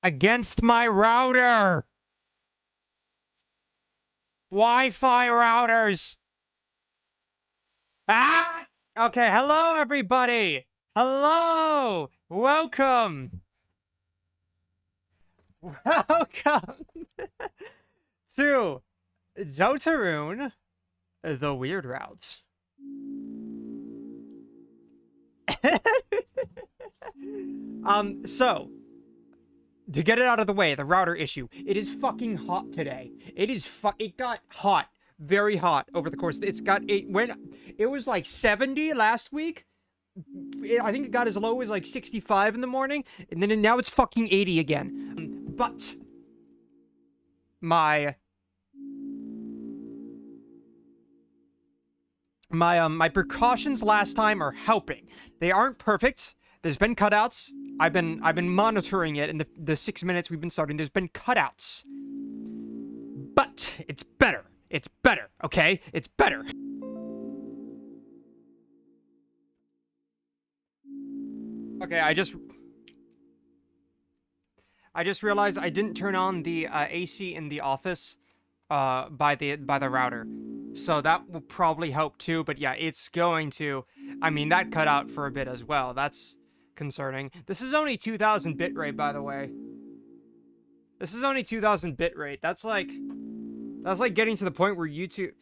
Against my router! Wi-Fi routers! Ah! Okay, hello everybody! Hello! Welcome! Welcome to Deltarune, the Weird Routes. So, to get it out of the way, the router issue. It is fucking hot today. It got hot, very hot over the course. It was like 70 last week. I think it got as low as like 65 in the morning, and then now it's fucking 80 again. But my precautions last time are helping. They aren't perfect. There's been cutouts. I've been monitoring it in the 6 minutes we've been starting. There's been cutouts. But it's better. It's better, okay? It's better. Okay, I just realized I didn't turn on the AC in the office by the router. So that will probably help too, but yeah, it's going to. I mean, that cut out for a bit as well. That's concerning. This is only 2000 bitrate, by the way. This is only 2000 bitrate. That's like getting to the point where YouTube.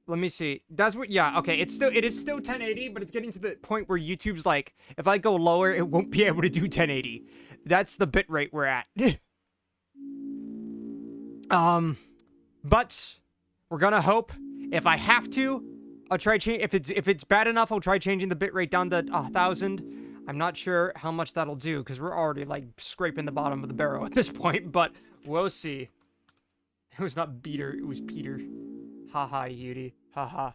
Let me see. That's what. Yeah. Okay. It is still 1080, but it's getting to the point where YouTube's like, if I go lower, it won't be able to do 1080. That's the bitrate we're at. But we're gonna hope. If I have to, I'll try change. If it's bad enough, I'll try changing the bitrate down to 1000. I'm not sure how much that'll do because we're already like scraping the bottom of the barrel at this point. But we'll see. It was not Peter. It was Peter. Haha, Yudi. Haha.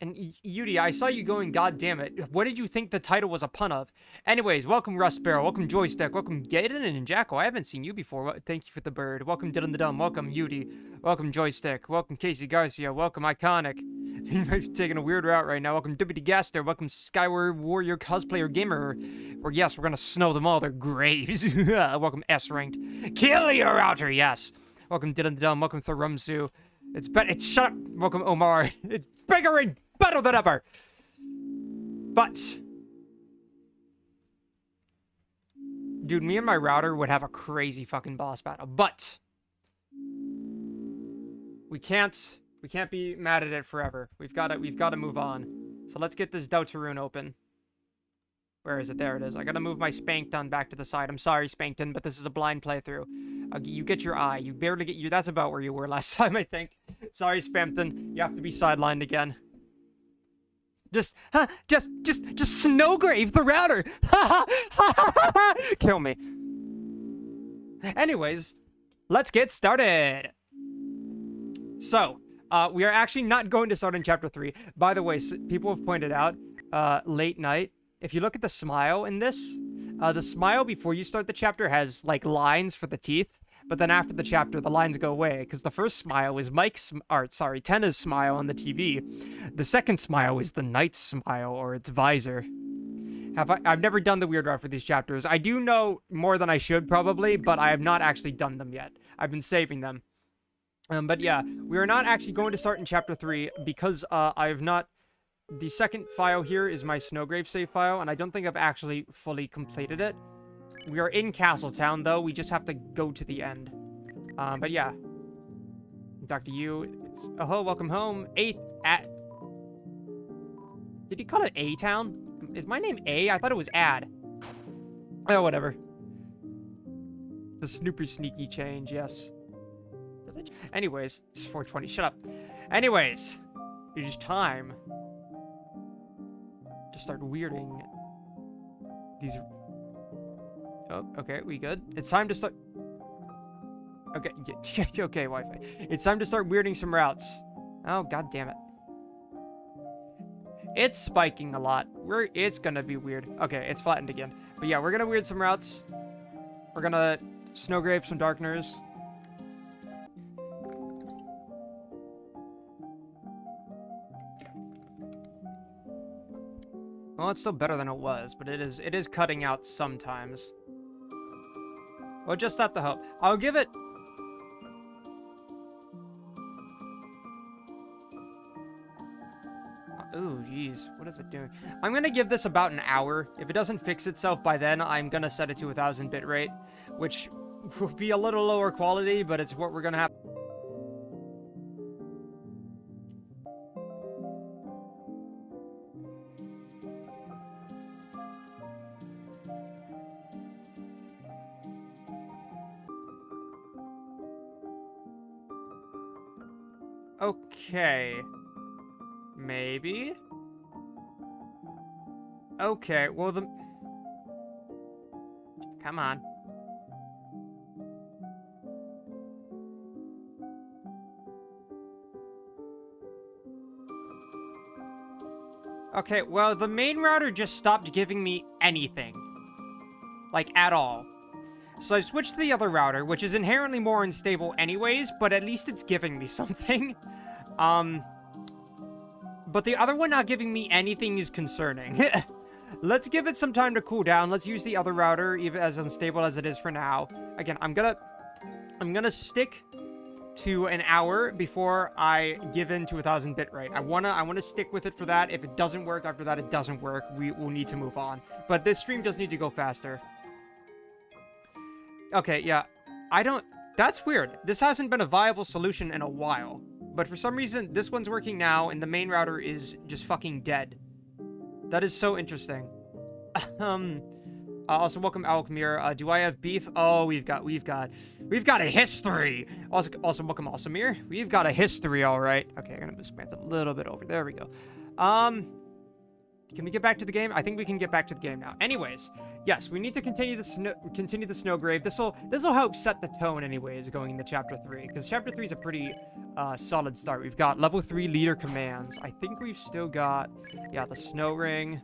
And Yudi, I saw you going, God damn it. What did you think the title was a pun of? Anyways, welcome Rust Barrel, welcome Joystick, welcome Gaiden and Jackal. I haven't seen you before. Thank you for the bird. Welcome Dylan the Dumb, welcome Yudi, welcome Joystick, welcome Casey Garcia, welcome Iconic. You might be taking a weird route right now. Welcome Deputy Gaster, welcome Skyward Warrior Cosplayer Gamer. Or yes, we're gonna snow them all their graves. Welcome S-Ranked. Kill your router, yes. Welcome Dylan the Dumb, welcome Tharumsu. It's shut up. Welcome Omar. It's bigger and better than ever. But dude, me and my router would have a crazy fucking boss battle. But we can't be mad at it forever. We've got to move on. So let's get this Deltarune open. Where is it? There it is. I gotta move my Spankton back to the side. I'm sorry, Spankton, but this is a blind playthrough. You get your eye. You barely get your... That's about where you were last time, I think. Sorry, Spampton. You have to be sidelined again. Just Snowgrave the router. Kill me. Anyways, let's get started. So, we are actually not going to start in Chapter 3. By the way, people have pointed out, late night, if you look at the smile in this, the smile before you start the chapter has, like, lines for the teeth, but then after the chapter, the lines go away, because the first smile is Tenna's smile on the TV. The second smile is the knight's smile, or its visor. I've never done the weird route for these chapters. I do know more than I should, probably, but I have not actually done them yet. I've been saving them. But yeah, we are not actually going to start in Chapter 3, because, I have not... The second file here is my Snowgrave save file, and I don't think I've actually fully completed it. We are in Castletown, though. We just have to go to the end. But yeah. Dr. Yu. Oh, welcome home. Did he call it A-Town? Is my name A? I thought it was Ad. Oh, whatever. The Snooper Sneaky change, yes. Anyways, it's 4:20. Shut up. Anyways, it is time to start weirding these... Oh, okay, we good? It's time to start... Okay, yeah, okay, Wi-Fi. It's time to start weirding some routes. Oh, god damn it. It's spiking a lot. It's gonna be weird. Okay, it's flattened again. But yeah, we're gonna weird some routes. We're gonna Snowgrave some Darkners. Well, it's still better than it was, but it is cutting out sometimes. Well, just at the hope. I'll give it... Ooh, jeez. What is it doing? I'm going to give this about an hour. If it doesn't fix itself by then, I'm going to set it to 1000 bitrate, which will be a little lower quality, but it's what we're going to have. Okay. Maybe? Okay, well the... Come on. Okay, well the main router just stopped giving me anything. Like, at all. So I switched to the other router, which is inherently more unstable anyways, but at least it's giving me something. But the other one not giving me anything is concerning. Let's give it some time to cool down. Let's use the other router, even as unstable as it is for now. Again, I'm gonna stick to an hour before I give in to 1000 bitrate. I wanna stick with it for that. If it doesn't work after that, it doesn't work. We will need to move on. But this stream does need to go faster. Okay, yeah. That's weird. This hasn't been a viable solution in a while. But for some reason, this one's working now, and the main router is just fucking dead. That is so interesting. Also, welcome, Alkmir. Do I have beef? Oh, we've got a history. Also, welcome, Alsamir. We've got a history, all right. Okay, I'm gonna move Samantha a little bit over. There we go. Can we get back to the game? I think we can get back to the game now. Anyways, yes, we need to continue the Snowgrave. This will help set the tone, anyways, going into Chapter 3, because Chapter 3 is a pretty solid start. We've got level 3 leader commands. I think we've still got, yeah, the snow ring,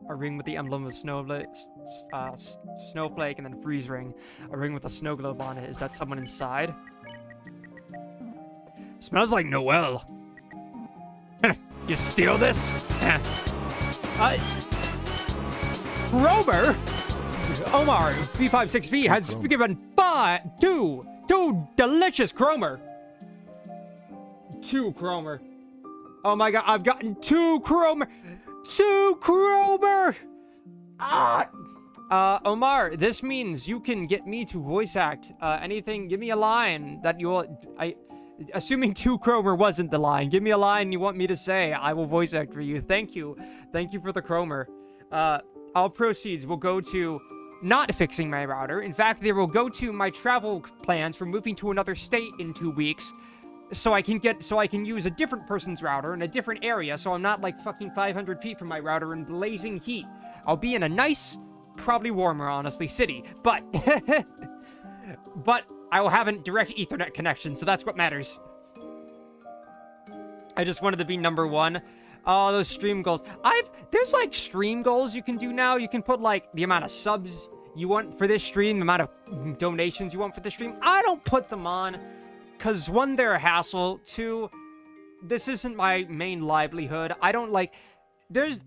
a ring with the emblem of snowflake, and then freeze ring, a ring with a snow globe on it. Is that someone inside? Smells like Noel. You steal this? Romer? Omar, B56B has given two delicious Cromer. 2 Cromer. Oh my god, I've gotten 2 Cromer. 2 Cromer! Omar, this means you can get me to voice act anything. Give me a line that assuming 2 Cromer wasn't the line, give me a line you want me to say. I will voice act for you. Thank you. Thank you for the Cromer. All proceeds will go to not fixing my router. In fact, they will go to my travel plans for moving to another state in 2 weeks. So I can use a different person's router in a different area, so I'm not like fucking 500 feet from my router in blazing heat. I'll be in a nice, probably warmer, honestly, city. But, but I will have a direct Ethernet connection, so that's what matters. I just wanted to be #1. Oh, those stream goals. There's like stream goals you can do now. You can put like the amount of subs you want for this stream, the amount of donations you want for this stream. I don't put them on, because 1, they're a hassle. 2, this isn't my main livelihood. I don't like,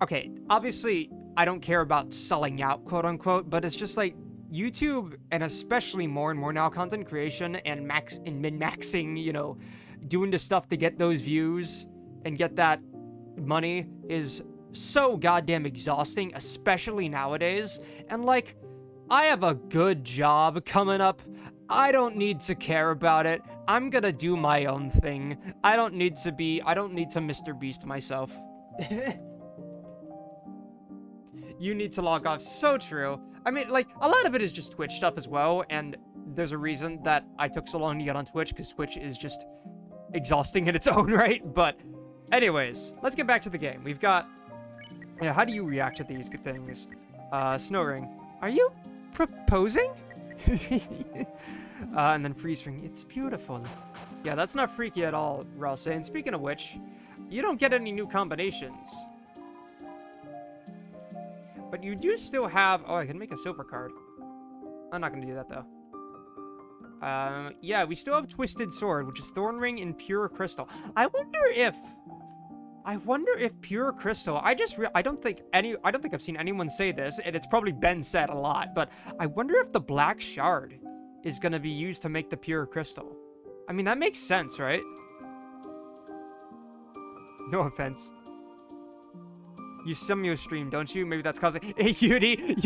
okay, obviously I don't care about selling out, quote unquote, but it's just like, YouTube, and especially more and more now, content creation and min-maxing, you know, doing the stuff to get those views and get that money is so goddamn exhausting, especially nowadays. And like, I have a good job coming up. I don't need to care about it. I'm gonna do my own thing. I don't need to Mr. Beast myself. You need to log off. So true. I mean, like, a lot of it is just Twitch stuff as well, and there's a reason that I took so long to get on Twitch, because Twitch is just exhausting in its own right. But anyways, let's get back to the game. We've got... Yeah, how do you react to these good things? Snow ring. Are you proposing? And then freeze ring. It's beautiful. Yeah, that's not freaky at all, Ross. And speaking of which, you don't get any new combinations. But you do still have... Oh, I can make a silver card. I'm not going to do that, though. Yeah, we still have Twisted Sword, which is Thorn Ring and Pure Crystal. I wonder if I wonder if pure crystal. I don't think I've seen anyone say this, and it's probably been said a lot. But I wonder if the black shard is gonna be used to make the pure crystal. I mean, that makes sense, right? No offense. You simio stream, don't you? Maybe that's causing. Hey, Yudi,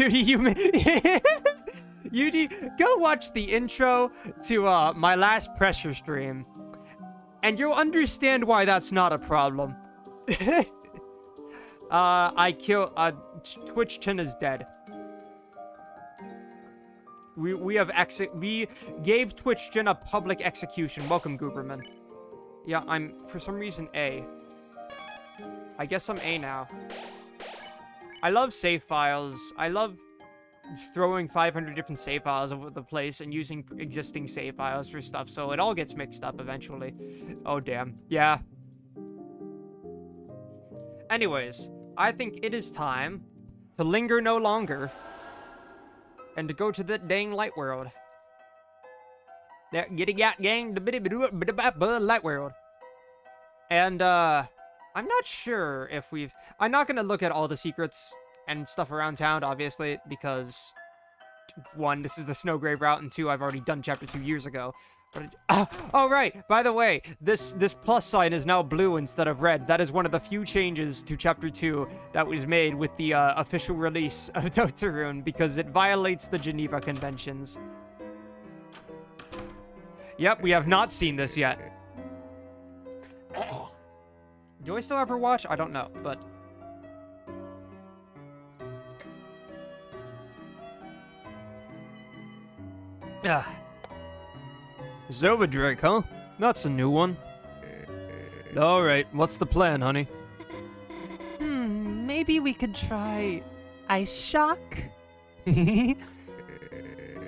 Yudi, go watch the intro to my last pressure stream, and you'll understand why that's not a problem. Twitch Chin is dead. We gave Twitch Chin a public execution. Welcome, Gooberman. Yeah, I'm for some reason A. I guess I'm A now. I love save files. I love throwing 500 different save files over the place and using existing save files for stuff, so it all gets mixed up eventually. Oh, damn. Yeah. Anyways, I think it is time to linger no longer and to go to the dang light world. There, getting out, gang, the light world. And, I'm not sure if I'm not gonna look at all the secrets and stuff around town, obviously, because 1, this is the Snowgrave route, and 2, I've already done chapter 2 years ago. But oh, right, by the way, this plus sign is now blue instead of red. That is one of the few changes to chapter 2 that was made with the official release of Deltarune, because it violates the Geneva Conventions. Yep, we have not seen this yet. Do I still ever watch? I don't know, but... Zova Drake, huh? That's a new one. Alright, what's the plan, honey? Maybe we could try Ice Shock?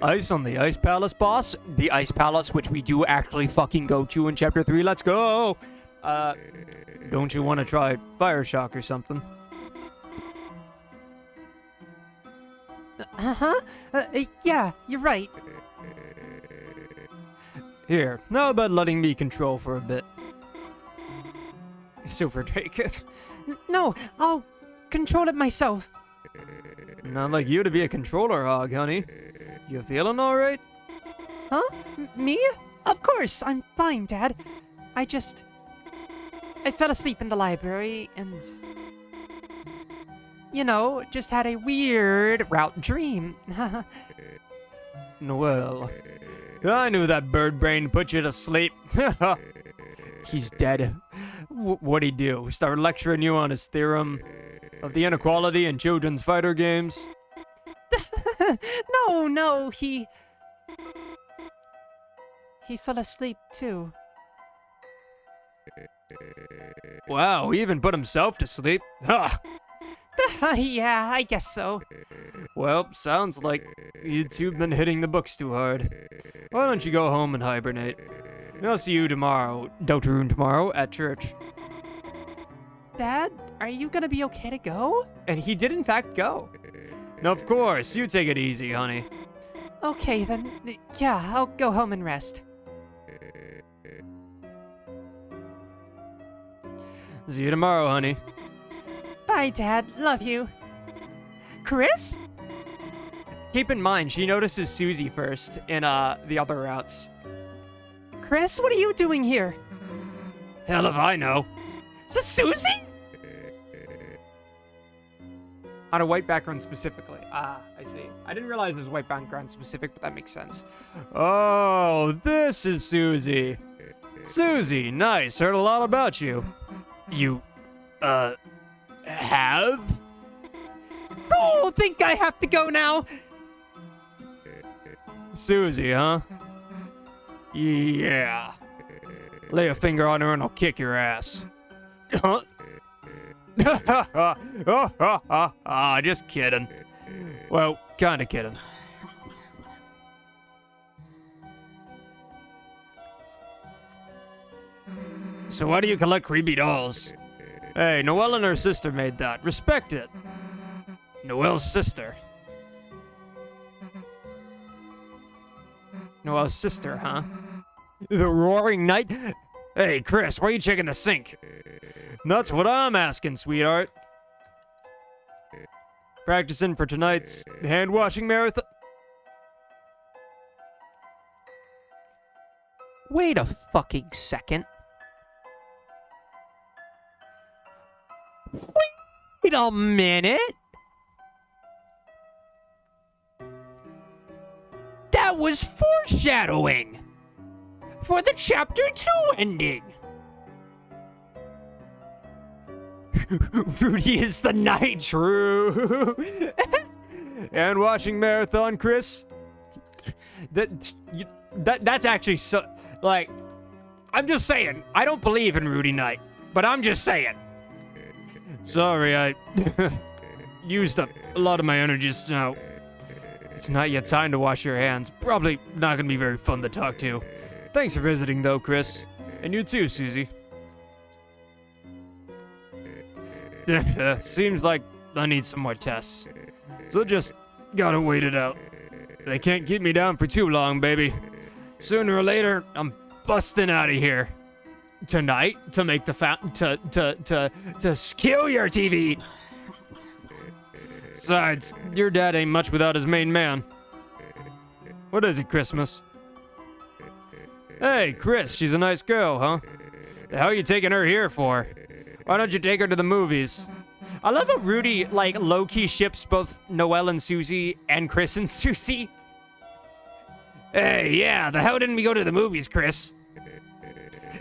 Ice on the Ice Palace, boss? The Ice Palace, which we do actually fucking go to in chapter 3, let's go! Don't you want to try Fire Shock or something? Yeah, you're right. Here, how about letting me control for a bit? Silver Drake. No, I'll control it myself. Not like you to be a controller hog, honey. You feeling alright? Huh? Me? Of course, I'm fine, Dad. I fell asleep in the library and... You know, just had a weird route dream. Well, I knew that bird brain put you to sleep. He's dead. What'd he do? Start lecturing you on his theorem of the inequality in children's fighter games? No, he fell asleep too. Wow, he even put himself to sleep. Ha! Yeah, I guess so. Well, sounds like you two been hitting the books too hard. Why don't you go home and hibernate? I'll see you tomorrow, Deltarune tomorrow, at church. Dad, are you gonna be okay to go? And he did in fact go. Of course, you take it easy, honey. Okay, then, yeah, I'll go home and rest. See you tomorrow, honey. Bye, Dad. Love you. Chris? Keep in mind, she notices Susie first in, the other routes. Chris, what are you doing here? Hell if I know. Susie? On a white background specifically. Ah, I see. I didn't realize it was white background specific, but that makes sense. Oh, this is Susie. Susie, nice. Heard a lot about you. You, have? Oh, think I have to go now. Susie, huh? Yeah. Lay a finger on her and I'll kick your ass. Huh? Just kidding. Well, kinda kidding. So why do you collect creepy dolls? Hey, Noelle and her sister made that. Respect it. Noelle's sister. Noelle's sister, huh? The Roaring Knight? Hey, Chris, why are you checking the sink? That's what I'm asking, sweetheart. Practicing for tonight's hand-washing marathon. Wait a fucking second. Wait a minute. That was foreshadowing for the chapter 2 ending. Rudy is the knight, true. And watching marathon, Chris. That's actually so. Like, I'm just saying. I don't believe in Rudy Knight, but I'm just saying. Sorry, I used up a lot of my energy just now. It's not yet time to wash your hands. Probably not gonna be very fun to talk to. Thanks for visiting, though, Chris. And you too, Susie. Seems like I need some more tests. So just gotta wait it out. They can't keep me down for too long, baby. Sooner or later, I'm busting out of here. Tonight, to make the to skill your TV. Besides, your dad ain't much without his main man. What is it, Christmas? Hey, Chris, she's a nice girl, huh? The hell you taking her here for? Why don't you take her to the movies? I love how Rudy, like, low-key ships both Noelle and Susie and Chris and Susie. Hey, yeah, the hell didn't we go to the movies, Chris?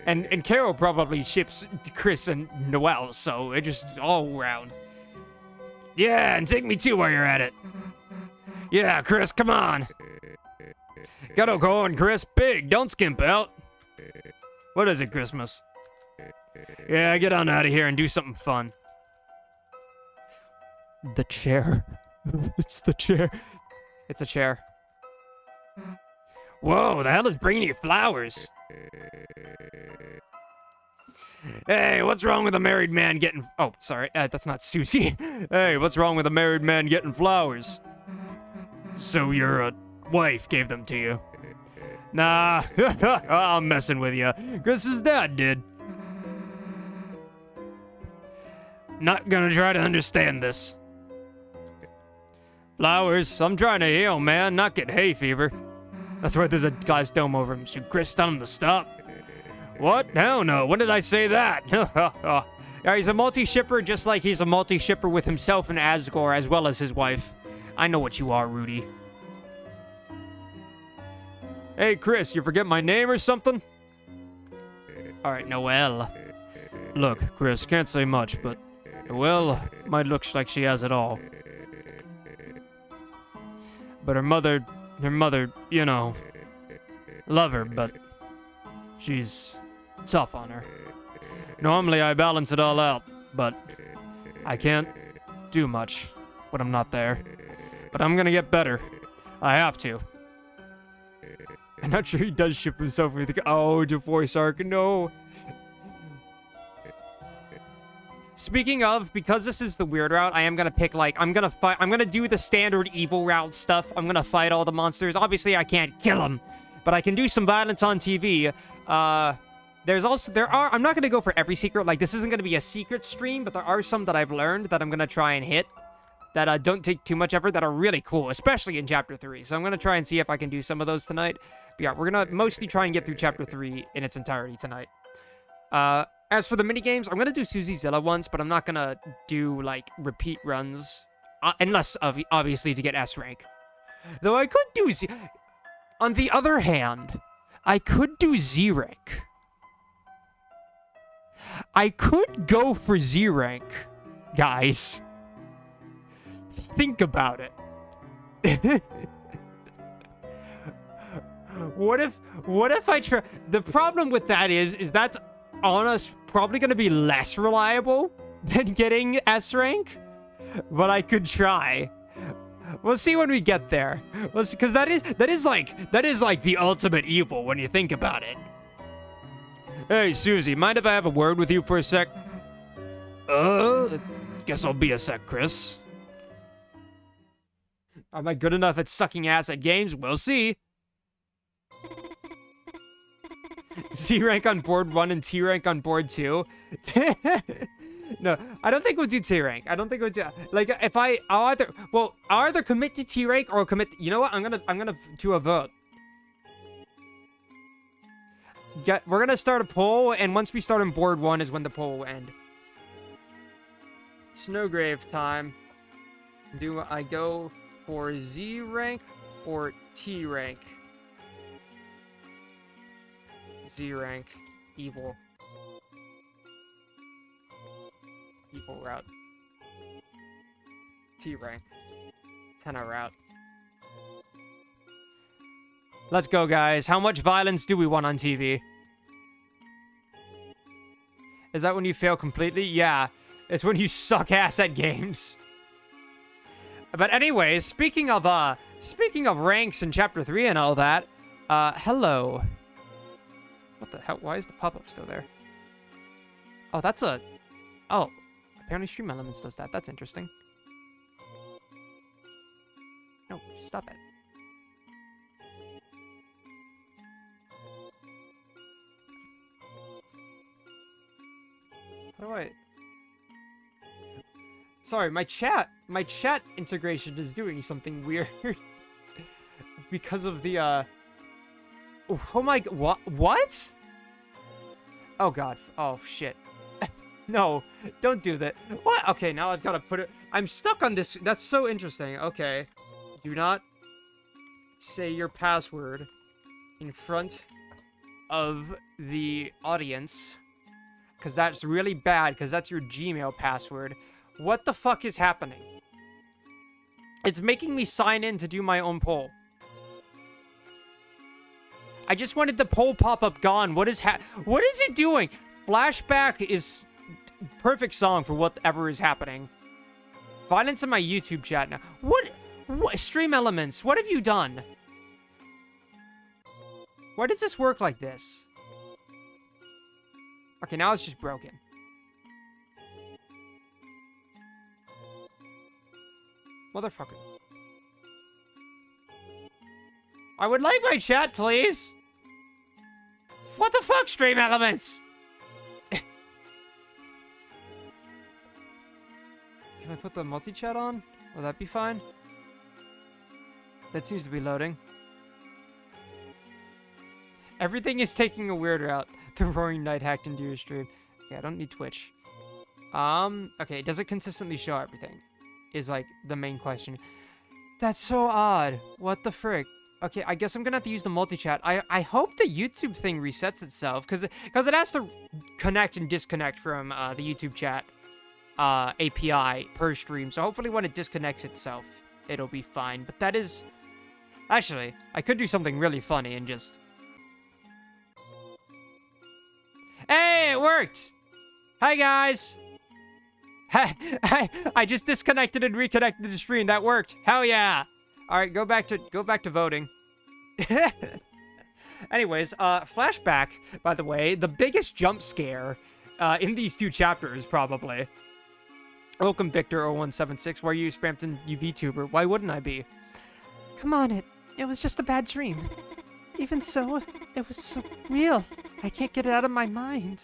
And Carol probably ships Chris and Noelle, so it just all around. Yeah, and take me too while you're at it. Yeah, Chris, come on. Gotta go on, Chris. Big, don't skimp out. What is it, Christmas? Yeah, get on out of here and do something fun. The chair. It's the chair. It's a chair. Whoa, the hell is bringing you flowers? Hey, what's wrong with a married man getting... Oh, sorry, that's not Susie. Hey, what's wrong with a married man getting flowers? So your wife gave them to you? Nah, I'm messing with you. Chris's dad did. Not gonna try to understand this. Flowers, I'm trying to heal, man, not get hay fever. That's why there's a glass dome over him. Should Chris tell him to stop? What? Hell no. When did I say that? Yeah, he's a multi-shipper just like he's a multi-shipper with himself and Asgore as well as his wife. I know what you are, Rudy. Hey, Chris, you forget my name or something? Alright, Noelle. Look, Chris, can't say much, but Noelle might look like she has it all. But her mother, you know, love her, but she's tough on her. Normally I balance it all out, but I can't do much when I'm not there. But I'm gonna get better. I have to. I'm not sure he does ship himself with the... Oh, divorce arc, no. Speaking of, because this is the weird route, I am gonna pick, like, I'm gonna do the standard evil route stuff. I'm gonna fight all the monsters. Obviously, I can't kill them, but I can do some violence on TV. I'm not gonna go for every secret. Like, this isn't gonna be a secret stream, but there are some that I've learned that I'm gonna try and hit that don't take too much effort, that are really cool, especially in Chapter 3. So I'm gonna try and see if I can do some of those tonight. But yeah, we're gonna mostly try and get through Chapter 3 in its entirety tonight. As for the minigames, I'm gonna do Susie Zilla once, but I'm not gonna do, like, repeat runs. Unless, obviously, to get S rank. Though I could do Z... On the other hand, I could do Z rank. I could go for Z rank, guys. Think about it. What if I try... The problem with that is that's... honest, probably going to be less reliable than getting S rank, but I could try. We'll see when we get there. Because that is like the ultimate evil when you think about it. Hey, Susie, mind if I have a word with you for a sec? Guess I'll be a sec, Chris. Am I good enough at sucking ass at games? We'll see. Z rank on board 1 and T rank on board 2. No, I don't think we'll do T rank. I don't think we'll do, like, if I'll either commit to T rank or commit. You know what? I'm gonna do a vote. We're gonna start a poll, and once we start on board 1 is when the poll will end. Snowgrave time. Do I go for Z rank or T rank? Z rank. Evil. Evil route. T rank. Tenna route. Let's go, guys. How much violence do we want on TV? Is that when you fail completely? Yeah. It's when you suck ass at games. But anyways, speaking of ranks in Chapter 3 and all that, hello. What the hell? Why is the pop-up still there? Oh, that's a... Oh, apparently Stream Elements does that. That's interesting. No, stop it. How do I... Sorry, my chat integration is doing something weird. Because of the, Oh my... What? Oh god. Oh, shit. No, don't do that. What? Okay, now I've got to put it... I'm stuck on this. That's so interesting. Okay. Do not say your password in front of the audience. Because that's really bad, because that's your Gmail password. What the fuck is happening? It's making me sign in to do my own poll. I just wanted the poll pop-up gone. What is it doing? Flashback is perfect song for whatever is happening. Violence in my YouTube chat now. What Stream Elements, what have you done? Why does this work like this? Okay, now it's just broken. Motherfucker. I would like my chat, please. What the fuck, Stream Elements? Can I put the multi-chat on? Will that be fine? That seems to be loading. Everything is taking a weird route. The Roaring Night hacked into your stream. Okay, I don't need Twitch. Okay, does it consistently show everything? Is, like, the main question. That's so odd. What the frick? Okay, I guess I'm gonna have to use the multi-chat. I hope the YouTube thing resets itself, because it has to connect and disconnect from the YouTube chat API per stream. So hopefully when it disconnects itself, it'll be fine. But that is... Actually, I could do something really funny and just... Hey, it worked! Hi, guys! I just disconnected and reconnected the stream. That worked. Hell yeah! All right, go back to voting. Anyways, flashback. By the way, the biggest jump scare in these two chapters, probably. Welcome, Victor0176. Why are you Spampton VTuber? Why wouldn't I be? Come on, it was just a bad dream. Even so, it was so real. I can't get it out of my mind.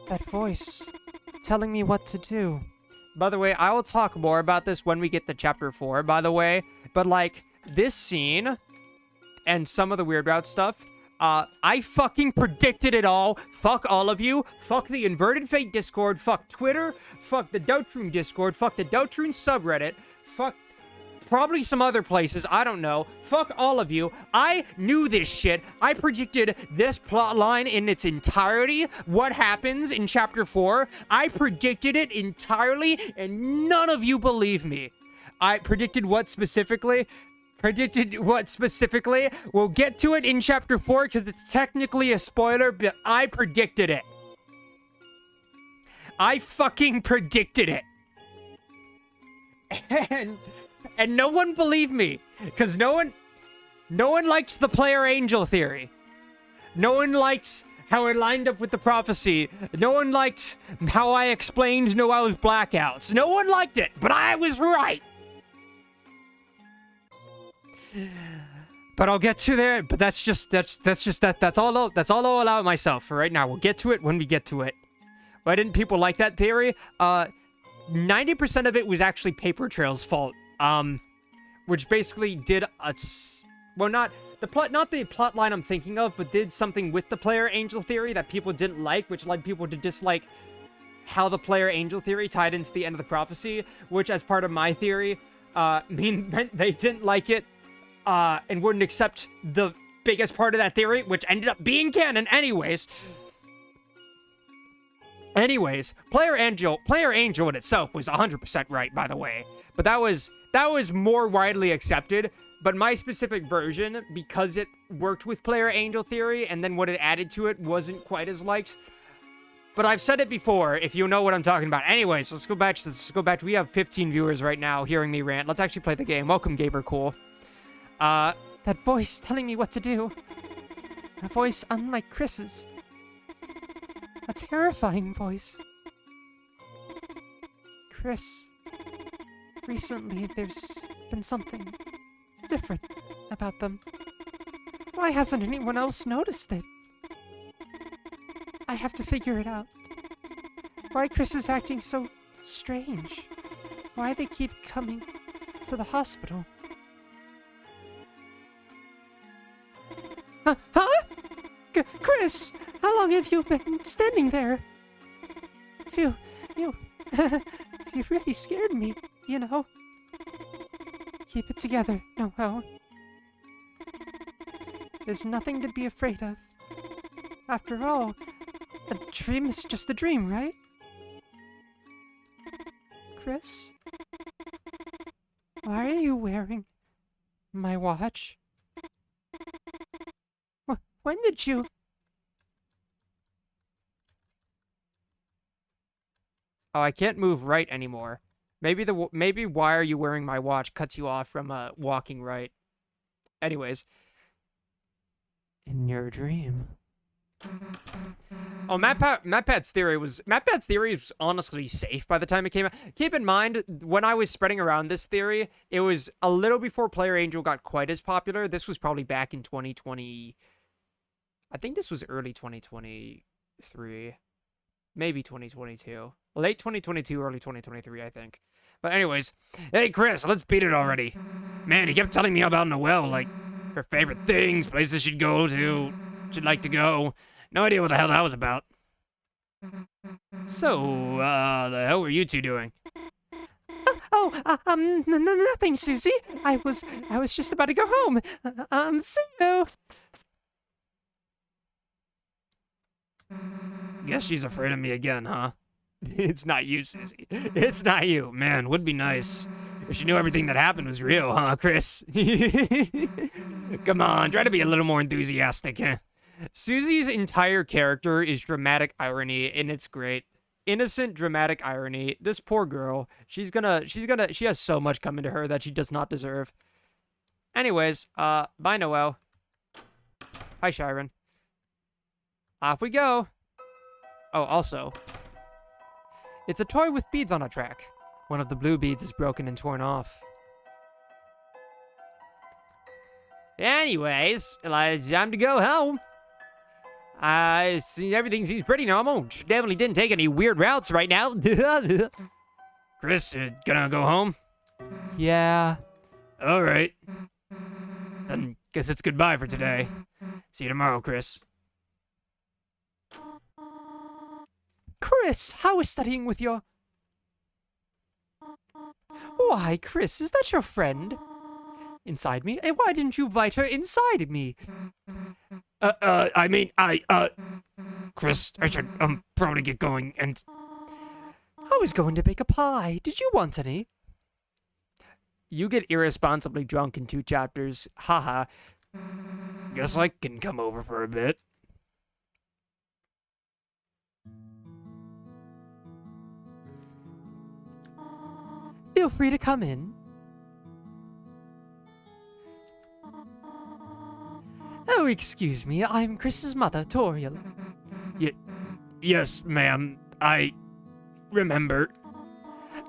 That voice telling me what to do. By the way, I will talk more about this when we get to chapter 4, by the way. But, like, this scene and some of the Weird Route stuff, I fucking predicted it all. Fuck all of you. Fuck the Inverted Fate Discord. Fuck Twitter. Fuck the Deltarune Discord. Fuck the Deltarune subreddit. Fuck probably some other places. I don't know. Fuck all of you. I knew this shit. I predicted this plot line in its entirety. What happens in chapter 4. I predicted it entirely, and none of you believe me. I predicted what specifically? We'll get to it in chapter 4 because it's technically a spoiler, but I predicted it. I fucking predicted it. And no one believed me, because no one likes the player angel theory. No one likes how it lined up with the prophecy. No one liked how I explained Noel's blackouts. No one liked it, but I was right. But I'll get to there. But that's all I'll allow myself for right now. We'll get to it when we get to it. Why didn't people like that theory? 90% of it was actually Paper Trail's fault. Which basically did not the plot line I'm thinking of, but did something with the player angel theory that people didn't like, which led people to dislike how the player angel theory tied into the end of the prophecy, which, as part of my theory, meant they didn't like it, and wouldn't accept the biggest part of that theory, which ended up being canon anyways. Player angel in itself was 100% right, by the way, but that was more widely accepted. But my specific version, because it worked with player angel theory, and then what it added to it wasn't quite as liked. But I've said it before, if you know what I'm talking about. Anyways, let's go back. We have 15 viewers right now hearing me rant. Let's actually play the game. Welcome, Gaber Cool. That voice telling me what to do. A voice unlike Chris's. A terrifying voice. Chris, recently there's been something different about them. Why hasn't anyone else noticed it? I have to figure it out. Why Chris is acting so strange. Why they keep coming to the hospital. Huh? Chris, how long have you been standing there? You really scared me, you know. Keep it together, Noel. There's nothing to be afraid of. After all, a dream is just a dream, right? Chris? Why are you wearing my watch? When did you... Oh, I can't move right anymore. Maybe why are you wearing my watch cuts you off from walking right. Anyways. In your dream. Oh, MatPat's theory was honestly safe by the time it came out. Keep in mind, when I was spreading around this theory, it was a little before Player Angel got quite as popular. This was probably back in 2020. I think this was early 2023. Maybe 2022. Late 2022, early 2023, I think. But anyways, hey Chris, let's beat it already. Man, he kept telling me about Noelle, like her favorite things, places she'd go to, she'd like to go. No idea what the hell that was about. So, the hell were you two doing? Nothing, Susie. I was just about to go home. See you. Guess she's afraid of me again, huh? It's not you, Susie. It's not you. Man, would be nice if she knew everything that happened was real, huh, Chris? Come on, try to be a little more enthusiastic. Susie's entire character is dramatic irony, and it's great. Innocent, dramatic irony. This poor girl, she has so much coming to her that she does not deserve. Anyways, bye, Noelle. Hi, Shiren. Off we go. Oh, also, it's a toy with beads on a track. One of the blue beads is broken and torn off. Anyways, it's time to go home. I see everything seems pretty normal. She definitely didn't take any weird routes right now. Chris, gonna go home? Yeah. All right. Then guess it's goodbye for today. See you tomorrow, Chris. Chris, how is studying with your... Why, Chris, is that your friend? Inside me? And why didn't you invite her inside me? Chris, I should, probably get going, and... I was going to bake a pie. Did you want any? You get irresponsibly drunk in 2 chapters. Haha. Guess I can come over for a bit. Feel free to come in. Oh, excuse me. I'm Chris's mother, Toriel. Yes, ma'am. I remember.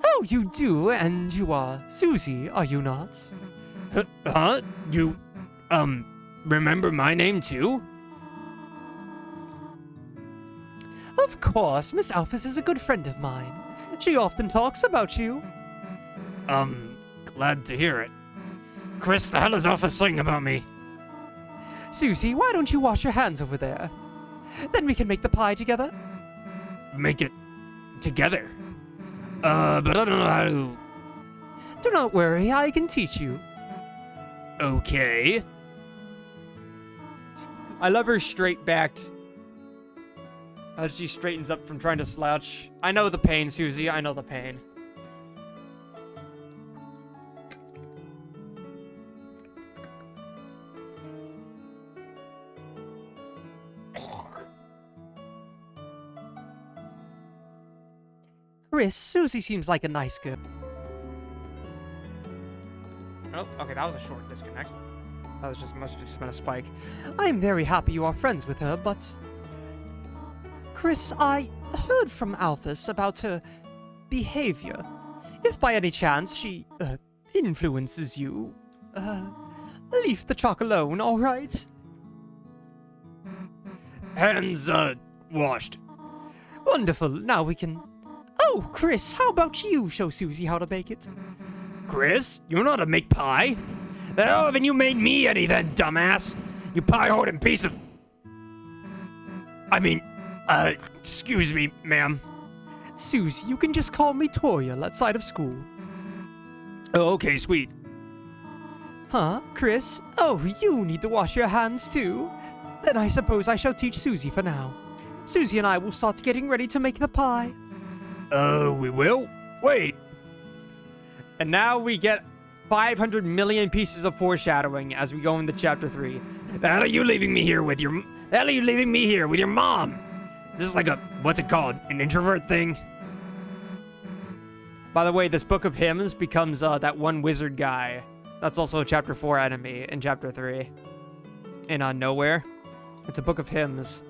Oh, you do, and you are Susie, are you not? Huh? You Remember my name too? Of course, Miss Alphys is a good friend of mine. She often talks about you. Glad to hear it. Chris, the hell is Alphys saying about me? Susie, why don't you wash your hands over there? Then we can make the pie together. Make it together. But I don't know how to... Do not worry, I can teach you. Okay. I love her straight-backed. As she straightens up from trying to slouch. I know the pain, Susie. I know the pain. Chris, Susie seems like a nice girl. Oh, okay, that was a short disconnect. That was must have just been a spike. I am very happy you are friends with her, but... Chris, I heard from Alphys about her behavior. If by any chance she, influences you, leave the chalk alone, alright? Hands, washed. Wonderful, now we can... Oh, Chris, how about you show Susie how to make it? Chris, you know how to make pie? The hell haven't you made me any then, dumbass? You pie-hoarding piece of... I mean, excuse me, ma'am. Susie, you can just call me Toriel outside of school. Oh, okay, sweet. Huh, Chris? Oh, you need to wash your hands too? Then I suppose I shall teach Susie for now. Susie and I will start getting ready to make the pie. We will? Wait. And now we get 500 million pieces of foreshadowing as we go into chapter 3. The hell are you leaving me here with your... The hell are you leaving me here with your mom? Is this like a... What's it called? An introvert thing? By the way, this book of hymns becomes that one wizard guy. That's also a chapter 4 enemy in chapter 3. In Nowhere. It's a book of hymns.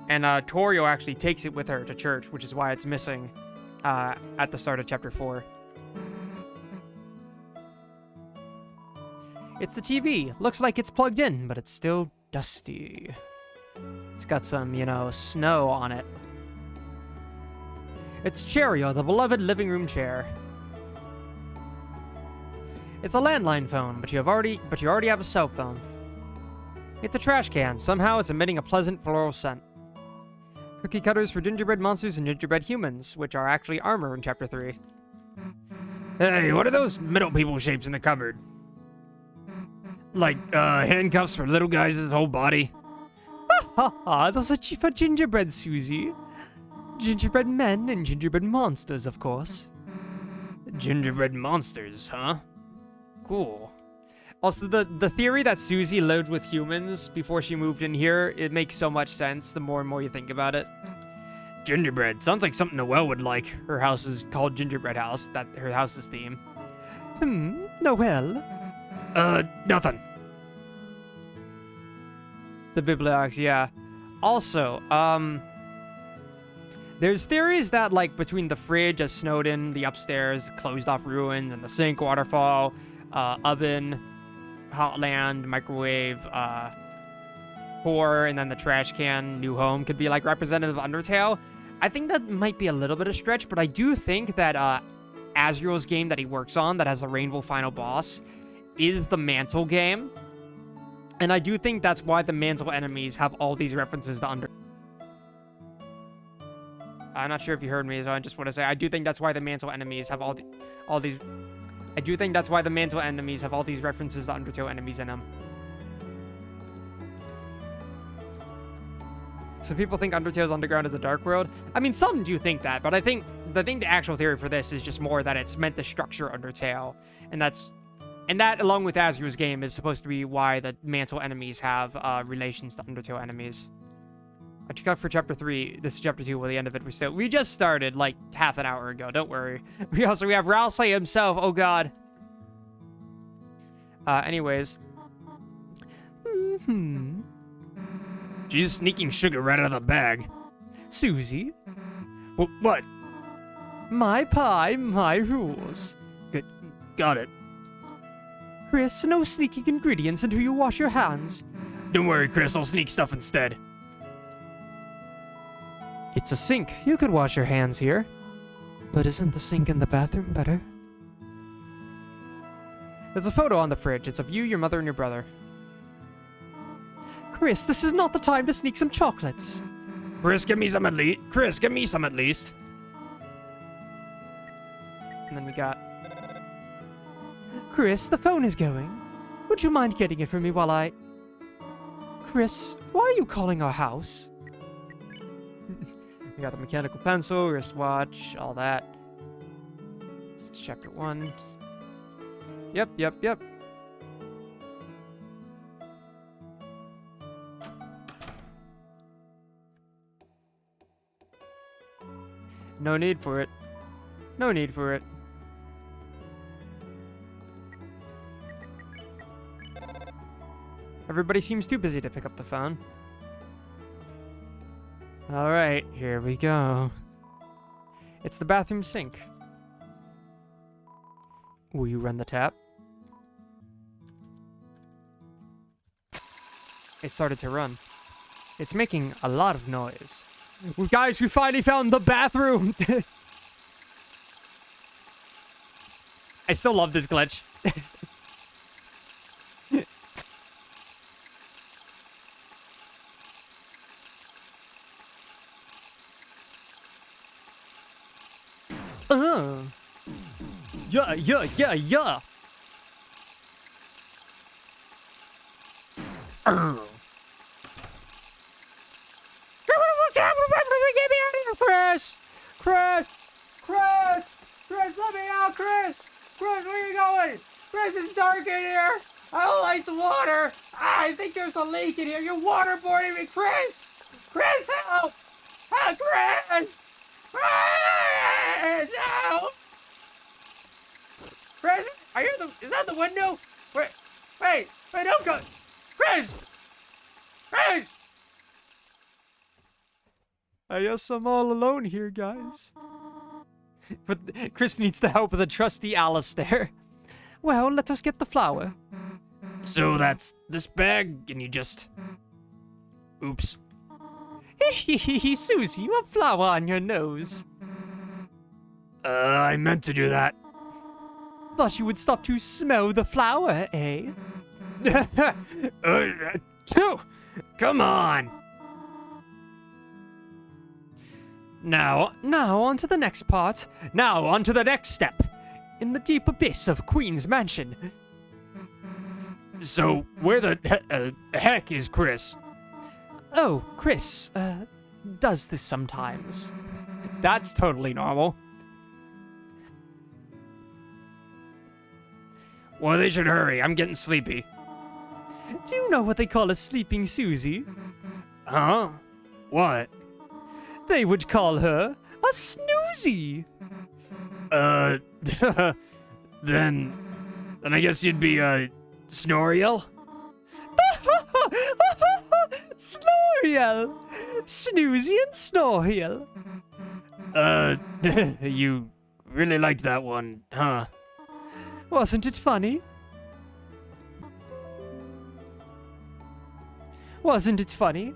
And Toriel actually takes it with her to church, which is why it's missing at the start of chapter 4. It's the TV. Looks like it's plugged in, but it's still dusty. It's got some, snow on it. It's Cheerio, the beloved living room chair. It's a landline phone, but you already have a cell phone. It's a trash can. Somehow it's emitting a pleasant floral scent. Cookie cutters for gingerbread monsters and gingerbread humans, which are actually armor in chapter 3. Hey, what are those middle people shapes in the cupboard? Like, handcuffs for little guys' whole body? Ha ha, those are for gingerbread, Susie. Gingerbread men and gingerbread monsters, of course. Gingerbread monsters, huh? Cool. Also, the theory that Susie lived with humans before she moved in here, it makes so much sense the more and more you think about it. Gingerbread. Sounds like something Noelle would like. Her house is called Gingerbread House. That her house's theme. Noelle? Nothing. The Bibliox, yeah. Also, there's theories that, like, between the fridge at Snowden, the upstairs closed-off ruins, and the sink waterfall, oven, hotland, microwave, whore, and then the trash can, new home, could be, like, representative of Undertale. I think that might be a little bit of stretch, but I do think that, Azriel's game that he works on, that has the Rainbow final boss, is the Mantle game. And I do think that's why the Mantle enemies have all these references to Undertale. I'm not sure if you heard me, so I just want to say I do think that's why the Mantle enemies have all these. I do think that's why the Mantle enemies have all these references to Undertale enemies in them. So people think Undertale's Underground is a dark world. I mean, some do think that, but I think the actual theory for this is just more that it's meant to structure Undertale, and that along with Azriel's game is supposed to be why the Mantle enemies have relations to Undertale enemies. I check out for chapter 3. This is chapter 2. Well, the end of it, we just started like half an hour ago. Don't worry. We have Rousey himself. Oh God. Anyways. She's sneaking sugar right out of the bag. Susie? What? My pie, my rules. Got it. Chris, no sneaking ingredients until you wash your hands. Don't worry, Chris. I'll sneak stuff instead. It's a sink. You could wash your hands here. But isn't the sink in the bathroom better? There's a photo on the fridge. It's of you, your mother, and your brother. Chris, this is not the time to sneak some chocolates. Chris, give me some at least. Chris, give me some at least. And then we got... Chris, the phone is going. Would you mind getting it for me while I... Chris, why are you calling our house? We got the mechanical pencil, wristwatch, all that. This is chapter 1. Yep. No need for it. No need for it. Everybody seems too busy to pick up the phone. Alright, here we go. It's the bathroom sink. Will you run the tap? It started to run. It's making a lot of noise. Well, guys, we finally found the bathroom! I still love this glitch. Yeah. Chris, let me out, Chris! Chris, where are you going? Chris, it's dark in here! I don't like the water! I think there's a leak in here! You're waterboarding me, Chris! Chris, help! Help, Chris! Chris, help! Chris, are you is that the window? Wait, don't go! Chris! I guess I'm all alone here, guys. But Chris needs the help of the trusty Alistair. Well, let us get the flour. So that's this bag, and you just... Oops. Susie, you have flour on your nose. I meant to do that. Thought you would stop to smell the flour, eh? Come on. Now on to the next part. Now on to the next step. In the deep abyss of Queen's Mansion. So, where the heck is Chris? Oh, Chris, does this sometimes. That's totally normal. Well, they should hurry. I'm getting sleepy. Do you know what they call a sleeping Susie? Huh? What? They would call her a snoozy. Then I guess you'd be, Snoriel? Snoriel! Snoozy and Snoriel. You really liked that one, huh? Wasn't it funny? Wasn't it funny?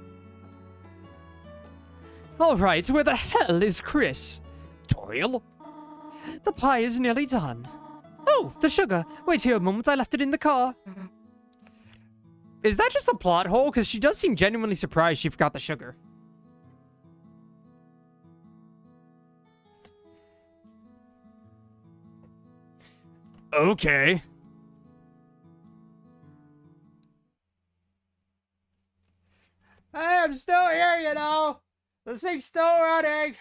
Alright, where the hell is Chris? Toriel? The pie is nearly done. Oh, the sugar. Wait here a moment, I left it in the car. Is that just a plot hole? Because she does seem genuinely surprised she forgot the sugar. Okay. Hey, I'm still here, you know. The sink's still running.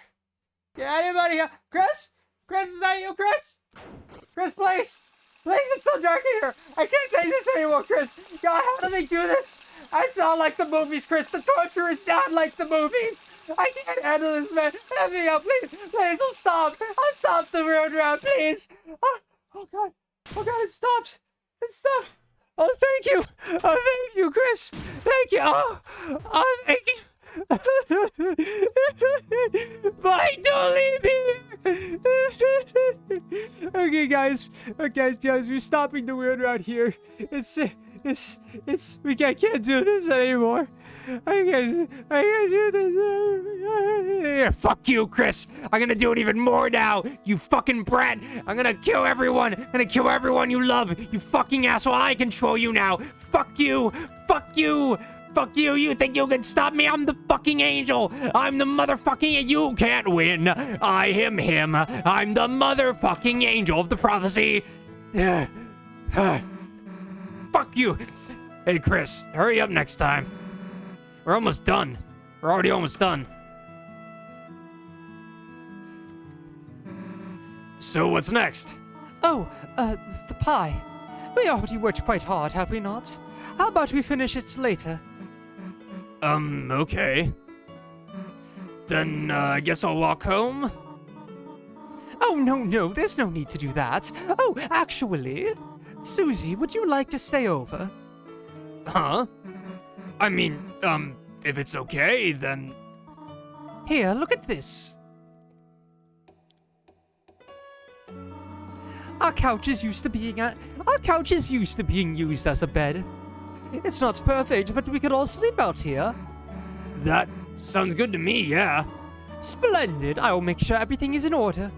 Can anybody help? Chris? Chris, is that you, Chris? Chris, please. Please, it's so dark in here. I can't take this anymore, Chris. God, how do they do this? I sound like the movies, Chris. The torture is not like the movies. I can't handle this, man. Let me up, please. Please, I'll stop. I'll stop the road round, please. Oh, God. Oh, God, it stopped. It stopped. Oh, thank you. Oh, thank you, Chris. Thank you. Oh, thank you. Mike, don't leave me! Okay, guys. Okay, guys, we're stopping the weird route here. We can't do this anymore. I can't do this. Fuck you, Chris. I'm gonna do it even more now. You fucking brat. I'm gonna kill everyone. I'm gonna kill everyone you love. You fucking asshole. I control you now. Fuck you. Fuck you. Fuck you. You think you can stop me? I'm the fucking angel. I'm the motherfucking... You can't win. I am him. I'm the motherfucking angel of the prophecy. Fuck you. Hey, Chris. Hurry up next time. We're almost done. We're already almost done. So what's next? Oh, the pie. We already worked quite hard, have we not? How about we finish it later? Okay. Then, I guess I'll walk home? Oh, no, there's no need to do that. Oh, actually, Susie, would you like to stay over? Huh? I mean, if it's okay, then... Here, look at this. Our couch is used to being used as a bed. It's not perfect, but we could all sleep out here. That sounds good to me, yeah. Splendid. I will make sure everything is in order.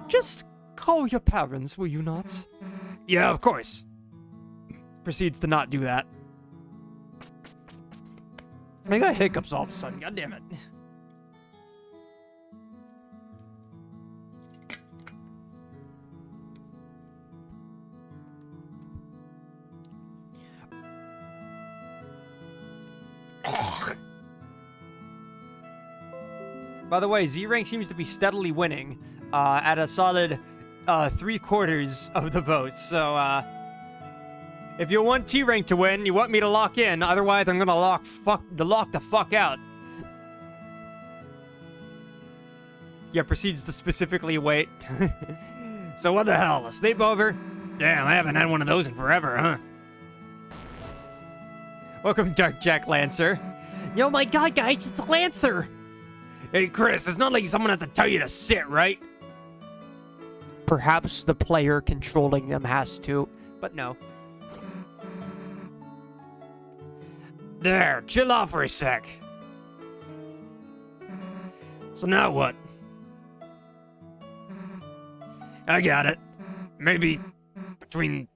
Just call your parents, will you not? Yeah, of course. Proceeds to not do that. I got hiccups all of a sudden, god damn it. By the way, Z rank seems to be steadily winning at a solid 3/4 of the votes. So if you want T rank to win, you want me to lock in. Otherwise, I'm gonna lock the fuck out. Yeah, proceeds to specifically wait. So what the hell? A sleepover? Damn, I haven't had one of those in forever, huh? Welcome, Dark Jack Lancer. Yo, my god, guys, it's Lancer! Hey, Chris, it's not like someone has to tell you to sit, right? Perhaps the player controlling them has to, but no. There, chill out for a sec. So now what? I got it. Maybe between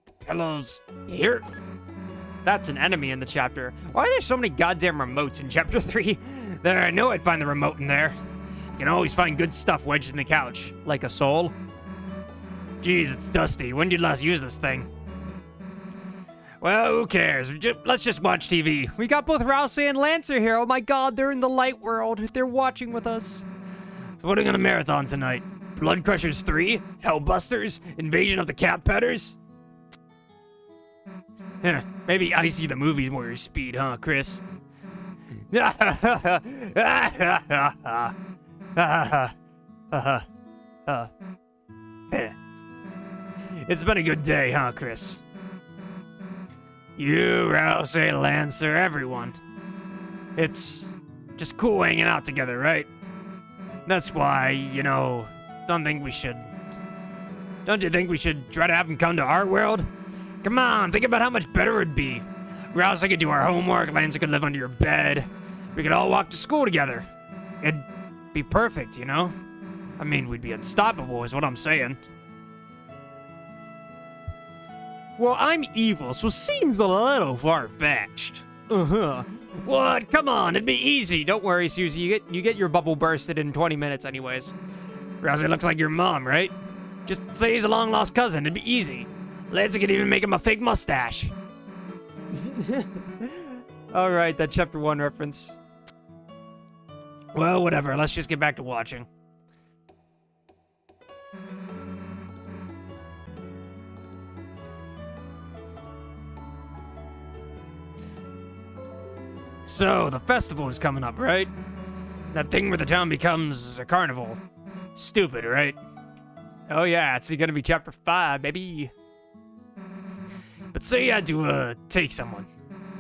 the pillows here? That's an enemy in the chapter. Why are there so many goddamn remotes in chapter 3? There, I knew I'd find the remote in there. You can always find good stuff wedged in the couch. Like a soul? Jeez, it's dusty. When did you last use this thing? Well, who cares? Let's just watch TV. We got both Rousey and Lancer here. Oh my god, they're in the light world. They're watching with us. So what are we gonna marathon tonight? Blood Crushers 3? Hellbusters? Invasion of the Cat Petters? Maybe Icy the movie's more your speed, huh, Chris? It's been a good day, huh, Chris? You, Rousey, Lancer, everyone. It's just cool hanging out together, right? That's why, don't you think we should try to have him come to our world? Come on, think about how much better it'd be. Rousey could do our homework, Lancer could live under your bed. We could all walk to school together. It'd be perfect, I mean, we'd be unstoppable, is what I'm saying. Well, I'm evil, so seems a little far-fetched. What? Come on, it'd be easy. Don't worry, Susie. You get your bubble bursted in 20 minutes anyways. Rousey looks like your mom, right? Just say he's a long-lost cousin. It'd be easy. Lancer could even make him a fake mustache. Alright, that chapter 1 reference. Well, whatever. Let's just get back to watching. So, the festival is coming up, right? That thing where the town becomes a carnival. Stupid, right? Oh yeah, it's gonna be chapter 5, baby. But say you had to, take someone.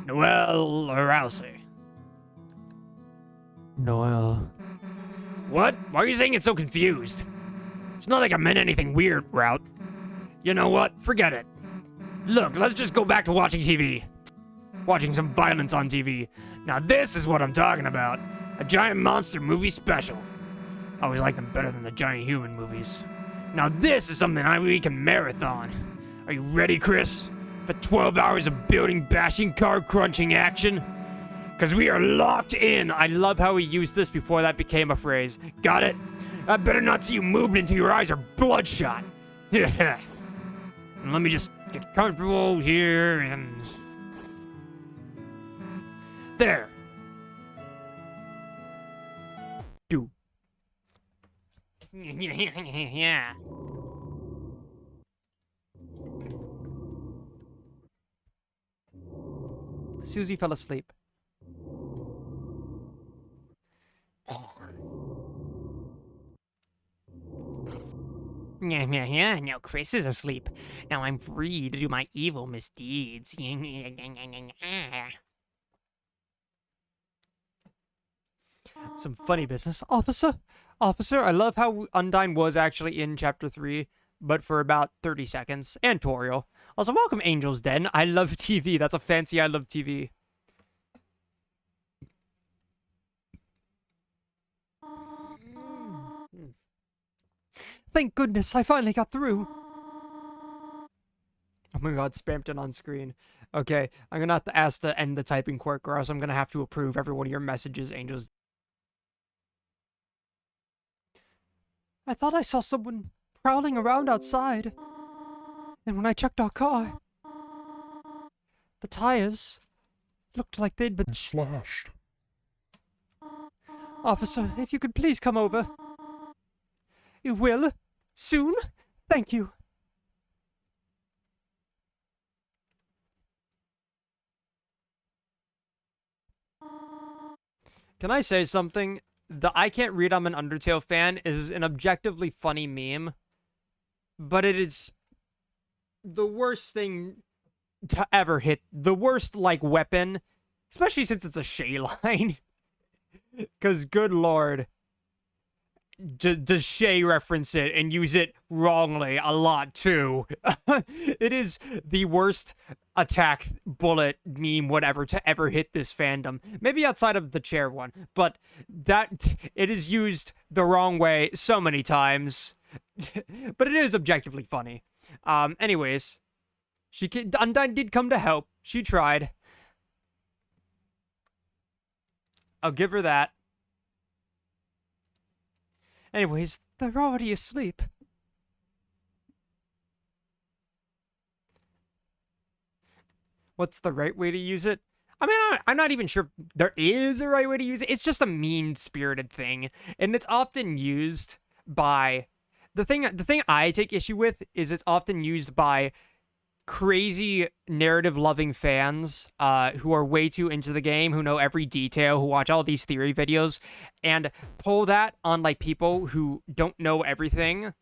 Noel or Rousey. Noel. What? Why are you saying it so confused? It's not like I meant anything weird, Route. You know what? Forget it. Look, let's just go back to watching TV. Watching some violence on TV. Now this is what I'm talking about. A giant monster movie special. I always like them better than the giant human movies. Now this is something we can marathon. Are you ready, Chris? For 12 hours of building bashing, card crunching action? Because we are locked in. I love how he used this before that became a phrase. Got it? I better not see you moving until your eyes are bloodshot. And let me just get comfortable here and... There. Do. Yeah. Susie fell asleep. Yeah, now Chris is asleep. Now I'm free to do my evil misdeeds. Some funny business. Officer, I love how Undyne was actually in Chapter 3, but for about 30 seconds. And Toriel. Also, welcome Angel's Den. I love TV. That's a fancy I love TV. Thank goodness, I finally got through. Oh my god, spammed it on screen. Okay, I'm gonna have to ask to end the typing quirk, or else I'm gonna have to approve every one of your messages, Angels. I thought I saw someone prowling around outside. And when I checked our car, the tires looked like they'd been slashed. Officer, if you could please come over. You will? Soon? Thank you. Can I say something? The I can't read I'm an Undertale fan is an objectively funny meme, but it is the worst thing to ever hit. The worst, like, weapon, especially since it's a Shay line. Because, good lord, does Shay reference it and use it wrongly a lot, too. It is the worst attack bullet meme whatever to ever hit this fandom. Maybe outside of the chair one, but that it is used the wrong way so many times. But it is objectively funny. Anyways, Undyne did come to help. She tried. I'll give her that. Anyways, they're already asleep. What's the right way to use it? I mean, I'm not even sure there is a right way to use it. It's just a mean-spirited thing. And it's often used by... The thing I take issue with is it's often used by crazy narrative-loving fans who are way too into the game, who know every detail, who watch all these theory videos, and pull that on, like, people who don't know everything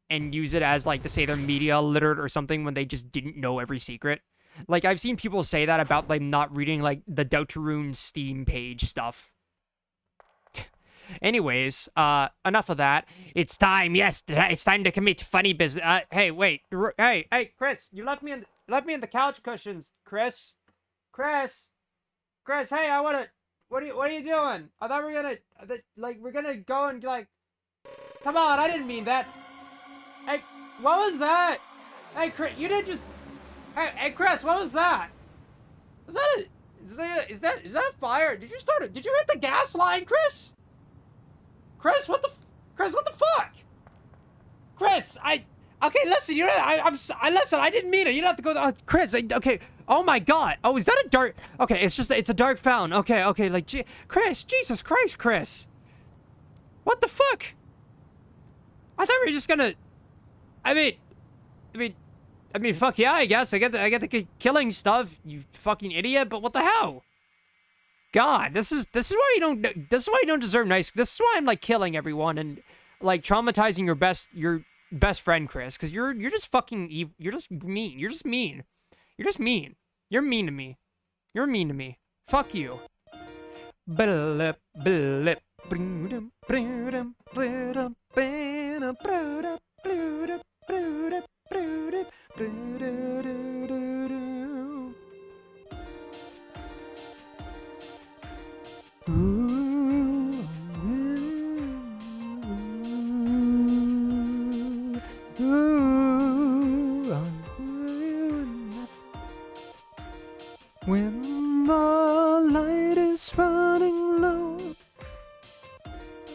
and use it as, like, to say they're media literate or something when they just didn't know every secret. Like, I've seen people say that about, like, not reading, like, the Deltarune Steam page stuff. Anyways, enough of that. It's time, yes, it's time to commit funny business. Hey, wait, hey, Chris, you left me in the couch cushions, Chris, hey, I wanna, what are you doing? I thought we were gonna go and, like, come on, I didn't mean that. Hey, what was that? Hey, Chris, you didn't just, hey, Chris, what was that? Is that fire? Did you hit the gas line, Chris? Chris, what the fuck? Chris, okay, listen, listen, I didn't mean it. You don't have to go, Chris, okay, oh my god. Oh, is that a dark, okay, it's a dark fountain. Okay, like, Chris, Jesus Christ, Chris. What the fuck? I thought we were just gonna, I mean, fuck yeah, I guess. I get the killing stuff, you fucking idiot, but what the hell? God, this is why you don't deserve nice. This is why I'm, like, killing everyone and, like, traumatizing your best friend, Chris, because you're just fucking evil. You're just mean. You're just mean. You're just mean. You're mean to me. You're mean to me. Fuck you. Blip, blip. Broodum, broodum, broodum, broodum, broodum, broodum, broodum, broodum, broodum. Ooh, ooh, ooh, when the light is running low,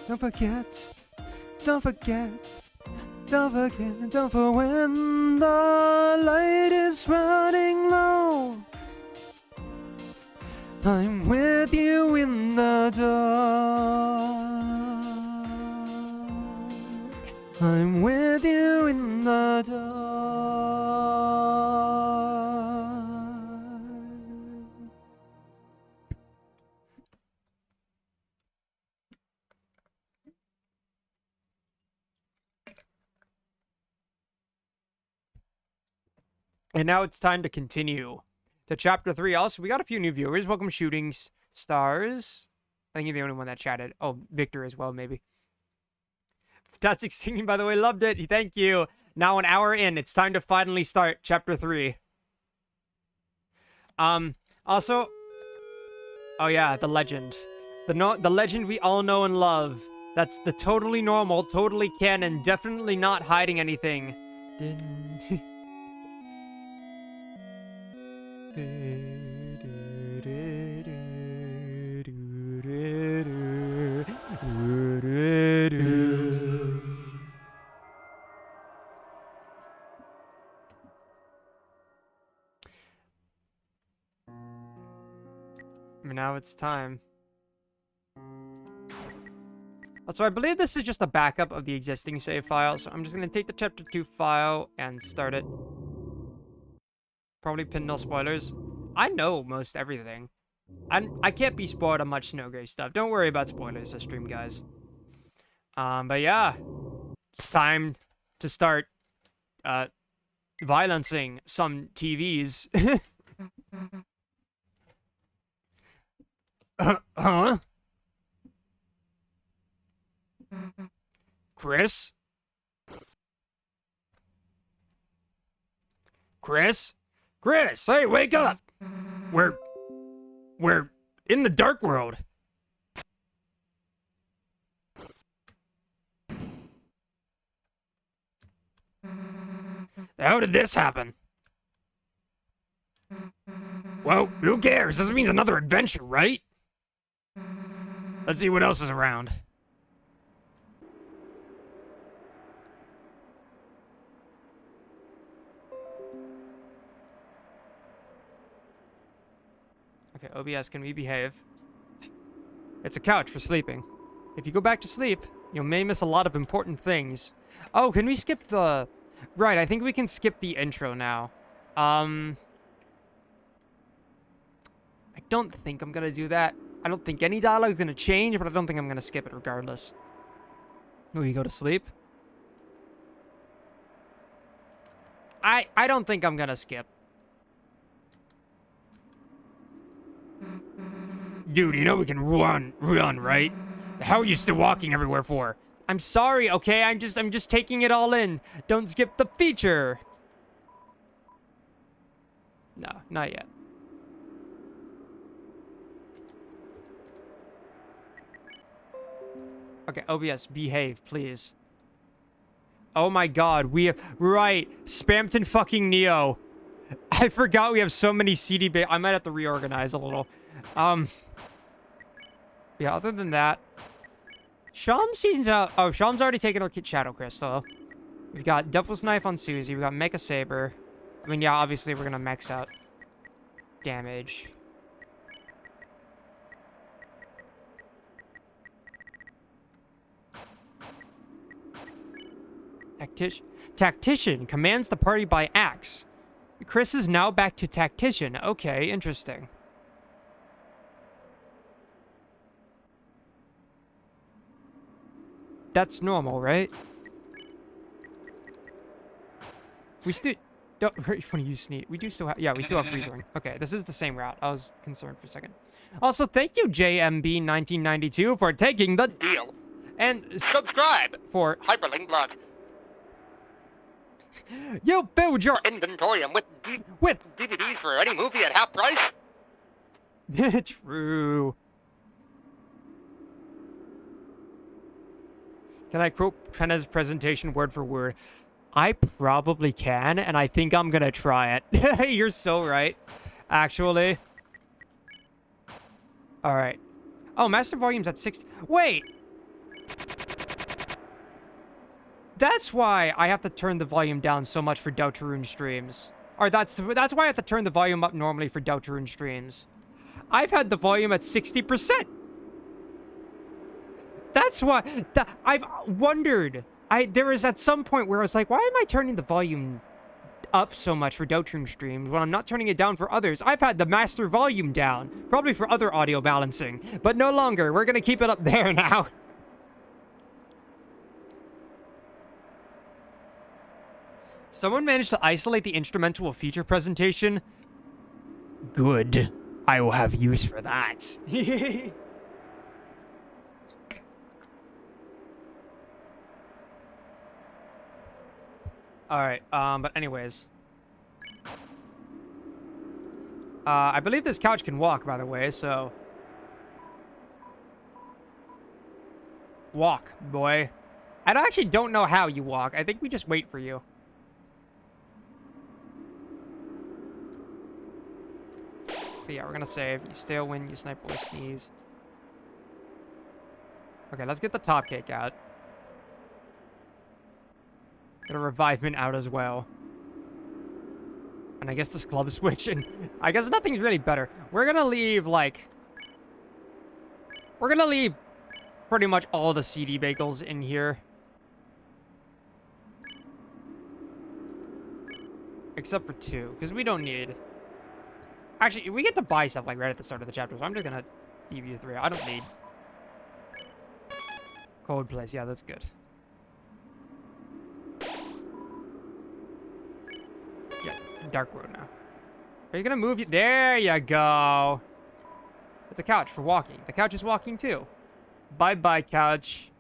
don't forget, don't forget, don't forget, don't forget when the light is running low. I'm with you in the dark. I'm with you in the dark. And now it's time to continue to chapter 3. Also, we got a few new viewers. Welcome, Shooting Stars. I think you're the only one that chatted. Oh, Victor as well, maybe. Fantastic singing, by the way. Loved it. Thank you. Now an hour in. It's time to finally start chapter 3. Also... Oh, yeah, the legend. The legend we all know and love. That's the totally normal, totally canon, definitely not hiding anything. Now it's time. So I believe this is just a backup of the existing save file, so I'm just going to take the chapter 2 file and start it. Probably pin no spoilers. I know most everything. I can't be spoiled on much Snowgrave stuff. Don't worry about spoilers this stream, guys. But yeah. It's time to start, violencing some TVs. Huh? Chris? Chris? Chris, hey, wake up! We're in the dark world. How did this happen? Well, who cares? This means another adventure, right? Let's see what else is around. Okay, OBS, can we behave? It's a couch for sleeping. If you go back to sleep, you may miss a lot of important things. Oh, can we skip the... Right, I think we can skip the intro now. I don't think I'm gonna do that. I don't think any dialogue is gonna change, but I don't think I'm gonna skip it regardless. Will you go to sleep? I don't think I'm gonna skip. Dude, you know we can run, right? The hell are you still walking everywhere for? I'm sorry, okay? I'm just taking it all in. Don't skip the feature. No, not yet. Okay, OBS, behave, please. Oh my god, we have... Right, Spampton fucking Neo. I forgot we have so many CD... I might have to reorganize a little. Yeah, other than that... Sham seems out... Oh, Sham's already taken our Shadow Crystal. We've got Devil's Knife on Susie. We've got Mecha Saber. I mean, yeah, obviously we're gonna max out damage. Tactician commands the party by axe. Chris is now back to Tactician. Okay, interesting. That's normal, right? We still don't when you sneeze. We do still have we still have freezing. Okay, this is the same route. I was concerned for a second. Also, thank you JMB1992 for taking the Deal. and Subscribe. for Hyperlink block. you build your Inventorium with with DVDs for any movie at half price. true. Can I quote Tenna's presentation word for word? I probably can, and I think I'm gonna try it. You're so right, actually. All right. Oh, master volume's at 60. Wait. That's why I have to turn the volume down so much for Deltarune streams. Or that's why I have to turn the volume up normally for Deltarune streams. I've had the volume at 60%. That's why I've wondered. There was at some point where I was like, why am I turning the volume up so much for Deltarune streams when I'm not turning it down for others? I've had the master volume down, probably for other audio balancing, but no longer. We're gonna keep it up there now. Someone managed to isolate the instrumental feature presentation. Good. I will have use for that. Alright, but anyways. I believe this couch can walk, by the way, so... Walk, boy. I actually don't know how you walk. I think we just wait for you. But yeah, we're gonna save. You steal, win, you snipe, or sneeze. Okay, let's get the top cake out. Get a revivement out as well. And I guess this club switch, and I guess nothing's really better. We're gonna leave, like... We're gonna leave pretty much all the CD bagels in here. Except for 2, because we don't need... Actually, we get to buy stuff, like, right at the start of the chapter, so I'm just gonna leave you 3. I don't need... Cold place, yeah, that's good. Yeah, dark road now. Are you gonna move? There you go. It's a couch for walking. The couch is walking too. Bye-bye, couch.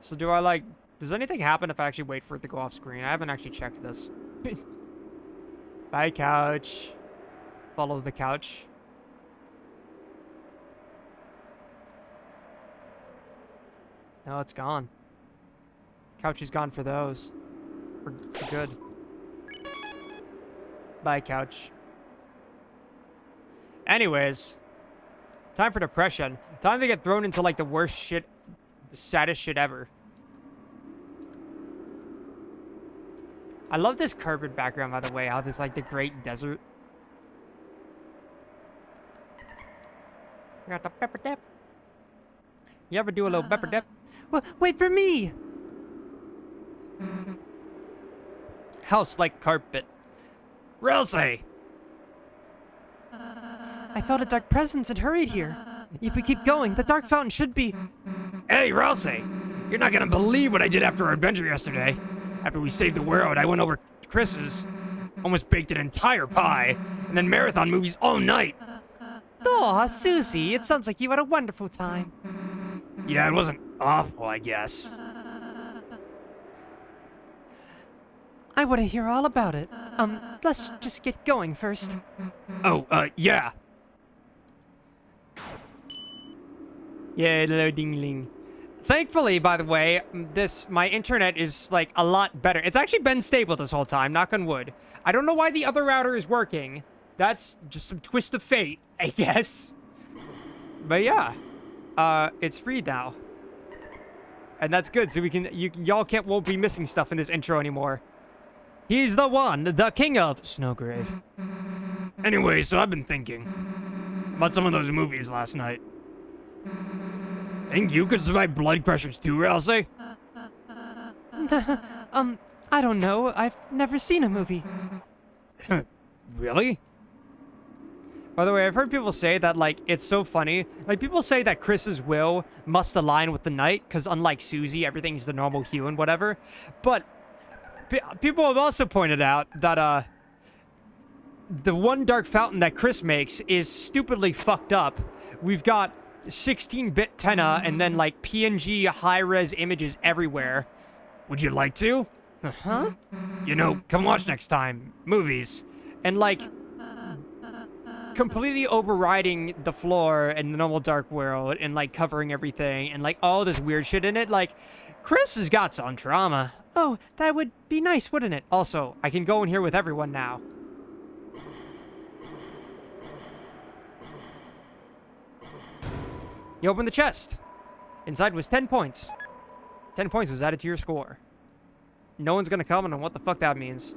So do I, like... Does anything happen if I actually wait for it to go off screen? I haven't actually checked this. Bye, couch. Follow the couch. No, it's gone. Couch is gone for those. For good. Bye, couch. Anyways. Time for depression. Time to get thrown into, like, the worst shit, the saddest shit ever. I love this curved background, by the way, how there's, like, the great desert. I got the pepper dip. You ever do a little pepper dip? Well, wait for me! House like carpet. Relsey! I felt a dark presence and hurried here. If we keep going, the dark fountain should be... Hey, Relsey! You're not gonna believe what I did after our adventure yesterday. After we saved the world, I went over to Chris's, almost baked an entire pie, and then marathon movies all night. Aw, Susie, it sounds like you had a wonderful time. Yeah, it wasn't awful, I guess. I want to hear all about it. Let's just get going first. Oh, yeah. Yeah, loading. Thankfully, by the way, my internet is, like, a lot better. It's actually been stable this whole time, knock on wood. I don't know why the other router is working. That's just some twist of fate, I guess. But yeah, it's free now. And that's good, so y'all won't be missing stuff in this intro anymore. He's the one, the king of Snowgrave. Anyway, so I've been thinking about some of those movies last night. Think you could survive blood crushers too, Relsey? I don't know. I've never seen a movie. Really? By the way, I've heard people say that, like, it's so funny. Like, people say that Chris's will must align with the night, because unlike Susie, everything's the normal hue and whatever. But people have also pointed out that, the one dark fountain that Chris makes is stupidly fucked up. We've got 16-bit Tenna and then, like, PNG high-res images everywhere. Would you like to? Huh? You know, come watch next time. Movies. And, like, completely overriding the floor in the normal dark world and, like, covering everything and, like, all this weird shit in it. Like, Chris has got some trauma. Oh, that would be nice, wouldn't it? Also, I can go in here with everyone now. You open the chest. Inside was 10 points. 10 points was added to your score. No one's gonna comment on what the fuck that means.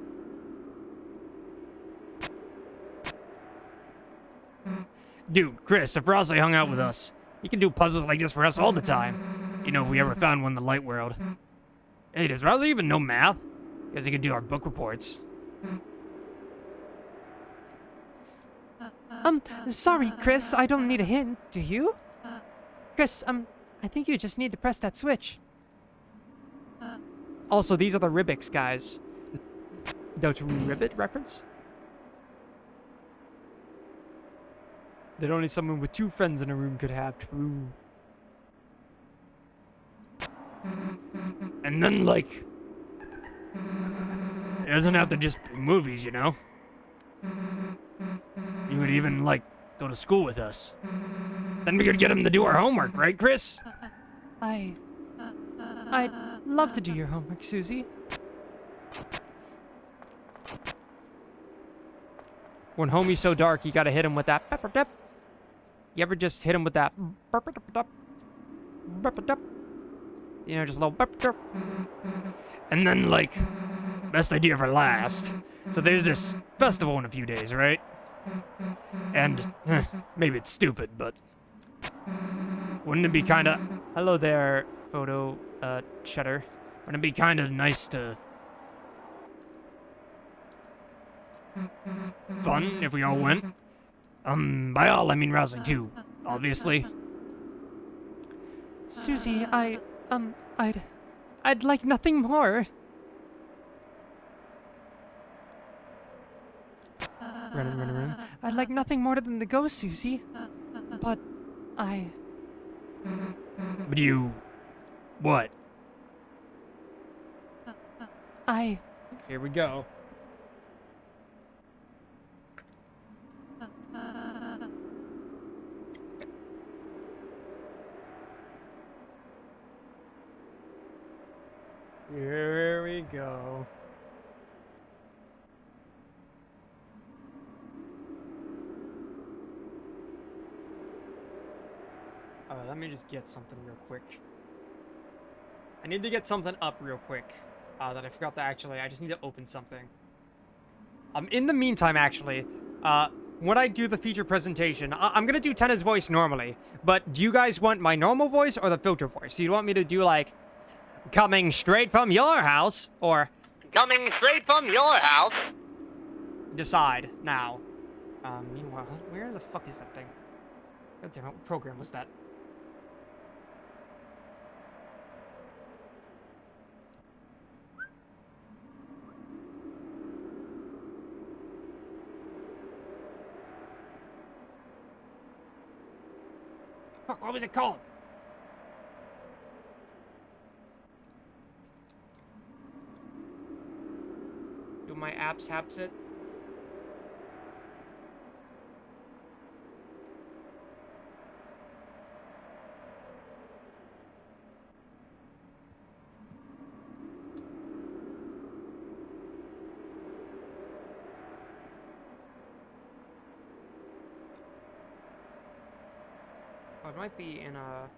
Dude, Chris, if Rossi hung out with us, he could do puzzles like this for us all the time. You know, if we ever found one in the light world. Hey, does Rossi even know math? Guess he could do our book reports. Sorry, Chris, I don't need a hint, do you? Chris, I think you just need to press that switch. Also, these are the Ribbits, guys. Deltarune Ribbit reference? That only someone with 2 friends in a room could have. True. And then, like... It doesn't have to just be movies, you know? You would even, like, go to school with us. Then we could get him to do our homework, right, Chris? I'd love to do your homework, Susie. When homie's so dark, you gotta hit him with that pepper dip. You ever just hit him with that pepper dip? Pepper dip? You know, just a little pepper dip. And then, like, best idea for last. So there's this festival in a few days, right? And, maybe it's stupid, but... Wouldn't it be kinda... Hello there, photo, shutter. Wouldn't it be kinda nice to... Fun if we all went? By all, I mean Rousing too, obviously. Susie, I'd like nothing more. Run. I'd like nothing more than to go, Susie. But But you... What? Here we go. Here we go. Alright, let me just get something real quick. I need to get something up real quick. That I forgot to actually, I just need to open something. In the meantime, actually, when I do the feature presentation, I'm gonna do Tenna's voice normally, but do you guys want my normal voice or the filter voice? So you want me to do, like, coming straight from your house, or... Coming straight from your house. Decide, now. Meanwhile, where the fuck is that thing? God damn it, what program was that? Fuck, what was it called? Do my apps haps it? Oh, it might be in a...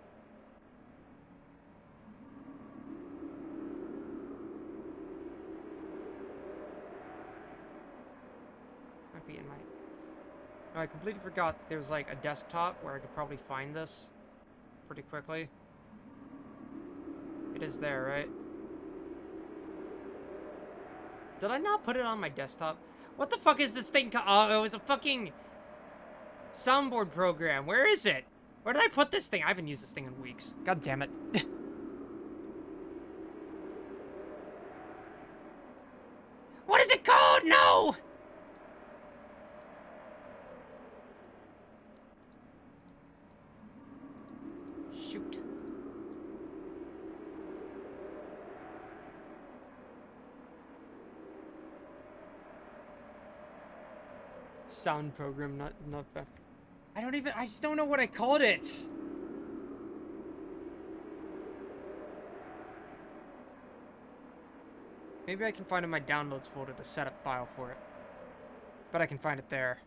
Might be in my... No, I completely forgot there was like a desktop where I could probably find this pretty quickly. It is there, right? Did I not put it on my desktop? What the fuck is this thing? Oh, it was a fucking... Soundboard program. Where is it? Where did I put this thing? I haven't used this thing in weeks. God damn it. What is it called? No! Shoot. Sound program, not back. I just don't know what I called it. Maybe I can find in my downloads folder the setup file for it. But I can find it there.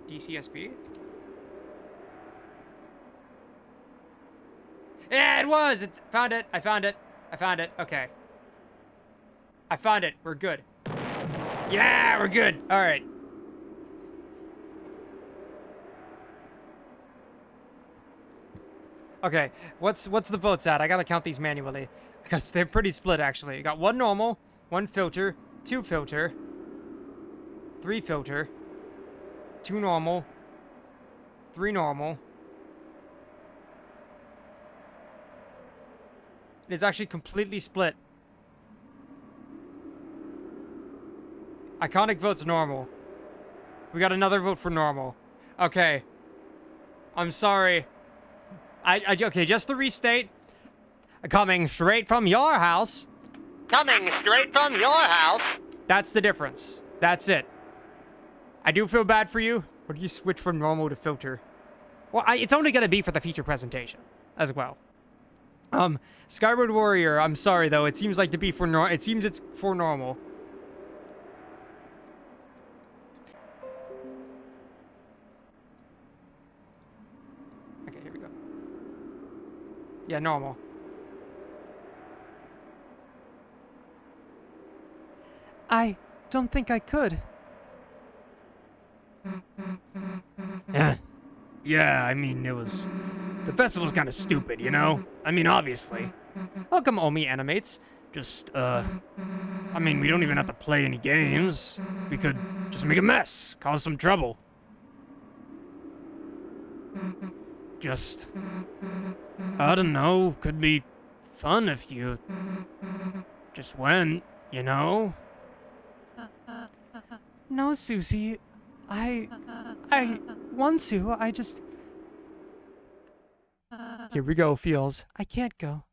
DCSP? Yeah, it was! Found it! I found it! I found it. Okay. I found it. We're good. Yeah, we're good. All right. Okay, what's the votes at? I gotta count these manually because they're pretty split actually. You got 1 normal, 1 filter, 2 filter, 3 filter, 2 normal, 3 normal. It is actually completely split. Iconic votes normal. We got another vote for normal. Okay. I'm sorry. Okay, just to restate. Coming straight from your house. Coming straight from your house. That's the difference. That's it. I do feel bad for you. Or do you switch from normal to filter? Well, it's only going to be for the feature presentation as well. Skyward Warrior, I'm sorry though. It seems like to be for it seems it's for normal. Okay, here we go. Yeah, normal. I don't think I could. Yeah, I mean, the festival's kind of stupid, you know? I mean, obviously. Welcome, Omi Animates. Just, I mean, we don't even have to play any games. We could just make a mess, cause some trouble. Just, I don't know, could be fun if you just went, you know? No, Susie. I want to. I just... Here we go, feels. I can't go.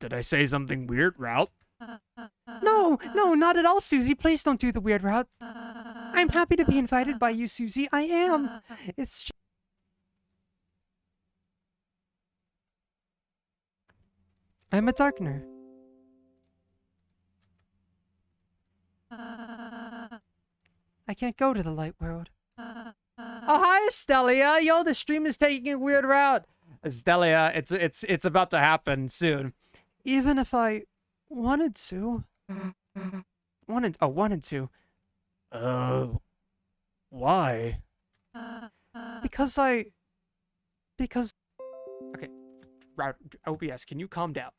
Did I say something weird, Route? No, not at all, Susie. Please don't do the weird route. I'm happy to be invited by you, Susie. I am. It's just... I'm a Darkner. I can't go to the light world. Oh, hi, Estelia. Yo, the stream is taking a weird route. Estelia, it's about to happen soon. Even if I wanted to. Wanted to. Why? Because... Okay, route OBS, can you calm down?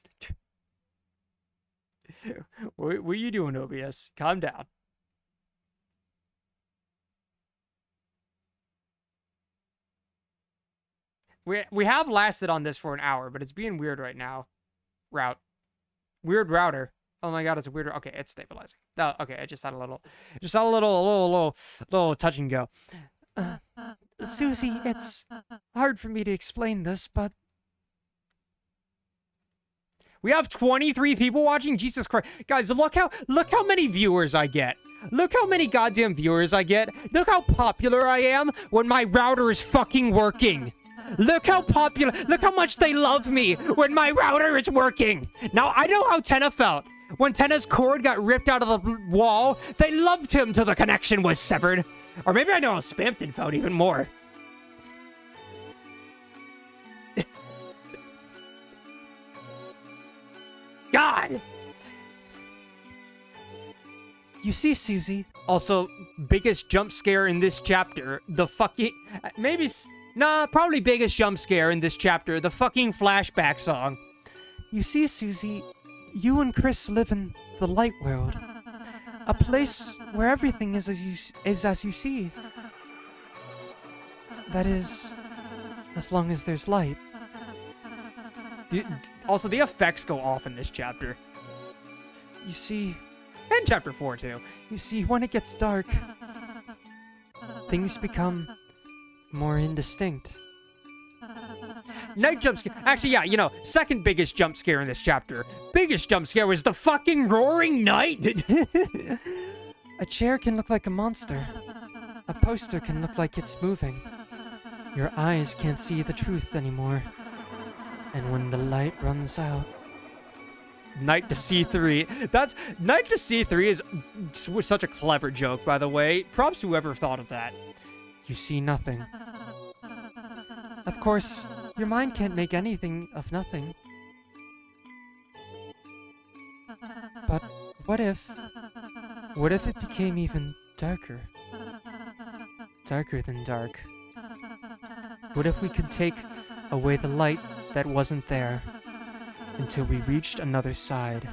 What are you doing, OBS? Calm down. We have lasted on this for an hour, but it's being weird right now. Route. Weird router. Oh my god, it's a weird... Okay, it's stabilizing. Oh, okay, I just had a little touch and go. Susie, it's hard for me to explain this, but... We have 23 people watching? Jesus Christ. Guys, look how many viewers I get. Look how many goddamn viewers I get. Look how popular I am when my router is fucking working. Look how popular, look how much they love me when my router is working. Now, I know how Tenna felt. When Tenna's cord got ripped out of the wall, they loved him till the connection was severed. Or maybe I know how Spampton felt even more. God! You see, Susie... Also, biggest jump scare in this chapter, the fucking... probably biggest jump scare in this chapter, the fucking flashback song. You see, Susie, You and Chris live in the light world. A place where everything is as you see. That is, as long as there's light. Also, the effects go off in this chapter. You see, And chapter 4, too. you see, when it gets dark, things become more indistinct. Night jump scare. Actually, yeah, you know, second biggest jump scare in this chapter. Biggest jump scare was the fucking roaring night. A chair can look like a monster. A poster can look like it's moving. Your eyes can't see the truth anymore. And when the light runs out, Night to C3. That's Night to C3 was such a clever joke, by the way. Props to whoever thought of that. you see nothing. Of course, your mind can't make anything of nothing. But what if it became even darker? Darker than dark. What if we could take away the light that wasn't there until we reached another side?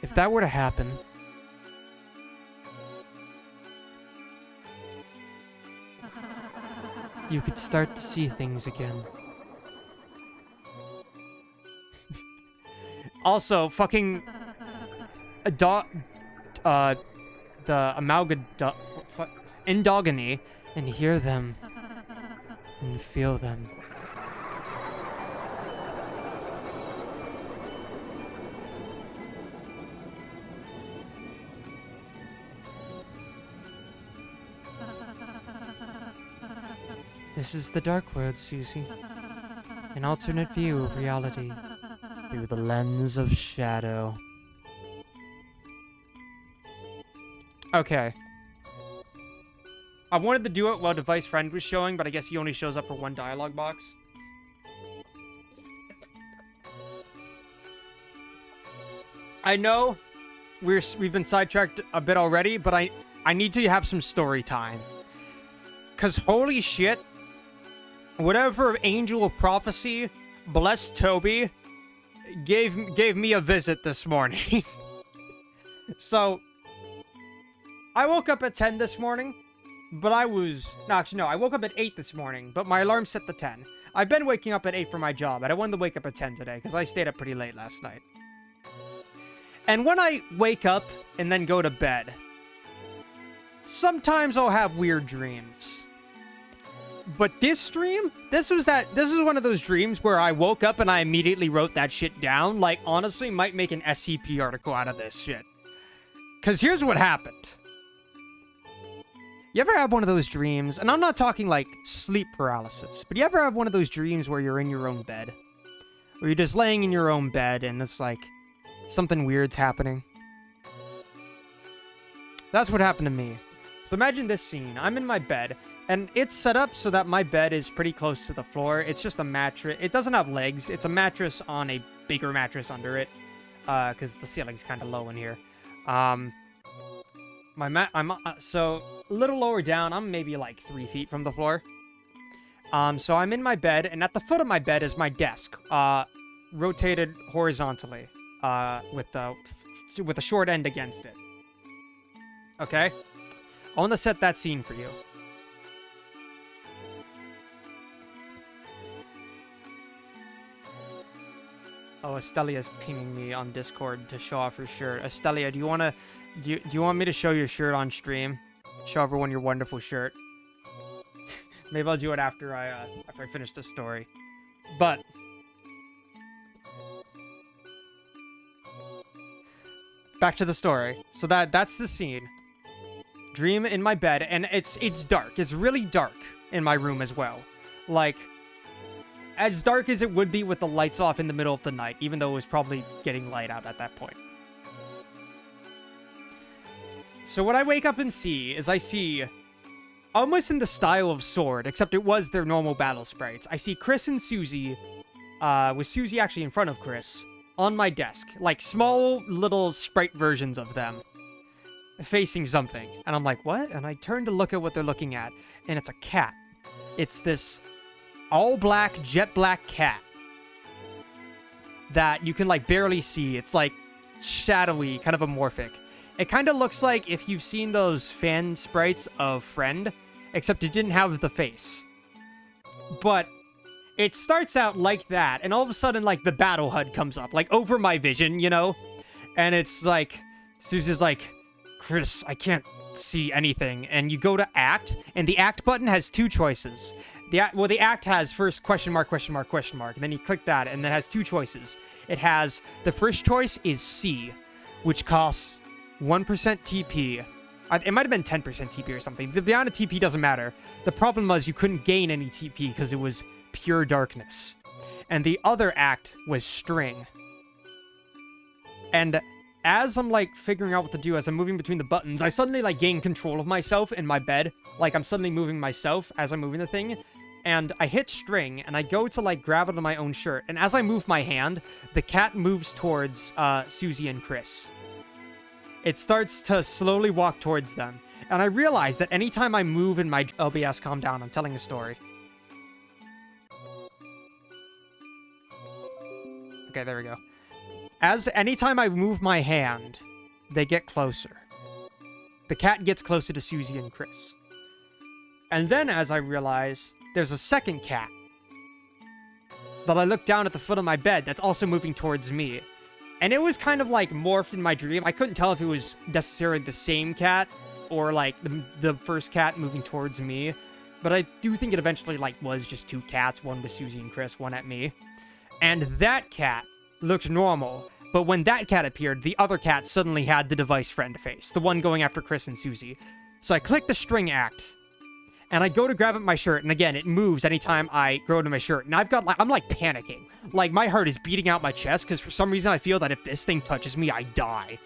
If that were to happen, you could start to see things again. Also, fucking the endogeny. And hear them. And feel them. This is the dark world, Susie. An alternate view of reality through the lens of shadow. Okay. I wanted to do it while Device Friend was showing, but I guess he only shows up for one dialogue box. I know we've been sidetracked a bit already, but I need to have some story time. 'Cause holy shit, whatever Angel of Prophecy, bless Toby, gave me a visit this morning. So, I woke up at 10 this morning, but I woke up at 8 this morning, but my alarm set to 10. I've been waking up at 8 for my job, and I wanted to wake up at 10 today, because I stayed up pretty late last night. And when I wake up and then go to bed, sometimes I'll have weird dreams. But this dream, this is one of those dreams where I woke up and I immediately wrote that shit down. Like, honestly, might make an SCP article out of this shit. Because here's what happened. You ever have one of those dreams, and I'm not talking like sleep paralysis, but you ever have one of those dreams where you're in your own bed? Where you're just laying in your own bed and it's like something weird's happening? That's what happened to me. So imagine this scene. I'm in my bed, and it's set up so that my bed is pretty close to the floor. It's just a mattress. It doesn't have legs. It's a mattress on a bigger mattress under it, because the ceiling's kind of low in here. So a little lower down. I'm maybe like 3 feet from the floor. So I'm in my bed, and at the foot of my bed is my desk, rotated horizontally, with the short end against it. Okay. I want to set that scene for you. Oh, Estelia's pinging me on Discord to show off her shirt. Estelia, do you want me to show your shirt on stream? Show everyone your wonderful shirt. Maybe I'll do it after I finish this story. But back to the story. So that's the scene. Dream in my bed, and it's dark. It's really dark in my room as well. Like, as dark as it would be with the lights off in the middle of the night, even though it was probably getting light out at that point. So what I wake up and see is I see, almost in the style of Sword, except it was their normal battle sprites, I see Chris and Susie, with Susie actually in front of Chris, on my desk. Like, small little sprite versions of them. Facing something, and I'm like, what? And I turn to look at what they're looking at, and it's a cat. It's this all black, jet black cat. that you can like barely see. It's like shadowy, kind of amorphic. It kind of looks like if you've seen those fan sprites of Friend, except it didn't have the face. But it starts out like that, and all of a sudden, like, the battle HUD comes up, like, over my vision, you know? And it's like, Susie's like, Chris, I can't see anything. And you go to act, and the act button has two choices. The act has first question mark, and then you click that, and then it has two choices. It has, the first choice is C, which costs 1% TP. It might have been 10% TP or something. The amount of TP doesn't matter. The problem was you couldn't gain any TP because it was pure darkness. And the other act was string. And as I'm like figuring out what to do as I'm moving between the buttons, I suddenly like gain control of myself in my bed. Like I'm suddenly moving myself as I'm moving the thing. And I hit string and I go to like grab it on my own shirt. And as I move my hand, the cat moves towards Susie and Chris. It starts to slowly walk towards them. And I realize that anytime I move in my OBS, calm down, I'm telling a story. Okay, there we go. Anytime I move my hand, they get closer. The cat gets closer to Susie and Chris. And then as I realize, there's a second cat. But I look down at the foot of my bed that's also moving towards me. And it was kind of like morphed in my dream. I couldn't tell if it was necessarily the same cat or like the first cat moving towards me. But I do think it eventually like was just two cats, one with Susie and Chris, one at me. And that cat looked normal. But when that cat appeared, the other cat suddenly had the device friend face, the one going after Chris and Susie. So I click the string act. And I go to grab at my shirt, and again, it moves anytime I go to my shirt. And I'm like panicking. Like, my heart is beating out my chest, because for some reason I feel that if this thing touches me, I die.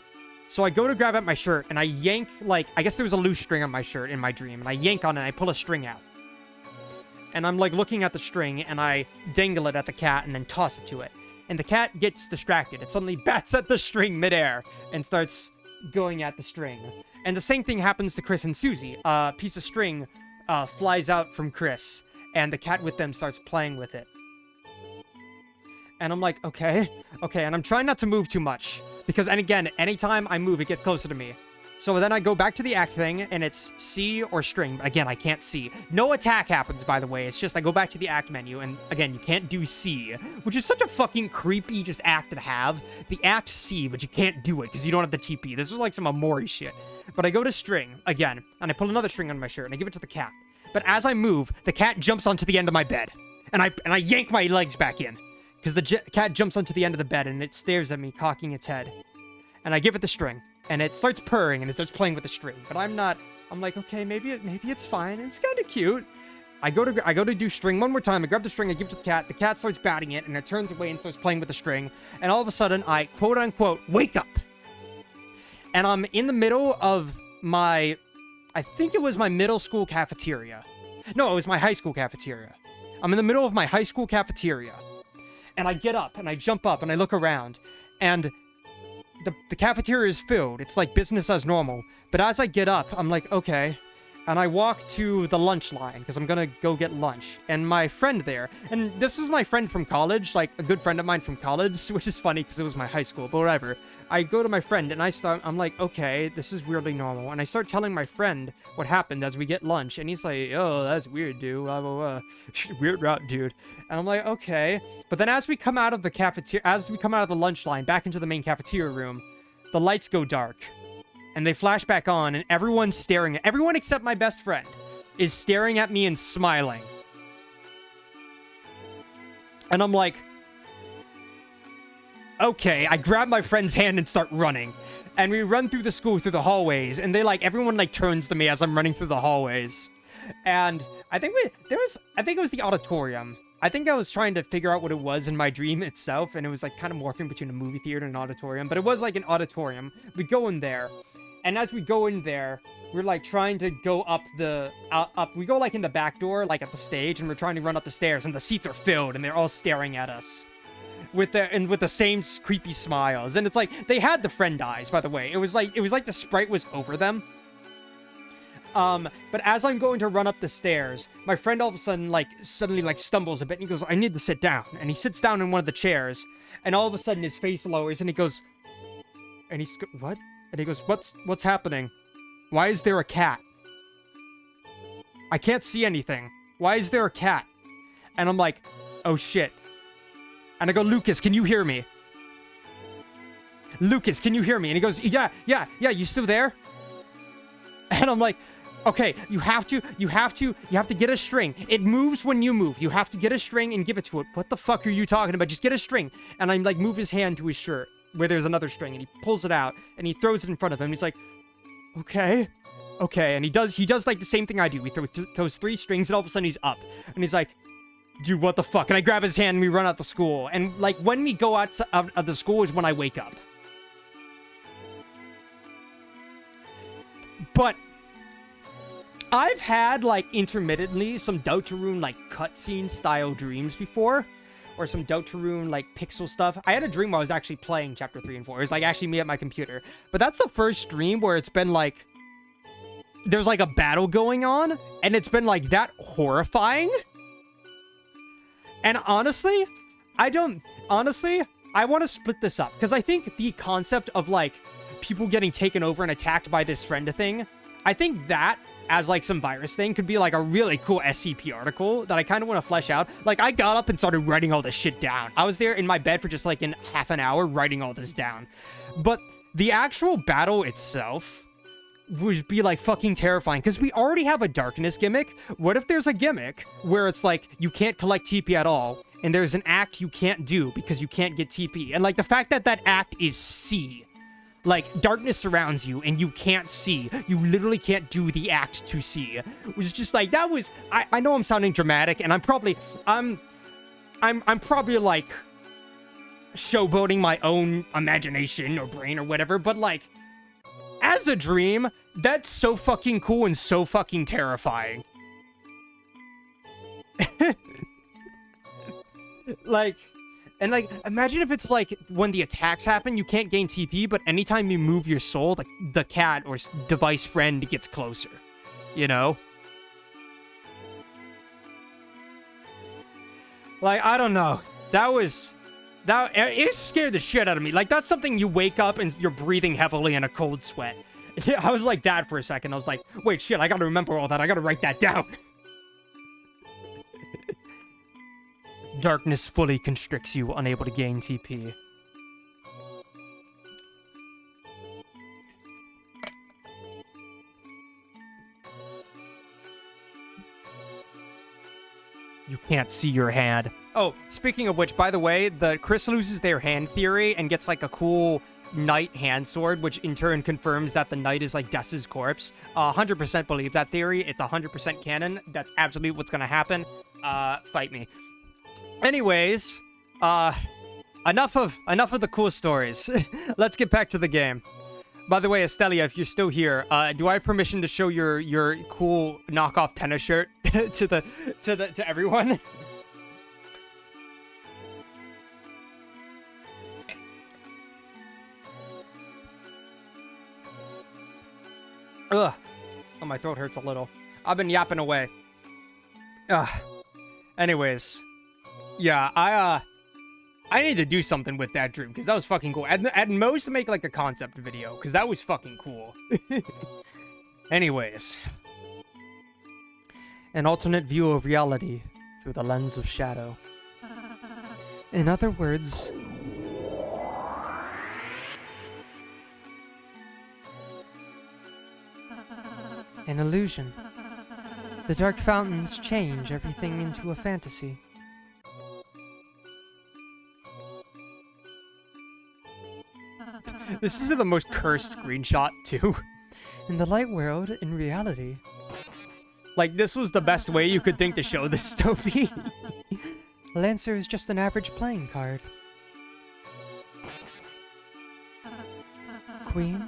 So I go to grab at my shirt, and I yank, like, I guess there was a loose string on my shirt in my dream, and I yank on it, and I pull a string out. And I'm, like, looking at the string, and I dangle it at the cat, and then toss it to it. And the cat gets distracted. It suddenly bats at the string midair, and starts going at the string. And the same thing happens to Chris and Susie. A piece of string flies out from Chris, and the cat with them starts playing with it. And I'm like, okay, and I'm trying not to move too much, because, and again, anytime I move, it gets closer to me. So then I go back to the act thing, and it's C or string. Again, I can't see. No attack happens, by the way. It's just I go back to the act menu, and again, you can't do C, which is such a fucking creepy just act to have. The act C, but you can't do it, because you don't have the TP. This was like some Amori shit. But I go to string, again, and I pull another string on my shirt, and I give it to the cat. But as I move, the cat jumps onto the end of my bed. And I yank my legs back in. Because the cat jumps onto the end of the bed, and it stares at me, cocking its head. And I give it the string. And it starts purring, and it starts playing with the string. But I'm like, okay, maybe it's fine. It's kind of cute. I go to do string one more time. I grab the string, I give it to the cat. The cat starts batting it, and it turns away and starts playing with the string. And all of a sudden, I, quote-unquote, wake up. And I'm in the middle of my... I think it was my middle school cafeteria. No, it was my high school cafeteria. I'm in the middle of my high school cafeteria. And I get up, and I jump up, and I look around. And the cafeteria is filled. It's like business as normal. But as I get up, I'm like, okay. And I walk to the lunch line, because I'm gonna go get lunch. And my friend there, and this is my friend from college, like a good friend of mine from college, which is funny because it was my high school, but whatever. I go to my friend, and I'm like, okay, this is weirdly normal. And I start telling my friend what happened as we get lunch, and he's like, oh, that's weird, dude. Blah, blah, blah. Weird route, dude. And I'm like, okay. But then as we come out of the cafeteria, as we come out of the lunch line back into the main cafeteria room, the lights go dark. And they flash back on, and everyone's staring. Everyone except my best friend is staring at me and smiling. And I'm like, okay. I grab my friend's hand and start running. And we run through the school, through the hallways. And everyone turns to me as I'm running through the hallways. And I think it was the auditorium. I think I was trying to figure out what it was in my dream itself. And it was kind of morphing between a movie theater and an auditorium. But it was like an auditorium. We go in there. And as we go in there, we're trying to go up we go in the back door, at the stage, and we're trying to run up the stairs, and the seats are filled, and they're all staring at us with the same creepy smiles. And it's they had the friend eyes, by the way. It was like the sprite was over them. But as I'm going to run up the stairs, my friend all of a sudden, like, suddenly stumbles a bit, and he goes, I need to sit down. And he sits down in one of the chairs, and all of a sudden his face lowers, and he goes, what? And he goes, what's happening? Why is there a cat? I can't see anything. Why is there a cat? And I'm like, oh shit. And I go, Lucas, can you hear me? Lucas, can you hear me? And he goes, yeah, you still there? And I'm like, okay, you have to get a string. It moves when you move. You have to get a string and give it to it. What the fuck are you talking about? Just get a string. And I'm like, move his hand to his shirt where there's another string, and he pulls it out and he throws it in front of him. He's like, okay. And he does like the same thing I do. We throws 3 strings, and all of a sudden he's up. And he's like, dude, what the fuck? And I grab his hand and we run out the school. And like when we go out of the school is when I wake up. But I've had, like, intermittently some Deltarune, like, cutscene style dreams before. Or some Deltarune, like, pixel stuff. I had a dream where I was actually playing Chapter 3 and 4. It was, like, actually me at my computer. But that's the first dream where it's been, like, there's, like, a battle going on. And it's been, like, that horrifying. And honestly, I want to split this up. Because I think the concept of, like, people getting taken over and attacked by this friend thing, I think that as like some virus thing could be like a really cool SCP article that I kind of want to flesh out. Like, I got up and started writing all this shit down. I was there in my bed for just like in half an hour writing all this down. But the actual battle itself would be like fucking terrifying, because we already have a darkness gimmick. What if there's a gimmick where it's like you can't collect TP at all, and there's an act you can't do because you can't get TP, and like the fact that that act is C. Like, darkness surrounds you, and you can't see. You literally can't do the act to see. It was just like, that was... I know I'm sounding dramatic, and I'm probably, like, showboating my own imagination or brain or whatever, but, like, as a dream, that's so fucking cool and so fucking terrifying. Like... And, like, imagine if it's, like, when the attacks happen, you can't gain TP, but anytime you move your soul, the cat or device friend gets closer. You know? Like, I don't know. It scared the shit out of me. Like, that's something you wake up and you're breathing heavily in a cold sweat. I was like that for a second. I was like, wait, shit, I gotta remember all that. I gotta write that down. Darkness fully constricts you, unable to gain TP. You can't see your hand. Oh, speaking of which, by the way, Chris loses their hand theory and gets like a cool knight hand sword, which in turn confirms that the knight is like Dess's corpse. 100% believe that theory. It's 100% canon. That's absolutely what's gonna happen. Fight me. Anyways, enough of the cool stories. Let's get back to the game. By the way, Estelia, if you're still here, do I have permission to show your cool knockoff Tenna shirt to everyone? Ugh. Oh, my throat hurts a little. I've been yapping away. Ugh. Anyways. Yeah, I need to do something with that dream, because that was fucking cool. At most, make, like, a concept video, because that was fucking cool. Anyways. An alternate view of reality through the lens of shadow. In other words... an illusion. The dark fountains change everything into a fantasy. This is the most cursed screenshot, too. In the light world, in reality. Like, this was the best way you could think to show this, Toby. Lancer is just an average playing card. Queen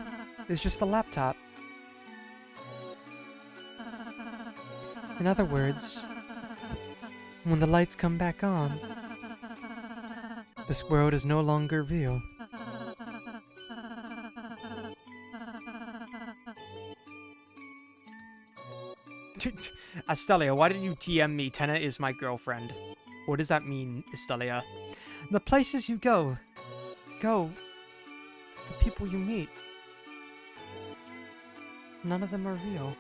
is just a laptop. In other words, when the lights come back on, this world is no longer real. Estelia, why did you TM me? Tenna is my girlfriend. What does that mean, Estelia? The places you go. The people you meet. None of them are real.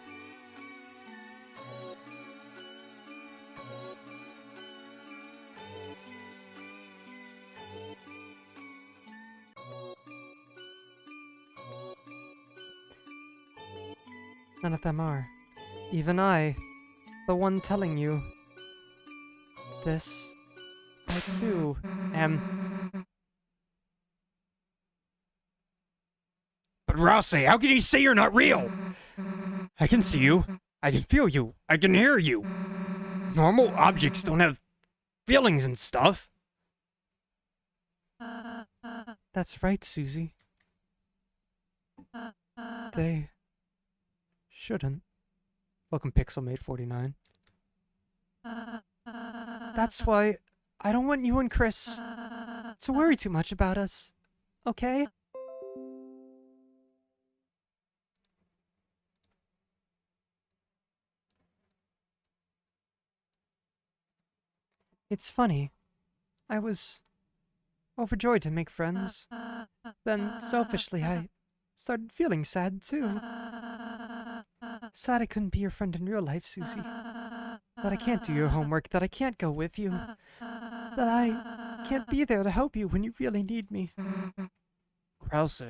None of them are. Even I, the one telling you this, I too am. But Rouse, how can you say you're not real? I can see you. I can feel you. I can hear you. Normal objects don't have feelings and stuff. That's right, Susie. They shouldn't. Welcome, Pixelmate49. That's why I don't want you and Chris to worry too much about us. Okay? It's funny. I was overjoyed to make friends. Then, selfishly, I started feeling sad, too. Sad I couldn't be your friend in real life, Susie. That I can't do your homework, that I can't go with you. That I can't be there to help you when you really need me. Rouse.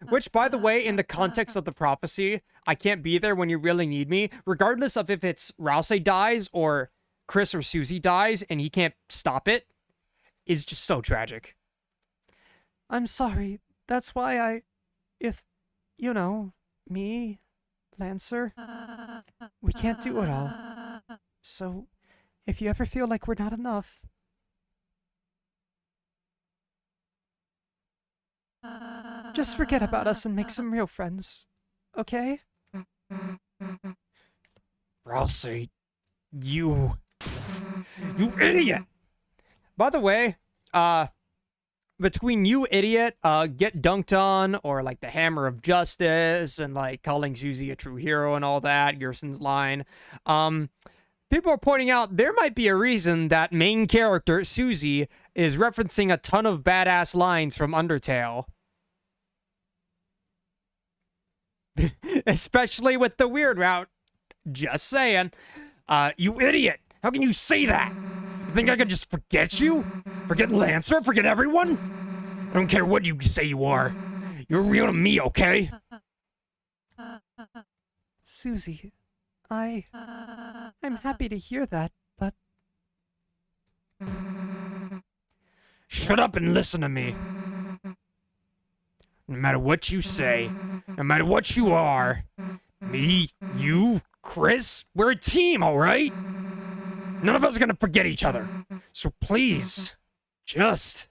Which, by the way, in the context of the prophecy, I can't be there when you really need me, regardless of if it's Rouse dies or Chris or Susie dies and he can't stop it, is just so tragic. I'm sorry. That's why if, me, Lancer, we can't do it all. So, if you ever feel like we're not enough, just forget about us and make some real friends. Okay? Rouse, you idiot! By the way, between you idiot, get dunked on, or like the hammer of justice, and like calling Susie a true hero and all that, Gerson's line, people are pointing out there might be a reason that main character, Susie, is referencing a ton of badass lines from Undertale. Especially with the weird route. Just saying. You idiot! How can you say that? You think I could just forget you? Forget Lancer? Forget everyone? I don't care what you say you are. You're real to me, okay? Susie, I'm happy to hear that, but Shut up and listen to me. No matter what you say, no matter what you are, me, you, Chris, we're a team, alright? None of us are gonna forget each other. So please, just...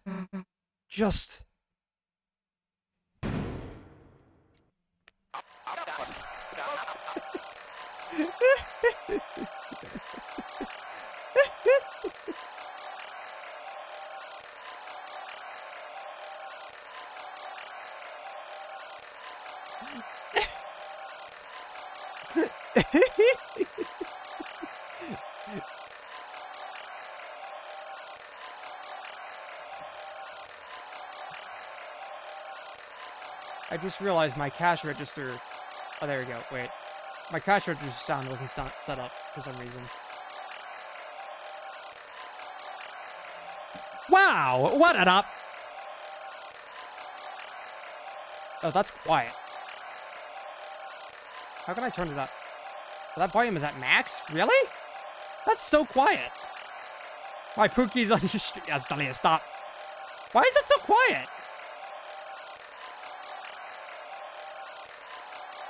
I just realized my cash register... Oh, there we go. Wait. My cash register sound wasn't set up for some reason. Wow! What it up? Oh, that's quiet. How can I turn it up? That volume is at max? Really? That's so quiet. My Pookie's on your street. Yeah, Stellia, stop. Why is it so quiet?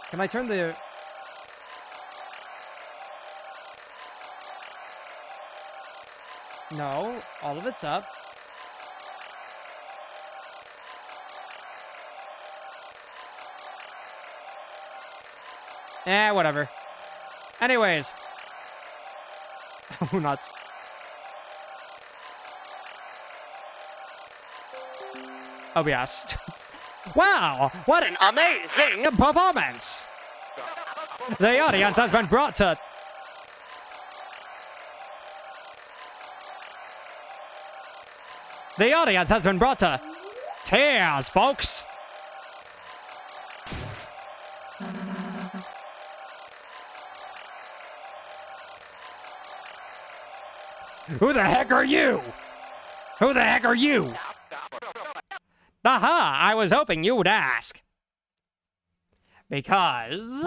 Can I turn the... No, all of it's up. Whatever. Anyways. Oh, nuts. Oh, yes. Wow, what an Amazing! performance! The audience has been brought to... The audience has been brought to tears, folks. Who the heck are you? Who the heck are you? Aha, I was hoping you would ask. Because...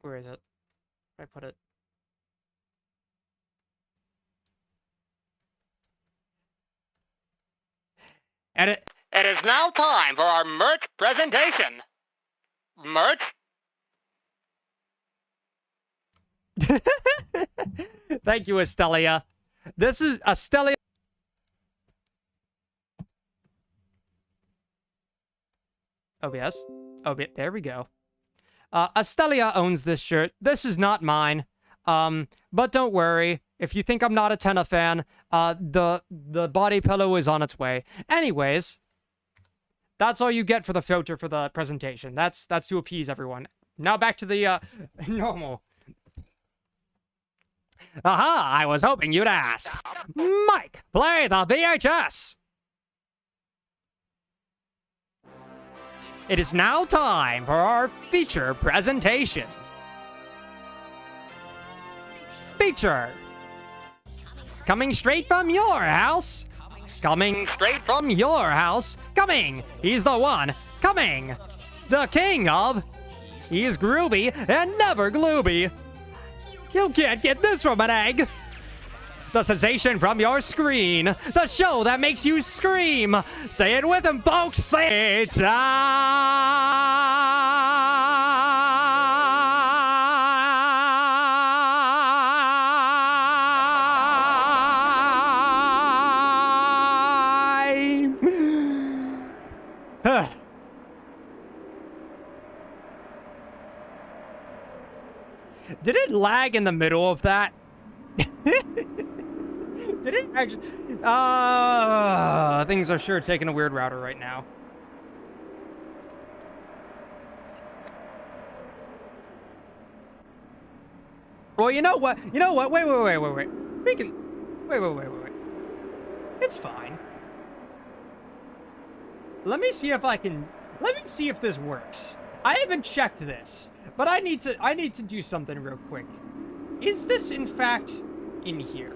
Where is it? Where did I put it? Edit. It is now time for our merch presentation. Merch? Thank you, Estelia. This is Estelia. OBS. There we go. Estelia owns this shirt. This is not mine. But don't worry. If you think I'm not a Tenna fan, the body pillow is on its way. Anyways, that's all you get for the filter for the presentation. That's to appease everyone. Now back to the normal. Aha! I was hoping you'd ask. Mike, play the VHS. It is now time for our feature presentation. Feature. Coming straight from your house. Coming straight from your house. Coming. He's the one. Coming. The king of... He's groovy and never glooby. You can't get this from an egg. The sensation from your screen. The show that makes you scream. Say it with him, folks. Say it. Did it lag in the middle of that? Did it actually? Things are sure taking a weird router right now. Well, you know what? You know what? Wait. We can... Wait. It's fine. Let me see if I can... Let me see if this works. I haven't checked this, but I need to do something real quick. Is this, in fact, in here?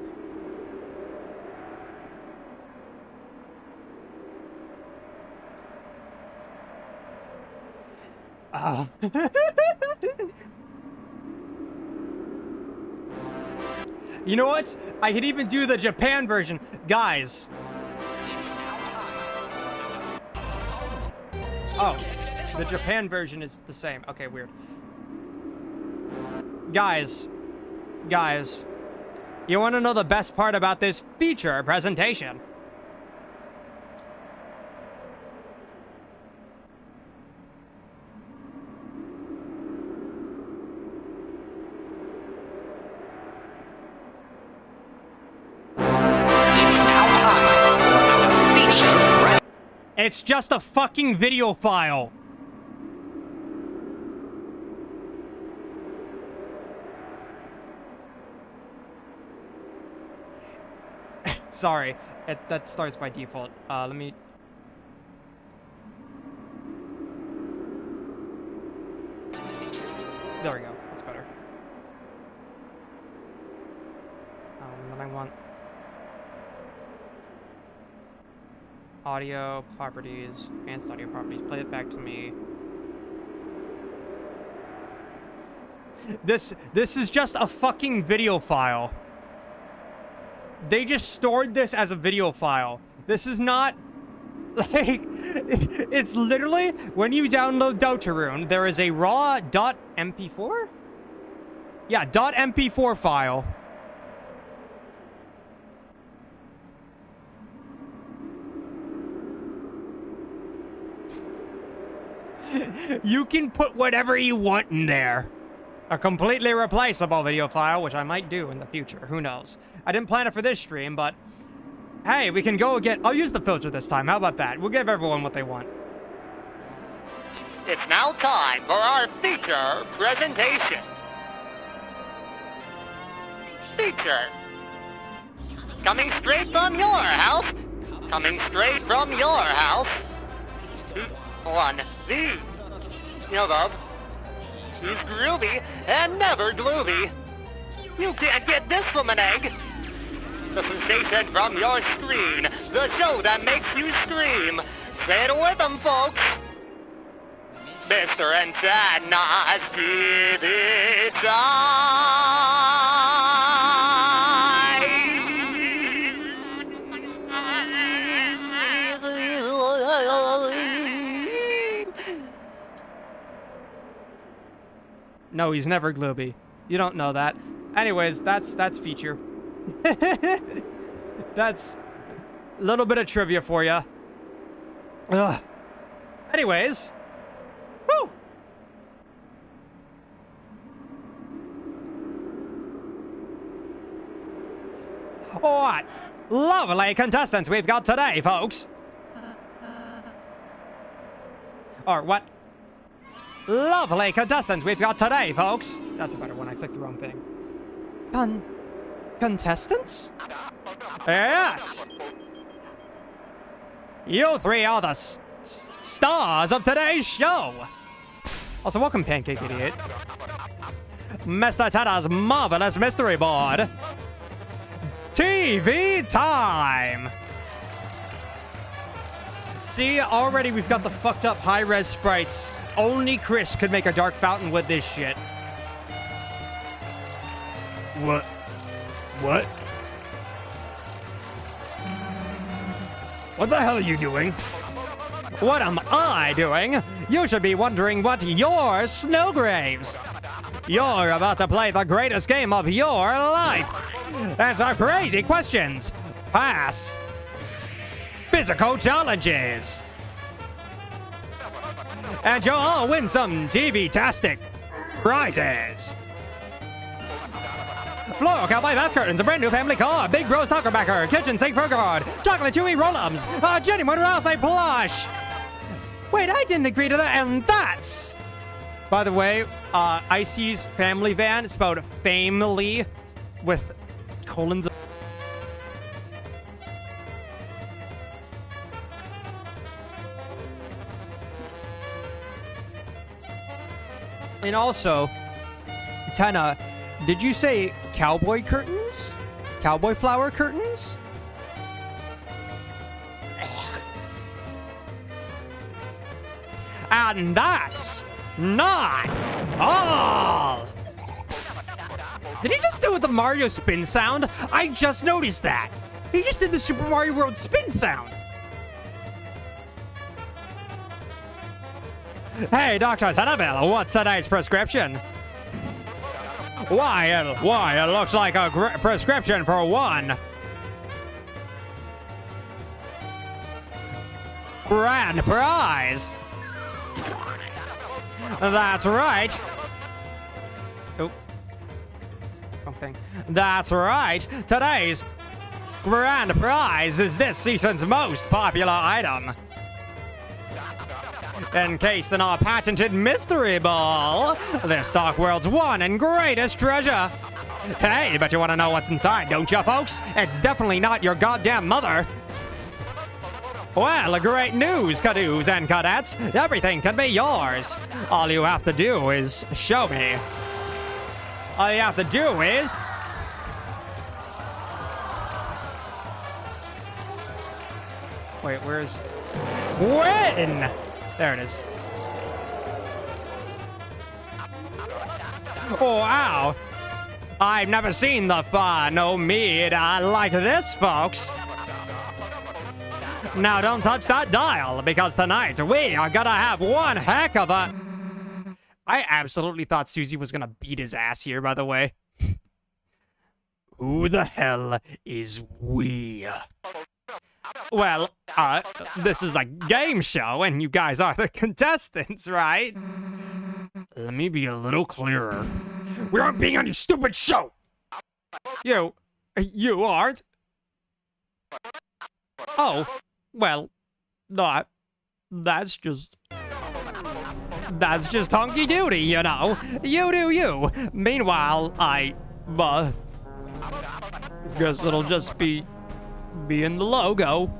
You know what? I could even do the Japan version. Guys. Oh, the Japan version is the same. Okay, weird. Guys, you want to know the best part about this feature presentation? It's just a fucking video file. Sorry, that starts by default. Let me... There we go. That's better. Then I want... Audio properties, advanced audio properties. Play it back to me. This is just a fucking video file. They just stored this as a video file. This is not like it's literally when you download Deltarune, there is a raw .mp4? Yeah, .mp4 file. You can put whatever you want in there. a completely replaceable video file, which I might do in the future. Who knows? I didn't plan it for this stream, but hey, we can go get... I'll use the filter this time. How about that? We'll give everyone what they want. It's now time for our feature presentation. Feature. Coming straight from your house. Coming straight from your house. One. The love. Who's groovy and never gloovy. You can't get this from an egg. The sensation from your screen. The show that makes you scream. Say it with them, folks. Mr. and Tenna's TV time. No, he's never glooby. You don't know that. Anyways, that's feature. That's a little bit of trivia for you. Ugh. Anyways. Woo! What lovely contestants we've got today, folks. Or what lovely contestants we've got today, folks. That's a better one. I clicked the wrong thing. Contestants? Yes! You three are the stars of today's show. Also, welcome, Pancake Idiot. Mr. Tenna's marvelous mystery board. TV time! See, already we've got the fucked up high-res sprites. Only Chris could make a dark fountain with this shit. What? What? What the hell are you doing? What am I doing? You should be wondering what your Snowgraves. You're about to play the greatest game of your life. Answer crazy questions. Pass physical challenges. And you'll all win some TV-tastic prizes. Floral cowboy bath curtains, a brand new family car, big bro stalker backer, kitchen sink fur guard, chocolate chewy roll-ups, a genuine Rousey plush. Wait, I didn't agree to that, and that's... By the way, Icy's family van, spelled family with colons. And also, Tenna, did you say cowboy curtains? Cowboy flower curtains? And that's not all! Did he just do the Mario spin sound? I just noticed that. He just did the Super Mario World spin sound. Hey, Dr. Tennaville, what's today's prescription? Why, it looks like a prescription for one. Grand prize. That's right. Oh. Wrong thing. That's right. Today's grand prize is this season's most popular item. Encased in our patented mystery ball, this Dark World's one and greatest treasure. Hey, but you want to know what's inside, don't you, folks? It's definitely not your goddamn mother. Well, great news, cadoos and cadets. Everything can be yours. All you have to do is show me. All you have to do is... Wait, where's... Win! There it is. Oh, wow. I've never seen the Phenometer like this, folks. Now, don't touch that dial, because tonight we are gonna have one heck of a... I absolutely thought Susie was gonna beat his ass here, by the way. Who the hell is we? Well, this is a game show, and you guys are the contestants, right? Let me be a little clearer. We aren't being on your stupid show! You aren't? Oh, well, no, that's just hunky-doody, you know. You do you. Meanwhile, guess it'll just be in the logo.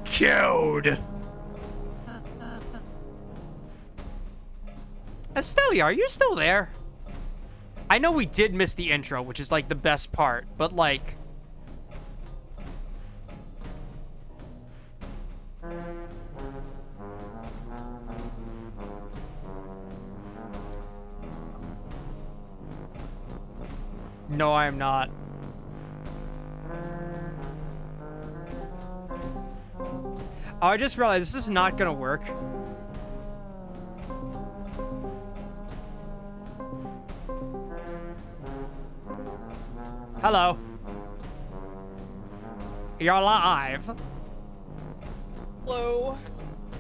Code! Estelle, are you still there? I know we did miss the intro, which is like the best part, but like... No, I am not. Oh, I just realized this is not gonna work. Hello. You're live. Hello.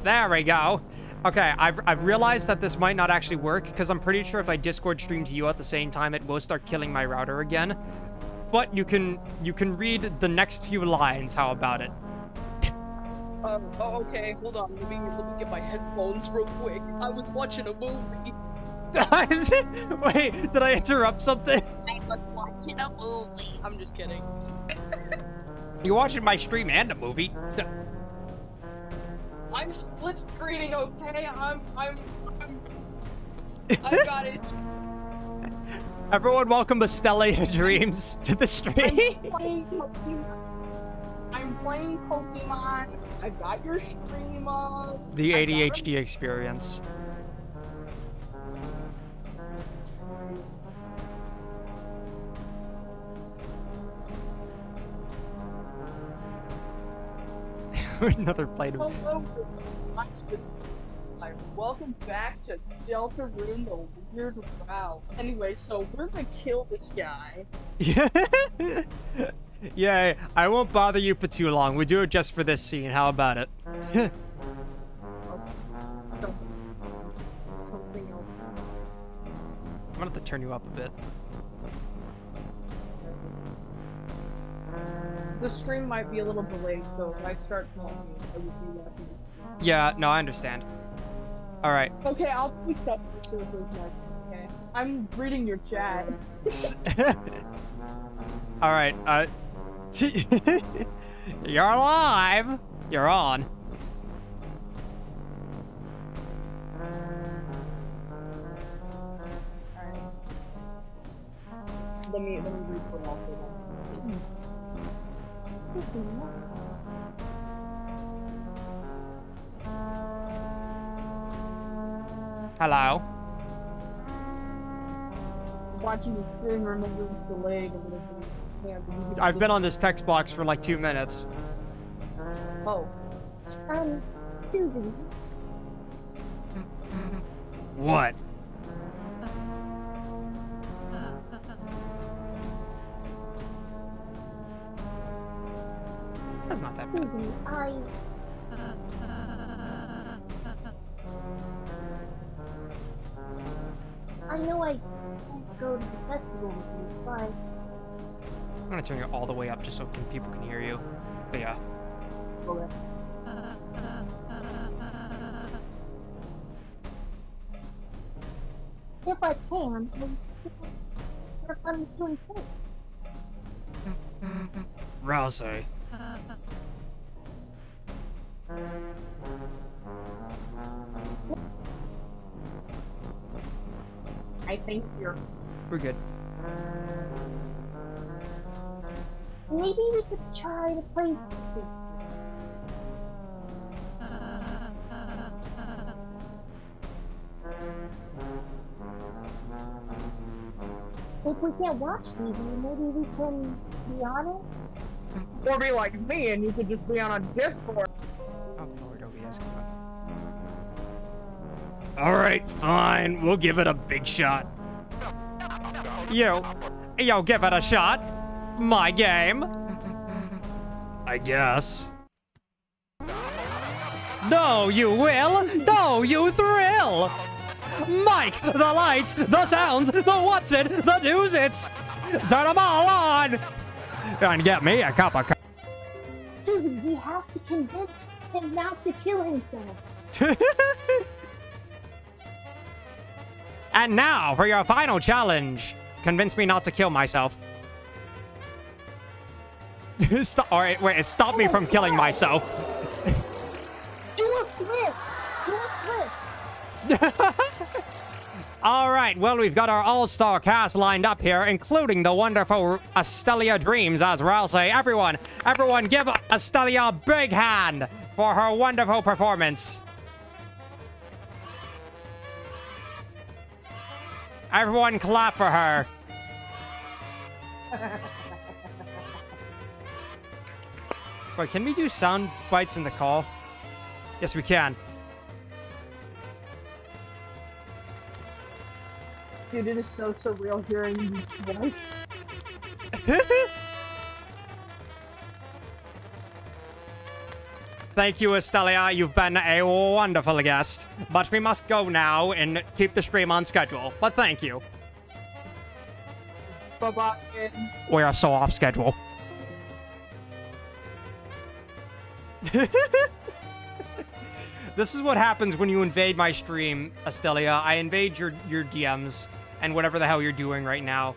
There we go. Okay, I've realized that this might not actually work because I'm pretty sure if I Discord stream to you at the same time, it will start killing my router again. But you can read the next few lines. How about it? Oh, okay. Hold on. Let me get my headphones real quick. I was watching a movie. Wait, did I interrupt something? I was watching a movie. I'm just kidding. You're watching my stream and a movie. I'm split screening, okay? I got it. Everyone, welcome Estelle Dreams to the stream. I'm playing Pokemon. I got your stream on. The ADHD experience. Another plate of... Hello, welcome back to Deltarune, the weird wow. Anyway, so we're gonna kill this guy. Yeah, I won't bother you for too long. We do it just for this scene. How about it? Something else. I'm gonna have to turn you up a bit. The stream might be a little delayed, so if I start talking, I would be happy. Yeah, no, I understand. All right. Okay, I'll pick up the servers next. Okay, I'm reading your chat. All right. You're live. You're on. Alright. Let me read what else they want. Hello. Watching the stream, remember it's delayed and everything. Yeah, I've been on this text box for like 2 minutes. Oh. Susan. What? That's not that bad. Susan, I know I can't go to the festival with you, but I'm gonna turn you all the way up just so people can hear you. But yeah. Okay. if I can, then sit up on doing this. Rousey. I think you're... We're good. Maybe we could try to play this. If we can't watch TV, maybe we can be on it? Or be like me and you could just be on a Discord. Oh Lord, OBS, come on. Alright, fine. We'll give it a big shot. Yo, give it a shot. My game. I guess. No, you will. No, you thrill. Mike, the lights, the sounds, the what's it, the do's it's. Turn them all on. And get me a cup of coffee. Susan, we have to convince him not to kill himself. And now for your final challenge. Convince me not to kill myself. Stop, all right, wait, stop me from killing myself. Do a flip! Do a flip! All right, well, we've got our all-star cast lined up here, including the wonderful Estelia Dreams, as I'll say. Everyone give Estelia a big hand for her wonderful performance. Everyone clap for her. Wait, can we do sound bites in the call? Yes, we can. Dude, it is so surreal hearing you twice. Thank you, Estelia. You've been a wonderful guest. But we must go now and keep the stream on schedule. But thank you. Bye-bye. We are so off schedule. This is what happens when you invade my stream, Estelia. I invade your DMs and whatever the hell you're doing right now.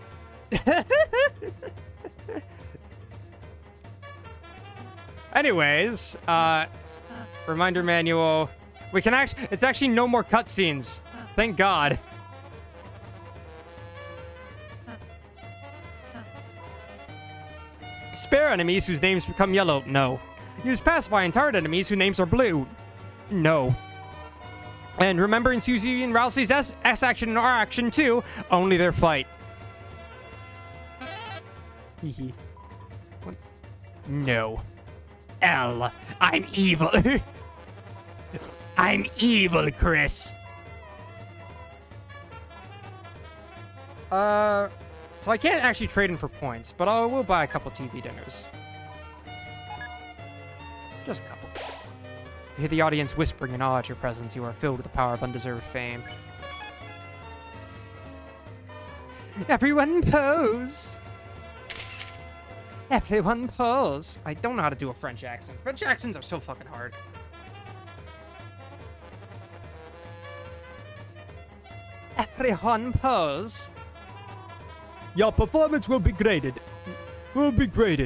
Anyways, reminder manual. We can it's actually no more cutscenes. Thank God. Spare enemies whose names become yellow. No. Use pacify and target enemies whose names are blue. No. And remember in Susie and Ralsei's S action and R action too, only their fight. Hehe. No. L. I'm evil. I'm evil, Chris. So I can't actually trade in for points, but I will buy a couple TV dinners. Just a couple. You hear the audience whispering in awe at your presence. You are filled with the power of undeserved fame. Everyone pose! Everyone pose! I don't know how to do a French accent. French accents are so fucking hard. Everyone pose! Your performance will be graded.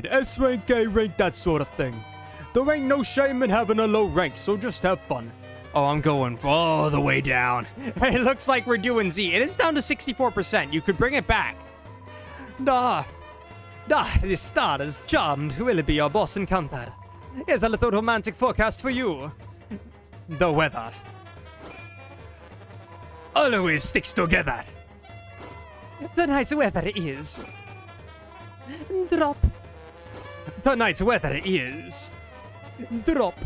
S rank, A rank, that sort of thing. There ain't no shame in having a low rank, so just have fun. Oh, I'm going all the way down. It looks like we're doing Z. It is down to 64%. You could bring it back. The star is charmed. Will be your boss encounter. Here's a little romantic forecast for you. The weather always sticks together. Tonight's weather is... Drop. Tonight's weather is... Drop.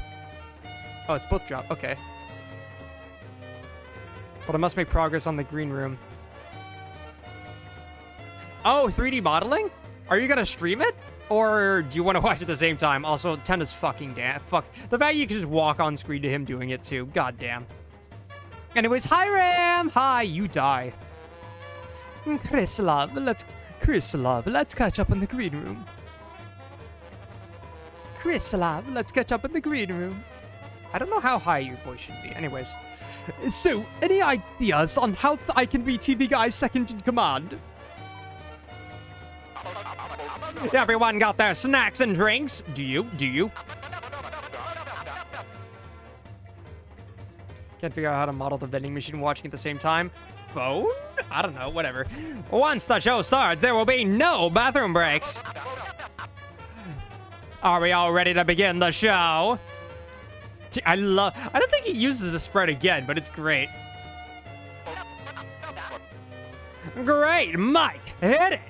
Oh, it's both drop. Okay. But I must make progress on the green room. Oh, 3D modeling? Are you gonna stream it? Or do you want to watch at the same time? Also, Tenna's fucking damn. Fuck. The fact you can just walk on screen to him doing it too. God damn. Anyways, hi Ram! Hi, you die. Chris love, let's catch up in the green room. Chris love, let's catch up in the green room. I don't know how high your voice should be. Anyways. So, any ideas on how I can be TV Guy's second in command? Everyone got their snacks and drinks? Do you? Can't figure out how to model the vending machine watching at the same time. Phone? I don't know, whatever. Once the show starts, there will be no bathroom breaks. Are we all ready to begin the show? I don't think he uses the spread again, but it's great. Great, Mike, hit it.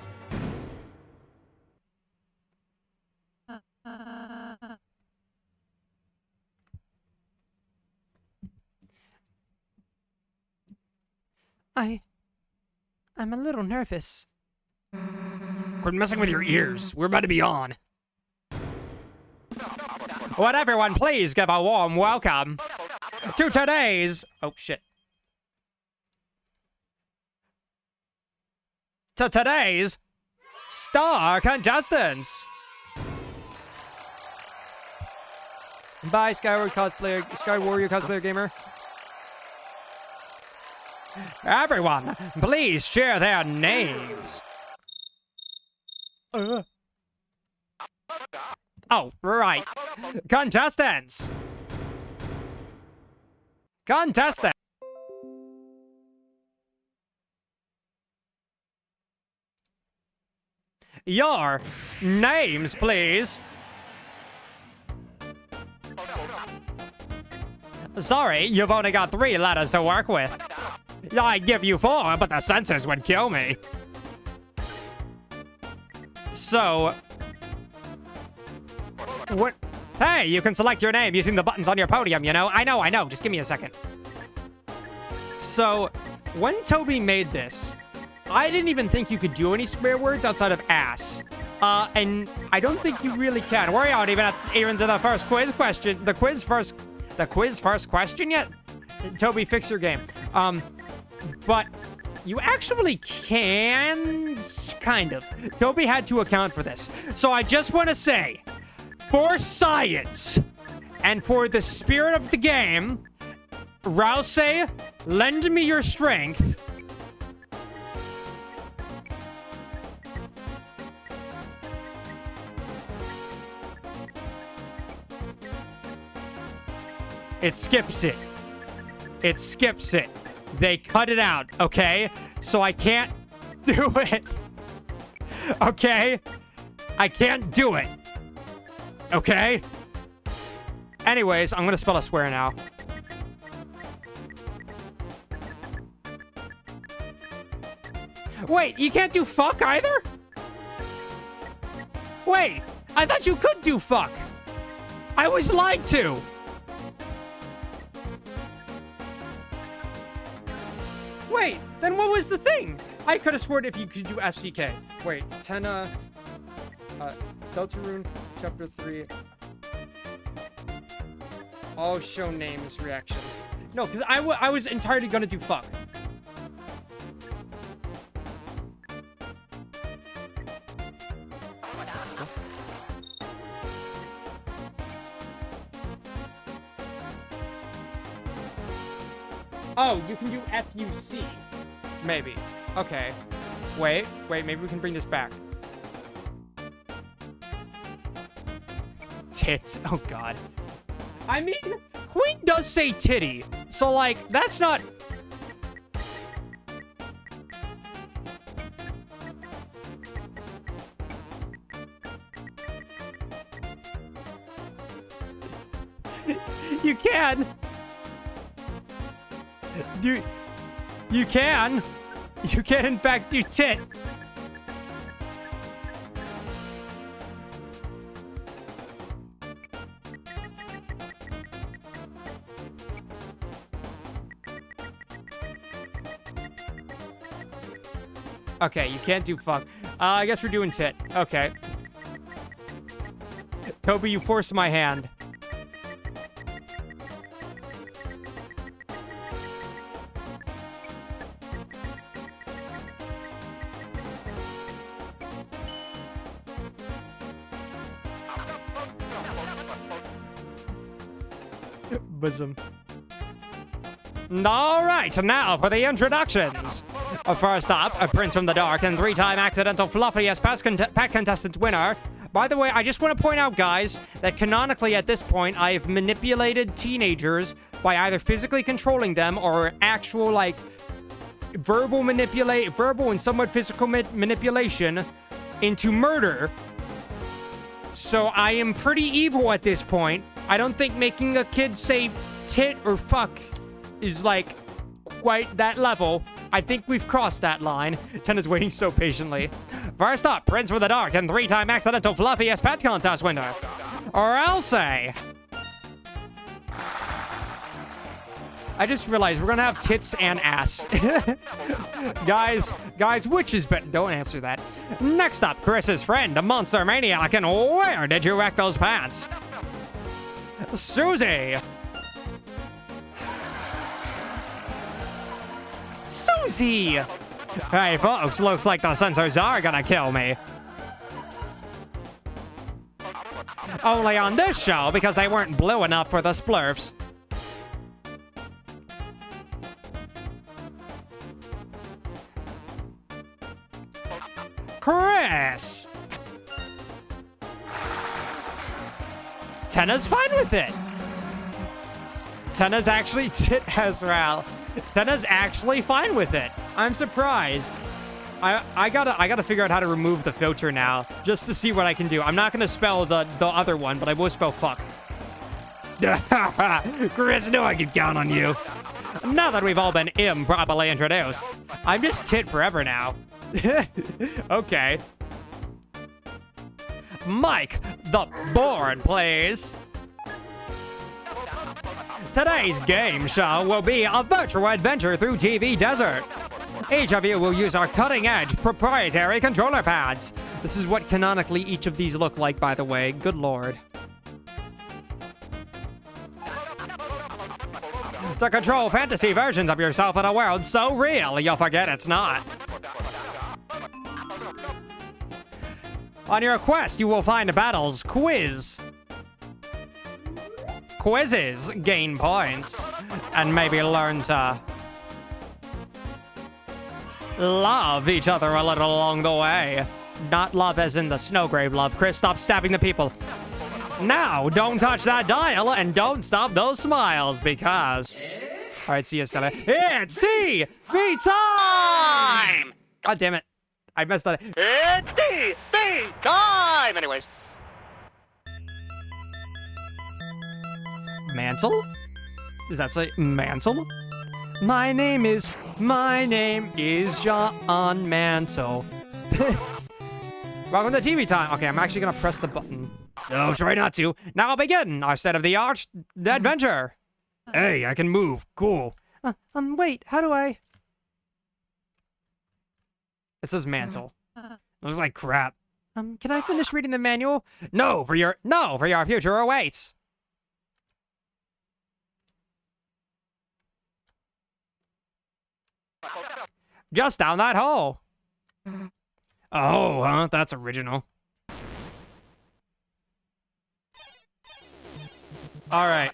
I'm a little nervous. Quit messing with your ears. We're about to be on. Would everyone please give a warm welcome to today's... Oh, shit. To today's star contestants. Bye, Skyward cosplayer, Sky Warrior cosplayer gamer. Everyone, please share their names. Oh, right. Contestants. Contestant. Your names, please. Sorry, you've only got 3 letters to work with. I'd give you 4, but the censors would kill me. So... What? Hey, you can select your name using the buttons on your podium, you know? I know. Just give me a second. So, when Toby made this, I didn't even think you could do any swear words outside of ass. And I don't think you really can. We're not even to the first quiz question. The quiz first question yet? Toby, fix your game. But you actually can, kind of. Toby had to account for this. So I just want to say, for science and for the spirit of the game, Rouse, lend me your strength. It skips it. It skips it. They cut it out, okay? So I can't do it. Okay? I can't do it. Okay? Anyways, I'm gonna spell a swear now. Wait, you can't do fuck either? Wait, I thought you could do fuck. I was lied to. Wait, then what was the thing? I could have sworn if you could do FCK. Wait, Tenna, Deltarune, Chapter 3. All show names, reactions. No, because I was entirely gonna do fuck. Oh, you can do FUC. Maybe. Okay. Wait, maybe we can bring this back. Tit. Oh, God. I mean, Queen does say titty. So, like, that's not... You can. You can. You can, in fact, do tit. Okay, you can't do fuck. I guess we're doing tit. Okay. Toby, you forced my hand. Bosom. All right, now for the introductions. First up, a Prince from the Dark and 3-time accidental fluffiest pack contestant winner. By the way, I just want to point out, guys, that canonically at this point, I have manipulated teenagers by either physically controlling them or actual, like, verbal and somewhat physical manipulation into murder. So I am pretty evil at this point. I don't think making a kid say tit or fuck is, like, quite that level. I think we've crossed that line. Tenna's waiting so patiently. First up, Prince from the Dark and 3-time accidental fluffiest pet contest winner. Or else I just realized we're gonna have tits and ass. Guys, which is better? Don't answer that. Next up, Chris's friend, a monster maniac, and where did you wreck those pants? Susie. Susie! Hey, folks, looks like the sensors are gonna kill me. Only on this show, because they weren't blue enough for the splurfs. Chris! Tenna's fine with it. Tenna's actually Ezreal. Tenna's actually fine with it. I'm surprised. I gotta figure out how to remove the filter now, just to see what I can do. I'm not gonna spell the other one, but I will spell fuck. Chris knew I could count on you. Now that we've all been improperly introduced, I'm just tit forever now. Okay. Mike, the board, please. Today's game show will be a virtual adventure through TV Desert. Each of you will use our cutting-edge proprietary controller pads. This is what canonically each of these look like, by the way. Good lord. To control fantasy versions of yourself in a world so real, you'll forget it's not. On your quest, you will find battles, quizzes gain points, and maybe learn to love each other a little along the way. Not love as in the Snowgrave love. Chris, stop stabbing the people. Now, don't touch that dial and don't stop those smiles because... Alright, see you, Stella. It's TV time! God damn it. I messed that up. It's TV time! Anyways. Mantle? Does that say Mantle? My name is John Mantle. Welcome to TV time. Okay, I'm actually gonna press the button. No, try not to. Now begin our state-of-the-art adventure. Hey, I can move. Cool. Wait, how do I... It says Mantle. Looks like crap. Can I finish reading the manual? No, for your future awaits. Just down that hole. Oh, huh? That's original. All right.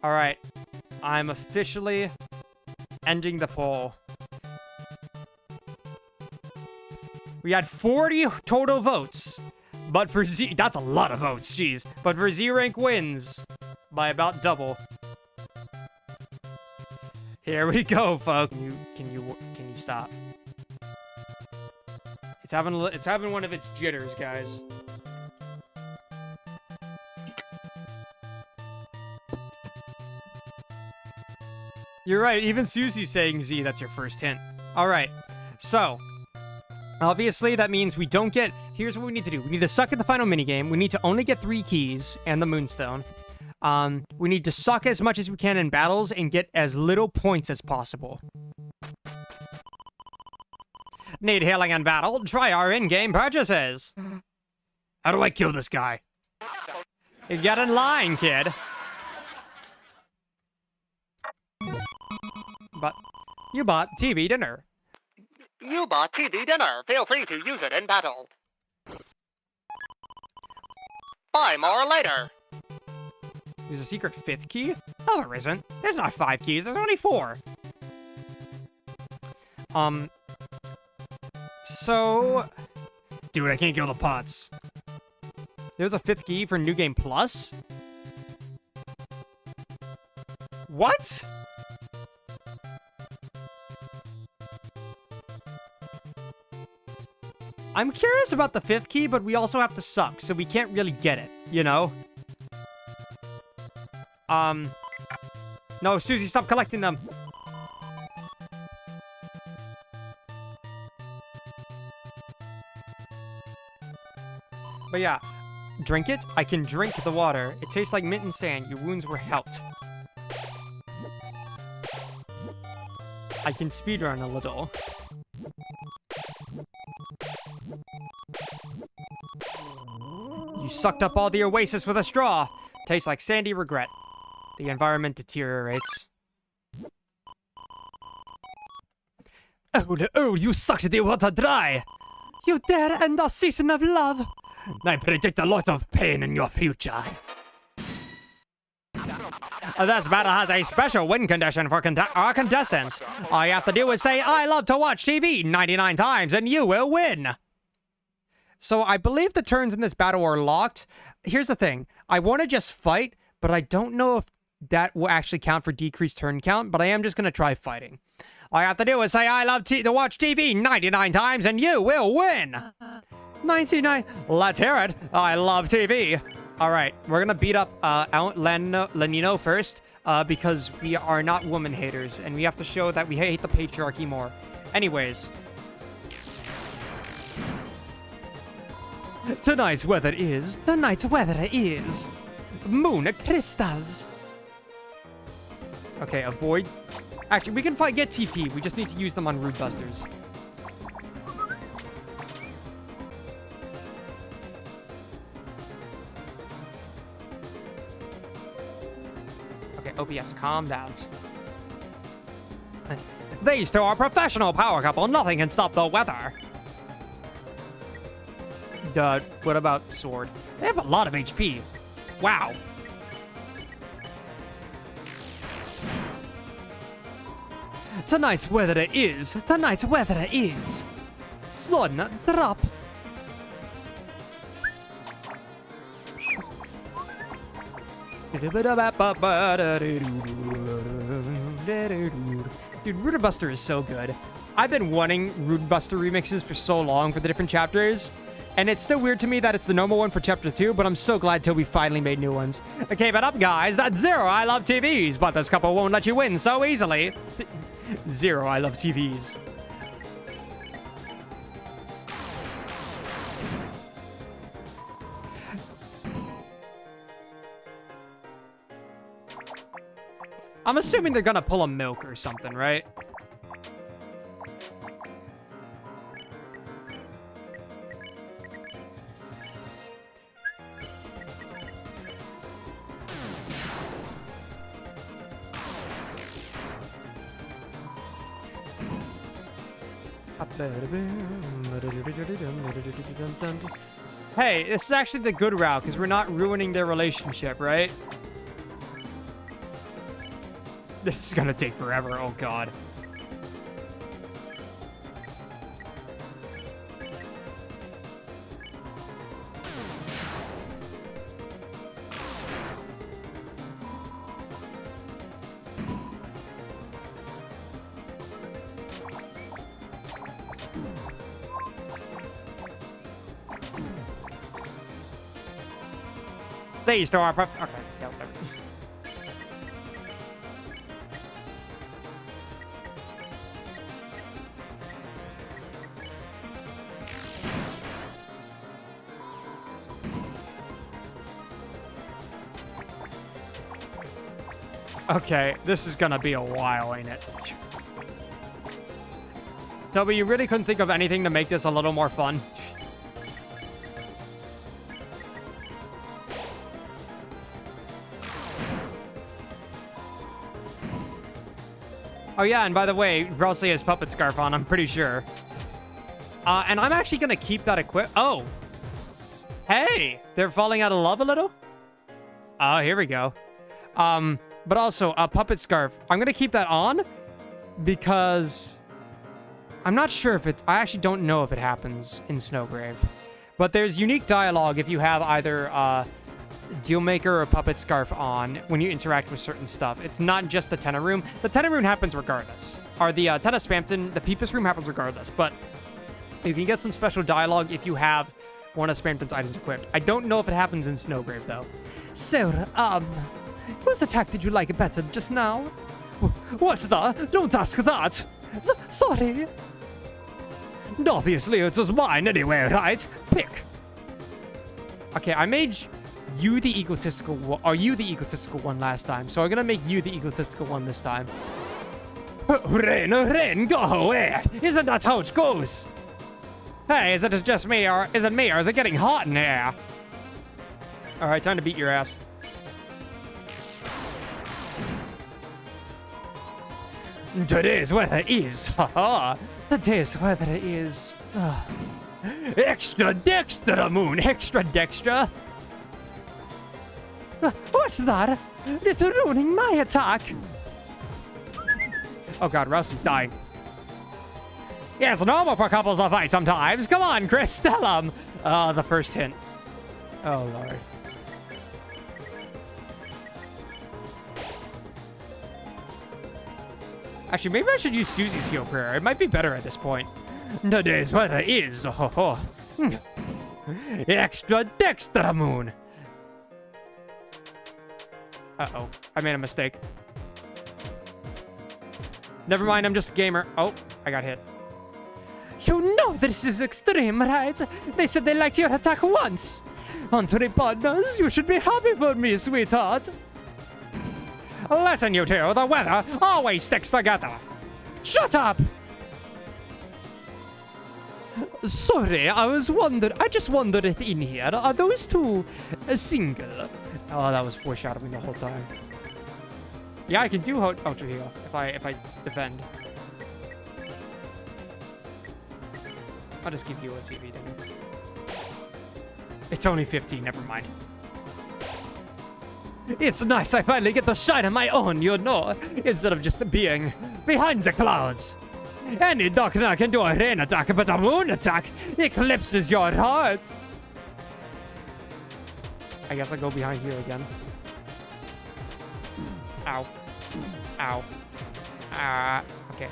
All right. I'm officially ending the poll. We had 40 total votes. But for Z, that's a lot of votes, jeez. But for Z rank wins by about double. Here we go, folks. Can you stop? It's having one of its jitters, guys. You're right, even Susie's saying Z, that's your first hint. Alright, so, obviously that means we don't get, here's what we need to do. We need to suck at the final minigame, we need to only get 3 keys and the moonstone. We need to suck as much as we can in battles and get as little points as possible. Need healing in battle? Try our in-game purchases. How do I kill this guy? You get in line, kid. But you bought TV dinner. You bought TV dinner. Feel free to use it in battle. Buy more later. There's a secret 5th key? No, there isn't. There's not 5 keys. There's only 4. So... Dude, I can't kill the pots. There's a 5th key for New Game Plus? What? I'm curious about the 5th key, but we also have to suck, so we can't really get it, you know? No, Susie, stop collecting them. But yeah, drink it. I can drink the water. It tastes like mint and sand. Your wounds were helped. I can speedrun a little. You sucked up all the oasis with a straw. Tastes like sandy regret. The environment deteriorates. Oh, you sucked the water dry. You dare end our season of love? I predict a lot of pain in your future. This battle has a special win condition for our contestants. All you have to do is say, I love to watch TV 99 times and you will win. So I believe the turns in this battle are locked. Here's the thing. I want to just fight, but I don't know if that will actually count for decreased turn count, but I am just going to try fighting. All you have to do is say, I love to watch TV 99 times and you will win. 99. Let's hear it. I love TV. All right, we're going to beat up Lenino first because we are not woman haters and we have to show that we hate the patriarchy more. Anyways. Tonight's weather is moon crystals. Okay, avoid. Actually, we can get TP. We just need to use them on Rude Busters. Okay, OBS, calm down. These two are professional power couple. Nothing can stop the weather. What about Sword? They have a lot of HP. Wow. Tonight's weather is sun drop. Dude, Rude Buster is so good. I've been wanting Rude Buster remixes for so long for the different chapters. And it's still weird to me that it's the normal one for Chapter 2, but I'm so glad Toby finally made new ones. Okay, but up, guys. That's Zero. I love TVs, but this couple won't let you win so easily. Zero. I love TVs. I'm assuming they're gonna pull a milk or something, right? Hey, this is actually the good route, because we're not ruining their relationship, right? This is gonna take forever, oh god. These two are okay, yeah, whatever. Okay, this is gonna be a while, ain't it? Toby, you really couldn't think of anything to make this a little more fun? Oh yeah, and by the way, Rossi has puppet scarf on, I'm pretty sure. And I'm actually gonna keep that equipped. Oh! Hey! They're falling out of love a little? Oh, here we go. But also, a puppet scarf. I'm gonna keep that on because I'm not sure if it... I actually don't know if it happens in Snowgrave. But there's unique dialogue if you have either Dealmaker or puppet scarf on when you interact with certain stuff. It's not just the Tenna room. The Tenna room happens regardless. Or the Tenna Spampton, the Peepus room happens regardless. But you can get some special dialogue if you have one of Spampton's items equipped. I don't know if it happens in Snowgrave, though. So, whose attack did you like better just now? What's the? Don't ask that. Sorry. Obviously, it was mine anyway, right? Pick. Okay, I made you the egotistical one, or you the egotistical one last time, so I'm gonna make you the egotistical one this time. Rain, go away! Isn't that how it goes? Hey, is it just me, or is it getting hot in here? Alright, time to beat your ass. Today's weather is, haha, Today's weather is... extra dextra moon, extra dextra. What's that? It's ruining my attack. Oh god, Russ is dying. Yeah, it's normal for couples to fight sometimes. Come on, Chris, tell him. The first hint. Oh lord. Actually, maybe I should use Susie's heal prayer. It might be better at this point. Today's weather is, extra dextra moon. Uh-oh. I made a mistake. Never mind, I'm just a gamer. Oh, I got hit. You know this is extreme, right? They said they liked your attack once. On 3 partners, you should be happy for me, sweetheart. Listen, you two, the weather always sticks together. Shut up! Sorry, I just wondered in here, are those two single? Oh, that was foreshadowing the whole time. Yeah, I can do Ultra Heal if I defend. I'll just give you a TV then. It's only 15, never mind. It's nice I finally get to shine on my own, you know, instead of just being behind the clouds. Any doctor can do a rain attack, but a moon attack eclipses your heart. I guess I'll go behind here again. Ow. Ow. Okay.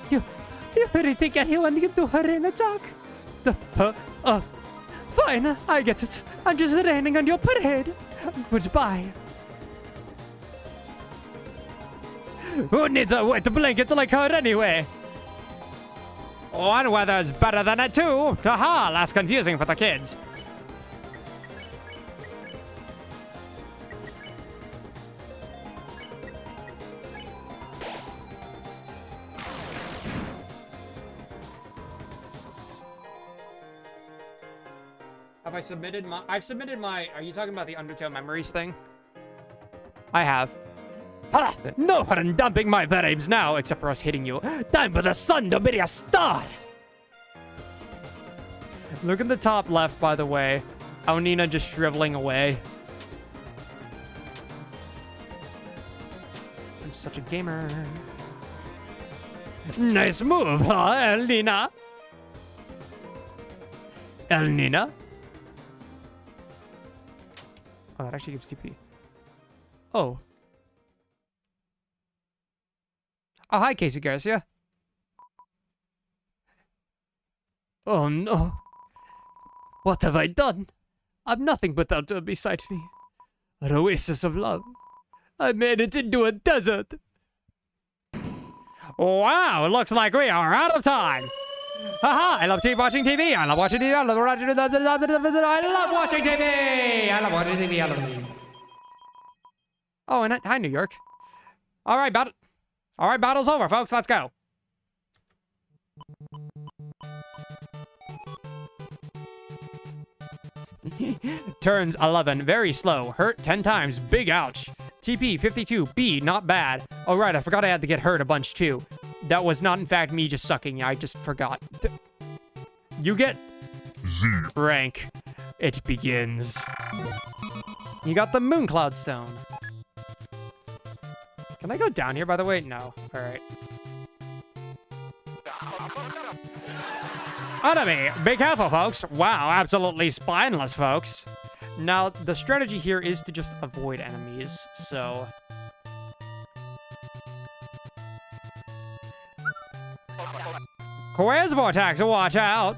You really think anyone can do a rain attack? Fine, I get it. I'm just raining on your parade. Goodbye. Who needs a wet blanket like her anyway? One weather's better than it two. Haha, less confusing for the kids. Have I submitted my... I've submitted my... Are you talking about the Undertale Memories thing? I have. Ha! No one dumping my verbs now, except for us hitting you. Time for the sun to be a star! Look at the top left, by the way. Onina just shriveling away. I'm such a gamer. Nice move, huh, Elnina? Elnina? Oh, that actually gives TP. Oh. Oh, hi, Casey Garcia. Oh no. What have I done? I'm nothing without her beside me. An oasis of love. I made it into a desert. Wow, looks like we are out of time. Haha, I love watching TV. I love watching TV. I love watching TV. I love watching TV. I love watching TV. I love TV. Oh, and hi, New York. All right, battle's over, folks. Let's go. Turns 11, very slow. Hurt 10 times, big ouch. TP 52, B, not bad. Oh right, I forgot I had to get hurt a bunch too. That was not in fact me just sucking, I just forgot. You get Z rank. It begins. You got the Mooncloud Stone. Can I go down here, by the way? No. Alright. Enemy, be careful, folks. Wow, absolutely spineless, folks. Now, the strategy here is to just avoid enemies, so... Quiz Vortex, watch out.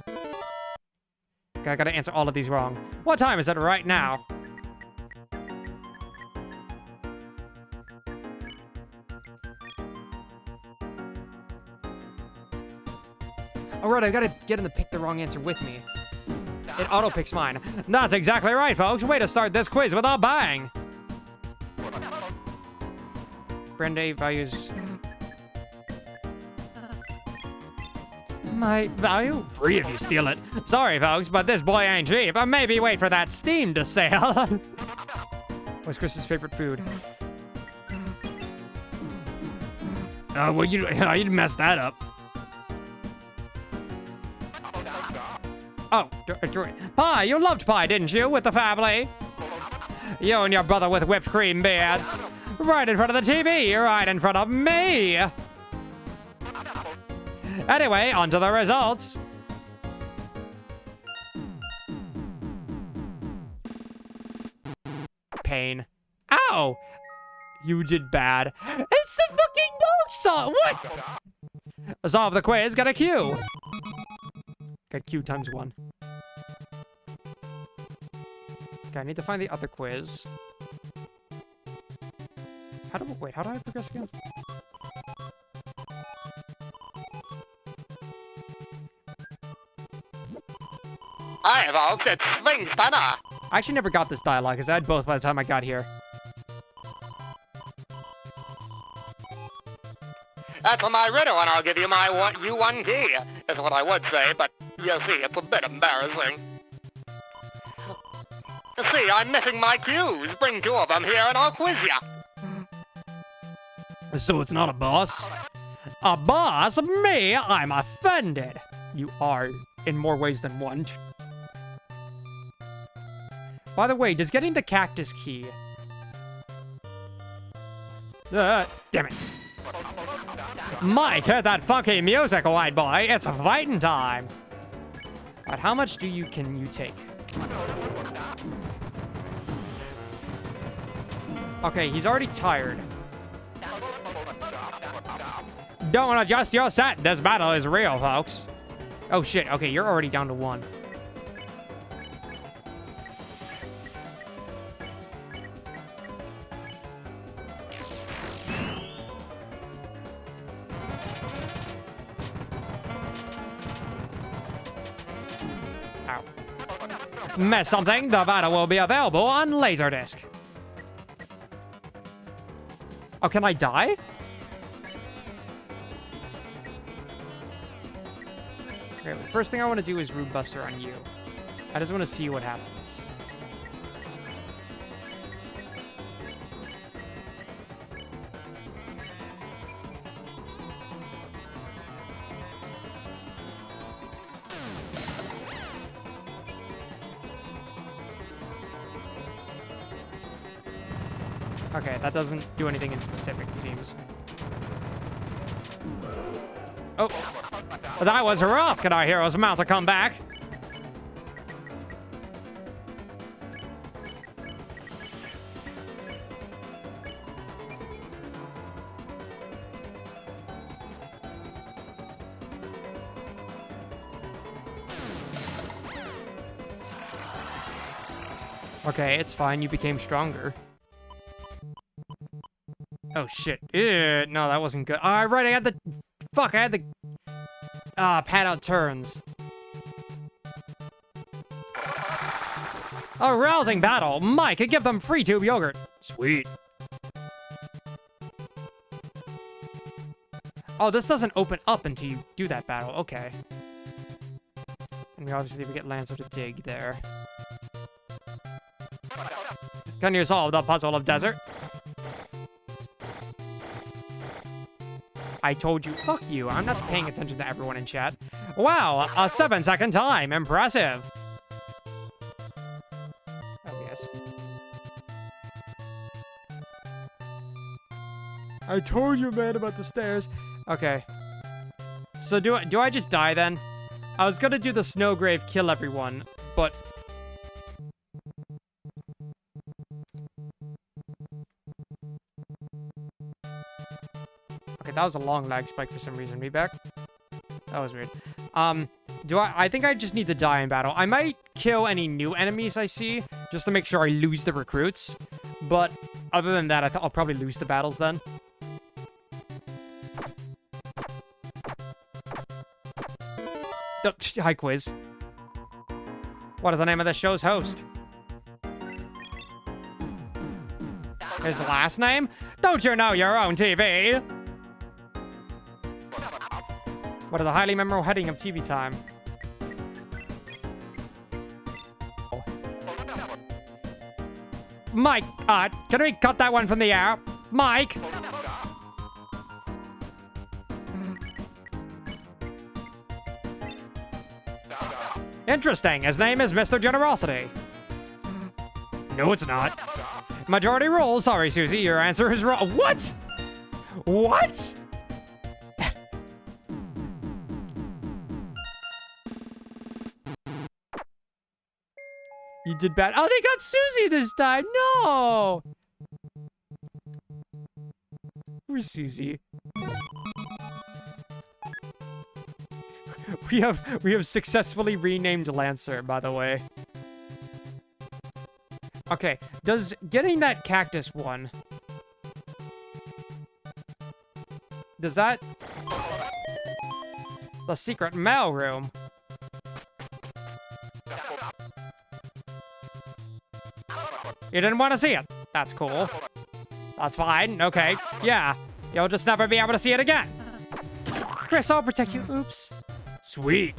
Okay, I gotta answer all of these wrong. What time is it right now? Alright, I gotta get him to pick the wrong answer with me. It auto-picks mine. That's exactly right, folks. Way to start this quiz with a bang. Brande values... My value? Free if you steal it. Sorry, folks, but this boy ain't cheap. Maybe wait for that Steam to sale. What's Chris's favorite food? Well, you messed that up. Oh, pie, you loved pie, didn't you, with the family? You and your brother with whipped cream beards. Right in front of the TV, right in front of me. Anyway, on to the results. Pain. Ow! You did bad. It's the fucking dog song! What? Solve the quiz, got a Q. Got Q times 1. Okay, I need to find the other quiz. How do I progress again? Hi, folks, it's Swing Tenna. I actually never got this dialogue, because I had both by the time I got here. That's my riddle, and I'll give you my U1 key, is what I would say, but you see, it's a bit embarrassing. You see, I'm missing my cues. Bring 2 of them here and I'll quiz ya. So it's not a boss? A boss? Me? I'm offended. You are, in more ways than one. By the way, does getting the cactus key... damn it. Mike, hit that funky music, white boy. It's fighting time. Alright, how much can you take? Okay, he's already tired. Don't adjust your set. This battle is real, folks. Oh shit, okay, you're already down to 1. Ow. Miss something, the battle will be available on Laserdisc. Oh, can I die? Okay, the first thing I want to do is Rube Buster on you. I just want to see what happens. Okay, that doesn't do anything in specific, it seems. Oh, that was rough. Can our heroes mount a comeback? Okay, it's fine. You became stronger. Oh, shit. Ew, no, that wasn't good. All right, I had the... Fuck, I had the... pad out turns. A rousing battle. Mike, give them free tube yogurt. Sweet. Oh, this doesn't open up until you do that battle. Okay. And we obviously need to get Lancer to dig there. Can you solve the puzzle of desert? I told you, fuck you. I'm not paying attention to everyone in chat. Wow, a 7-second time. Impressive. Oh, yes. I told you, man, about the stairs. Okay. So do I just die then? I was gonna do the Snowgrave kill everyone, but... Okay, that was a long lag spike for some reason. Me back? That was weird. I think I just need to die in battle. I might kill any new enemies I see, just to make sure I lose the recruits. But other than that, I'll probably lose the battles then. Oh, hi, quiz. What is the name of the show's host? His last name? Don't you know your own TV? What is the highly memorable heading of TV time? Mike, can we cut that one from the air? Mike! Interesting. His name is Mr. Generosity. No, it's not. Majority rule. Sorry, Susie. Your answer is wrong. What? What? You did bad. Oh, they got Susie this time. No. Where's Susie? We have successfully renamed Lancer, by the way. Okay, does getting that cactus one... Does that... The secret mail room. You didn't want to see it. That's cool. That's fine. Okay. Yeah. You'll just never be able to see it again. Chris, I'll protect you. Oops. Sweet.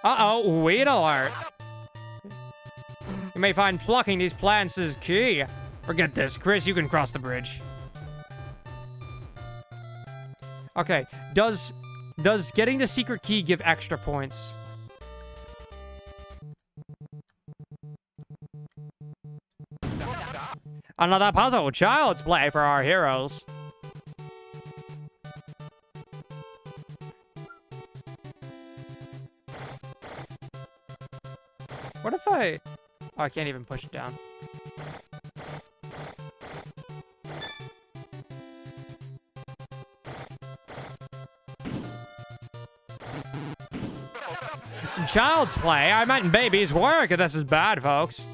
Uh-oh. Weed alert. You may find plucking these plants is key. Forget this. Chris, you can cross the bridge. Okay. Does getting the secret key give extra points? Another puzzle. Child's play for our heroes. What if I... Oh, I can't even push it down. Child's play? I meant baby's work. This is bad, folks.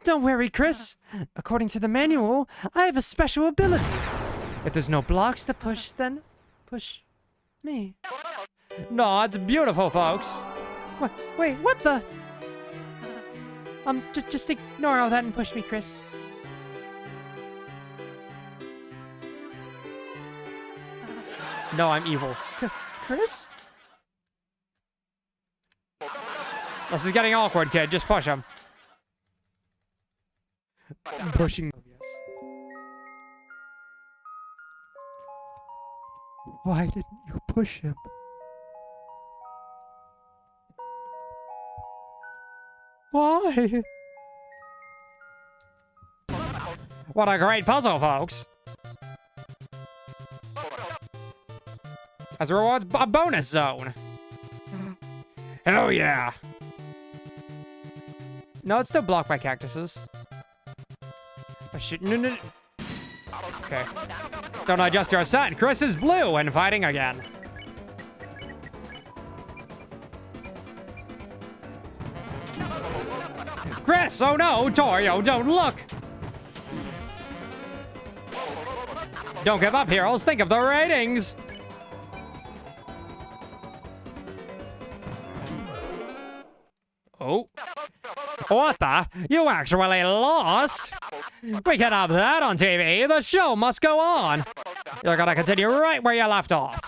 Don't worry, Chris. According to the manual, I have a special ability. If there's no blocks to push, then push me. No, it's beautiful, folks. Wait, what the? Just ignore all that and push me, Chris. No, I'm evil. Chris? This is getting awkward, kid. Just push him. I'm pushing. Yes. Why didn't you push him? Why? What a great puzzle, folks. As a reward, a bonus zone. Hell yeah. No, it's still blocked by cactuses. Oh, shit. No. Okay. Don't adjust your set. Chris is blue and fighting again. Chris, oh no, Toriel, don't look. Don't give up, heroes. Think of the ratings. Oh. What the? You actually lost? We can have that on TV. The show must go on. You're gonna continue right where you left off.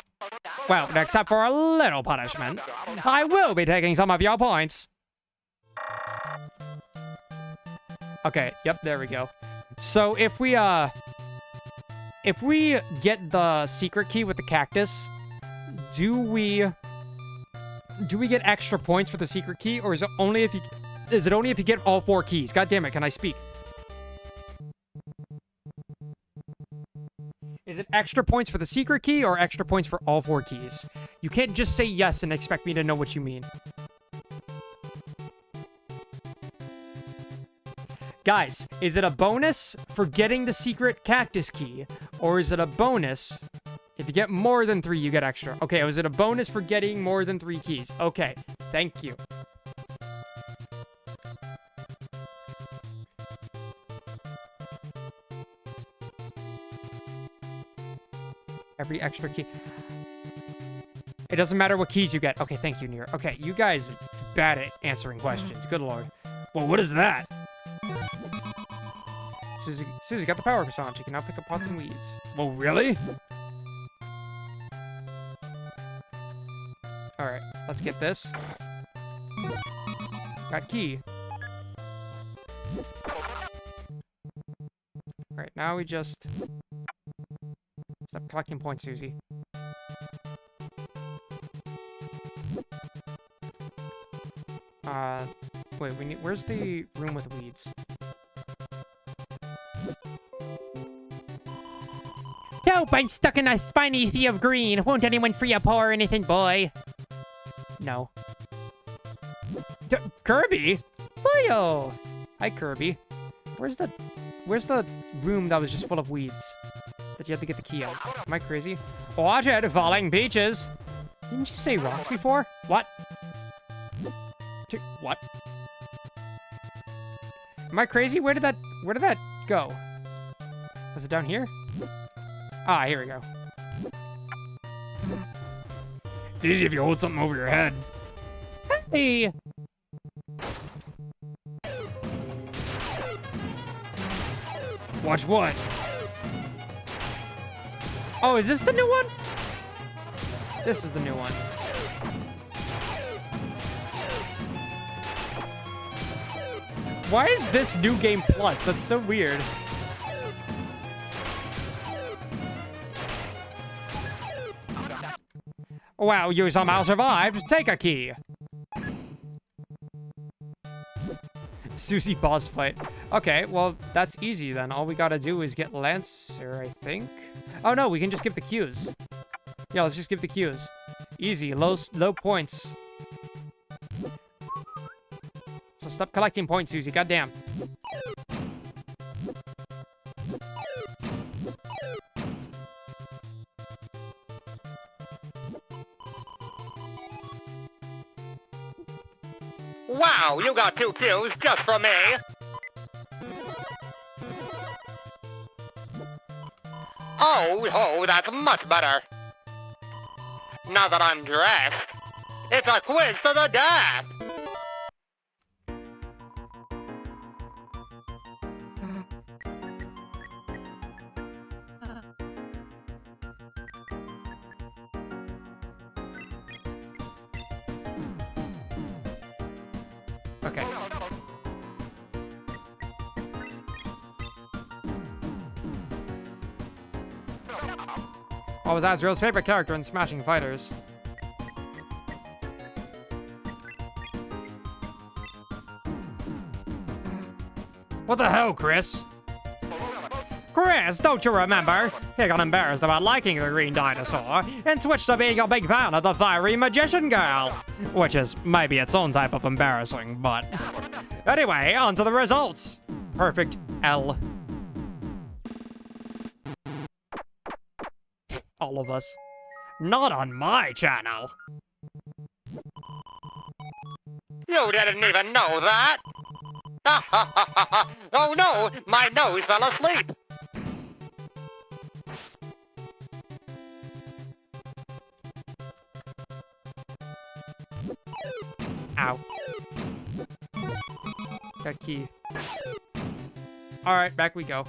Well, except for a little punishment. I will be taking some of your points. Okay, yep, there we go. So if we get the secret key with the cactus, do we get extra points for the secret key, or is it only if you get all 4 keys? God damn it, can I speak? Is it extra points for the secret key or extra points for all 4 keys? You can't just say yes and expect me to know what you mean. Guys, is it a bonus for getting the secret cactus key? Or is it a bonus if you get more than 3, you get extra? Okay, was it a bonus for getting more than 3 keys? Okay, thank you. Every extra key. It doesn't matter what keys you get. Okay, thank you, Nier. Okay, you guys are bad at answering questions. Good lord. Well, what is that? Susie got the power croissant. She can now pick up pots and weeds. Well, really? Alright, let's get this. Got key. Alright, now we just... Stop collecting points, Susie. Wait, we need. Where's the room with weeds? Help! I'm stuck in a spiny sea of green. Won't anyone free up or anything, boy? No. Kirby? Boyo! Hi, Kirby. Where's the room that was just full of weeds that you had to get the key out? Am I crazy? Watch it, falling peaches. Didn't you say rocks before? What? What? Am I crazy? Where did that go? Was it down here? Ah, here we go. It's easy if you hold something over your head. Hey! Watch what? Oh, is this the new one? This is the new one. Why is this new game plus? That's so weird. Wow, you somehow survived. Take a key. Susie boss fight. Okay, well, that's easy then. All we gotta do is get Lancer, I think. Oh no, we can just give the cues. Yeah, let's just give the cues. Easy, low points. So stop collecting points, Susie. Goddamn. Wow, you got 2 kills just for me. Oh, that's much better. Now that I'm dressed, it's a quiz to the death. Okay. What was Azrael's favorite character in Smashing Fighters? What the hell, Chris? Chris, don't you remember? He got embarrassed about liking the green dinosaur and switched to being a big fan of the fiery magician girl. Which is maybe its own type of embarrassing, but... Anyway, on to the results. Perfect L. All of us. Not on my channel. You didn't even know that. Oh no, my nose fell asleep. Ow. Got key. Alright, back we go.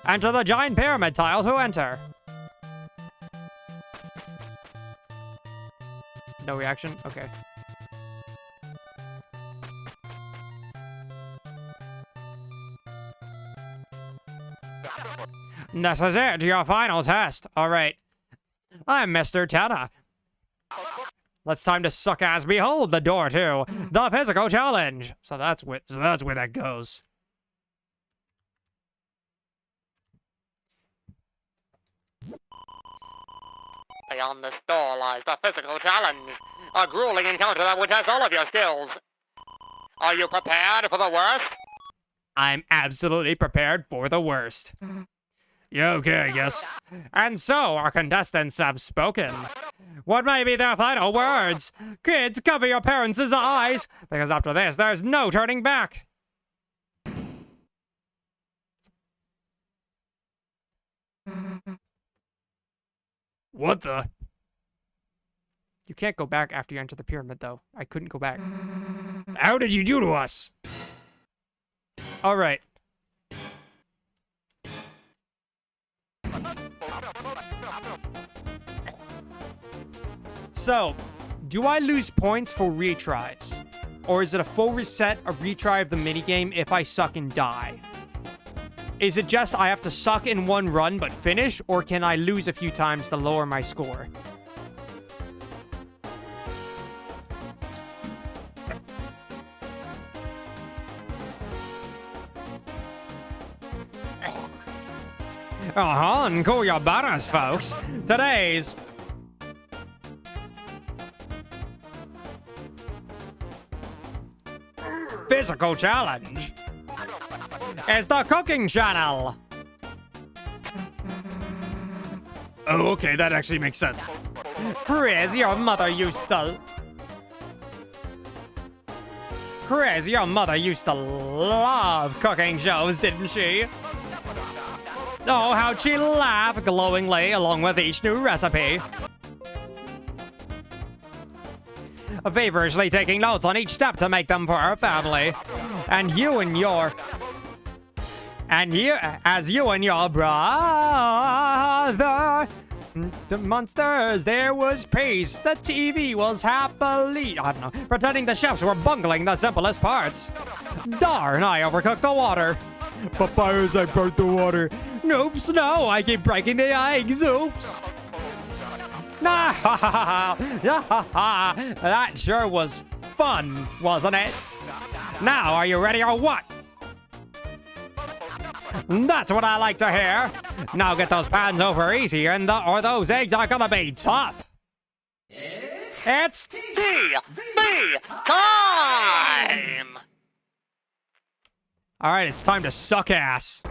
Enter the giant pyramid tile to enter. No reaction? Okay. This is it, your final test. Alright. I'm Mr. Tenna. It's time to suck ass. Behold the door to the physical challenge. So that's where that goes. Beyond this door lies the physical challenge. A grueling encounter that would test all of your skills. Are you prepared for the worst? I'm absolutely prepared for the worst. Yeah, okay, I guess. And so, our contestants have spoken. What may be their final words? Kids, cover your parents' eyes, because after this, there's no turning back. What the? You can't go back after you enter the pyramid, though. I couldn't go back. How did you do to us? All right. So, Do I lose points for retries? Or is it a full reset, a retry of the minigame if I suck and die? Is it just I have to suck in one run but finish, or can I lose a few times to lower my score? And cool your butters, folks. Today's physical challenge is the cooking channel. Oh, okay, that actually makes sense. Chris, your mother used to love cooking shows, didn't she? Oh, how'd she laugh glowingly along with each new recipe. Feverishly taking notes on each step to make them for her family. And you and your brother, the monsters, there was peace. The TV was happily, I don't know, pretending the chefs were bungling the simplest parts. Darn, I overcooked the water. Papayas, I burnt the water. Oops, no, I keep breaking the eggs. Oops. That sure was fun, wasn't it? Now, are you ready or what? That's what I like to hear. Now get those pans over easy, or those eggs are gonna be tough. It's TV time! all right. It's time to suck ass.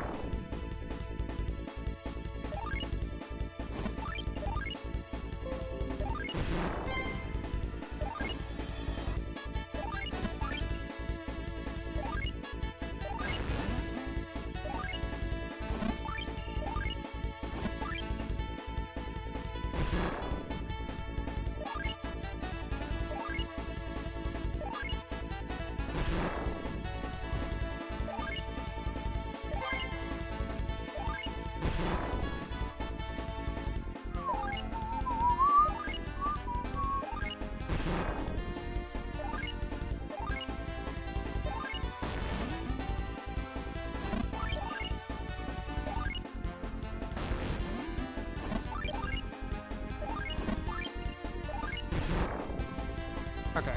Okay,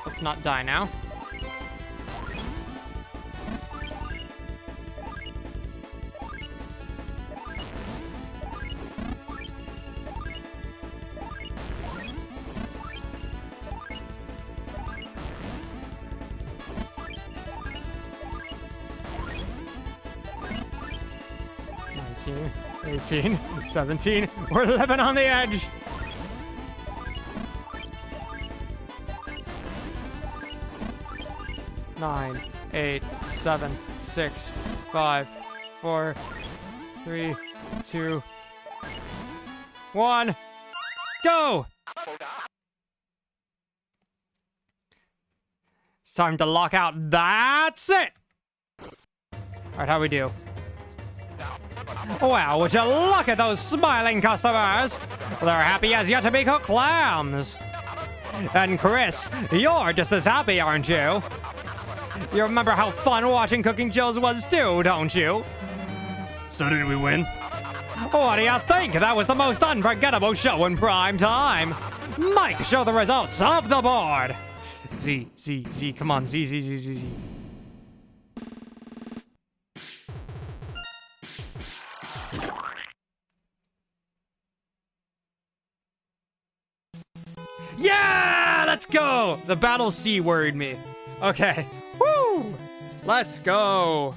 let's not die now. Nineteen, 18, 17, we're living on the edge! Nine, 8, 7, 6, 5, 4, 3, 2, 1, go! It's time to lock out. That's it! Alright, how we do? Wow, would you look at those smiling customers? They're happy as yet to be cooked clams. And Chris, you're just as happy, aren't you? You remember how fun watching cooking shows was too, don't you? So did we win? What do you think? That was the most unforgettable show in prime time. Mike, show the results of the board. Z, come on, Z. Yeah, let's go. The battle C worried me. Okay. Woo! Let's go!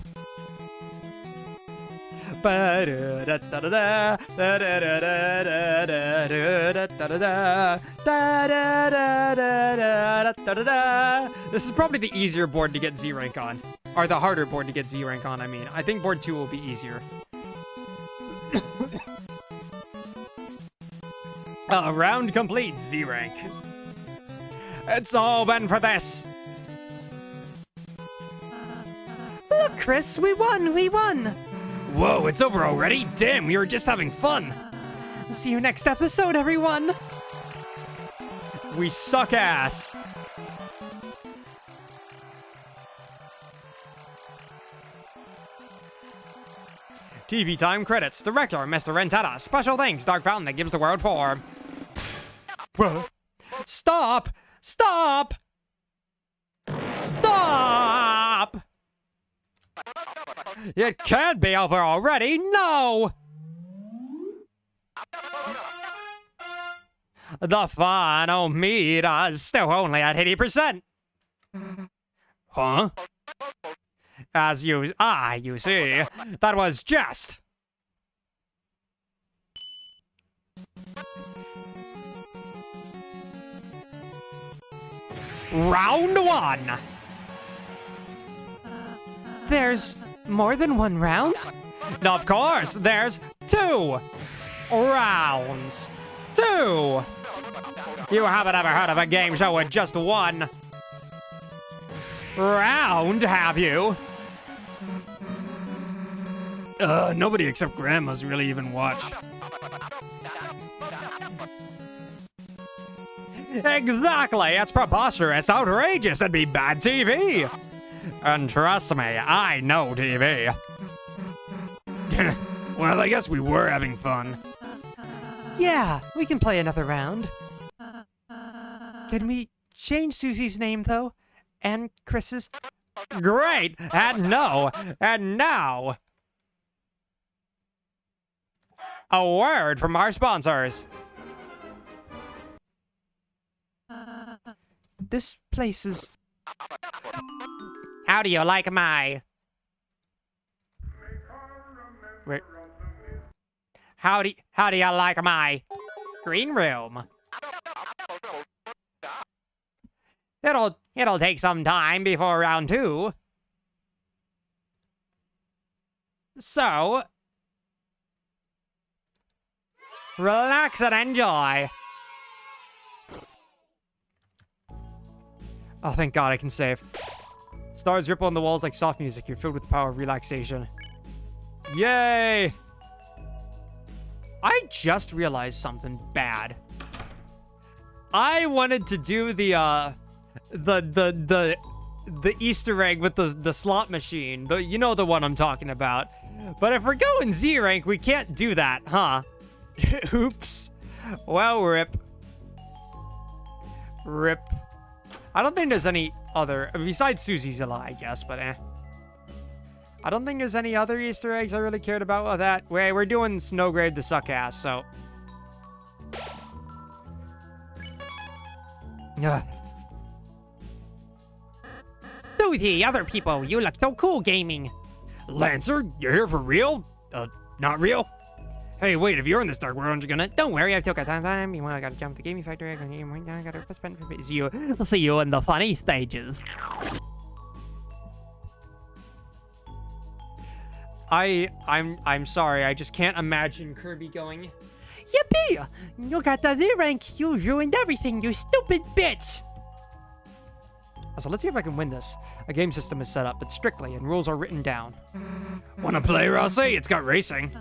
This is probably the easier board to get Z rank on. Or the harder board to get Z rank on, I mean. I think board 2 will be easier. Round complete, Z rank. It's all been for this. Look, Chris, we won! Whoa, it's over already? Damn, we were just having fun. See you next episode, everyone! We suck ass. TV time credits. Director, Mr. Rentetta. Special thanks, Dark Fountain that gives the world form. Stop! Stop! Stop! It can't be over already. No! The final meter is still only at 80%. Huh? As you see, that was just. Round 1. There's more than one round? Of course, there's 2 rounds. 2. You haven't ever heard of a game show with just 1 round, have you? Nobody except grandmas really even watch. Exactly, it's preposterous, outrageous, it'd be bad TV. And trust me, I know TV. Well, I guess we were having fun. Yeah, we can play another round. Can we change Susie's name, though? And Chris's? Great, and no, and now. A word from our sponsors. This place is... How do you like my... Wait. How do you like my green room? It'll take some time before round 2. So, relax and enjoy. Oh, thank God I can save. Stars ripple on the walls like soft music. You're filled with the power of relaxation. Yay! I just realized something bad. I wanted to do the Easter egg with the slot machine. You know the one I'm talking about. But if we're going Z rank, we can't do that, huh? Oops. Well, rip. Rip. I don't think there's any other... Besides Susie's a lie, I guess, but eh. I don't think there's any other Easter eggs I really cared about with that. Wait, we're doing Snowgrave to suck ass, so... Ugh. To the other people, you look so cool gaming. Lancer, you're here for real? Not real? Hey, wait, if you're in this dark world, aren't you gonna... Don't worry, I've still got time. You want I gotta jump the gaming factory. I gotta press button for see you in the funny stages. I'm sorry, I just can't imagine Kirby going... Yippee! You got the Z rank. You ruined everything, you stupid bitch. So let's see if I can win this. A game system is set up, but strictly, and rules are written down. Wanna play, Rossi? It's got racing.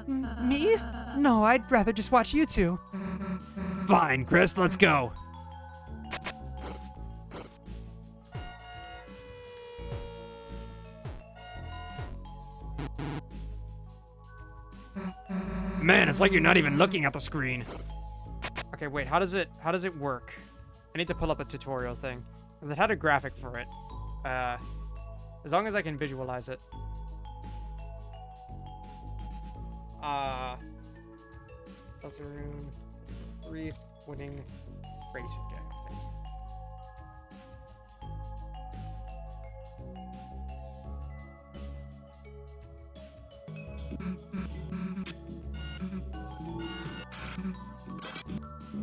Me? No, I'd rather just watch you two. Fine, Chris, let's go. Man, it's like you're not even looking at the screen. Okay, wait, how does it work? I need to pull up a tutorial thing. Because it had a graphic for it. As long as I can visualize it. Deltarune 3 winning racing game, I think.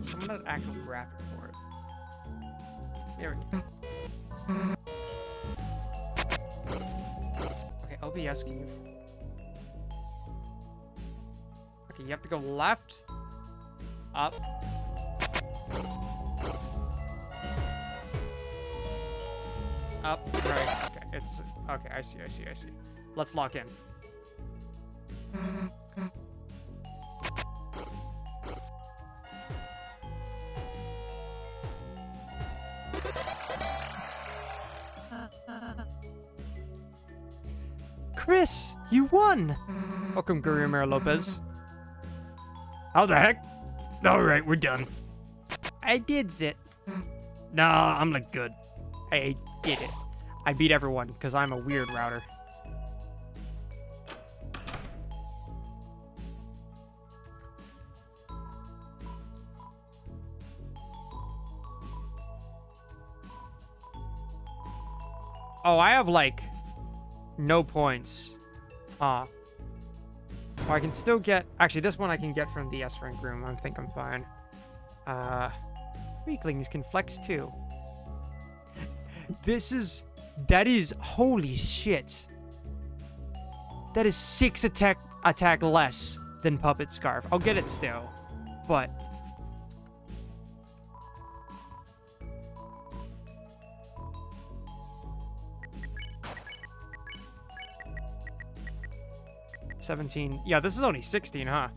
Someone had an actual graphic for it. There we go. Okay, OBS, can you... Okay, you have to go left, up, up, right. Okay, it's... Okay, I see. Let's lock in. Chris, you won. Welcome, Guillermo Lopez. How the heck? All right, we're done. I did it. Nah, I'm like good. I did it. I beat everyone because I'm a weird router. Oh, I have like no points. Well, I can still get. Actually, this one I can get from the S rank room. I think I'm fine. Weaklings can flex too. That is holy shit. That is 6 attack less than Puppet Scarf. I'll get it still, but. $17. Yeah, this is only 16, huh?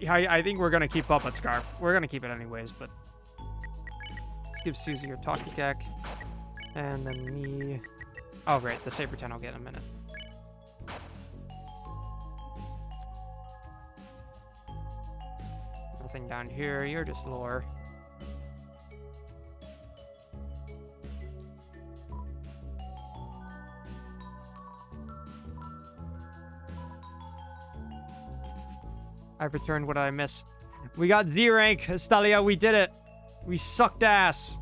I think we're gonna keep Puppet Scarf. We're gonna keep it anyways, but let's give Susie your talkie deck, and then me. Oh, great, the Saber 10 I'll get in a minute. Nothing down here. You're just lore. I've returned. What did I miss? We got Z rank, Estalia. We did it. We sucked ass.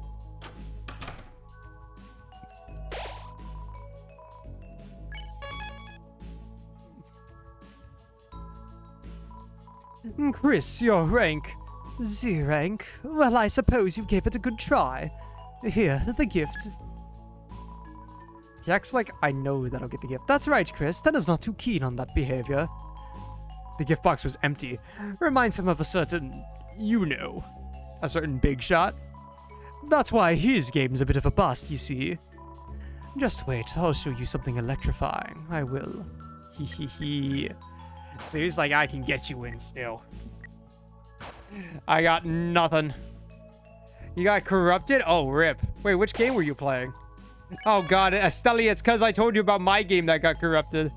Chris, your rank. Z rank? Well, I suppose you gave it a good try. Here, the gift. He acts like I know that I'll get the gift. That's right, Chris. Tenna's not too keen on that behavior. The gift box was empty. Reminds him of a certain, you know, A certain big shot. that's why his game's a bit of a bust, you see. Just wait, I'll show you something electrifying. I will. Hee hee hee. So he's like, I can get you in still. I got nothing. You got corrupted? Oh, rip. Wait, which game were you playing? Oh, God. Esteli, it's because I told you about my game that got corrupted.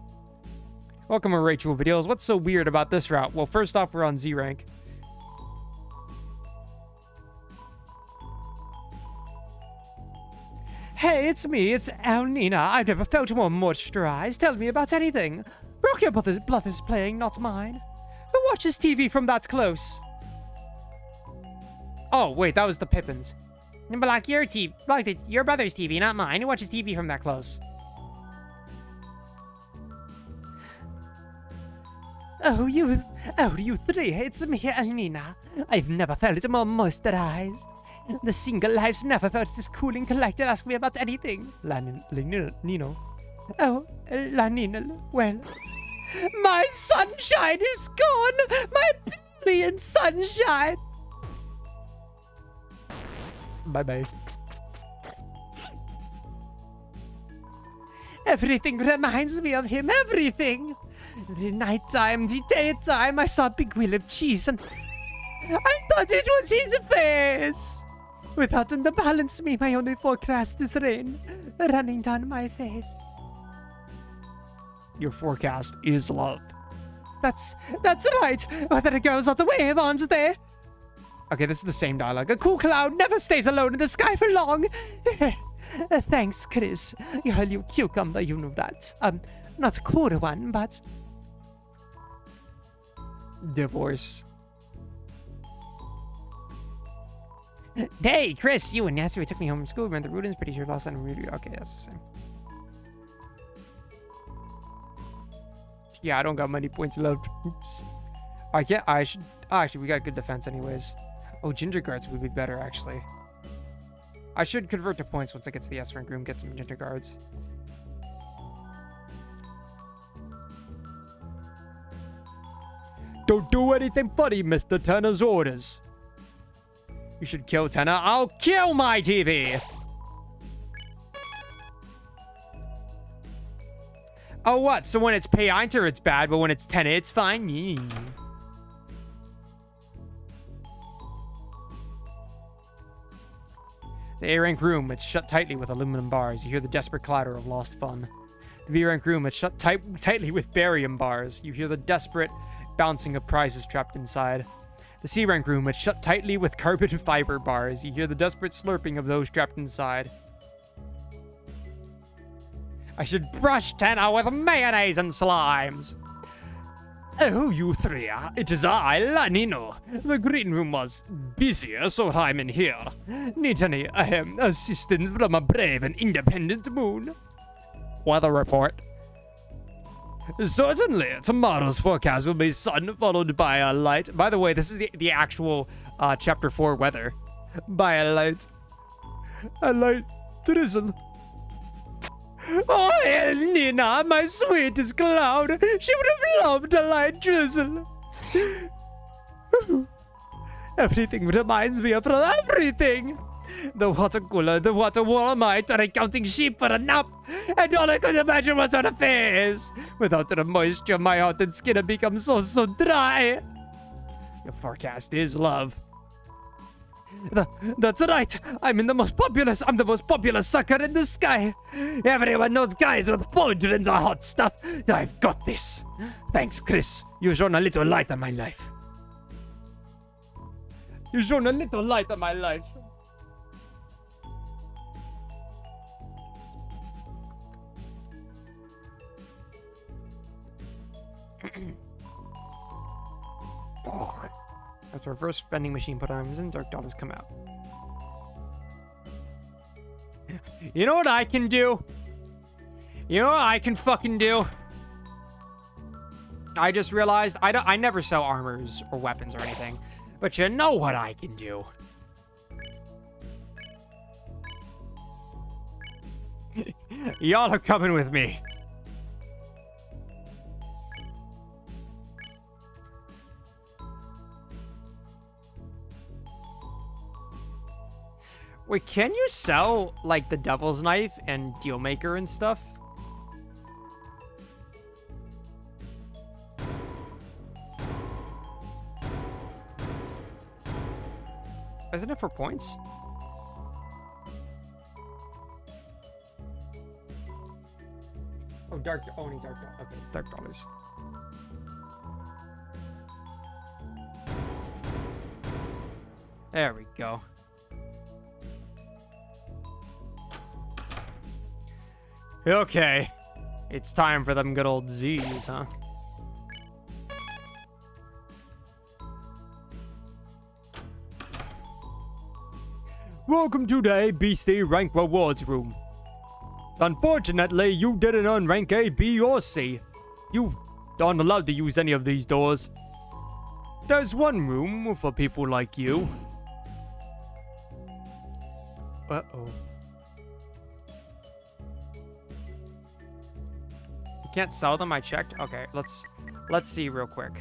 Welcome to Rachel Videos. What's so weird about this route? Well, first off, we're on Z rank. Hey, it's me, it's Alnina. I've never felt more moisturized. Tell me about anything. Rock your brother's playing, not mine. Who watches TV from that close? Oh, wait, that was the Pippins. Block your TV. Block your brother's TV, not mine. Who watches TV from that close? Oh, you three. It's me, Alnina. I've never felt more moisturized. The single life's never felt this cool and collected. Ask me about anything. Nino. Oh, Nino. Well, my sunshine is gone. My brilliant sunshine. Bye-bye. Everything reminds me of him. Everything. The nighttime, the daytime. I saw a big wheel of cheese and I thought it was his face. Without the balance me, my only forecast is rain running down my face. Your forecast is love. That's right. Oh, there goes on the wave, aren't they? Okay, this is the same dialogue. A cool cloud never stays alone in the sky for long. Thanks, Chris. You're a little cucumber, you know that. Not a cool one, but... Divorce. Hey, Chris, you and Nasser took me home from school. Remember the Rudin's pretty sure lost on Rudy. Okay, that's the same. Yeah, I don't got many points left. Oops. I should... Oh, actually, we got good defense anyways. Oh, Ginger Guards would be better, actually. I should convert to points once I get to the S rank room, get some Ginger Guards. Don't do anything funny, Mr. Tenna's orders. You should kill Tenna. I'll kill my TV! Oh, what? So when it's Painter, it's bad, but when it's Tenna, it's fine? The A-rank room, it's shut tightly with aluminum bars. You hear the desperate clatter of lost fun. The B-rank room, it's shut tightly with barium bars. You hear the desperate bouncing of prizes trapped inside. The C-rank room, it's shut tightly with carbon fiber bars. You hear the desperate slurping of those trapped inside. I should brush Tenna with mayonnaise and slimes. Oh, you three. It is I, Lanino. The green room was busier, so I'm in here. Need any assistance from a brave and independent moon? Weather report. Certainly. Tomorrow's forecast will be sun, followed by a light. By the way, this is the actual Chapter 4 weather. By a light drizzle. Oh, Nina, my sweetest cloud. She would have loved a light drizzle. Everything reminds me of her. Everything. The water cooler, the water warmite, and counting sheep for a nap. And all I could imagine was her face. Without the moisture, my heart and skin have become so dry. Your forecast is love. That's right. I'm the most popular sucker in the sky. Everyone knows guys with powder and the hot stuff. I've got this. Thanks, Chris. You shone a little light on my life. You shone a little light on my life. Oh. That's reverse vending machine put items in, dark dollars come out. You know what I can do? You know what I can fucking do? I just realized I never sell armors or weapons or anything. But you know what I can do? Y'all are coming with me. Wait, can you sell, like, the Devil's Knife and Dealmaker and stuff? Isn't it for points? Oh, only dark dollars. Okay, dark dollars. There we go. Okay, it's time for them good old Z's, huh? Welcome to the ABC rank rewards room. Unfortunately, you didn't earn rank A, B, or C. You aren't allowed to use any of these doors. There's one room for people like you. Uh-oh. Can't sell them, I checked. Okay, let's see real quick.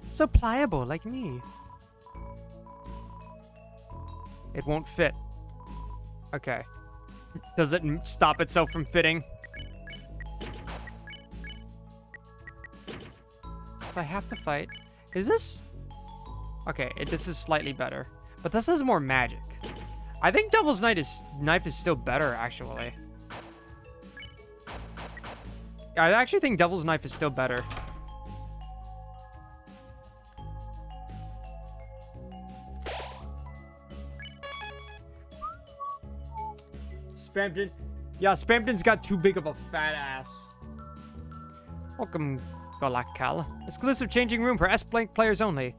So pliable, like me. It won't fit. Okay. Does it stop itself from fitting? If I have to fight. Is this? Okay, this is slightly better. But this is more magic. I think Devil's Knife is still better, actually. I actually think Devil's Knife is still better. Spampton. Yeah, Spampton's got too big of a fat ass. Welcome, Golakal. Exclusive changing room for S-Blank players only.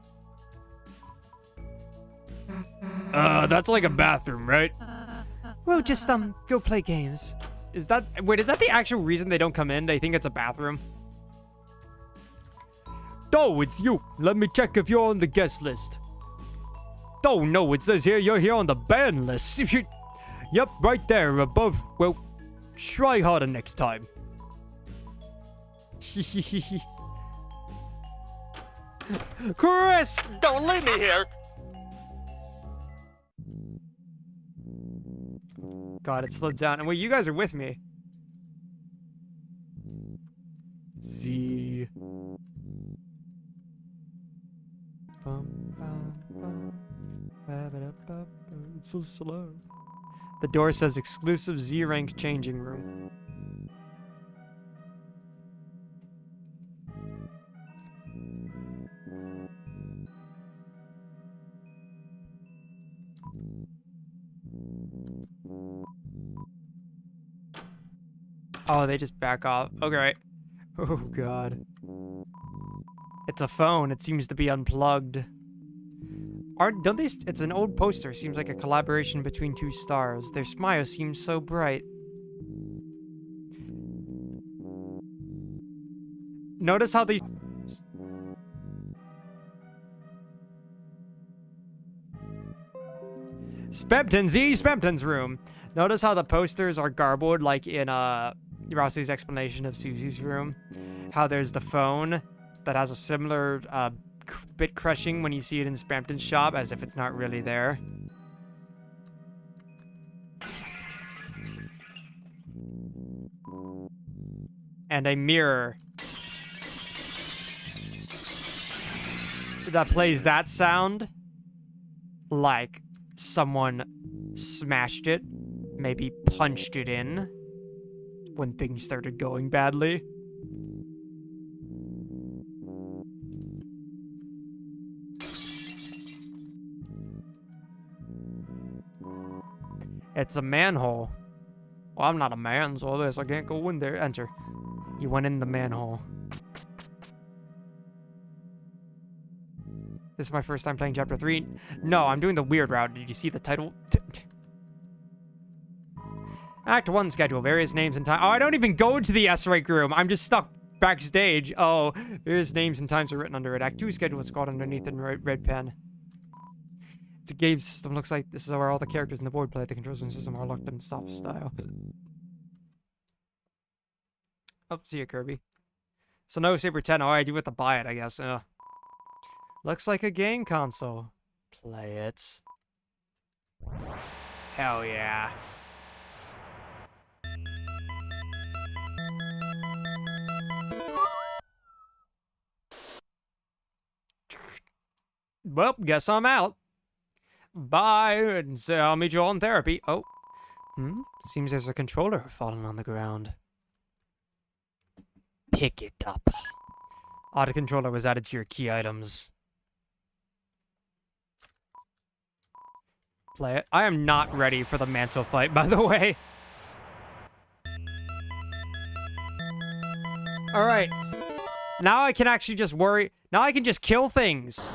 That's like a bathroom, right? We'll just, go play games. Is that the actual reason they don't come in? They think it's a bathroom? Oh, it's you. Let me check if you're on the guest list. Oh, no, it says here you're here on the ban list. Yep, right there above. Well, try harder next time. Chris! Don't leave me here. God, it slowed down. And wait, you guys are with me. Z. Bum, bum, bum. It's so slow. The door says exclusive Z rank changing room. Oh, they just back off. Okay. Oh, God. It's a phone. It seems to be unplugged. Don't these... It's an old poster. Seems like a collaboration between two stars. Their smile seems so bright. Notice how these... Spempton's room. Notice how the posters are garbled, like in Rossi's explanation of Susie's room. How there's the phone that has a similar bit crushing when you see it in Spamton's shop, as if it's not really there. And a mirror that plays that sound like someone smashed it, maybe punched it in when things started going badly. It's a manhole. Well, I'm not a man, so I guess I can't go in there. Enter. You went in the manhole. This is my first time playing Chapter 3. No, I'm doing the weird route. Did you see the title? Act 1 schedule. Various names and time. Oh, I don't even go to the S-rank room. I'm just stuck backstage. Oh, various names and times are written under it. Act 2 schedule is called underneath in red pen. It's a game system. Looks like this is where all the characters in the board play. The controls and system are locked in soft style. Oh, see you, Kirby. So no Super Tenna. Oh, I do have to buy it, I guess. Looks like a game console. Play it. Hell yeah. Well, guess I'm out. Bye, and so I'll meet you all in therapy. Oh. Seems there's a controller falling on the ground. Pick it up. Auto controller was added to your key items. Play it. I am not ready for the mantle fight, by the way. Alright. Now I can actually just worry. Now I can just kill things.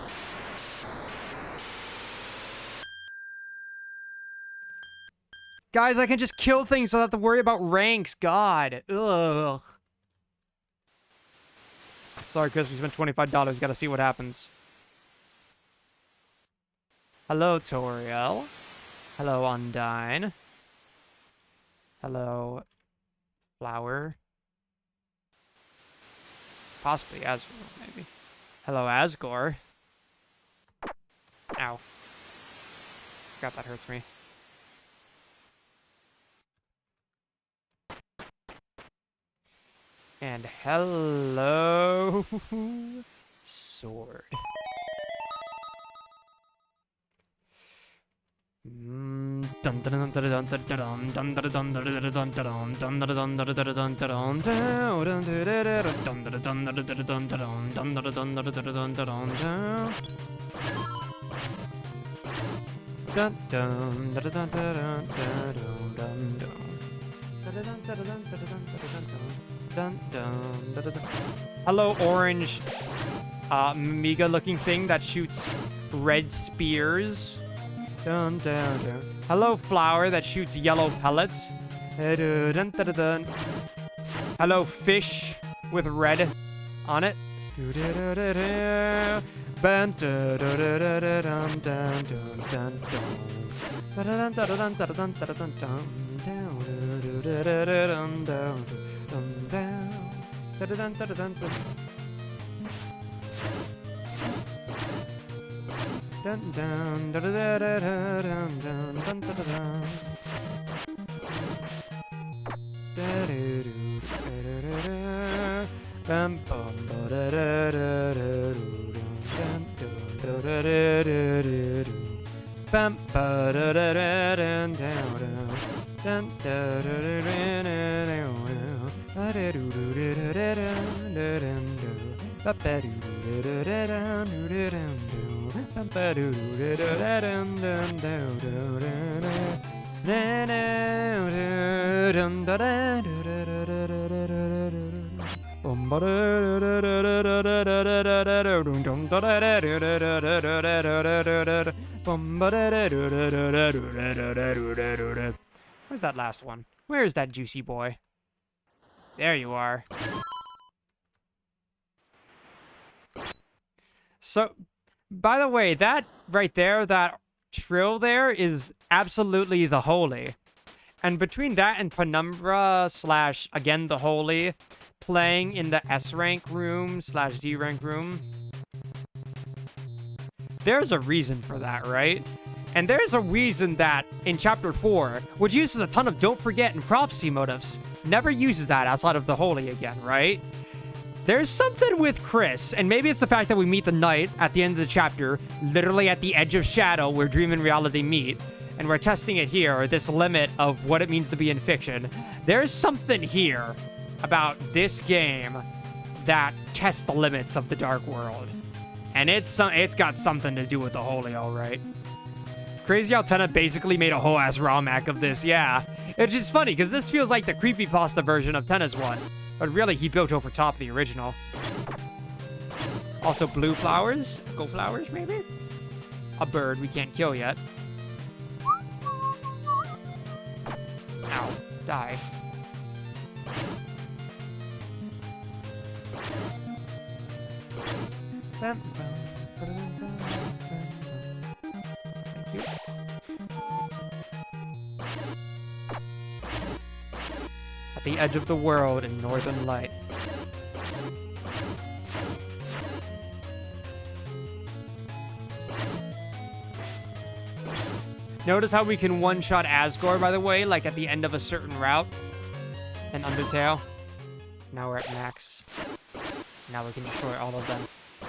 Guys, I can just kill things without to worry about ranks. God. Ugh. Sorry, Chris. We spent $25. Gotta see what happens. Hello, Toriel. Hello, Undyne. Hello, Flower. Possibly Asgore, maybe. Hello, Asgore. Ow. Forgot that hurts me. And hello, Sword. Hello, orange, Mega looking thing that shoots red spears. Hello, flower that shoots yellow pellets. Hello, fish with red on it. Bum, ba, da, da, da, dun, down, dun, da, da, da, da, da, ba, da, doo, doo, da, da, da, dun, da, dun, doo. Ba, ba, doo, doo, da, da, da, dun, doo, da, dun, doo. Ba, ba, doo, doo, da, da, da, dun, dun, doo, doo, da, da. Da, da, da, dun, da, da, da, da, da, da, da, da, da, da. Bum, ba, da, da, da, da, da, da, da, da, da, da, da, dum, dum, da, da, da, da, da, da, da, da, da, da, da, da, da. Bum, ba, da, da, da, da, da, da, da, da, da, da, da, da, da. Where's that last one? Where's that juicy boy? There you are. So, by the way, that right there, that trill there is absolutely the holy. And between that and Penumbra / again the holy, playing in the S rank room / D rank room, there's a reason for that, right? And there's a reason that in Chapter 4, which uses a ton of Don't Forget and Prophecy motifs, never uses that outside of the Holy again, right? There's something with Chris, and maybe it's the fact that we meet the Knight at the end of the chapter, literally at the edge of shadow where dream and reality meet, and we're testing it here, this limit of what it means to be in fiction. There's something here about this game that tests the limits of the Dark World. And it's got something to do with the Holy, all right. Crazy how Tenna basically made a whole ass ROM-hack of this, yeah. It's just funny, because this feels like the creepypasta version of Tenna's one. But really, he built over top the original. Also, blue flowers? Go flowers, maybe? A bird we can't kill yet. Ow. Die. Thank you. At the edge of the world in Northern Light. Notice how we can one-shot Asgore, by the way, like at the end of a certain route in Undertale. Now we're at max. Now we can destroy all of them.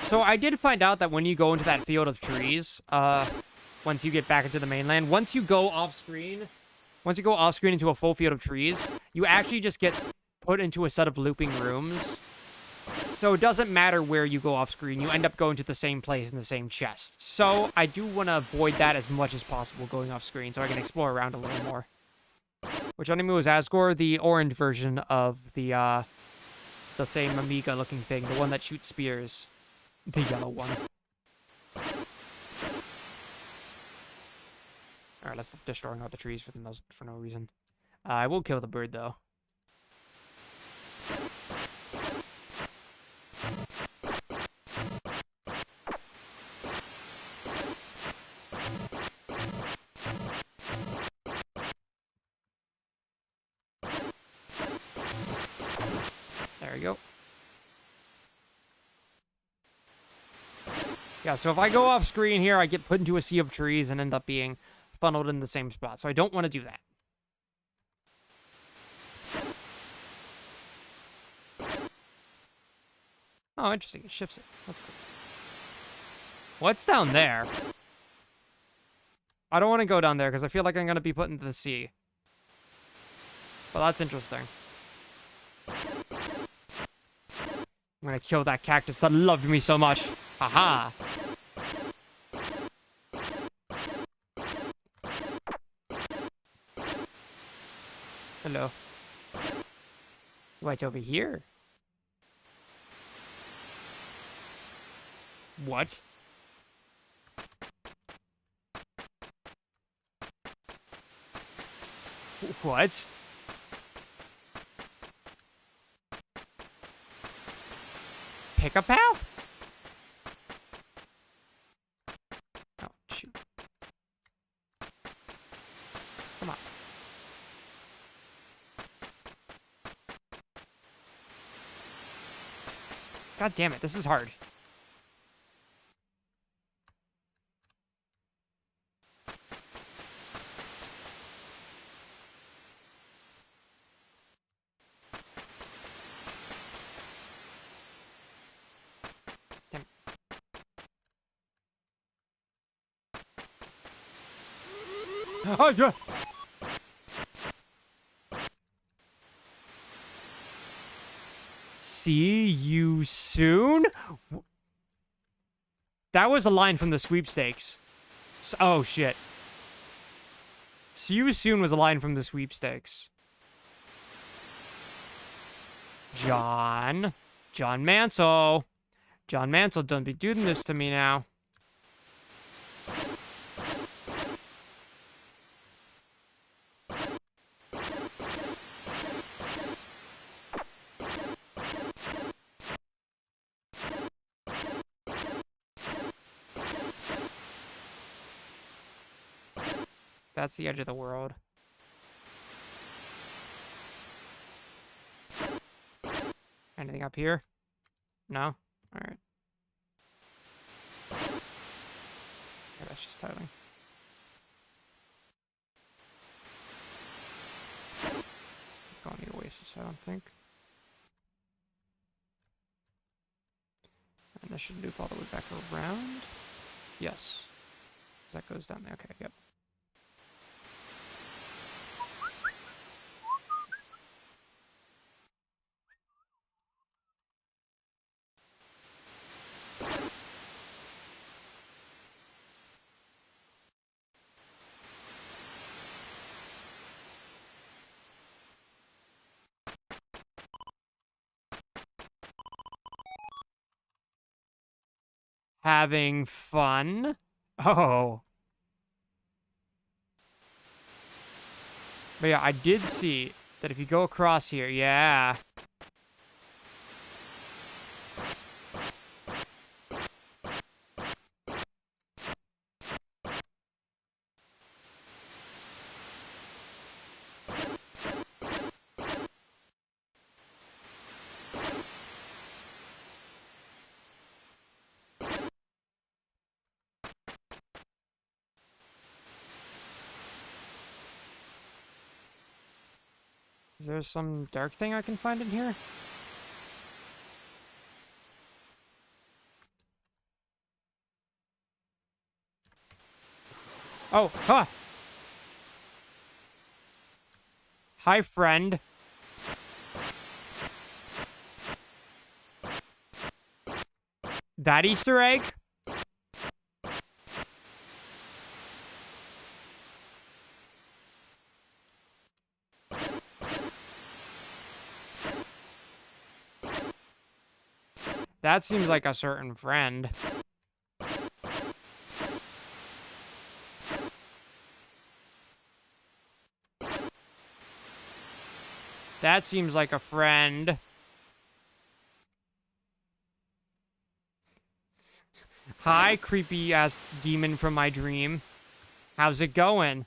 So I did find out that when you go into that field of trees, once you get back into the mainland, once you go off-screen into a full field of trees, you actually just get put into a set of looping rooms. So it doesn't matter where you go off-screen, you end up going to the same place in the same chest. So I do want to avoid that as much as possible going off-screen so I can explore around a little more. Which enemy was Asgore? The orange version of the same Amiga-looking thing, the one that shoots spears. The yellow one. Alright, let's stop destroying all the trees for no reason. I will kill the bird, though. There we go. Yeah, so if I go off screen here, I get put into a sea of trees and end up being funneled in the same spot. So I don't want to do that. Oh, interesting. It shifts it. That's cool. What's down there? I don't want to go down there because I feel like I'm going to be put into the sea. Well, that's interesting. I'm going to kill that cactus that loved me so much. Haha. Hello. What's over here? What? What? Pick-a-pal? Oh, shoot. Come on. God damn it, this is hard. Oh, yeah. See you soon? That was a line from the sweepstakes. Oh, shit. See you soon was a line from the sweepstakes. John Mansell. John Mansell, don't be doing this to me now. That's the edge of the world. Anything up here? No? Alright. Yeah, that's just tiling. Go on the Oasis, I don't think. And this should loop all the way back around. Yes. That goes down there. Okay, yep. Having fun? Oh. But yeah, I did see that if you go across here, yeah. Is there some dark thing I can find in here? Oh, huh. Hi, friend. That Easter egg? That seems like a certain friend. That seems like a friend. Hi, creepy-ass demon from my dream. How's it going?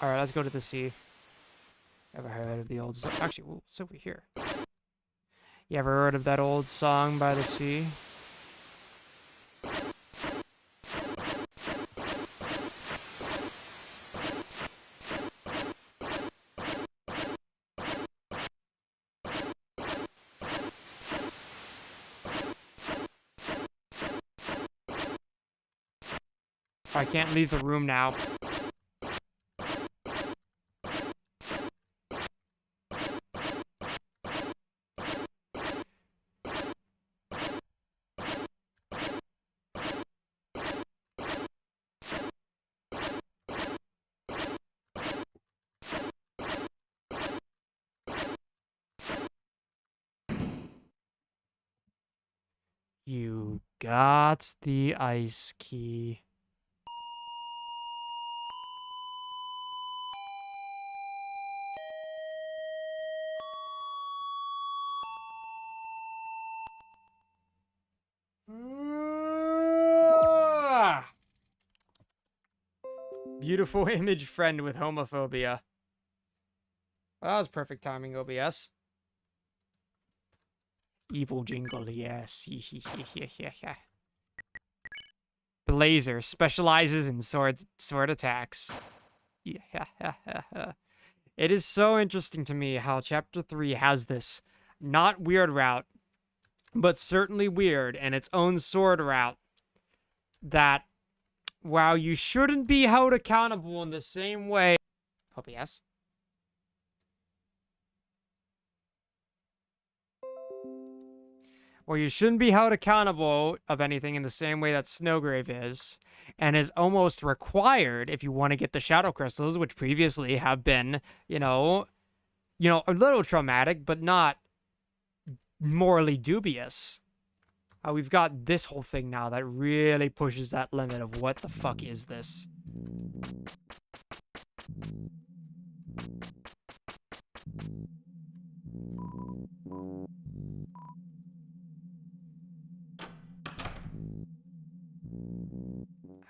Alright, let's go to the sea. Ever heard of the old song? Actually, what's over here? You ever heard of that old song by the sea? I can't leave the room now. You got the ice key. Beautiful image friend with homophobia. Well, that was perfect timing, OBS. Evil jingle, yes. Blazer specializes in sword attacks. Yeah. It is so interesting to me how Chapter 3 has this not weird route, but certainly weird and its own sword route that, wow, you shouldn't be held accountable in the same way. Hope yes. Well, you shouldn't be held accountable of anything in the same way that Snowgrave is, and is almost required if you want to get the shadow crystals, which previously have been, a little traumatic, but not morally dubious. We've got this whole thing now that really pushes that limit of what the fuck is this.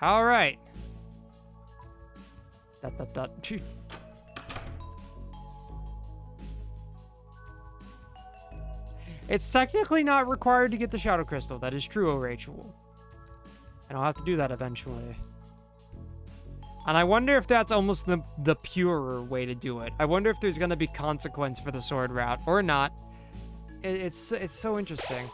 All right. It's technically not required to get the Shadow Crystal. That is true, O Rachel. And I'll have to do that eventually. And I wonder if that's almost the purer way to do it. I wonder if there's going to be consequence for the sword route or not. It's so interesting.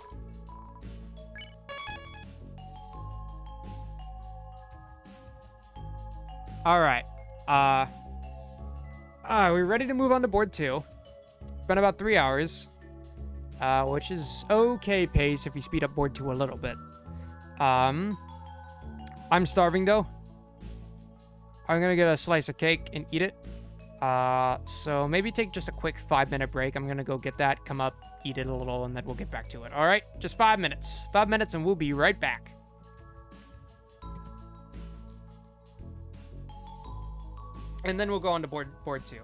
All right. Are we ready to move on to board 2? It's been about 3 hours. Which is okay pace if you speed up board 2 a little bit. I'm starving though. I'm gonna get a slice of cake and eat it. So maybe take just a quick 5-minute break. I'm gonna go get that, come up, eat it a little, and then we'll get back to it. All right, just 5 minutes. 5 minutes and we'll be right back. And then we'll go on to board 2.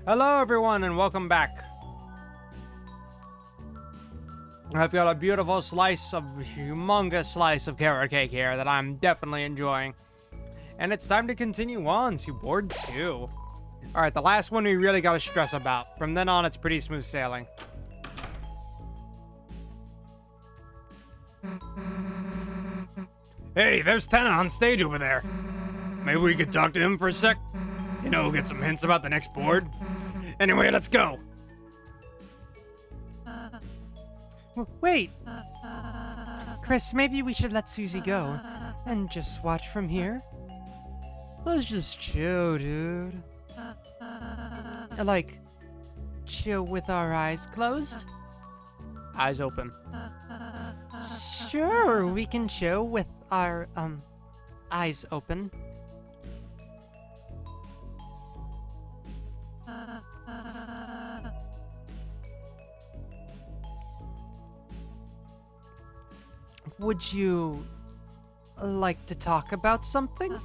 Hello, everyone, and welcome back. I've got a beautiful humongous slice of carrot cake here that I'm definitely enjoying. And it's time to continue on to board 2. Alright, the last one we really gotta stress about. From then on, it's pretty smooth sailing. Hey, there's Tenna on stage over there. Maybe we could talk to him for a sec? You know, get some hints about the next board. Anyway, let's go. Wait. Chris, maybe we should let Susie go and just watch from here. Let's just chill, dude. Like, chill with our eyes closed? Eyes open. Sure, we can chill with our, eyes open. Would you like to talk about something?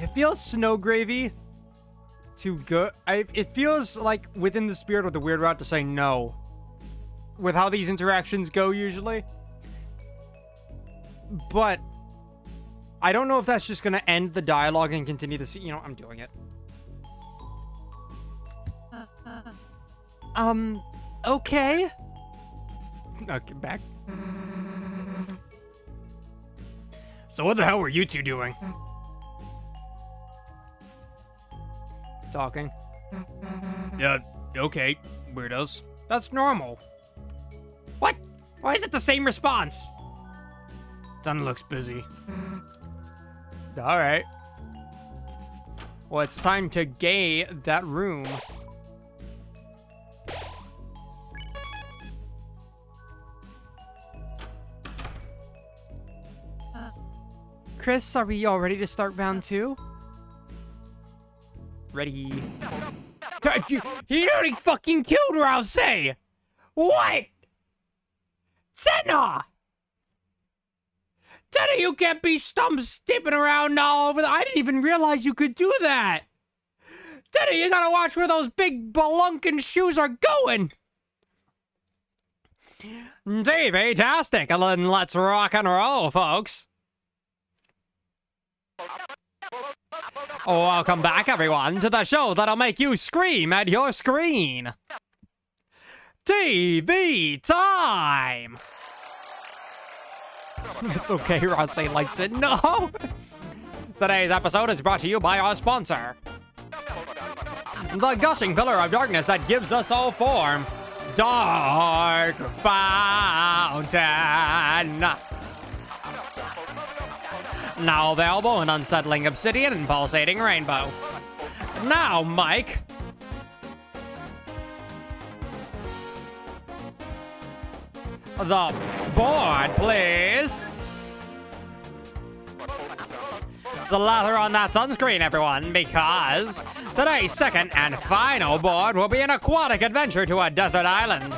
It feels Snowgravey to go. It feels like within the spirit of the weird route to say no. With how these interactions go usually. But I don't know if that's just gonna end the dialogue and continue to see. You know, I'm doing it. Okay. Okay, back. So what the hell were you two doing? Talking. Okay, weirdos. That's normal. What? Why is it the same response? Tenna looks busy. All right. Well, it's time to gay that room. Chris, are we all ready to start round 2? Ready. He nearly fucking killed Rouse! What? Tenna! Tenna, you can't be stump-stipping around all over I didn't even realize you could do that! Tenna, you gotta watch where those big balunkin' shoes are going! TV-tastic, and let's rock and roll, folks. Welcome back, everyone, to the show that'll make you scream at your screen. TV time! It's okay, Rossi likes it. No! Today's episode is brought to you by our sponsor. The gushing pillar of darkness that gives us all form. Dark Fountain. Now available in unsettling obsidian and pulsating rainbow. Now, Mike. The board, please. Slather on that sunscreen, everyone, because today's second and final board will be an aquatic adventure to a desert island.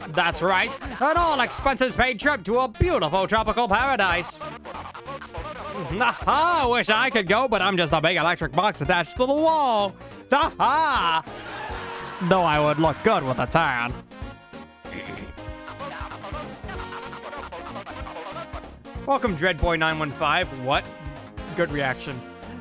That's right, an all-expenses-paid trip to a beautiful tropical paradise. Aha, wish I could go, but I'm just a big electric box attached to the wall. Aha! Though I would look good with a tan. Welcome, Dreadboy915. What? Good reaction.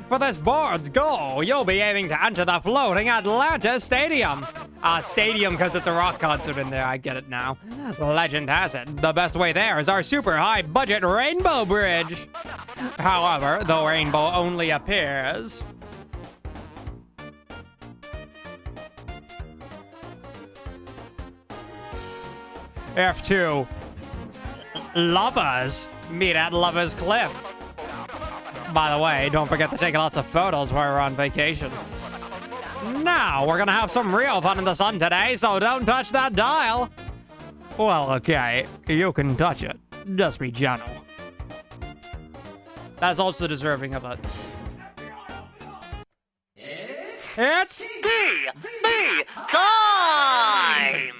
For this board's goal, you'll be aiming to enter the floating Atlantis Stadium. A stadium because it's a rock concert in there, I get it now. Legend has it, the best way there is our super high budget rainbow bridge. However, the rainbow only appears. F2. Lovers meet at Lovers Cliff. By the way, don't forget to take lots of photos while we're on vacation. Now, we're gonna have some real fun in the sun today, so don't touch that dial. Well, okay, you can touch it. Just be gentle. That's also deserving of it. It's TV time!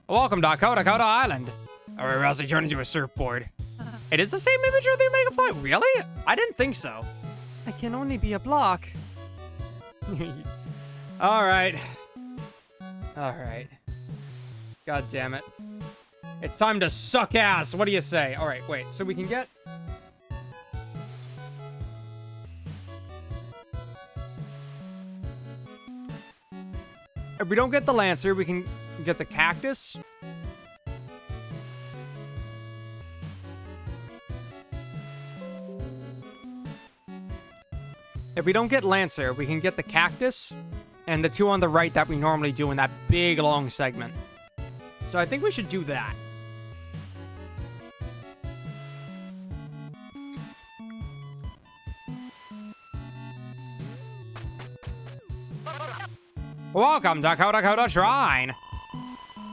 Welcome to Dakota Island. Or else he turned into a surfboard. It is the same image of the Omega Fly? Really? I didn't think so. I can only be a block. Alright. Alright. God damn it. It's time to suck ass. What do you say? Alright, wait. So we can get... If we don't get the Lancer, we can get the Cactus. If we don't get Lancer, we can get the Cactus and the two on the right that we normally do in that big long segment. So I think we should do that. Welcome to Koda Shrine.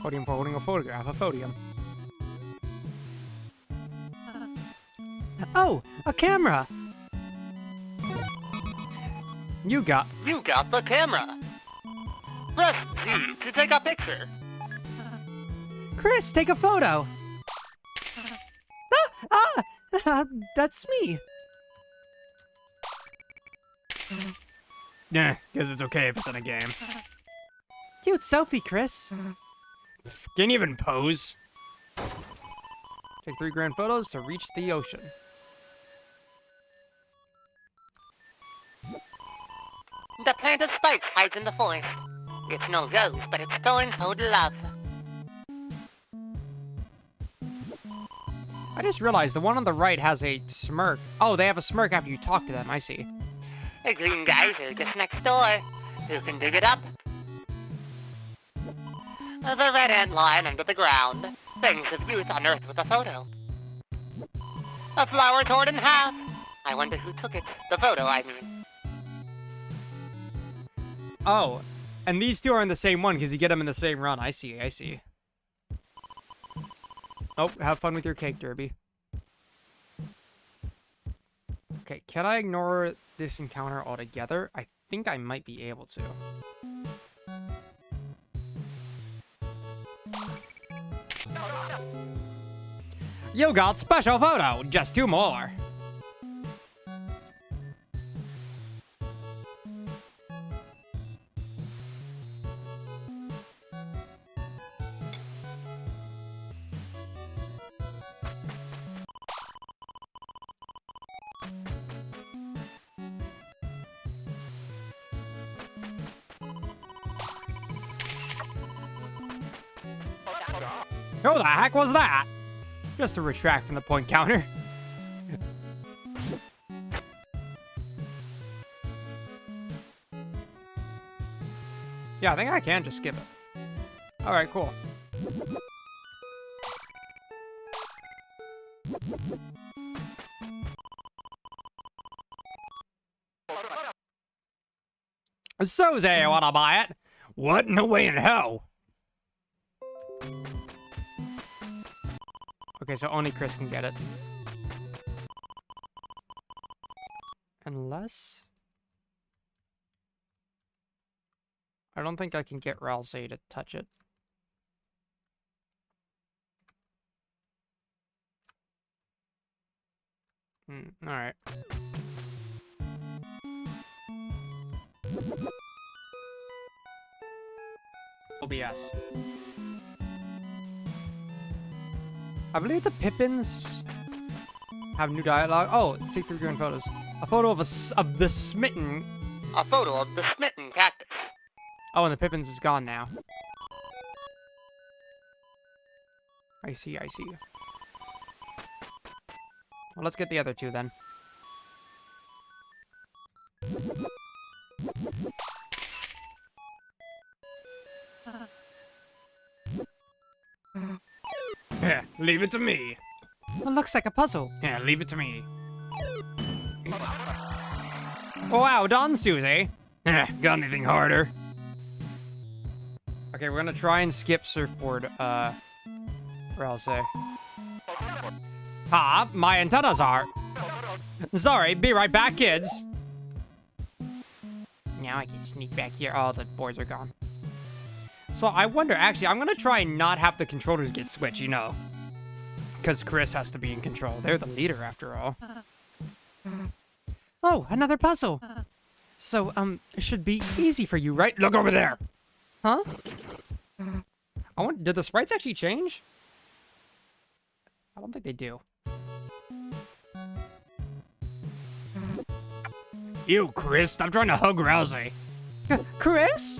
Podium for holding a photograph of podium. Oh, a camera. You got... You got the camera. Press Z to take a picture. Chris, take a photo. That's me. Yeah, guess it's okay if it's in a game. Cute selfie, Chris. Can't even pose. Take 3 grand photos to reach the ocean. The plant of spikes hides in the forest. It's no rose, but its thorns hold love. I just realized the one on the right has a smirk. Oh, they have a smirk after you talk to them. I see. The green guys are just next door. Who can dig it up? The red ant line under the ground. Things of youth unearthed with a photo. A flower torn in half. I wonder who took it. The photo, I mean. Oh, and these two are in the same one because you get them in the same run. I see, I see. Oh, have fun with your cake, Derby. Okay, can I ignore this encounter altogether? I think I might be able to. You got special photo, just 2 more. Who the heck was that? Just to retract from the point counter. Yeah, I think I can just skip it. Alright, cool. So, say you wanna buy it? What? No way in hell. Okay, so only Chris can get it. Unless... I don't think I can get Ralsei to touch it. Alright. OBS. I believe the Pippins have new dialogue. Oh, take 3 grand photos. A photo of the smitten. A photo of the smitten cactus. Oh, and the Pippins is gone now. I see, I see. Well, let's get the other 2 then. Yeah, leave it to me. It looks like a puzzle. Yeah, leave it to me. Wow, done, Susie. Got anything harder? Okay, we're gonna try and skip surfboard, Ralsei. Ha, my antennas are. Sorry, be right back, kids. Now I can sneak back here. Oh, the boards are gone. So I wonder, actually, I'm gonna try and not have the controllers get switched, you know. Because Chris has to be in control. They're the leader, after all. Oh, another puzzle. So, it should be easy for you, right? Look over there. Huh? Did the sprites actually change? I don't think they do. Ew, Chris, stop trying to hug Rousey. Chris?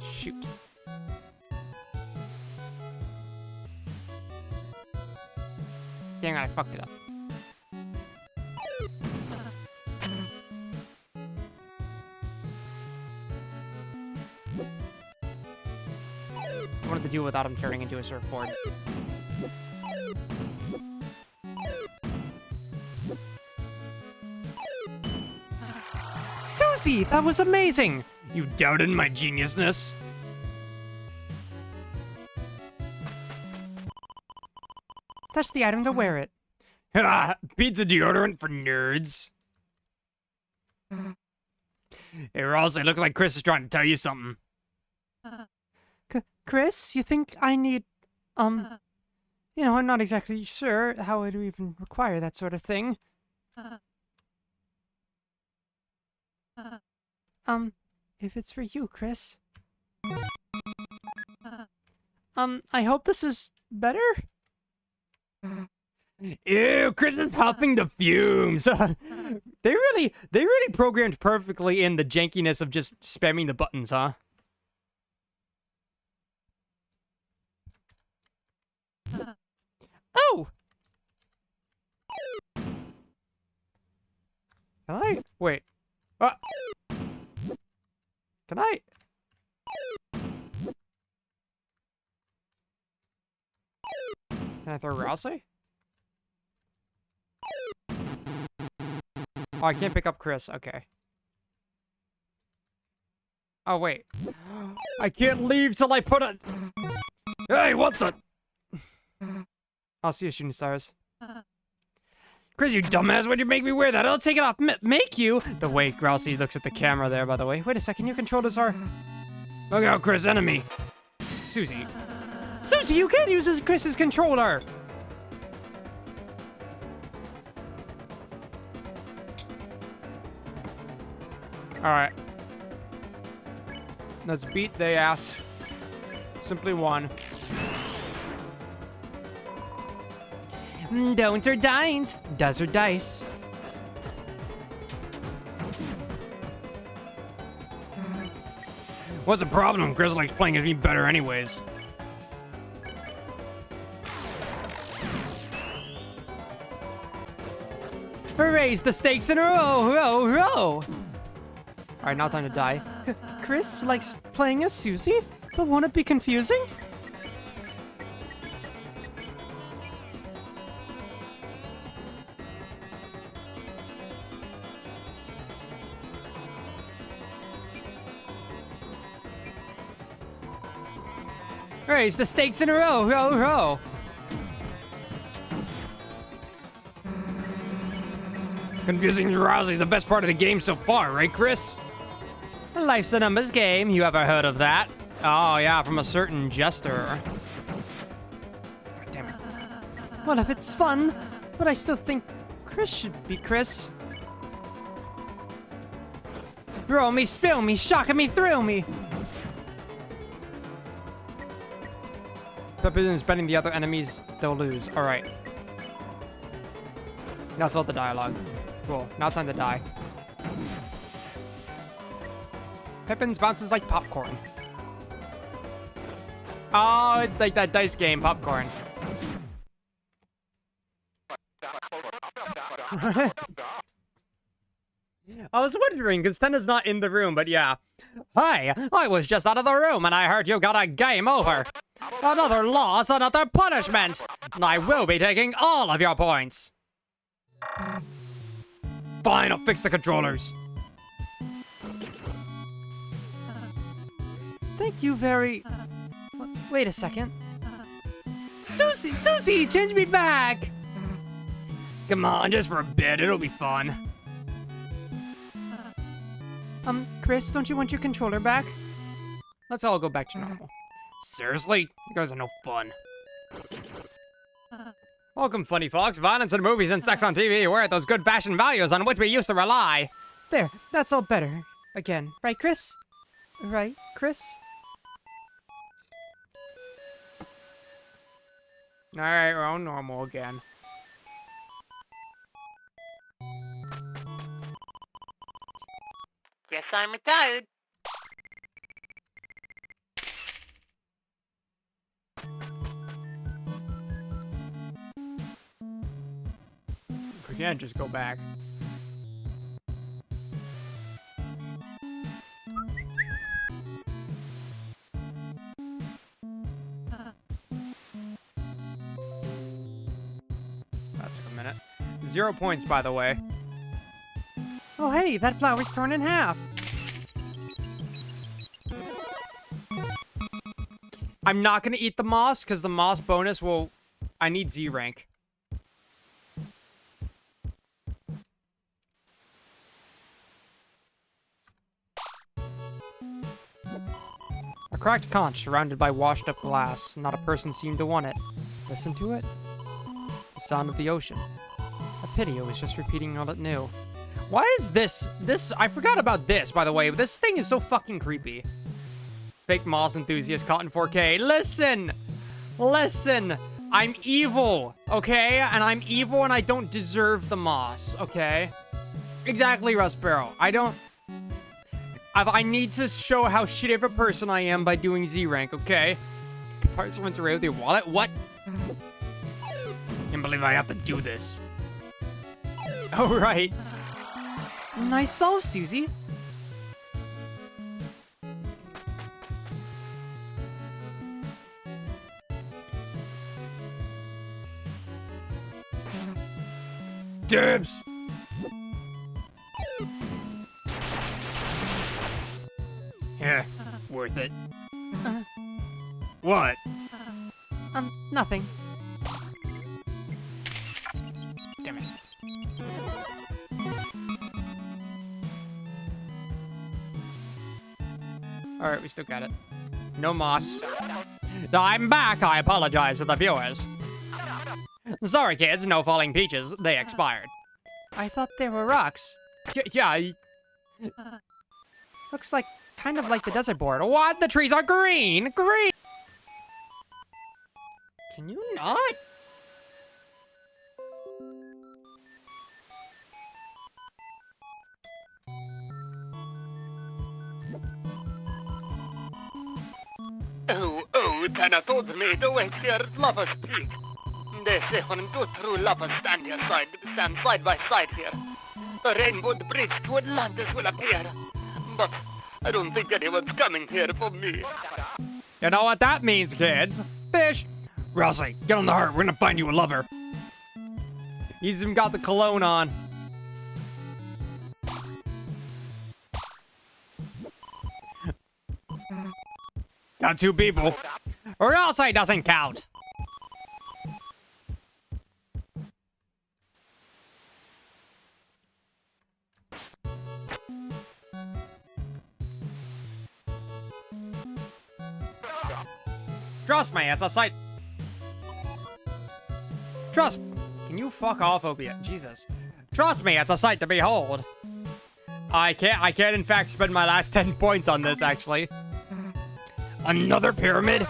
Shoot. Dang, I fucked it up. I wanted to do it without him turning into a surfboard. Susie, that was amazing! You doubted my geniusness? Touch the item to wear it. Ah, pizza deodorant for nerds. Hey, Rousey, looks like Chris is trying to tell you something. Chris, you think I need, you know, I'm not exactly sure how I'd even require that sort of thing. If it's for you, Chris. I hope this is better? Ew, Chris is huffing the fumes. They really programmed perfectly in the jankiness of just spamming the buttons, huh? Oh! Can I? Wait. Can I? Can I throw Rousey? Oh, I can't pick up Chris. Okay. Oh, wait. I can't leave till I put a... Hey, what the? I'll see you, shooting stars. Chris, you dumbass, why'd you make me wear that? I'll take it off. Make you? The way Grousey looks at the camera there, by the way. Wait a second, your controllers are... Look out, Chris, enemy. Susie. Susie, you can't use Chris's controller! Alright. Let's beat the ass. Simply one. Don't or don't. Does or dice. What's the problem? Chris likes playing as me better anyways. Raise the stakes in a row, row, row. Alright, now time to die. Chris likes playing as Susie, but won't it be confusing? Raise the stakes in a row, row, row. Confusing Rousey, the best part of the game so far, right, Chris? Life's a numbers game. You ever heard of that? Oh, yeah, from a certain jester. God damn it. Well, if it's fun, but I still think Chris should be Chris. Roll me, spill me, shocking me, thrill me. Pepper is bending the other enemies, they'll lose. Alright. That's all the dialogue. Cool. Now it's time to die. Pippins bounces like popcorn. Oh, it's like that dice game, popcorn. I was wondering, because Tenna's not in the room, but yeah. Hey, I was just out of the room and I heard you got a game over. Another loss, another punishment. I will be taking all of your points. Fine, I'll fix the controllers. Thank you very... Wait a second. Susie, Susie, change me back! Come on, just for a bit. It'll be fun. Chris, don't you want your controller back? Let's all go back to normal. Seriously? You guys are no fun. Welcome, funny folks. Violence in movies and sex on TV. We're at those good fashion values on which we used to rely. There, that's all better. Again, right, Chris? Right, Chris? Alright, we're on normal again. Guess I'm retired. We can't just go back. That took a minute. 0 points, by the way. Oh, hey, that flower's torn in half. I'm not gonna eat the moss, because the moss bonus will... I need Z rank. A cracked conch surrounded by washed up glass. Not a person seemed to want it. Listen to it. The sound of the ocean. A pity it was just repeating all it knew. Why is this... I forgot about this, by the way. This thing is so fucking creepy. Fake moss enthusiast caught in 4K. Listen! Listen! I'm evil, okay? And I'm evil and I don't deserve the moss, okay? Exactly, Rusbarrow. I don't... I need to show how shitty of a person I am by doing Z rank, okay? Participants array with your wallet? What? Can't believe I have to do this. Oh, right. Nice solve, Susie. Dibs! Yeah, worth it. What? Nothing. Damn it. Alright, we still got it. No moss. I'm back. I apologize to the viewers. Sorry, kids. No falling peaches. They expired. I thought there were rocks. Yeah. Looks like, kind of like the desert board. What? The trees are green! Green! Can you not? Oh, Tenna told me to wait here at Lava's Peak. They say when two true lovers stand side by side here, a rainbow bridge to Atlantis will appear. But I don't think anyone's coming here for me. You know what that means, kids? Fish! Rossi, get on the heart. We're gonna find you a lover. He's even got the cologne on. Got two people. Rossi doesn't count. Trust me, it's a sight. Trust. Can you fuck off, Opiate? Jesus. Trust me, it's a sight to behold. I can't in fact spend my last 10 points on this, actually. Another pyramid?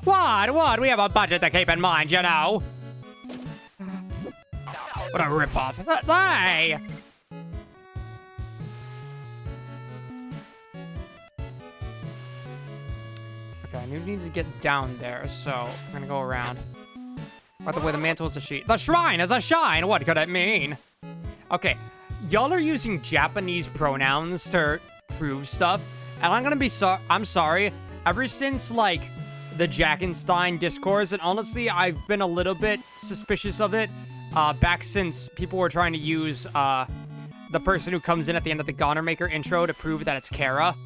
What? We have a budget to keep in mind, you know. What a ripoff. Hey! Okay, I need to get down there, so I'm gonna go around. By the way, the mantle is a sheet. The shrine is a shine! What could it mean? Okay, y'all are using Japanese pronouns to prove stuff, and I'm gonna be I'm sorry. Ever since, like, the Jackenstein discourse, and honestly, I've been a little bit suspicious of it, back since people were trying to use, the person who comes in at the end of the Goner Maker intro to prove that it's Kara.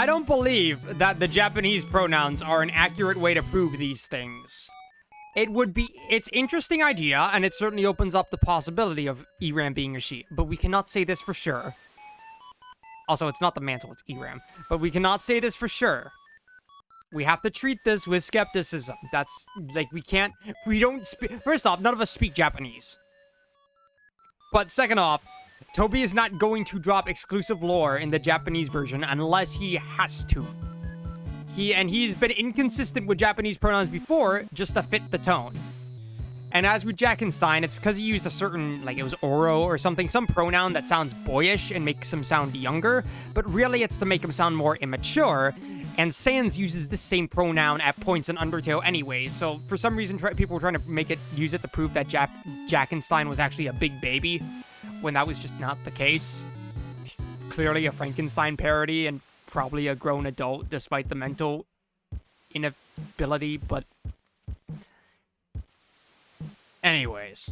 I don't believe that the Japanese pronouns are an accurate way to prove these things. It's interesting idea, and it certainly opens up the possibility of Eram being a she, but we cannot say this for sure. Also, it's not the mantle, it's Eram. But we cannot say this for sure. We have to treat this with skepticism. That's, like, first off, none of us speak Japanese. But second off, Toby is not going to drop exclusive lore in the Japanese version unless he has to. He's been inconsistent with Japanese pronouns before, just to fit the tone. And as with Jackenstein, it's because he used a certain, like it was Oro or something, some pronoun that sounds boyish and makes him sound younger, but really it's to make him sound more immature. And Sans uses the same pronoun at points in Undertale anyway, so for some reason people were trying to use it to prove that Jackenstein was actually a big baby, when that was just not the case. He's clearly a Frankenstein parody and probably a grown adult despite the mental inability, but anyways.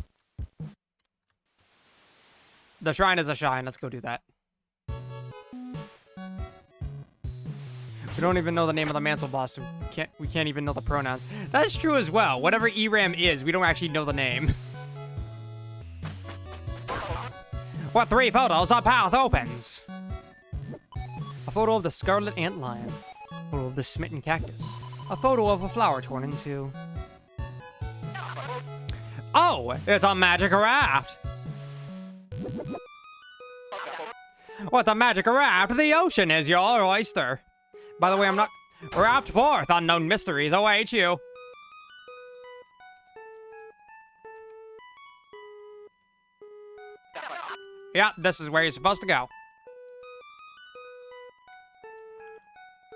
The shrine is a shrine, let's go do that. We don't even know the name of the mantle boss, so we can't even know the pronouns. That's true as well. Whatever Eram is, we don't actually know the name. With 3 photos, a path opens. A photo of the scarlet antlion. A photo of the smitten cactus. A photo of a flower torn in two. Oh, it's a magic raft. With a magic raft, the ocean is your oyster. By the way, I'm not... Raft forth, unknown mysteries await you. Yeah, this is where you're supposed to go.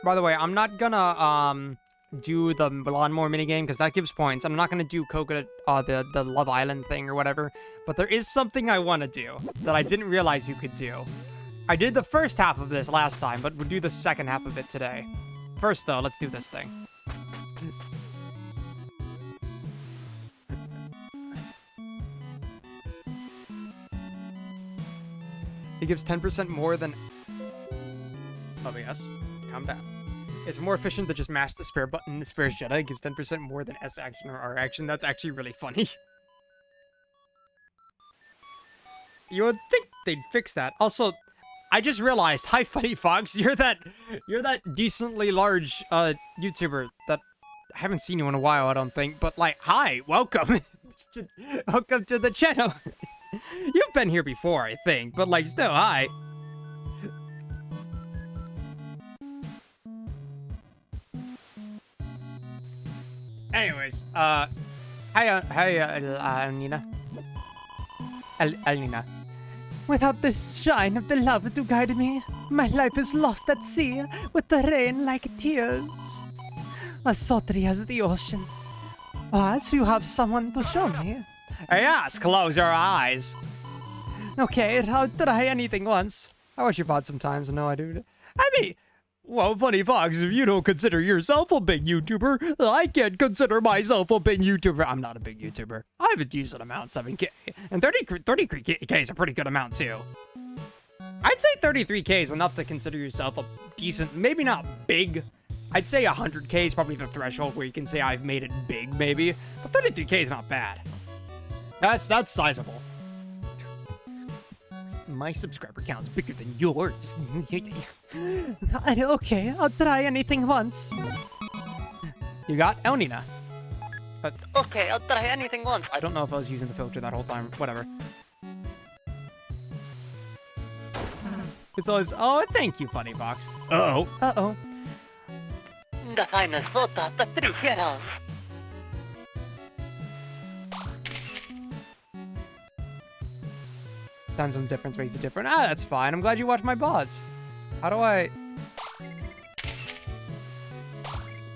By the way, I'm not gonna, do the lawnmower minigame, because that gives points. I'm not gonna do Coconut, the Love Island thing or whatever. But there is something I want to do that I didn't realize you could do. I did the first half of this last time, but we'll do the second half of it today. First, though, let's do this thing. It gives 10% more than... Oh, yes. Calm down. It's more efficient to just mash the spare button in the spare Jedi. It gives 10% more than S action or R action. That's actually really funny. You would think they'd fix that. Also, I just realized, hi Funny Fox, you're that decently large YouTuber that I haven't seen you in a while, I don't think, but like, hi, welcome. Welcome to the channel. You've been here before, I think, but like, still, hi. Anyways, hi, Nina. Nina. Without the shine of the love to guide me, my life is lost at sea, with the rain like tears. As sultry as the ocean. As you have someone to show me. Yes, close your eyes. Okay, I'll try anything once. I watch your VOD sometimes, I know I do. I mean, well, Funny Fox, if you don't consider yourself a big YouTuber, I can't consider myself a big YouTuber. I'm not a big YouTuber. I have a decent amount, 7K. And 33K is a pretty good amount, too. I'd say 33K is enough to consider yourself a decent, maybe not big. I'd say 100K is probably the threshold where you can say I've made it big, maybe. But 33K is not bad. That's sizable. My subscriber count's bigger than yours. Okay, I'll try anything once. You got Elnina. Okay, I'll try anything once. I don't know if I was using the filter that whole time. Whatever. It's always... Oh, thank you, Funny Fox. Uh-oh. Uh-oh. The finest photo of the 3 heroes. Time zone difference makes it different. Ah, that's fine. I'm glad you watched my VODs. How do I...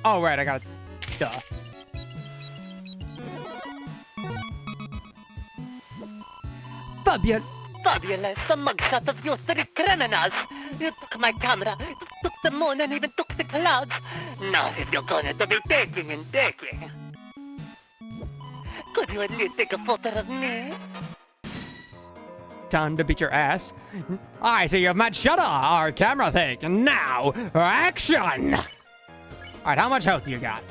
Oh, right, I got it. Duh. Fabulous, the mugshot of you 3 criminals. You took my camera, you took the moon, and even took the clouds. Now if you're going to be taking and taking, could you at least take a photo of me? Time to beat your ass. I see you've met Shudder, our camera thing. Now, action! Alright, how much health do you got?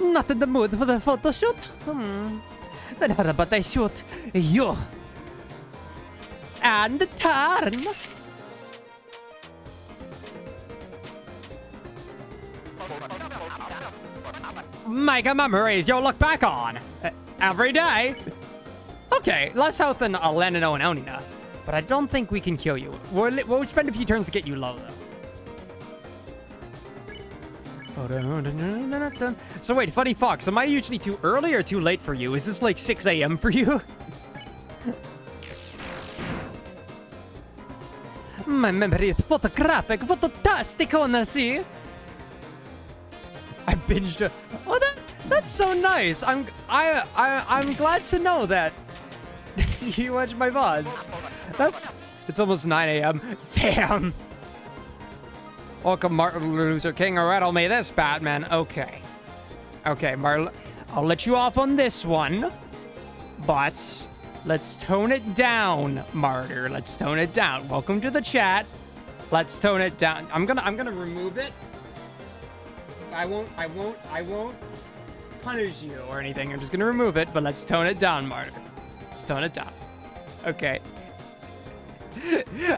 Not in the mood for the photo shoot? Then how about I shoot you? And turn. Make a memories you'll look back on every day. Okay, less health than Lenino and Onina, but I don't think we can kill you. We'll spend a few turns to get you low, though. So wait, Funny Fox, am I usually too early or too late for you? Is this like 6 a.m. for you? My memory is photographic, fantastic on the sea. I binged it. Oh, that's so nice. I'm glad to know that you watch my VODs. It's almost 9 a.m. Damn. Welcome, Martin Luther King. Riddle me this, Batman. Okay, Martin. I'll let you off on this one, but let's tone it down, Martyr. Let's tone it down. Welcome to the chat. Let's tone it down. I'm gonna remove it. I won't punish you or anything. I'm just gonna remove it, but let's tone it down, Martyr. Let's tone it down. Okay.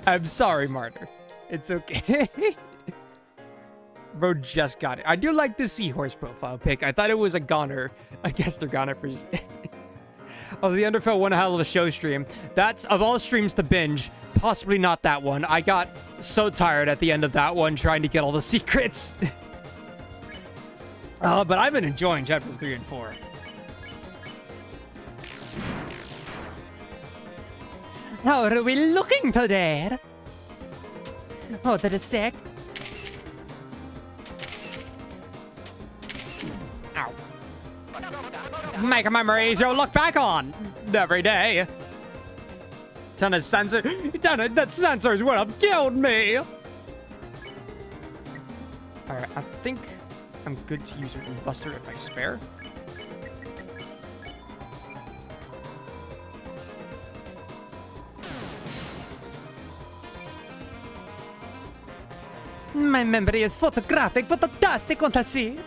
I'm sorry, Martyr. It's okay. Bro just got it. I do like the seahorse profile pic. I thought it was a goner. I guess they're goner for... Oh, the Underfell one hell of a show stream. That's, of all streams to binge, possibly not that one. I got so tired at the end of that one trying to get all the secrets. But I've been enjoying chapters 3 and 4. How are we looking today? Oh, that is sick. Ow. Make memories you'll look back on every day. Tenna's sensor. Tenna, that sensors would have killed me. Alright, I think I'm good to use a Buster if I spare. My memory is photographic, fantastic on the sea.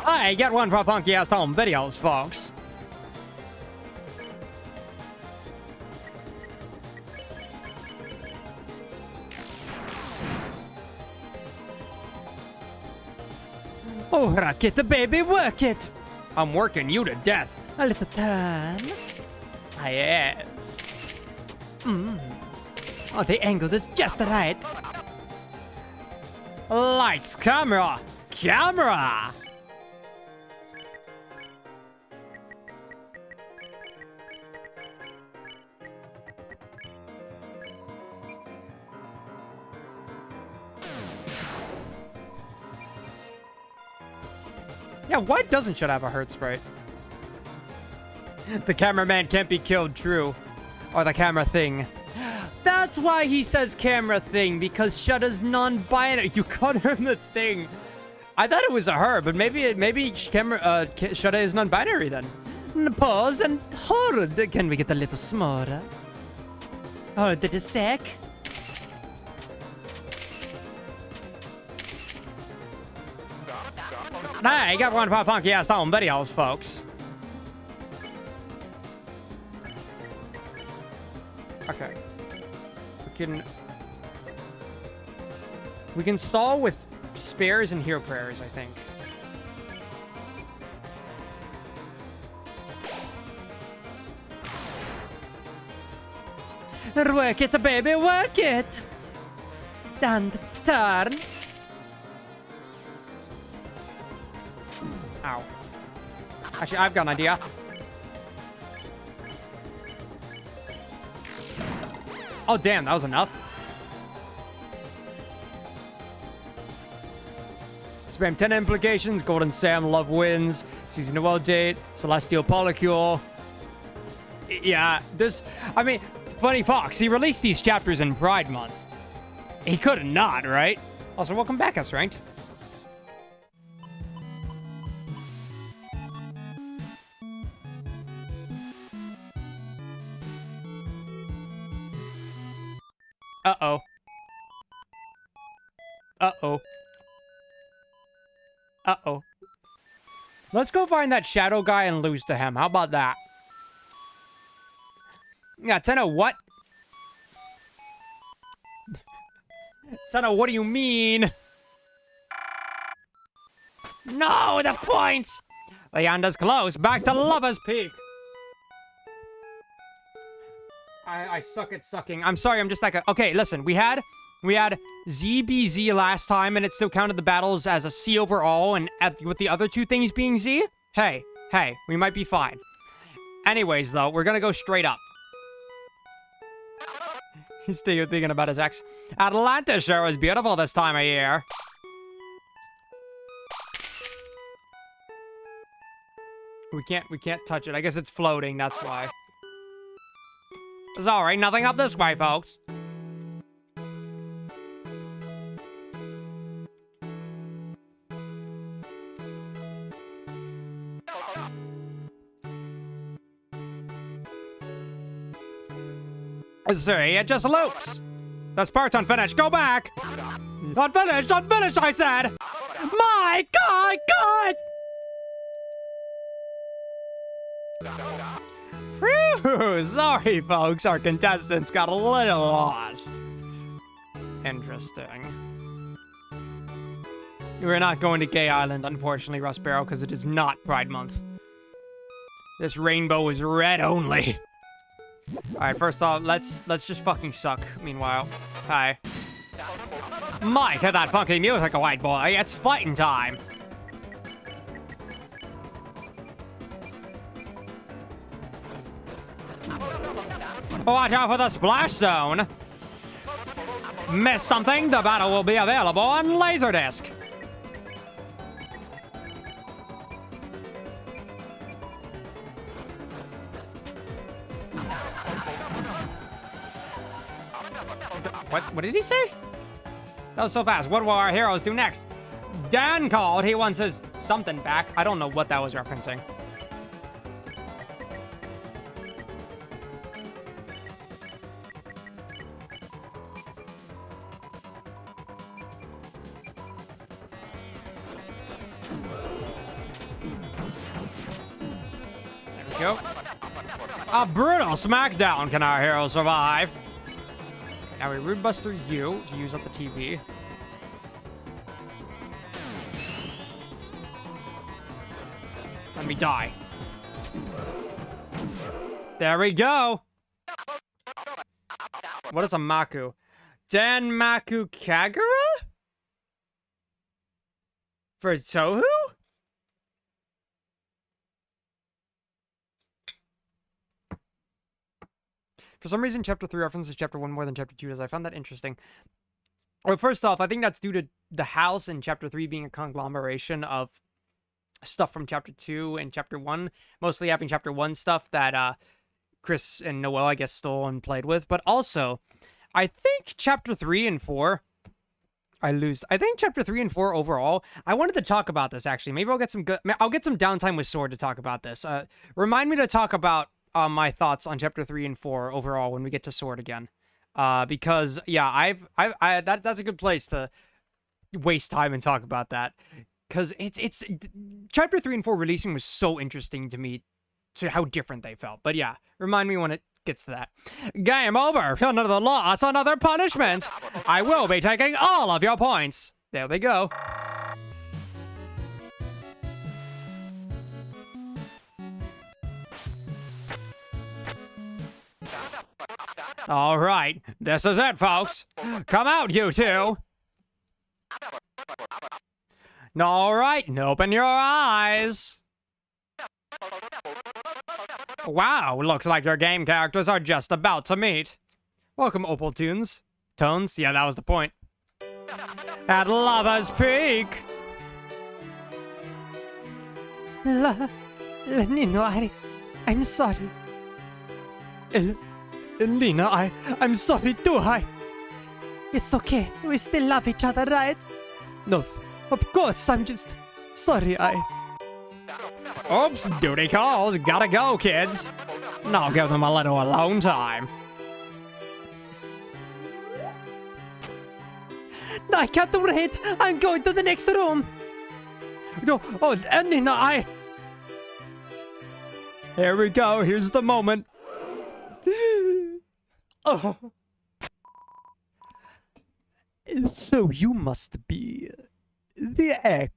I get one for punky ass home videos, folks. Oh, rock it, baby, work it. I'm working you to death. A little turn. Ah, yes. Oh, the angle is just right. Lights, camera, camera. Yeah, why doesn't Shud have a hurt sprite? The cameraman can't be killed, true. Or the camera thing. That's why he says camera thing, because Shud is non-binary. You called her the thing. I thought it was a her, but maybe Shud is non-binary then. Pause and hold. Can we get a little smaller? Hold it a sec. Hey, got one for punky ass home videos, folks. Okay. We can stall with spares and hero prayers, I think. Work it, baby, work it. And turn. Ow. Actually, I've got an idea. Oh, damn, that was enough. Spam 10 implications, Golden Sam, Love Wins, Susie Noel Date, Celestial Polycule. Yeah, I mean, Funny Fox, he released these chapters in Pride Month. He could not, right? Also, welcome back, S-Ranked. Uh-oh. Uh-oh. Uh-oh. Let's go find that shadow guy and lose to him. How about that? Yeah, Tenna, what? Tenna, what do you mean? No, the points! The end is close. Back to Lover's Peak. I suck at sucking. I'm sorry, I'm just like a... Okay, listen, we had ZBZ last time, and it still counted the battles as a C overall, and with the other two things being Z? Hey, we might be fine. Anyways, though, we're gonna go straight up. He's still thinking about his ex. Atlanta sure is beautiful this time of year. We can't touch it. I guess it's floating, that's why. It's alright, nothing up this way, folks. See, it just loops. This part's unfinished. Go back. Unfinished, I said. My God. Phew, sorry, folks. Our contestants got a little lost. Interesting. We're not going to Gay Island, unfortunately, Russ Barrow, because it is not Pride Month. This rainbow is red only. Alright, first off, let's just fucking suck, meanwhile. Hi. Mike, hit that funky music, white boy. It's fighting time. Watch out for the splash zone. Miss something, the battle will be available on Laserdisc. What did he say? That was so fast. What will our heroes do next? Dan called. He wants his something back. I don't know what that was referencing. There we go. A brutal smackdown. Can our heroes survive? Now we Rude Buster you to use up the TV. Let me die. There we go. What is a Maku? Dan Maku Kagura? For Tohu? For some reason, Chapter 3 references Chapter 1 more than Chapter 2 does. I found that interesting. Well, first off, I think that's due to the house in Chapter 3 being a conglomeration of stuff from Chapter 2 and Chapter 1. Mostly having Chapter 1 stuff that Chris and Noel, I guess, stole and played with. But also, I think Chapter 3 and 4... I think Chapter 3 and 4 overall, I wanted to talk about this, actually. Maybe I'll get some downtime with Sword to talk about this. Remind me to talk about my thoughts on Chapter 3 and 4 overall when we get to Sword again. Because, yeah, that's a good place to waste time and talk about that. Because it's Chapter 3 and 4 releasing was so interesting to me, to how different they felt. But yeah, remind me when it gets to that. Game over. Another loss, another punishment. I will be taking all of your points. There they go. All right, this is it, folks. Come out, you two. All right, open your eyes. Wow, looks like your game characters are just about to meet. Welcome, Opal Tones. Tones? Yeah, that was the point. At Lover's Peak. Nino, I'm sorry. Lina, I'm sorry too. It's okay. We still love each other, right? No, of course. I'm just sorry. Oops, duty calls. Gotta go, kids. Now give them a little alone time. I can't wait. I'm going to the next room. No, oh, Nina, Here we go. Here's the moment. Oh. So you must be the ex.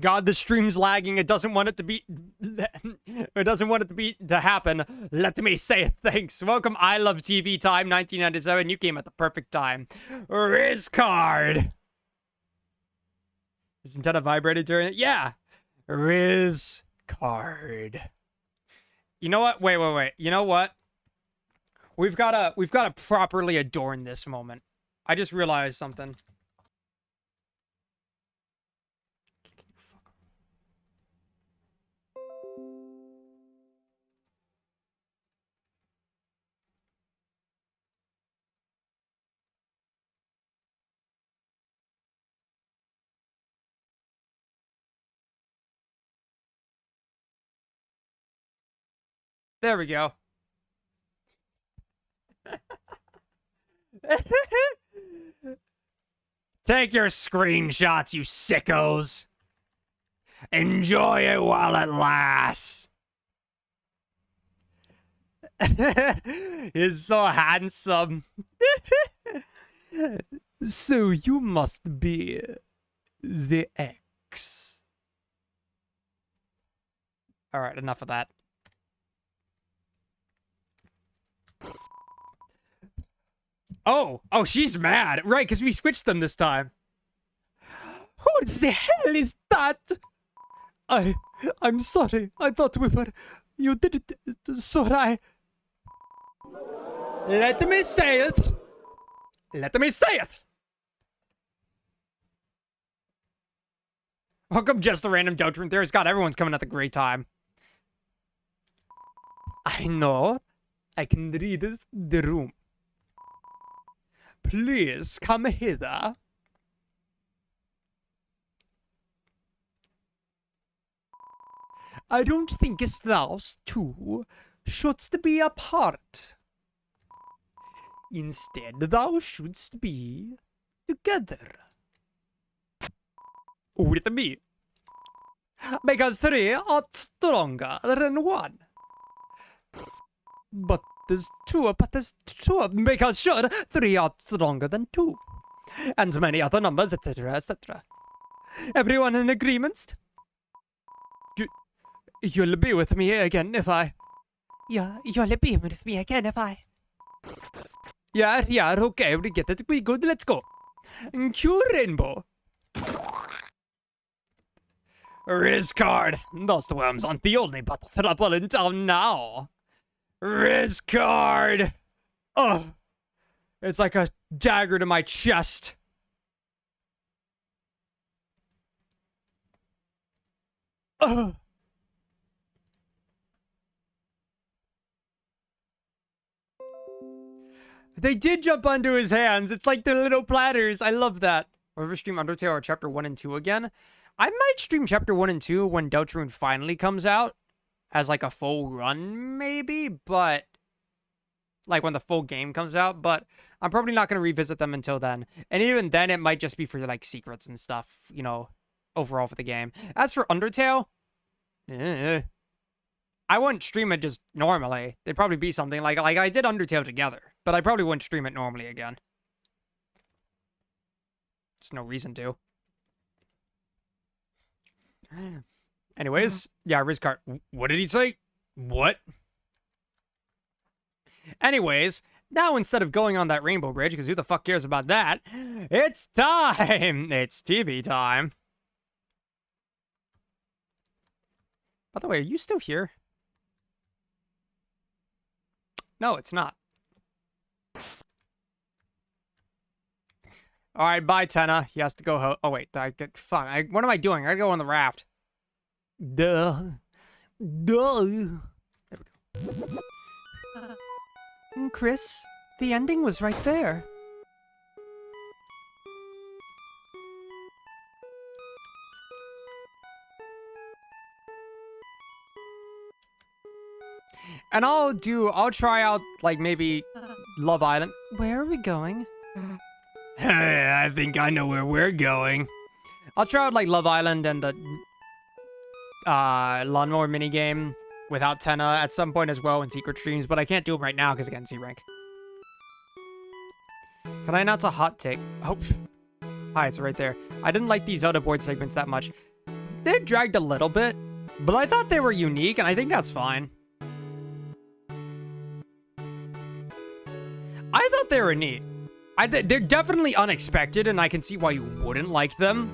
God, the stream's lagging. It doesn't want it to be. It doesn't want it to happen. Let me say thanks. Welcome, I Love TV Time 1997. You came at the perfect time. Riz card. Isn't that a vibrated during it? Yeah. Riz card. You know what? Wait. You know what? We've gotta properly adorn this moment. I just realized something. There we go. Take your screenshots, you sickos. Enjoy it while it lasts. He's so handsome. So you must be the ex. All right, enough of that. Oh, she's mad. Right, because we switched them this time. Who the hell is that? I'm sorry. I thought we were. You did it. Sorry. Let me say it. Let me say it. Welcome, just a random Deltarune theorist. God, everyone's coming at the great time. I know. I can read the room. Please come hither. I don't think it's thou two shouldst be apart. Instead, thou shouldst be together. With me. Because three are stronger than one. But there's two because sure, three are stronger than two. And many other numbers, etc., etc. Everyone in agreement? You'll be with me again if I... Yeah, you'll be with me again if I... Yeah, okay, we get it. We good, let's go. Cue Rainbow. Riz card. Those worms aren't the only but trouble in town now. Riz card. Oh, it's like a dagger to my chest. Oh. They did jump onto his hands. It's like they're little platters. I love that. Or ever stream Undertale or Chapter 1 and 2 again? I might stream Chapter 1 and 2 when Deltarune finally comes out. As like a full run, maybe? But... like when the full game comes out. But I'm probably not going to revisit them until then. And even then, it might just be for like secrets and stuff. You know, overall for the game. As for Undertale... I wouldn't stream it just normally. It'd probably be something like I did Undertale together. But I probably wouldn't stream it normally again. There's no reason to. Anyways, yeah, Rizcart. What did he say? What? Anyways, now instead of going on that rainbow bridge, because who the fuck cares about that? It's time! It's TV time. By the way, are you still here? No, it's not. Alright, bye, Tenna. He has to go oh, wait. Fuck. What am I doing? I gotta go on the raft. Duh. There we go. Chris, the ending was right there. And I'll try out, like, maybe Love Island. Where are we going? Hey, I think I know where we're going. I'll try out, like, Love Island and the lawnmower minigame without Tenna at some point as well in Secret Streams, but I can't do them right now because, again, C rank. Can I announce a hot take? Oh, hi, it's right there. I didn't like these other board segments that much. They dragged a little bit, but I thought they were unique, and I think that's fine. I thought they were neat. They're definitely unexpected, and I can see why you wouldn't like them.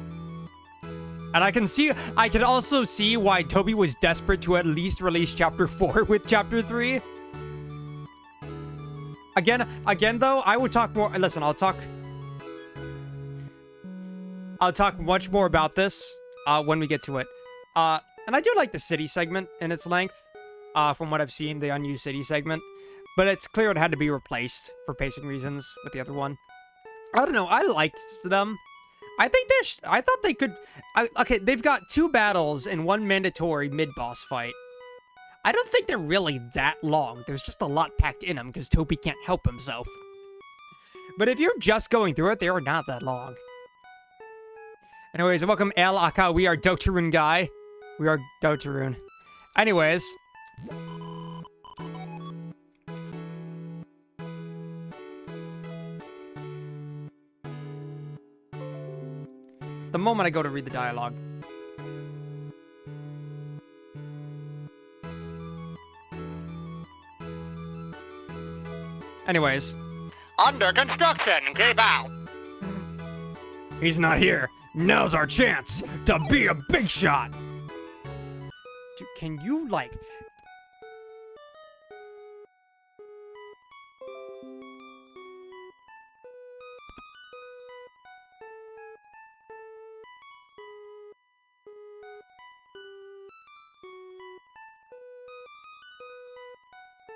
And I can also see why Toby was desperate to at least release Chapter 4 with Chapter 3. Again, though, I would talk more. Listen, I'll talk much more about this when we get to it. And I do like the city segment in its length, from what I've seen, the unused city segment. But it's clear it had to be replaced for pacing reasons with the other one. I don't know. I liked them. I think I thought they could. Okay, they've got 2 battles and 1 mandatory mid-boss fight. I don't think they're really that long. There's just a lot packed in them because Toby can't help himself. But if you're just going through it, they are not that long. Anyways, welcome El Aka. We are Deltarune guy. We are Deltarune. Anyways. The moment I go to read the dialogue. Anyways. Under construction, keep out. He's not here. Now's our chance to be a big shot. Dude, can you, like...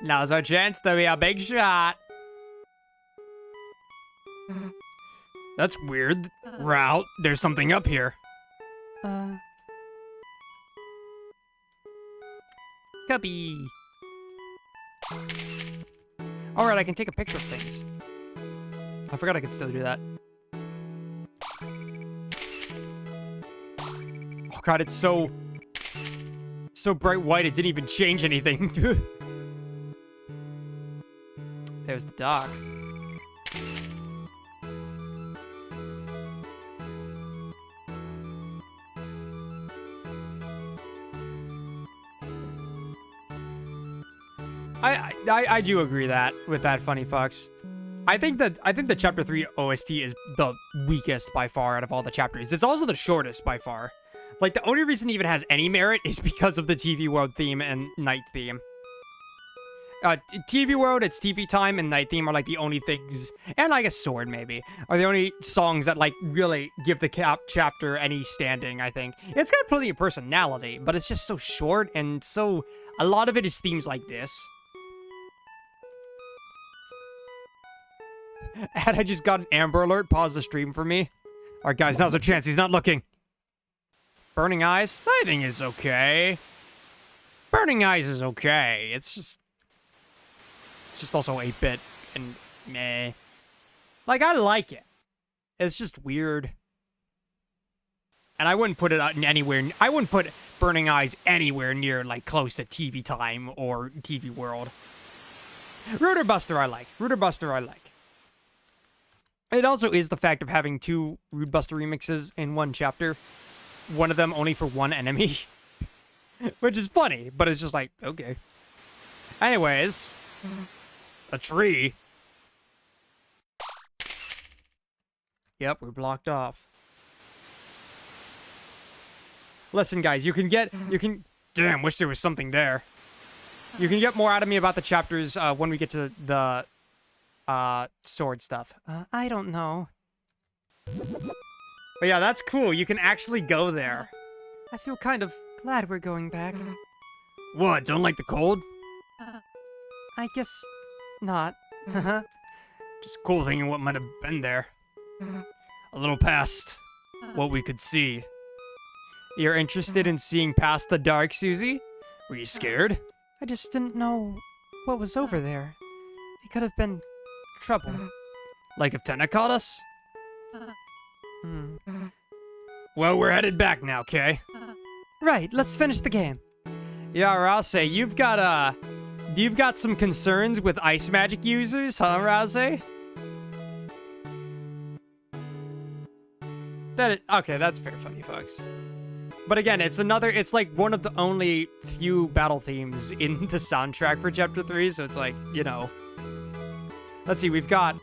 Now's our chance to be a big shot. That's weird. Route, there's something up here. Copy. Alright, I can take a picture of things. I forgot I could still do that. Oh god, it's so bright white it didn't even change anything. There's the dock. I do agree with that, Funny Fox. I think the Chapter 3 OST is the weakest by far out of all the chapters. It's also the shortest by far. Like, the only reason it even has any merit is because of the TV World theme and Night theme. TV World, it's TV Time, and Night theme are, like, the only things, and I guess Sword, maybe, are the only songs that, like, really give the chapter any standing, I think. It's got plenty of personality, but it's just so short, and so, a lot of it is themes like this. And I just got an Amber Alert. Pause the stream for me. Alright, guys, now's a chance. He's not looking. Burning Eyes? I think it's okay. Burning Eyes is okay. It's just also 8-bit and meh. Like, I like it. It's just weird. And I wouldn't put it out anywhere. I wouldn't put Burning Eyes anywhere near, like, close to TV Time or TV World. Rooter Buster I like. Rooter Buster I like. It also is the fact of having 2 Rude Buster remixes in one chapter. One of them only for one enemy. Which is funny, but it's just like, okay. Anyways. A tree. Yep, we're blocked off. Listen, guys, you can... Damn, wish there was something there. You can get more out of me about the chapters when we get to the sword stuff. I don't know. But yeah, that's cool. You can actually go there. I feel kind of glad we're going back. What, don't like the cold? I guess not. Just cool thinking what might have been there. A little past what we could see. You're interested in seeing past the dark, Susie? Were you scared? I just didn't know what was over there. It could have been trouble. Like if Tenna caught us? Hmm. Well, we're headed back now, Kay. Right, let's finish the game. Yeah, Rouse, you've got some concerns with ice magic users, huh, Rouse? Okay, that's fair, funny folks. But again, it's like one of the only few battle themes in the soundtrack for Chapter 3, so it's like, you know. Let's see, we've got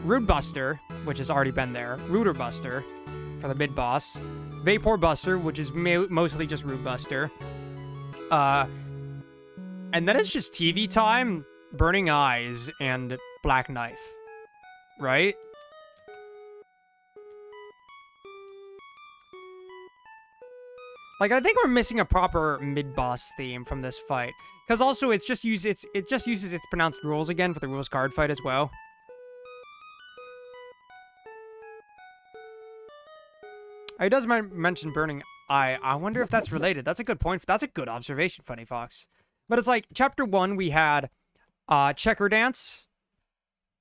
Rude Buster, which has already been there. Rooter Buster for the mid-boss. Vapor Buster, which is mostly just Rude Buster. And then it's just TV Time, Burning Eyes, and Black Knife. Right? Like, I think we're missing a proper mid-boss theme from this fight. Because also, it just uses its pronounced rules again for the rules card fight as well. It does mention Burning Eye. I wonder if that's related. That's a good point. That's a good observation, Funny Fox. But it's like, Chapter 1, we had Checker Dance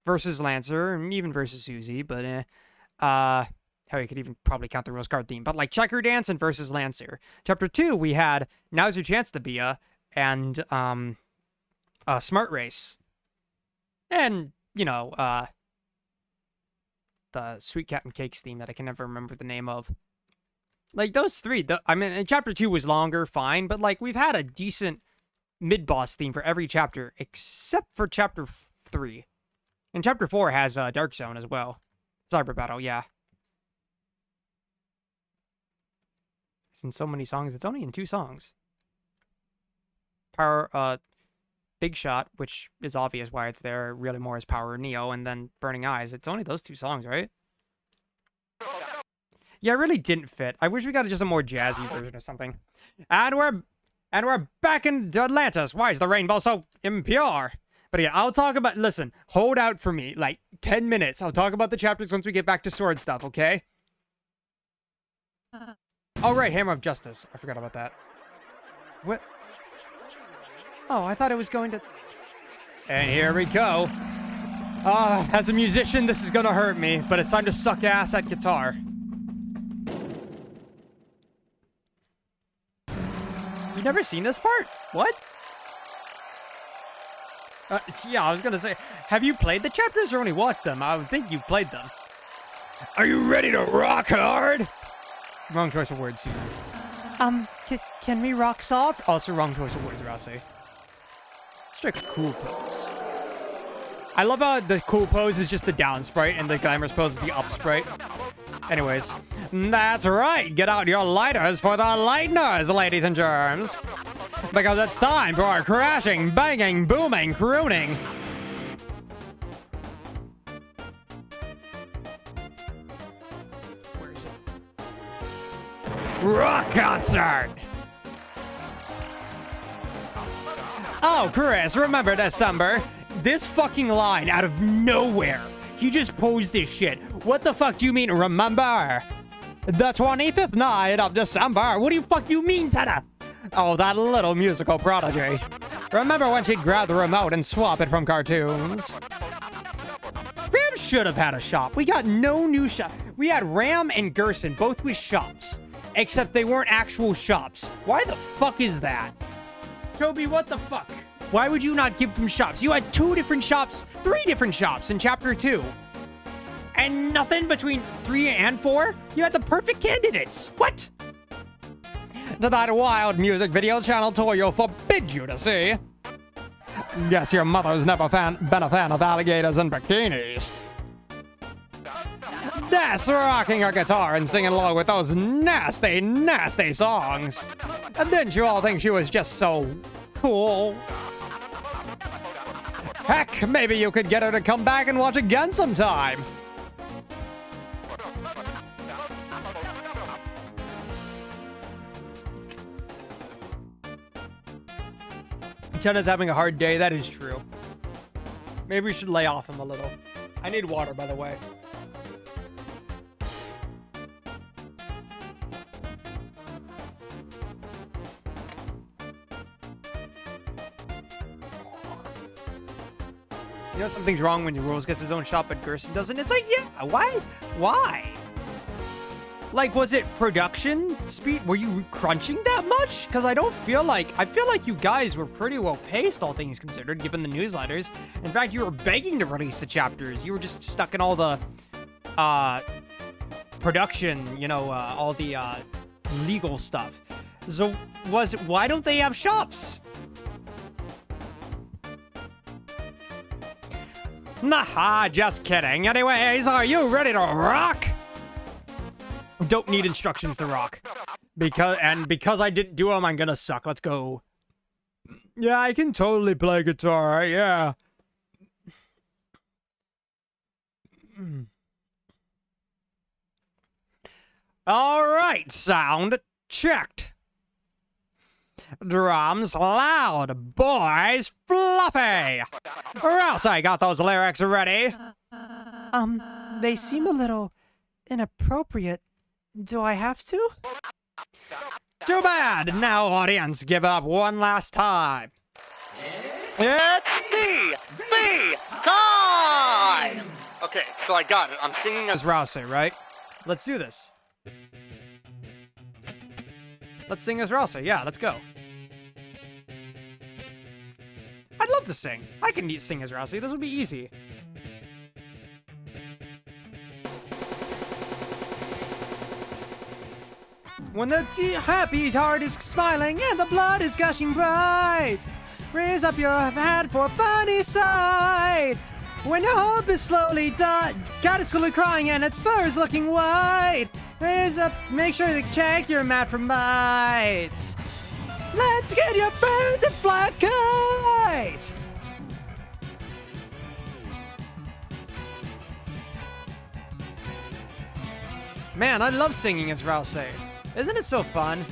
versus Lancer, and even versus Susie, but hell, you could even probably count the rules card theme. But like Checker Dance and versus Lancer. Chapter 2, we had Now's Your Chance to Be and Smart Race. And, you know, the Sweet Cat and Cakes theme that I can never remember the name of. Like, those three, I mean, Chapter 2 was longer, fine, but, like, we've had a decent mid-boss theme for every chapter, except for Chapter 3. And Chapter 4 has Dark Zone as well. Cyber Battle, yeah. It's in so many songs, it's only in 2 songs. Power, Big Shot, which is obvious why it's there, really more as Power Neo, and then Burning Eyes. It's only those 2 songs, right? Yeah, it really didn't fit. I wish we got just a more jazzy version or something. And we're back in Atlantis. Why is the rainbow so impure? But yeah, I'll talk about, listen, hold out for me, like 10 minutes. I'll talk about the chapters once we get back to sword stuff, okay? Oh, right, Hammer of Justice. I forgot about that. What? Oh, I thought it was going to... And here we go. As a musician, this is gonna hurt me, but it's time to suck ass at guitar. You never seen this part? What? Yeah, I was gonna say, have you played the chapters or only watched them? I would think you played them. Are you ready to rock hard? Wrong choice of words, Susan. Can we rock soft? Also wrong choice of words, Rossi. Strike a cool pose. I love how the cool pose is just the down sprite and the glamorous pose is the up sprite. Anyways, that's right. Get out your lighters for the lighteners, ladies and germs. Because it's time for our crashing, banging, booming, crooning. Where is it? Rock concert! Oh, Chris, remember December? This fucking line out of nowhere. He just posed this shit. What the fuck do you mean, remember? The 25th night of December. What do you fuck you mean, Tenna? Oh, that little musical prodigy. Remember when she'd grab the remote and swap it from cartoons? Ram should have had a shop. We got no new shop. We had Ram and Gerson, both with shops. Except they weren't actual shops. Why the fuck is that? Toby, what the fuck? Why would you not give them shops? You had 2 different shops, 3 different shops in Chapter 2. And nothing between 3 and 4? You had the perfect candidates. What? That wild music video channel Toriel forbids you to see. Guess your mother's never been a fan of alligators and bikinis. That's rocking her guitar and singing along with those nasty, nasty songs. And didn't you all think she was just so cool? Heck, maybe you could get her to come back and watch again sometime. Tenna's having a hard day, that is true. Maybe we should lay off him a little. I need water, by the way. You know something's wrong when Rose gets his own shot, but Gerson doesn't? It's like, yeah, why? Why? Like, was it production speed? Were you crunching that much? Because I feel like you guys were pretty well paced, all things considered, given the newsletters. In fact, you were begging to release the chapters. You were just stuck in all the, production, you know, all the, legal stuff. So, why don't they have shops? Nah, just kidding. Anyways, are you ready to rock? Don't need instructions to rock. Because I didn't do them, I'm gonna suck. Let's go. Yeah, I can totally play guitar, yeah. Alright, sound checked. Drums loud, boys fluffy. Rouse, I got those lyrics ready. They seem a little inappropriate. Do I have to? Too bad. Now, audience, give it up one last time. It's the time! Okay, so I got it. I'm singing As Rouse, right? Let's do this. Let's sing as Rouse. Yeah, let's go. I'd love to sing. I can sing as Rouse. This would be easy. When the happy heart is smiling and the blood is gushing bright, raise up your head for a funny sight. When your hope is slowly God is slowly crying and its fur is looking white, raise up, make sure to check your mat for mites. Let's get your bird to fly a kite. Man, I love singing as Rouse. Isn't it so fun?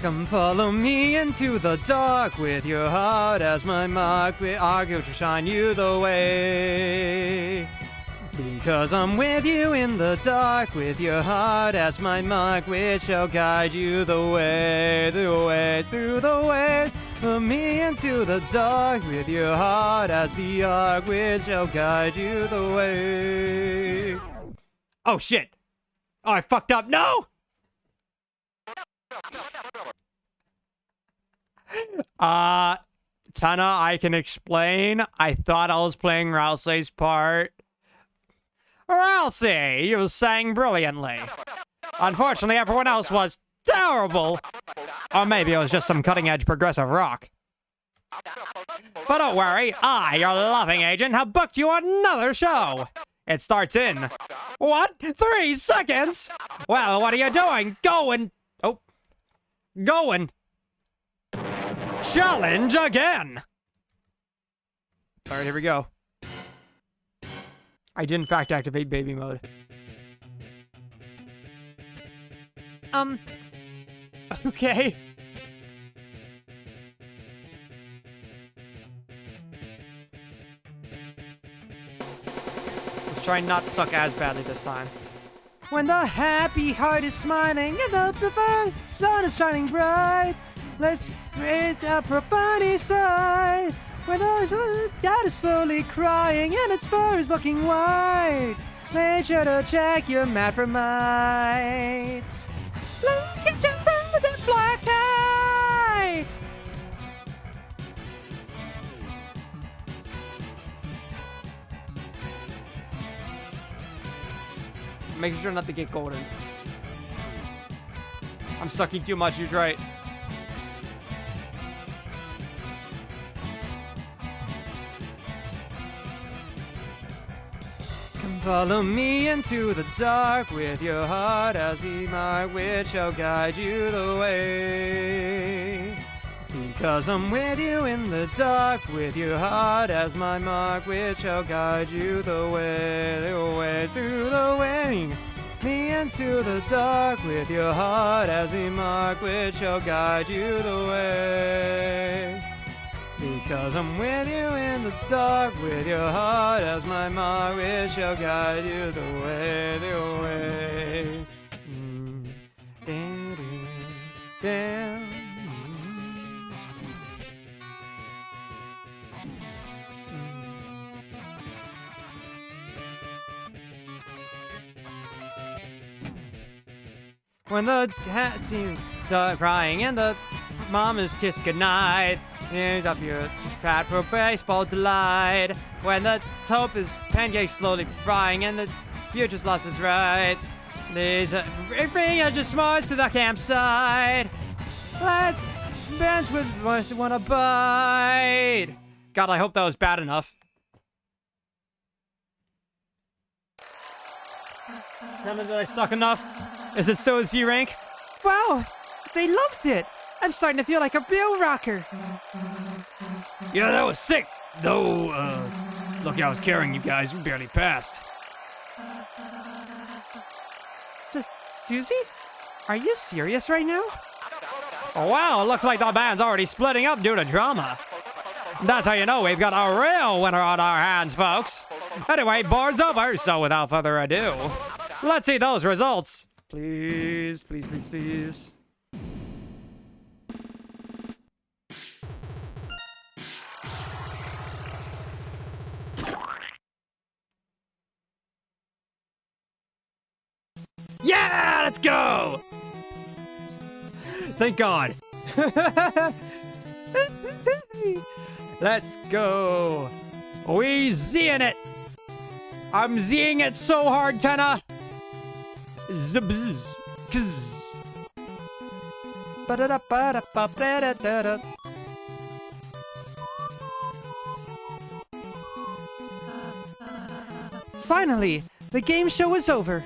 Come follow me into the dark with your heart as my mark. I'll go to shine you the way. Because I'm with you in the dark with your heart as my mark, which shall guide you the way, through the ways. Put me into the dark with your heart as the ark, which shall guide you the way. Oh shit! Oh, I fucked up. No! Tenna, I can explain. I thought I was playing Rouse's part. Rousey, you sang brilliantly. Unfortunately, everyone else was terrible. Or maybe it was just some cutting-edge progressive rock. But don't worry, I, your loving agent, have booked you another show. It starts in... What? 3 seconds? Well, what are you doing? Going... Oh. Going. Challenge again! Alright, here we go. I did in fact activate baby mode. Okay. Let's try not to suck as badly this time. When the happy heart is smiling and the sun is shining bright, let's raise up for a funny sight. When the God is slowly crying and its fur is looking white, make sure to check your mat for mites. Let's get your birds and fly kite. Making sure not to get golden. I'm sucking too much, you're right. Come follow me into the dark with your heart as the mark which shall guide you the way. Because I'm with you in the dark with your heart as my mark which shall guide you the way through the way. Me into the dark with your heart as the mark which shall guide you the way. Because I'm with you in the dark, with your heart as my mark, we shall guide you the way, the way. Damn. When the hat seems crying and the mom is kissed goodnight, here's up your fat for baseball delight. When the hope is pancake slowly frying and the future's lost its rights, please bring your s'mores to the campsite. Let's dance with voice who wanna bite. God, I hope that was bad enough. Tell me, did I suck enough? Is it still a Z rank? Wow, they loved it. I'm starting to feel like a real rocker. Yeah, that was sick. Though, lucky I was carrying you guys. We barely passed. Susie? Are you serious right now? Oh, wow, looks like the band's already splitting up due to drama. That's how you know we've got a real winner on our hands, folks. Anyway, board's over, so without further ado, let's see those results. Please, please, please, please. Yeah, let's go. Thank God. Let's go. We Zing it. I'm Zing it so hard, Tenna. Zbzz. Kz. Ba-da-da-ba-da-ba-da-da-da. Finally, the game show was over.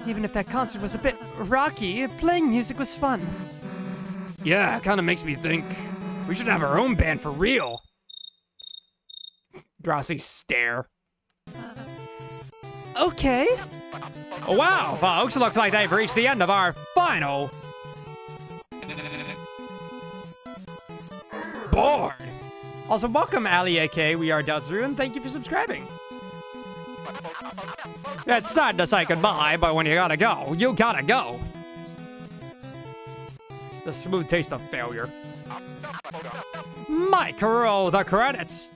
Even if that concert was a bit rocky, playing music was fun. Yeah, it kind of makes me think we should have our own band for real. Drosy stare. Okay. Wow, folks, looks like they've reached the end of our final board. Also, welcome, Ali AK. We are Deltarune. Thank you for subscribing. It's sad to say goodbye, but when you gotta go, you gotta go. The smooth taste of failure. Mike, roll the credits.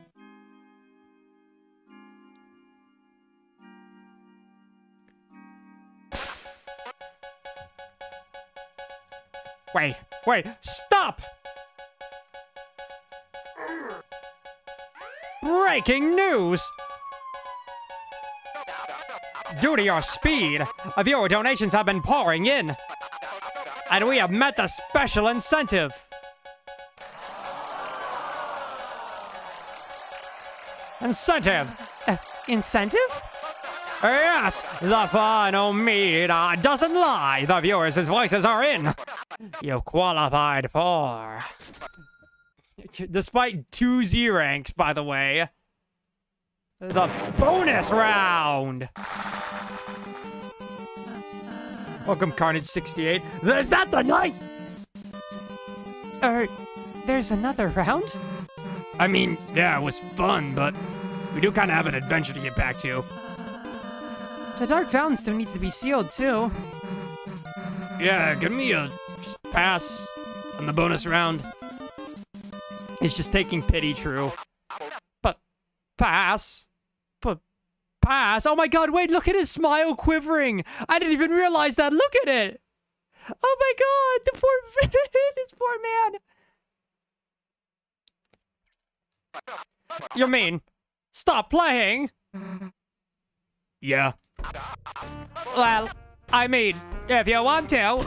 Wait, stop! Breaking news! Due to your speed, viewer donations have been pouring in. And we have met the special incentive. Incentive? Yes, the final meter doesn't lie. The viewers' voices are in. You've qualified for... Despite 2 Z ranks, by the way. The bonus round! Welcome, Carnage68. Is that the night? There's another round? I mean, yeah, it was fun, but we do kind of have an adventure to get back to. The Dark Fountain still needs to be sealed, too. Yeah, give me a just pass on the bonus round. It's just taking pity, true. But pass. Pass. Oh my god, wait, look at his smile quivering. I didn't even realize that. Look at it. Oh my god, the poor this poor man. You mean stop playing? Yeah. Well, I mean, if you want to.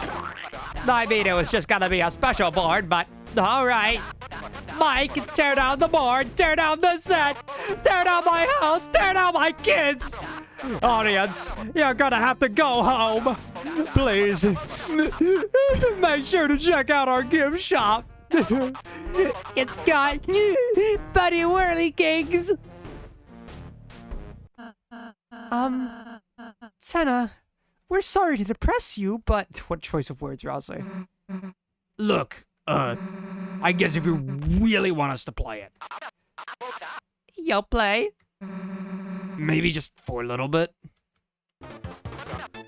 I mean, it was just gonna be a special board, but alright. Mike, tear down the board, tear down the set, tear down my house, tear down my kids. Audience, you're gonna have to go home. Please, make sure to check out our gift shop. It's got Buddy Whirly Cakes. Tenna, we're sorry to depress you, but... What choice of words, Rossi? Look, I guess if you really want us to play it. You'll play? Maybe just for a little bit.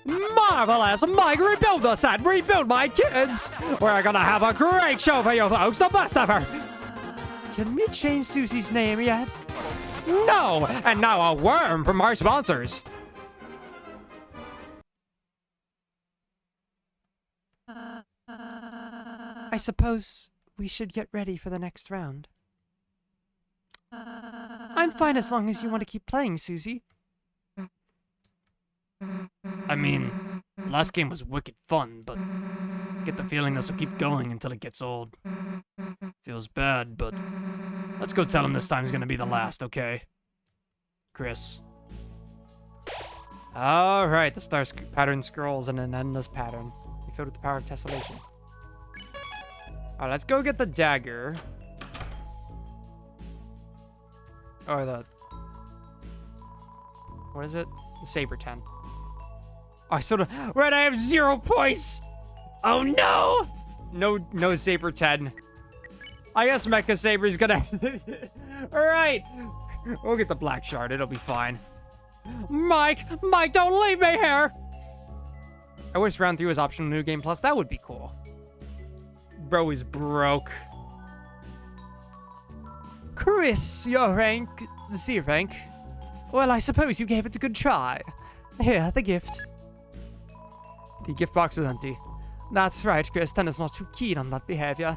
Marvelous! Mike, rebuild the set! Rebuild my kids! We're gonna have a great show for you folks! The best ever! Can we change Susie's name yet? No! And now a worm from our sponsors! I suppose we should get ready for the next round. I'm fine as long as you want to keep playing, Susie. I mean, last game was wicked fun, but I get the feeling this will keep going until it gets old. Feels bad, but let's go tell him this time's gonna be the last, okay? Chris. Alright, the star pattern scrolls in an endless pattern. Be filled with the power of tessellation. Alright, let's go get the dagger. Or the... What is it? The saber 10. Oh, I still don't... Right, I have 0 points! Oh no! No saber 10. I guess Mecha Saber's gonna... Alright! We'll get the black shard, it'll be fine. Mike, don't leave me here! I wish round 3 was optional new game plus. That would be cool. Bro is broke. Chris, your rank... C rank. Well, I suppose you gave it a good try. Here, the gift. The gift box was empty. That's right, Chris. Tenna's not too keen on that behavior.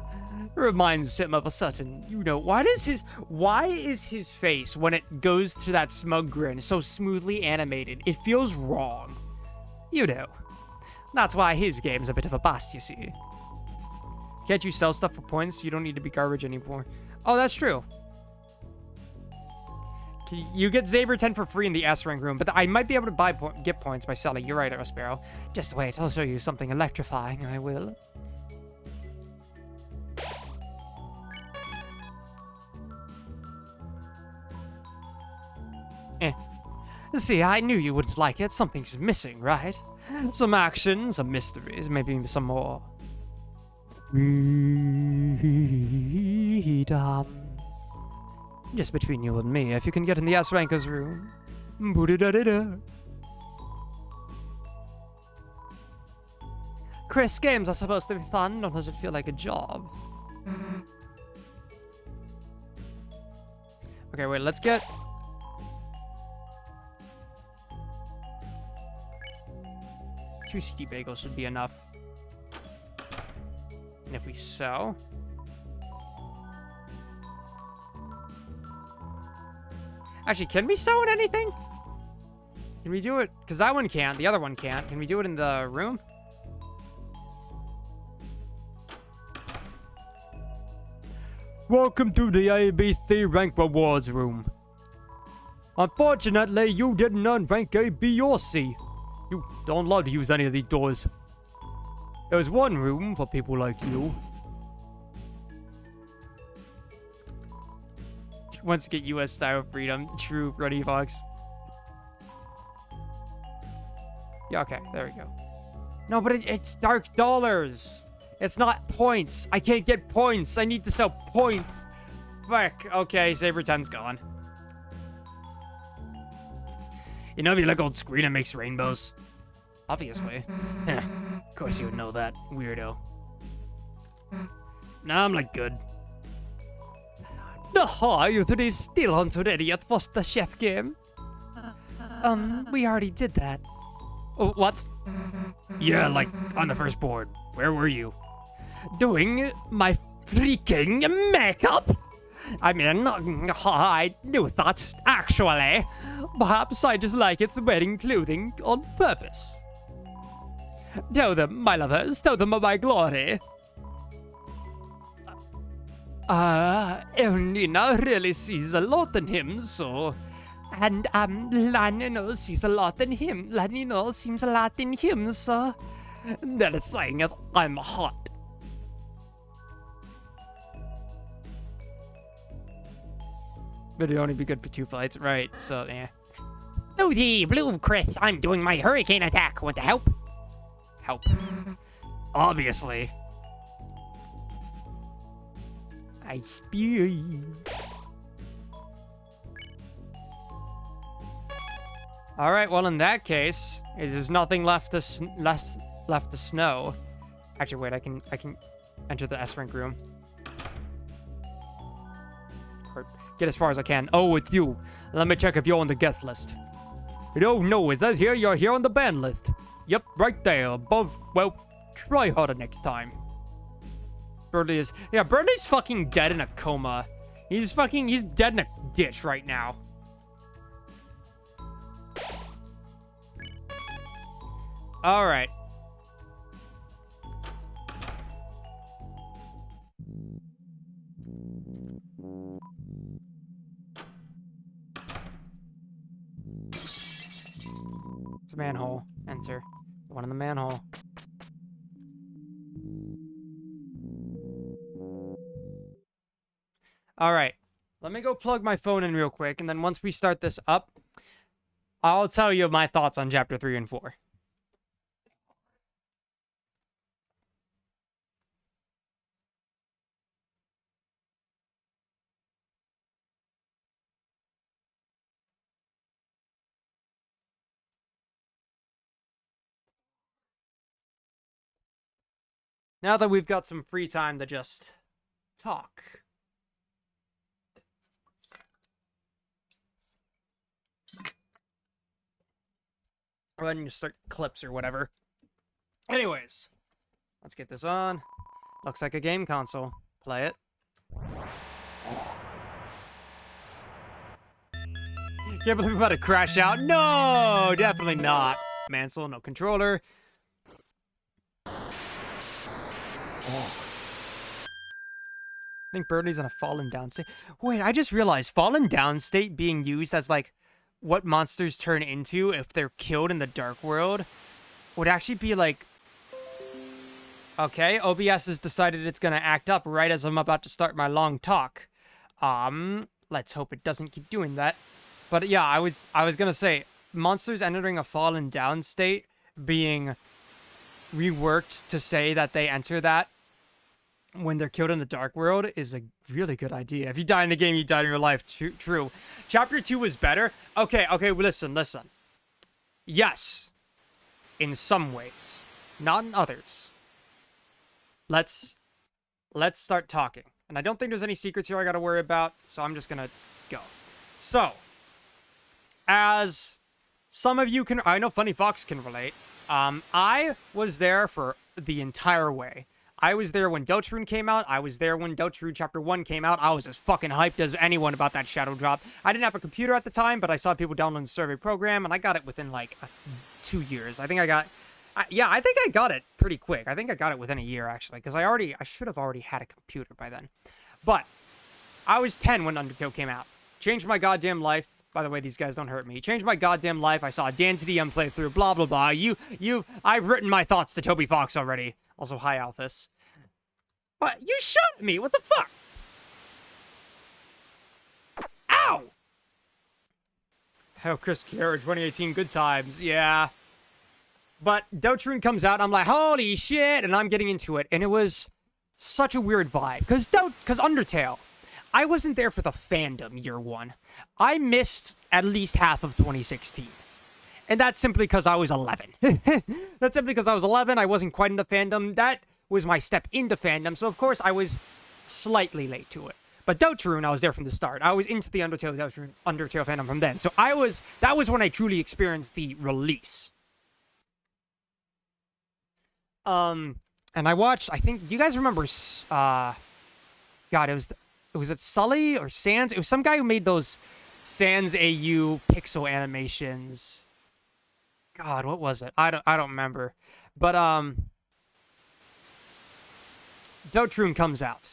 Reminds him of a certain, Why is his face, when it goes through that smug grin, so smoothly animated? It feels wrong. That's why his game's a bit of a bust, you see. Can't you sell stuff for points? You don't need to be garbage anymore. Oh, that's true. You get Saber 10 for free in the S rank room, but I might be able to get points by selling. You're right, Sparrow. Just wait, I'll show you something electrifying, I will. See, I knew you wouldn't like it. Something's missing, right? Some action, some mysteries, maybe some more. Freedom. Just between you and me, if you can get in the S-Rankers room. Boo-da-da-da-da. Chris, games are supposed to be fun, or does it feel like a job? Okay, wait, let's get... Two CD bagels should be enough. And if we sew... Actually, can we sew in anything? Can we do it? Because that one can't. The other one can't. Can we do it in the room? Welcome to the ABC Rank Rewards Room. Unfortunately, you didn't earn rank A, B, or C. You don't allowed to use any of these doors. There's one room for people like you. Wants to get US style freedom. True, Rudy Fox. Yeah, okay, there we go. No, but it's dark dollars. It's not points. I can't get points. I need to sell points. Fuck. Okay, Saber 10's gone. You know, if you look old screen, it makes rainbows. Obviously. Of course you would know that, weirdo. Nah, I'm like good. You three still aren't ready yet for the chef game? We already did that. Oh, what? Yeah, like, on the first board. Where were you? Doing my freaking makeup? I mean, I knew that, actually. Perhaps I just like it wearing clothing on purpose. Tell them, my lovers, tell them of my glory. Elnina really sees a lot in him, so... And, Lanino sees a lot in him. Lanino seems a lot in him, so... They're saying it, I'm hot. But it'd only be good for 2 fights, right? So, yeah. Oh, the blue Chris, I'm doing my hurricane attack. Want to help? Help. Obviously. I spew. All right, well, in that case, there's nothing left to left to snow. Actually, wait, I can enter the S rank room. Or get as far as I can. Oh, it's you. Let me check if you're on the guest list. Oh, no, it says here you're here on the ban list. Yep, right there, above. Well, try harder next time. Birdie is... Yeah, Birdie's fucking dead in a coma. He's dead in a ditch right now. Alright. It's a manhole. Enter. The one in the manhole. Alright. Let me go plug my phone in real quick, and then once we start this up, I'll tell you my thoughts on Chapter 3 and 4. Now that we've got some free time to just talk. Or then you start clips or whatever. Anyways, let's get this on. Looks like a game console. Play it. Can't believe I'm about to crash out. No, definitely not. Mansell, no controller. I think Birdie's in a fallen down state. Wait, I just realized fallen down state being used as like what monsters turn into if they're killed in the dark world would actually be like... Okay, OBS has decided it's gonna act up right as I'm about to start my long talk. Let's hope it doesn't keep doing that. But yeah, I was gonna say monsters entering a fallen down state being reworked to say that they enter that when they're killed in the dark world is a really good idea. If you die in the game, you die in real life. True. Chapter 2 was better. Okay, listen. Yes. In some ways. Not in others. Let's start talking. And I don't think there's any secrets here I gotta worry about, so I'm just gonna go. So, as some of you can... I know Funny Fox can relate. I was there for the entire way. I was there when Deltarune came out. I was there when Deltarune Chapter 1 came out. I was as fucking hyped as anyone about that shadow drop. I didn't have a computer at the time, but I saw people downloading the survey program, and I got it within, like, 2 years. I think I got... yeah, I think I got it pretty quick. I think I got it within a year, actually, because I should have already had a computer by then. But I was 10 when Undertale came out. Changed my goddamn life. By the way, these guys don't hurt me. Changed my goddamn life. I saw a Dan to DM playthrough, blah, blah, blah. I've written my thoughts to Toby Fox already. Also, hi, Alphys. What? You shot at me! What the fuck? Ow! Oh, Chris Kiera, 2018, good times. Yeah. But Deltarune comes out, I'm like, holy shit! And I'm getting into it. And it was such a weird vibe. Because Undertale, I wasn't there for the fandom year one. I missed at least half of 2016. And that's simply because I was 11. That's simply because I was 11. I wasn't quite into fandom. That was my step into fandom. So, of course, I was slightly late to it. But Deltarune, I was there from the start. I was into the Undertale fandom from then. So that was when I truly experienced the release. And I watched, I think, do you guys remember, God, was it Sully or Sans? It was some guy who made those Sans AU pixel animations. God, what was it? I don't remember. But, Deltarune comes out.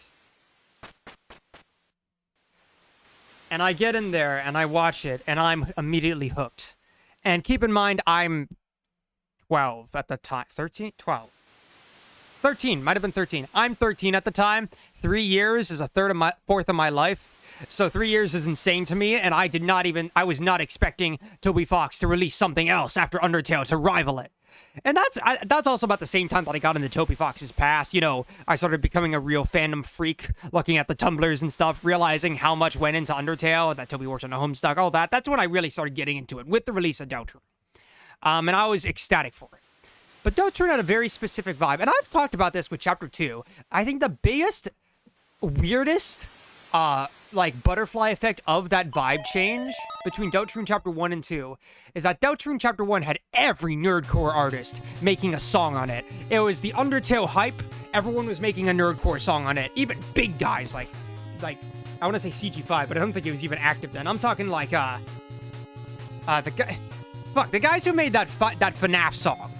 And I get in there, and I watch it, and I'm immediately hooked. And keep in mind, I'm 12 at the time. 13? 12. 13. Might have been 13. I'm 13 at the time. 3 years is fourth of my life. So 3 years is insane to me, and I was not expecting Toby Fox to release something else after Undertale to rival it. And that's also about the same time that I got into Toby Fox's past. You know, I started becoming a real fandom freak, looking at the Tumblrs and stuff, realizing how much went into Undertale, that Toby works on a Homestuck, all that. That's when I really started getting into it, with the release of Deltarune. And I was ecstatic for it. But Deltarune had a very specific vibe, and I've talked about this with Chapter 2. I think the biggest, weirdest, like, butterfly effect of that vibe change between Deltarune Chapter 1 and 2 is that Deltarune Chapter 1 had every nerdcore artist making a song on it. It was the Undertale hype. Everyone was making a nerdcore song on it. Even big guys like I want to say CG5, but I don't think it was even active then. I'm talking like, the guys who made that FNAF song.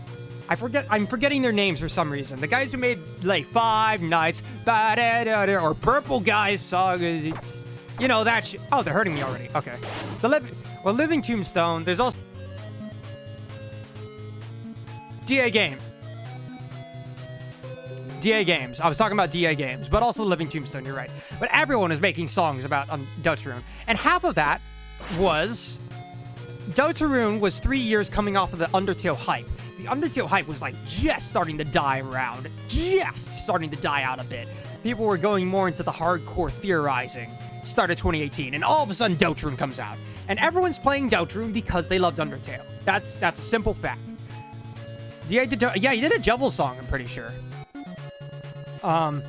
I'm forgetting their names for some reason. The guys who made, like, Five Nights, or Purple Guys song, you know, that shit. Oh, they're hurting me already. Okay. Living Tombstone, there's also DA Games. I was talking about DA Games, but also Living Tombstone, you're right. But everyone is making songs about Deltarune. And half of that was... Deltarune was 3 years coming off of the Undertale hype. The Undertale hype was, like, just starting to die around. Just starting to die out a bit. People were going more into the hardcore theorizing. Started 2018, and all of a sudden Deltarune comes out. And everyone's playing Deltarune because they loved Undertale. That's a simple fact. Yeah, he did a Jevil song, I'm pretty sure. And,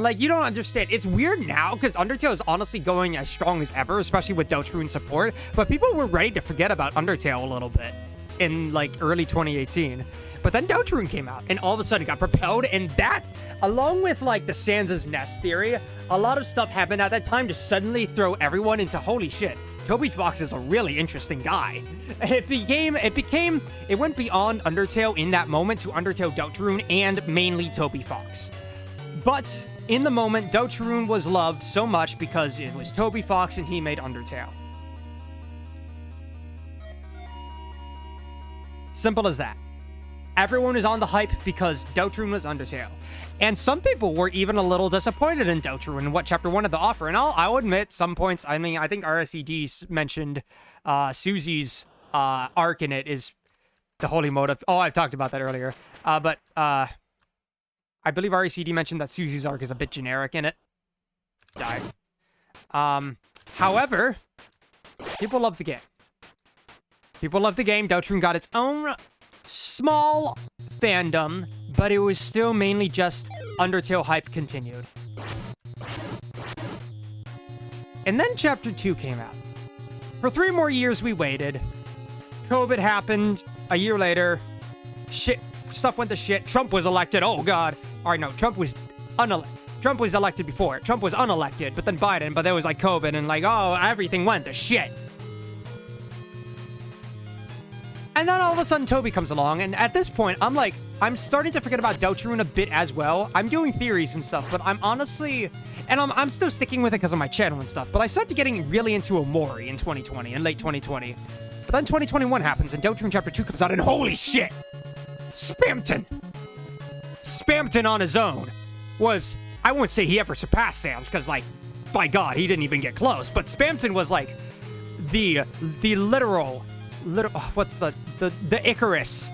like, you don't understand. It's weird now, because Undertale is honestly going as strong as ever, especially with Deltarune support. But people were ready to forget about Undertale a little bit in, like, early 2018. But then Deltarune came out, and all of a sudden it got propelled, and that, along with, like, the Sans' Nest theory, a lot of stuff happened at that time to suddenly throw everyone into, holy shit, Toby Fox is a really interesting guy. It went beyond Undertale in that moment to Undertale, Deltarune, and mainly Toby Fox. But in the moment, Deltarune was loved so much because it was Toby Fox and he made Undertale. Simple as that. Everyone is on the hype because Deltarune was Undertale. And some people were even a little disappointed in Deltarune and what Chapter 1 had to offer. And I'll admit, some points, I mean, I think RSED mentioned Susie's arc in it is the holy motive. Oh, I've talked about that earlier. But I believe RECD mentioned that Susie's arc is a bit generic in it. Die. However, people love the game. People love the game. Deltarune got its own small fandom, but it was still mainly just Undertale hype continued. And then Chapter 2 came out. For 3 more years we waited. COVID happened. A year later, shit, stuff went to shit. Trump was elected. Oh god. Alright, no, Trump was elected before. Trump was unelected, but then Biden, but there was like COVID and like, oh, everything went to shit. And then all of a sudden Toby comes along, and at this point, I'm like, I'm starting to forget about Deltarune a bit as well. I'm doing theories and stuff, but I'm honestly, and I'm still sticking with it because of my channel and stuff, but I started getting really into Omori in 2020, in late 2020. But then 2021 happens, and Deltarune Chapter 2 comes out, and holy shit! Spamton on his own was, I won't say he ever surpassed Sans, because, like, by God, he didn't even get close, but Spamton was, like, the literal, what's the Icarus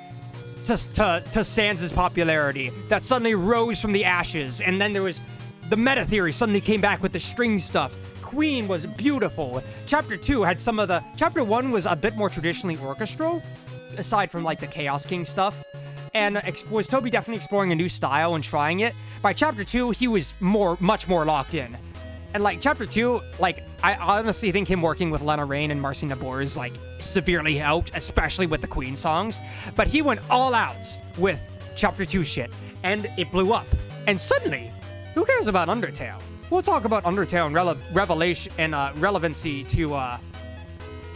to Sans' popularity that suddenly rose from the ashes, and then there was the meta theory suddenly came back with the string stuff. Queen was beautiful. Chapter 2 had some of the... Chapter 1 was a bit more traditionally orchestral, aside from, like, the Chaos King stuff. And was Toby definitely exploring a new style and trying it. By Chapter 2, he was much more locked in. And, like, Chapter 2, like, I honestly think him working with Lena Raine and Marcy Nabors, like, severely helped, especially with the Queen songs. But he went all out with Chapter 2 shit, and it blew up. And suddenly, who cares about Undertale? We'll talk about Undertale and revelation and relevancy to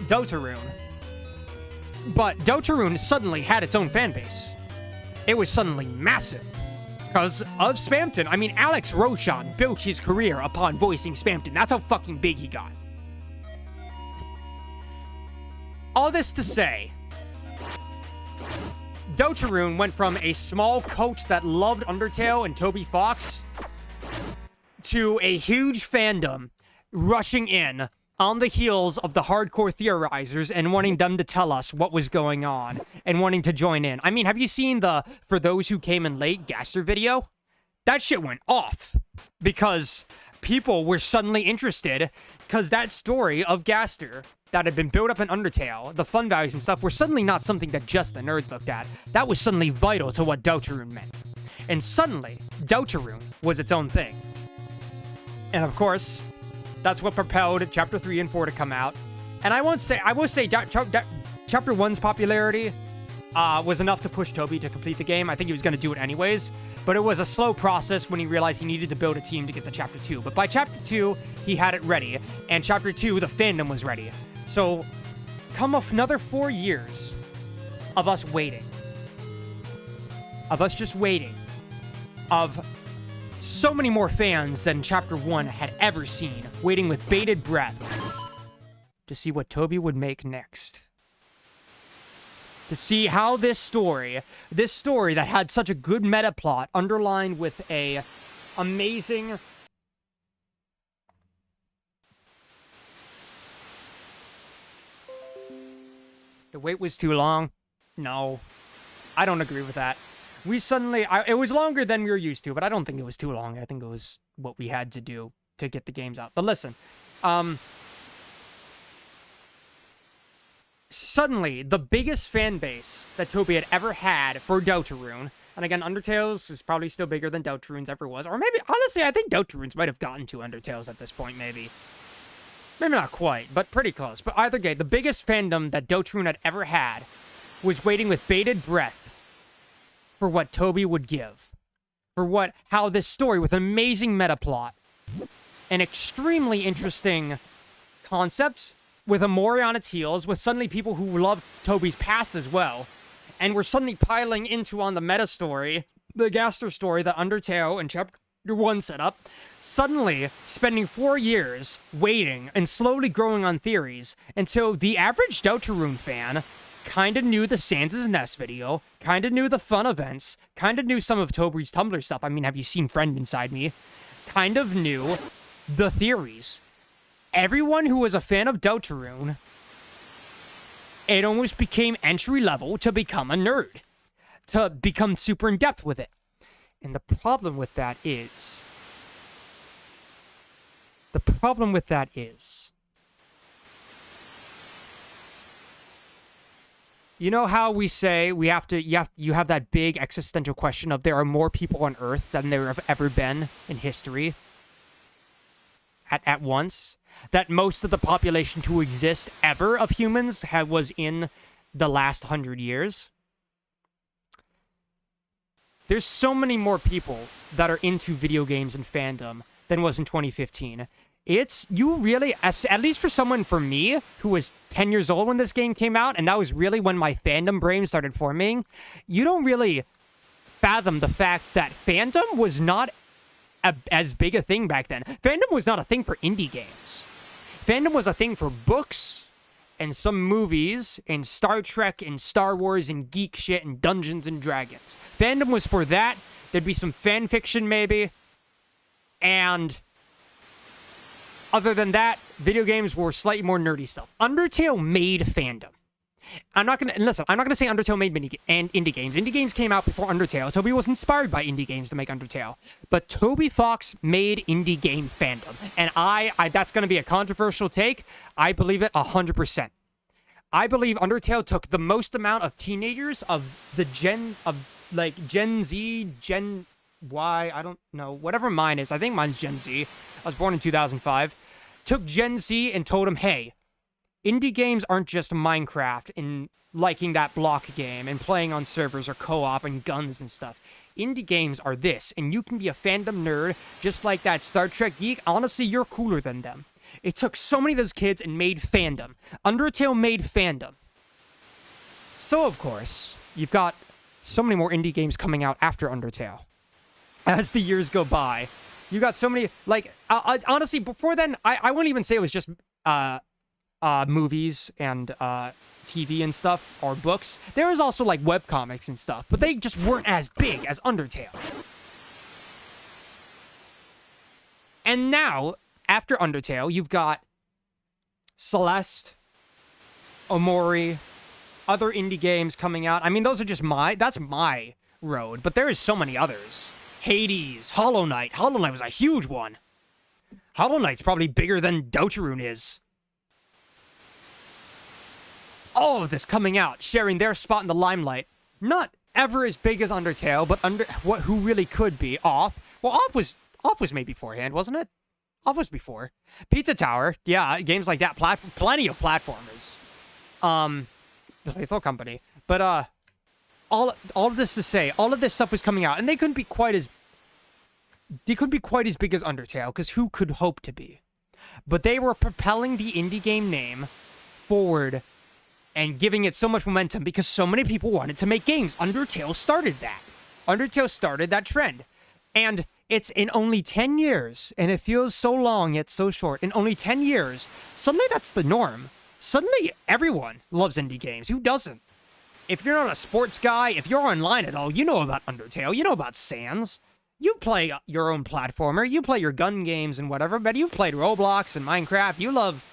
Deltarune. But Deltarune suddenly had its own fan base. It was suddenly massive. Because of Spamton. I mean, Alex Roshan built his career upon voicing Spamton. That's how fucking big he got. All this to say, Deltarune went from a small cult that loved Undertale and Toby Fox to a huge fandom rushing in on the heels of the hardcore theorizers and wanting them to tell us what was going on and wanting to join in. I mean, have you seen the For Those Who Came In Late Gaster video? That shit went off because people were suddenly interested because that story of Gaster that had been built up in Undertale, the fun values and stuff, were suddenly not something that just the nerds looked at. That was suddenly vital to what Deltarune meant. And suddenly, Deltarune was its own thing. And of course, that's what propelled Chapter 3 and 4 to come out. And I will say, Chapter 1's popularity was enough to push Toby to complete the game. I think he was going to do it anyways. But it was a slow process when he realized he needed to build a team to get to Chapter 2. But by Chapter 2, he had it ready. And Chapter 2, the fandom was ready. So, come off another 4 years of us waiting. Of us just waiting. Of so many more fans than Chapter 1 had ever seen, waiting with bated breath to see what Toby would make next. To see how this story that had such a good meta plot, underlined with a amazing... The wait was too long? No. I don't agree with that. We suddenly... it was longer than we were used to, but I don't think it was too long. I think it was what we had to do to get the games out. But listen. Suddenly, the biggest fan base that Toby had ever had for Deltarune, and again, Undertale's is probably still bigger than Deltarune's ever was, or maybe, honestly, I think Deltarune's might have gotten to Undertale's at this point, maybe. Maybe not quite, but pretty close. But either way, the biggest fandom that Deltarune had ever had was waiting with bated breath for what Toby would give. For how this story with an amazing meta plot, an extremely interesting concept, with Amori on its heels, with suddenly people who loved Toby's past as well, and were suddenly piling into on the meta story, the Gaster story that Undertale and Chapter 1 set up, suddenly spending 4 years waiting and slowly growing on theories until the average Deltarune fan kind of knew the Sans' Nest video, kind of knew the fun events, kind of knew some of Toby's Tumblr stuff. I mean, have you seen Friend Inside Me? Kind of knew the theories. Everyone who was a fan of Deltarune, it almost became entry level to become a nerd, to become super in depth with it. And the problem with that is, you know how we say you have that big existential question of there are more people on Earth than there have ever been in history at once? That most of the population to exist ever of humans was in the last 100 years? There's so many more people that are into video games and fandom than was in 2015. You really, at least for me, who was 10 years old when this game came out, and that was really when my fandom brain started forming, you don't really fathom the fact that fandom was not as big a thing back then. Fandom was not a thing for indie games. Fandom was a thing for books and some movies and Star Trek and Star Wars and geek shit and Dungeons and Dragons. Fandom was for that. There'd be some fan fiction maybe. And other than that, video games were slightly more nerdy stuff. Undertale made fandom. I'm not gonna say Undertale made indie games. Indie games came out before Undertale. Toby was inspired by indie games to make Undertale. But Toby Fox made indie game fandom. And that's gonna be a controversial take. I believe it 100%. I believe Undertale took the most amount of teenagers of the Gen Z, Gen Y, I don't know, whatever mine is. I think mine's Gen Z. I was born in 2005. Took Gen Z and told them, hey, indie games aren't just Minecraft and liking that block game and playing on servers or co-op and guns and stuff. Indie games are this, and you can be a fandom nerd just like that Star Trek geek. Honestly, you're cooler than them. It took so many of those kids and made fandom. Undertale made fandom. So, of course, you've got so many more indie games coming out after Undertale. As the years go by, you got so many, honestly, before then, I wouldn't even say it was just, movies and TV and stuff, or books. There was also like webcomics and stuff, but they just weren't as big as Undertale. And now, after Undertale, you've got Celeste, Omori, other indie games coming out. I mean, those are just that's my road, but there is so many others. Hades, Hollow Knight. Hollow Knight was a huge one. Hollow Knight's probably bigger than Deltarune is. All of this coming out, sharing their spot in the limelight. Not ever as big as Undertale, but who really could be. Off. Well, Off was made beforehand, wasn't it? Off was before. Pizza Tower, yeah, games like that. Plenty of platformers. The Lethal Company. But all of this to say, all of this stuff was coming out, and they couldn't be quite as big as Undertale, because who could hope to be? But they were propelling the indie game name forward and giving it so much momentum because so many people wanted to make games. Undertale started that. Undertale started that trend. And it's in only 10 years, and it feels so long yet so short. In only 10 years, suddenly that's the norm. Suddenly everyone loves indie games. Who doesn't? If you're not a sports guy, if you're online at all, you know about Undertale, you know about Sans. You play your own platformer, you play your gun games and whatever, but you've played Roblox and Minecraft. You love...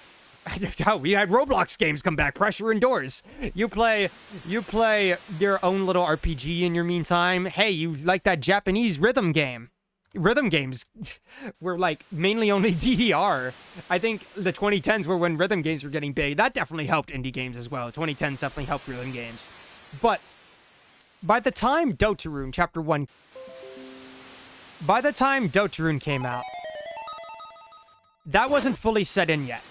We had Roblox games come back, Pressure Indoors. You play your own little RPG in your meantime. Hey, you like that Japanese rhythm game. Rhythm games were like mainly only DDR. I think the 2010s were when rhythm games were getting big. That definitely helped indie games as well. 2010s definitely helped rhythm games. But by the time Deltarune Chapter 1... By the time Deltarune came out, that wasn't fully set in yet.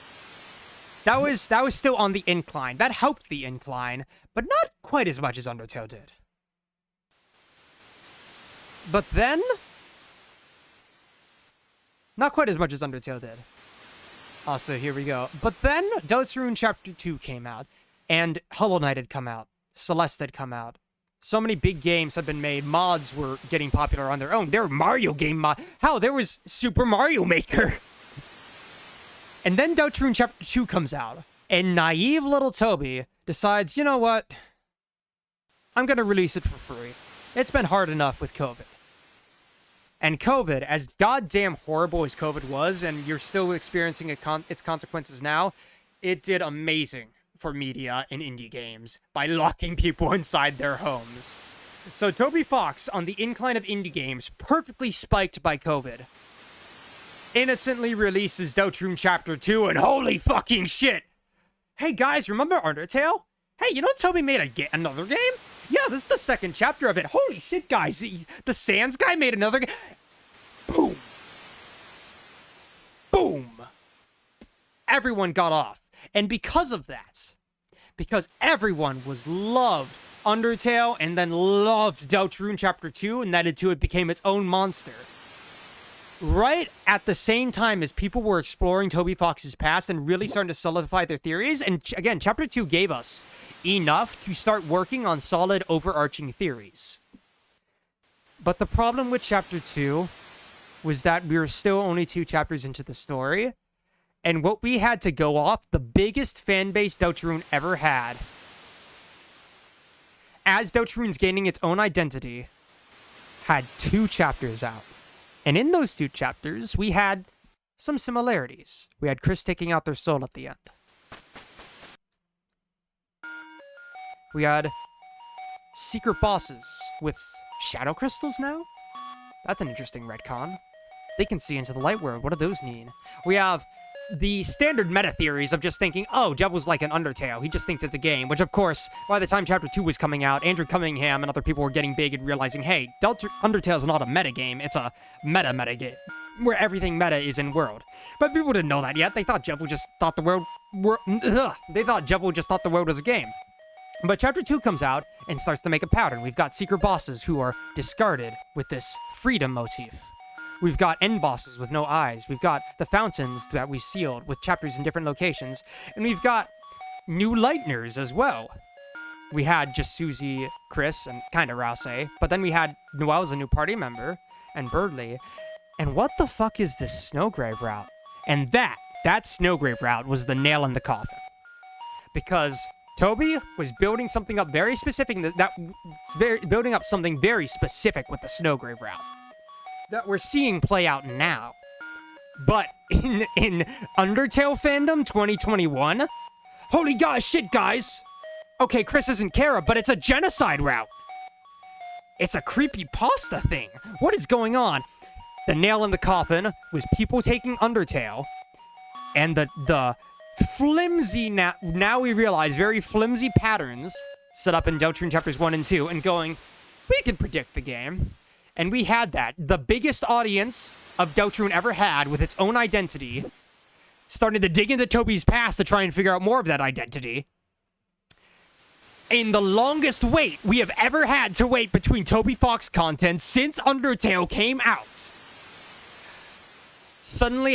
That was still on the incline. That helped the incline, but not quite as much as Undertale did. But then... Not quite as much as Undertale did. Also, here we go. But then, Deltarune Chapter 2 came out, and Hollow Knight had come out. Celeste had come out. So many big games had been made. Mods were getting popular on their own. There were Mario game mods. Hell, there was Super Mario Maker. And then Deltarune Chapter 2 comes out, and naive little Toby decides, you know what? I'm going to release it for free. It's been hard enough with COVID. And COVID, as goddamn horrible as COVID was, and you're still experiencing its consequences now, it did amazing for media and indie games by locking people inside their homes. So Toby Fox, on the incline of indie games, perfectly spiked by COVID, innocently releases Deltarune Chapter 2, and holy fucking shit! Hey guys, remember Undertale? Hey, you know Toby made another game? Yeah, this is the second chapter of it. Holy shit, guys. The Sans guy made another game. Boom. Boom. Everyone got off. And because of that, because everyone loved Undertale and then loved Deltarune Chapter 2, and that it became its own monster. Right at the same time as people were exploring Toby Fox's past and really starting to solidify their theories, and again, Chapter 2 gave us enough to start working on solid overarching theories. But the problem with Chapter 2 was that we were still only 2 chapters into the story, and what we had to go off, the biggest fan base Deltarune ever had, as Deltarune's gaining its own identity, had 2 chapters out. And in those 2 chapters, we had some similarities. We had Chris taking out their soul at the end. We had secret bosses with shadow crystals now? That's an interesting retcon. They can see into the light world. What do those mean? We have the standard meta theories of just thinking, oh, Devil's like an Undertale. He just thinks it's a game. Which, of course, by the time Chapter 2 was coming out, Andrew Cunningham and other people were getting big and realizing, hey, Undertale's not a meta game. It's a meta game, where everything meta is in world. But people didn't know that yet. They thought Jeff just thought the world was a game. But Chapter 2 comes out and starts to make a pattern. We've got secret bosses who are discarded with this freedom motif. We've got end bosses with no eyes. We've got the fountains that we sealed with chapters in different locations. And we've got new Lightners as well. We had just Susie, Chris, and kind of Rouse. But then we had Noelle as a new party member, and Birdley. And what the fuck is this Snowgrave route? And that Snowgrave route was the nail in the coffin. Because Toby was building something up very specific, building up something very specific with the Snowgrave route that we're seeing play out now. But in Undertale fandom 2021, holy gosh, shit, guys. Okay, Chris isn't Kara, but it's a genocide route. It's a creepy pasta thing. What is going on? The nail in the coffin was people taking Undertale, and the flimsy, now we realize, very flimsy patterns set up in Deltarune chapters 1 and 2, and going, we can predict the game. And we had that. The biggest audience of Deltarune ever had, with its own identity, started to dig into Toby's past to try and figure out more of that identity. In the longest wait we have ever had to wait between Toby Fox content since Undertale came out, suddenly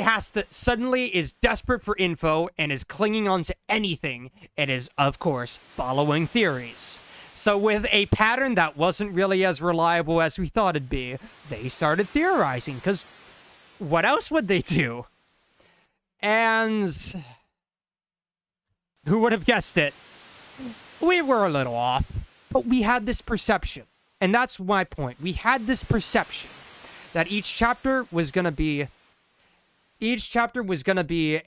is desperate for info and is clinging on to anything, and is, of course, following theories. So with a pattern that wasn't really as reliable as we thought it'd be, they started theorizing, because what else would they do? And who would have guessed it? We were a little off, but we had this perception. And that's my point. We had this perception that each chapter was going to be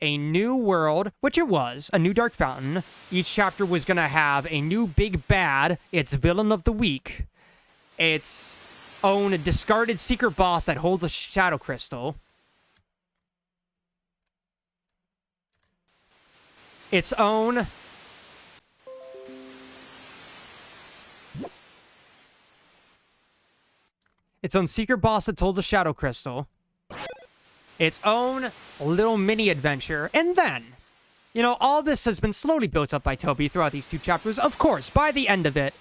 a new world, which it was, a new Dark Fountain. Each chapter was going to have a new big bad, its villain of the week, its own discarded secret boss that holds a shadow crystal, its own secret boss that holds a shadow crystal, its own little mini adventure, and then, you know, all this has been slowly built up by Toby throughout these 2 chapters. Of course, by the end of it,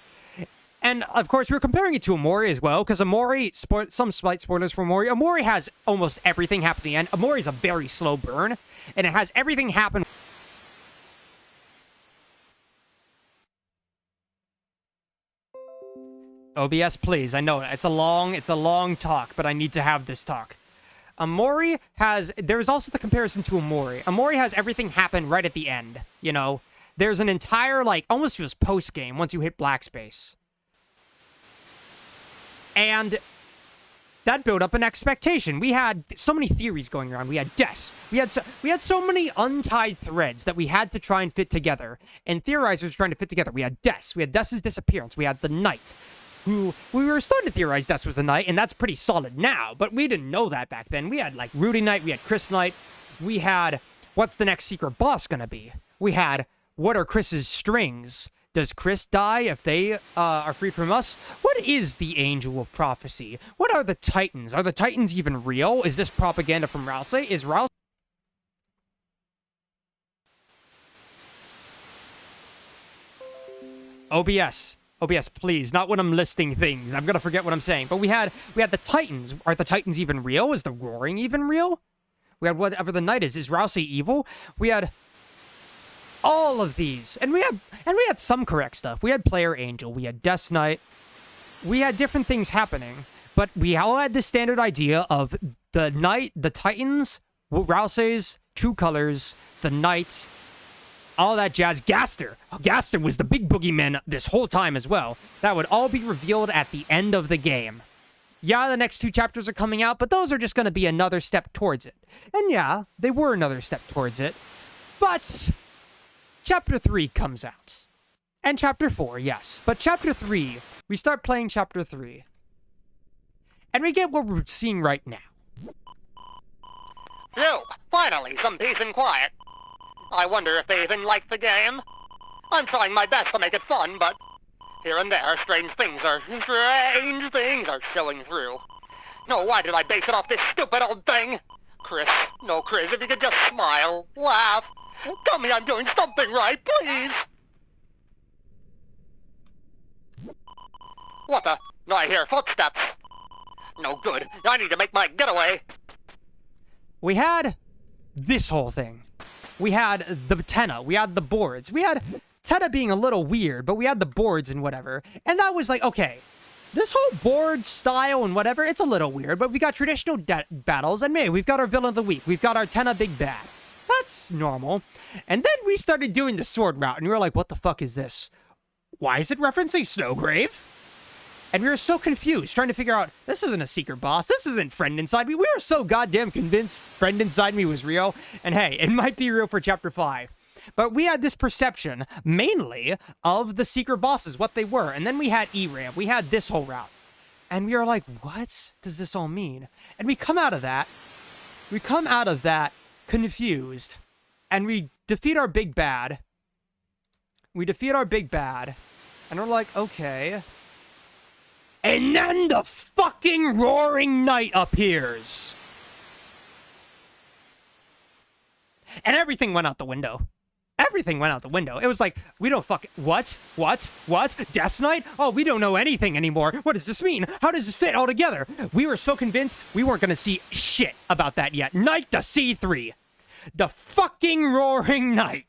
and of course, we're comparing it to Amori as well, because Amori, some slight spoilers for Amori, Amori has almost everything happen at the end. Amori's a very slow burn, and it has everything happen. OBS, please. I know it's a long talk, but I need to have this talk. Amori has, there's also the comparison to Amori. Amori has everything happen right at the end, you know? There's an entire, like, almost feels post-game once you hit black space. And that built up an expectation. We had so many theories going around. We had deaths. We had so many untied threads that we had to try and fit together. And theorizers trying to fit together. We had Des. We had Des's disappearance. We had the Knight, who we were starting to theorize Des was the Knight, and that's pretty solid now, but we didn't know that back then. We had, like, Rudy Knight, we had Chris Knight, we had, what's the next secret boss gonna be? We had, what are Chris's strings? Does Chris die if they are freed from us? What is the Angel of Prophecy? What are the Titans? Are the Titans even real? Is this propaganda from Rouse? Is Rouse... OBS, please, not when I'm listing things. I'm gonna forget what I'm saying. But we had the Titans. Are the Titans even real? Is the Roaring even real? We had whatever the Knight is. Is Rousey evil? We had all of these. And we had some correct stuff. We had Player Angel. We had Death Knight. We had different things happening. But we all had this standard idea of the Knight, the Titans, Rousey's true colors, the Knight, all that jazz. Gaster. Oh, Gaster was the big boogeyman this whole time as well. That would all be revealed at the end of the game. Yeah, the next 2 chapters are coming out, but those are just going to be another step towards it. And yeah, they were another step towards it. But Chapter 3 comes out. And Chapter 4, yes. But Chapter 3, we start playing Chapter 3. And we get what we're seeing right now. Phew, finally some peace and quiet. I wonder if they even like the game. I'm trying my best to make it fun, but here and there, strange things are showing through. No, why did I base it off this stupid old thing? Chris, if you could just smile, laugh, tell me I'm doing something right, please. What the? I hear footsteps. No good. I need to make my getaway. We had this whole thing. We had the Tenna. We had the boards. We had Tenna being a little weird, but we had the boards and whatever. And that was like, okay, this whole board style and whatever, it's a little weird, but we got traditional battles, and maybe we've got our villain of the week. We've got our Tenna big bad. That's normal. And then we started doing the sword route, and we were like, what the fuck is this? Why is it referencing Snowgrave? And we were so confused, trying to figure out, this isn't a secret boss. This isn't Friend Inside Me. We were so goddamn convinced Friend Inside Me was real. And hey, it might be real for Chapter 5. But we had this perception, mainly, of the secret bosses, what they were. And then we had E-Ramp. We had this whole route. And we were like, what does this all mean? And we come out of that. We come out of that confused. And we defeat our big bad. We defeat our big bad. And we're like, okay. And then the fucking roaring night appears. And everything went out the window. Everything went out the window. It was like, we don't fucking... What? Death Knight? Oh, we don't know anything anymore. What does this mean? How does this fit all together? We were so convinced we weren't going to see shit about that yet. Night to C3. The fucking roaring night.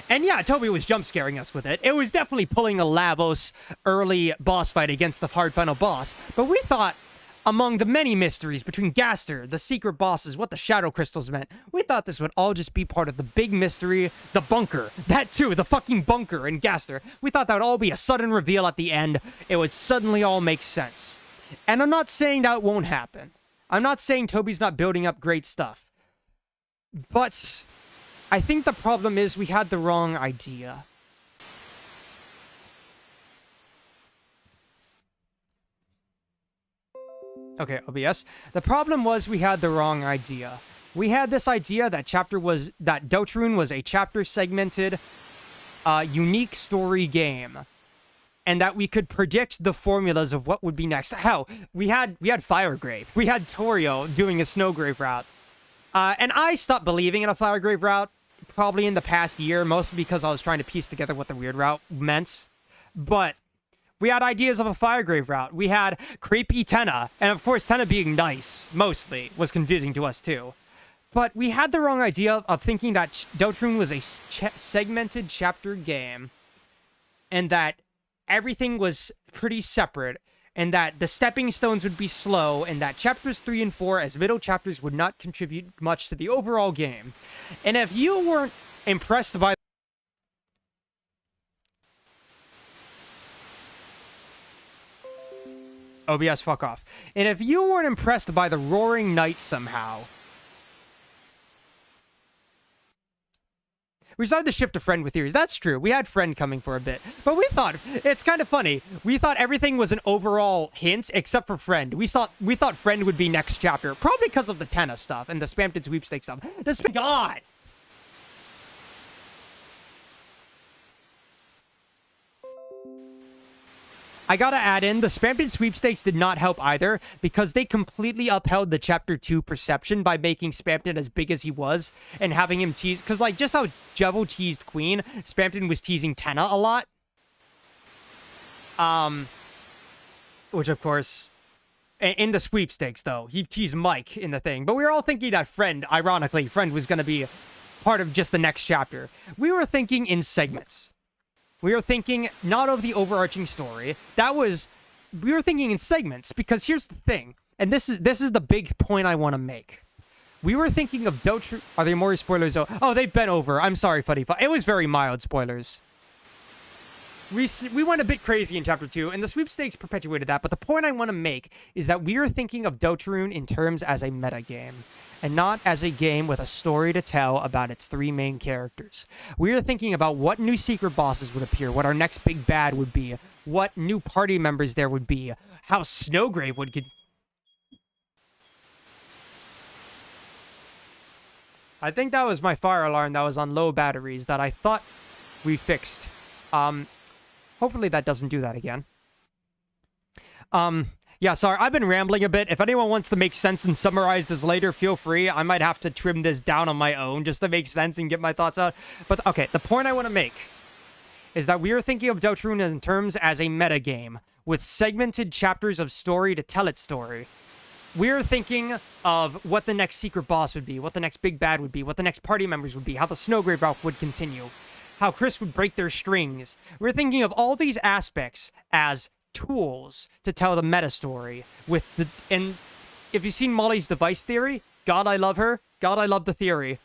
And yeah, Toby was jump scaring us with it. It was definitely pulling a Lavos early boss fight against the hard final boss. But we thought, among the many mysteries between Gaster, the secret bosses, what the shadow crystals meant, we thought this would all just be part of the big mystery, the bunker. That too, the fucking bunker in Gaster. We thought that would all be a sudden reveal at the end. It would suddenly all make sense. And I'm not saying that won't happen. I'm not saying Toby's not building up great stuff. But I think the problem is we had the wrong idea. Okay, OBS. The problem was we had the wrong idea. We had this idea that Deltarune was a chapter segmented, unique story game. And that we could predict the formulas of what would be next. Hell, we had Firegrave. We had Toriel doing a Snowgrave route. And I stopped believing in a Firegrave route probably in the past year, mostly because I was trying to piece together what the weird route meant. But we had ideas of a Firegrave route. We had creepy Tenna. And of course, Tenna being nice, mostly, was confusing to us too. But we had the wrong idea of thinking that Deltarune was a segmented chapter game. And that everything was pretty separate, and that the stepping stones would be slow, and that chapters 3 and 4 as middle chapters would not contribute much to the overall game. And if you weren't impressed by... OBS, fuck off. And if you weren't impressed by the roaring night somehow... We decided to shift to Friend with theories. That's true. We had Friend coming for a bit. But we thought, it's kind of funny. We thought everything was an overall hint, except for Friend. We thought Friend would be next chapter. Probably because of the Tenna stuff and the Spampton Sweepstakes stuff. God! I gotta add in, the Spampton Sweepstakes did not help either, because they completely upheld the Chapter 2 perception by making Spampton as big as he was, and having him tease... Because, like, just how Jevil teased Queen, Spampton was teasing Tenna a lot. Which, of course... In the Sweepstakes, though, he teased Mike in the thing. But we were all thinking that Friend, ironically, Friend was gonna be part of just the next chapter. We were thinking in segments. We were thinking not of the overarching story. We were thinking in segments, because here's the thing, and this is the big point I want to make. We were thinking of Deltarune. Are there more spoilers? Oh, they've been over. I'm sorry, Fuddy. It was very mild spoilers. We went a bit crazy in Chapter 2, and the Sweepstakes perpetuated that, but the point I want to make is that we are thinking of Deltarune in terms as a metagame, and not as a game with a story to tell about its 3 main characters. We are thinking about what new secret bosses would appear, what our next big bad would be, what new party members there would be, how Snowgrave would get... I think that was my fire alarm that was on low batteries that I thought we fixed. Hopefully that doesn't do that again. Yeah, sorry, I've been rambling a bit. If anyone wants to make sense and summarize this later, feel free. I might have to trim this down on my own just to make sense and get my thoughts out. But, okay, the point I want to make is that we are thinking of Deltarune in terms as a metagame with segmented chapters of story to tell its story. We're thinking of what the next secret boss would be, what the next big bad would be, what the next party members would be, how the Snowgrave route would continue, how Chris would break their strings. We're thinking of all these aspects as tools to tell the meta story and if you've seen Molly's device theory, God, I love her. God, I love the theory.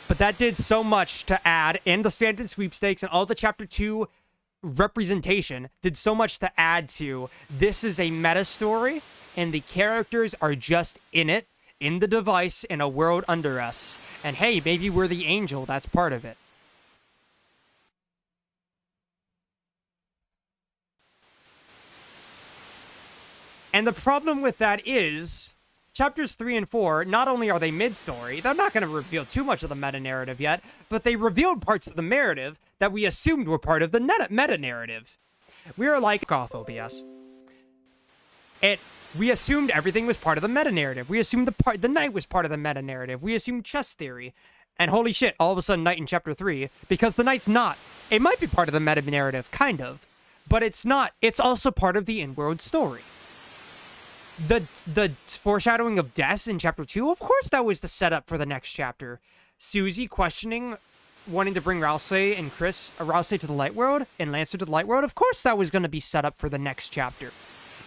But that did so much to add in the standard sweepstakes and all the Chapter 2 representation did so much to add to this is a meta story, and the characters are just in it, in the device, in a world under us. And hey, maybe we're the angel that's part of it. And the problem with that is, chapters 3 and 4, not only are they mid-story, they're not going to reveal too much of the meta-narrative yet, but they revealed parts of the narrative that we assumed were part of the meta-narrative. We were like, off OBS. We assumed everything was part of the meta-narrative. We assumed the night was part of the meta-narrative. We assumed chess theory. And holy shit, all of a sudden night in chapter 3, because the night's not. It might be part of the meta-narrative, kind of, but it's not. It's also part of the in-world story. The foreshadowing of deaths in chapter 2, of course that was the setup for the next chapter. Susie questioning, wanting to bring Rousey and Rousey to the light world and Lancer to the light world, of course that was going to be set up for the next chapter.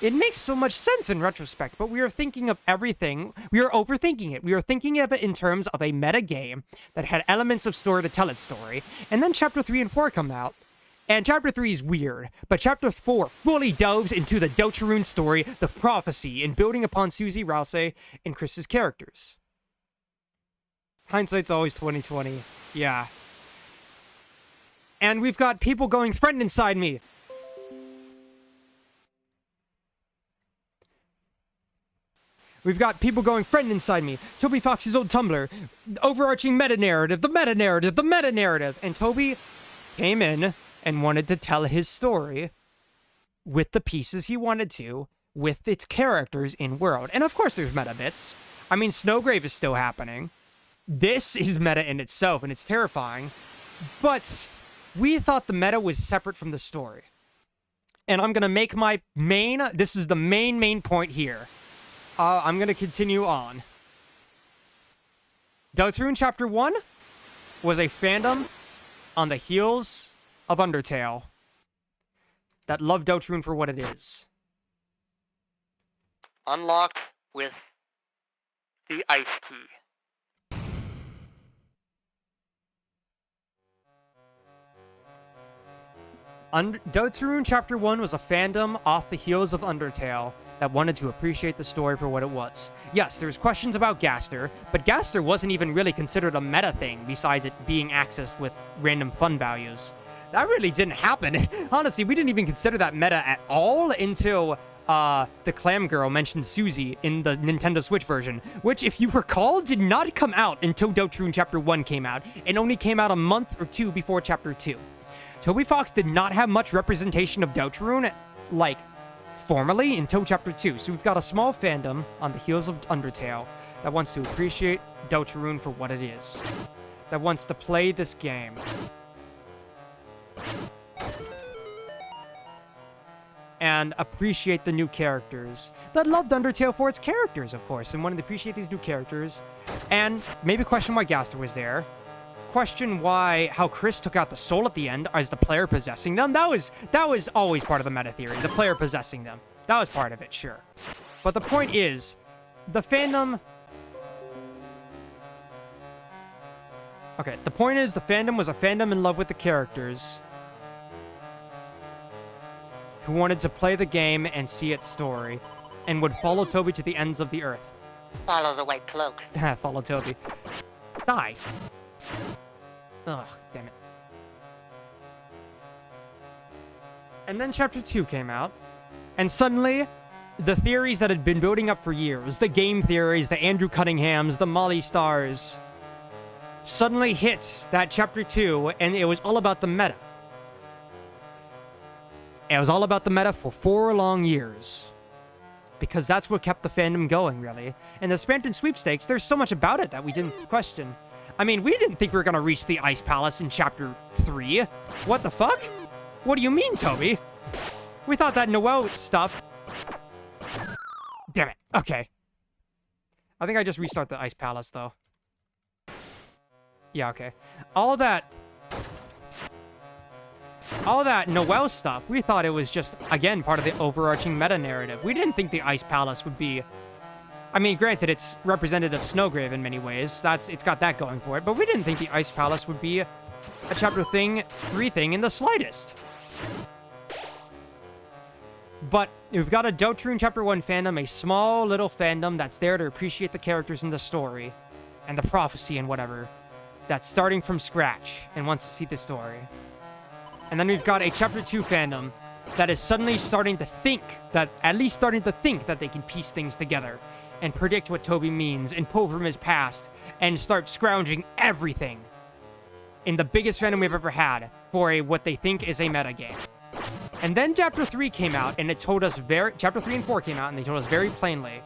It makes so much sense in retrospect, but we are thinking of everything, we are overthinking it. We are thinking of it in terms of a meta game that had elements of story to tell its story, and then chapter 3 and 4 come out. And chapter 3 is weird, but chapter 4 fully delves into the Deltarune story, the prophecy, and building upon Susie, Rousey, and Chris's characters. Hindsight's always 20/20. Yeah. And we've got people going, friend inside me. We've got people going, friend inside me. Toby Fox's old Tumblr. Overarching meta-narrative, the meta-narrative, the meta-narrative. And Toby came in and wanted to tell his story with the pieces he wanted to, with its characters in world. And of course there's meta bits. I mean, Snowgrave is still happening. This is meta in itself, and it's terrifying. But we thought the meta was separate from the story. And I'm going to make my main... This is the main point here. I'm going to continue on. Deltarune Chapter 1 was a fandom on the heels of Undertale that loved Deltarune for what it is. Unlocked with the ice key. Deltarune Chapter 1 was a fandom off the heels of Undertale that wanted to appreciate the story for what it was. Yes, there's questions about Gaster, but Gaster wasn't even really considered a meta thing besides it being accessed with random fun values. That really didn't happen. Honestly, we didn't even consider that meta at all until the Clam Girl mentioned Susie in the Nintendo Switch version, which, if you recall, did not come out until Deltarune Chapter 1 came out, and only came out a month or two before Chapter 2. Toby Fox did not have much representation of Deltarune, like, formally until Chapter 2, so we've got a small fandom on the heels of Undertale that wants to appreciate Deltarune for what it is, that wants to play this game. And appreciate the new characters. That loved Undertale for its characters, of course, and wanted to appreciate these new characters. And maybe question why Gaster was there. Question how Chris took out the soul at the end as the player possessing them. That was always part of the meta theory, the player possessing them. That was part of it, sure. But the point is, the fandom... Okay, the point is, the fandom was a fandom in love with the characters, who wanted to play the game and see its story, and would follow Toby to the ends of the earth. Follow the white cloak. Follow Toby. Die. Ugh, damn it. And then Chapter 2 came out, and suddenly, the theories that had been building up for years, the game theories, the Andrew Cunninghams, the Molly Stars, suddenly hit that Chapter 2, and it was all about the meta. It was all about the meta for 4 long years. Because that's what kept the fandom going, really. And the Spanton Sweepstakes, there's so much about it that we didn't question. I mean, we didn't think we were going to reach the Ice Palace in Chapter 3. What the fuck? What do you mean, Toby? We thought that Noelle stuff... Damn it. Okay. I think I just restart the Ice Palace, though. Yeah, okay. All that Noelle stuff, we thought it was just, again, part of the overarching meta-narrative. We didn't think the Ice Palace would be... I mean, granted, it's representative of Snowgrave in many ways. It's got that going for it. But we didn't think the Ice Palace would be a Chapter 3 thing in the slightest. But we've got a Deltarune Chapter 1 fandom, a small little fandom that's there to appreciate the characters in the story and the prophecy and whatever, that's starting from scratch and wants to see the story. And then we've got a Chapter 2 fandom that is suddenly starting to think that they can piece things together and predict what Toby means and pull from his past and start scrounging everything in the biggest fandom we've ever had for what they think is a metagame. And then Chapter 3 came out, and it told us Chapter 3 and 4 came out, and they told us very plainly,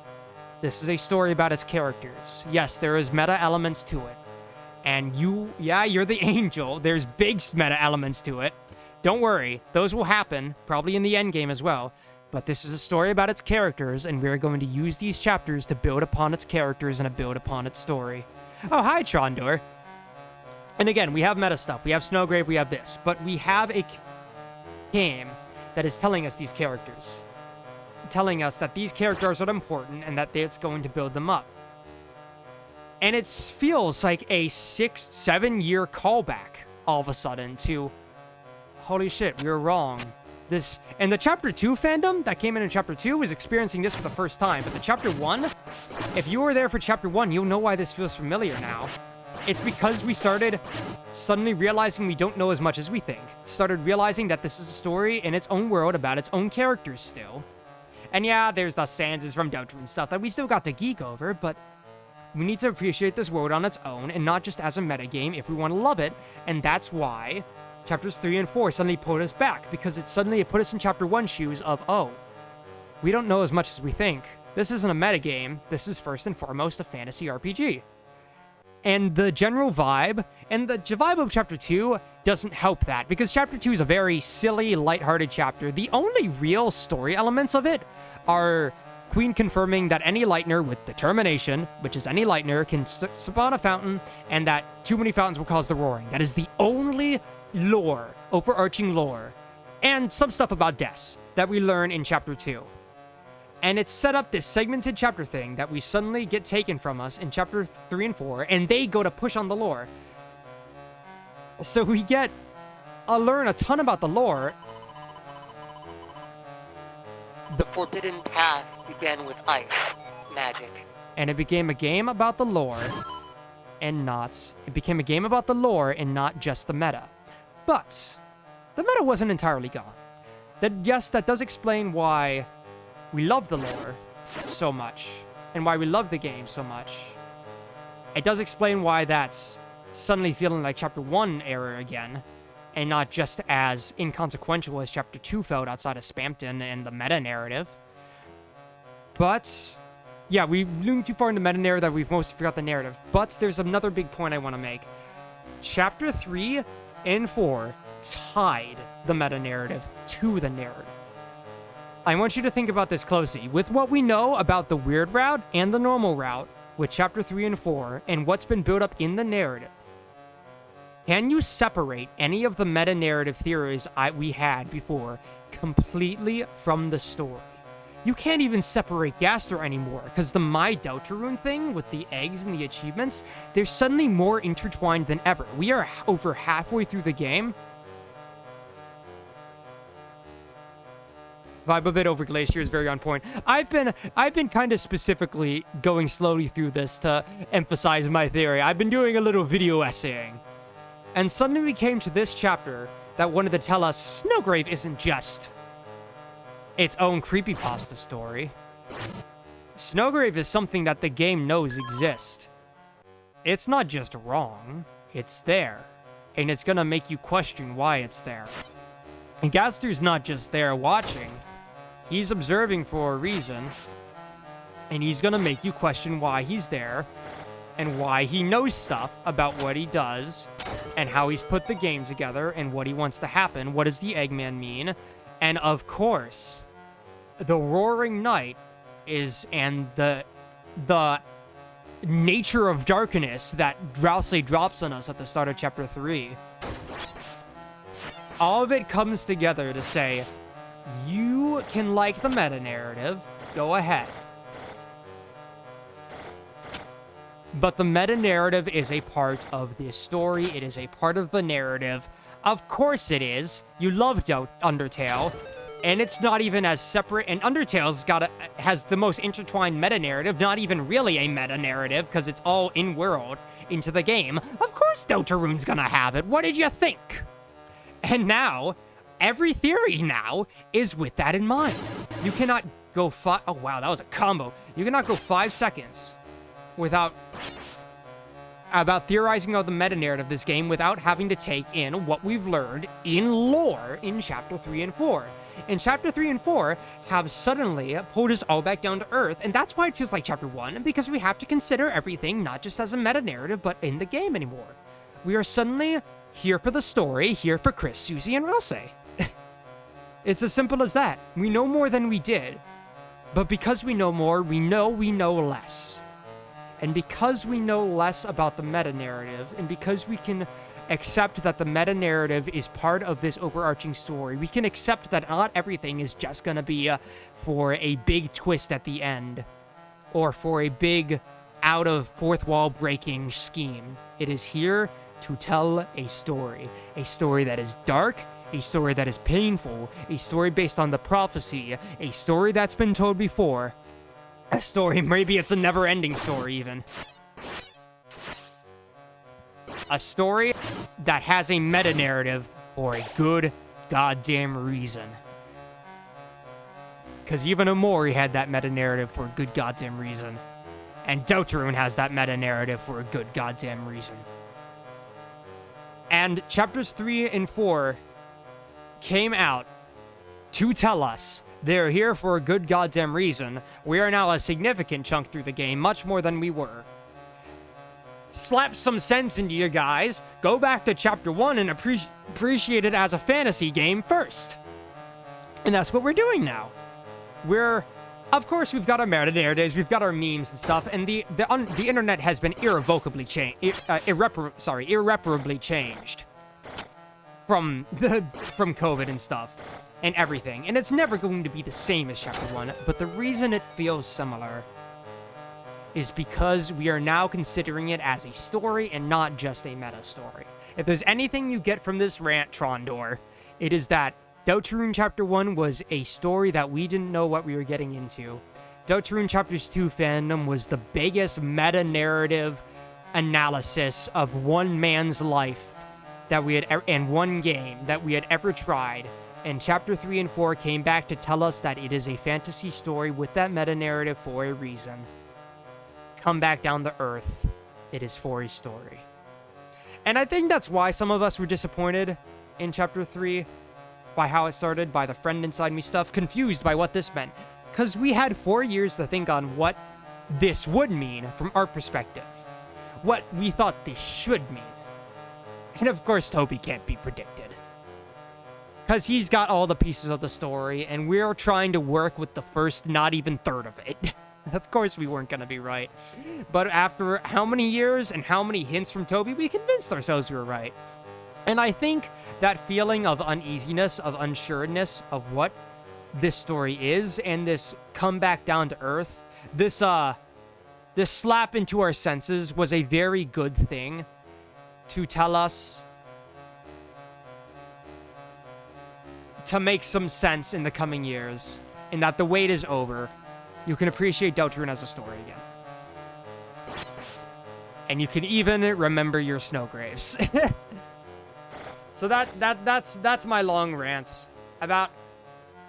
this is a story about its characters. Yes, there is meta elements to it. And you're the angel. There's big meta elements to it. Don't worry, those will happen, probably in the end game as well. But this is a story about its characters, and we're going to use these chapters to build upon its characters and to build upon its story. Oh, hi, Trondor. And again, we have meta stuff. We have Snowgrave, we have this. But we have a game that is telling us these characters. Telling us that these characters are important and that it's going to build them up. And it feels like a 6-7 year callback all of a sudden to, holy shit, we were wrong. And the Chapter 2 fandom that came in Chapter 2 is experiencing this for the first time. But the Chapter 1, if you were there for Chapter 1, you'll know why this feels familiar now. It's because we started suddenly realizing we don't know as much as we think. Started realizing that this is a story in its own world about its own characters still. And yeah, there's the Sands from Deltarune stuff that we still got to geek over, but we need to appreciate this world on its own and not just as a metagame if we want to love it. And that's why Chapters 3 and 4 suddenly pulled us back, because it put us in Chapter 1 shoes of, oh, we don't know as much as we think. This isn't a metagame. This is first and foremost a fantasy RPG. And the general vibe, and the vibe of Chapter 2 doesn't help that, because Chapter 2 is a very silly, lighthearted chapter. The only real story elements of it are Queen confirming that any Lightner with determination, which is any Lightner, can spawn a fountain, and that too many fountains will cause the roaring. That is the only lore, overarching lore, and some stuff about deaths that we learn in Chapter 2. And it's set up this segmented chapter thing that we suddenly get taken from us in Chapter 3 and 4, and they go to push on the lore. So we learn a ton about the lore. The forbidden path began with ice magic. And it became a game about the lore, it became a game about the lore and not just the meta. But the meta wasn't entirely gone. That does explain why we love the lore so much, and why we love the game so much. It does explain why that's suddenly feeling like Chapter 1 era again, and not just as inconsequential as Chapter 2 felt outside of Spampton and the meta narrative. But yeah, we leaned too far into meta narrative that we've mostly forgot the narrative. But there's another big point I want to make. Chapter 3 and 4 tied the meta narrative to the narrative. I want you to think about this closely. With what we know about the weird route and the normal route with Chapter 3 and 4 and what's been built up in the narrative, can you separate any of the meta-narrative theories we had before completely from the story? You can't even separate Gaster anymore, because the My Deltarune thing with the eggs and the achievements, they're suddenly more intertwined than ever. We are over halfway through the game. Vibe of it over Glacier is very on point. I've been kind of specifically going slowly through this to emphasize my theory. I've been doing a little video essaying. And suddenly we came to this chapter that wanted to tell us Snowgrave isn't just its own creepypasta story. Snowgrave is something that the game knows exists. It's not just wrong, it's there. And it's gonna make you question why it's there. And Gaster's not just there watching. He's observing for a reason, and he's gonna make you question why he's there, and why he knows stuff about what he does, and how he's put the game together, and what he wants to happen. What does the Eggman mean? And of course, the Roaring Night and the nature of darkness that Drowsy drops on us at the start of Chapter 3. All of it comes together to say, you can like the meta-narrative, go ahead. But the meta-narrative is a part of this story, it is a part of the narrative. Of course it is. You loved Undertale. And it's not even as separate. And Undertale's has the most intertwined meta-narrative. Not even really a meta-narrative, because it's all in-world into the game. Of course Deltarune's gonna have it. What did you think? And now, every theory now is with that in mind. You cannot go oh wow, that was a combo. You cannot go 5 seconds without theorizing about the meta-narrative of this game without having to take in what we've learned in lore in Chapter 3 and 4. And Chapter 3 and 4 have suddenly pulled us all back down to Earth, and that's why it feels like Chapter 1, because we have to consider everything not just as a meta-narrative, but in the game anymore. We are suddenly here for the story, here for Chris, Susie, and Rose. It's as simple as that. We know more than we did, but because we know more, we know less. And because we know less about the meta-narrative, and because we can accept that the meta-narrative is part of this overarching story, we can accept that not everything is just gonna be for a big twist at the end, or for a big out-of-fourth-wall-breaking scheme. It is here to tell a story that is dark, a story that is painful, a story based on the prophecy, a story that's been told before, a story, maybe it's a never-ending story even. A story that has a meta-narrative for a good goddamn reason. Because even Omori had that meta-narrative for a good goddamn reason. And Deltarune has that meta-narrative for a good goddamn reason. And chapters 3 and 4 came out to tell us they're here for a good goddamn reason. We are now a significant chunk through the game, much more than we were. Slap some sense into you guys. Go back to chapter 1 and appreciate it as a fantasy game first. And that's what we're doing now. Of course, we've got our meta-narratives, we've got our memes and stuff, and the internet has been irreparably changed from COVID and stuff and everything. And it's never going to be the same as chapter 1, but the reason it feels similar is because we are now considering it as a story and not just a meta story. If there's anything you get from this rant, Trondor, it is that Deltarune Chapter 1 was a story that we didn't know what we were getting into. Deltarune Chapters 2 fandom was the biggest meta-narrative analysis of one man's life that we had and one game that we had ever tried. And Chapter 3 and 4 came back to tell us that it is a fantasy story with that meta-narrative for a reason. Come back down to Earth. It is for a story. And I think that's why some of us were disappointed in Chapter 3 by how it started, by the friend inside me stuff, confused by what this meant. Because we had 4 years to think on what this would mean from our perspective. What we thought this should mean. And of course, Toby can't be predicted. Because he's got all the pieces of the story, and we're trying to work with the first, not even third of it. Of course we weren't going to be right. But after how many years and how many hints from Toby, we convinced ourselves we were right. And I think that feeling of uneasiness, of unsureness of what this story is, and this come back down to earth, this slap into our senses was a very good thing to tell us to make some sense in the coming years, and that the wait is over. You can appreciate Deltarune as a story again. And you can even remember your Snowgraves. So that's my long rants about.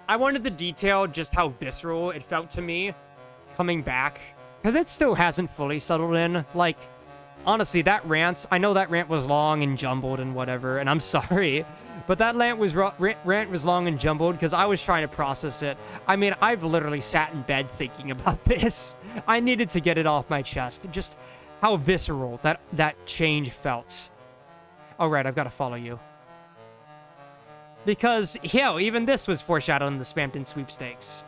I wanted to detail just how visceral it felt to me coming back, because it still hasn't fully settled in. Like, honestly, I know that rant was long and jumbled and whatever, and I'm sorry, but that rant was long and jumbled because I was trying to process it. I mean, I've literally sat in bed thinking about this. I needed to get it off my chest. Just how visceral that change felt. All right, I've got to follow you. Because, hell, even this was foreshadowing the Spampton sweepstakes.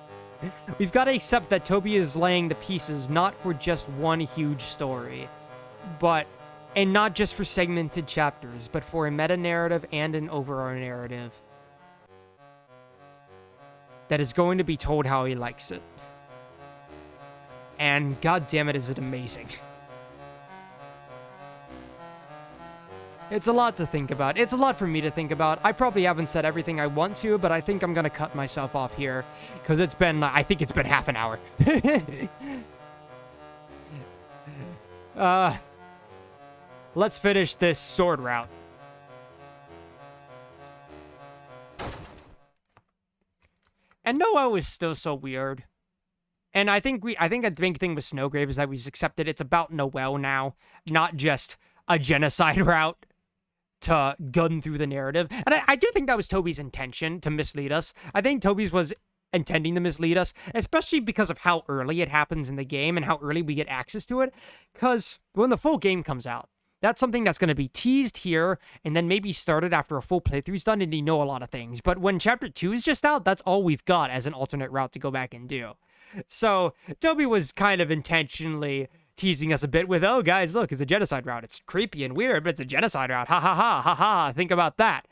We've got to accept that Toby is laying the pieces not for just one huge story, and not just for segmented chapters, but for a meta-narrative and an overall narrative that is going to be told how he likes it. And god damn it, is it amazing. It's a lot to think about. It's a lot for me to think about. I probably haven't said everything I want to, but I think I'm gonna cut myself off here. Because it's been, I think it's been half an hour. Let's finish this sword route. And Noel is still so weird. And I think a big thing with Snowgrave is that we've accepted it's about Noel now, not just a genocide route to gun through the narrative. And I do think that was Toby's intention, to mislead us. I think Toby's was intending to mislead us, especially because of how early it happens in the game and how early we get access to it. Because when the full game comes out, that's something that's going to be teased here and then maybe started after a full playthrough's done and you know a lot of things. But when Chapter 2 is just out, that's all we've got as an alternate route to go back and do. So Toby was kind of intentionally teasing us a bit with, oh, guys, look, it's a genocide route. It's creepy and weird, but it's a genocide route. Ha, ha, ha, ha, ha. Think about that.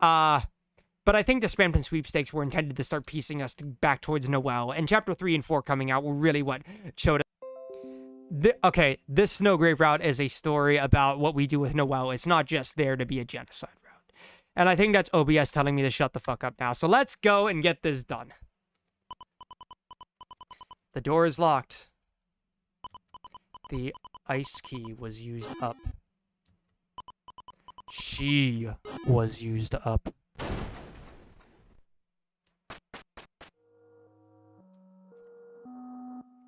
But I think the Spamton sweepstakes were intended to start piecing us back towards Noel. And Chapter 3 and 4 coming out were really what showed us. Okay, this Snowgrave route is a story about what we do with Noel. It's not just there to be a genocide route. And I think that's OBS telling me to shut the fuck up now. So let's go and get this done. The door is locked. The ice key was used up. She was used up.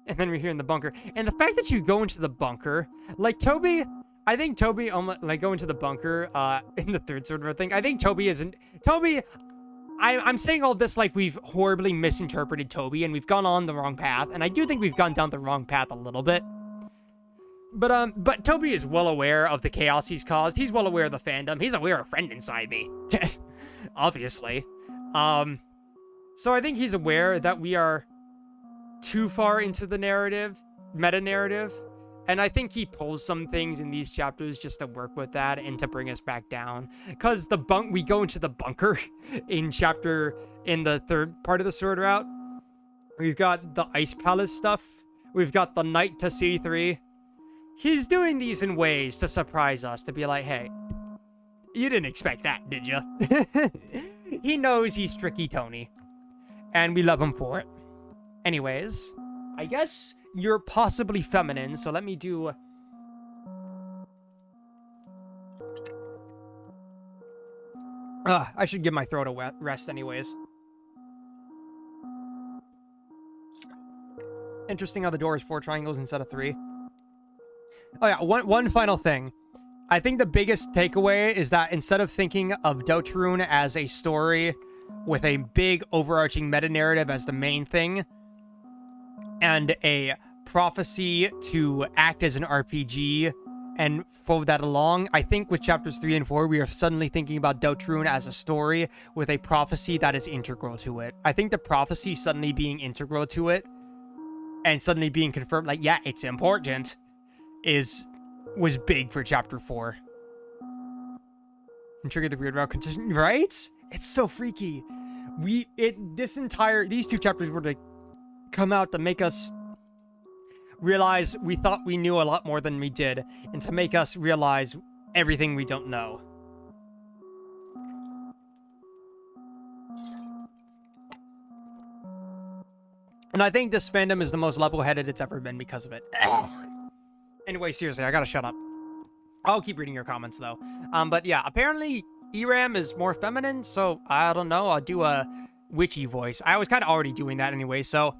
And then we're here in the bunker. And the fact that you go into the bunker, like Toby, I think Toby, like go into the bunker in the third sort of thing. I think Toby isn't, Toby, I'm saying all this like we've horribly misinterpreted Toby and we've gone on the wrong path. And I do think we've gone down the wrong path a little bit. But Toby is well aware of the chaos he's caused. He's well aware of the fandom. He's aware of a friend inside me. Obviously. So I think he's aware that we are too far into the narrative, meta-narrative. And I think he pulls some things in these chapters just to work with that and to bring us back down. Because we go into the bunker in the third part of the sword route. We've got the Ice Palace stuff. We've got the Night to C3. He's doing these in ways to surprise us, to be like, hey, you didn't expect that, did you? He knows he's Tricky Tony. And we love him for it. Anyways, I guess you're possibly feminine, so let me do... I should give my throat a rest anyways. Interesting how the door is 4 triangles instead of 3. Oh yeah, one final thing. I think the biggest takeaway is that instead of thinking of Deltarune as a story with a big overarching meta-narrative as the main thing, and a prophecy to act as an RPG and forward that along, I think with chapters 3 and 4, we are suddenly thinking about Deltarune as a story with a prophecy that is integral to it. I think the prophecy suddenly being integral to it and suddenly being confirmed, like, yeah, it's important, was big for chapter 4. And trigger the weird route condition, right? It's so freaky. These 2 chapters were to come out to make us realize we thought we knew a lot more than we did, and to make us realize everything we don't know. And I think this fandom is the most level-headed it's ever been because of it. Anyway, seriously, I gotta shut up. I'll keep reading your comments, though. But yeah, apparently Eram is more feminine, so I don't know. I'll do a witchy voice. I was kind of already doing that anyway, so...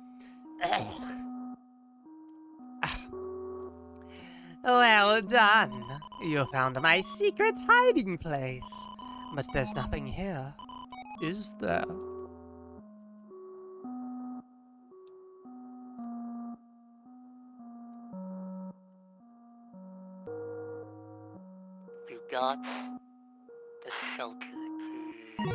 Well done. You found my secret hiding place. But there's nothing here, is there? You got the shelter key.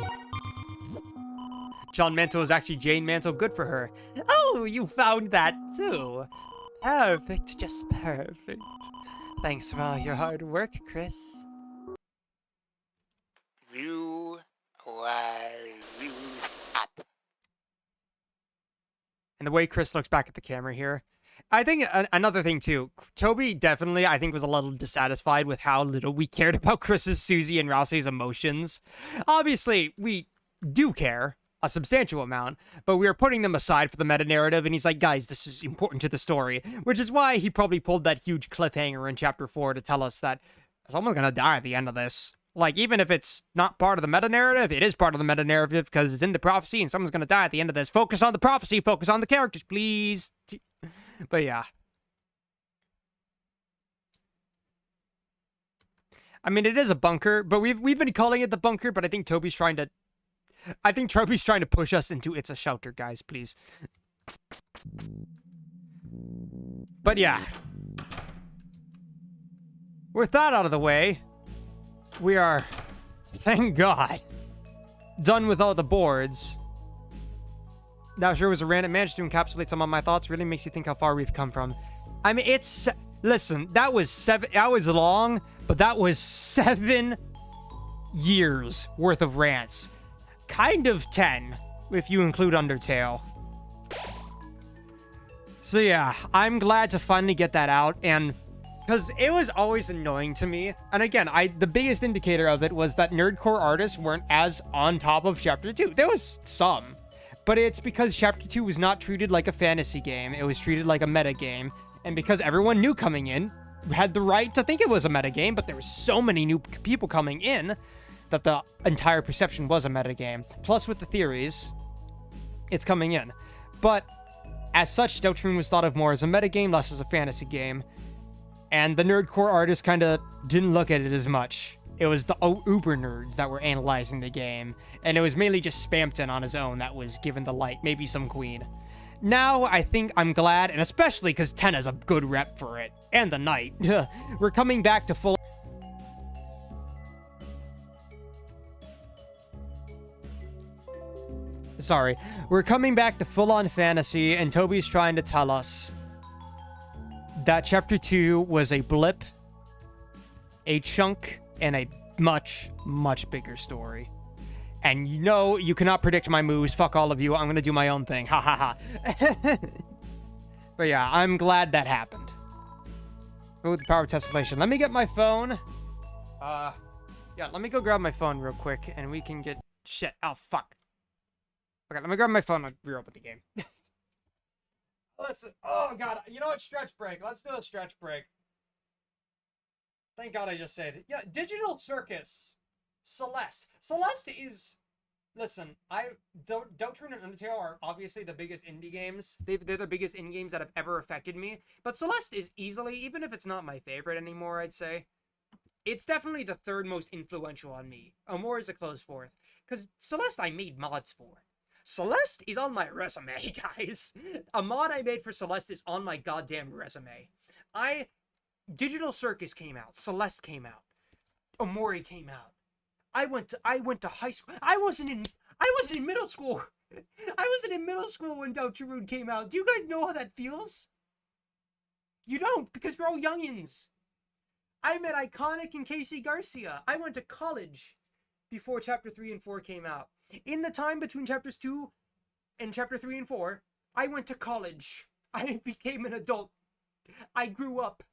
John Mantle is actually Jane Mantle. Good for her. Oh, you found that too. Perfect, just perfect. Thanks for all your hard work, Chris. You use up. And the way Chris looks back at the camera here, I think another thing too, Toby definitely, I think, was a little dissatisfied with how little we cared about Chris's, Susie, and Rousey's emotions. Obviously, we do care a substantial amount, but we are putting them aside for the meta narrative, and he's like, guys, this is important to the story, which is why he probably pulled that huge cliffhanger in chapter 4 to tell us that someone's gonna die at the end of this. Like, even if it's not part of the meta narrative, it is part of the meta narrative because it's in the prophecy and someone's gonna die at the end of this. Focus on the prophecy, focus on the characters, please. But yeah. I mean, it is a bunker, but we've been calling it the bunker, but I think Toby's trying to push us into it's a shelter, guys, please. But yeah. With that out of the way, we are, thank God, done with all the boards. That sure was a random managed to encapsulate some of my thoughts. Really makes you think how far we've come from. I mean, listen, that was long, but that was 7 years worth of rants. Kind of 10, if you include Undertale. So yeah, I'm glad to finally get that out, and because it was always annoying to me. And again, the biggest indicator of it was that nerdcore artists weren't as on top of Chapter 2. There was some, but it's because Chapter 2 was not treated like a fantasy game. It was treated like a meta game, and because everyone knew coming in, had the right to think it was a meta game, but there were so many new people coming in that the entire perception was a metagame. Plus, with the theories, it's coming in. But as such, Deltarune was thought of more as a metagame, less as a fantasy game. And the nerdcore artists kind of didn't look at it as much. It was the uber nerds that were analyzing the game, and it was mainly just Spamton on his own that was given the light, maybe some Queen. Now, I think I'm glad, and especially because Tenna's a good rep for it, and the Knight. We're coming back to full... Sorry. We're coming back to full-on fantasy, and Toby's trying to tell us that Chapter 2 was a blip, a chunk, and a much, much bigger story. And you know, you cannot predict my moves. Fuck all of you. I'm gonna do my own thing. Ha ha ha. But yeah, I'm glad that happened. Go with the power of tessellation. Let me get my phone. Yeah, let me go grab my phone real quick, and we can get... Shit. Oh, fuck. Okay, let me grab my phone and reopen the game. Listen. Oh, God. You know what? Stretch break. Let's do a stretch break. Thank God I just said it. Yeah, Digital Circus. Celeste. Celeste is... Listen, Deltarune and Undertale are obviously the biggest indie games. They're the biggest indie games that have ever affected me. But Celeste is easily, even if it's not my favorite anymore, I'd say, it's definitely the third most influential on me. Amore is a close fourth. Because Celeste I made mods for. Celeste is on my resume, guys. A mod I made for Celeste is on my goddamn resume. Digital Circus came out. Celeste came out. Omori came out. I went to high school. I wasn't in middle school. I wasn't in middle school when Deltarune came out. Do you guys know how that feels? You don't, because you're all youngins. I met Iconic and Casey Garcia. I went to college before Chapter 3 and 4 came out. In the time between Chapters 2 and Chapter 3 and 4, I went to college. I became an adult. I grew up.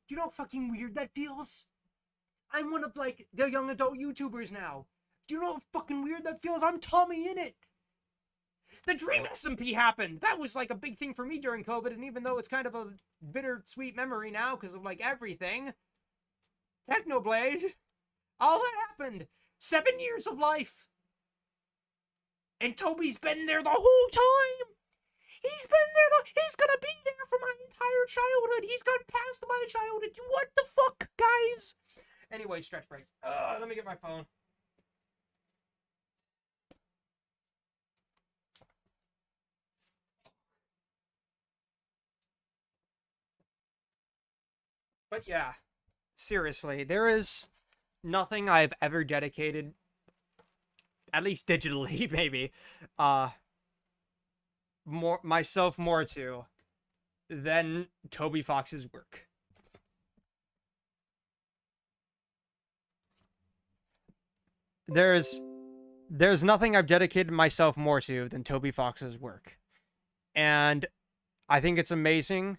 Do you know how fucking weird that feels? I'm one of, like, the young adult YouTubers now. Do you know how fucking weird that feels? I'm Tommy in it. The Dream SMP happened. That was, like, a big thing for me during COVID, and even though it's kind of a bittersweet memory now because of, like, everything. Technoblade. All that happened. 7 years of life. And Toby's been there the whole time. He's been there. He's gonna be there for my entire childhood. He's gone past my childhood. What the fuck, guys? Anyway, stretch break. Let me get my phone. But yeah, seriously, there is nothing I've ever dedicated, at least digitally, maybe, myself more to than Toby Fox's work. There's nothing I've dedicated myself more to than Toby Fox's work. And I think it's amazing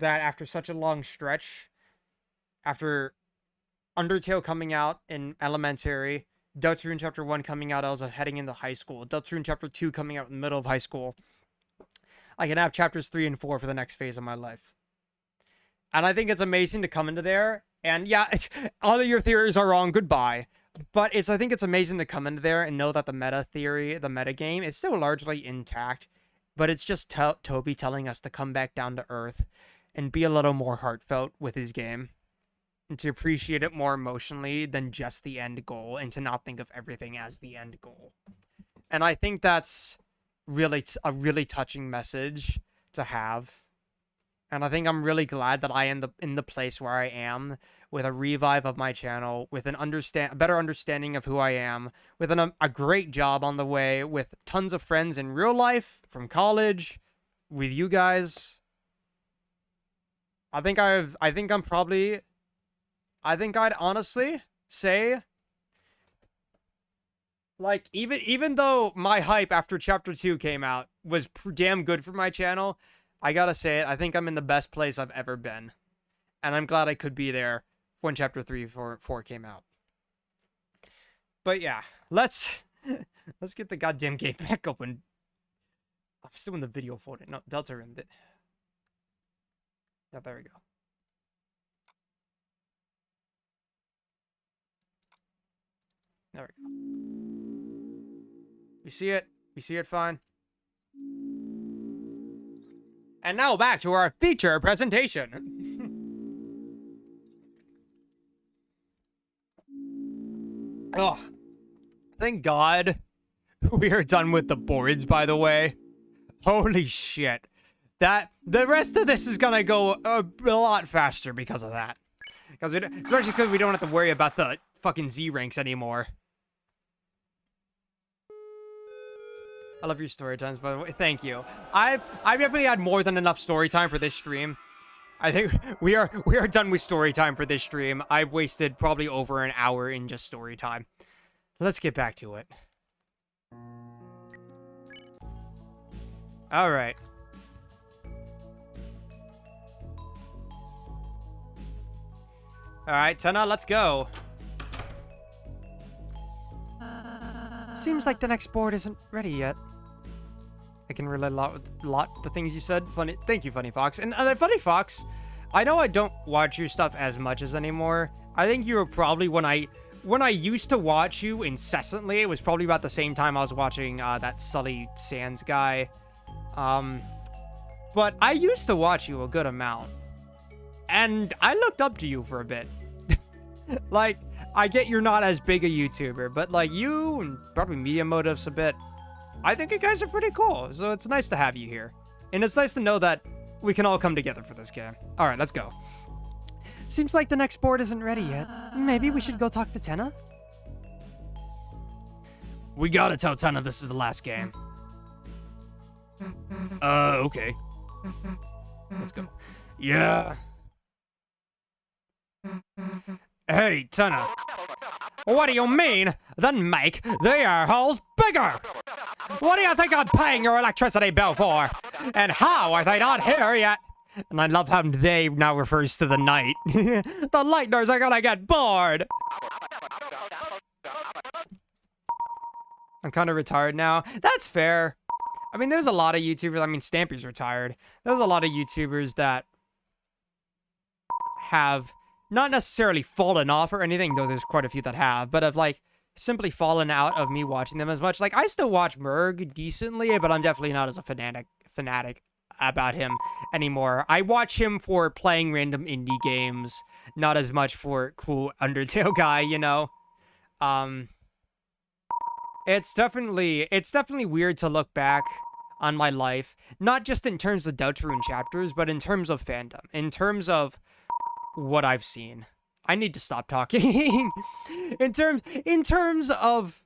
that after such a long stretch, after Undertale coming out in elementary, Deltarune Chapter 1 coming out as I was heading into high school, Deltarune Chapter 2 coming out in the middle of high school, I can have Chapters 3 and 4 for the next phase of my life. And I think it's amazing to come into there, and yeah, all of your theories are wrong, goodbye. But I think it's amazing to come into there and know that the meta theory, the meta game, is still largely intact. But it's just Toby telling us to come back down to earth and be a little more heartfelt with his game. And to appreciate it more emotionally than just the end goal. And to not think of everything as the end goal. And I think that's really a really touching message to have. And I think I'm really glad that I am in the place where I am, with a revive of my channel, with a better understanding of who I am, with a great job on the way, with tons of friends in real life, from college, with you guys. I think I'd honestly say, like, even though my hype after Chapter 2 came out was damn good for my channel, I gotta say it, I think I'm in the best place I've ever been. And I'm glad I could be there when Chapter 3 4 came out. But yeah, let's get the goddamn game back open. I'm still in the video folder. No, Deltarune. Yeah, there we go. There we go. You see it? You see it fine? And now back to our feature presentation. Oh, thank God we are done with the boards, by the way. Holy shit. The rest of this is gonna go a lot faster because of that. Especially because we don't have to worry about the fucking Z ranks anymore. I love your story times, by the way. Thank you. I've definitely had more than enough story time for this stream. I think we are done with story time for this stream. I've wasted probably over an hour in just story time. Let's get back to it. All right. All right, Tenna, let's go. Seems like the next board isn't ready yet. I can relate a lot with the things you said. Funny, thank you, Funny Fox. And Funny Fox, I know I don't watch your stuff as much as anymore. I think you were probably when I used to watch you incessantly. It was probably about the same time I was watching that Sully Sands guy. But I used to watch you a good amount, and I looked up to you for a bit. Like, I get you're not as big a YouTuber, but like you and probably Media Motives a bit. I think you guys are pretty cool, so it's nice to have you here. And it's nice to know that we can all come together for this game. All right, let's go. Seems like the next board isn't ready yet. Maybe we should go talk to Tenna? We gotta tell Tenna this is the last game. Okay. Let's go. Yeah. Hey, Tenna. What do you mean? Then make the air holes bigger! What do you think I'm paying your electricity bill for? And how are they not here yet? And I love how they now refers to the night. The Lightners are gonna get bored! I'm kind of retired now. That's fair. I mean, there's a lot of YouTubers. I mean, Stampy's retired. There's a lot of YouTubers that have not necessarily fallen off or anything, though there's quite a few that have, but have, like, simply fallen out of me watching them as much. Like, I still watch Merg decently, but I'm definitely not as a fanatic about him anymore. I watch him for playing random indie games, not as much for cool Undertale guy, you know? It's definitely weird to look back on my life, not just in terms of Deltarune chapters, but in terms of fandom, in terms of what I've seen. I need to stop talking. in terms of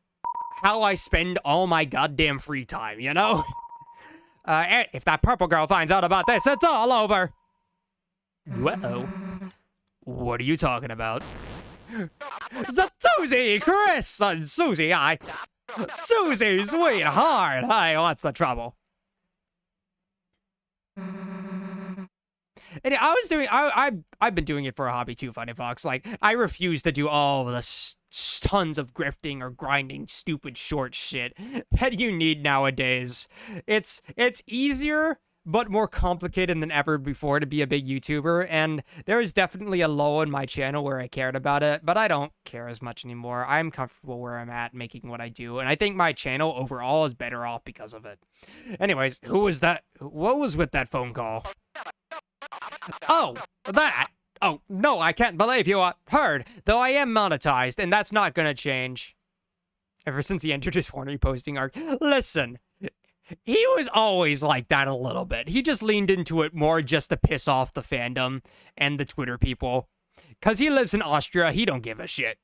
how I spend all my goddamn free time, you know? If that purple girl finds out about this, it's all over. Uh-oh. What are you talking about? Susie, Chris, and Susie, Susie, sweetheart, hey, what's the trouble? And I've been doing it for a hobby too, Funny Fox. Like, I refuse to do all the tons of grifting or grinding stupid short shit that you need nowadays. It's easier but more complicated than ever before to be a big YouTuber, and there is definitely a lull in my channel where I cared about it, but I don't care as much anymore. I'm comfortable where I'm at making what I do, and I think my channel overall is better off because of it. Anyways, who was that? What was with that phone call? Oh, that! Oh, no, I can't believe you heard, though I am monetized, and that's not gonna change. Ever since he entered his horny posting arc. Listen, he was always like that a little bit. He just leaned into it more just to piss off the fandom and the Twitter people. Because he lives in Austria, he don't give a shit.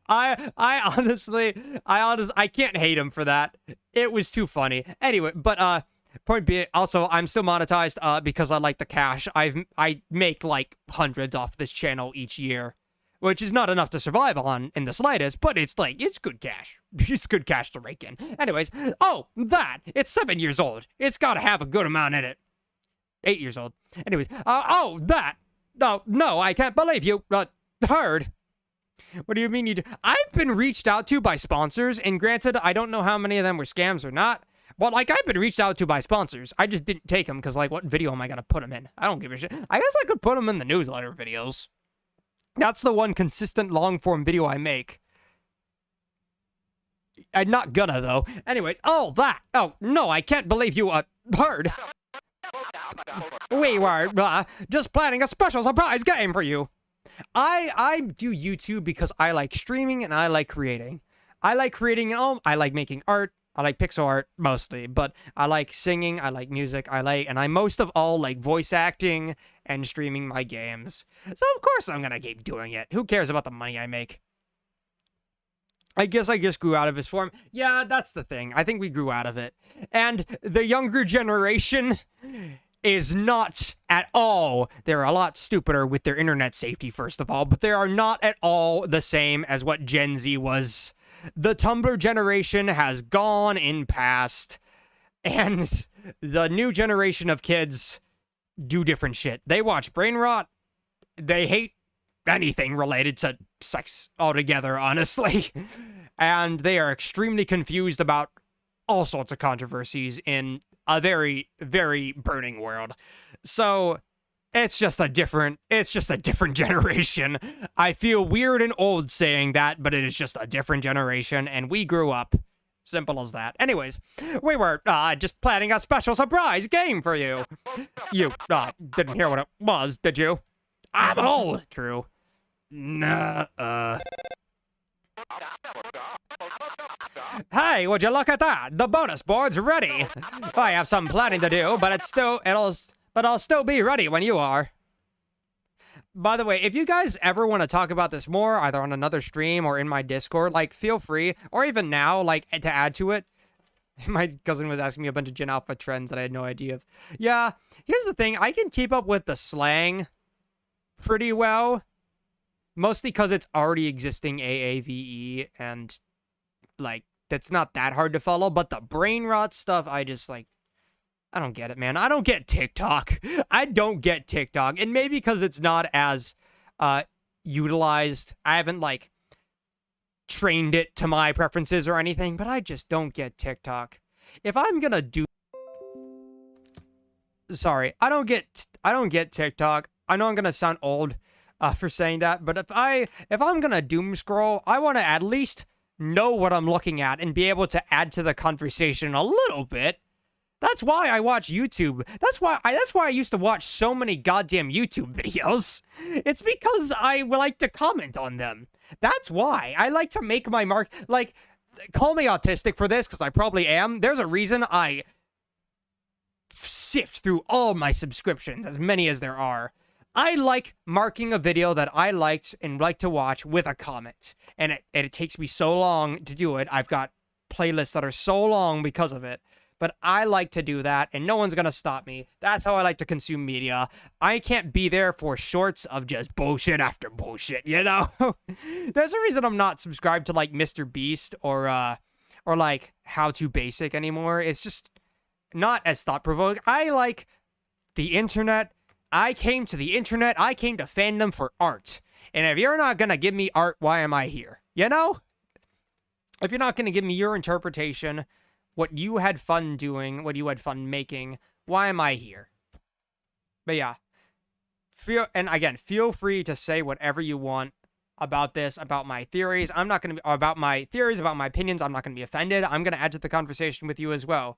I honestly, I can't hate him for that. It was too funny. Anyway, but, point being, also, I'm still monetized, because I like the cash. I make, like, hundreds off this channel each year. Which is not enough to survive on in the slightest, but it's like, it's good cash. It's good cash to rake in. Anyways, oh, that! It's 7 years old. It's gotta have a good amount in it. 8 years old. Anyways, oh, that! No, I can't believe you, heard. What do you mean you do? I've been reached out to by sponsors, and granted, I don't know how many of them were scams or not, but, like, I've been reached out to by sponsors. I just didn't take them, because, like, what video am I gonna put them in? I don't give a shit. I guess I could put them in the newsletter videos. That's the one consistent long-form video I make. I'm not gonna, though. Anyways, oh, that! Oh, no, I can't believe you, heard! We were, just planning a special surprise game for you! I do YouTube because I like streaming and I like creating. I like creating, I like making art. I like pixel art, mostly, but I like singing, I like music, and I most of all like voice acting and streaming my games. So of course I'm gonna keep doing it. Who cares about the money I make? I guess I just grew out of his form. Yeah, that's the thing. I think we grew out of it. And the younger generation is not at all. They're a lot stupider with their internet safety, first of all, but they are not at all the same as what Gen Z was. The Tumblr generation has gone in past, and the new generation of kids do different shit. They watch brain rot. They hate anything related to sex altogether, honestly. And they are extremely confused about all sorts of controversies in a very, very burning world. So it's just a different generation. I feel weird and old saying that, but it is just a different generation, and we grew up. Simple as that. Anyways, we were just planning a special surprise game for you. You didn't hear what it was, did you? I'm old. True. Nah. Hey, would you look at that? The bonus board's ready. I have some planning to do, but I'll still be ready when you are. By the way, if you guys ever want to talk about this more, either on another stream or in my Discord, like, feel free, or even now, like, to add to it. My cousin was asking me a bunch of Gen Alpha trends that I had no idea of. Yeah, here's the thing. I can keep up with the slang pretty well, mostly because it's already existing AAVE, and, like, that's not that hard to follow, but the brain rot stuff, I just, like, I don't get it, man. I don't get TikTok. I don't get TikTok. And maybe because it's not as utilized. I haven't, like, trained it to my preferences or anything, but I just don't get TikTok. If I'm gonna do... Sorry, I don't get TikTok. I know I'm gonna sound old for saying that, but if I'm gonna doom scroll, I want to at least know what I'm looking at and be able to add to the conversation a little bit. That's why I watch YouTube. That's why I used to watch so many goddamn YouTube videos. It's because I like to comment on them. That's why. I like to make my mark. Like, call me autistic for this, because I probably am. There's a reason I sift through all my subscriptions, as many as there are. I like marking a video that I liked and like to watch with a comment. And it takes me so long to do it. I've got playlists that are so long because of it. But I like to do that, and no one's gonna stop me. That's how I like to consume media. I can't be there for shorts of just bullshit after bullshit, you know? There's a reason I'm not subscribed to, like, Mr. Beast or like, How to Basic anymore. It's just not as thought-provoking. I like the internet. I came to the internet. I came to fandom for art. And if you're not going to give me art, why am I here? You know? If you're not going to give me your interpretation, what you had fun doing, what you had fun making, why am I here? But yeah. Feel free to say whatever you want about this, about my theories. I'm not going to be, about my theories, about my opinions. I'm not going to be offended. I'm going to add to the conversation with you as well.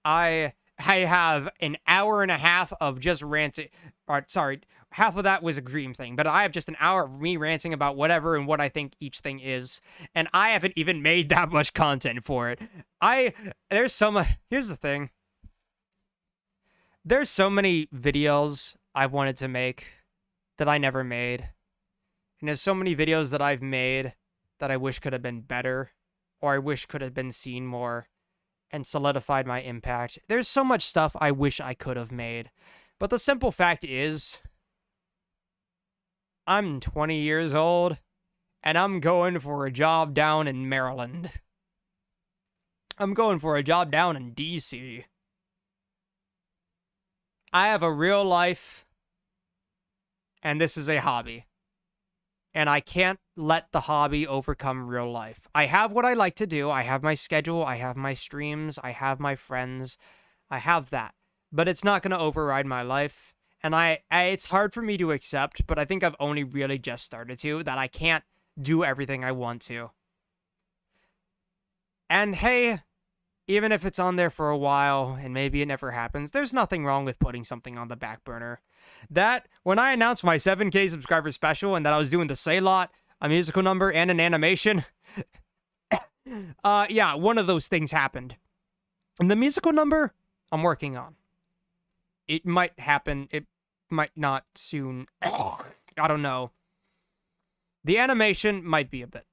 I have an hour and a half of just ranting. Or, sorry, half of that was a Dream thing, but I have just an hour of me ranting about whatever and what I think each thing is, and I haven't even made that much content for it. Here's the thing. There's so many videos I wanted to make that I never made. And there's so many videos that I've made that I wish could have been better, or I wish could have been seen more and solidified my impact. There's so much stuff I wish I could have made. But the simple fact is, I'm 20 years old, and I'm going for a job down in Maryland. I'm going for a job down in DC. I have a real life, and this is a hobby. And I can't let the hobby overcome real life. I have what I like to do. I have my schedule. I have my streams. I have my friends. I have that. But it's not going to override my life. And it's hard for me to accept, but I think I've only really just started to, that I can't do everything I want to. And hey, even if it's on there for a while and maybe it never happens, there's nothing wrong with putting something on the back burner. That, when I announced my 7K subscriber special and that I was doing the Say-Lot, a musical number, and an animation, yeah, one of those things happened. And the musical number, I'm working on. It might happen, it might not soon. I don't know. The animation might be a bit.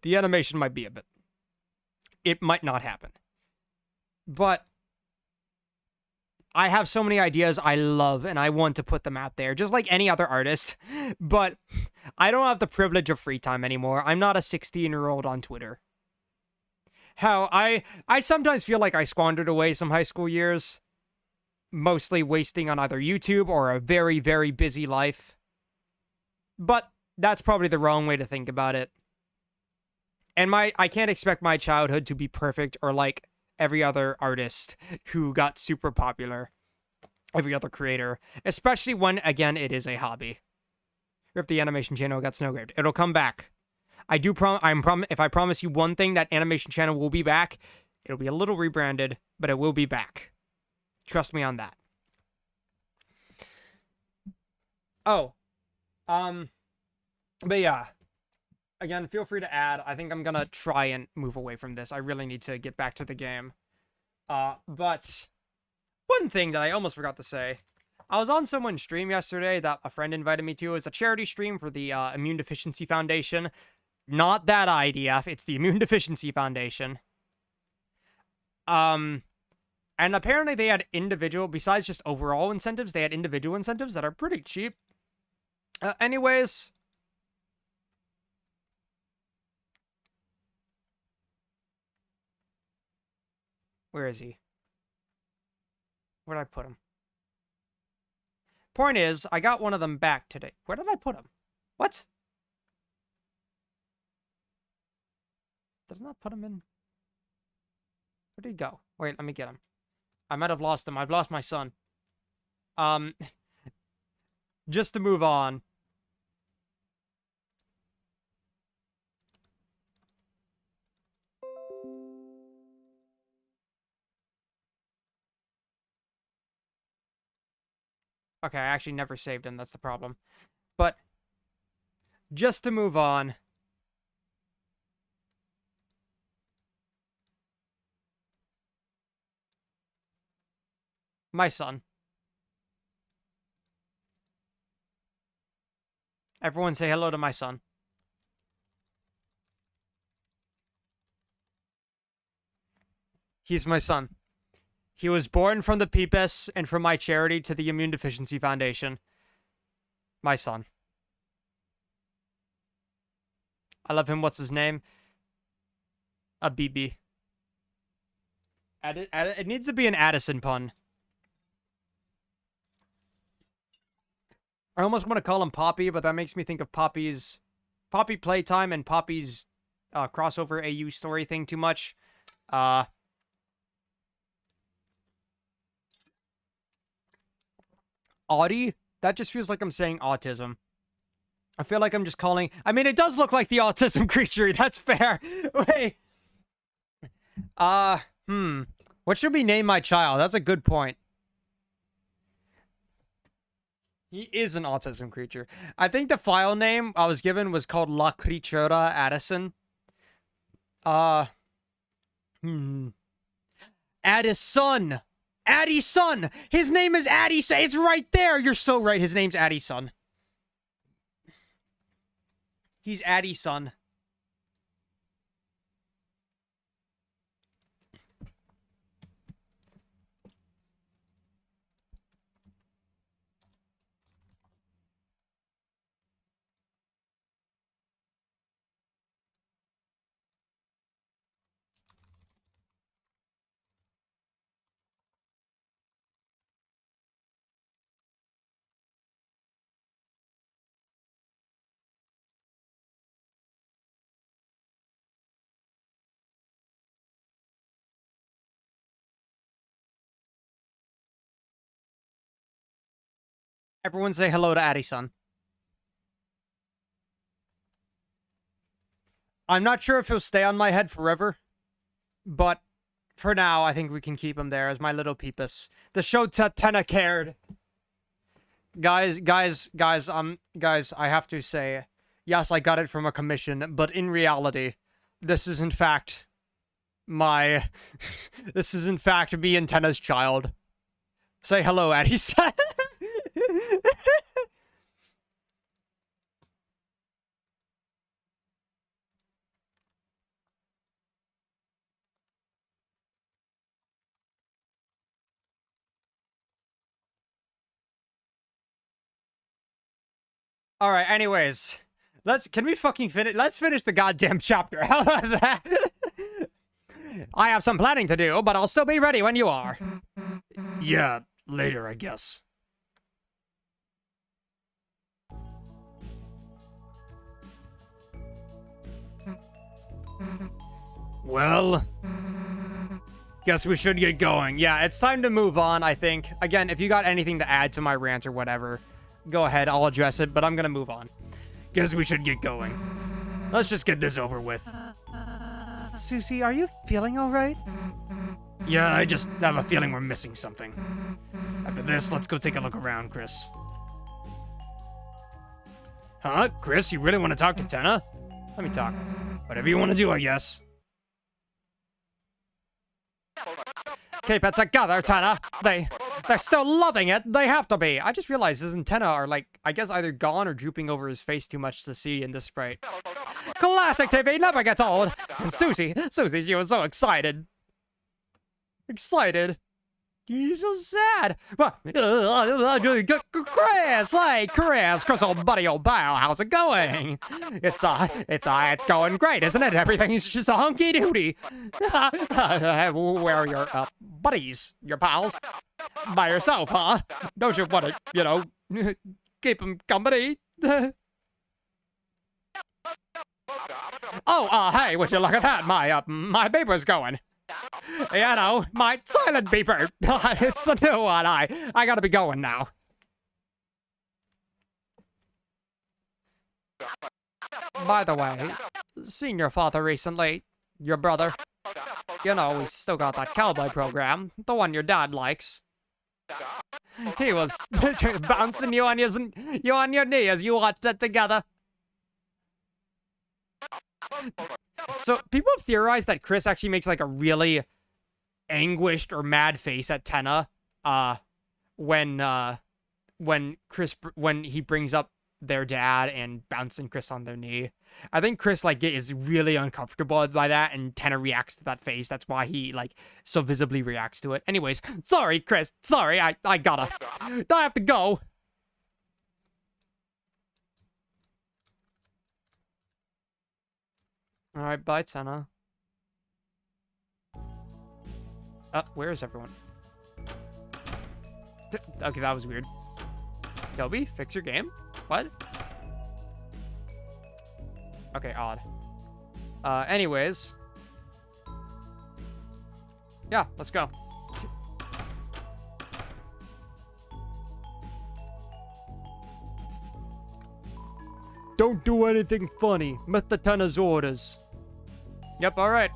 The animation might be a bit. It might not happen. But I have so many ideas I love and I want to put them out there, just like any other artist. But I don't have the privilege of free time anymore. I'm not a 16-year-old on Twitter. How I sometimes feel like I squandered away some high school years, mostly wasting on either YouTube or a very, very busy life. But that's probably the wrong way to think about it. And I can't expect my childhood to be perfect or like every other artist who got super popular, every other creator, especially when, again, it is a hobby. If the animation channel got Snowgrave, it'll come back. If I promise you one thing, that animation channel will be back. It'll be a little rebranded, but it will be back. Trust me on that. Oh, but yeah. Again, feel free to add. I think I'm gonna try and move away from this. I really need to get back to the game. But one thing that I almost forgot to say. I was on someone's stream yesterday that a friend invited me to. It's a charity stream for the Immune Deficiency Foundation. Not that IDF, it's the Immune Deficiency Foundation. And apparently they had individual, besides just overall incentives, they had individual incentives that are pretty cheap. Anyways... Where is he? Where did I put him? Point is, I got one of them back today. Where did I put him? What? Did I not put him in? Where did he go? Wait, let me get him. I might have lost him. I've lost my son. Just to move on. Okay, I actually never saved him. That's the problem. But just to move on. My son. Everyone say hello to my son. He's my son. He was born from the Peepus and from my charity to the Immune Deficiency Foundation. My son. I love him. What's his name? A BB. It needs to be an Addison pun. I almost want to call him Poppy, but that makes me think of Poppy Playtime and Poppy's crossover AU story thing too much. Audie? That just feels like I'm saying autism. I feel like I'm just calling... I mean, it does look like the autism creature. That's fair. Wait. What should we name my child? That's a good point. He is an autism creature. I think the file name I was given was called La Creatura Addison. Addison! Addison! His name is Addison! It's right there! You're so right. His name's Addison. He's Addison. Everyone say hello to Addison. I'm not sure if he'll stay on my head forever, but for now, I think we can keep him there as my little peepus. The show Tenna cared. Guys, I have to say, yes, I got it from a commission, but in reality, this is in fact this is in fact me and Tenna's child. Say hello, Addison. All right, anyways, can we fucking finish? Let's finish the goddamn chapter. How about that? I have some planning to do, but I'll still be ready when you are. Yeah, later, I guess. Well, guess we should get going. Yeah, it's time to move on, I think. Again, if you got anything to add to my rant or whatever, go ahead, I'll address it, but I'm gonna move on. Guess we should get going. Let's just get this over with. Susie, are you feeling alright? Yeah, I just have a feeling we're missing something. After this, let's go take a look around, Chris. Huh? Chris, you really want to talk to Tenna? Let me talk. Whatever you want to do, I guess. Keep it together, Tenna. They're still loving it. They have to be. I just realized his antenna are, like, I guess either gone or drooping over his face too much to see in this sprite. Classic TV never gets old. And Susie, she was so excited. Excited. He's so sad. Chris, hey, Chris, old buddy, old pal, how's it going? It's going great, isn't it? Everything's just a hunky-doody. Where are your, buddies, your pals? By yourself, huh? Don't you want to, keep them company? Oh, hey, would you look at that? My beeper's going. My silent beeper. It's a new one. I gotta be going now. By the way, seen your father recently. Your brother. We still got that cowboy program. The one your dad likes. He was bouncing you on your knee as you watched it together. So, people have theorized that Chris actually makes, like, a really anguished or mad face at Tenna, when he brings up their dad and bouncing Chris on their knee. I think Chris, like, is really uncomfortable by that, and Tenna reacts to that face. That's why he, like, so visibly reacts to it. Anyways, sorry, Chris. Sorry, I have to go. Alright, bye, Tenna. Where is everyone? Okay, that was weird. Toby, fix your game. What? Okay, odd. Anyways. Yeah, let's go. Don't do anything funny. Mr. Tenna's orders. Yep, alright.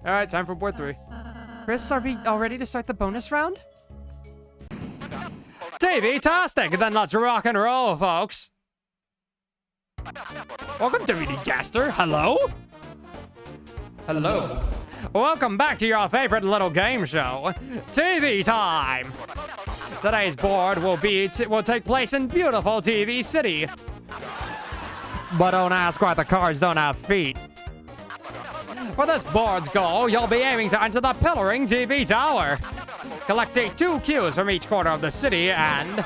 Alright, time for board 3. Chris, are we all ready to start the bonus round? TV-tastic! Then let's rock and roll, folks. Welcome to Rudy Gaster. Hello? Hello. Welcome back to your favorite little game show, TV Time. Today's board will take place in beautiful TV City. But don't ask why the cards don't have feet. For this board's goal, you'll be aiming to enter the Pillaring TV Tower. Collecting 2 cues from each corner of the city, and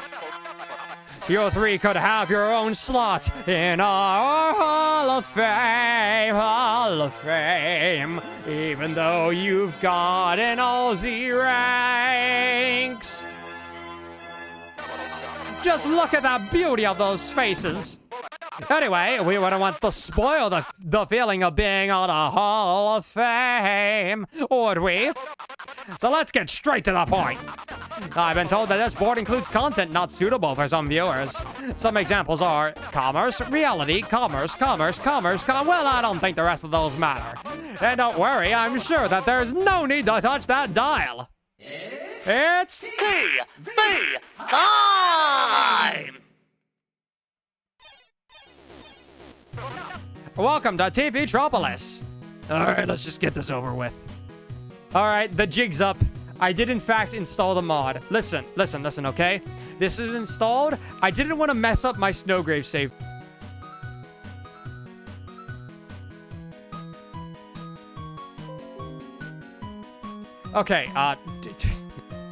you 3 could have your own slot in our Hall of Fame, Hall of Fame, even though you've got an Aussie ranks. Just look at the beauty of those faces. Anyway, we wouldn't want to spoil the feeling of being on a Hall of Fame, would we? So let's get straight to the point. I've been told that this board includes content not suitable for some viewers. Some examples are commerce, reality, commerce. Well, I don't think the rest of those matter. And don't worry, I'm sure that there's no need to touch that dial. It's TV time! Welcome to TV Tropolis. Alright, let's just get this over with. Alright, the jig's up. I did in fact install the mod. Listen, okay? This is installed. I didn't want to mess up my Snowgrave save. Okay,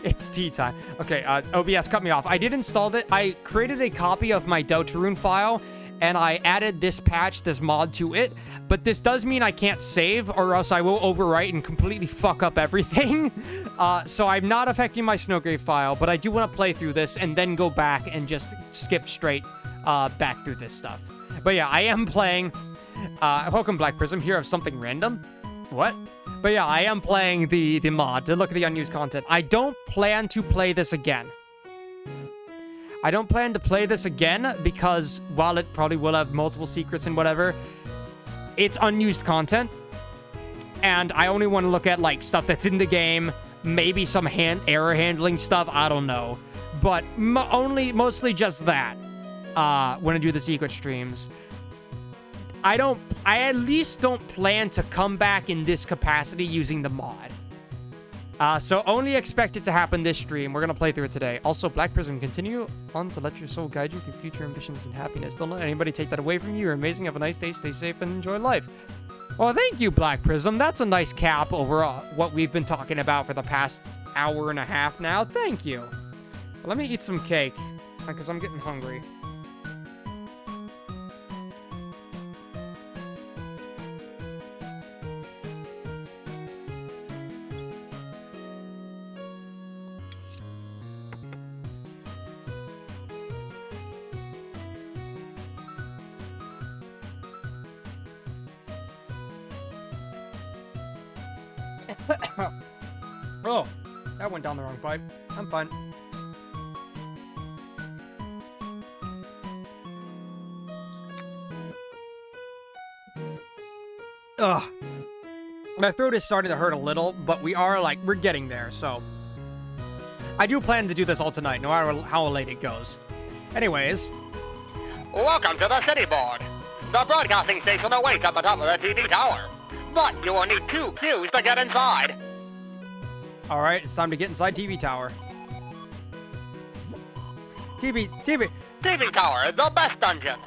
it's tea time. Okay, OBS cut me off. I did install it. I created a copy of my Deltarune file, and I added this patch, this mod to it, but this does mean I can't save, or else I will overwrite and completely fuck up everything. So I'm not affecting my Snowgrave file, but I do want to play through this and then go back and just skip straight back through this stuff. But yeah, I am playing, welcome Black Prism, here of something random. What? But yeah, I am playing the mod to look at the unused content. I don't plan to play this again. I don't plan to play this again because while it probably will have multiple secrets and whatever, it's unused content. And I only want to look at like stuff that's in the game, maybe some error handling stuff, I don't know. But mostly just that when I do the secret streams. I at least don't plan to come back in this capacity using the mod. So only expect it to happen this stream. We're going to play through it today. Also, Black Prism, continue on to let your soul guide you through future ambitions and happiness. Don't let anybody take that away from you. You're amazing. Have a nice day. Stay safe and enjoy life. Well, thank you, Black Prism. That's a nice cap over what we've been talking about for the past hour and a half now. Thank you. Let me eat some cake because I'm getting hungry. Oh, that went down the wrong pipe. I'm fine. Ugh. My throat is starting to hurt a little, but we're getting there, so. I do plan to do this all tonight, no matter how late it goes. Anyways. Welcome to the city board. The broadcasting station awaits at the top of the TV tower. But you will need 2 cues to get inside. Alright, it's time to get inside TV Tower. TV Tower is the best dungeon.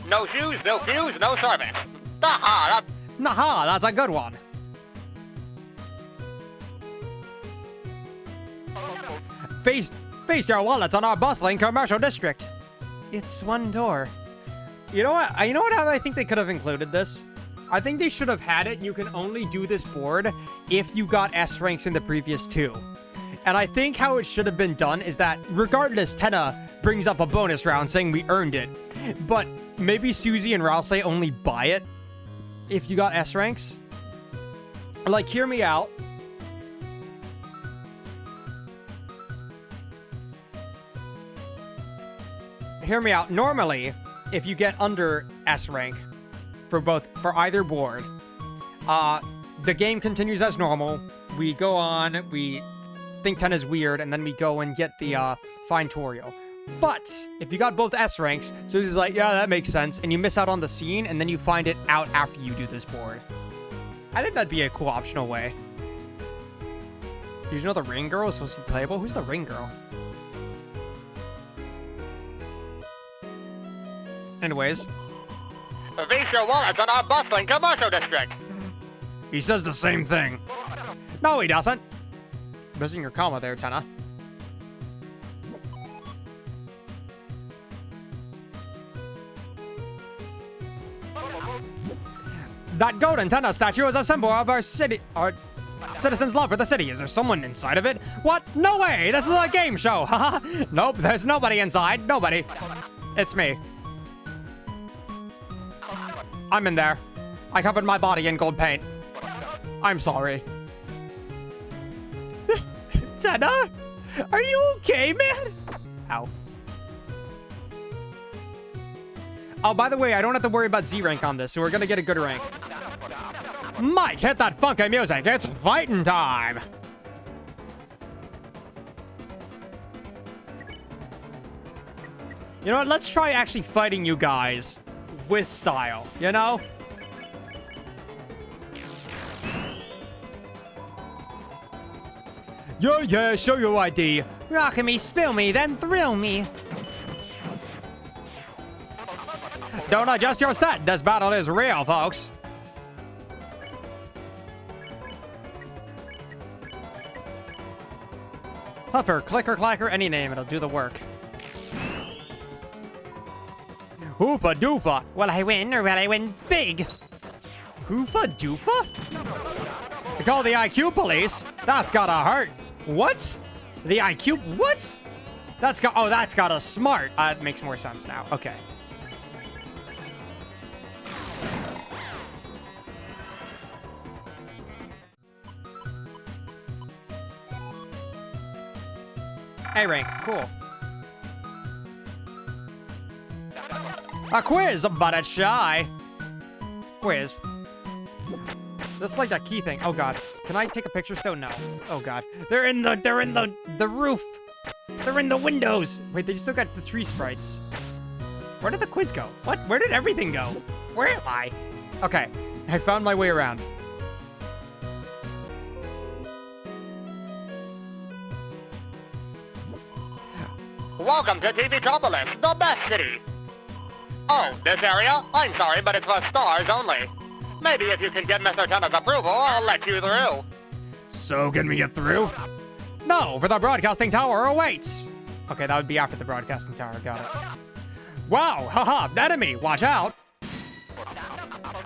No shoes, no cues, no service. Naha, that's a good one. Face your wallets on our bustling commercial district. It's one door. You know what? How I think they could have included this? I think they should have had it. You can only do this board if you got S ranks in the previous 2. And I think how it should have been done is that regardless, Tenna brings up a bonus round saying we earned it. But maybe Susie and Rouse only buy it if you got S ranks. Like, hear me out. Hear me out. Normally, if you get under S rank for either board, the game continues as normal. We go on, we think Tenna's weird, and then we go and get the find Toriel. But if you got both S ranks, Susie's like, yeah, that makes sense, and you miss out on the scene, and then you find it out after you do this board. I think that'd be a cool optional way. Did you know the ring girl is supposed to be playable? Who's the ring girl? Anyways. These your wallets in our bustling commercial district. He says the same thing. No, he doesn't. Missing your comma there, Tenna. That golden Tenna statue is a symbol of our city, our citizens' love for the city. Is there someone inside of it? What? No way! This is a game show! Haha! Nope, there's nobody inside. Nobody. It's me. I'm in there. I covered my body in gold paint. I'm sorry. Tenna? Are you okay, man? Ow. Oh, by the way, I don't have to worry about Z rank on this, so we're gonna get a good rank. Mike, hit that funky music. It's fighting time. You know what? Let's try actually fighting you guys with style, you know? Yeah, show your ID. Rock me, spill me, then thrill me. Don't adjust your stat. This battle is real, folks. Puffer, clicker, clacker, any name, it'll do the work. Hoofa doofa. Will I win or will I win big? Hoofa doofa? We call the IQ police. That's gotta hurt. What? The IQ? What? That's got. Oh, that's got a smart. It makes more sense now. Okay. A rank, cool. A quiz, but it's shy. Quiz. This is like that key thing. Oh god. Can I take a picture still? No. Oh god. They're in the roof. They're in the windows. Wait, they still got the tree sprites. Where did the quiz go? What? Where did everything go? Where am I? Okay. I found my way around. Welcome to TVtropolis, the best city. Oh, this area? I'm sorry, but it's for stars only. Maybe if you can get Mr. Tenna's approval, I'll let you through. So can we get through? No, for the broadcasting tower awaits. Okay, that would be after the broadcasting tower. Got it. Wow, haha, enemy, watch out.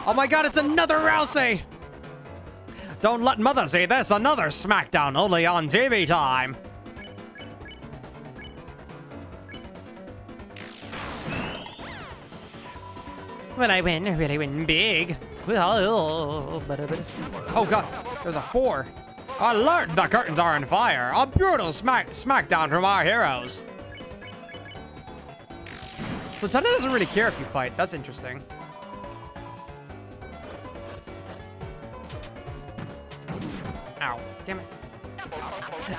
Oh my god, it's another Rousey. Don't let mother see this, another SmackDown only on TV time. Will I win or will I win big? Oh god, there's a 4. Alert, the curtains are on fire. A brutal smackdown from our heroes. So Tenna doesn't really care if you fight. That's interesting. Ow, damn it.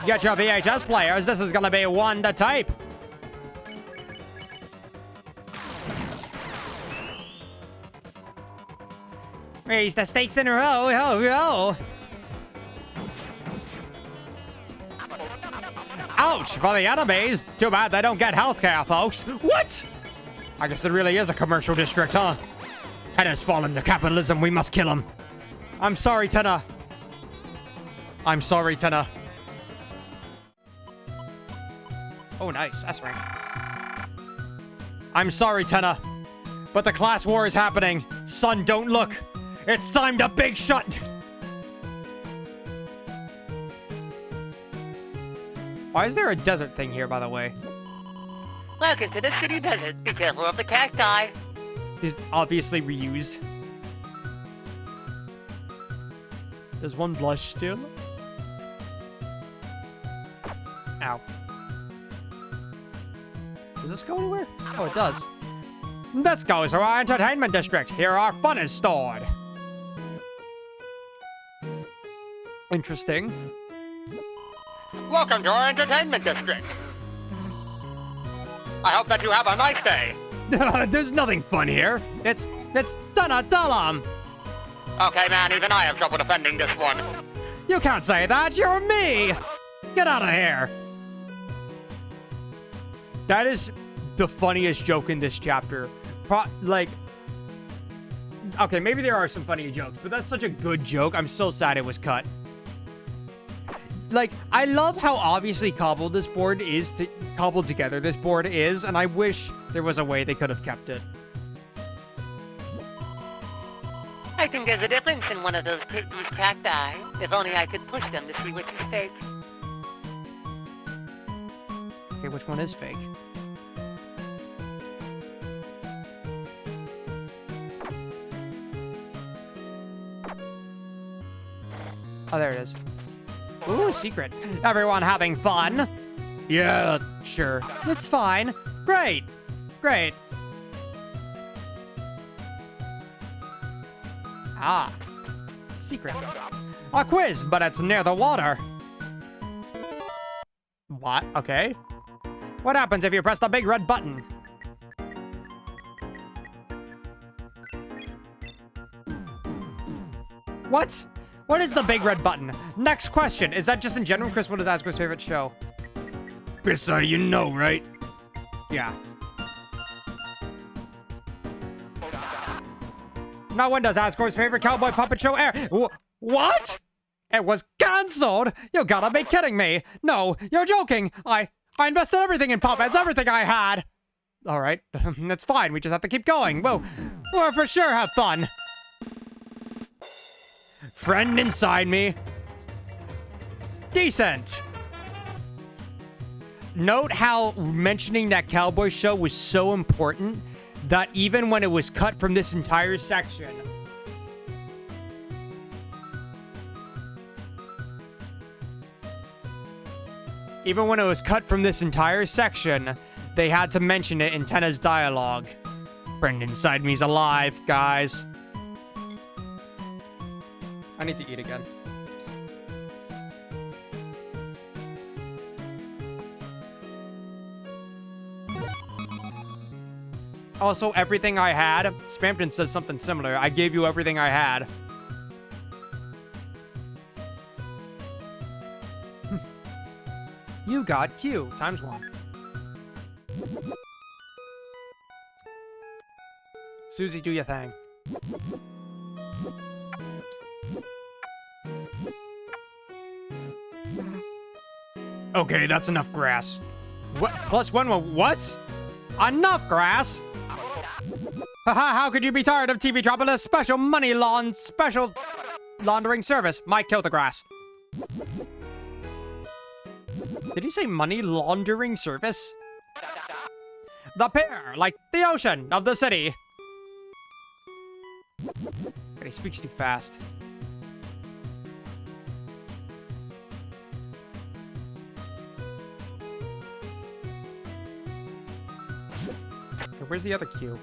Get your VHS players. This is gonna be one to tape. Raise the stakes in a row, ho. Ouch for the enemies. Too bad they don't get healthcare, folks. What? I guess it really is a commercial district, huh? Tenna's fallen to capitalism. We must kill him. I'm sorry, Tenna. I'm sorry, Tenna. Oh, nice. That's right. I'm sorry, Tenna. But the class war is happening. Son, don't look. It's time to big shot. Why is there a desert thing here, by the way? Welcome to the city desert. Be careful of the cacti. Is obviously reused. There's one blush still. Ow. Does this go anywhere? Oh, it does. This goes to our entertainment district. Here our fun is stored. Interesting. Welcome to our entertainment district. I hope that you have a nice day. There's nothing fun here. It's Tenna, tell 'em. Okay, man, even I have trouble defending this one. You can't say that. You're me. Get out of here. That is the funniest joke in this chapter. Okay, maybe there are some funny jokes, but that's such a good joke. I'm so sad it was cut. Like, I love how obviously cobbled this board is, cobbled together this board is, and I wish there was a way they could have kept it. I think there's a difference in one of those these cacti. If only I could push them to see which is fake. Okay, which one is fake? Oh, there it is. Ooh, secret. Everyone having fun? Yeah, sure. It's fine. Great. Great. Ah. Secret. A quiz, but it's near the water. What? Okay. What happens if you press the big red button? What? What is the big red button? Next question. Is that just in general? Chris, what is Asgo's favorite show? Chris, you know, right? Yeah. Now, when does Asgo's favorite cowboy puppet show air? What? It was cancelled? You gotta be kidding me. No, you're joking. I invested everything in puppets, everything I had. All right, that's fine. We just have to keep going. We'll for sure have fun. Friend inside me. Decent. Note how mentioning that cowboy show was so important that even when it was cut from this entire section, they had to mention it in Tenna's dialogue. Friend inside me's alive, guys. I need to eat again. Also, everything I had. Spampton says something similar. I gave you everything I had. You got Q times 1. Susie, do your thing. Okay, that's enough grass. What? Plus 1? What? Enough grass? Haha, how could you be tired of TV Metropolis special special laundering service? Might kill the grass. Did he say money laundering service? The pier, like the ocean of the city. God, he speaks too fast. Okay, where's the other Q?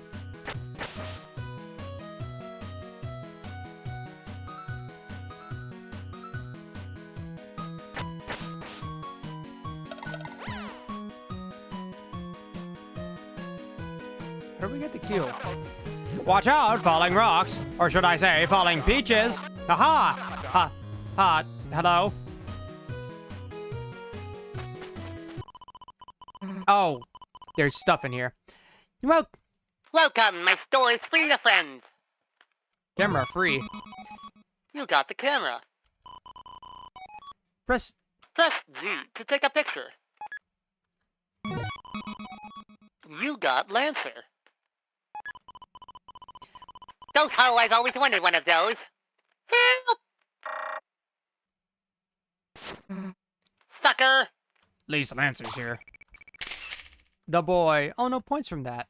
How do we get the Q? Watch out, falling rocks. Or should I say, falling peaches. Aha! Hello? Oh, there's stuff in here. Well, Welcome, my store is free to friends. camera free. You got the camera. Press. Press Z to take a picture. You got Lancer. Those highlights always wanted one of those. Help! Sucker! least Lancer's here. The boy. Oh, no points from that.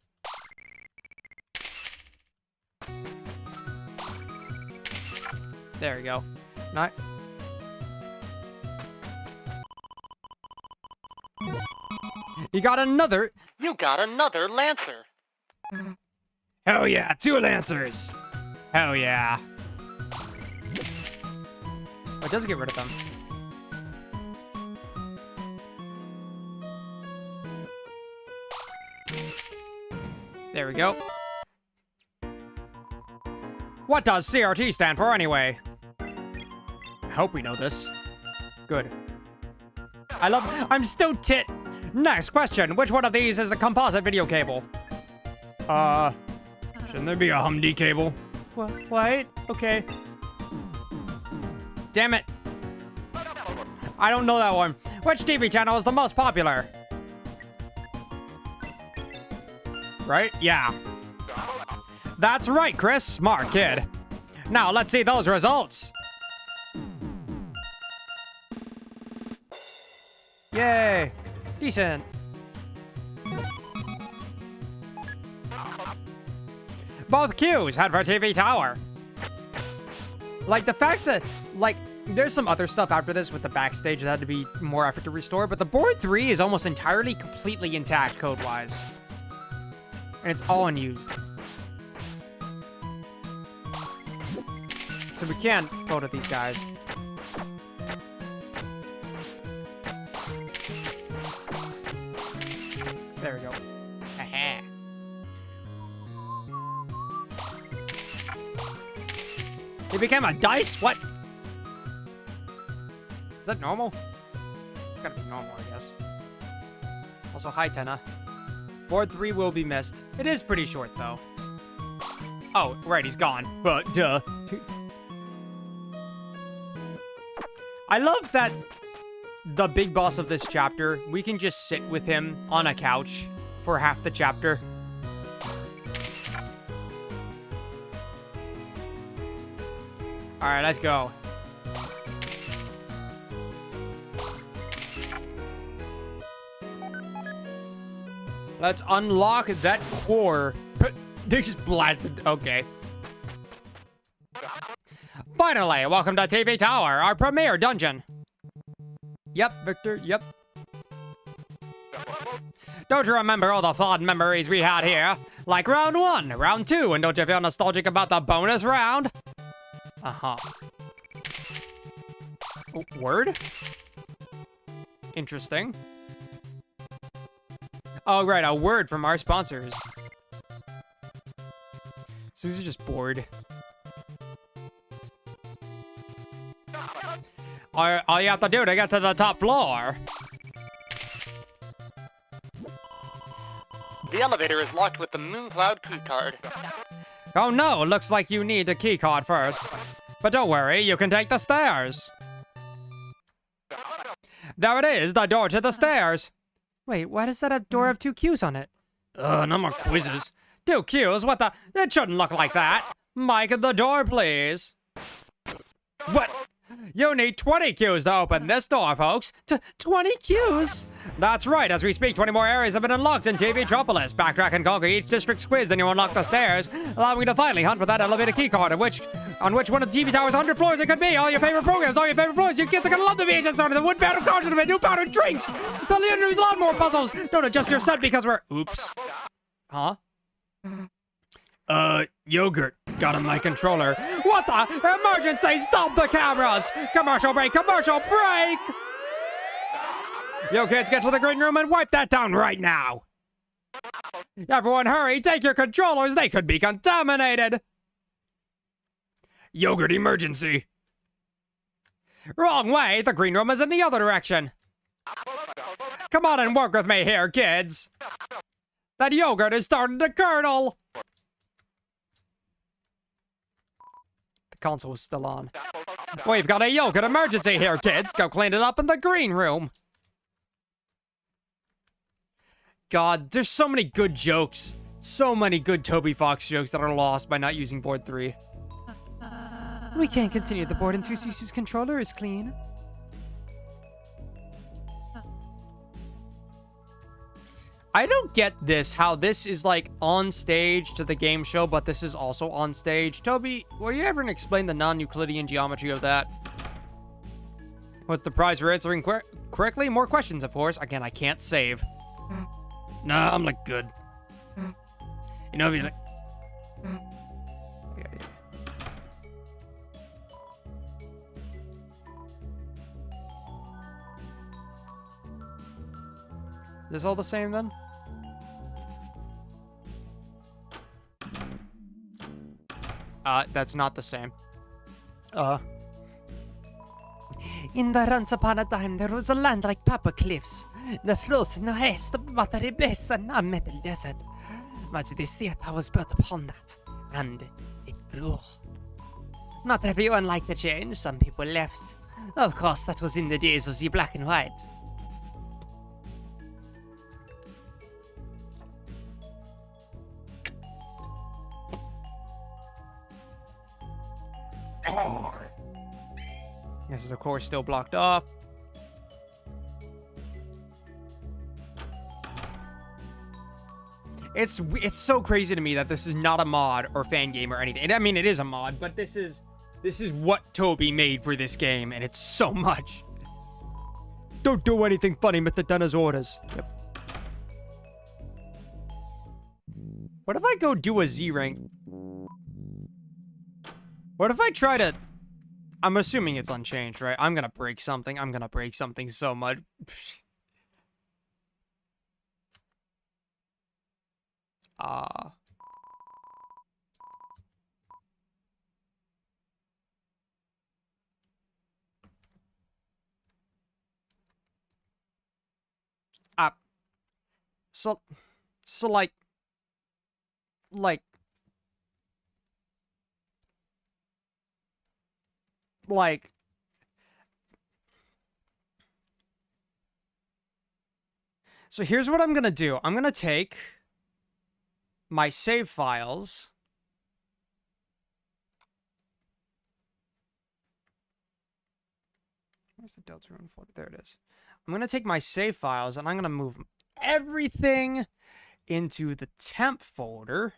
There we go. Not. You got another. You got another Lancer. Hell yeah, 2 Lancers. Hell yeah. Oh, it does get rid of them. There we go. What does CRT stand for anyway? I hope we know this. Good. I'm still tit. Next question. Which one of these is a composite video cable? Shouldn't there be a Humdee cable? What? Okay. Damn it. I don't know that one. Which TV channel is the most popular? Right? Yeah. That's right, Chris. Smart kid. Now, let's see those results. Yay. Decent. Both Qs had for TV Tower. Like, the fact that, like, there's some other stuff after this with the backstage that had to be more effort to restore, but the board 3 is almost entirely completely intact code-wise. And it's all unused. So we can't vote at these guys. There we go. Aha. It became a dice? What? Is that normal? It's gotta be normal, I guess. Also, hi, Tenna. Board 3 will be missed. It is pretty short, though. Oh, right, he's gone. But, duh. I love that the big boss of this chapter, we can just sit with him on a couch for half the chapter. Alright, let's go. Let's unlock that core. They just blasted. Okay. Finally, welcome to TV Tower, our premier dungeon. Yep, Victor, yep. Don't you remember all the fond memories we had here? Like round 1, round 2, and don't you feel nostalgic about the bonus round? Uh-huh. Oh, word? Interesting. Oh, right, a word from our sponsors. So these are just bored. All you have to do to get to the top floor. The elevator is locked with the Mooncloud key card. Oh no, looks like you need a key card first. But don't worry, you can take the stairs. There it is, the door to the stairs. Wait, why does that have door have 2 Qs on it? No more quizzes. 2 Qs? What the? It shouldn't look like that. Mike at the door, please. What? You need 20 Qs to open this door, folks. 20 Qs? That's right. As we speak, 20 more areas have been unlocked in TV Metropolis. Backtrack and conquer each district's quiz, then you unlock the stairs, allowing you to finally hunt for that elevator key card, on which one of the TV Tower's 100 floors it could be. All your favorite programs, all your favorite floors. You kids are gonna love the VHS starter, the wood powder cards, and the new powdered drinks. The new lawnmower puzzles. Don't adjust your set because we're... Oops. Huh? Yogurt got on my controller. What the? Emergency! Stop the cameras! Commercial break! Commercial break! You kids get to the green room and wipe that down right now! Everyone hurry! Take your controllers! They could be contaminated! Yogurt emergency. Wrong way! The green room is in the other direction! Come on and work with me here, kids! That yogurt is starting to curdle! The console is still on. We've got a yogurt emergency here, kids! Go clean it up in the green room! God, there's so many good jokes. So many good Toby Fox jokes that are lost by not using board 3. We can't continue. The board in 2cc's controller is clean. I don't get this, how this is like on stage to the game show, but this is also on stage. Toby, were you ever going to explain the non-Euclidean geometry of that? What's the prize for answering correctly? More questions, of course. Again, I can't save. Nah, I'm like good. You know, if you like. Yeah. Is this all the same then? That's not the same. In the once upon a time, there was a land like Papa Cliffs, the frozen west, but the blessed and metal desert. But this theater was built upon that, and it grew. Not everyone liked the change, some people left. Of course, that was in the days of the black and white. This is, of course, still blocked off. It's so crazy to me that this is not a mod or fan game or anything. I mean, it is a mod, but this is what Toby made for this game, and it's so much. Don't do anything funny, Mr. Tenna's orders. Yep. What if I go do a Z rank? What if I try to... I'm assuming it's unchanged, right? I'm gonna break something. I'm gonna break something so much. So like so here's what I'm gonna do. I'm gonna take my save files. Where's the Deltarune folder? There it is. I'm gonna take my save files and I'm gonna move everything into the temp folder.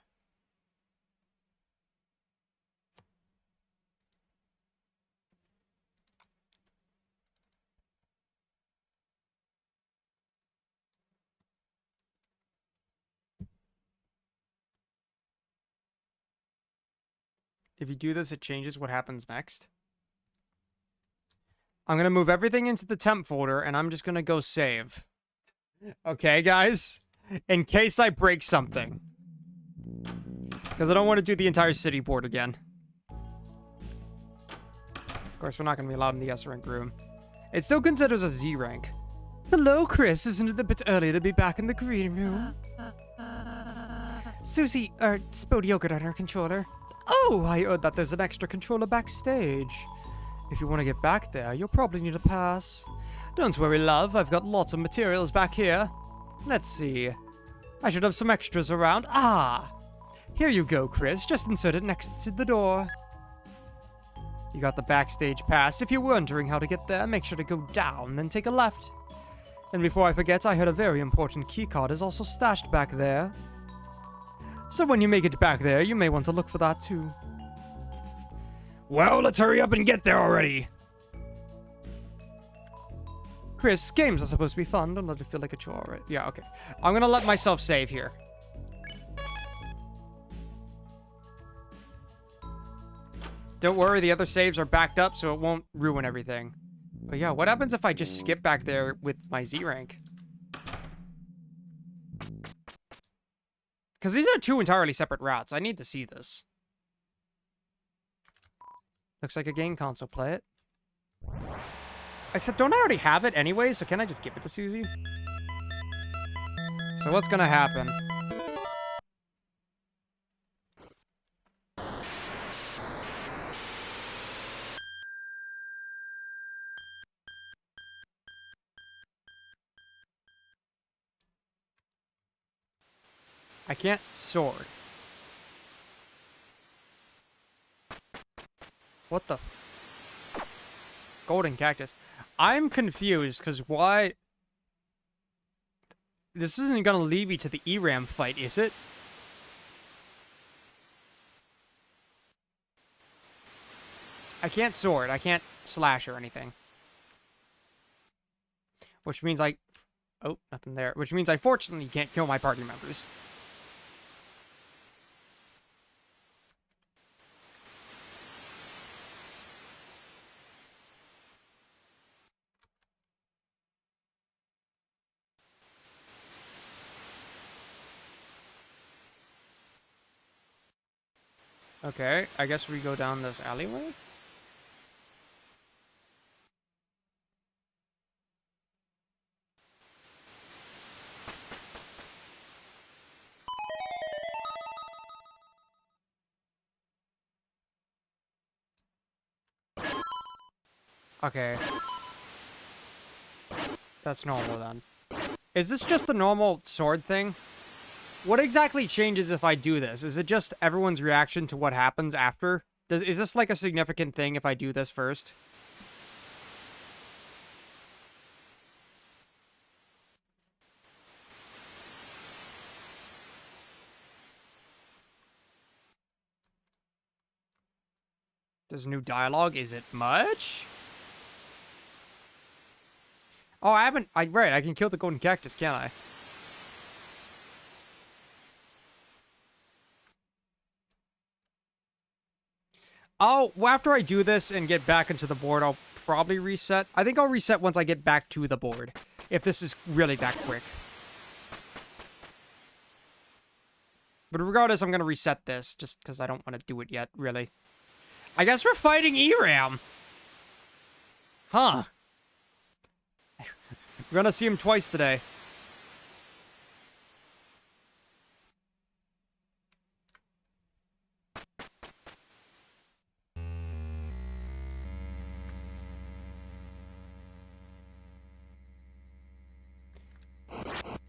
If you do this, it changes what happens next. I'm going to move everything into the temp folder, and I'm just going to go save. Okay, guys? In case I break something. Because I don't want to do the entire city board again. Of course, we're not going to be allowed in the S rank room. It still considers a Z rank. Hello, Chris. Isn't it a bit early to be back in the green room? Susie, spilled yogurt on her controller. Oh, I heard that there's an extra controller backstage. If you want to get back there, you'll probably need a pass. Don't worry, love. I've got lots of materials back here. Let's see. I should have some extras around. Ah! Here you go, Chris. Just insert it next to the door. You got the backstage pass. If you're wondering how to get there, make sure to go down, then take a left. And before I forget, I heard a very important keycard is also stashed back there. So when you make it back there, you may want to look for that too. Well, let's hurry up and get there already. Chris, games are supposed to be fun. Don't let it feel like a chore, right? Yeah, okay. I'm gonna let myself save here. Don't worry, the other saves are backed up, so it won't ruin everything. But yeah, what happens if I just skip back there with my Z rank? Because these are two entirely separate routes. I need to see this. Looks like a game console. Play it. Except, don't I already have it anyway? So can I just give it to Susie? So what's gonna happen? I can't sword. What the? Golden cactus. I'm confused because why? This isn't gonna lead me to the ERAM fight, is it? I can't sword. I can't slash or anything. Which means I... Oh, nothing there. Which means I fortunately can't kill my party members. Okay, I guess we go down this alleyway? Okay. That's normal then. Is this just the normal sword thing? What exactly changes if I do this? Is it just everyone's reaction to what happens after? Is this like a significant thing if I do this first? There's new dialogue. Is it much? Oh, I haven't... Right, I can kill the golden cactus, can't I? Oh, well, after I do this and get back into the board, I'll probably reset. I think I'll reset once I get back to the board. If this is really that quick. But regardless, I'm going to reset this. Just because I don't want to do it yet, really. I guess we're fighting ERAM. Huh. We're going to see him twice today.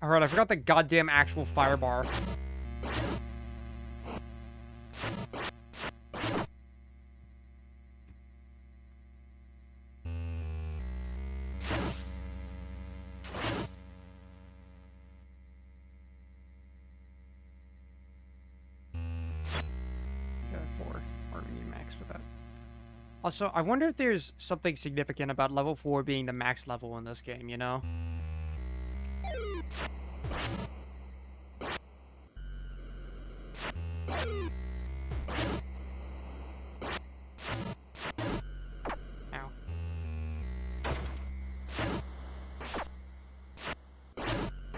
Alright, I forgot the goddamn actual fire bar. Also, I wonder if there's something significant about level 4 being the max level in this game, you know? Ow.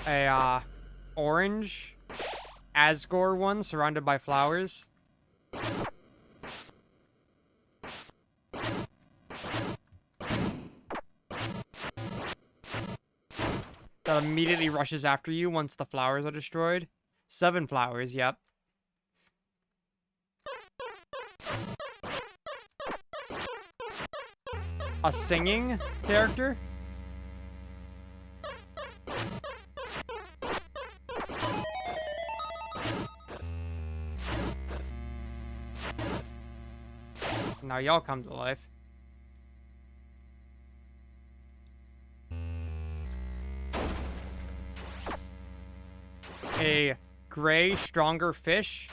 A, orange Asgore one surrounded by flowers. That immediately rushes after you once the flowers are destroyed. 7 flowers, yep. A singing character? Now y'all come to life. A gray, stronger fish.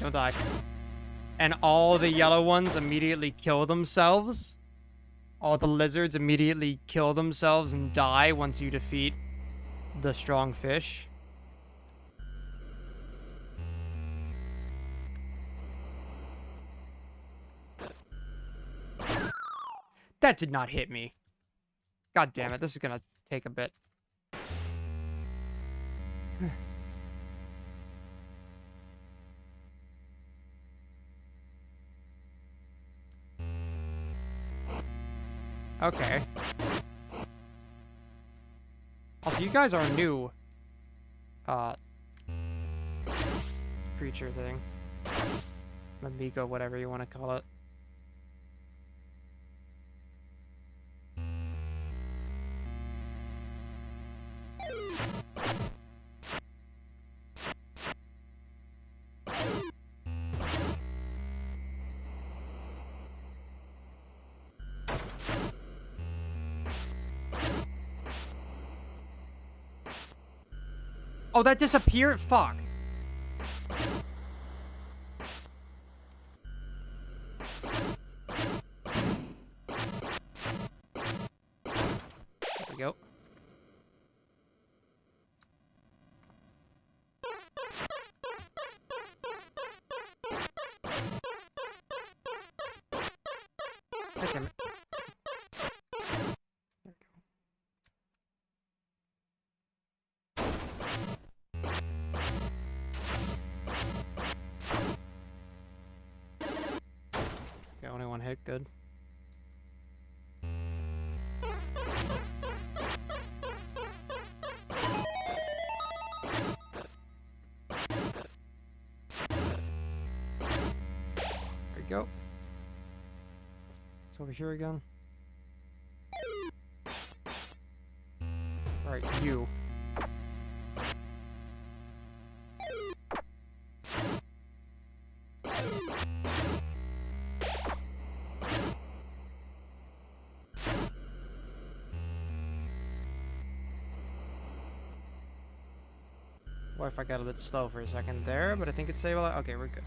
Don't die. And all the yellow ones immediately kill themselves. All the lizards immediately kill themselves and die once you defeat the strong fish. That did not hit me. God damn it, this is gonna take a bit. Okay. Also, you guys are a new, creature thing. Amigo, whatever you want to call it. Oh, that disappeared? Fuck. There we go. God damn it. Okay, only one hit, good. There we go. It's over here again. Alright, you. Wi-Fi got a bit slow for a second there, but I think it's stable. Okay, we're good.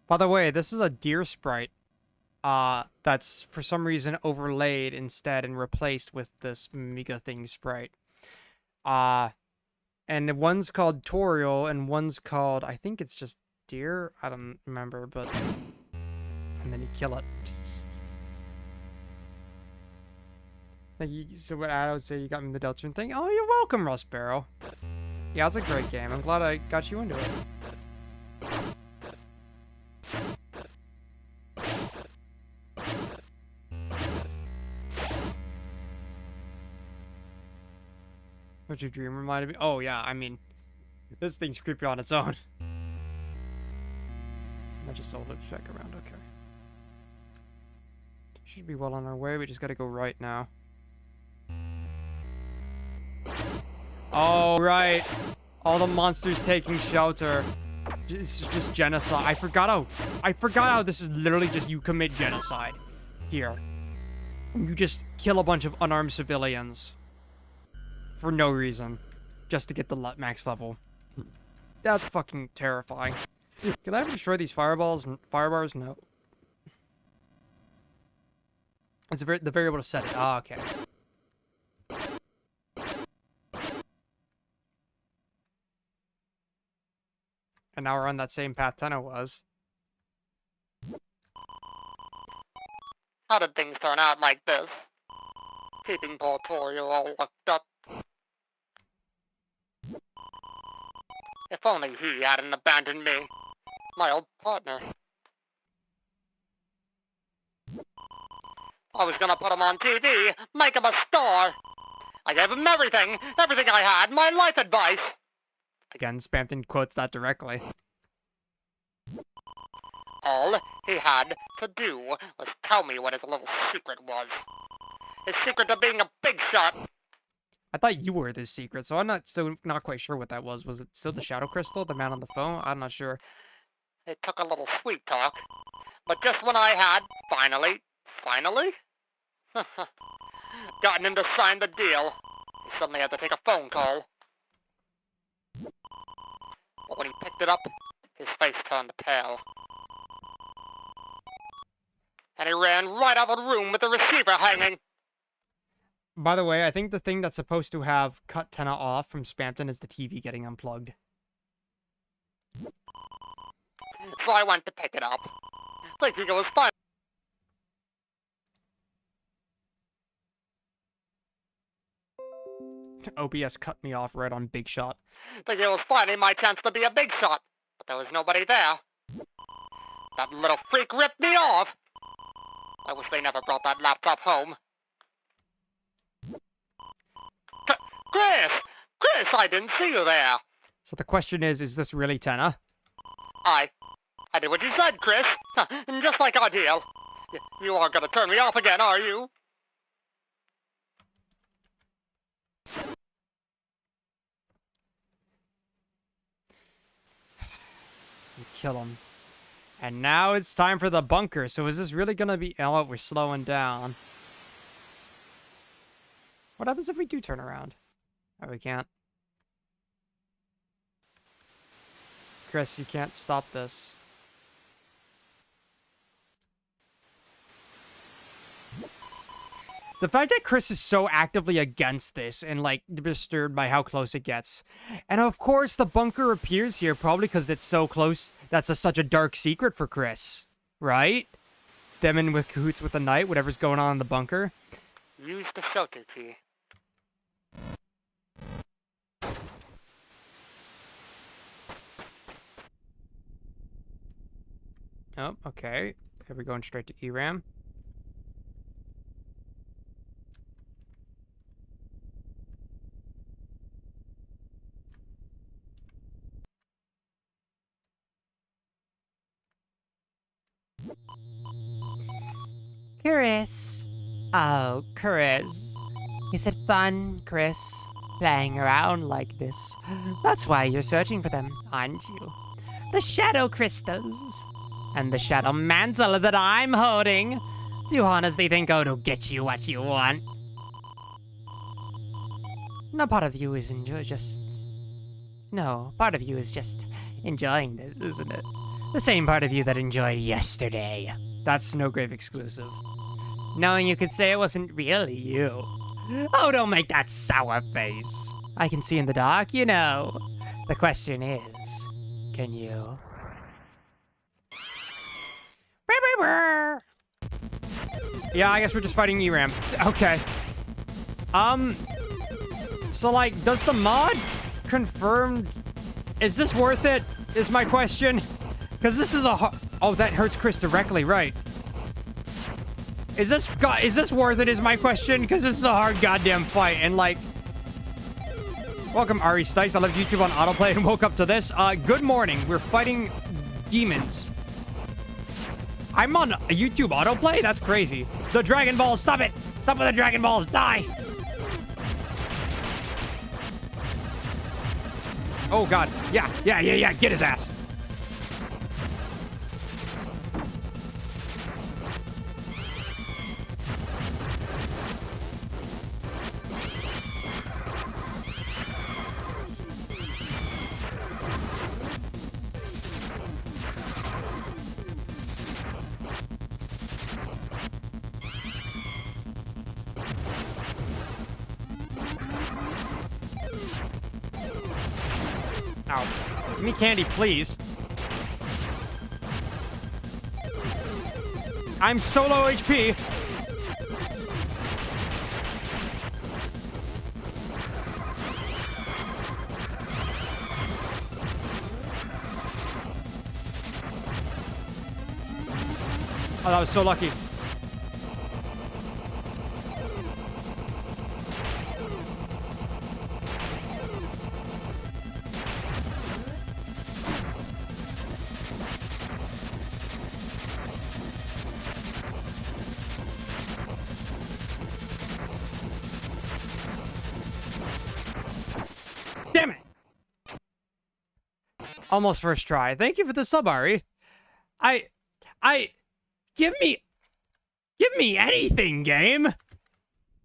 By the way, this is a deer sprite. That's for some reason overlaid instead and replaced with this Mega Thing sprite. And one's called Toriel and one's called, I think it's just deer. I don't remember, but and then you kill it. Thank you. So what I would say, you got me the Deltarune thing. Oh, you're welcome, Rust Barrel. Yeah, it's a great game. I'm glad I got you into it. What's your dream reminded me? Oh yeah, I mean, this thing's creepy on its own. I just sold it back around. Okay. Should be well on our way. We just gotta go right now. Oh right, all the monsters taking shelter. This is just genocide. I forgot how this is literally just you commit genocide here. You just kill a bunch of unarmed civilians for no reason, just to get the max level. That's fucking terrifying. Can I ever destroy these fireballs and firebars? No. It's the variable to set it. Ah, okay. And now we're on that same path Tenna was. How did things turn out like this? Keeping poor Toriel all locked up. If only he hadn't abandoned me, my old partner. I was gonna put him on TV, make him a star. I gave him everything I had, my life advice. Again, Spampton quotes that directly. All he had to do was tell me what his little secret was. His secret to being a big shot. I thought you were this secret, so I'm still not quite sure what that was. Was it still the Shadow Crystal, the man on the phone? I'm not sure. It took a little sweet talk. But just when I had, finally, gotten him to sign the deal, he suddenly had to take a phone call. But when he picked it up, his face turned pale. And he ran right out of the room with the receiver hanging. By the way, I think the thing that's supposed to have cut Tenna off from Spampton is the TV getting unplugged. So I went to pick it up, thinking it was fine. OBS cut me off right on Big Shot. Thinking it was finally my chance to be a big shot, but there was nobody there. That little freak ripped me off. I wish they never brought that laptop home. Chris, I didn't see you there. So the question is this really Tenna? I did what you said, Chris. Just like our deal. You aren't gonna turn me off again, are you? You kill him. And now it's time for the bunker. So is this really gonna be... Oh, we're slowing down. What happens if we do turn around? Oh, we can't. Chris, you can't stop this. The fact that Chris is so actively against this and, like, disturbed by how close it gets. And, of course, the bunker appears here probably because it's so close. That's such a dark secret for Chris. Right? Them in with cahoots with the night, whatever's going on in the bunker. Use the filter key. Oh, okay. Are we going straight to ERAM? Chris. Oh, Chris. Is it fun, Chris? Playing around like this? That's why you're searching for them, aren't you? The shadow crystals. And the shadow mantle that I'm holding. Do you honestly think it'll get you what you want? No, part of you is part of you is just enjoying this, isn't it? The same part of you that enjoyed yesterday. That's Snowgrave exclusive. Knowing you could say it wasn't really you. Oh, don't make that sour face. I can see in the dark, you know. The question is, can you? Yeah, I guess we're just fighting ERAM. Okay. So, like, does the mod confirm... Is this worth it? Is my question. Because this is a... Oh, that hurts Chris directly, right. Is this worth it, is my question? Because this is a hard goddamn fight, and, like... Welcome, Ari Stice. I left YouTube on autoplay and woke up to this. Good morning. We're fighting demons. I'm on a YouTube autoplay? That's crazy. The Dragon Balls, stop it! Stop with the Dragon Balls, die! Oh god, yeah, get his ass. Ow. Give me candy, please. I'm so low HP. Oh, that was so lucky. Damn it! Almost first try. Thank you for the sub, Ari. Give me anything, game.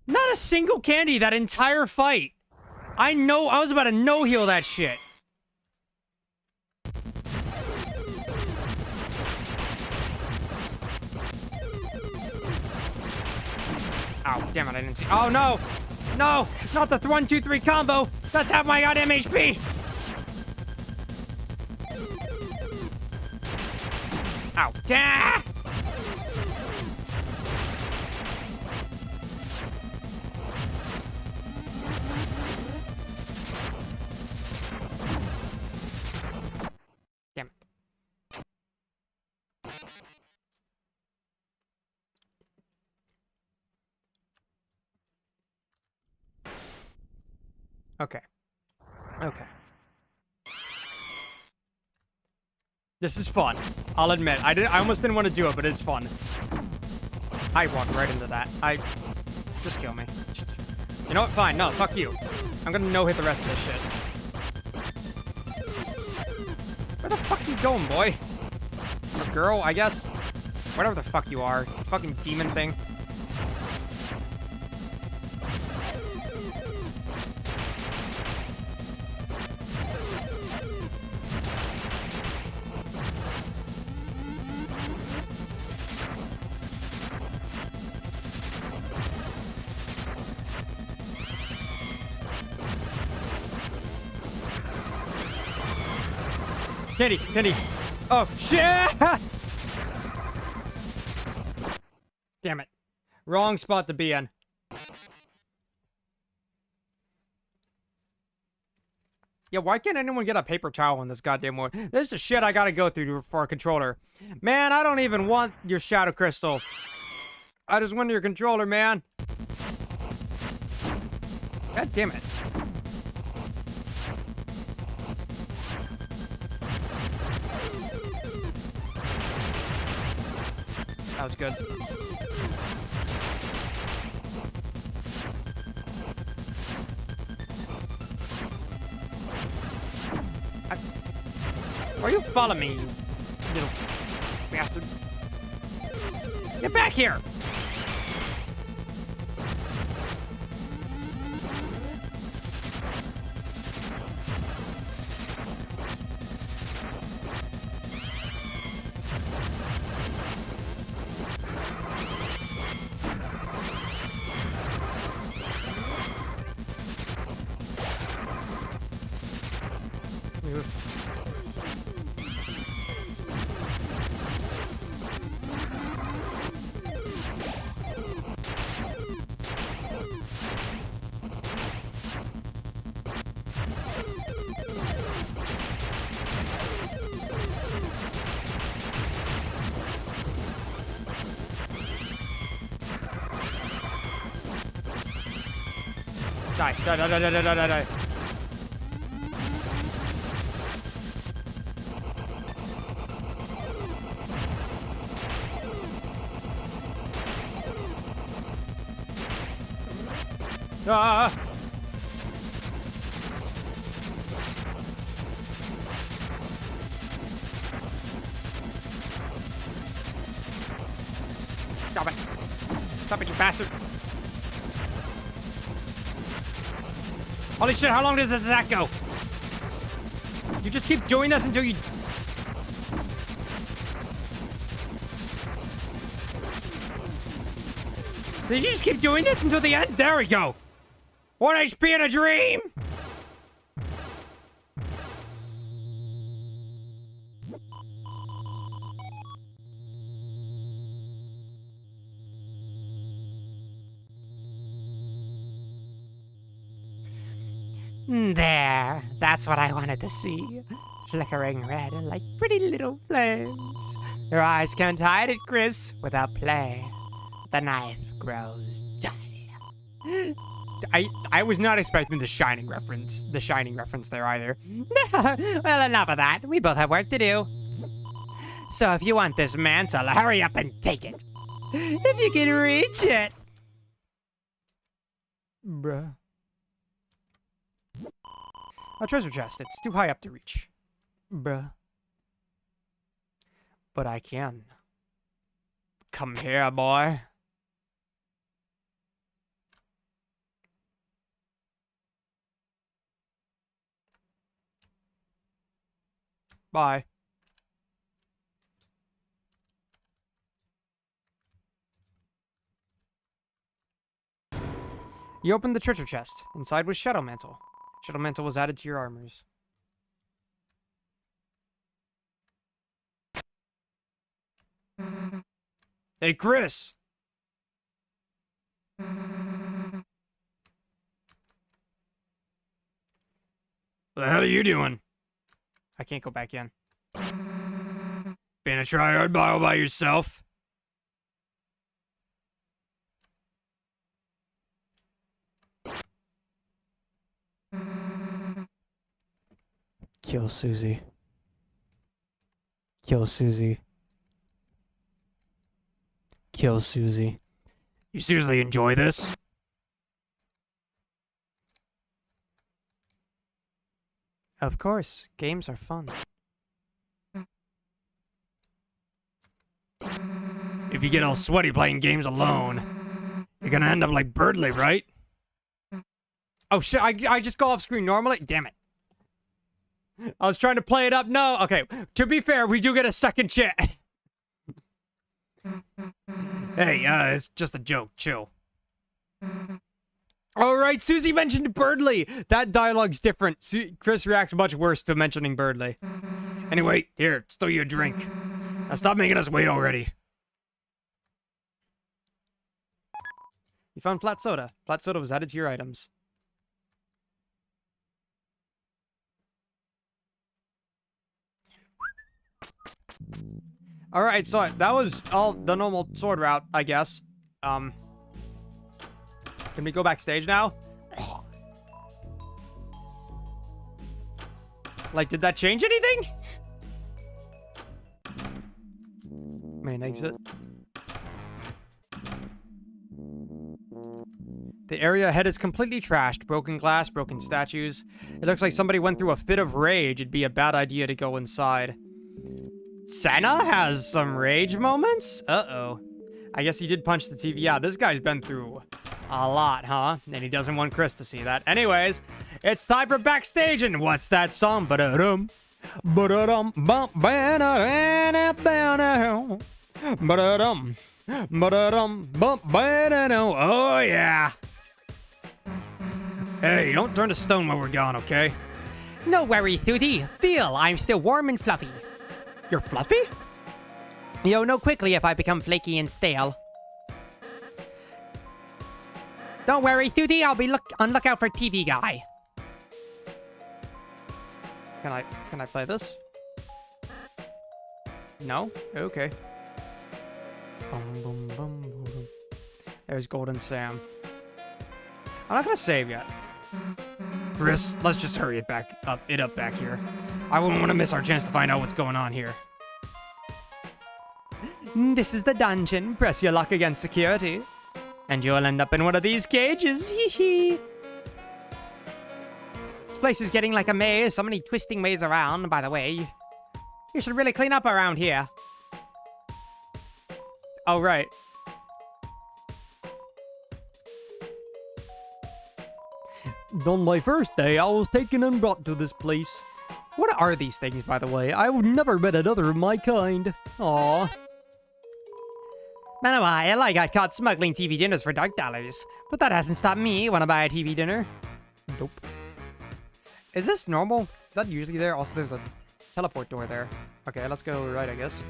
Not a single candy that entire fight. I know I was about to no-heal that shit. Ow, damn it, I didn't see. Oh, no! No! Not the 1, 2, 3 combo! That's half my goddamn HP! Ow, damn! Damn it. Okay. Okay. This is fun. I'll admit. I almost didn't want to do it, but it's fun. I walked right into that. Just kill me. You know what? Fine. No, fuck you. I'm gonna no-hit the rest of this shit. Where the fuck you going, boy? girl, I guess. Whatever the fuck you are. Fucking demon thing. Candy. Oh, shit! Damn it. Wrong spot to be in. Yeah, why can't anyone get a paper towel in this goddamn world? This is the shit I gotta go through for a controller. Man, I don't even want your shadow crystal. I just want your controller, man. God damn it. That was good. Why are you following me, you little bastard? Get back here! Die. Ah! Stop it. Stop it, you bastard. Holy shit, how long does this attack go? You just keep doing this until you... Did you just keep doing this until the end? There we go. 1 HP in a dream! There. That's what I wanted to see. Flickering red like pretty little flames. Your eyes can't hide it, Chris. Without play, the knife grows dull. I was not expecting the Shining reference there either. Well, enough of that. We both have work to do. So if you want this mantle, hurry up and take it. If you can reach it. Bruh. A treasure chest. It's too high up to reach. Bruh. But I can. Come here, boy. Bye. You opened the treasure chest. Inside was Shadow Mantle. Shadow Mantle was added to your armors. Hey, Chris! What the hell are you doing? I can't go back in. Being a tryhard all by yourself? Kill Susie. Kill Susie. Kill Susie. You seriously enjoy this? Of course, games are fun. If you get all sweaty playing games alone, you're gonna end up like Birdley, right? Oh shit, I just go off screen normally? Damn it. I was trying to play it up. No, okay. To be fair, we do get a second chance. Hey, it's just a joke. Chill. All right, Susie mentioned Birdley. That dialogue's different. Chris reacts much worse to mentioning Birdley. Anyway, here, still you a drink. Now stop making us wait already. You found flat soda. Flat soda was added to your items. All right, so that was all the normal sword route, I guess. Can we go backstage now? Like, did that change anything? Main exit. The area ahead is completely trashed. Broken glass, broken statues. It looks like somebody went through a fit of rage. It'd be a bad idea to go inside. Senna has some rage moments? Uh-oh. I guess he did punch the TV. Yeah, this guy's been through a lot, huh? And he doesn't want Chris to see that. Anyways, it's time for backstage, and what's that song? Ba-da-dum. Ba-da-dum. Bum. Ba-da-dum. Ba-da-dum. Ba-da-dum. Bum. Ba-da-dum. Oh, yeah. Hey, don't turn to stone while we're gone, okay? No worries, Susie. Feel, I'm still warm and fluffy. You're fluffy? You'll know quickly if I become flaky and stale. Don't worry, Susie. I'll be on lookout for TV guy. Can I play this? No? Okay. Bum, bum, bum, bum. There's Golden Sam. I'm not gonna save yet. Chris, let's just hurry it back up back here. I wouldn't want to miss our chance to find out what's going on here. This is the dungeon. Press your luck against security, and you'll end up in one of these cages. Hee hee. This place is getting like a maze. So many twisting ways around. By the way, you should really clean up around here. Oh right. On my first day, I was taken and brought to this place. What are these things, by the way? I've never met another of my kind. Aww. Been a while, I got caught smuggling TV dinners for dark dollars. But that hasn't stopped me. Wanna buy a TV dinner? Nope. Is this normal? Is that usually there? Also, there's a teleport door there. Okay, let's go right, I guess.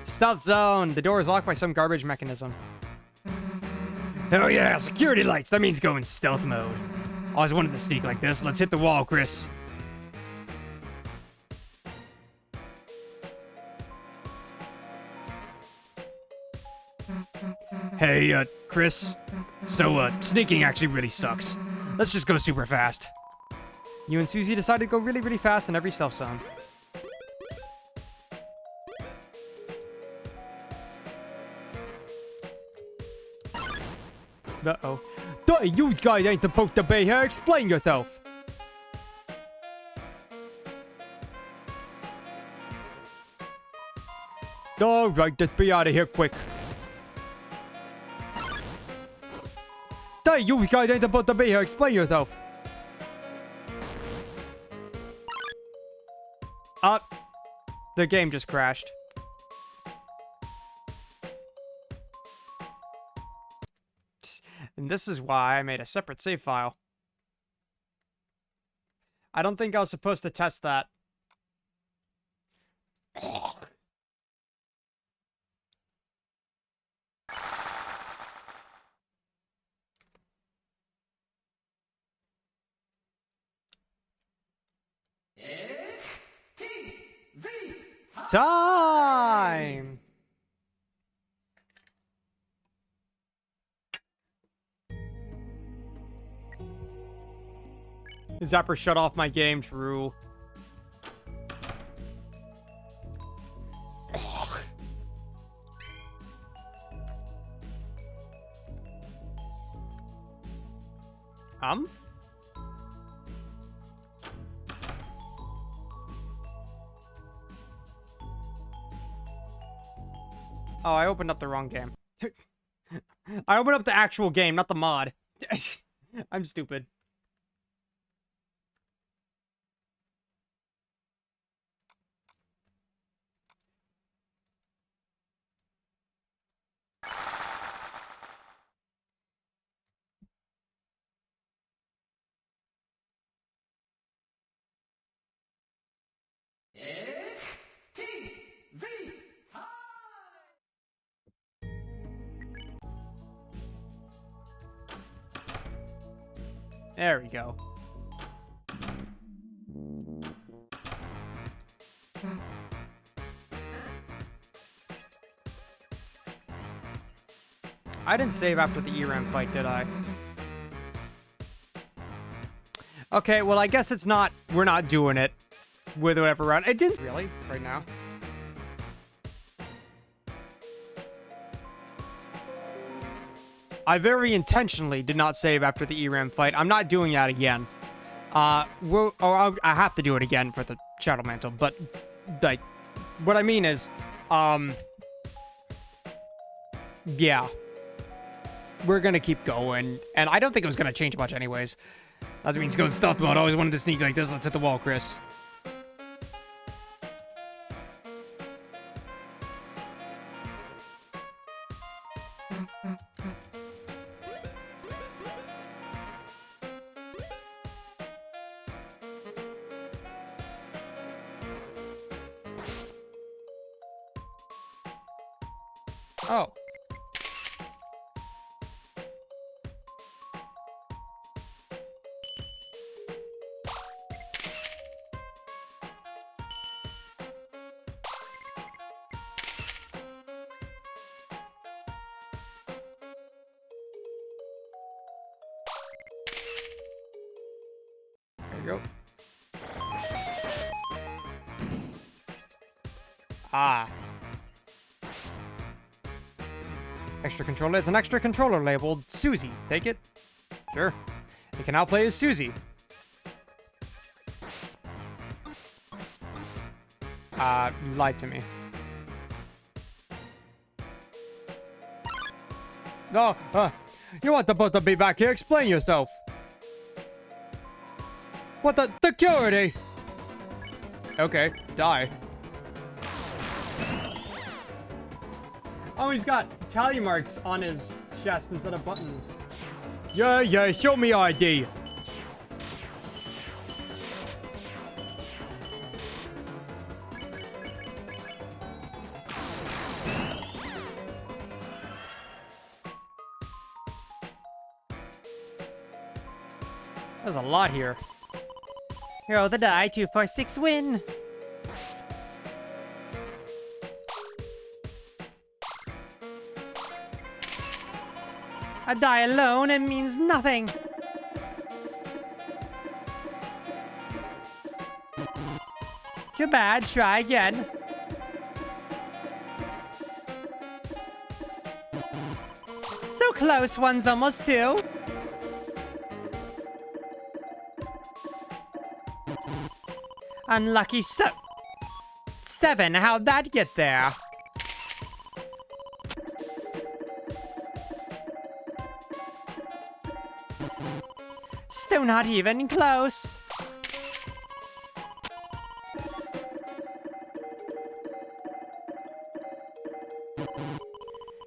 Stealth zone! The door is locked by some garbage mechanism. Hell yeah, security lights. That means go in stealth mode. Always wanted to sneak like this. Let's hit the wall, Chris. Hey, Chris. So, sneaking actually really sucks. Let's just go super fast. You and Susie decided to go really, really fast in every stealth zone. Uh-oh. You guys ain't supposed to be here. Explain yourself. Alright, just be out of here quick. You guys ain't supposed to be here. Explain yourself. The game just crashed. And this is why I made a separate save file. I don't think I was supposed to test that. Time! Zapper shut off my game, true. Oh, I opened up the wrong game. I opened up the actual game, not the mod. I'm stupid. There we go. I didn't save after the ERAM fight, did I? Okay, well, I guess it's not... We're not doing it with whatever round. It didn't... Really? Right now? I very intentionally did not save after the ERAM fight. I'm not doing that again. I have to do it again for the Shadow Mantle, but, like, what I mean is, yeah. We're gonna keep going, and I don't think it was gonna change much anyways. That means go in stealth mode. I always wanted to sneak like this. Let's hit the wall, Chris. Oh. There you go. Ah. Extra controller. It's an extra controller labeled Susie. Take it. Sure. You can now play as Susie. You lied to me. No, you weren't supposed to be back here. Explain yourself. What the security? Okay, die. Oh, he's got tally marks on his chest instead of buttons. Yeah, show me ID. There's a lot here. Roll the die, 2, 4, 6, win. I die alone, it means nothing. Too bad, try again. So close, one's almost 2. Unlucky 7, how'd that get there? Still not even close.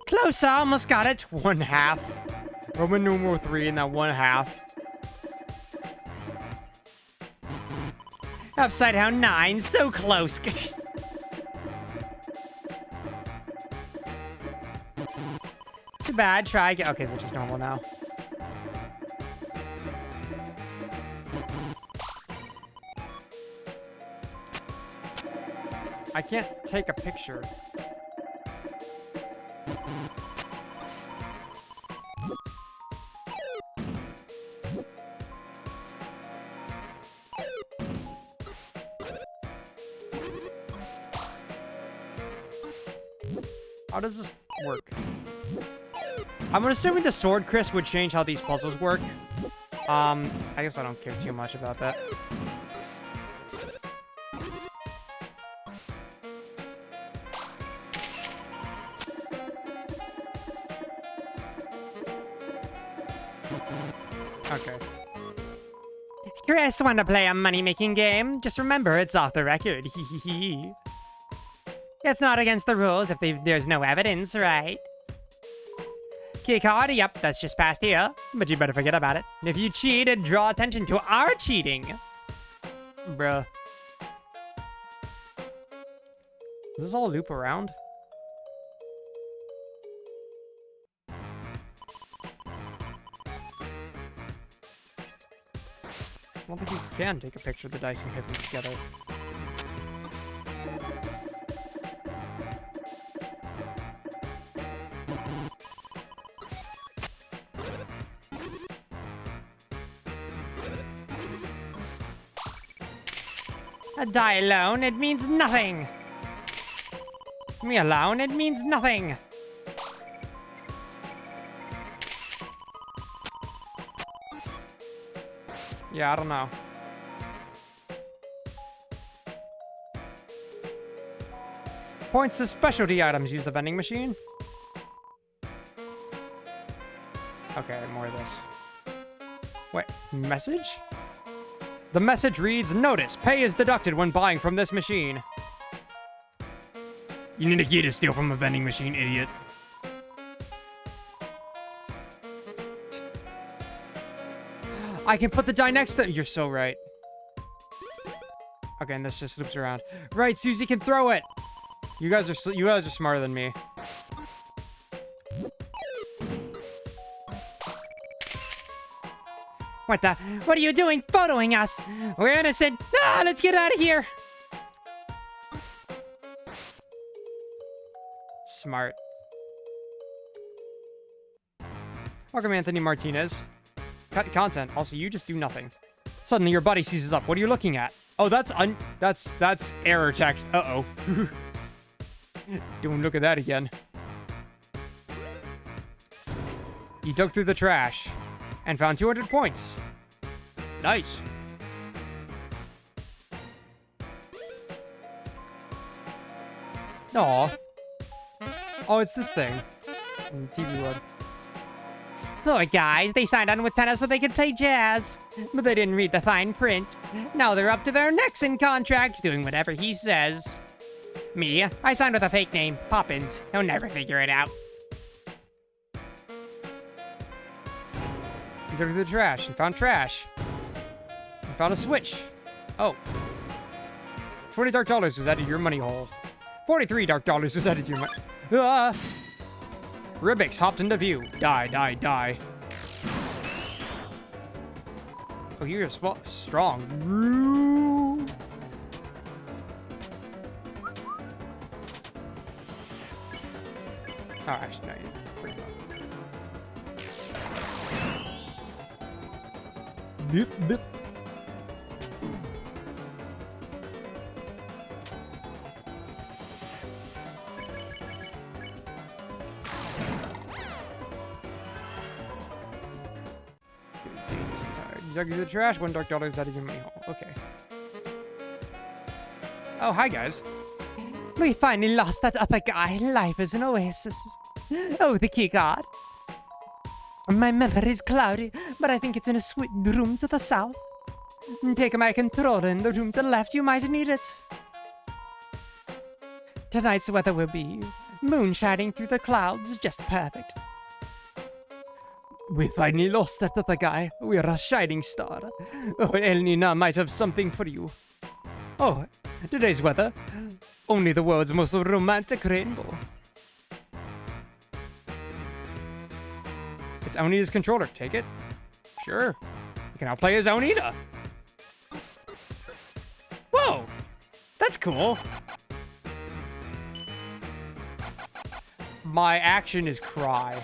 Closer, almost got it. 1/2. Roman numeral 3 and that 1/2. Upside down 9, so close. Too bad, try again. Okay, so just normal now. I can't take a picture. How does this work? I'm assuming the sword, Chris, would change how these puzzles work. I guess I don't care too much about that. Okay. Chris, want to play a money-making game? Just remember, it's off the record. It's not against the rules if there's no evidence, right? Key card, yep, that's just past here. But you better forget about it. If you cheat, it'd draw attention to our cheating. Bruh. Does this all loop around? I don't think you can take a picture of the dice and hit them together. A die alone, it means nothing. Me alone, it means nothing. Yeah, I don't know. Points to specialty items. Use the vending machine. Okay, more of this. Wait, message? The message reads, notice, pay is deducted when buying from this machine. You need a key to steal from a vending machine, idiot. I can put the die next to... You're so right. Okay, and this just loops around. Right, Susie can throw it! You guys are smarter than me. What are you doing photoing us? We're innocent. Ah, let's get out of here. Smart. Welcome, Anthony Martinez. Cut content. Also, you just do nothing. Suddenly, your buddy seizes up. What are you looking at? Oh, that's error text. Uh-oh. Don't look at that again. You dug through the trash and found 200 points. Nice. Aw. Oh, it's this thing. TV Wood. Poor guys, they signed on with Tenna so they could play jazz. But they didn't read the fine print. Now they're up to their necks in contracts, doing whatever he says. Me, I signed with a fake name, Poppins. He'll never figure it out. You dug through the trash and found trash. You found a switch. Oh. $20 dark dollars was added to your money hole. 43 dark dollars was added to your money. Ah! Rubik's hopped into view. Die, die, die. Oh, you're strong. Oh, actually, no, you're pretty low. Beep, beep. You dug through the trash, $1 dark dollars out of your money hole. Okay. Oh, hi, guys. We finally lost that other guy. Life is an oasis. Oh, the key card. My memory is cloudy, but I think it's in a sweet room to the south. Take my controller in the room to the left. You might need it. Tonight's weather will be moon shining through the clouds, just perfect. We finally lost that other guy. We're a shining star. Oh, Elnina might have something for you. Oh, today's weather. Only the world's most romantic rainbow. It's Onita's controller. Take it. Sure. You can now play as Onita. Whoa! That's cool. My action is cry.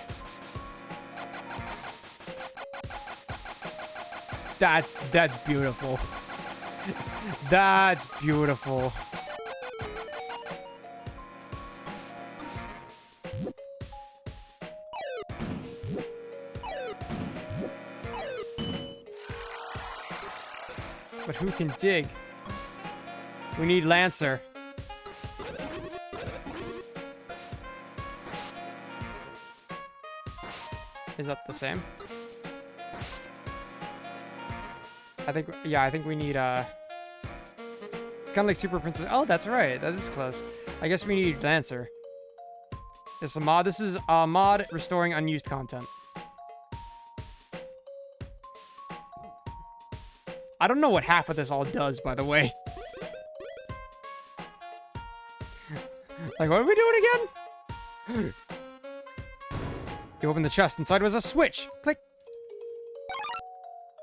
That's beautiful. That's beautiful. But who can dig? We need Lancer. Is that the same? I think we need, it's kind of like Super Princess. Oh, that's right. That is close. I guess we need Lancer. It's a mod. This is a mod restoring unused content. I don't know what half of this all does, by the way. Like, what are we doing again? You open the chest. Inside was a switch. Click.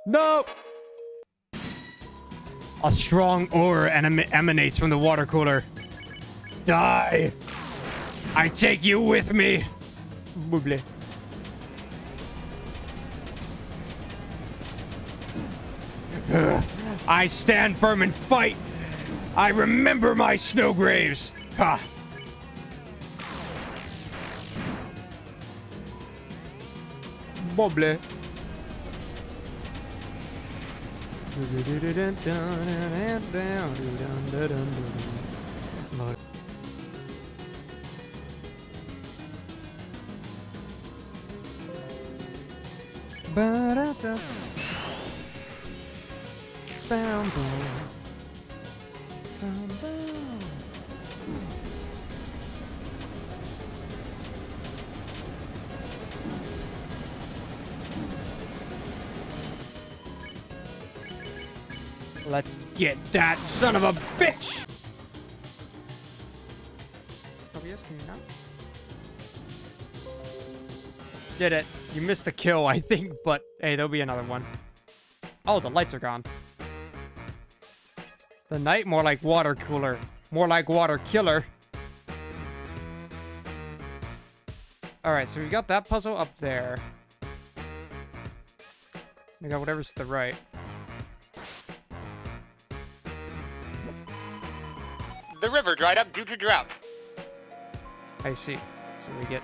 No! A strong aura emanates from the water cooler. Die! I take you with me! Booble. I stand firm and fight! I remember my Snowgraves! Ha! Bobble. Let's get that son of a bitch! OBS, can you not? Did it. You missed the kill, I think, but hey, there'll be another one. Oh, the lights are gone. The night, more like water cooler. More like water killer. Alright, so we've got that puzzle up there. We got whatever's to the right. The river dried up due to drought. I see. So we get...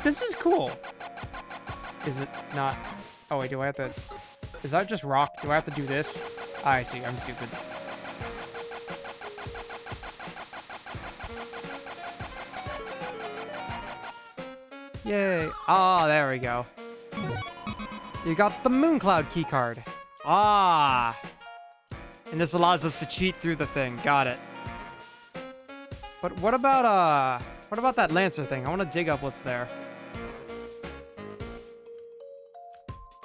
This is cool. Is it not? Oh wait, do I have to... Is that just rock? Do I have to do this? I see, I'm stupid. Yay. Ah, there we go. You got the Mooncloud keycard. Ah. And this allows us to cheat through the thing. Got it. But what about that Lancer thing? I want to dig up what's there.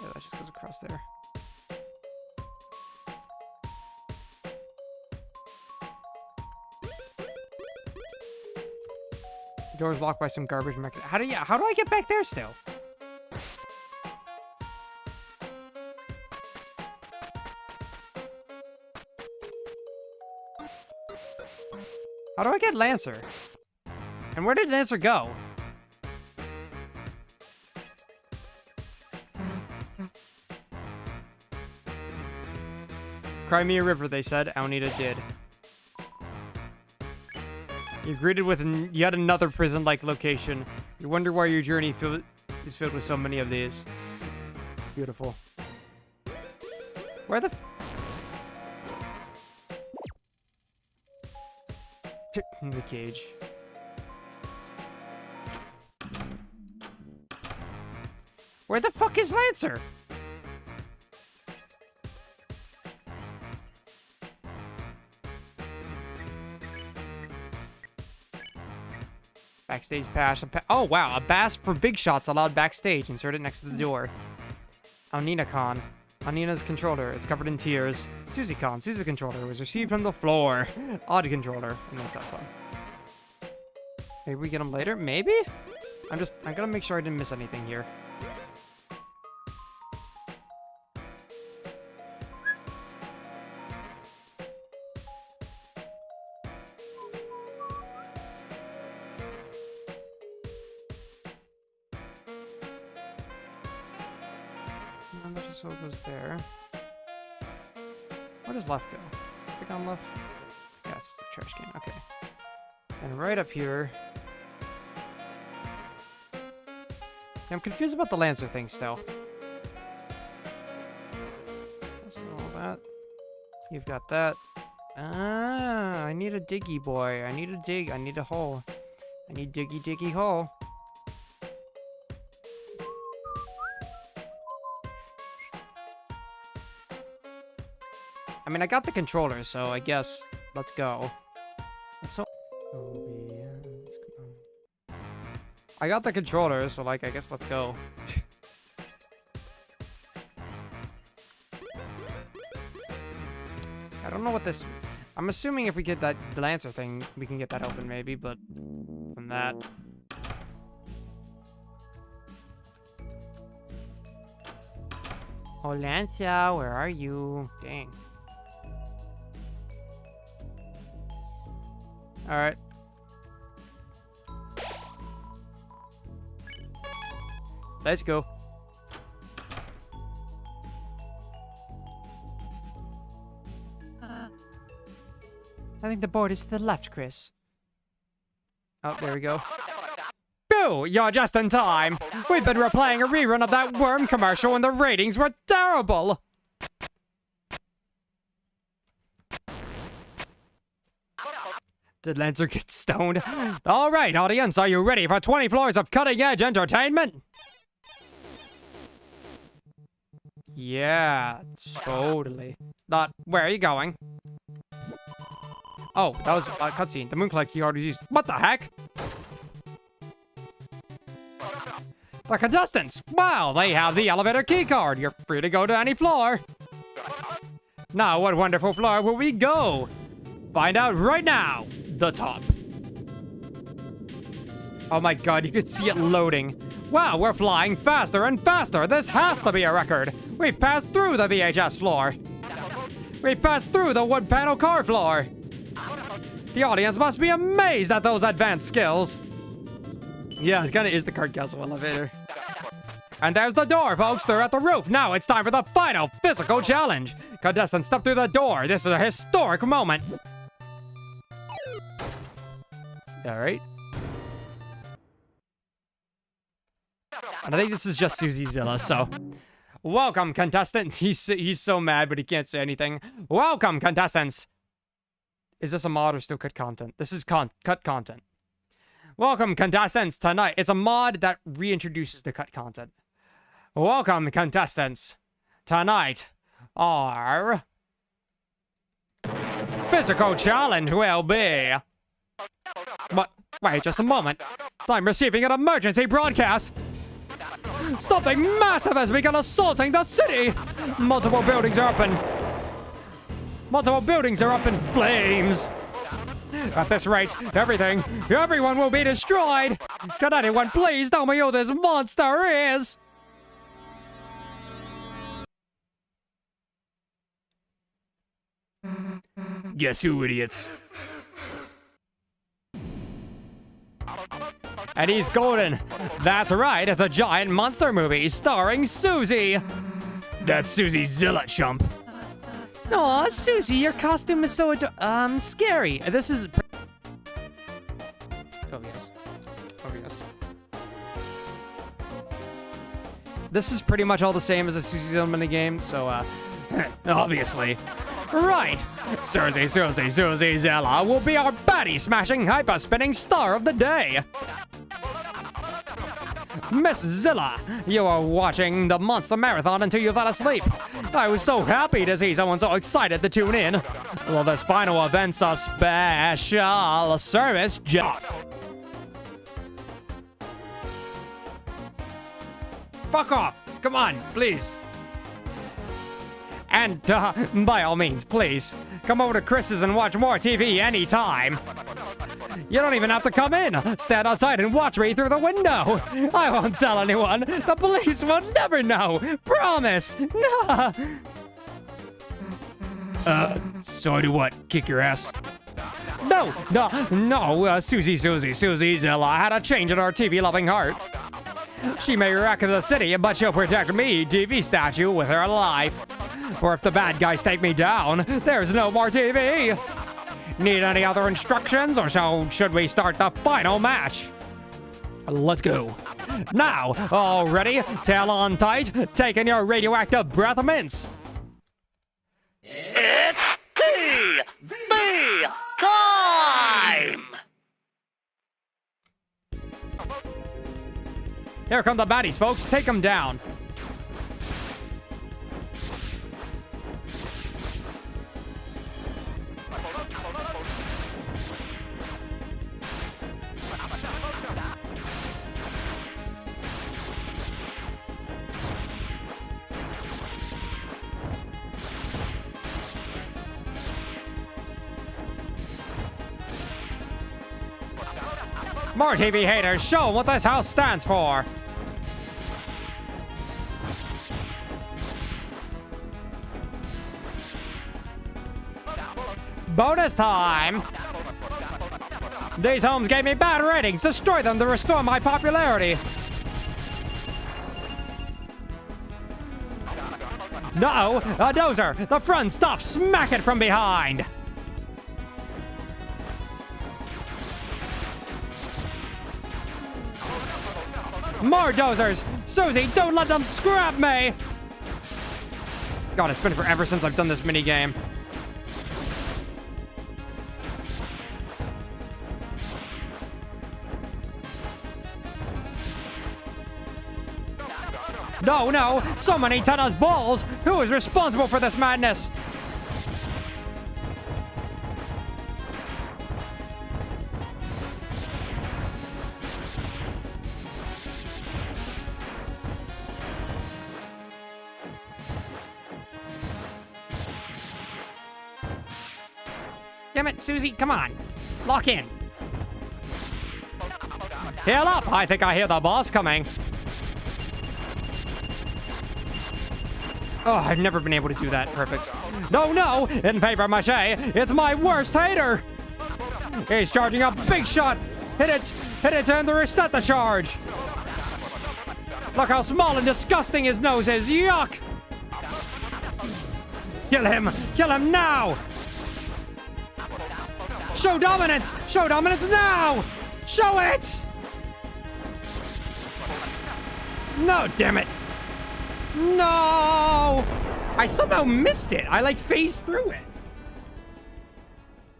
Yeah, that just goes across there. The door's locked by some garbage mechanism. How do I get back there still? How do I get Lancer? And where did Lancer go? Cry me a river, they said. Aonita did. You're greeted with yet another prison-like location. You wonder why your journey is filled with so many of these. Beautiful. Where the... In the cage. Where the fuck is Lancer? Backstage pass. Oh wow, a bass for big shots allowed backstage. Insert it next to the door. Aonina-con. Aonina's controller. It's covered in tears. Susie-con. Susie's controller was received from the floor. Odd controller. And that's not fun. Maybe we get him later? Maybe? I gotta make sure I didn't miss anything here. So it goes there. Where does left go? Click on left? Yes, it's a trash can. Okay. And right up here. I'm confused about the Lancer thing still. That's all that. You've got that. Ah, I need a diggy boy. I need a dig. I need a hole. I need diggy diggy hole. I mean, I got the controller, so I guess let's go. So, I got the controller, so like, I guess let's go. I don't know what this... I'm assuming if we get that Lancer thing, we can get that open maybe, but from that... Oh, Lancer, where are you? Dang. Alright. Let's go. I think the board is to the left, Chris. Oh, there we go. Boo! You're just in time. We've been replaying a rerun of that worm commercial and the ratings were terrible. Did Lancer get stoned? All right, audience, are you ready for 20 floors of cutting-edge entertainment? Yeah, totally. Not, where are you going? Oh, that was a cutscene. The Moonclake key already used. What the heck? The contestants! Wow, they have the elevator key card. You're free to go to any floor. Now, what wonderful floor will we go? Find out right now. The top. Oh my god, you could see it loading. Wow, we're flying faster and faster. This has to be a record. We passed through the VHS floor. We passed through the wood panel car floor. The audience must be amazed at those advanced skills. Yeah, it kind of is the card castle elevator. And there's the door, folks. They're at the roof. Now it's time for the final physical challenge. Contestants, step through the door. This is a historic moment. All right. And I think this is just Susie Zilla, so... Welcome, contestant. He's so mad, but he can't say anything. Welcome, contestants. Is this a mod or still cut content? This is cut content. Welcome, contestants. Tonight, it's a mod that reintroduces the cut content. Welcome, contestants. Tonight, our... physical challenge will be... But, wait just a moment. I'm receiving an emergency broadcast. Something massive has begun assaulting the city. Multiple buildings are up in... Multiple buildings are up in flames. At this rate, everyone will be destroyed. Can anyone please tell me who this monster is? Guess who, idiots? And he's golden. That's right, it's a giant monster movie starring Susie. That's Susie Zilla, chump. Aw, Susie, your costume is so scary. This is... Oh, yes. Oh, yes. This is pretty much all the same as a Susie Zilla minigame, so, obviously. Right! Susie Zilla will be our baddie-smashing, hyper-spinning star of the day! Miss Zilla, you are watching the Monster Marathon until you fell asleep. I was so happy to see someone so excited to tune in. Well, this final event's a special service job. Fuck off! Come on, please. And, by all means, please, come over to Chris's and watch more TV anytime. You don't even have to come in. Stand outside and watch me through the window. I won't tell anyone. The police will never know. Promise. So I do what? Kick your ass? No, Susie Zilla had a change in her TV-loving heart. She may wreck the city, but she'll protect me, TV statue, with her life. For if the bad guys take me down, there's no more TV. Need any other instructions, or should we start the final match? Let's go. Now, all ready? Tail on tight, taking your radioactive breath mints. It's TV time! Here come the baddies, folks. Take them down. More TV haters, show 'em what this house stands for. Bonus time! These homes gave me bad ratings. Destroy them to restore my popularity. No, a dozer! The front stuff, smack it from behind! More dozers! Susie, don't let them scrap me! God, it's been forever since I've done this minigame. No, no! So many Tenna's balls! Who is responsible for this madness? Damn it, Susie, come on. Lock in. Heal up! I think I hear the boss coming. Oh, I've never been able to do that perfect. No, no! In paper mache, it's my worst hater! He's charging a big shot! Hit it, and reset the charge! Look how small and disgusting his nose is! Yuck! Kill him now! Show dominance! Show dominance now! Show it! No, damn it! No! I somehow missed it. I like phased through it.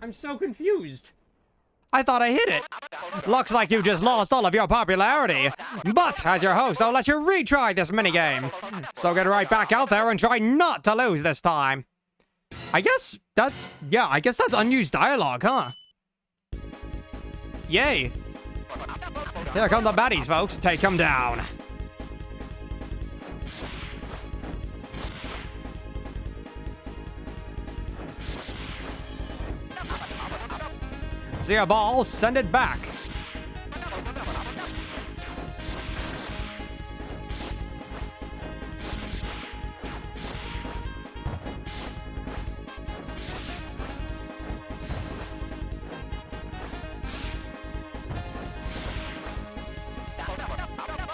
I'm so confused. I thought I hit it. Looks like you just lost all of your popularity. But as your host, I'll let you retry this minigame. So get right back out there and try not to lose this time. I guess that's unused dialogue, huh? Yay. Here come the baddies, folks. Take them down. See a ball, send it back.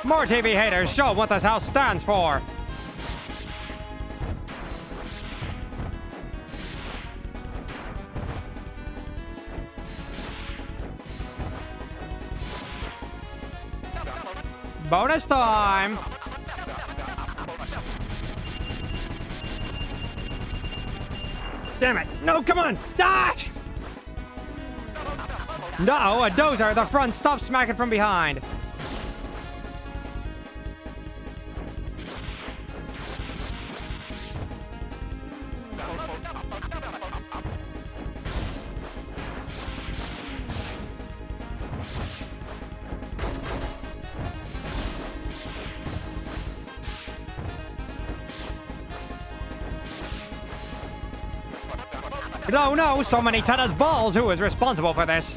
More TV haters, show 'em what this house stands for. Bonus time! Damn it! No, come on! Dodge! No, a dozer! The front stuff, smack it from behind. No, no, so many Tenna's balls. Who is responsible for this?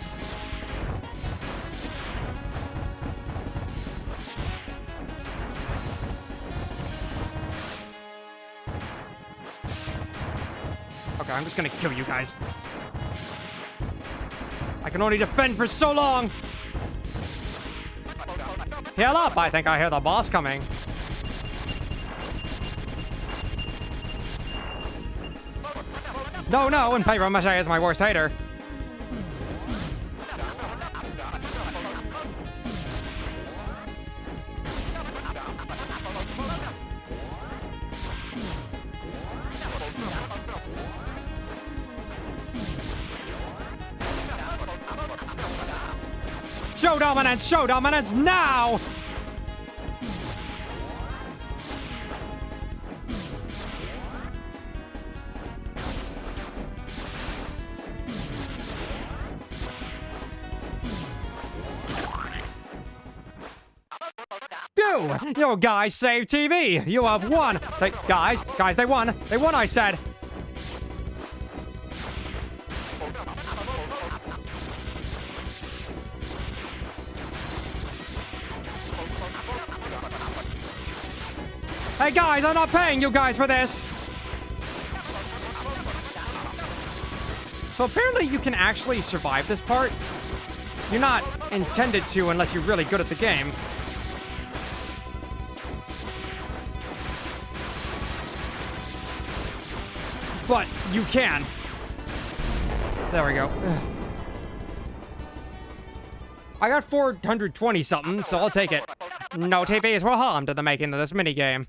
Okay, I'm just gonna kill you guys. I can only defend for so long. Heal up! I think I hear the boss coming. No, no, and paper mache is my worst hater. Show dominance now! You guys saved TV. You have won. Guys, they won. They won, I said. Hey guys, I'm not paying you guys for this. So apparently you can actually survive this part. You're not intended to unless you're really good at the game. But you can. There we go. I got 420 something, so I'll take it. No TVs were harmed in the making of this minigame.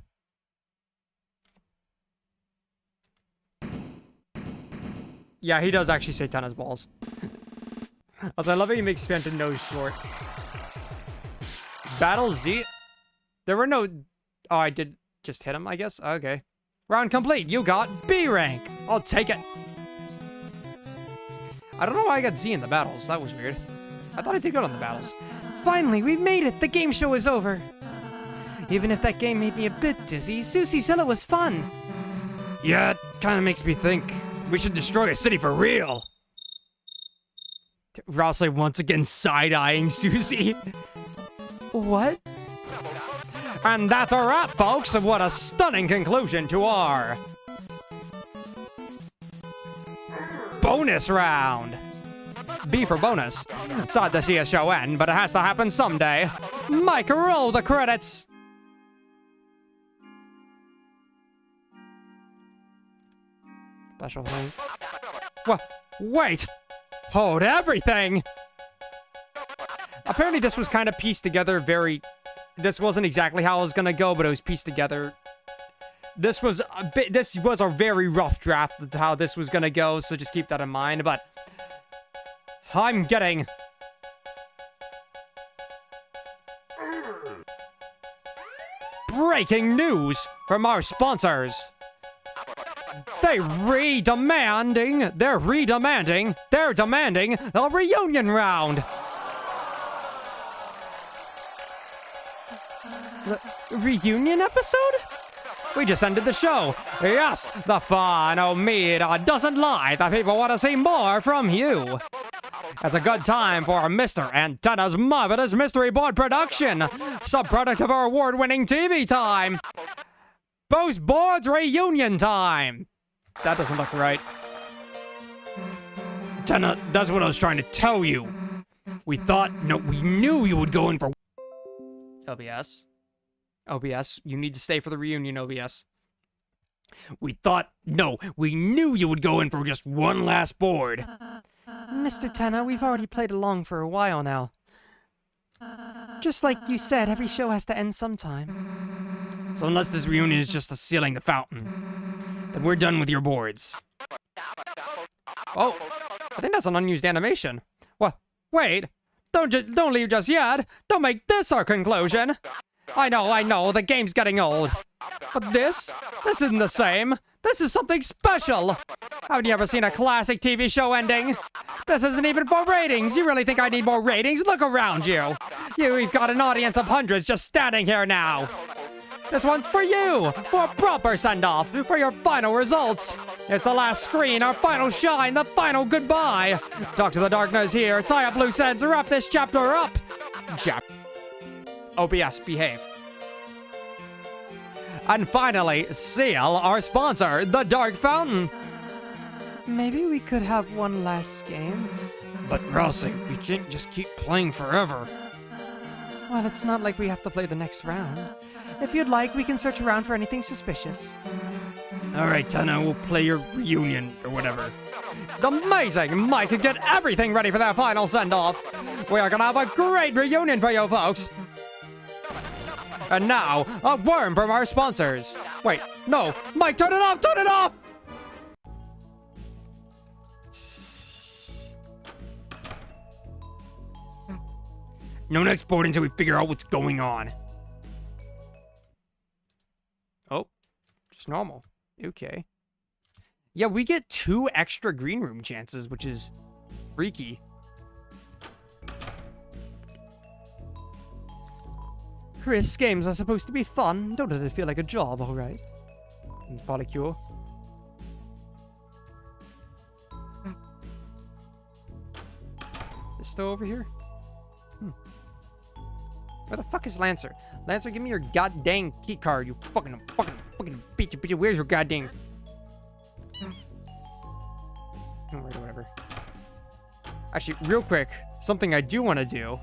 Yeah, he does actually say Tenna's balls. Also, I love how he makes Phantom nose short. Battle Z? There were no... Oh, I did just hit him, I guess? Okay. Round complete. You got B rank. I'll take it. I don't know why I got Z in the battles. That was weird. I thought I did good on the battles. Finally, we've made it! The game show is over! Even if that game made me a bit dizzy, Susie said it was fun! Yeah, it kind of makes me think we should destroy a city for real. Ralsei once again side-eyeing Susie. What? And that's a wrap, folks! What a stunning conclusion to our... bonus round! B for bonus. Sad to see a show end, but it has to happen someday. Mike, roll the credits! Special things. Wait! Hold everything! Apparently this was kind of pieced together very... This wasn't exactly how it was gonna go, but it was pieced together. This was a very rough draft of how this was gonna go, so just keep that in mind, but... I'm getting... breaking news from our sponsors. They're demanding a reunion round. The reunion episode? We just ended the show. Yes, the final meter doesn't lie. The people want to see more from you. It's a good time for Mr. and Tenna's Marvelous Mystery Board production. Subproduct of our award-winning TV time. Both boards reunion time. That doesn't look right. Tenna, that's what I was trying to tell you. We knew you would go in for... OBS. OBS, you need to stay for the reunion, OBS. We knew you would go in for just one last board. Mr. Tenna, we've already played along for a while now. Just like you said, every show has to end sometime. So unless this reunion is just a sealing the fountain, then we're done with your boards. Oh, I think that's an unused animation. What? Wait, don't leave just yet. Don't make this our conclusion. I know, the game's getting old. But this isn't the same. This is something special. Haven't you ever seen a classic TV show ending? This isn't even for ratings. You really think I need more ratings? Look around you. We've got an audience of hundreds just standing here now. This one's for you, for a proper send-off, for your final results. It's the last screen, our final shine, the final goodbye. Dr. the Darkness here, tie up loose ends, wrap this chapter up. OBS, behave. And finally, seal our sponsor, the Dark Fountain. Maybe we could have one last game? But Ralsei, we can't just keep playing forever. Well, it's not like we have to play the next round. If you'd like, we can search around for anything suspicious. Alright, Tenna, we'll play your reunion, or whatever. Amazing! Mike could get everything ready for that final send-off. We are gonna have a great reunion for you folks. And now, a worm from our sponsors. Wait, no, Mike, turn it off, turn it off! No next board until we figure out what's going on. Oh, just normal. Okay. Yeah, we get 2 extra green room chances, which is freaky. Chris, games are supposed to be fun. Don't let it feel like a job, alright? Polycule. It's still over here? Where the fuck is Lancer? Lancer, give me your goddamn key card, you fucking bitch. Where's your goddamn... Alright, whatever. Actually, real quick, something I do want to do.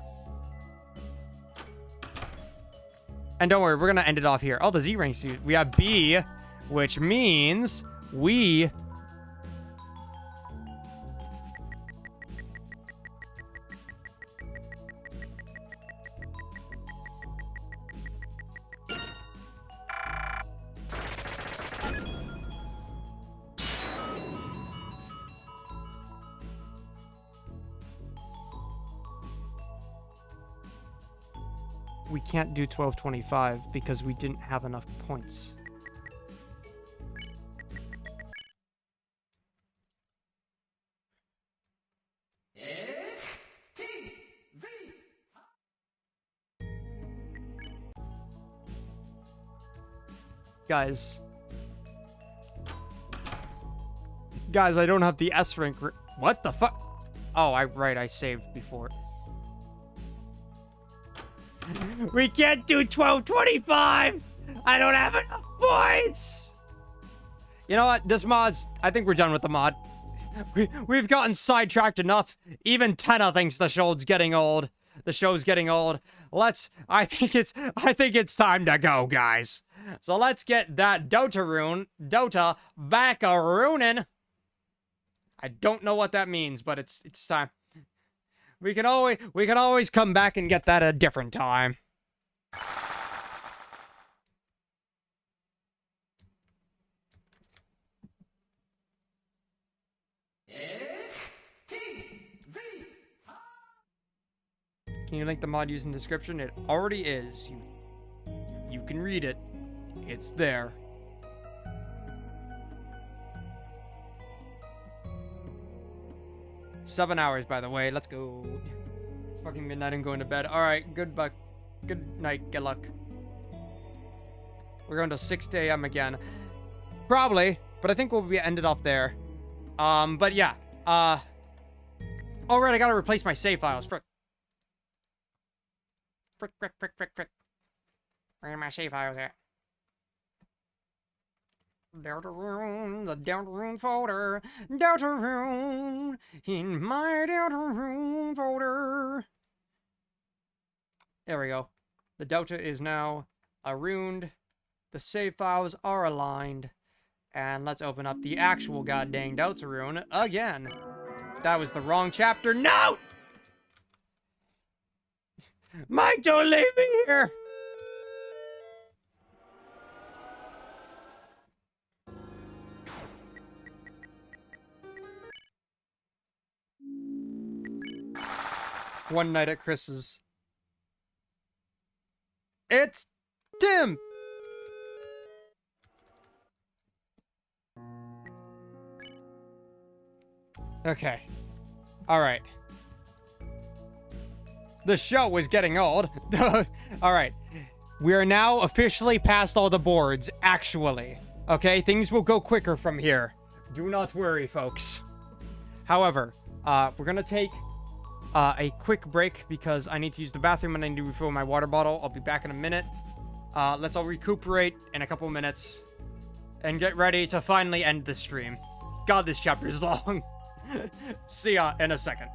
And don't worry, we're going to end it off here. Oh, the Z rank suit. We have B, which means we... We can't do 1225 because we didn't have enough points. Guys, I don't have the S rank. What the fuck? Oh, I saved before. We can't do 1225. I don't have enough points. You know what? This mod's... I think we're done with the mod. We've gotten sidetracked enough. Even Tenna thinks the show's getting old. The show's getting old. I think it's time to go, guys. So let's get that Dota back a runin'. I don't know what that means, but it's time. We can always come back and get that at a different time. Can you link the mod using the description? It already is. You can read it. It's there. Seven hours, by the way. Let's go. It's fucking midnight. I'm going to bed. All right. Good night. Good luck. We're going to 6 a.m. again. Probably, but I think we'll be ended off there. But yeah. All right. I gotta replace my save files. Frick. Where are my save files at? Deltarune, the Deltarune folder. Deltarune, in my Deltarune folder. There we go. The Delta is now runed. The save files are aligned. And let's open up the actual goddamn Deltarune again. That was the wrong chapter. No! Mike, don't leave me here! One night at Chris's. It's Tim! Okay. Alright. The show is getting old. Alright. We are now officially past all the boards, actually. Okay, things will go quicker from here. Do not worry, folks. However, we're gonna take a quick break because I need to use the bathroom and I need to refill my water bottle. I'll be back in a minute. Let's all recuperate in a couple minutes and get ready to finally end the stream. God, this chapter is long. See ya in a second.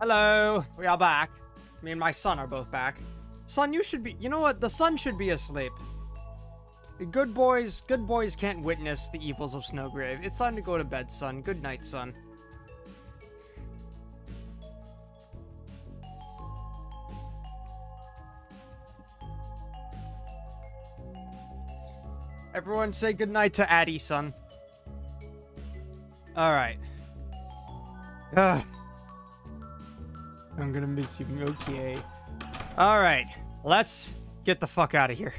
Hello, we are back. Me and my son are both back. Son, you should be. You know what? The son should be asleep. Good boys can't witness the evils of Snowgrave. It's time to go to bed, son. Good night, son. Everyone say goodnight to Addie, son. Alright. I'm gonna miss you. Okay. Alright. Let's get the fuck out of here.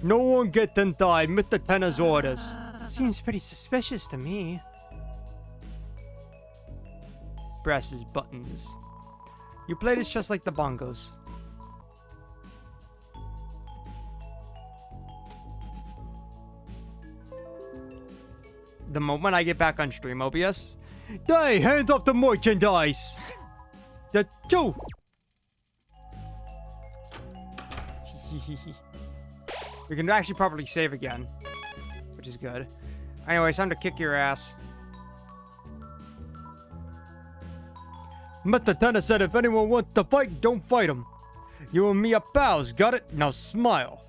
No one get and die. Mr. Tenna's orders. Seems pretty suspicious to me. Presses buttons. You play this just like the bongos. The moment I get back on stream, OBS. Hey, hands off the merchandise! The two! We can actually properly save again, which is good. Anyway, it's time to kick your ass. Mr. Tenna said if anyone wants to fight, don't fight him. You and me are pals, got it? Now smile.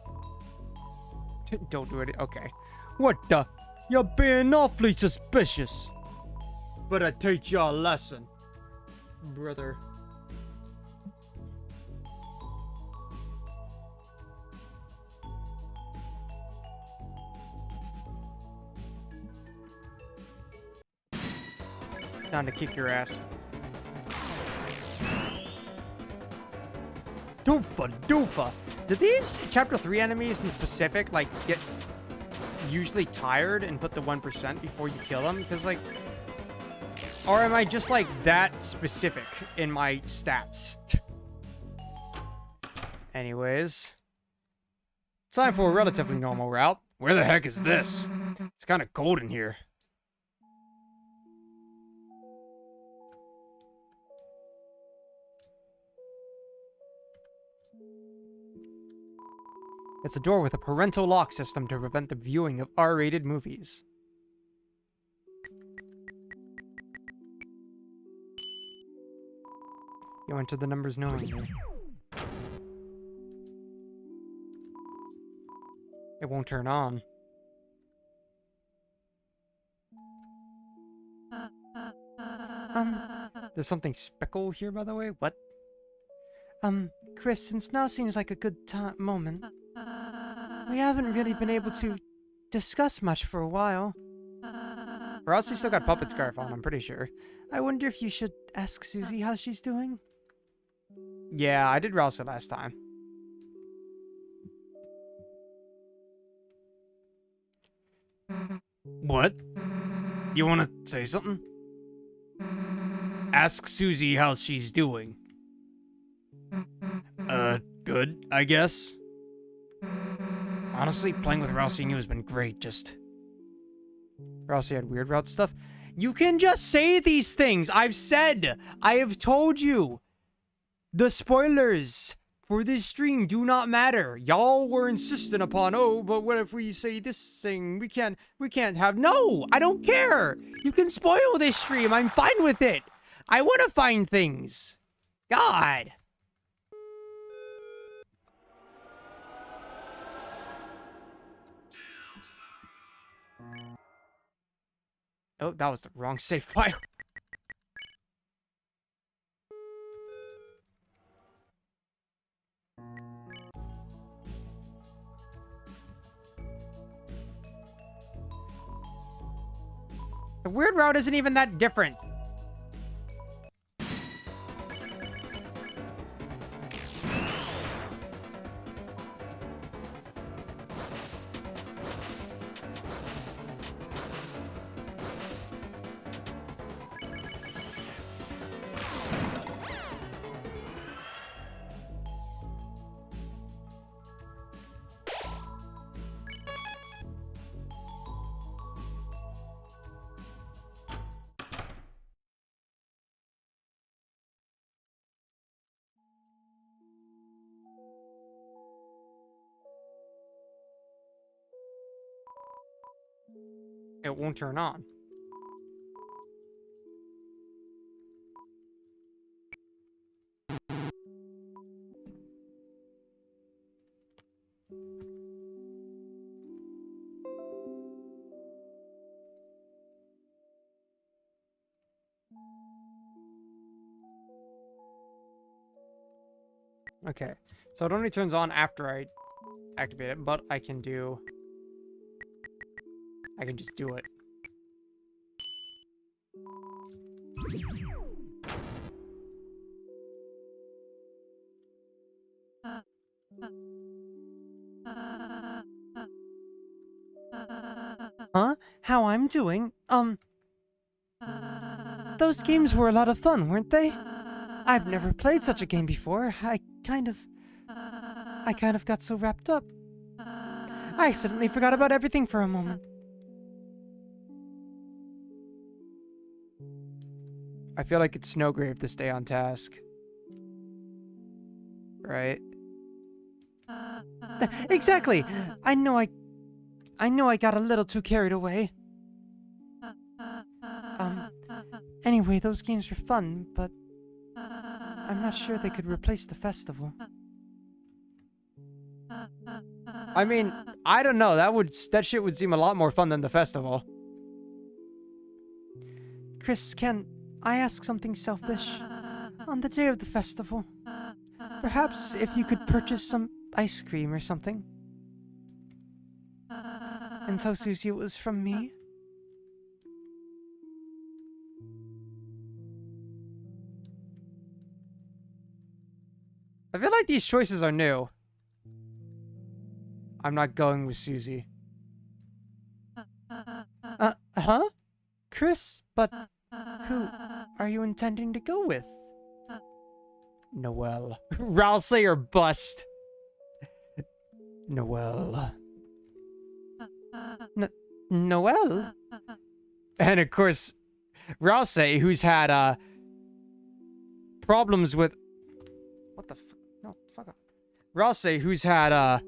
Don't do it. Okay. What the? You're being awfully suspicious. But I teach you a lesson, brother. Time to kick your ass. Doofa doofa. Do these chapter 3 enemies in specific like get usually tired and put the 1% before you kill them? Because like, or am I just like that specific in my stats? Anyways, time for a relatively normal route. Where the heck is this? It's kind of cold in here. It's a door with a parental lock system to prevent the viewing of R-rated movies. You enter the numbers knowingly. It won't turn on. There's something speckle here, by the way. What? Chris, since now seems like a good moment. We haven't really been able to discuss much for a while. Ralsei still got puppet scarf on, I'm pretty sure. I wonder if you should ask Susie how she's doing. Yeah, I did Ralsei last time. What? You want to say something? Ask Susie how she's doing. Good, I guess. Honestly, playing with Ralsei and you has been great, just... Ralsei had weird route stuff. You can just say these things. I have told you. The spoilers for this stream do not matter. Y'all were insistent upon, oh, but what if we say this thing? We can't have... No, I don't care. You can spoil this stream. I'm fine with it. I want to find things. God. Oh, that was the wrong save file. The weird route isn't even that different. It won't turn on. Okay, so it only turns on after I activate it, but I can just do it. Huh? How I'm doing? Those games were a lot of fun, weren't they? I've never played such a game before. I kind of got so wrapped up. I accidentally forgot about everything for a moment. I feel like it's Snowgrave to stay on task. Right? Exactly. I know I got a little too carried away. Anyway, those games were fun, but I'm not sure they could replace the festival. I mean, I don't know. That shit would seem a lot more fun than the festival. Chris, can I ask something selfish? On the day of the festival, perhaps if you could purchase some ice cream or something? And tell Susie it was from me? I feel like these choices are new. I'm not going with Susie. Huh? Chris, but who are you intending to go with? Noelle. Ralsei or bust. Noelle. Noelle? And of course, Ralsei, who's had problems with... What the fuck? No, fuck off. Ralsei, who's had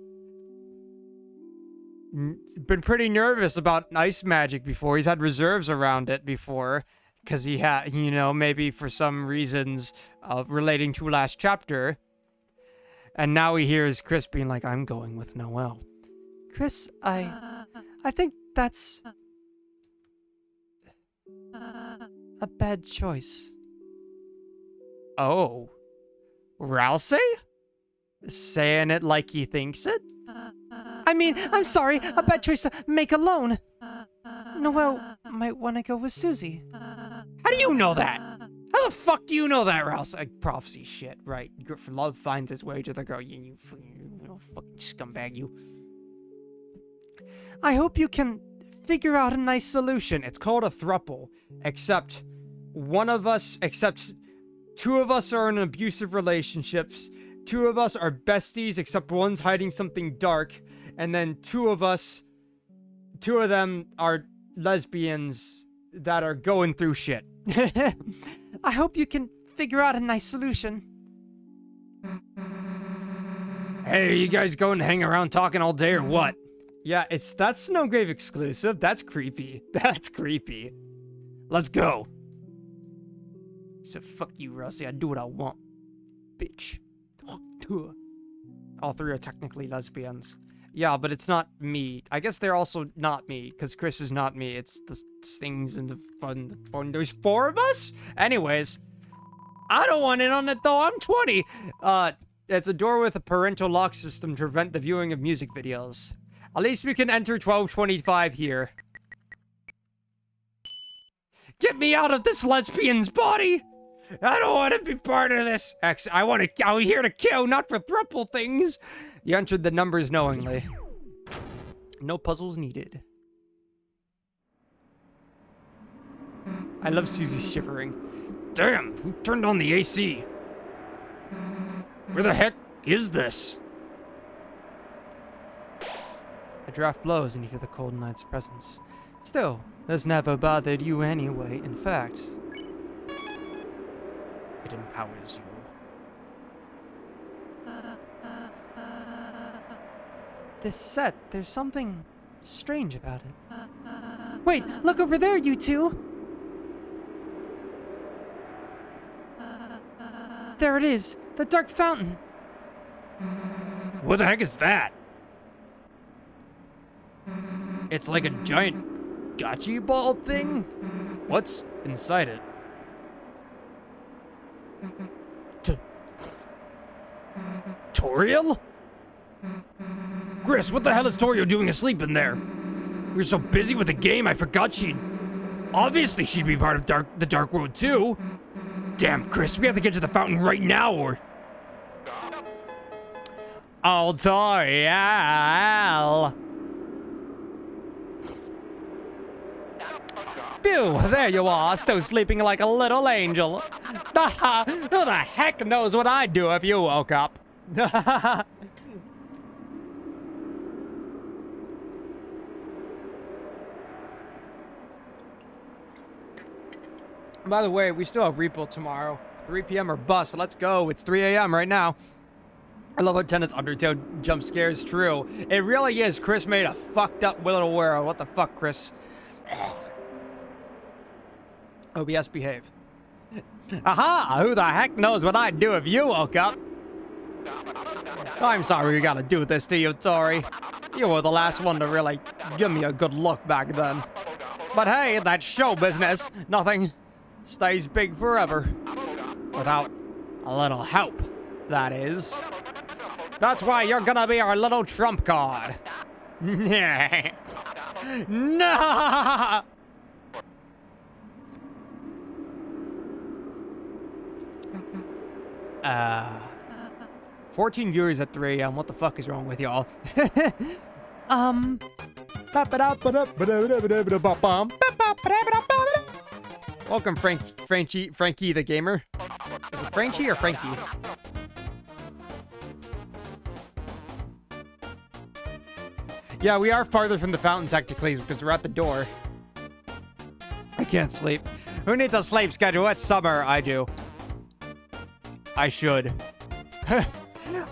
been pretty nervous about ice magic before. He's had reserves around it before. Because he had, you know, maybe for some reasons relating to last chapter. And now he hears Chris being like, I'm going with Noelle. Chris, I think that's a bad choice. Oh. Ralsei? Saying it like he thinks it? I mean, I'm sorry, a bad choice to make alone. Noelle might want to go with Susie. How do you know that? How the fuck do you know that, Rouse? Prophecy shit, right? Love finds its way to the girl. You fucking scumbag, you. I hope you can figure out a nice solution. It's called a throuple, except two of us are in abusive relationships, two of us are besties, except one's hiding something dark, and then two of them are lesbians that are going through shit. I hope you can figure out a nice solution. Hey, are you guys going to hang around talking all day or what? Yeah, that's Snowgrave exclusive. That's creepy. That's creepy. Let's go. So fuck you, Rossi. I do what I want, bitch. All three are technically lesbians. Yeah, but it's not me. I guess they're also not me, because Chris is not me. It's the things and the fun. There's 4 of us? Anyways, I don't want in on it, though. I'm 20. It's a door with a parental lock system to prevent the viewing of music videos. At least we can enter 1225 here. Get me out of this lesbian's body! I don't want to be part of this. I'm here to kill, not for throuple things. You entered the numbers knowingly. No puzzles needed. I love Susie's shivering. Damn, who turned on the AC? Where the heck is this? A draft blows and you feel the cold night's presence. Still, this never bothered you anyway. In fact, it empowers you. This set, there's something strange about it. Wait, look over there, you two! There it is, the dark fountain. What the heck is that? It's like a giant gotchi ball thing? What's inside it? Toriel? Chris, what the hell is Toriel doing asleep in there? We were so busy with the game, I forgot obviously she'd be part of the Dark World too. Damn, Chris, we have to get to the fountain right now or... Oh, Toriel! Phew, there you are, still sleeping like a little angel. Who the heck knows what I'd do if you woke up? By the way, we still have repo tomorrow. 3 p.m. or bust. Let's go. It's 3 a.m. right now. I love how Tenna's Undertale jump scare is true. It really is. Chris made a fucked up little world. What the fuck, Chris? OBS, behave. Aha! Who the heck knows what I'd do if you woke up? I'm sorry we gotta do this to you, Tori. You were the last one to really give me a good look back then. But hey, that's show business. Nothing stays big forever. Without a little help, that is. That's why you're gonna be our little trump card. No! 14 viewers at 3 a.m. What the fuck is wrong with y'all? Welcome, Frankie the gamer. Is it Frankie or Frankie? Yeah, we are farther from the fountain technically because we're at the door. I can't sleep. Who needs a sleep schedule? It's summer. I do. I should.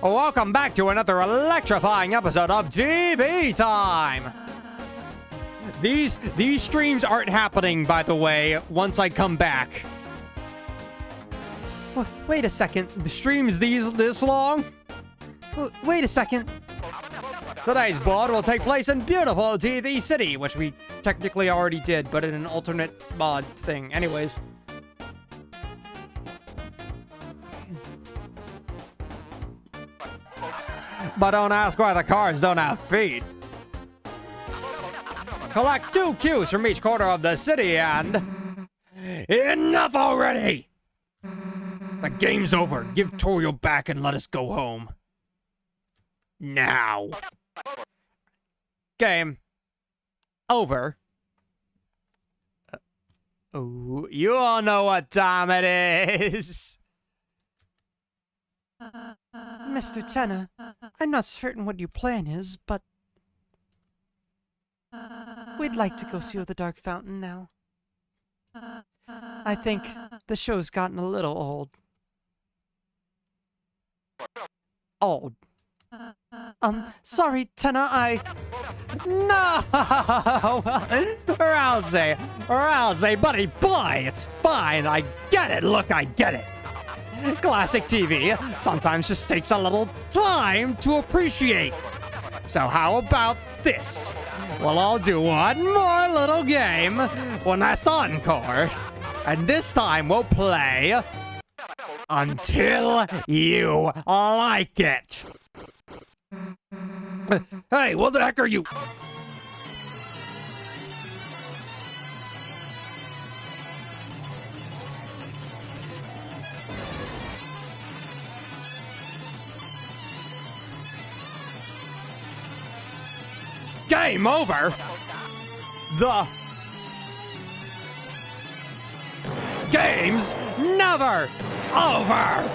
Welcome back to another electrifying episode of TV Time. These streams aren't happening, by the way, once I come back. Wait a second. The stream's this long? Wait a second. Today's board will take place in beautiful TV City, which we technically already did, but in an alternate mod thing. Anyways. But don't ask why the cars don't have feet. Collect 2 cues from each corner of the city and... Enough already! The game's over. Give Toriel back and let us go home. Now. Game. Over. Oh, you all know what time it is. Mr. Tenna, I'm not certain what your plan is, but we'd like to go see the Dark Fountain now. I think the show's gotten a little old. Old. Sorry, Tenna, No! Rousey, buddy boy, it's fine. I get it. Look, I get it. Classic TV sometimes just takes a little time to appreciate. So how about this? We'll all do one more little game, one last encore. And this time we'll play until you like it. Hey, what the heck are you? Game over. The game's never over.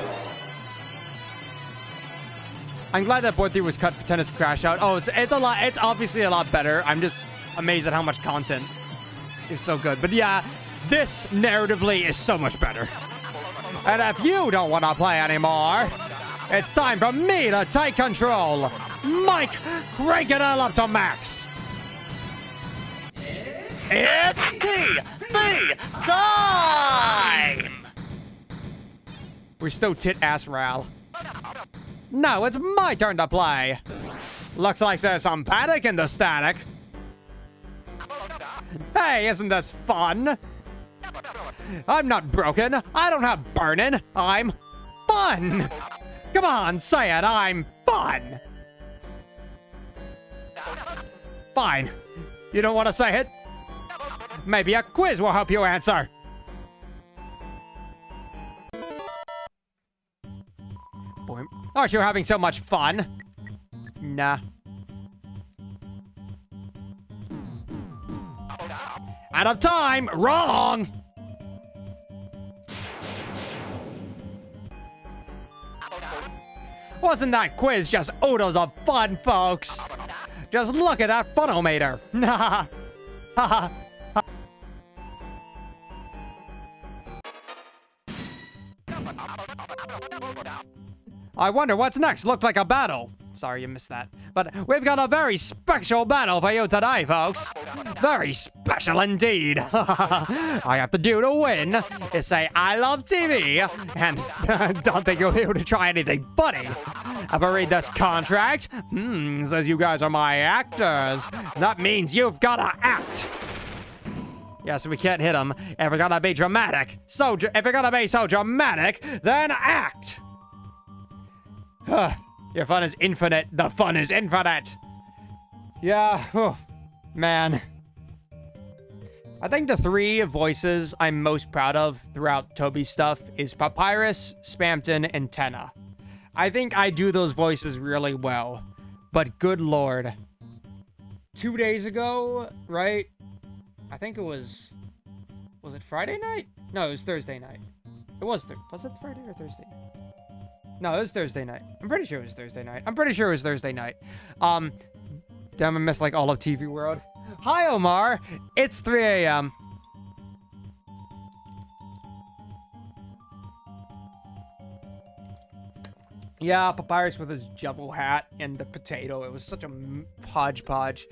I'm glad that board 3 was cut for Tennis Crash Out. Oh, it's a lot. It's obviously a lot better. I'm just amazed at how much content is so good. But yeah, this narratively is so much better. And if you don't want to play anymore, it's time for me to take control. Mike, crank it all up to max. It's TV time! We're still tit-ass Ral. No, it's my turn to play. Looks like there's some panic in the static. Hey, isn't this fun? I'm not broken. I don't have burning. I'm fun. Come on, say it. I'm fun. Fine. You don't want to say it? Maybe a quiz will help you answer. Aren't you having so much fun? Nah. Out of time! Wrong! Wasn't that quiz just oodles of fun, folks? Just look at that funometer. Nah. Haha. I wonder what's next. Looked like a battle. Sorry you missed that. But we've got a very special battle for you today, folks. Very special indeed. I have to do to win is say I love TV and don't think you'll be able to try anything funny. Have I read this contract? Says you guys are my actors. That means you've gotta act. Yes, we can't hit them. If we're gonna be dramatic, if you're gonna be so dramatic, then act. Your fun is infinite. The fun is infinite. Yeah, oh, man. I think the 3 voices I'm most proud of throughout Toby's stuff is Papyrus, Spamton, and Tenna. I think I do those voices really well. But good lord. 2 days ago, right? I think it was it Friday night? No, it was Thursday night. It was it Friday or Thursday night? No, it was Thursday night. I'm pretty sure it was Thursday night. Damn, I missed like all of TV World. Hi, Omar. It's 3 a.m. Yeah, Papyrus with his Jubble hat and the potato. It was such a hodgepodge.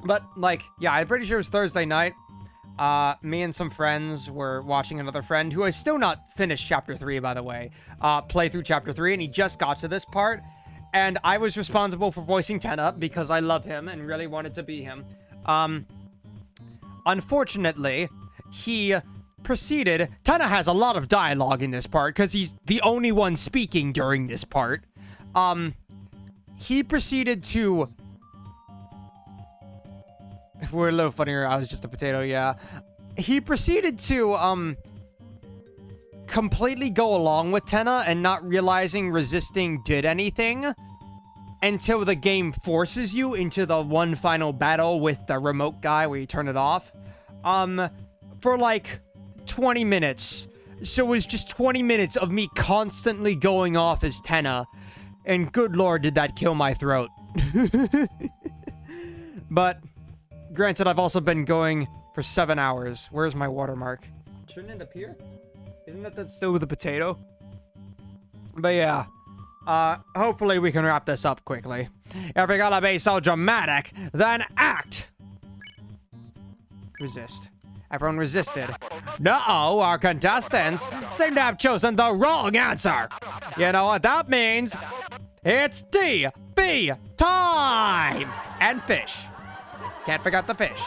But, like, yeah, I'm pretty sure it was Thursday night. Me and some friends were watching another friend who has still not finished chapter 3, by the way, play through chapter 3, and he just got to this part. And I was responsible for voicing Tenna because I love him and really wanted to be him. Unfortunately, he proceeded. Tenna has a lot of dialogue in this part because he's the only one speaking during this part. he proceeded to... We're a little funnier. I was just a potato, yeah. He proceeded to, completely go along with Tenna and not realizing resisting did anything until the game forces you into the one final battle with the remote guy where you turn it off. For like 20 minutes. So it was just 20 minutes of me constantly going off as Tenna. And good lord, did that kill my throat. But, granted, I've also been going for 7 hours. Where's my watermark? Shouldn't it appear? Isn't that still with the potato? But yeah. Hopefully we can wrap this up quickly. If you're gonna be so dramatic, then act! Resist. Everyone resisted. No, our contestants seem to have chosen the wrong answer. You know what that means? It's TV time! And fish. Can't forget the fish.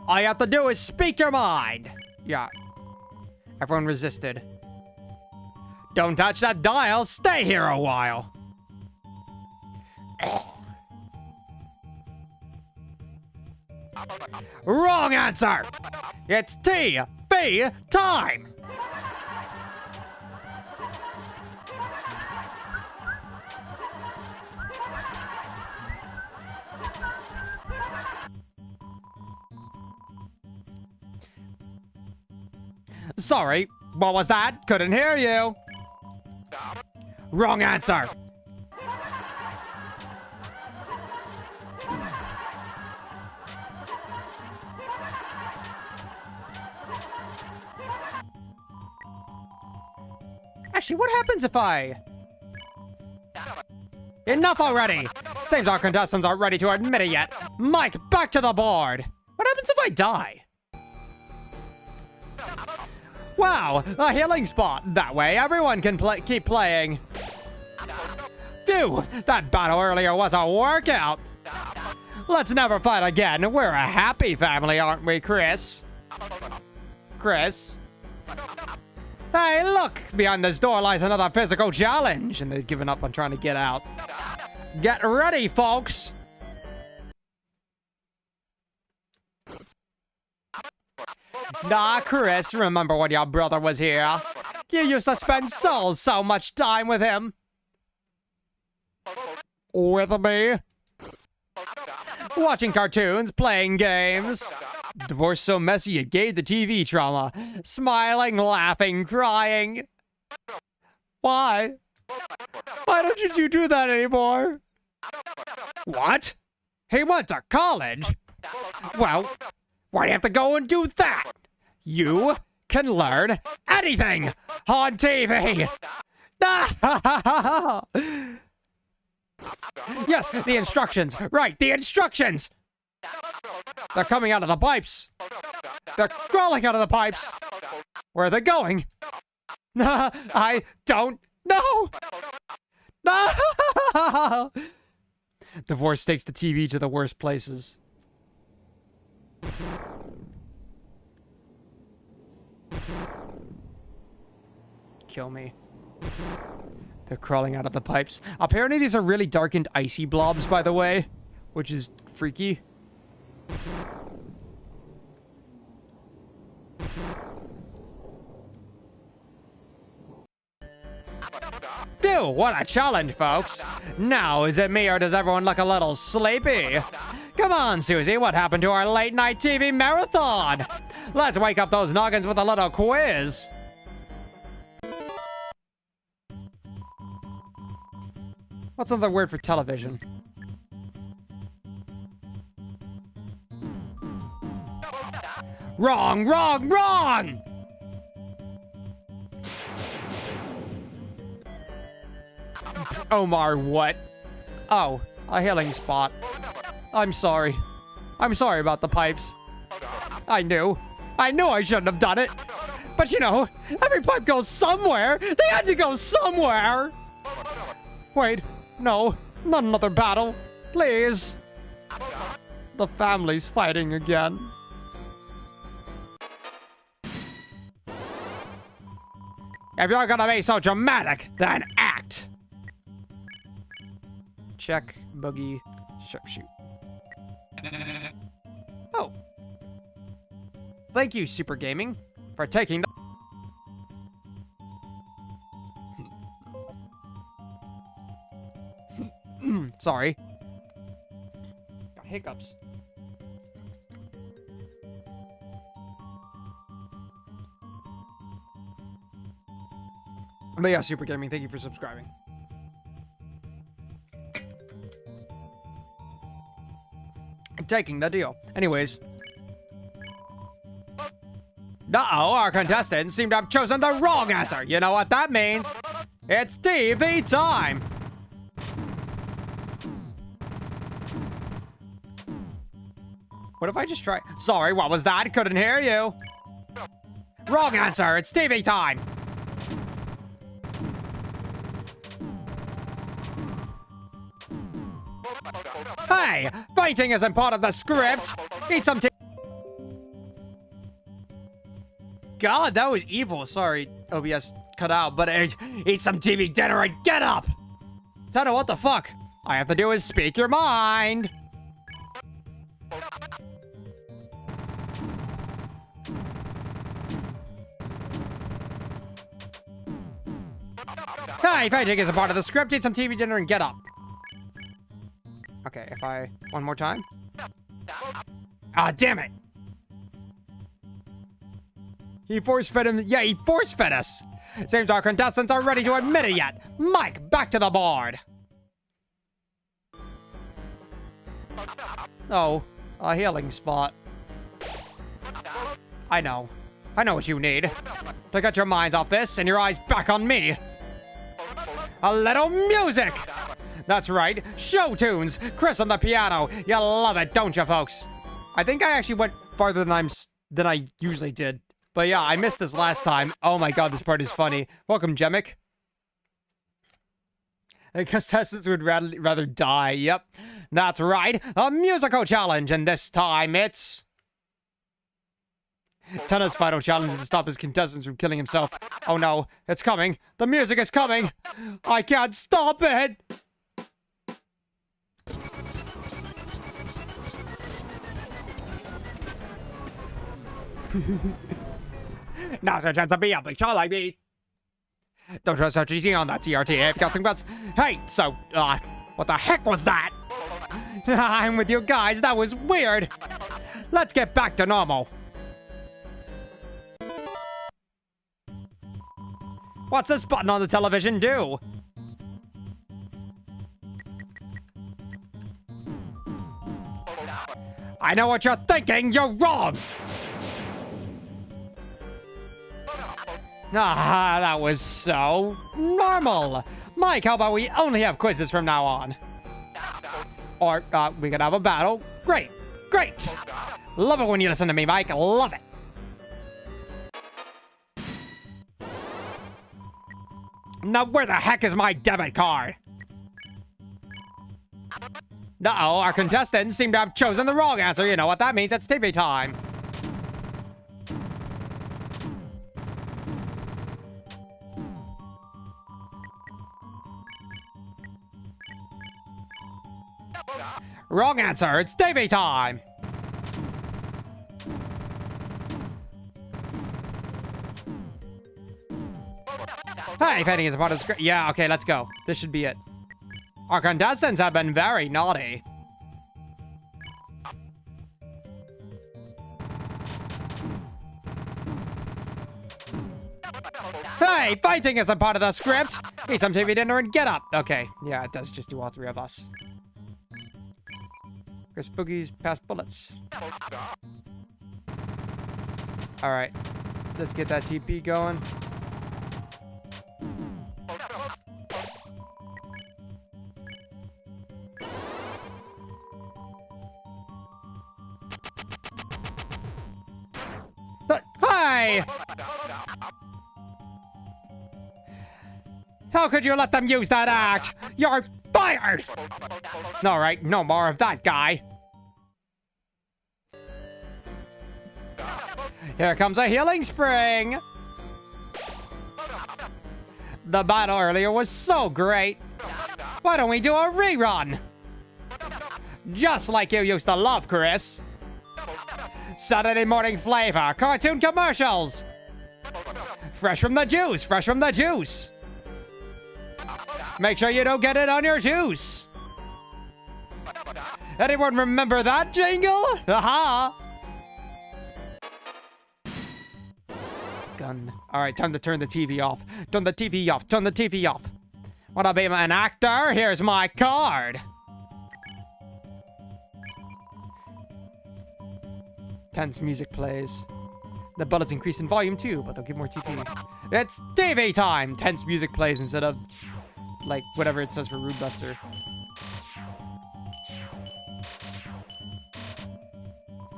All you have to do is speak your mind. Yeah. Everyone resisted. Don't touch that dial. Stay here a while. Wrong answer. It's TV time. Sorry, what was that? Couldn't hear you. Wrong answer. Actually, what happens if I... Enough already! Seems our contestants aren't ready to admit it yet. Mike, back to the board! What happens if I die? Wow, a healing spot. That way everyone can keep playing. Phew, that battle earlier was a workout. Let's never fight again. We're a happy family, aren't we, Chris? Chris? Hey, look! Behind this door lies another physical challenge. And they've given up on trying to get out. Get ready, folks! Nah, Chris, remember when your brother was here? You used to spend so much time with him. With me? Watching cartoons, playing games. Divorce so messy it gave the TV trauma. Smiling, laughing, crying. Why? Why don't you do that anymore? What? He went to college? Well, why'd you have to go and do that? You can learn anything on TV. Yes, the instructions. Right, the instructions. They're coming out of the pipes. They're crawling out of the pipes. Where are they going? I don't know. No. Divorce takes the TV to the worst places. Kill me. They're crawling out of the pipes. Apparently these are really darkened icy blobs, by the way, which is freaky. Phew, what a challenge, folks. Now, is it me or does everyone look a little sleepy? Come on, Susie, what happened to our late night TV marathon? Let's wake up those noggins with a little quiz. What's another word for television? Wrong, wrong, wrong! Omar, what? Oh, a healing spot. I'm sorry. I'm sorry about the pipes. I knew I shouldn't have done it. But you know, every pipe goes somewhere. They had to go somewhere. Wait, no, not another battle. Please. The family's fighting again. If you're gonna be so dramatic, then act. Check, boogie, sharpshoot. Oh. Thank you, Super Gaming, for taking the... Sorry. Got hiccups. But yeah, Super Gaming, thank you for subscribing. Taking the deal. Anyways. Uh-oh, our contestants seem to have chosen the wrong answer. You know what that means? It's TV time. What if I just try? Sorry, what was that? Couldn't hear you. Wrong answer. It's TV time. Hey, fighting isn't part of the script. Eat some tea. God, that was evil. Sorry, OBS cut out, but eat some TV dinner and get up. Tenna, what the fuck? All I have to do is speak your mind. Hey, fighting is a part of the script. Eat some TV dinner and get up. Okay, if I... One more time. Ah, damn it. He force-fed him. Yeah, he force-fed us. Seems our contestants aren't ready to admit it yet. Mike, back to the board. Oh, a healing spot. I know. I know what you need. To get your minds off this and your eyes back on me. A little music! That's right, show tunes! Chris on the piano. You love it, don't you, folks? I think I actually went farther than I usually did. But yeah, I missed this last time. Oh my god, this part is funny. Welcome, Jemic. The contestants would rather die. Yep, that's right. A musical challenge, and this time it's... Tenna's final challenge is to stop his contestants from killing himself. Oh no, it's coming. The music is coming. I can't stop it. Now's your chance to be a big child like me. Don't trust such easy on that TRT. I've got some guts. Hey, so, what the heck was that? I'm with you guys. That was weird. Let's get back to normal. What's this button on the television do? I know what you're thinking. You're wrong. Ah, that was so normal. Mike, how about we only have quizzes from now on? Or, we could have a battle. Great. Great. Love it when you listen to me, Mike. Love it. Now, where the heck is my debit card? Uh-oh, our contestants seem to have chosen the wrong answer. You know what that means. It's TV time. Wrong answer. It's TV time. Hey, fighting is a part of the script. Yeah, okay, let's go. This should be it. Our contestants have been very naughty. Hey, fighting is a part of the script. Eat some TV dinner and get up. Okay, yeah, it does just do all three of us. Chris Boogie's past bullets. Alright, let's get that TP going. Hey! How could you let them use that act? You're fired! Alright, no more of that guy. Here comes a healing spring. The battle earlier was so great. Why don't we do a rerun? Just like you used to love, Chris. Saturday morning flavor, cartoon commercials. Fresh from the juice, fresh from the juice. Make sure you don't get it on your juice. Anyone remember that jingle? Haha. Gun. All right, time to turn the TV off. Turn the TV off. Turn the TV off. Wanna be an actor? Here's my card. Tense music plays. The bullets increase in volume too, but they'll give more TP. It's TV time! Tense music plays instead of, like, whatever it says for Rude Buster.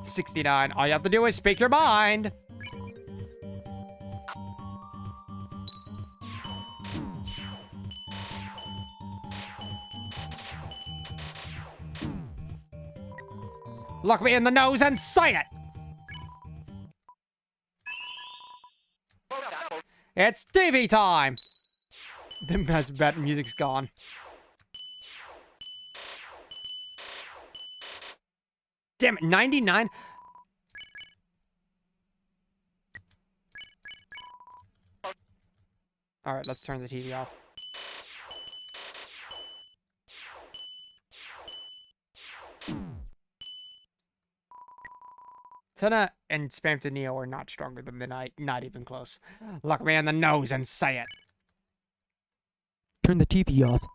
$69. All you have to do is speak your mind. Look me in the nose and say it! It's TV time! The bad music's gone. Damn it, 99? Alright, let's turn the TV off. Tenna and Spam to Neo are not stronger than the Knight. Not even close. Look me in the nose and say it. Turn the TV off.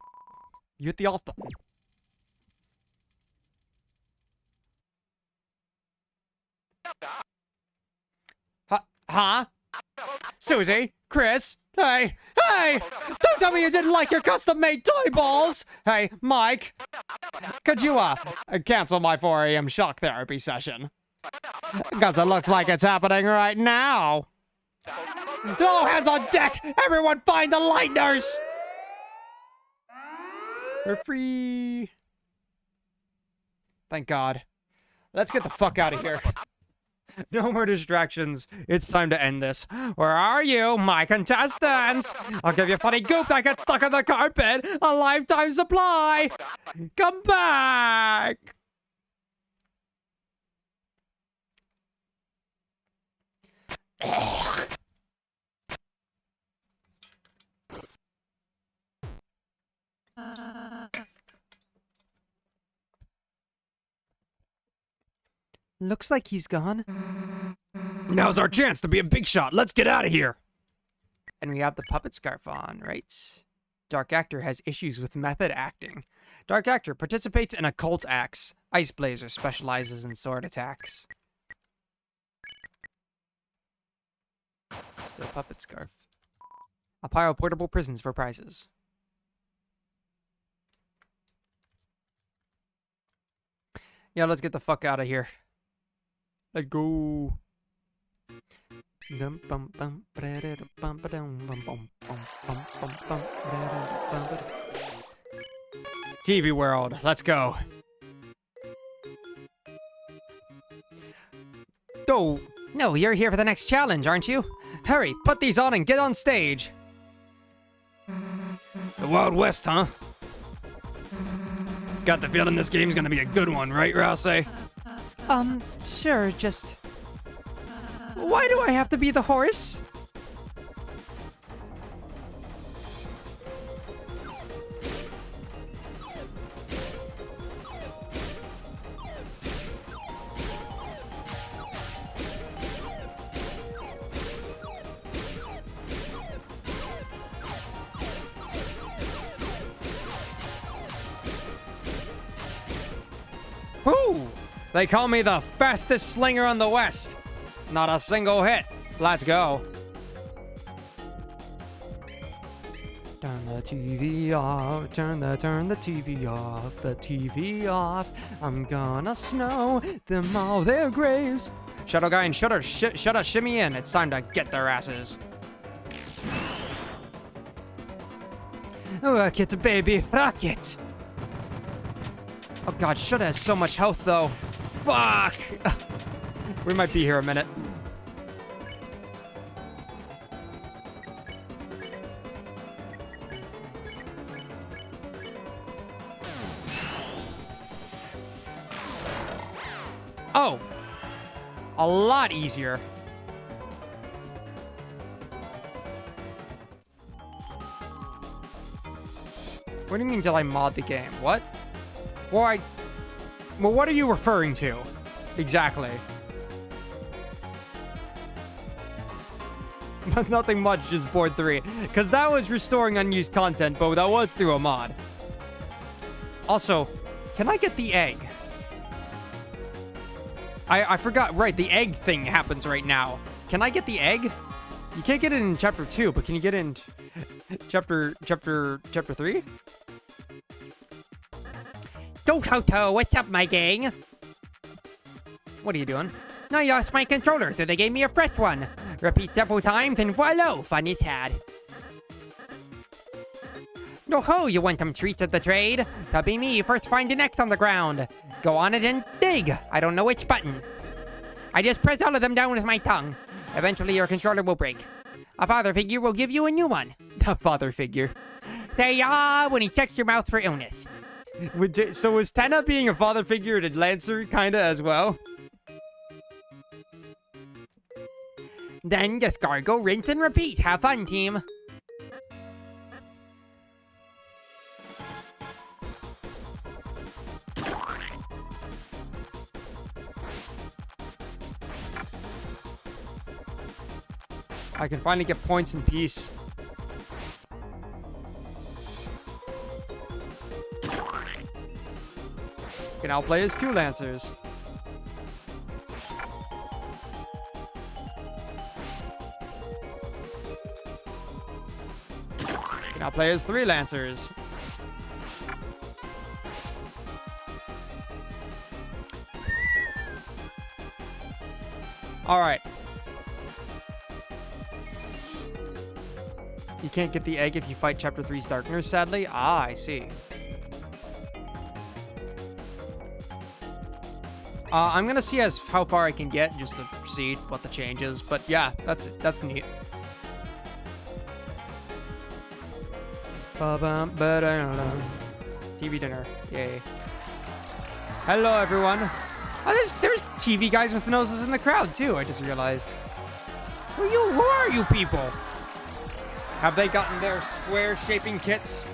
You hit the off button. Huh? Susie? Chris? Hey! Hey! Don't tell me you didn't like your custom-made toy balls! Hey, Mike! Could you, cancel my 4 a.m. shock therapy session? Because it looks like it's happening right now. All hands on deck! Everyone find the lighteners! We're free. Thank God. Let's get the fuck out of here. No more distractions. It's time to end this. Where are you, my contestants? I'll give you funny goop that gets stuck on the carpet. A lifetime supply. Come back. Looks like he's gone. Now's our chance to be a big shot. Let's get out of here. And we have the puppet scarf on, right? Dark Actor has issues with method acting. Dark Actor participates in occult acts. Ice Blazer specializes in sword attacks. Still puppet scarf. A pile of portable prisons for prizes. Yeah, let's get the fuck out of here. Let's go. TV world, let's go. Oh, no, you're here for the next challenge, aren't you? Hurry, put these on and get on stage. The Wild West, huh? Got the feeling this game's gonna be a good one, right, Rouse? Sure, just... Why do I have to be the horse? Whoo! They call me the fastest slinger on the West. Not a single hit. Let's go. Turn the TV off. Turn the TV off. The TV off. I'm gonna snow them all their graves. Shadow Guy and Shudder, shimmy in. It's time to get their asses. Rocket, baby, rocket. Oh god, Shudder has so much health though. Fuck! We might be here a minute. Oh! A lot easier. What do you mean, did I mod the game? What? Well, what are you referring to? Exactly. Nothing much, just board 3. Because that was restoring unused content, but that was through a mod. Also, can I get the egg? I forgot, right, the egg thing happens right now. Can I get the egg? You can't get it in chapter 2, but can you get it in chapter 3? Toto, what's up, my gang? What are you doing? I lost my controller, so they gave me a fresh one. Repeat several times, and voila, fun is had. Oh ho, you want some treats at the trade? To be me, first find an X on the ground. Go on it and dig. I don't know which button. I just press all of them down with my tongue. Eventually your controller will break. A father figure will give you a new one. A father figure. Say when he checks your mouth for illness. So was Tenna being a father figure to Lancer kinda as well? Then just gargle, rinse, and repeat. Have fun, team. I can finally get points in peace. Can outplay his 2 Lancers. Can outplay his 3 Lancers. Alright. You can't get the egg if you fight Chapter 3's Darkness, sadly? Ah, I see. I'm gonna see how far I can get, just to see what the change is. But yeah, that's neat. TV dinner, yay. Hello, everyone. Oh, there's TV guys with noses in the crowd, too, I just realized. Who are you people? Have they gotten their square shaping kits?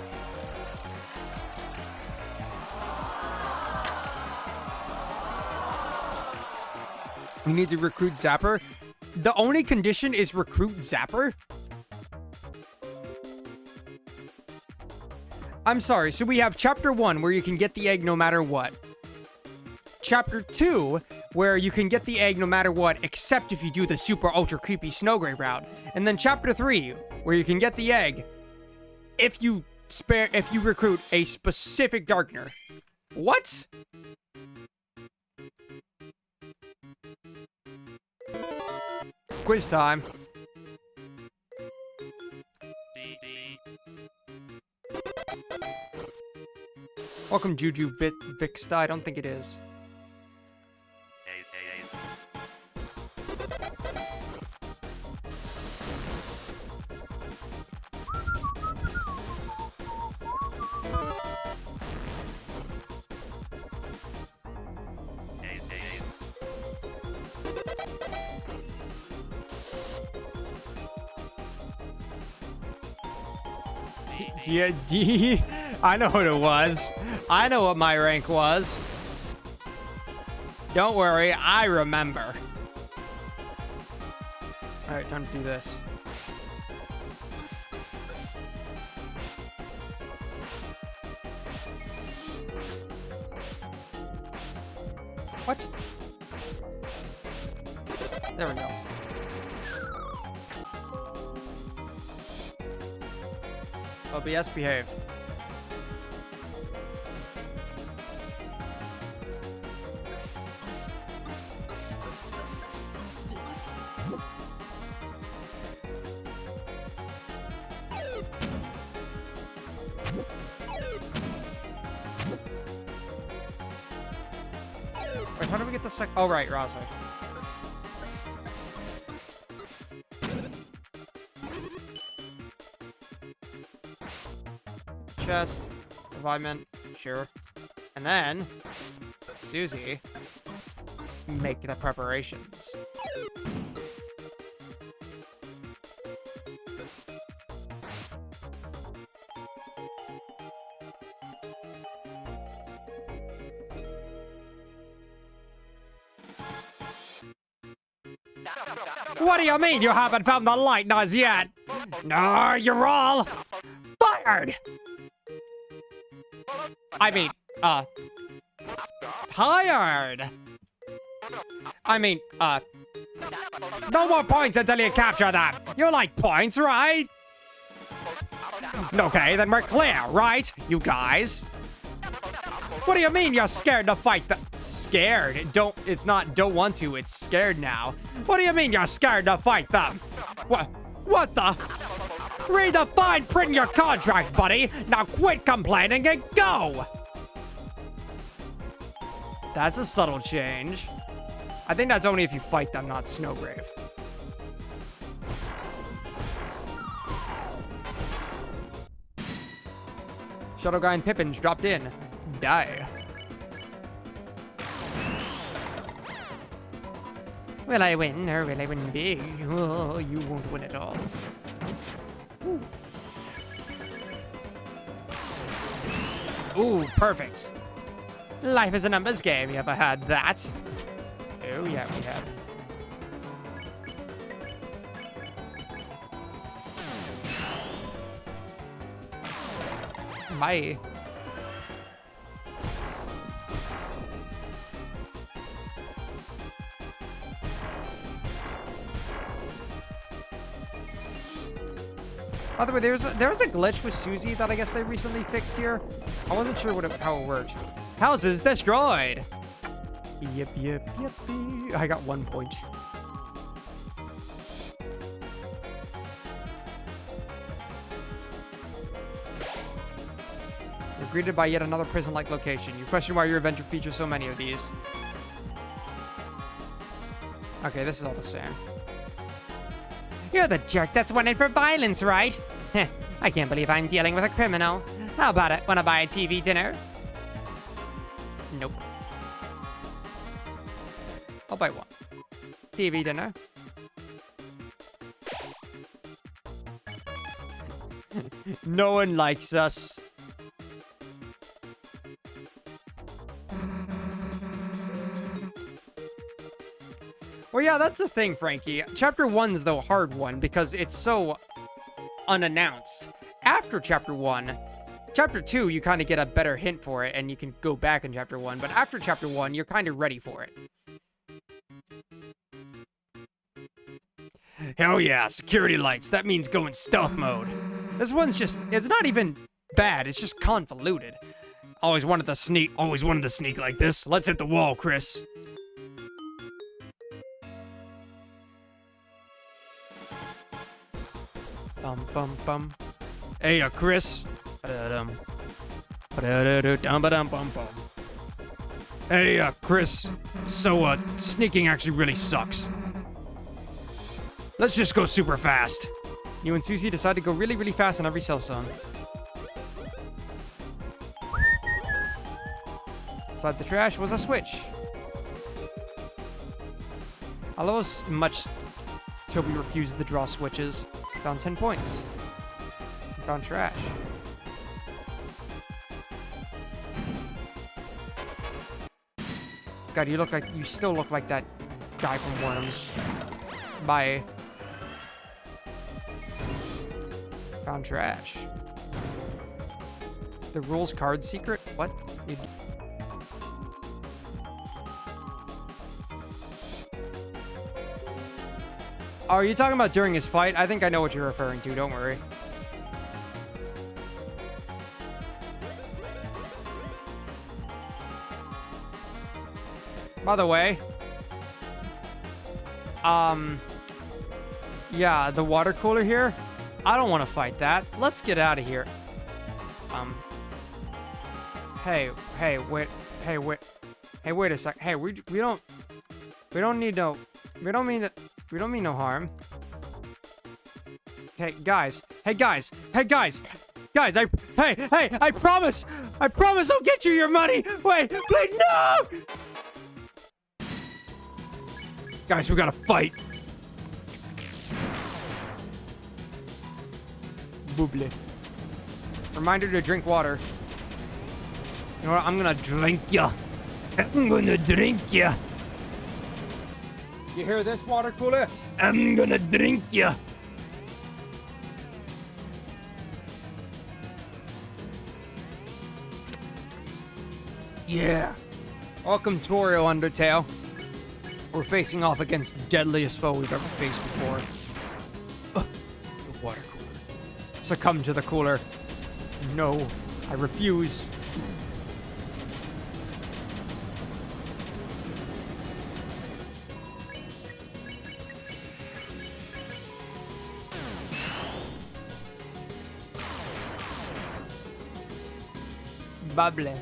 We need to recruit Zapper. The only condition is recruit Zapper? I'm sorry, so we have Chapter 1, where you can get the egg no matter what. Chapter 2, where you can get the egg no matter what, except if you do the super ultra creepy Snowgrave route. And then Chapter 3, where you can get the egg if you recruit a specific Darkner. What? Quiz time. Welcome, Juju Vixta. I don't think it is. Yeah, D. I know what it was. I know what my rank was. Don't worry, I remember. Alright, time to do this. What? There we go. OBS, behave. Wait, how do we get the Oh, right, Rasa. Chest, environment, sure. And then, Susie, make the preparations. What do you mean you haven't found the light as yet? No, you're all fired! I mean, Hired! I mean, No more points until you capture them! You like points, right? Okay, then we're clear, right, you guys? What do you mean you're scared to fight the... scared. It's not don't want to, it's scared now. What do you mean you're scared to fight them? What the? Read the fine print in your contract, buddy! Now quit complaining and go! That's a subtle change. I think that's only if you fight them, not Snowgrave. Shuttle Guy and Pippins dropped in. Die. Will I win, or will I win big? Oh, you won't win at all. Ooh, perfect. Life is a numbers game. You ever heard that? Oh, yeah, we have. Bye. By the way, there was a glitch with Susie that I guess they recently fixed here. I wasn't sure how it worked. Houses destroyed. Yep. I got 1 point. You're greeted by yet another prison-like location. You question why your adventure features so many of these. Okay, this is all the same. You're the jerk that's wanted for violence, right? Heh, I can't believe I'm dealing with a criminal. How about it? Wanna buy a TV dinner? Nope. I'll buy one. TV dinner. No one likes us. Well, yeah, that's the thing, Frankie. Chapter 1's the hard one because it's so unannounced. After Chapter 1, Chapter 2, you kind of get a better hint for it, and you can go back in Chapter 1. But after Chapter 1, you're kind of ready for it. Hell yeah, security lights. That means go in stealth mode. This one's just, it's not even bad. It's just convoluted. Always wanted to sneak like this. Let's hit the wall, Chris. Bum, bum, bum. Hey, Chris. Ba-da-dum. Ba-da-da-dum-ba-dum-bum-bum. Hey, Chris. So, sneaking actually really sucks. Let's just go super fast. You and Susie decide to go really, really fast in every cell zone. Inside the trash was a switch. I love how much Toby refused to draw switches. Found 10 points. Found trash. God, you still look like that guy from Worms. Bye. Found trash. The rules card secret? What? Oh, are you talking about during his fight? I think I know what you're referring to, don't worry. By the way, yeah, the water cooler here, I don't want to fight that. Let's get out of here. Hey, wait a sec. Hey, we don't mean no harm. Hey guys, I promise I'll get you your money. Wait, please, no! Guys, we gotta fight. Booble. Reminder to drink water. You know what? I'm gonna drink ya. I'm gonna drink ya. You hear this, water cooler? I'm gonna drink ya. Yeah. Welcome, Toriel Undertale. We're facing off against the deadliest foe we've ever faced before. The water cooler. Succumb to the cooler. No, I refuse. Bubble.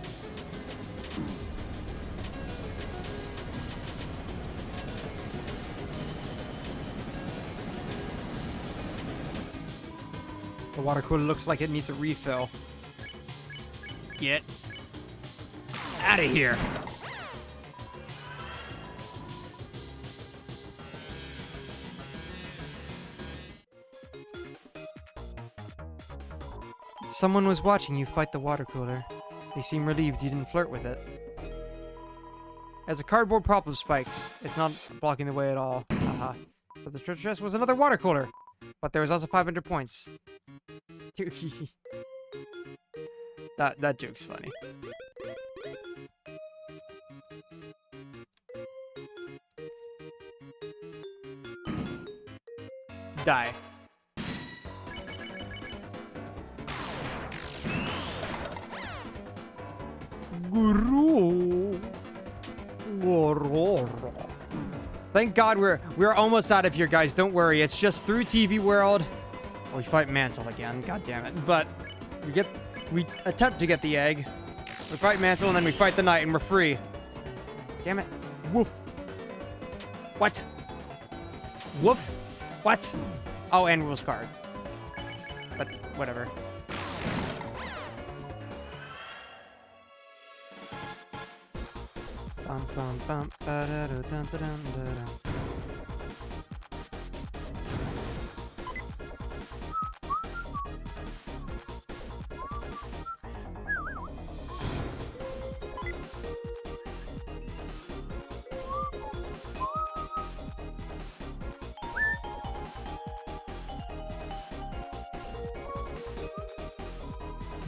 The water cooler looks like it needs a refill. Get out of here. Someone was watching you fight the water cooler. They seem relieved you didn't flirt with it. As a cardboard prop of spikes, it's not blocking the way at all. Haha. But the treasure chest was another water cooler. But there was also 500 points. That joke's funny. Die. Guru. Thank God we're almost out of here, guys. Don't worry. It's just through TV World. Oh, we fight Mantle again. God damn it. But we attempt to get the egg. We fight Mantle and then we fight the knight and we're free. Damn it. Woof. What? Woof. What? Oh, and rules card. But whatever. Bum, bum, bum, ba-da-do, dun, dun, dun, dun, dun.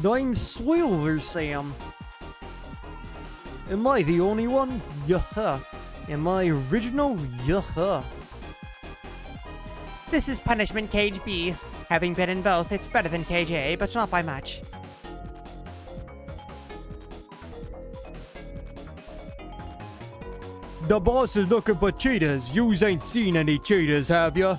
I'm Silver Sam. Am I the only one? Yuh. Am I original? Yuh. This is Punishment Cage B. Having been in both, it's better than Cage A, but not by much. The boss is looking for cheaters. Yous ain't seen any cheaters, have ya?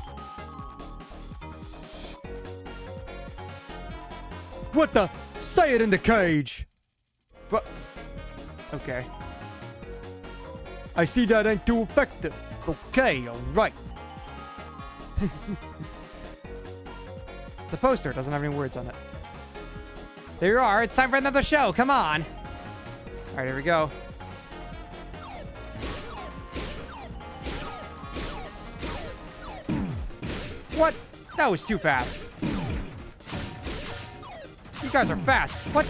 What the? Stay it in the cage! But... Okay. I see that ain't too effective. Okay, alright. It's a poster, it doesn't have any words on it. There you are, it's time for another show, come on! Alright, here we go. What? That was too fast. You guys are fast. What?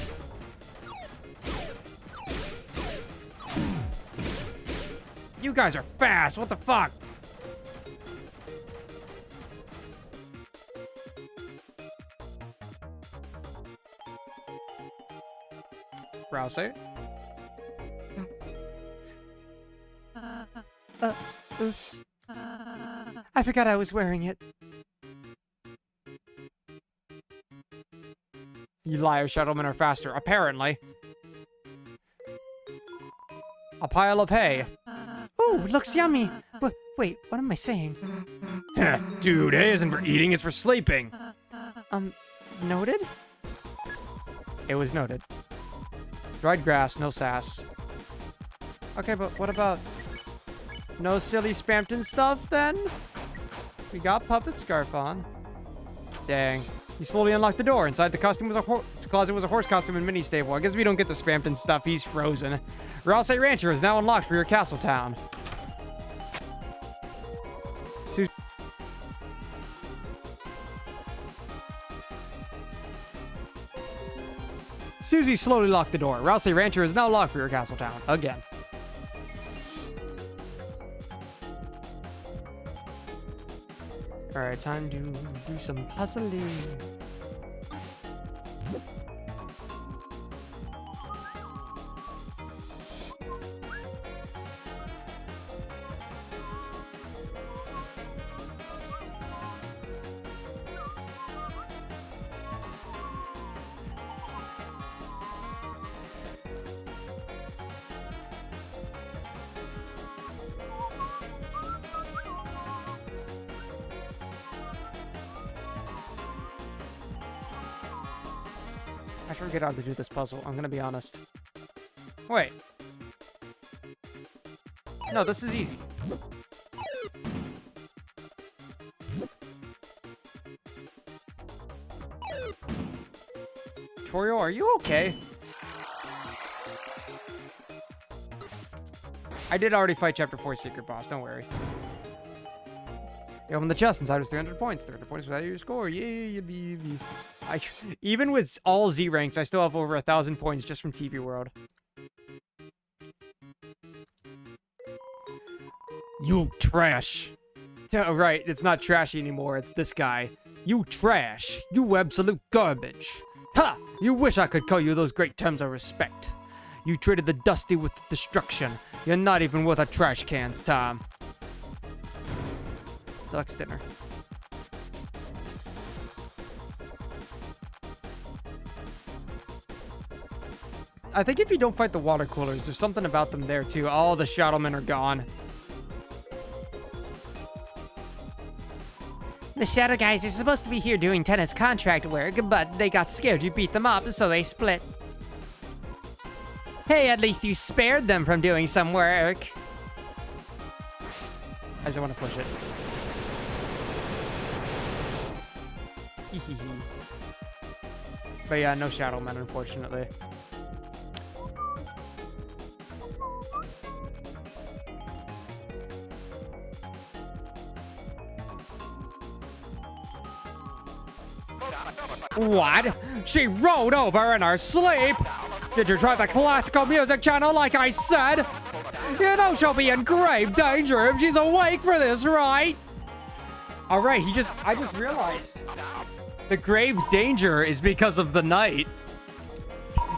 You guys are fast. What the fuck? Browser. Oops. I forgot I was wearing it. You liar, Shadowmen are faster, apparently. A pile of hay. Ooh, looks yummy. Wait, what am I saying? Dude, hay isn't for eating, it's for sleeping. Noted? It was noted. Dried grass, no sass. Okay, but what about... No silly Spampton stuff, then? We got Puppet Scarf on. Dang. You slowly unlock the door. Inside the costume was closet was a horse costume and mini stable. I guess we don't get the Spampton stuff. He's frozen. Ralsei Rancher is now unlocked for your castle town. Susie slowly locked the door. Rousley Rancher is now locked for your castle town. Again. Alright, time to do some puzzling. I forget how to do this puzzle, I'm gonna be honest. Wait. No, this is easy. Toriel, are you okay? I did already fight Chapter 4 Secret Boss, don't worry. You open the chest, inside was 300 points. 300 points without your score. Yeah, even with all Z ranks, I still have over 1,000 points just from TV World. You trash. Oh, right, it's not trashy anymore. It's this guy. You trash. You absolute garbage. Ha! You wish I could call you those great terms of respect. You traded the dusty with the destruction. You're not even worth a trash can's time. Deluxe dinner. I think if you don't fight the water coolers, there's something about them there too. All the Shadowmen are gone. The Shadow guys are supposed to be here doing Tenna's contract work, but they got scared you beat them up, so they split. Hey, at least you spared them from doing some work. I just want to push it. But yeah, no Shadowmen, unfortunately. What? She rolled over in her sleep? Did you try the classical music channel like I said? You know she'll be in grave danger if she's awake for this, right? Alright, I just realized. The grave danger is because of the night.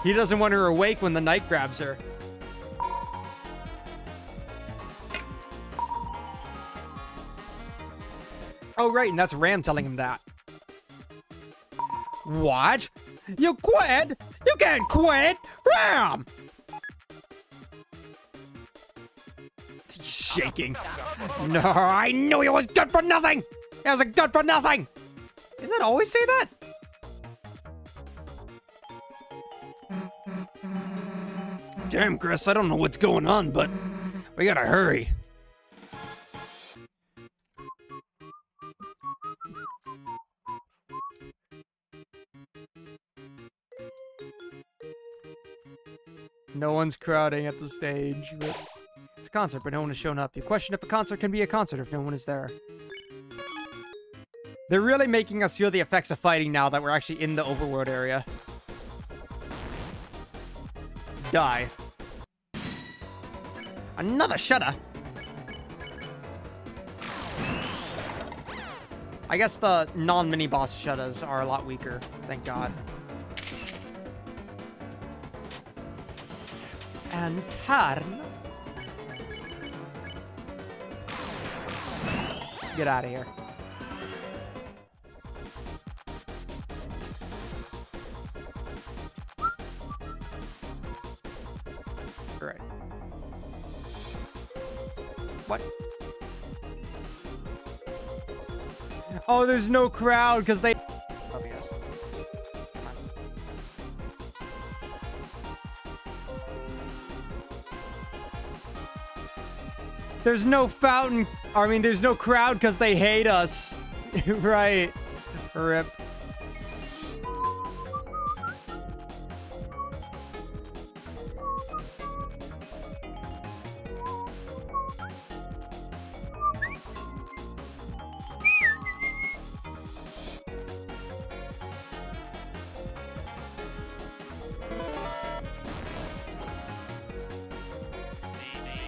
He doesn't want her awake when the night grabs her. Oh, right, and that's Ram telling him that. What? You quit? You can't quit! Ram! He's shaking. No, I knew he was good for nothing! He was good for nothing! Does it always say that? Damn, Chris, I don't know what's going on, but we gotta hurry. No one's crowding at the stage. It's a concert, but no one has shown up. You question if a concert can be a concert if no one is there. They're really making us feel the effects of fighting now that we're actually in the overworld area. Die. Another shutter. I guess the non-mini boss shutters are a lot weaker. Thank God. And turn. Get out of here. All right. What? Oh, there's no crowd because they... Oh, yes. Come on. There's no fountain. I mean, there's no crowd because they hate us. Right. Rip.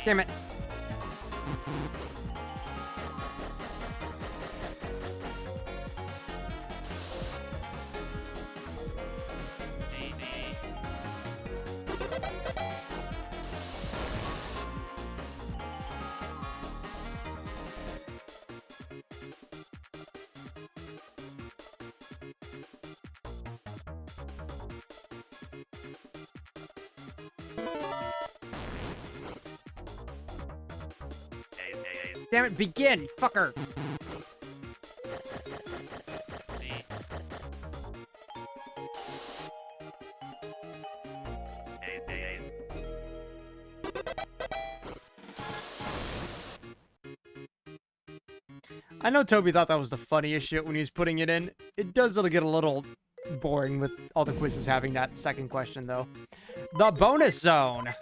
Damn it. Damn it, begin, you fucker. I know Toby thought that was the funniest shit when he was putting it in. It does get a little boring with all the quizzes having that second question, though. The bonus zone.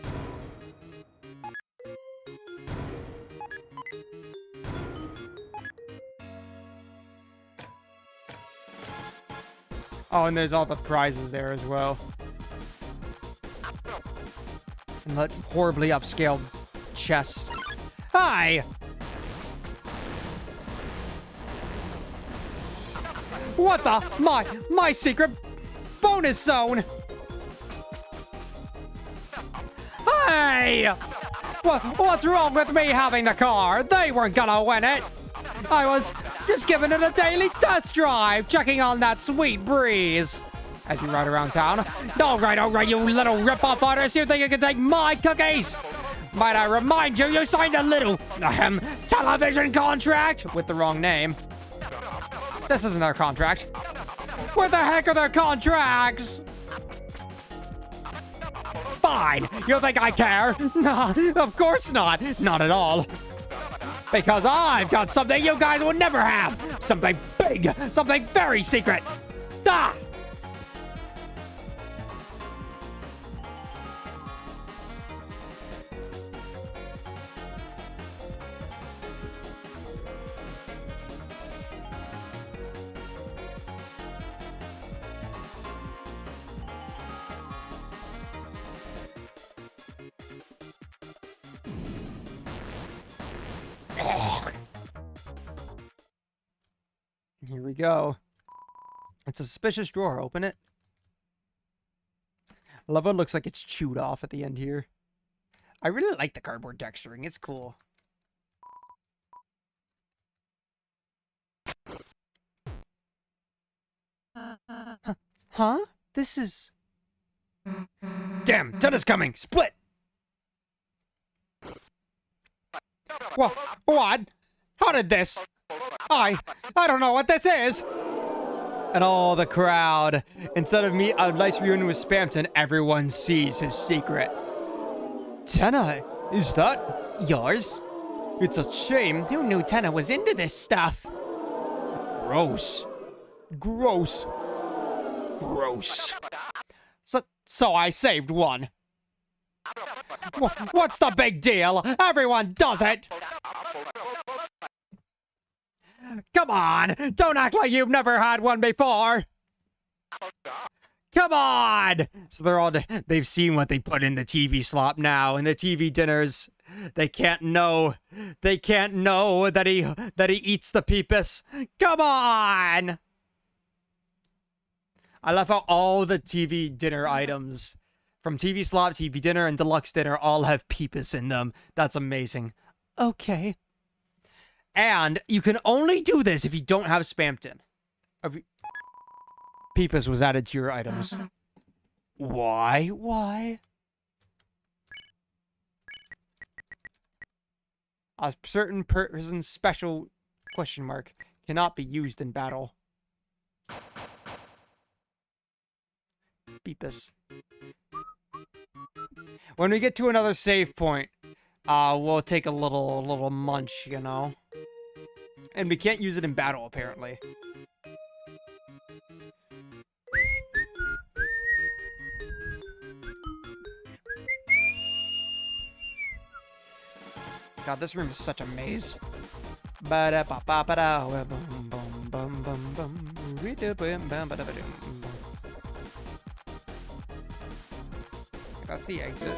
Oh, and there's all the prizes there as well. And that horribly upscaled chests. Hi! What the? My secret bonus zone! Hey! What's wrong with me having the car? They weren't gonna win it! I was just giving it a daily test drive, checking on that sweet breeze. As you ride around town. All right, you little rip-off artist. You think you can take my cookies? Might I remind you, you signed a little, television contract with the wrong name. This isn't their contract. Where the heck are their contracts? Fine. You think I care? Nah, of course not. Not at all. Because I've got something you guys will never have. Something big. Something very secret. Ah! Here we go. It's a suspicious drawer. Open it. I love how it looks like it's chewed off at the end here. I really like the cardboard texturing. It's cool. Huh? This is... Damn! Tenna's coming! Split! What? How did this? I don't know what this is! And all the crowd. Instead of me, a nice reunion with Spamton, everyone sees his secret. Tenna, is that yours? It's a shame. Who knew Tenna was into this stuff? Gross. Gross. Gross. So I saved one. What's the big deal? Everyone does it! Come on! Don't act like you've never had one before! Come on! So they've seen what they put in the TV slop now, and the TV dinners. They can't know that he eats the peepus. Come on! I love how all the TV dinner items, from TV slop, TV dinner, and deluxe dinner, all have peepus in them. That's amazing. Okay. And you can only do this if you don't have Spamton. Peepus was added to your items. Why? Why? A certain person's special question mark cannot be used in battle. Peepus. When we get to another save point, we'll take a little munch, you know? And we can't use it in battle, apparently. God, this room is such a maze. That's the exit.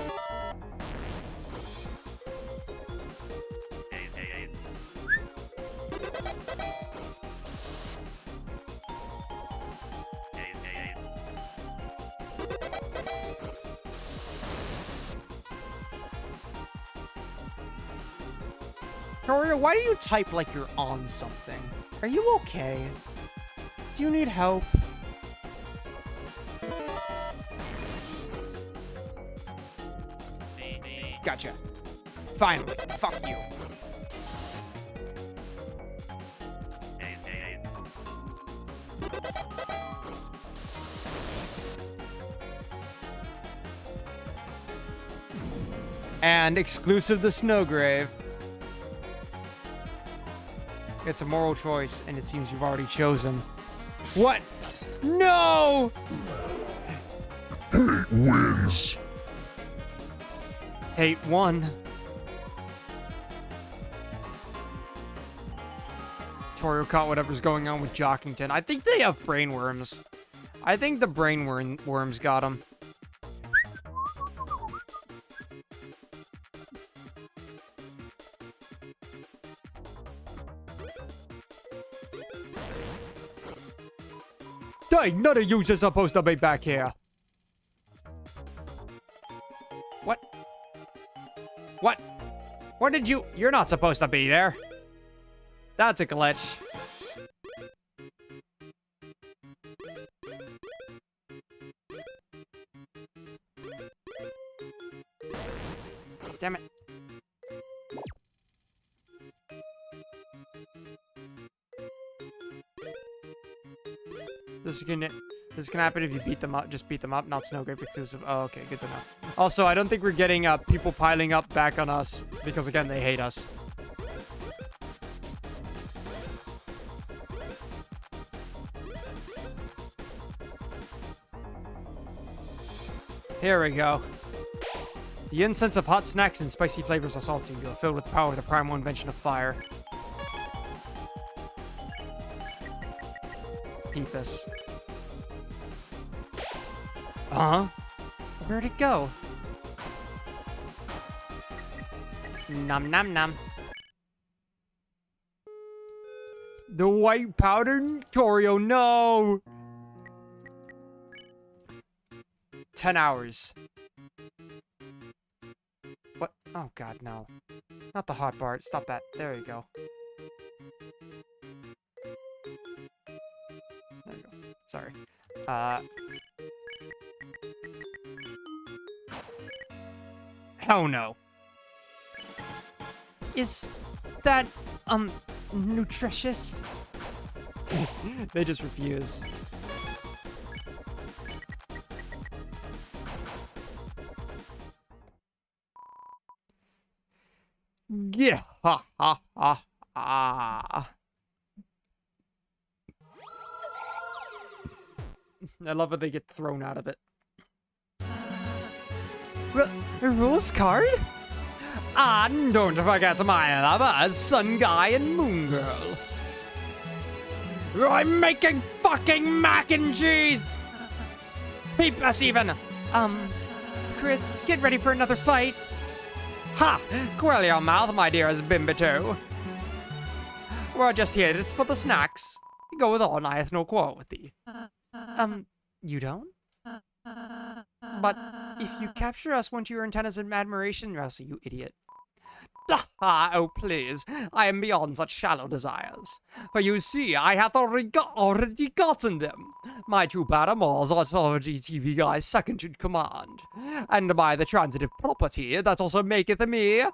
Toriel, why do you type like you're on something? Are you okay? Do you need help? Gotcha. Finally. Fuck you. And exclusive to Snowgrave. It's a moral choice, and it seems you've already chosen. What? No! Hate wins. Hate won. Toriel caught whatever's going on with Jockington. I think they have brainworms. I think the brainworms got him. Dang, none of yous are supposed to be back here. What? What? Where did you... You're not supposed to be there. That's a glitch. Damn it. This can happen if you beat them up. Just beat them up, not Snowgrave exclusive. Oh, okay, good to know. Also, I don't think we're getting people piling up back on us because again they hate us. Here we go. The incense of hot snacks and spicy flavors assaults you. You are filled with the power of the primal invention of fire. Eat this. Uh-huh. Where'd it go? Nom nom nom. The white powder? Toriel, no! 10 hours. What? Oh god, no. Not the hot bar. Stop that. There you go. There you go. Sorry. Hell no. Is that, nutritious? They just refuse. Yeah. Ha ha ha ha. I love how they get thrown out of it. Rules card? And don't forget my lovers, Sun Guy and Moon Girl. I'm making fucking mac and cheese! Peep us even! Chris, get ready for another fight. Ha! Quell your mouth, my dearest Bimbito. We're just here for the snacks. Go on, I have no quarrel with thee. You don't? But if you capture us, won't you earn Tenna's admiration? Russell, you idiot. Ah, oh please, I am beyond such shallow desires. For you see, I hath already gotten them. My two paramours are already TV Guy's second in command. And by the transitive property, that also maketh me...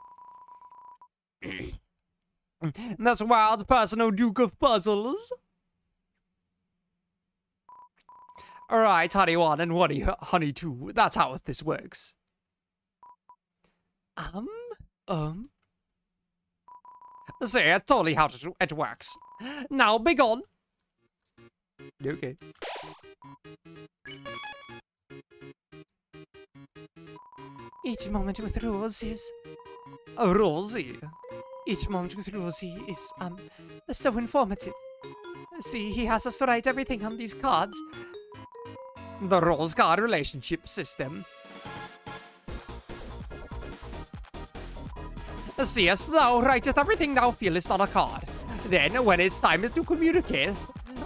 this world's personal Duke of Puzzles. Alright, honey one and honey two, that's how this works. See, totally how it works. Now, begone! Okay. Each moment with rules is... Rosie. Each moment with Rosie is, so informative. See, he has us write everything on these cards. The Rose Card relationship system. Seest thou writeth everything thou feelest on a card. Then, when it's time to communicate,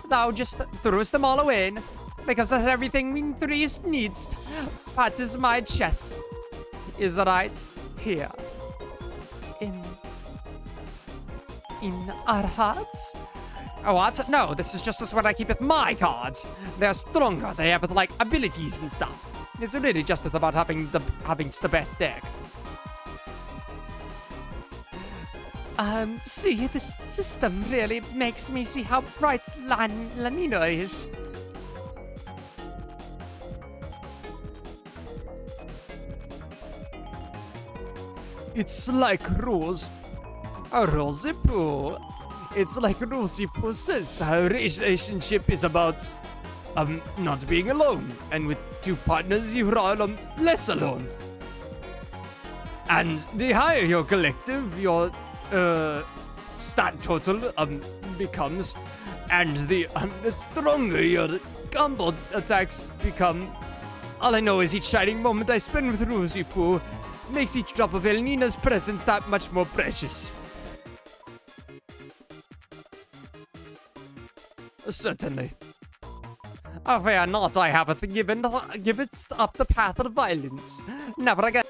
thou just throwest them all away. Because that everything in three needs patters my chest. Is right here. In in our hearts. What? No, this is just as what I keep with my cards. They're stronger. They have like abilities and stuff. It's really just about having the best deck. See, this system really makes me see how bright Lanino is. It's like Rose. A Rosy Poo. It's like Rosy Poo says, our relationship is about not being alone. And with two partners, you are less alone. And the higher your collective, your stat total becomes, and the stronger your combo attacks become. All I know is each shining moment I spend with Rosy Poo makes each drop of El Nina's presence that much more precious. Certainly. Oh, fear not, I haven't given it up the path of violence. Never again.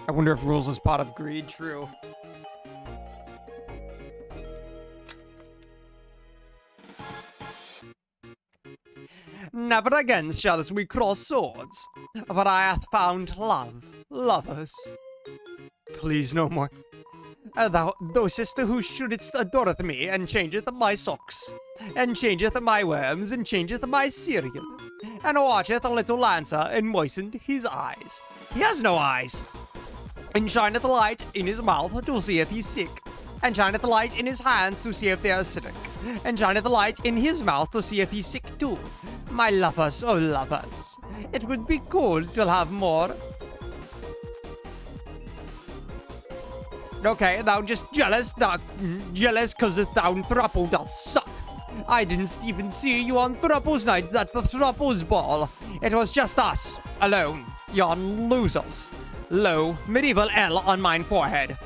I wonder if rules is part of greed. True. Never again shall we cross swords, for I hath found lovers. Please no more. Thou sister who shootest adoreth me, and changeth my socks, and changeth my worms, and changeth my cereal, and watcheth a little Lancer, and moistened his eyes. He has no eyes. And shineth light in his mouth to see if he's sick, and shineth light in his hands to see if they are acidic, and shineth light in his mouth to see if he's sick too. My lovers, oh lovers, it would be cool to have more. Okay, thou just jealous cause the thou thruple doth suck. I didn't even see you on Thruple's night at the Thruple's ball. It was just us, alone, yon losers. Lo, medieval L on mine forehead.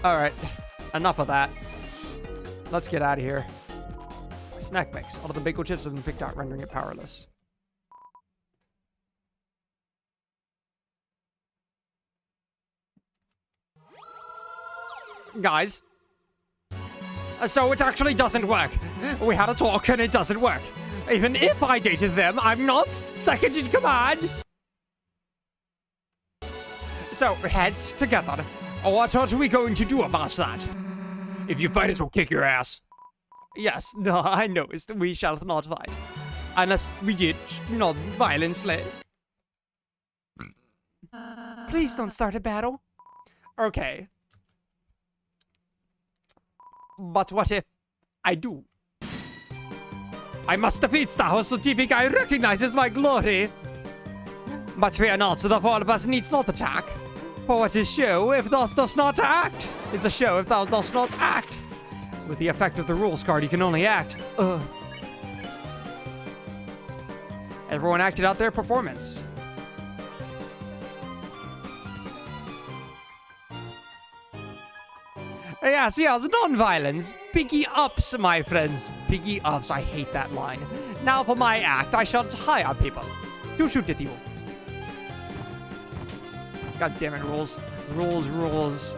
Alright, enough of that. Let's get out of here. Snack mix. All of the bagel chips have been picked out, rendering it powerless. Guys. So it actually doesn't work. We had a talk and it doesn't work. Even if I dated them, I'm not second in command. So, heads together. What are we going to do about that? If you fight us, we'll kick your ass. Yes, no, I know. We shall not fight. Unless we did not violently. Please don't start a battle. Okay. But what if I do? I must defeat Star so TPK recognizes my glory. But fear not, the four of us needs not attack. For what is show if thou dost not act? Is a show if thou dost not act. With the effect of the rules card, you can only act. Everyone acted out their performance. Yes, non-violence. Biggie ups, my friends. Biggie ups. I hate that line. Now for my act, I shall hire people to shoot at you. God damn it, rules. Rules.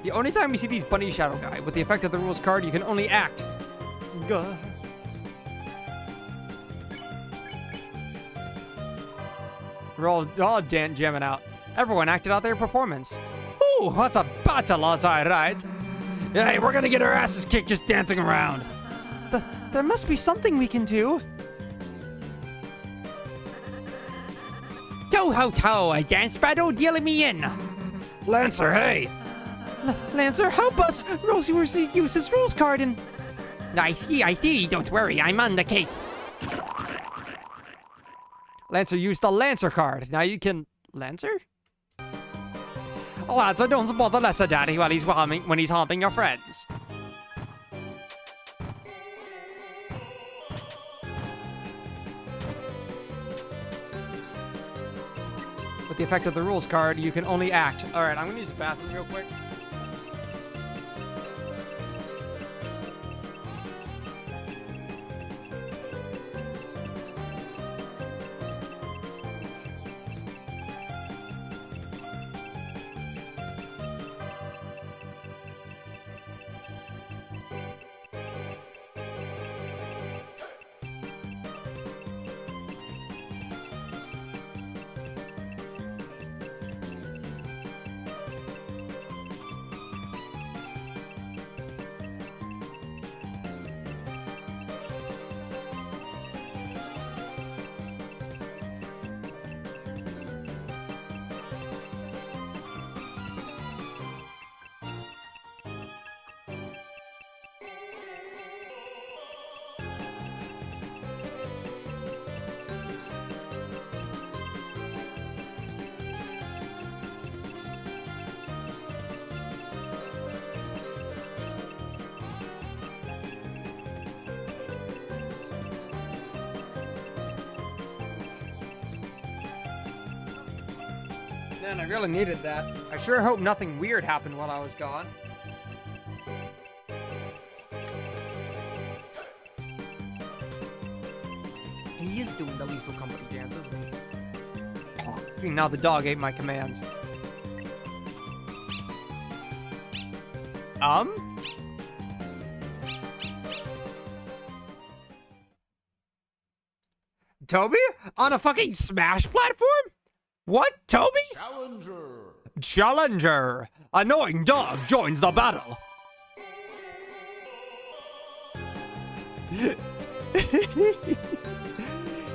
The only time we see these bunny shadow guy with the effect of the rules card, you can only act. Gah. We're all jamming out. Everyone acted out their performance. Ooh, what's a battle, as I write? Hey, we're gonna get our asses kicked just dancing around. There must be something we can do. Ho, a dance battle, deal me in. Lancer, hey! Lancer, help us! Rosie used his rules card and... I see, don't worry, I'm on the case. Lancer used the Lancer card. Now you can... Lancer? Lancer, don't bother Lesser Daddy when he's harming your friends. With the effect of the rules card, you can only act. Alright, I'm gonna use the bathroom real quick. Man, I really needed that. I sure hope nothing weird happened while I was gone. He is doing the lethal company dance, isn't he? Oh, now the dog ate my commands. Toby? On a fucking Smash platform? What, Toby? Challenger! Annoying dog joins the battle.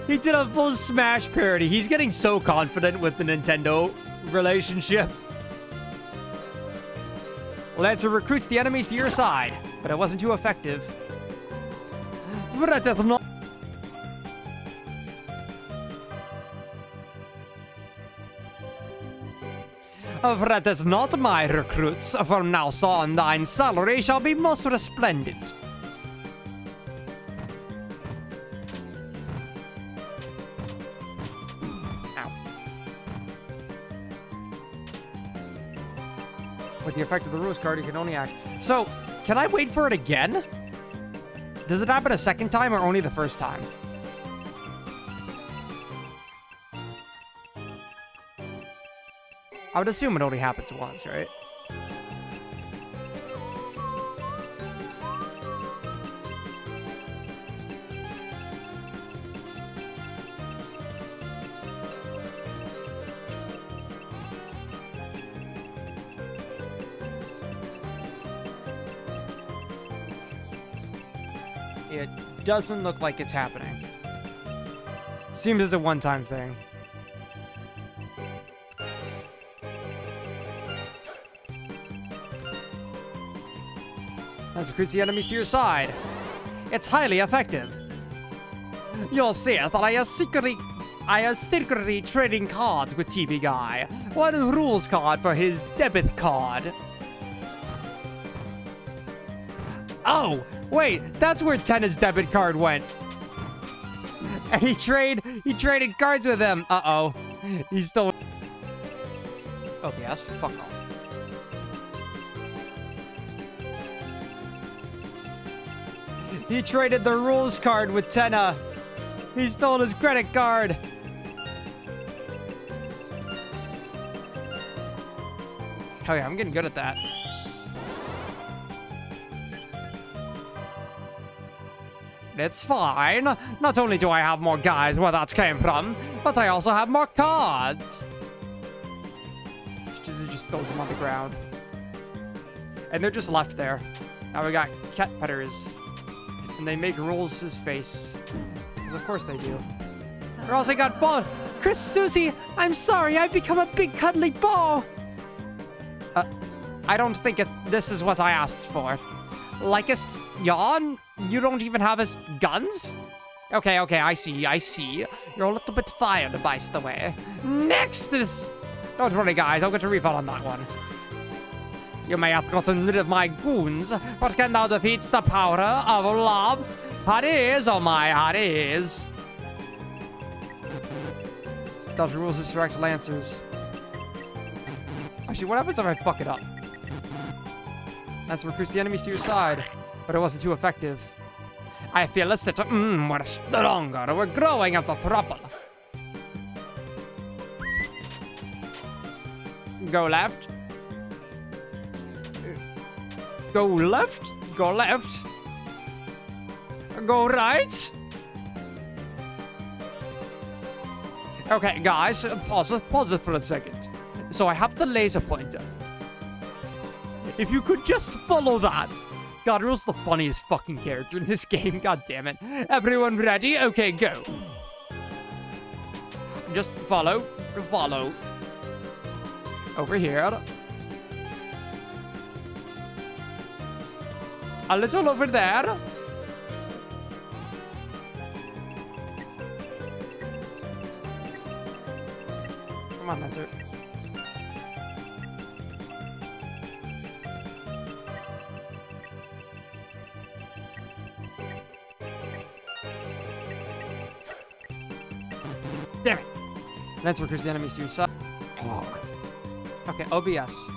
He did a full Smash parody. He's getting so confident with the Nintendo relationship. Lancer recruits the enemies to your side, but it wasn't too effective. That is not my recruits. From now on, thine salary shall be most resplendent. With the effect of the rules card, you can only act. So, can I wait for it again? Does it happen a second time or only the first time? I would assume it only happens once, right? It doesn't look like it's happening. Seems as a one-time thing. Let's recruit the enemies to your side. It's highly effective. You'll see that I have secretly trading cards with TV Guy. One rules card for his debit card. Oh, wait, that's where Tenna's debit card went. And he traded cards with him. Uh-oh. He stole. Oh, yes, fuck off. He traded the rules card with Tenna. He stole his credit card. Hell yeah, I'm getting good at that. It's fine. Not only do I have more guys where that came from, but I also have more cards. Just throws them on the ground. And they're just left there. Now we got cat petters. And they make rolls his face. Because of course they do. Or else I got ball. Chris, Susie, I'm sorry, I've become a big cuddly ball. I don't think this is what I asked for. Likest yawn? You don't even have his guns? Okay, I see. You're a little bit fired, by the way. Next is... Don't worry, guys, I'll get a refund on that one. You may have gotten rid of my goons, but can now defeat the power of love. Hades, oh my Hades. Dodge rules distract Lancers. Actually, what happens if I fuck it up? Lancer recruits the enemies to your side, but it wasn't too effective. I feel a set we're stronger. We're growing as a trouble. Go left. Go left. Go left. Go right. Okay, guys, pause it for a second. So I have the laser pointer. If you could just follow that. God, Rule's the funniest fucking character in this game. God damn it. Everyone ready? Okay, go. Just follow. Follow. Over here. A little over there. Come on, Lancer. Damn it. Lancer recruits the enemies to your side. Oh. Okay, OBS.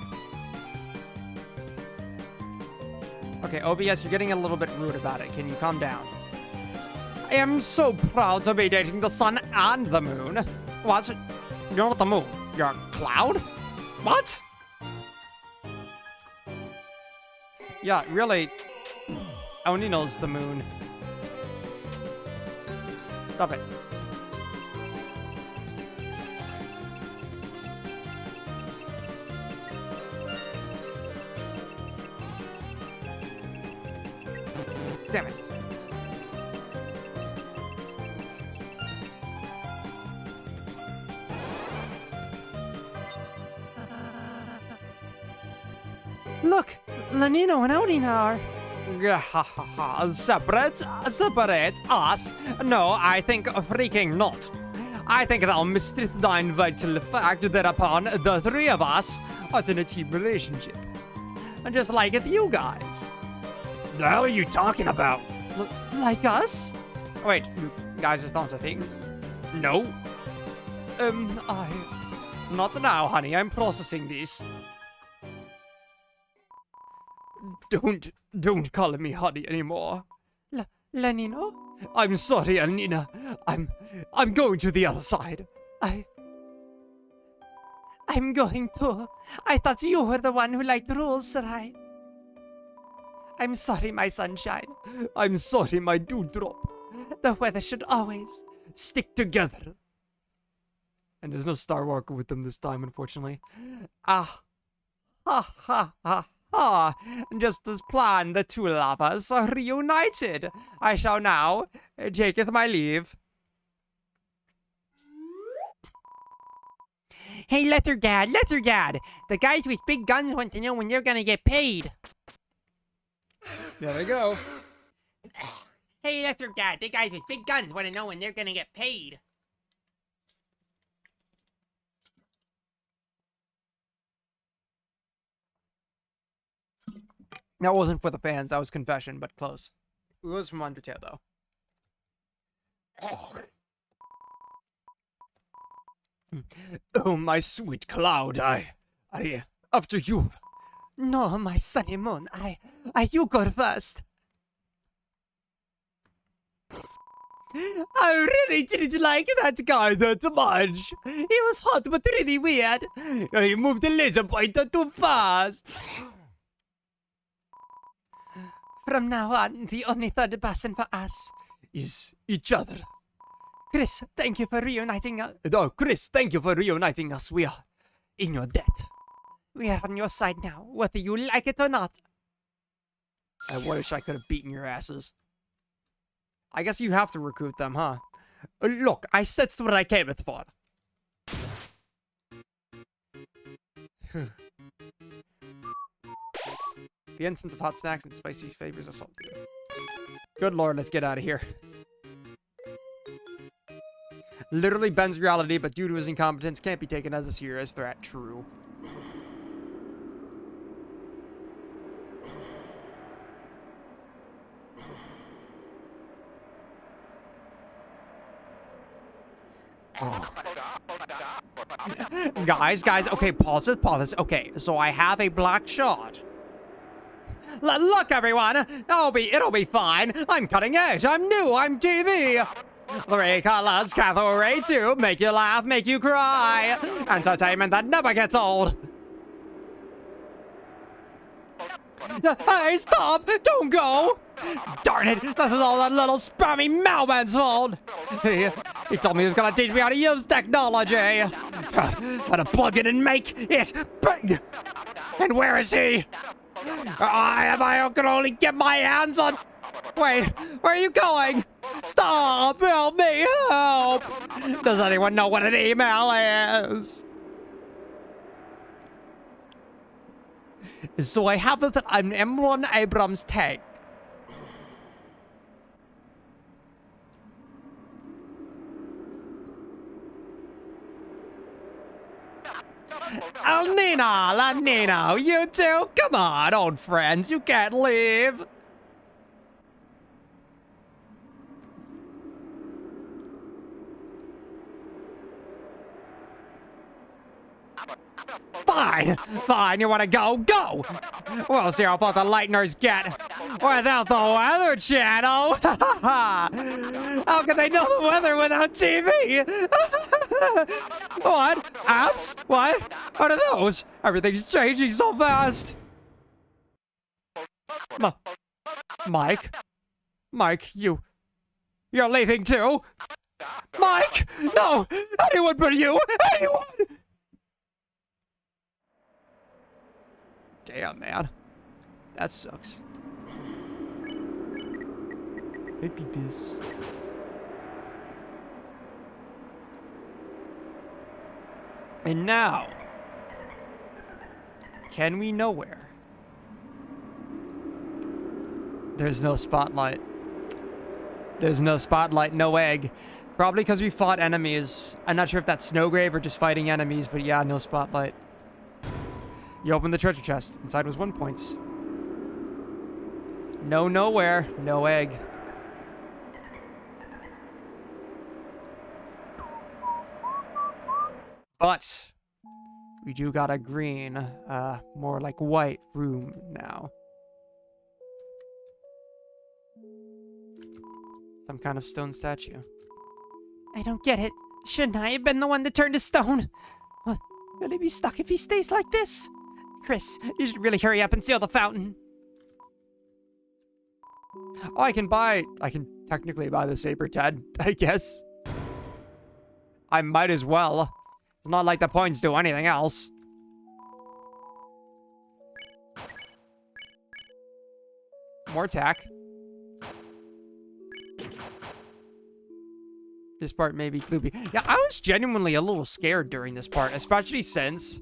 Okay, OBS, you're getting a little bit rude about it. Can you calm down? I am so proud to be dating the sun and the moon. What? You're not the moon. You're a cloud? What? Yeah, really. Onino's the moon. Stop it. Damn it. Look, Lanino and Onina are. Separate us? No, I think freaking not. I think thou misstreated thine vital fact thereupon the three of us are in a team relationship. Just like it you guys. The hell are you talking about? Like us? Wait, guys, it's not a thing. No. Not now, honey. I'm processing this. Don't call me honey anymore. Lanino? I'm sorry, Alnina. I'm going to the other side. I'm going to. I thought you were the one who liked rules, right? I'm sorry, my sunshine. I'm sorry, my dewdrop. The weather should always. Stick together. And there's no Star Walker with them this time, unfortunately. Ha ha ha. Just as planned, the two lovers are reunited. I shall now taketh my leave. Hey, Letter Dad. The guys with big guns want to know when they're gonna get paid. There we go. Hey, Letter Dad. The guys with big guns want to know when they're gonna get paid. That wasn't for the fans. That was confession, but close. It was from Undertale, though. Oh, my sweet cloud, I after you. No, my sunny moon. You go first. I really didn't like that guy that much. He was hot but really weird. He moved the laser pointer too fast. From now on, the only third person for us Is each other. Chris, thank you for reuniting us. Oh, Chris, thank you for reuniting us. We are in your debt. We are on your side now, whether you like it or not. I wish I could have beaten your asses. I guess you have to recruit them, huh? Look, I said what I came for. The instance of hot snacks and spicy flavors of salt. Good lord, let's get out of here. Literally bends reality, but due to his incompetence, can't be taken as a serious threat. True. Guys, okay, pause it. Okay, so I have a black shot. Look, everyone, it'll be fine. I'm cutting edge. I'm new. I'm TV. 3 colors, cathode ray 2, make you laugh, make you cry. Entertainment that never gets old. Hey, stop! Don't go! Darn it! This is all that little spammy mailman's fault! He told me he was gonna teach me how to use technology! How to plug it and make it big! And where is he? I can only get my hands on... Wait, where are you going? Stop! Help me! Help! Does anyone know what an email is? So I have that I'm M1 Abrams tank. Nina, you two? Come on, old friends, you can't leave. Fine, fine, you wanna go? Go! We'll see how far the Lightners get without the Weather Channel. How can they know the weather without TV? What? Apps? What? What are those? Everything's changing so fast. Mike? Mike, you're leaving too? Mike! No! Anyone but you! Anyone! Damn, man. That sucks. Maybe this. And now, can we nowhere? There's no spotlight. There's no spotlight, no egg. Probably because we fought enemies. I'm not sure if that's Snowgrave or just fighting enemies, but yeah, no spotlight. You open the treasure chest. Inside was 1 point. No nowhere, no egg. But we do got a green, more like white room now. Some kind of stone statue. I don't get it. Shouldn't I have been the one that turned to stone? Will he be stuck if he stays like this? Chris, you should really hurry up and seal the fountain. Oh, I can technically buy the Saber Ted, I guess. I might as well. It's not like the points do anything else. More attack. This part may be gloopy. Yeah, I was genuinely a little scared during this part, especially since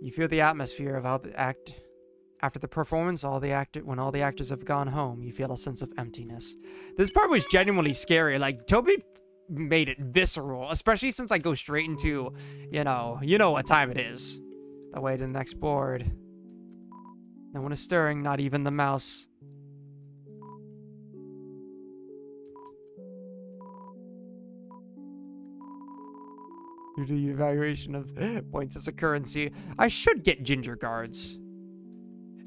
you feel the atmosphere of how the act after the performance, when all the actors have gone home, you feel a sense of emptiness. This part was genuinely scary. Like, Toby made it visceral, especially since I go straight into, you know what time it is. The way to the next board. No one is stirring, not even the mouse. Due to the evaluation of points as a currency, I should get ginger guards.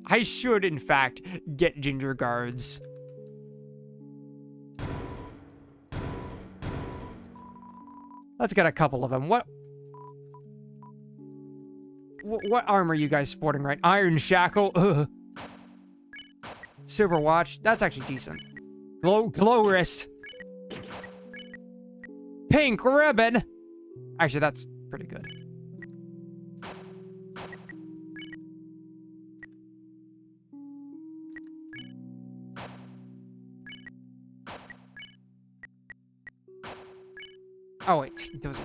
I should, in fact, get ginger guards. Let's get a couple of them. What armor are you guys sporting, right? Iron Shackle. Ugh. Silver Watch. That's actually decent. Glow Wrist. Pink Ribbon. Actually, that's pretty good. Oh, wait. Those are...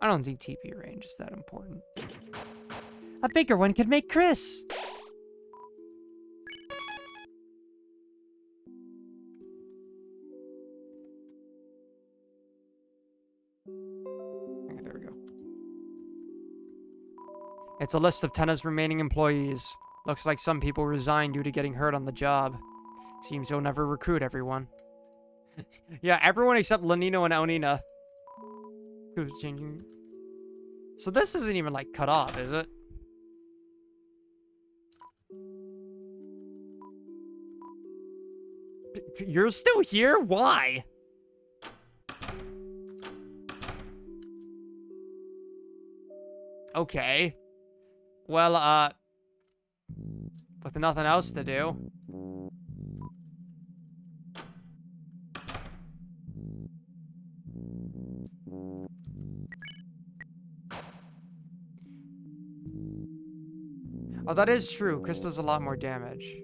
I don't think TP range is that important. A bigger one could make Chris. Okay, there we go. It's a list of Tenna's remaining employees. Looks like some people resigned due to getting hurt on the job. Seems he'll never recruit everyone. Yeah, everyone except Lanino and Onina. Who's changing? So this isn't even like cut off, is it? You're still here? Why? Okay. Well, with nothing else to do. Oh, that is true. Chris does a lot more damage.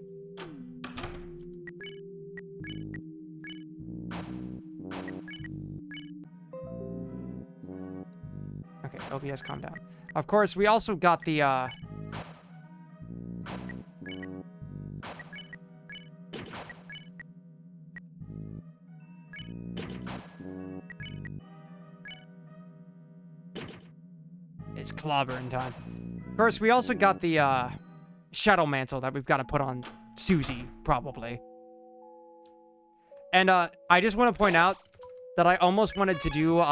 Okay, OBS, calm down. Of course, we also got the, clobber in time. Of course, we also got the shadow mantle that we've got to put on Susie, probably. And I just want to point out that I almost wanted to do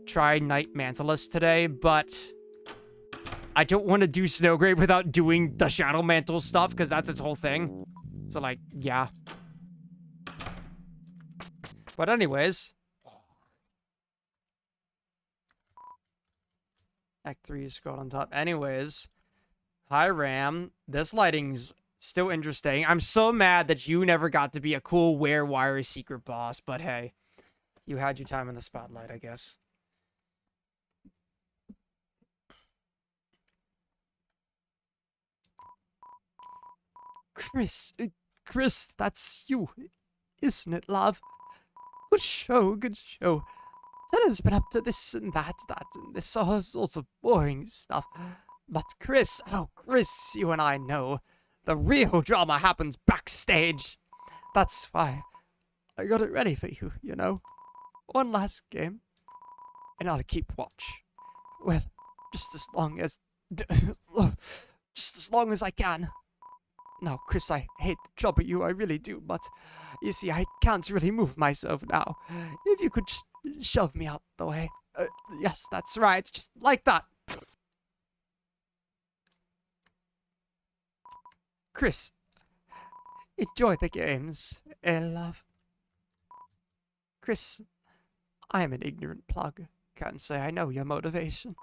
try Night Mantleless today, but I don't want to do Snowgrave without doing the Shadow Mantle stuff, because that's its whole thing. So, like, yeah. But anyways. Act 3 is scrolled on top. Anyways. Hi, Ram. This lighting's still interesting. I'm so mad that you never got to be a cool Wire secret boss, but hey. You had your time in the spotlight, I guess. Chris, that's you, isn't it, love? Good show, good show. Tenna's been up to this and that, and this all sorts of boring stuff. But Chris, you and I know the real drama happens backstage. That's why I got it ready for you, you know. One last game, and I'll keep watch. Well, just as long as I can. No, Chris, I hate to trouble you, I really do, but you see, I can't really move myself now. If you could shove me out the way. Yes, that's right, just like that. Chris, enjoy the games, love. Chris, I am an ignorant plug. Can't say I know your motivation,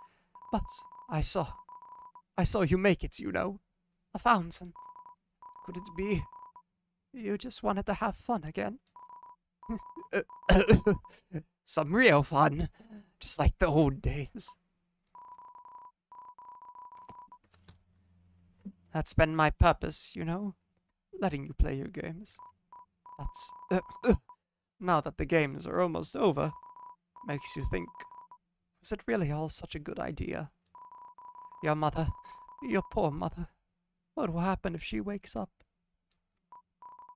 but I saw you make it, you know. A fountain. Could it be you just wanted to have fun again? Some real fun, just like the old days. That's been my purpose, you know, letting you play your games. That's now that the games are almost over, makes you think, was it really all such a good idea? Your mother, your poor mother, what will happen if she wakes up?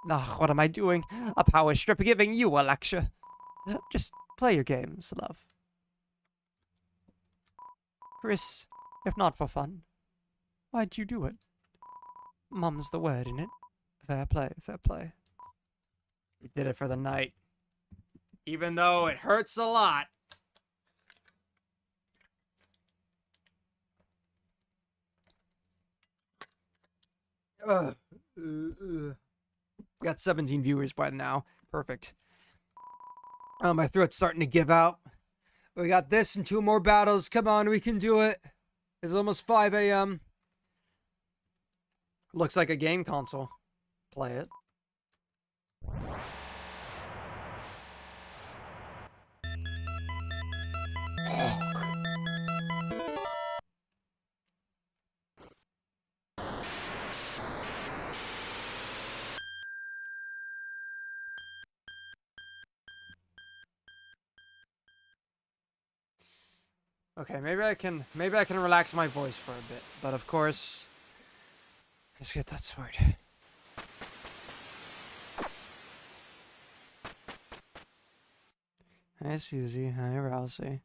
What am I doing? A power strip giving you a lecture. Just play your games, love. Chris, if not for fun, why'd you do it? Mum's the word, innit? Fair play, fair play. We did it for the night. Even though it hurts a lot. Got 17 viewers by now. Perfect. Oh, my throat's starting to give out. We got this and 2 more battles. Come on, we can do it. It's almost 5 a.m. Looks like a game console. Play it. Okay, maybe I can relax my voice for a bit, but of course, let's get that sword. Hi Susie, hi Rousey.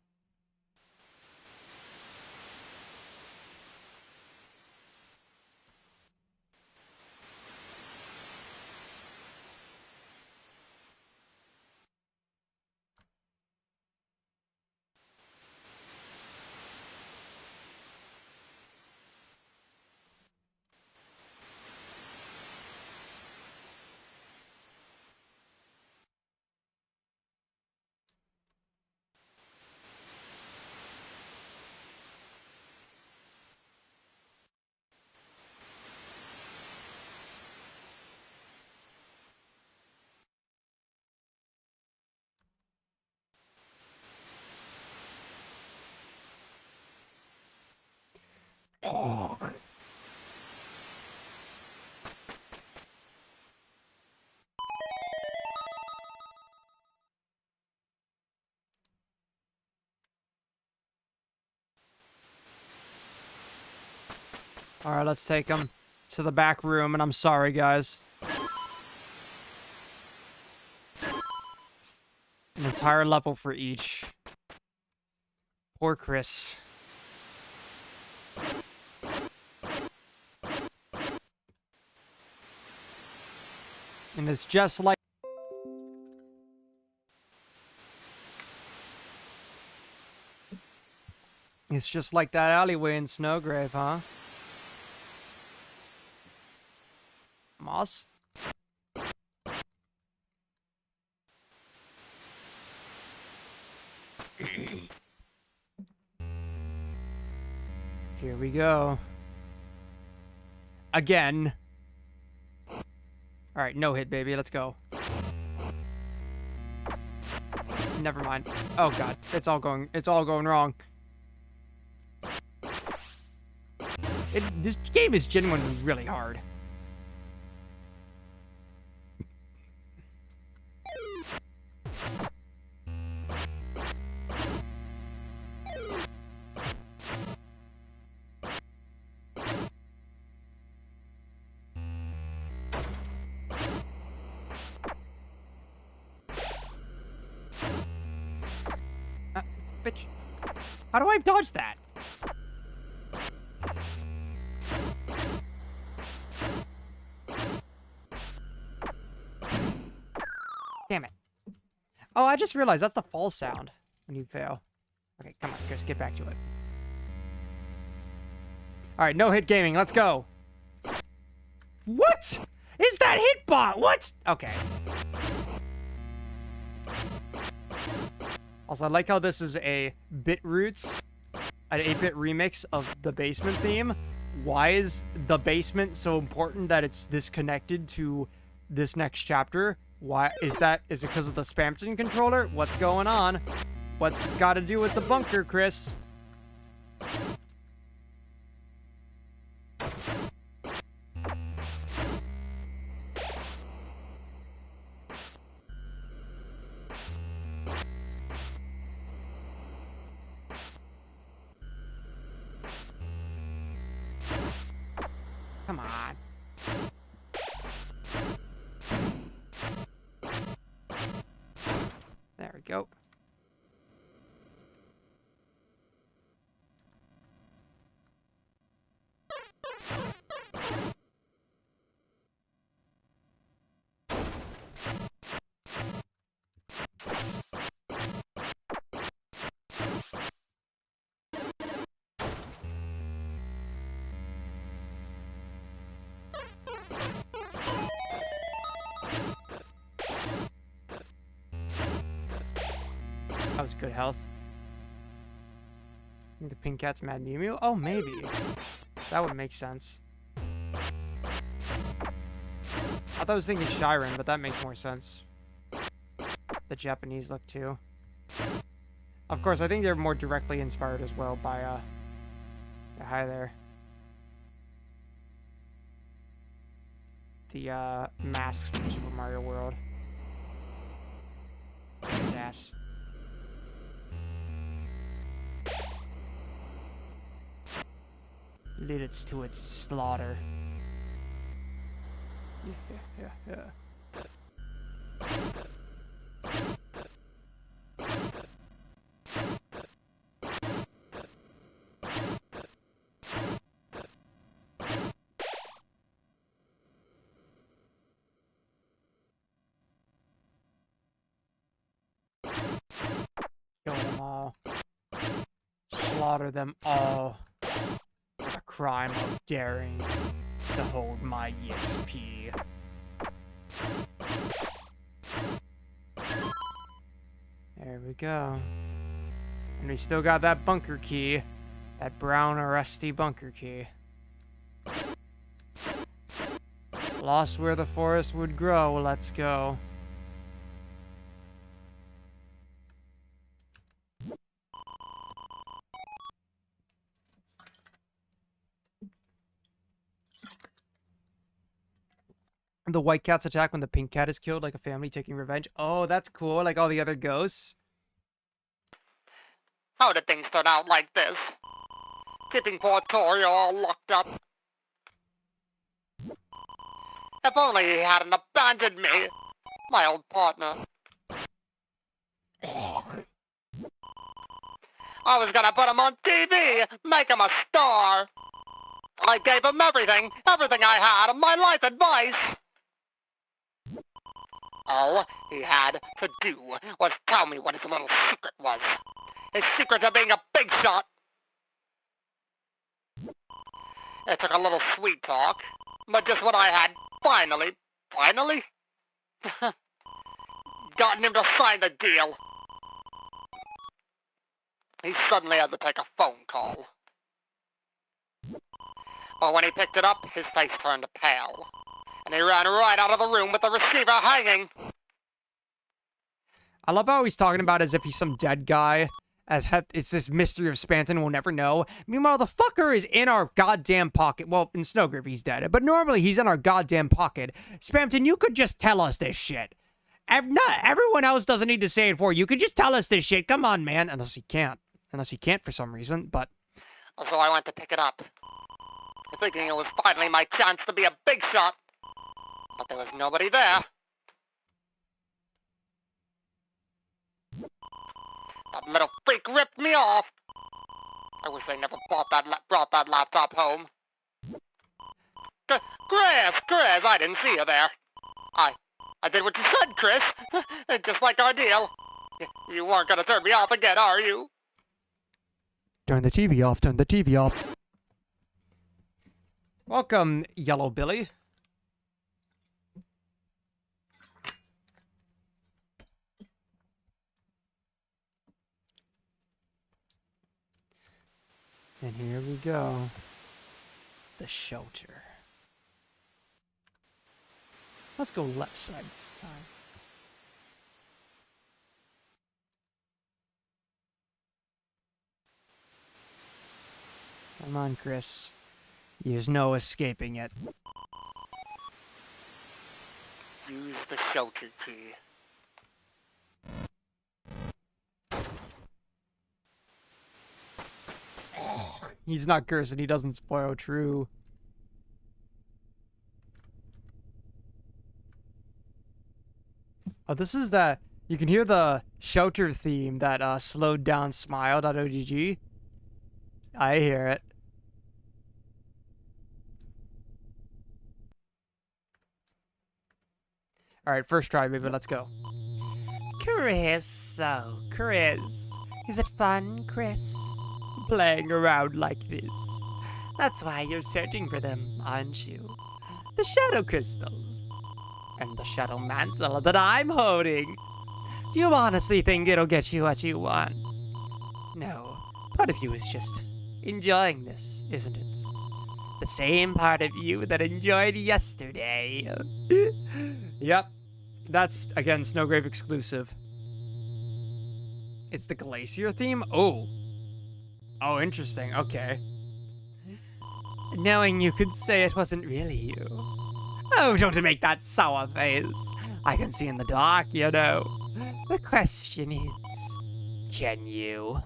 Alright, let's take him to the back room, and I'm sorry, guys. An entire level for each. Poor Chris. And it's just like... It's just like that alleyway in Snowgrave, huh? Moss? Here we go. Again. Alright, no hit, baby. Let's go. Never mind. Oh god, it's all going wrong. This game is genuinely really hard. Bitch. How do I dodge that? Damn it. Oh, I just realized that's the fall sound when you fail. Okay, come on, Chris, get back to it. Alright, no hit gaming, let's go. What? Is that hitbot? What? Okay. Also, I like how this is a bit roots, an 8-bit remix of the basement theme. Why is the basement so important that it's disconnected to this next chapter? Why is that? Is it because of the Spamton controller? What's going on? What's it's got to do with the bunker, Chris? Come on. There we go. That was good health. I think the pink cat's Mad Mew Mew? Oh, maybe. That would make sense. I thought I was thinking Shiren, but that makes more sense. The Japanese look, too. Of course, I think they're more directly inspired as well by, hi there. The, masks from Super Mario World. His ass. Lead it to its slaughter. Yeah. Kill them all. Slaughter them all. A crime of daring to hold my EXP. There we go. And we still got that bunker key. That brown rusty bunker key. Lost where the forest would grow. Let's go. The white cat's attack when the pink cat is killed, like a family taking revenge. Oh, that's cool, like all the other ghosts. How did things turn out like this? Keeping poor Toriel all locked up. If only he hadn't abandoned me, my old partner. I was gonna put him on TV, make him a star. I gave him everything I had, my life advice. All he had to do was tell me what his little secret was. His secret of being a big shot. It took a little sweet talk, but just what I had finally, gotten him to sign the deal. He suddenly had to take a phone call. But when he picked it up, his face turned pale, and he ran right out of the room with the receiver hanging. I love how he's talking about as if he's some dead guy. It's this mystery of Spanton, we'll never know. Meanwhile, the fucker is in our goddamn pocket. Well, in Snowgrave, he's dead. But normally, he's in our goddamn pocket. Spanton, you could just tell us this shit. Not everyone else doesn't need to say it for you. You could just tell us this shit. Come on, man. Unless he can't. Unless he can't for some reason, but... So I went to pick it up, thinking it was finally my chance to be a big shot. But there was nobody there. That little freak ripped me off. I wish they never brought that laptop home. Chris, I didn't see you there. I did what you said, Chris. Just like our deal. You weren't gonna turn me off again, are you? Turn the TV off, turn the TV off. Welcome, Yellow Billy. And here we go. The shelter. Let's go left side this time. Come on, Chris. There's no escaping it. Use the shelter key. He's not cursing, he doesn't spoil true. Oh, this is the... You can hear the shelter theme that slowed down smile.ogg. I hear it. Alright, first try, baby, let's go. Chris, Chris. Is it fun, Chris? Playing around like this. That's why you're searching for them, aren't you? The shadow crystals. And the shadow mantle that I'm holding. Do you honestly think it'll get you what you want? No. Part of you is just enjoying this, isn't it? The same part of you that enjoyed yesterday. Yep. That's, again, Snowgrave exclusive. It's the glacier theme? Oh. Oh, interesting. Okay. Knowing you could say it wasn't really you. Oh, don't make that sour face. I can see in the dark, you know. The question is, can you?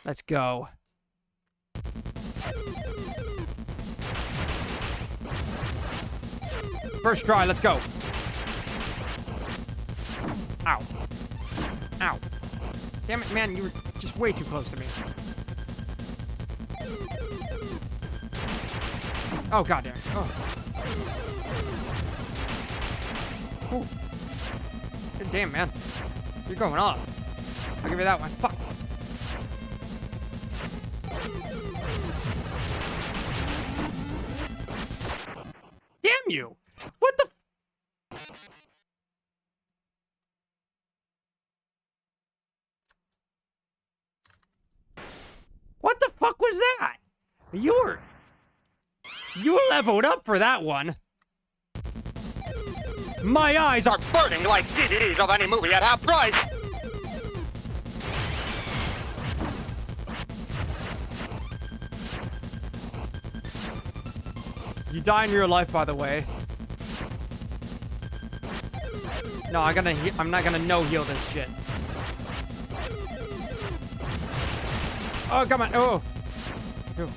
Let's go. First try, let's go. Ow. Ow. Damn it, man, you were just way too close to me. Oh, goddamn. Oh. Ooh. Good damn, man. You're going off. I'll give you that one. Fuck. Damn you! What the What the fuck was that? You leveled up for that one. My eyes are burning like DVDs of any movie at half price. You die in real life, by the way. No, I'm not gonna no heal this shit. Oh, come on. Oh. Ooh.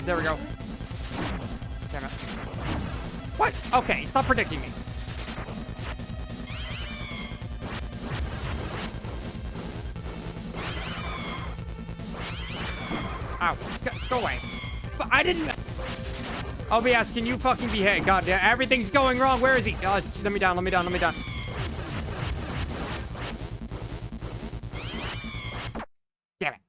There we go. Damn it. What? Okay, stop predicting me. Ow. Go away. But I didn't... OBS, can you fucking behave? God, yeah, everything's going wrong. Where is he? Oh, let me down, let me down, let me down. Damn it.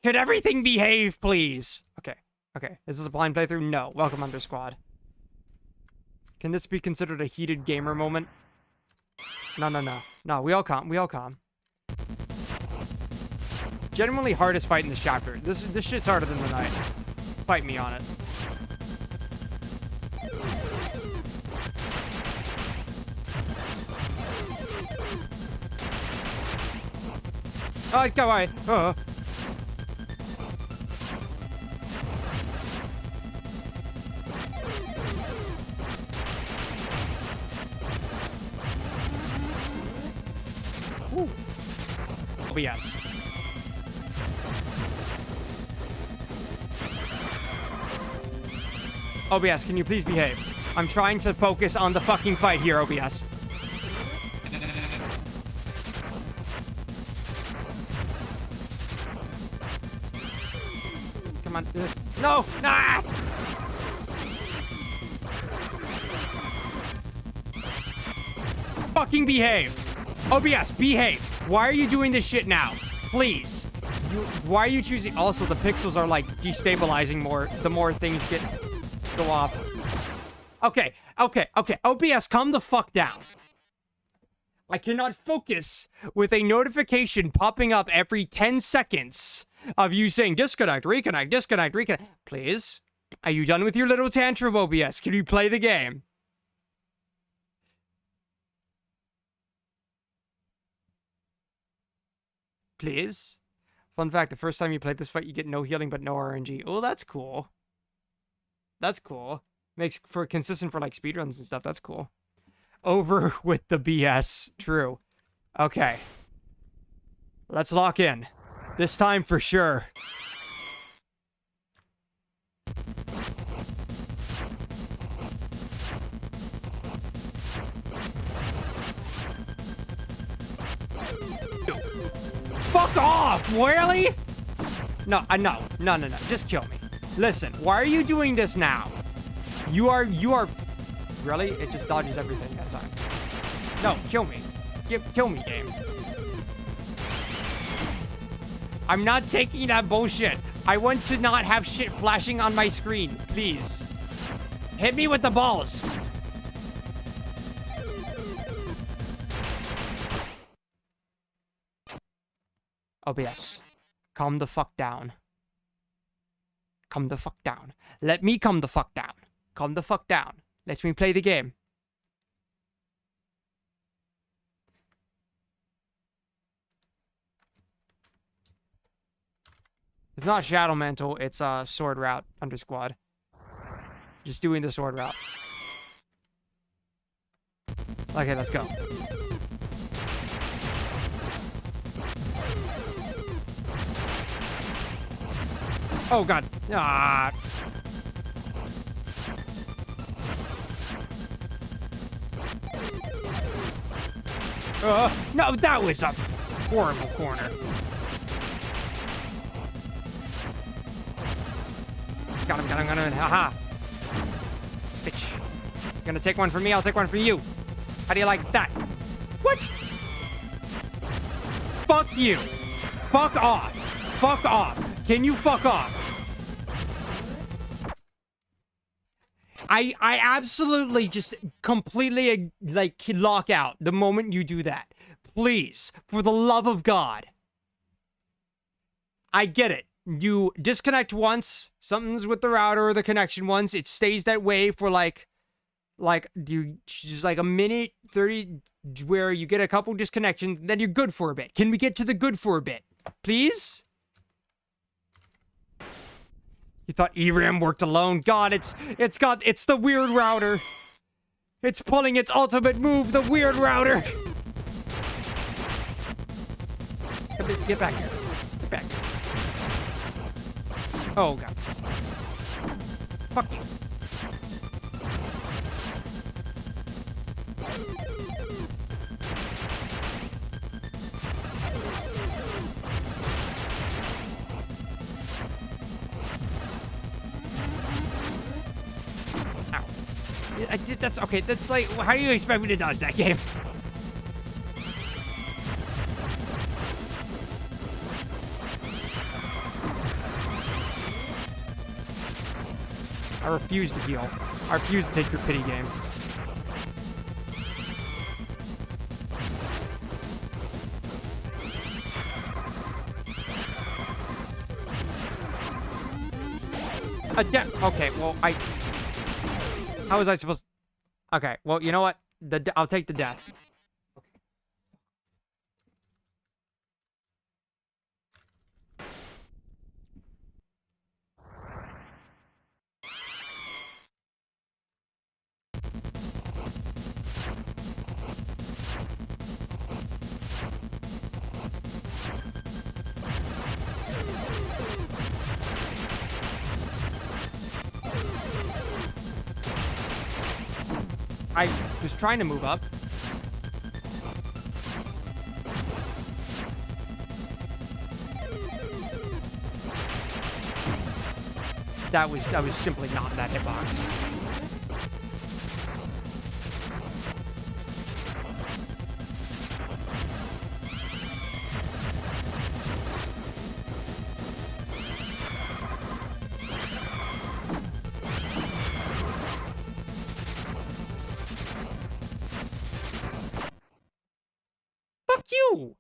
Could everything behave, please? Okay, okay. Is this a blind playthrough? No. Welcome, Under Squad. Can this be considered a heated gamer moment? No, no, no. No, we all calm. We all calm. Genuinely hardest fight in this chapter. This shit's harder than the night. Fight me on it. Oh, go away. Oh. Ooh. Oh, yes. OBS, can you please behave? I'm trying to focus on the fucking fight here, OBS. Come on. No! Nah! Fucking behave! OBS, behave! Why are you doing this shit now? Please. Why are you choosing... Also, the pixels are, like, destabilizing more the more things go off. Okay, okay, okay. OBS, calm the fuck down. I cannot focus with a notification popping up every 10 seconds of you saying disconnect, reconnect, disconnect, reconnect. Please? Are you done with your little tantrum, OBS? Can you play the game? Please? Fun fact, the first time you play this fight, you get no healing but no RNG. Oh, that's cool. That's cool. Makes for consistent for like speedruns and stuff. That's cool. Over with the BS. True. Okay. Let's lock in. This time for sure. Fuck off! Really? No, no. Just kill me. Listen, why are you doing this now? You are... Really? It just dodges everything that time. No, kill me. Kill me, game. I'm not taking that bullshit. I want to not have shit flashing on my screen. Please. Hit me with the balls. OBS. Calm the fuck down. Calm the fuck down. Let me calm the fuck down. Calm the fuck down. Let me play the game. It's not Shadow Mantle, it's Sword Route under squad. Just doing the Sword Route. Okay, let's go. Oh god. Ah. No, that was a horrible corner. Got him, haha. Bitch. Gonna take one from me, I'll take one from you. How do you like that? What? Fuck you. Fuck off. Fuck off. Can you fuck off? I absolutely just completely, like, lock out the moment you do that. Please, for the love of God. I get it. You disconnect once, something's with the router or the connection once, it stays that way for, like, just like a minute, 30, where you get a couple disconnections, then you're good for a bit. Can we get to the good for a bit? Please? You thought ERAM worked alone? God, it's the weird router. It's pulling its ultimate move, the weird router. Get back here. Get back here. Oh, God. Fuck you. That's okay. That's like, how do you expect me to dodge that game? I refuse to heal. I refuse to take your pity game. Okay, well, how was I supposed... Okay, well, you know what? I'll take the death. I was trying to move up. That was simply not in that hitbox. Fuck you!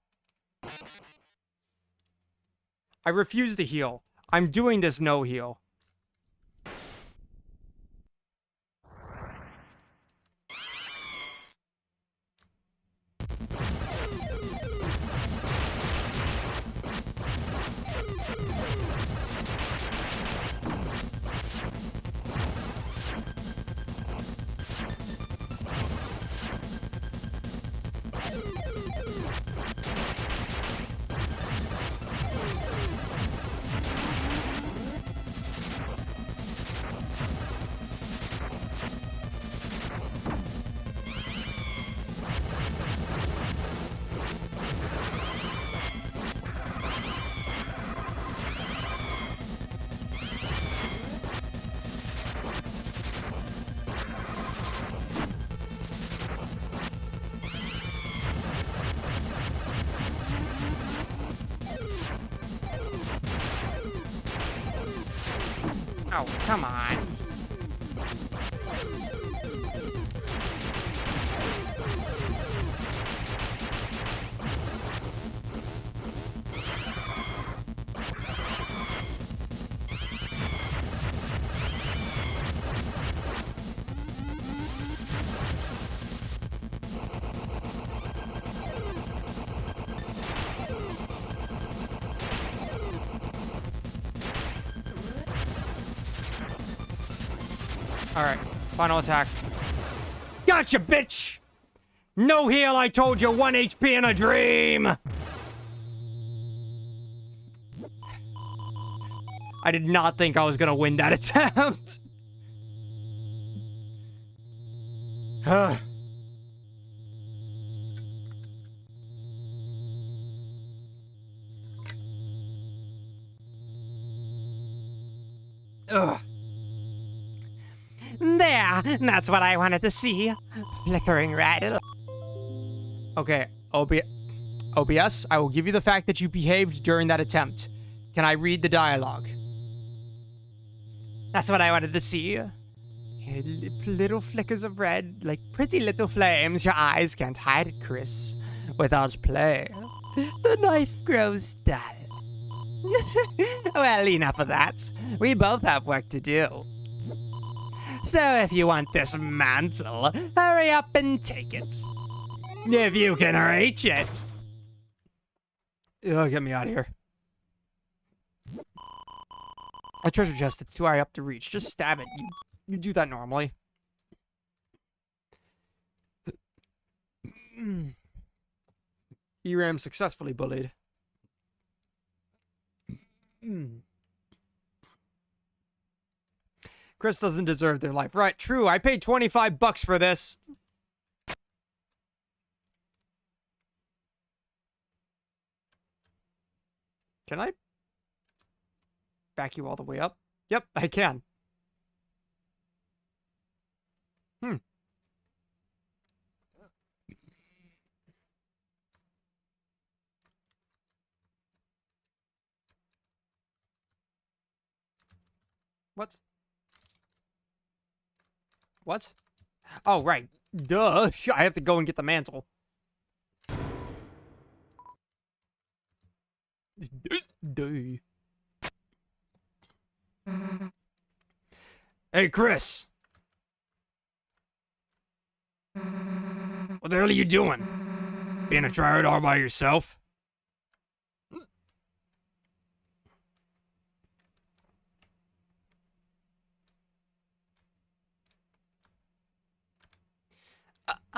I refuse to heal. I'm doing this no heal. Oh, come on. Alright, final attack. Gotcha, bitch! No heal, I told you, 1 HP in a dream! I did not think I was gonna win that attempt. Ugh. There, that's what I wanted to see. Flickering red. Okay, OBS, I will give you the fact that you behaved during that attempt. Can I read the dialogue? That's what I wanted to see. Little flickers of red, like pretty little flames. Your eyes can't hide it, Chris. Without play, the knife grows dull. Well, enough of that. We both have work to do. So if you want this mantle, hurry up and take it. If you can reach it. Oh, get me out of here. A treasure chest, it's too high up to reach. Just stab it. You do that normally. ERAM successfully bullied. Chris doesn't deserve their life. Right, true. I paid 25 bucks for this. Can I back you all the way up? Yep, I can. What? What? Oh, right. Duh. I have to go and get the mantle. Duh. Hey, Chris. What the hell are you doing? Being a tryhard all by yourself?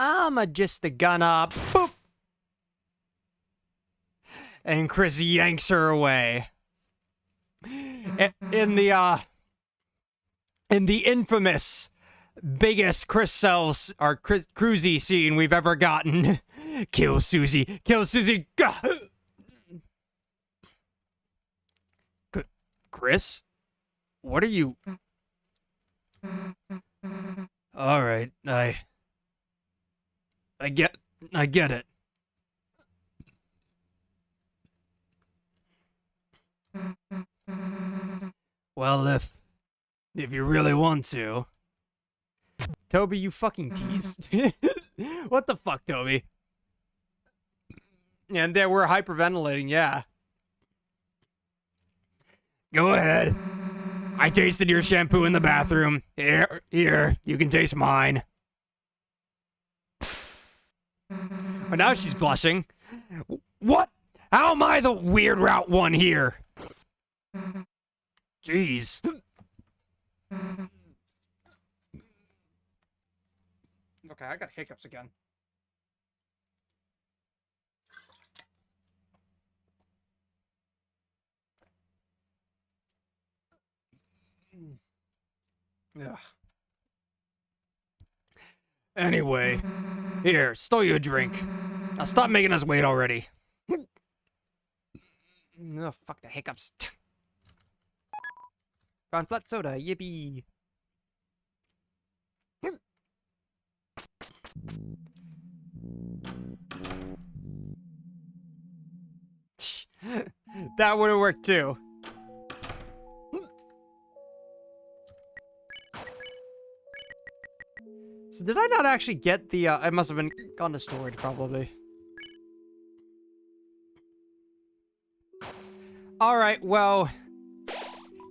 I'm just gonna boop. And Chris yanks her away. In the infamous biggest Chris sells or Chris Cruzy scene we've ever gotten. Kill Susie. Kill Susie. Chris? What are you? All right, I get it. Well, if you really want to. Toby, you fucking teased. What the fuck, Toby? And there we're hyperventilating, yeah. Go ahead. I tasted your shampoo in the bathroom. Here, you can taste mine. But now she's blushing. What? How am I the weird route one here? Jeez. Okay, I got hiccups again. Ugh. Anyway, here, stole you a drink. Now stop making us wait already. Oh, fuck the hiccups. Brown flat soda, yippee. That would have worked too. So did I not actually get the, it must have been gone to storage, probably. Alright, well,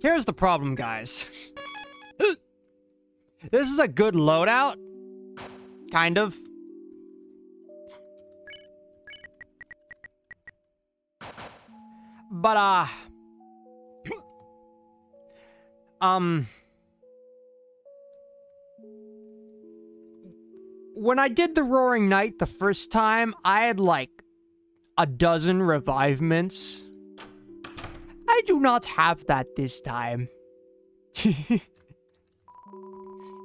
here's the problem, guys. This is a good loadout. Kind of. But, when I did the Roaring Night the first time, I had like a dozen revivements. I do not have that this time. You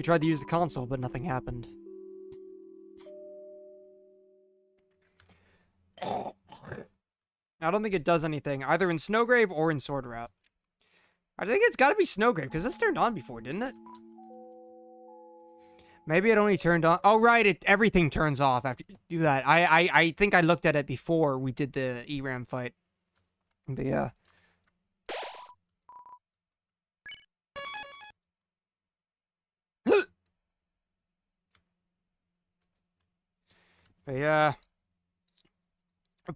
tried to use the console, but nothing happened. I don't think it does anything, either in Snowgrave or in Sword Route. I think it's gotta be Snowgrave, because this turned on before, didn't it? Maybe it only turned on. Oh, right, everything turns off after you do that. I think I looked at it before we did the ERAM fight. But yeah. But yeah.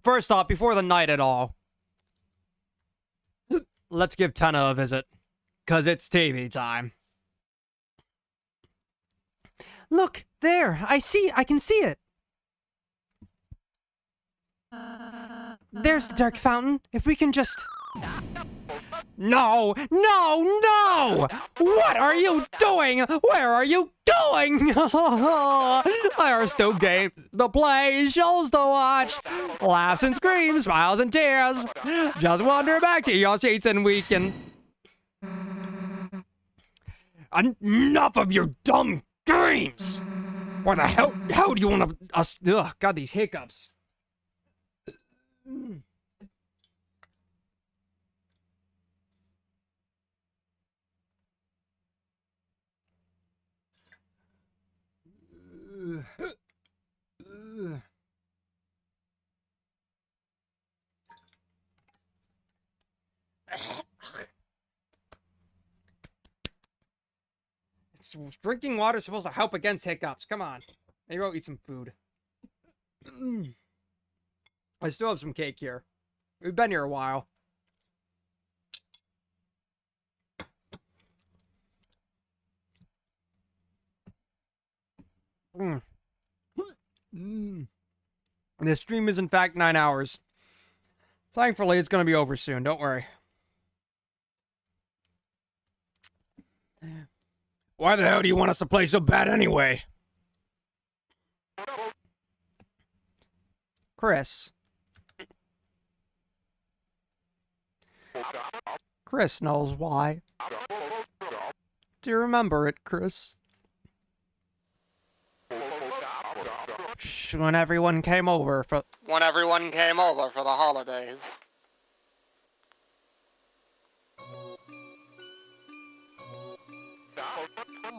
First off, before the night at all, let's give Tenna a visit. Because it's TV time. Look, there, I can see it. There's the dark fountain. If we can just... No! No! No! What are you doing? Where are you going? There are still games to play, shows to watch, laughs and screams, smiles and tears. Just wander back to your seats and we can... Enough of your dumb games! Why the hell do you want us... Ugh, God, these hiccups. Drinking water is supposed to help against hiccups. Come on. Maybe I'll eat some food. I still have some cake here. We've been here a while. This stream is in fact 9 hours. Thankfully, it's going to be over soon. Don't worry. Why the hell do you want us to play so bad anyway? Chris. Chris knows why. Do you remember it, Chris? When everyone came over for... When everyone came over for the holidays.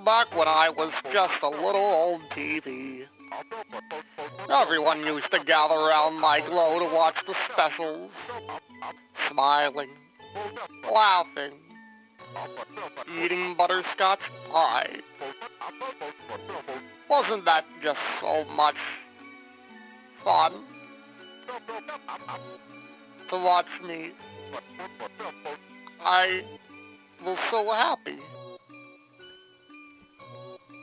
Back when I was just a little old TV. Everyone used to gather around my glow to watch the specials. Smiling, laughing, eating butterscotch pie. Wasn't that just so much fun? To watch me. I was so happy.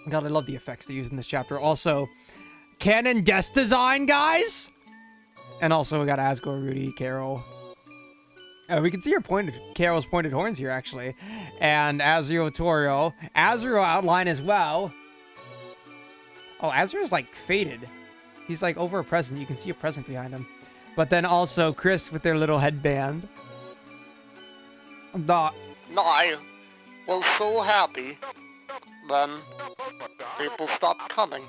God, I love the effects they use in this chapter. Also, canon desk design, guys! And also, we got Asgore, Rudy, Carol. We can see Carol's pointed horns here, actually. And Azrael, Toriel. Azrael outline as well. Oh, Azrael's, like, faded. He's, like, over a present. You can see a present behind him. But then also Chris with their little headband. I was so happy. Then, people stopped coming.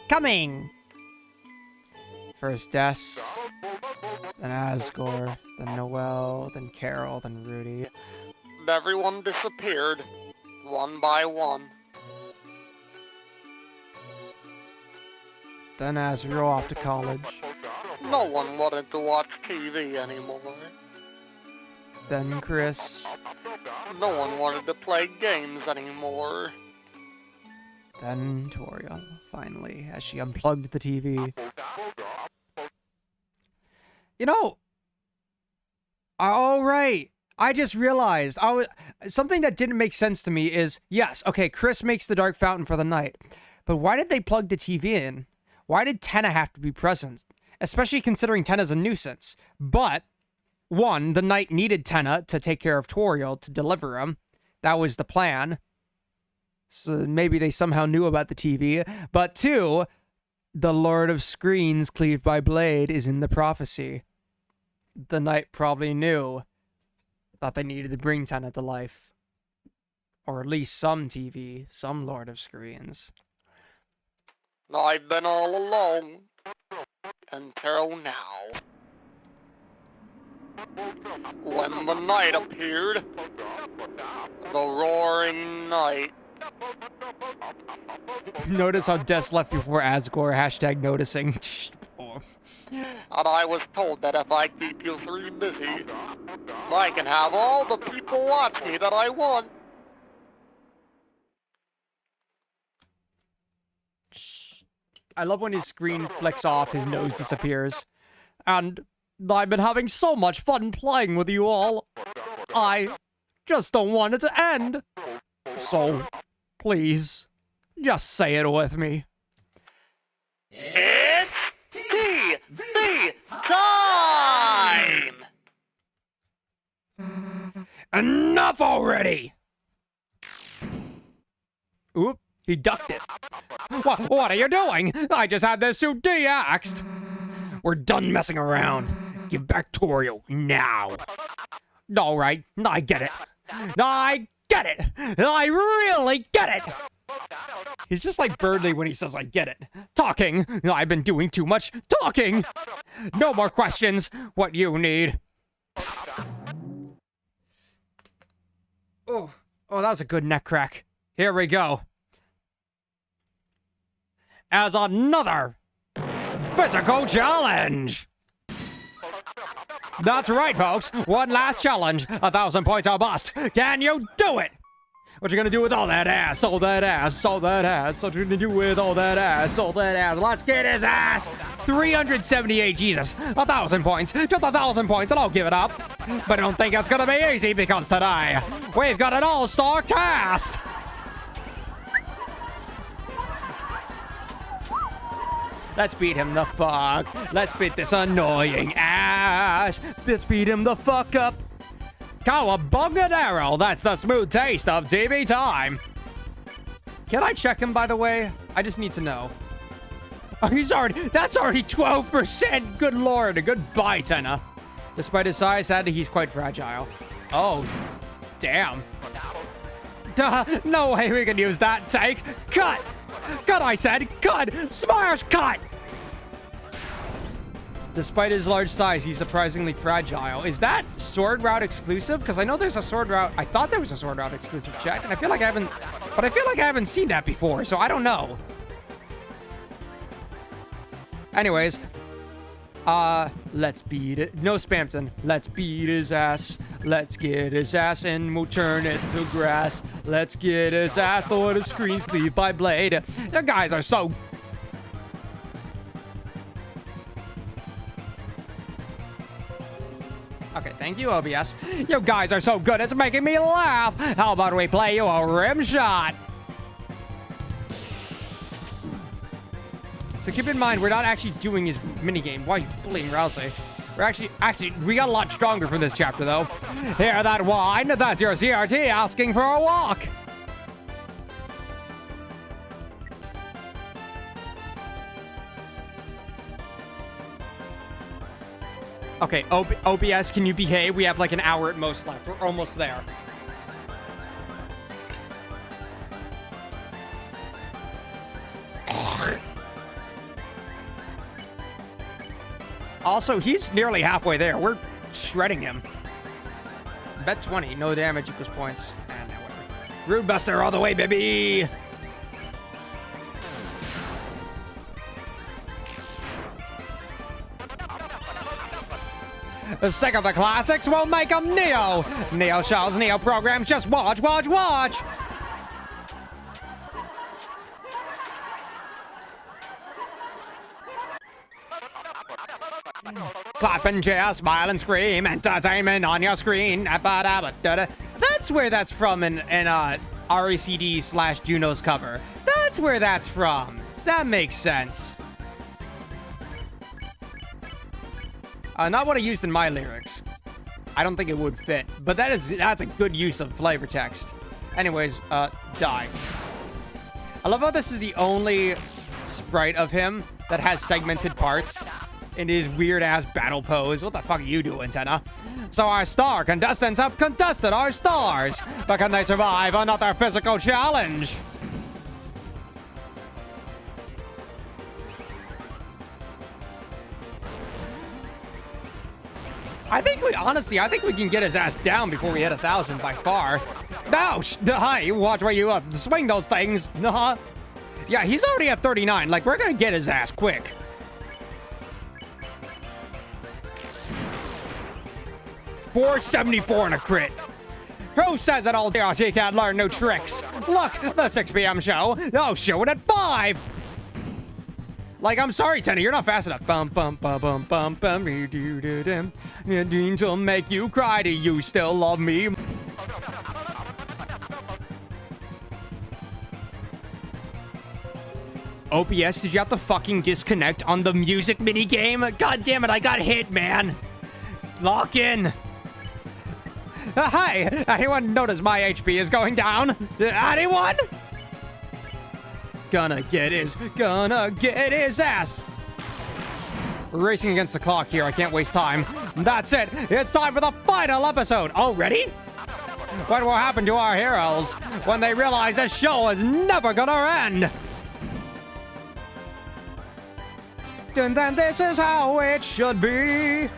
Coming! First Des, then Asgore, then Noel, then Carol, then Rudy. Everyone disappeared, one by one. Then Azrael off to college. No one wanted to watch TV anymore. Then Chris. No one wanted to play games anymore. Then Toriel, finally, as she unplugged the TV. You know, all right. I just realized something that didn't make sense to me is, yes, okay, Chris makes the dark fountain for the night, but why did they plug the TV in? Why did Tenna have to be present? Especially considering Tenna's a nuisance. But, one, the knight needed Tenna to take care of Toriel, to deliver him. That was the plan. So maybe they somehow knew about the TV. But two, the Lord of Screens cleaved by blade is in the prophecy. The knight probably knew that they needed to bring Tenna to life. Or at least some TV, some Lord of Screens. I've been all alone. Until now. When the night appeared. The roaring night. Notice how Des left before Asgore, hashtag noticing. And I was told that if I keep you three busy, I can have all the people watch me that I want. I love when his screen flicks off, his nose disappears. And I've been having so much fun playing with you all. I just don't want it to end. So, please, just say it with me. It's TV time! Enough already! Oop, he ducked it. What are you doing? I just had this suit de-axed. We're done messing around. Give back Toriel now. All right, I get it. I get it. I really get it. He's just like Birdley when he says, I get it. Talking. I've been doing too much talking. No more questions. What you need. Oh, that was a good neck crack. Here we go. As another physical challenge. That's right, folks. One last challenge. 1,000 points or bust. Can you do it? What you gonna do with all that ass? All that ass, all that ass. What you gonna do with all that ass? All that ass. Let's get his ass. 378, Jesus. 1,000 points. Just 1,000 points and I'll give it up. But I don't think it's gonna be easy because today we've got an all-star cast. Let's beat him the fuck. Let's beat this annoying ass. Let's beat him the fuck up. Cowabunga Darrell. That's the smooth taste of TV time. Can I check him, by the way? I just need to know. Oh, that's already 12%. Good lord. Goodbye, Tenna. Despite his size, sadly, he's quite fragile. Oh, damn. Duh, no way we can use that take. Cut. Cut, I said. Cut. Smash. Cut. Despite his large size, he's surprisingly fragile. Is that Sword Route exclusive? Because I know there's a Sword Route. I thought there was a Sword Route exclusive check, and I feel like I haven't seen that before, so I don't know. Anyways, let's beat it. No Spampton. Let's beat his ass. Let's get his ass and we'll turn it to grass. Let's get his ass. Lord of screens cleaved by blade. You guys are so... Okay, thank you, OBS. You guys are so good, it's making me laugh. How about we play you a rim shot? So keep in mind, we're not actually doing his minigame. Why are you bullying Rousey? We're actually, we got a lot stronger from this chapter, though. Hear that whine? That's your CRT asking for a walk. Okay, OBS, can you behave? We have like an hour at most left. We're almost there. Also, he's nearly halfway there. We're shredding him. Bet 20. No damage equals points. And now whatever. Rude Buster all the way, baby! The sake of the classics, we'll make them Neo! Neo shows, Neo programs, just watch, watch, watch! Clap and cheer, smile and scream, entertainment on your screen. That's where that's from in RACD/Juno's cover. That's where that's from. That makes sense. Not what I used in my lyrics. I don't think it would fit, but that's a good use of flavor text. Anyways, die. I love how this is the only sprite of him that has segmented parts in his weird-ass battle pose. What the fuck are you doing, Tenna? So our star contestants have contested our stars, but can they survive another physical challenge? I think we can get his ass down before we hit 1,000 by far. No, hi, watch where you swing those things. Yeah, he's already at 39. Like, we're gonna get his ass quick. .474 and a crit. Who says that all DRT can't learn new tricks? Look, the 6 p.m. show. Oh, show it at 5. Like, I'm sorry, Tenna, you're not fast enough. Bum bum bum bum bum bum. To make you cry. Do you still love me? OBS, did you have to fucking disconnect on the music minigame? God damn it, I got hit, man. Lock in. Hi, anyone notice my HP is going down? Anyone? Gonna get his ass. We're racing against the clock here. I can't waste time. That's it. It's time for the final episode. Already? What will happen to our heroes when they realize this show is never gonna end? And then this is how it should be.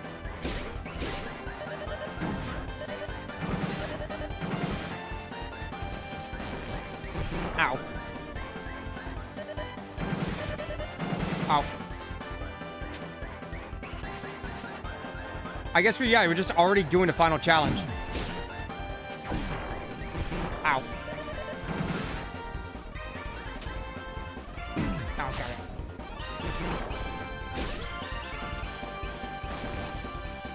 Ow. Ow. I guess we're just already doing the final challenge. Ow.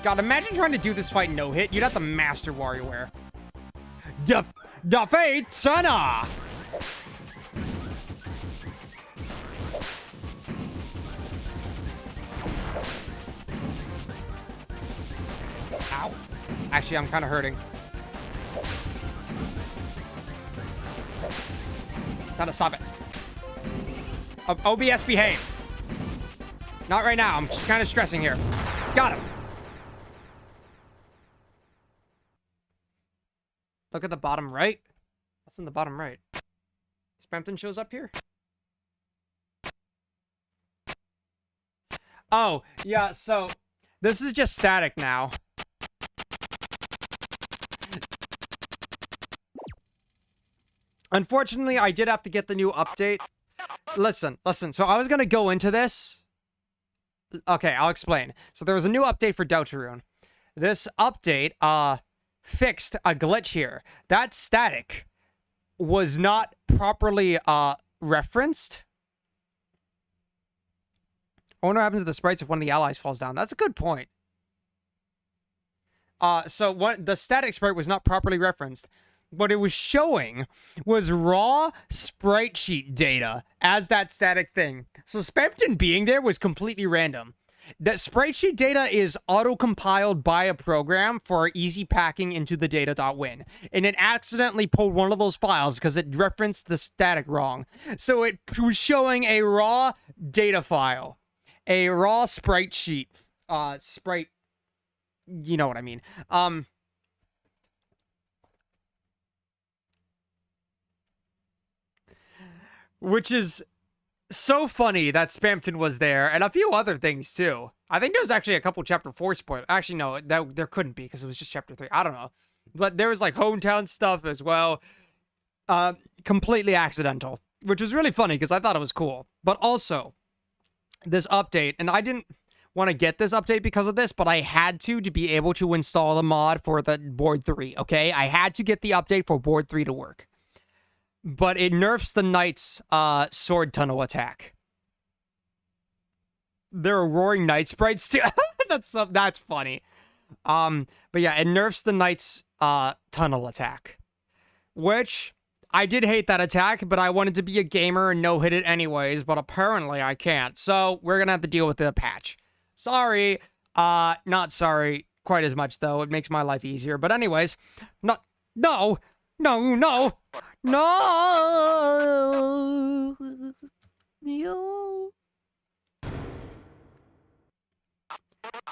God, imagine trying to do this fight no hit. You'd have to master WarioWare. Defeat Tenna! Ow. Actually, I'm kind of hurting. Gotta stop it. OBS, behave. Not right now. I'm just kind of stressing here. Got him. Look at the bottom right. What's in the bottom right? Spampton shows up here? Oh, yeah, so this is just static now. Unfortunately, I did have to get the new update. Listen. So I was going to go into this. Okay, I'll explain. So there was a new update for Deltarune. This update, fixed a glitch here. That static was not properly referenced. I wonder what happens to the sprites if one of the allies falls down. That's a good point. So the static sprite was not properly referenced. What it was showing was raw sprite sheet data as that static thing. So Spampton being there was completely random. That sprite sheet data is auto-compiled by a program for easy packing into the data.win. And it accidentally pulled one of those files because it referenced the static wrong. So it was showing a raw data file. A raw sprite sheet. Sprite... You know what I mean. Which is so funny that Spampton was there, and a few other things too. I think there was actually a couple Chapter 4 spoilers. Actually, no, there couldn't be because it was just Chapter 3. I don't know. But there was like hometown stuff as well. Completely accidental, which was really funny because I thought it was cool. But also, this update, and I didn't want to get this update because of this, but I had to be able to install the mod for the Board 3, okay? I had to get the update for Board 3 to work. But it nerfs the Knight's sword tunnel attack. There are roaring Knight sprites too. That's funny. But yeah, it nerfs the Knight's tunnel attack. Which, I did hate that attack, but I wanted to be a gamer and no-hit it anyways, but apparently I can't. So, we're gonna have to deal with the patch. Sorry. Not sorry quite as much, though. It makes my life easier. But anyways, no!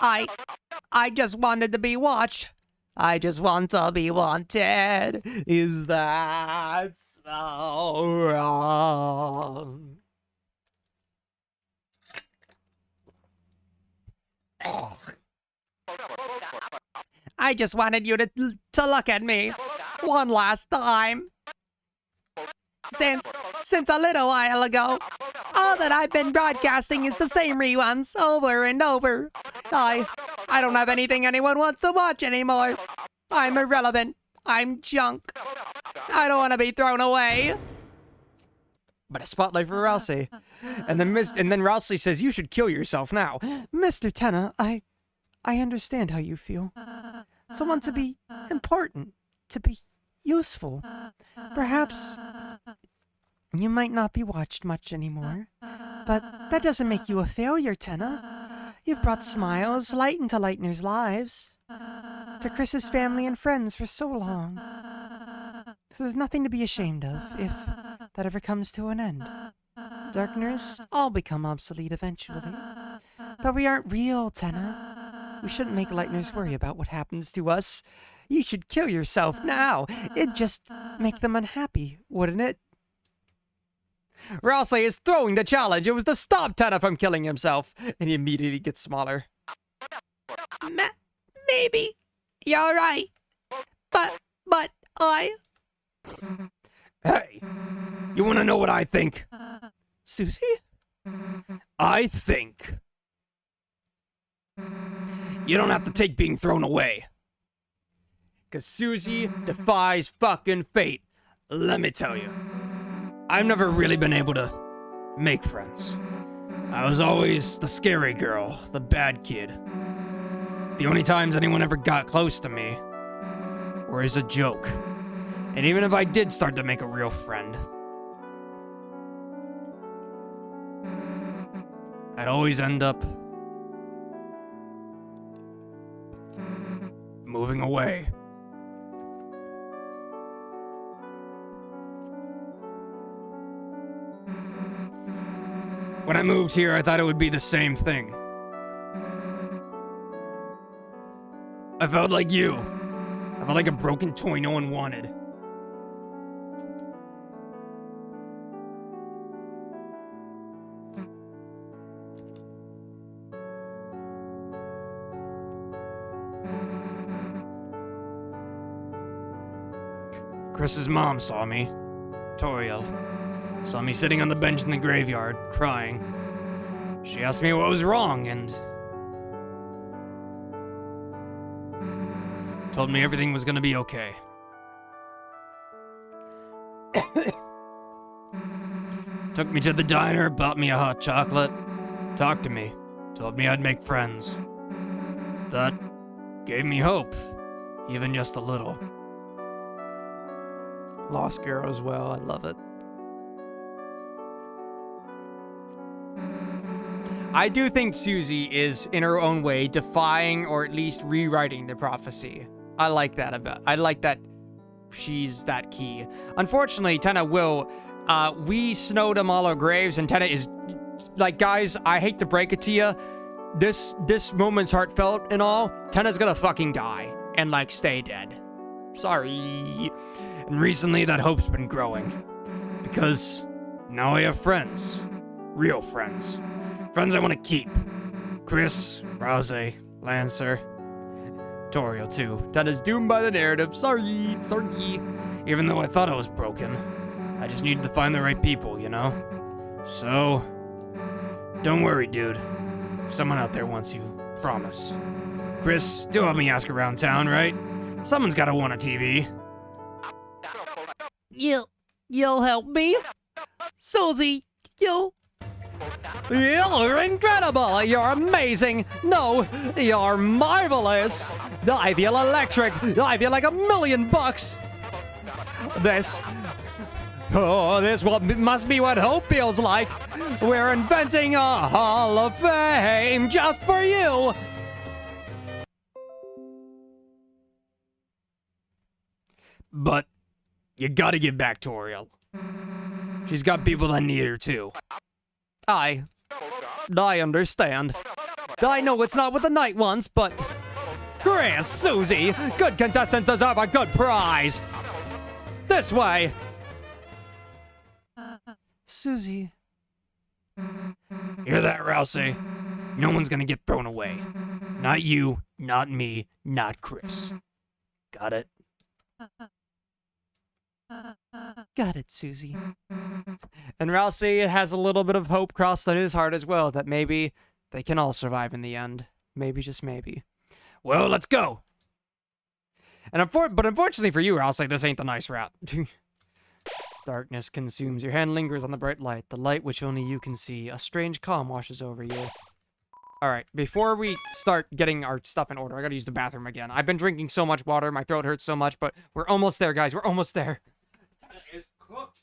I just wanted to be watched. I just want to be wanted. Is that so wrong? I just wanted you to look at me one last time. Since a little while ago, all that I've been broadcasting is the same reruns over and over. I don't have anything anyone wants to watch anymore. I'm irrelevant. I'm junk. I don't want to be thrown away. But a spotlight for Rousey. And then Rousey says, you should kill yourself now. Mr. Tenna, I understand how you feel. To want to be important, to be useful. Perhaps you might not be watched much anymore, but that doesn't make you a failure, Tenna. You've brought smiles, light into Lightner's lives, to Chris's family and friends for so long. So there's nothing to be ashamed of if that ever comes to an end. Darkners all become obsolete eventually. But we aren't real, Tenna. We shouldn't make Lightners worry about what happens to us. You should kill yourself now. It'd just make them unhappy, wouldn't it? Rousey is throwing the challenge. It was to stop Tenna from killing himself. And he immediately gets smaller. Maybe. You're right. But I... Hey, you want to know what I think? Susie? I think you don't have to take being thrown away. Because Susie defies fucking fate. Let me tell you, I've never really been able to make friends. I was always the scary girl, the bad kid. The only times anyone ever got close to me were as a joke. And even if I did start to make a real friend, I'd always end up moving away. When I moved here, I thought it would be the same thing. I felt like you. I felt like a broken toy no one wanted. Chris's mom saw me. Toriel. Saw me sitting on the bench in the graveyard, crying. She asked me what was wrong and told me everything was gonna be okay. Took me to the diner, bought me a hot chocolate, talked to me, told me I'd make friends. That gave me hope, even just a little. Lost girl as well. I love it. I do think Susie is, in her own way, defying or at least rewriting the prophecy. I like that she's that key. Unfortunately, Tenna will. We snowed them all our graves, and Tenna is like, guys, I hate to break it to you. This moment's heartfelt and all. Tenna's gonna fucking die and like stay dead. Sorry. And recently, that hope's been growing. Because now I have friends. Real friends. Friends I want to keep. Chris, Rouse, Lancer, Toriel too. Tenna's doomed by the narrative. Sorry. Even though I thought I was broken, I just needed to find the right people, you know? So, don't worry, dude. Someone out there wants you. Promise. Chris, do help me ask around town, right? Someone's gotta want a TV. You'll help me? Susie, you're incredible! You're amazing! No, you're marvelous! I feel electric! I feel like $1,000,000! This must be what hope feels like! We're inventing a Hall of Fame just for you! But you gotta give back Toriel. She's got people that need her too. I understand. I know it's not what the knight wants, but... Chris, Susie, good contestants deserve a good prize! This way! Susie. Hear that, Rousey? No one's gonna get thrown away. Not you, not me, not Chris. Got it? Got it, Susie. And Rousey has a little bit of hope crossed on his heart as well, that maybe they can all survive in the end. Maybe, just maybe. Well, let's go. And but unfortunately for you, Rousey, this ain't the nice route. Darkness consumes. Your hand lingers on the bright light, the light which only you can see. A strange calm washes over you. Alright, before we start getting our stuff in order, I gotta use the bathroom again. I've been drinking so much water, my throat hurts so much, but we're almost there, guys. We're almost there. Is cooked.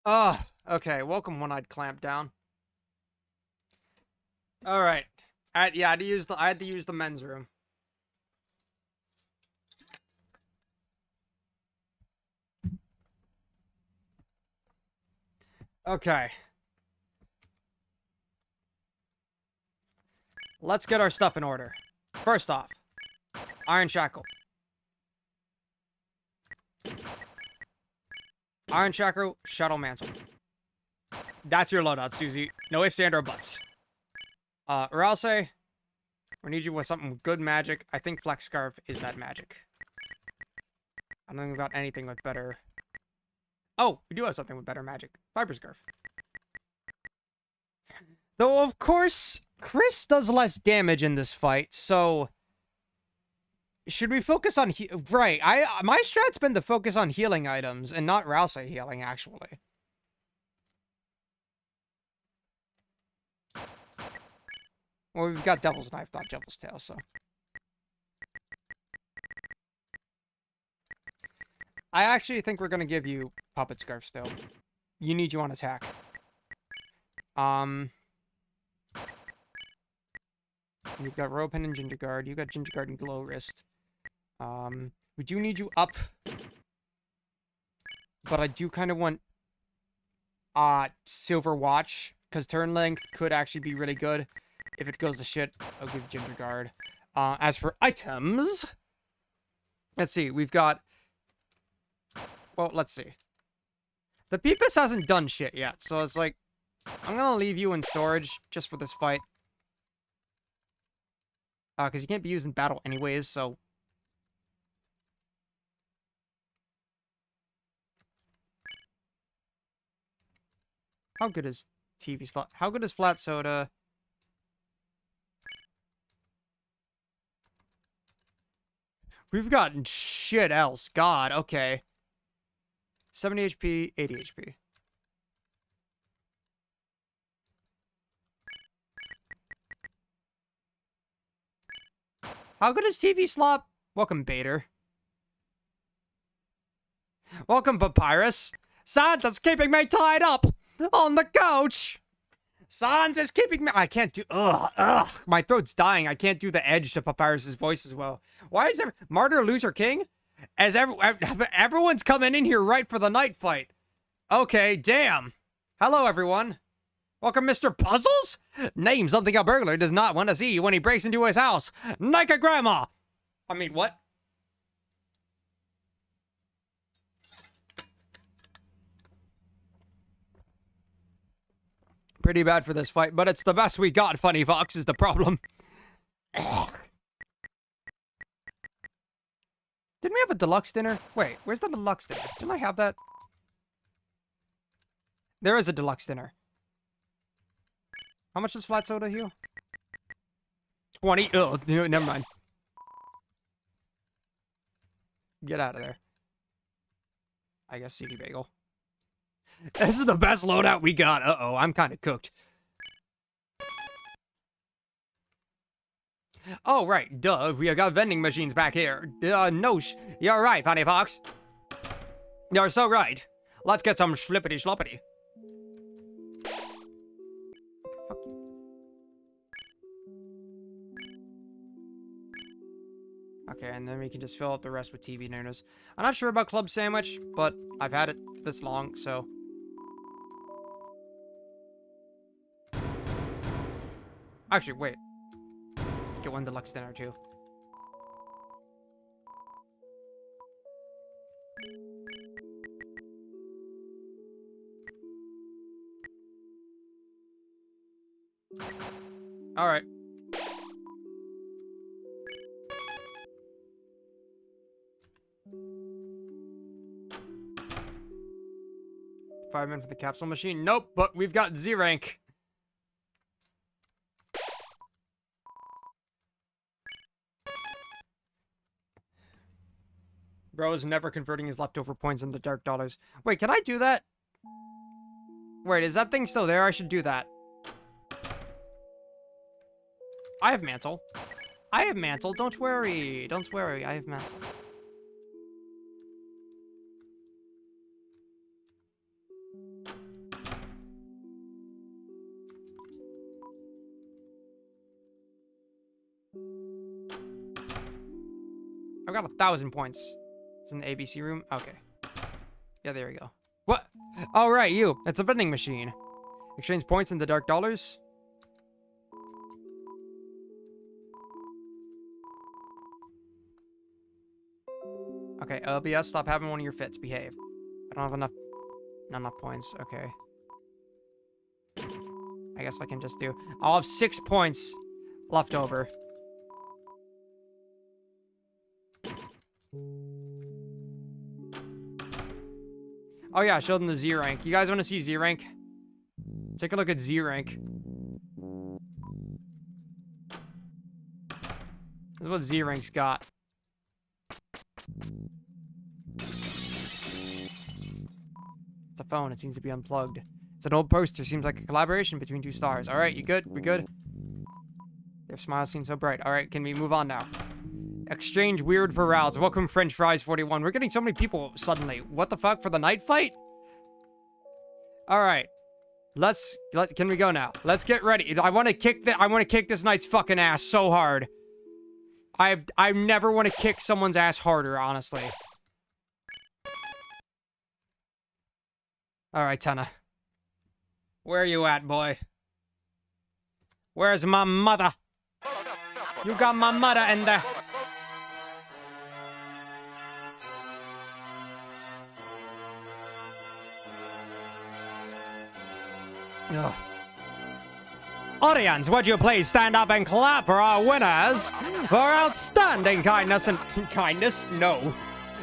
Okay. Welcome, one-eyed clamp down. All right. Yeah, I had to use the men's room. Okay. Let's get our stuff in order. First off, Iron Shackle. Iron Shackle, Shadow Mantle. That's your loadout, Susie. No ifs, and or buts. Rouse, we need you with something good magic. I think Flex Scarf is that magic. I don't think we've got anything with better... Oh, we do have something with better magic. Fiber Scarf. Though, of course, Chris does less damage in this fight, so... Should we focus on... Right, my strat's been to focus on healing items, and not Rouse healing, actually. Well, we've got Devil's Knife, not Devil's Tail, so... I actually think we're gonna give you Puppet Scarf still. You need you on attack. You've got Rope and Ginger Guard. You've got Ginger Guard and Glow Wrist. We do need you up. But I do kind of want... Silver Watch. Because turn length could actually be really good. If it goes to shit, I'll give Ginger Guard. As for items... Let's see, we've got... Well, let's see. The Peepus hasn't done shit yet, so it's like... I'm gonna leave you in storage, just for this fight. Because you can't be used in battle anyways, so... How good is TV slot? How good is Flat Soda? We've gotten shit else. God, okay. 70 HP, 80 HP. How good is TV Slop? Welcome, Bader. Welcome, Papyrus. Santa's keeping me tied up on the couch. Santa's keeping me... I can't do... Ugh. My throat's dying. I can't do the edge to Papyrus's voice as well. Why is Martyr Loser King? As everyone's coming in here right for the night fight. Okay, damn. Hello, everyone. Welcome, Mr. Puzzles? Name something a burglar does not want to see when he breaks into his house. Nika Grandma. I mean, what? Pretty bad for this fight, but it's the best we got, Funny Fox, is the problem. Didn't we have a deluxe dinner? Wait, where's the deluxe dinner? Didn't I have that? There is a deluxe dinner. How much does Flat Soda heal? 20. Oh, never mind. Get out of there. I guess CD Bagel. This is the best loadout we got. Uh-oh, I'm kind of cooked. Oh, right. Duh, we got vending machines back here. No, you're right, Funny Fox. You're so right. Let's get some schlippity schloppity. Fuck you. Okay, and then we can just fill up the rest with TV dinners. I'm not sure about Club Sandwich, but I've had it this long, so... Actually, wait. Get one deluxe dinner, too. Alright. $5 for the capsule machine. Nope, but we've got Z rank. Bro is never converting his leftover points into dark dollars. Wait, can I do that? Wait, is that thing still there? I should do that. I have mantle. I have mantle. Don't worry. Don't worry. I have mantle. got 1,000 points. It's in the ABC room. Okay. Yeah, there we go. What? Oh, right, you. It's a vending machine. Exchange points into dark dollars. Okay, LBS, stop having one of your fits. Behave. I don't have enough... Not enough points. Okay. I guess I can just do... I'll have 6 points left over. Oh yeah, show them the Z rank. You guys want to see Z rank? Take a look at Z rank. This is what Z rank's got. It's a phone. It seems to be unplugged. It's an old poster. Seems like a collaboration between 2 stars. All right, you good? We good? Their smile seems so bright. All right, can we move on now? Exchange weird for routes. Welcome French fries 41. We're getting so many people suddenly. What the fuck for the night fight? All right. Can we go now? Let's get ready. I want to kick this knight's fucking ass so hard. I never want to kick someone's ass harder, honestly. All right, Tenna. Where are you at, boy? Where's my mother? You got my mother in there. Ugh. Audience, would you please stand up and clap for our winners for outstanding kindness and... Kindness? No.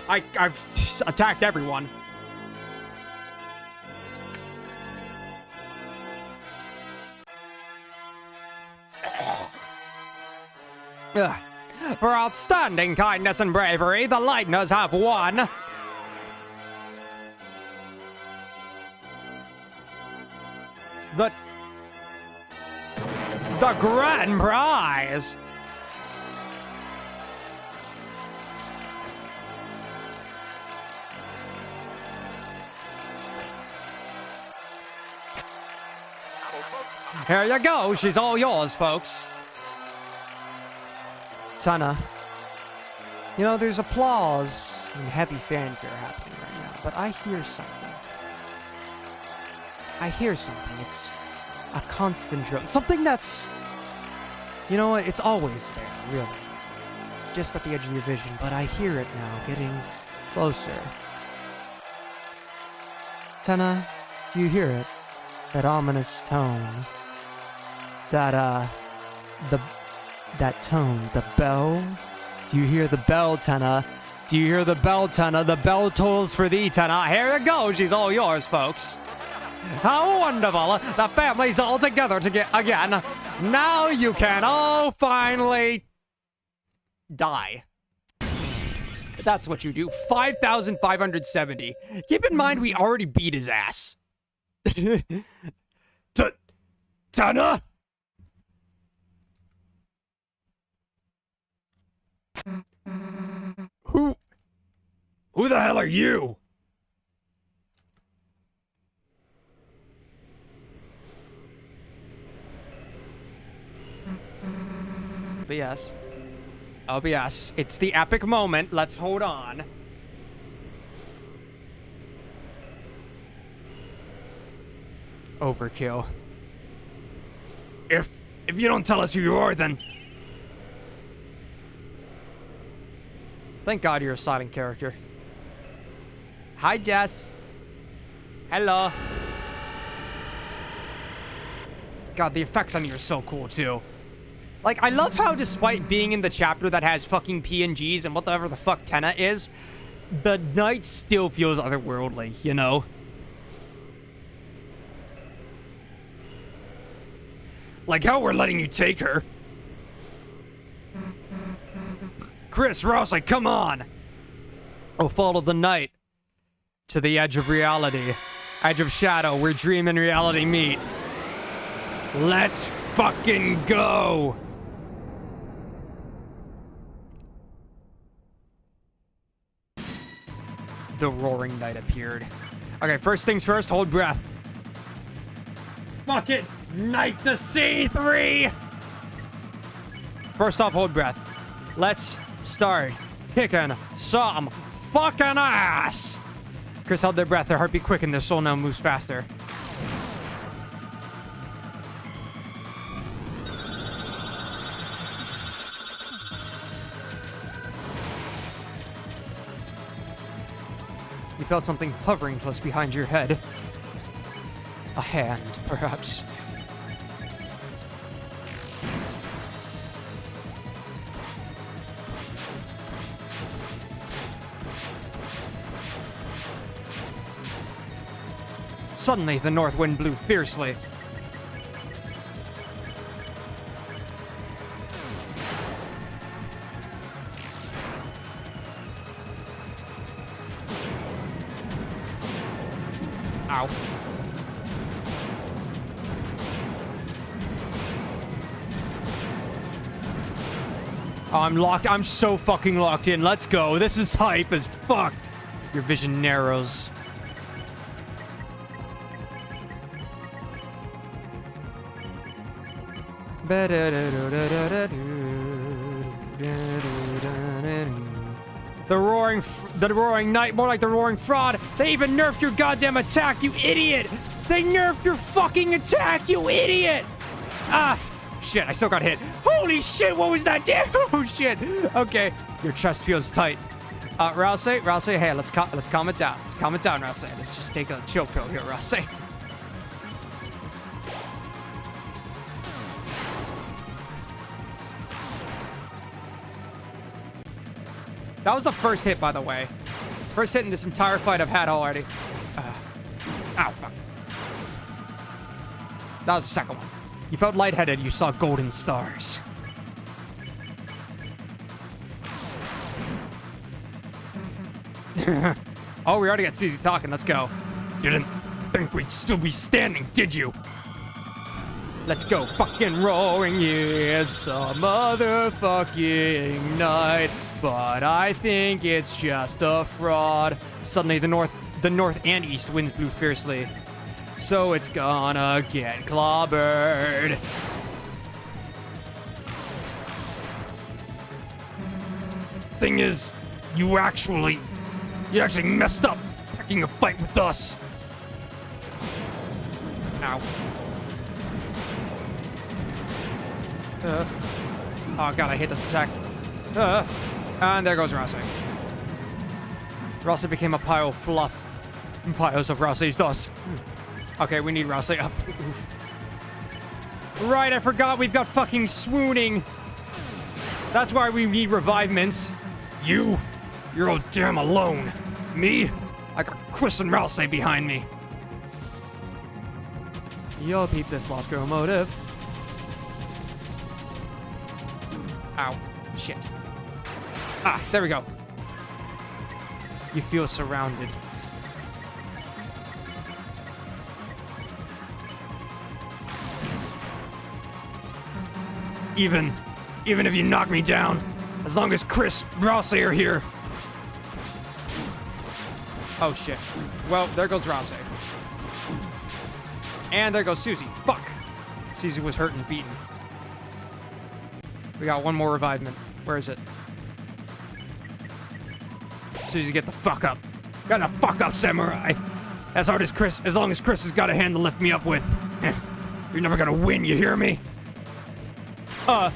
I've attacked everyone. Ugh. For outstanding kindness and bravery, the Lightners have won... The grand prize! Here you go, she's all yours, folks. Tenna. You know, there's applause and heavy fanfare happening right now, but I hear something. It's a constant drone. Something that's... You know what? It's always there, really. Just at the edge of your vision, but I hear it now, getting closer. Tenna, do you hear it? That ominous tone. That tone. The bell? Do you hear the bell, Tenna? Do you hear the bell, Tenna? The bell tolls for thee, Tenna. Here you go. She's all yours, folks. How wonderful! The family's all together again. Now you can all finally die. That's what you do. 5,570. Keep in mind we already beat his ass. Tenna? Who the hell are you? OBS. OBS. It's the epic moment. Let's hold on. Overkill. If you don't tell us who you are, then... Thank God you're a silent character. Hi, Jess. Hello. God, the effects on you are so cool, too. Like, I love how despite being in the chapter that has fucking PNGs and whatever the fuck Tenna is, the night still feels otherworldly, you know? Like how we're letting you take her. Chris, Rossi, come on! Oh, follow the night to the edge of reality. Edge of shadow, where dream and reality meet. Let's fucking go! The roaring night appeared. Okay, first things first, hold breath. Fuck it! Night to C3! First off, hold breath. Let's start kicking some fucking ass. Chris held their breath, their heartbeat quickened, their soul now moves faster. You felt something hovering close behind your head. A hand, perhaps. Suddenly, the north wind blew fiercely. Ow. Oh, I'm locked. I'm so fucking locked in. Let's go. This is hype as fuck. Your vision narrows. The roaring night, more like the roaring fraud. They even nerfed your goddamn attack, you idiot! They nerfed your fucking attack, you idiot! Ah, shit, I still got hit. Holy shit, what was that? Oh shit. Okay, your chest feels tight. Rouse, hey, let's calm it down. Let's calm it down, Rouse. Let's just take a chill pill here, Rouse. That was the first hit, by the way. First hit in this entire fight I've had already. Ow, fuck. That was the second one. You felt lightheaded. You saw golden stars. Oh, we already got Susie talking. Let's go. Didn't think we'd still be standing, did you? Let's go fucking roaring. Yeah, it's the motherfucking night. But I think it's just a fraud. Suddenly, the north and east winds blew fiercely. So it's gonna get clobbered. Thing is, you actually messed up picking a fight with us. Ow. Oh god, I hate this attack. And there goes Rouse. Rouse became a pile of fluff. Piles of Rouse's dust. Okay, we need Rouse up. Oof. Right, I forgot we've got fucking swooning. That's why we need revivements. You're all damn alone. Me? I got Chris and Rouse behind me. You'll peep this lost girl motive. Ow. Shit. Ah, there we go. You feel surrounded. Even if you knock me down, as long as Chris and Rouse are here. Oh shit. Well, there goes Rouse. And there goes Susie. Fuck. Susie was hurt and beaten. We got one more revivement. Where is it? Susie, get the fuck up. Got the fuck up, Samurai. As hard as Chris, as long as Chris has got a hand to lift me up with. You're never gonna win, you hear me? You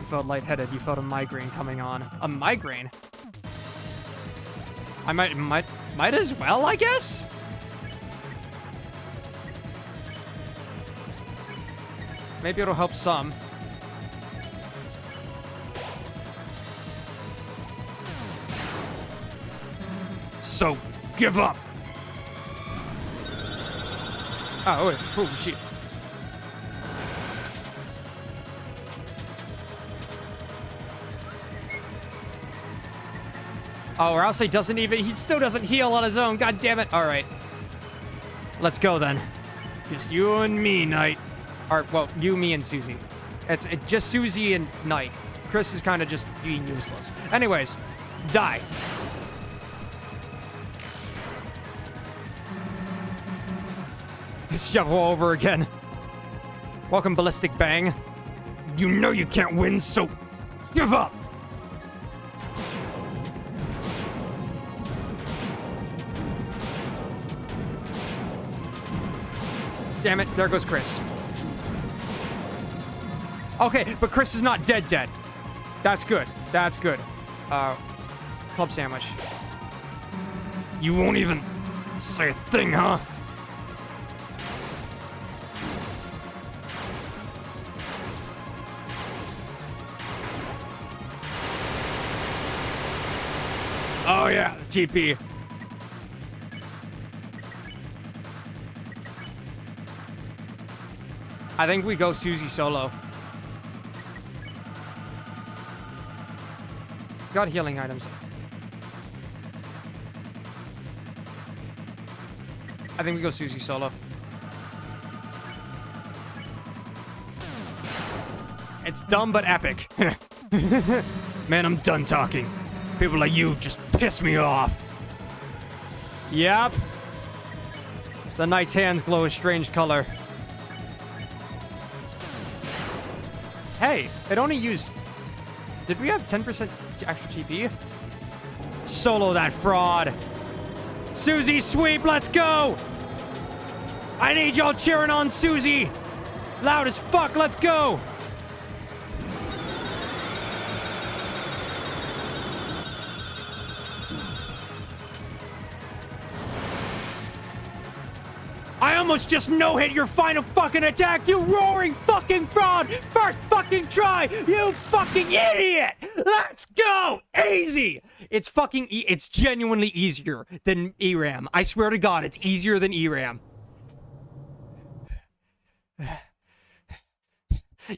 felt lightheaded. You felt a migraine coming on. A migraine? I might as well, I guess? Maybe it'll help some. So, give up. Oh, wait. Oh, shit. Oh, or else he doesn't even... He still doesn't heal on his own. God damn it. All right. Let's go, then. Just you and me, Knight. Or, well, you, me, and Susie. It's just Susie and Knight. Chris is kind of just being useless. Anyways, die. It's Jeff all over again. Welcome, Ballistic Bang. You know you can't win, so give up. Damn it, there goes Chris. Okay, but Chris is not dead. That's good. That's good. Club sandwich. You won't even say a thing, huh? Oh yeah, TP. I think we go Susie solo. Got healing items. I think we go Susie solo. It's dumb but epic. Man, I'm done talking. People like you just piss me off. Yep. The knight's hands glow a strange color. Hey, it only used... Did we have 10% extra TP? Solo that fraud. Susie sweep, let's go! I need y'all cheering on Susie! Loud as fuck, let's go! I almost just no-hit your final fucking attack, you roaring fucking fraud! First fucking try, you fucking idiot! Let's go! Easy! It's fucking it's genuinely easier than ERAM. I swear to God, it's easier than ERAM.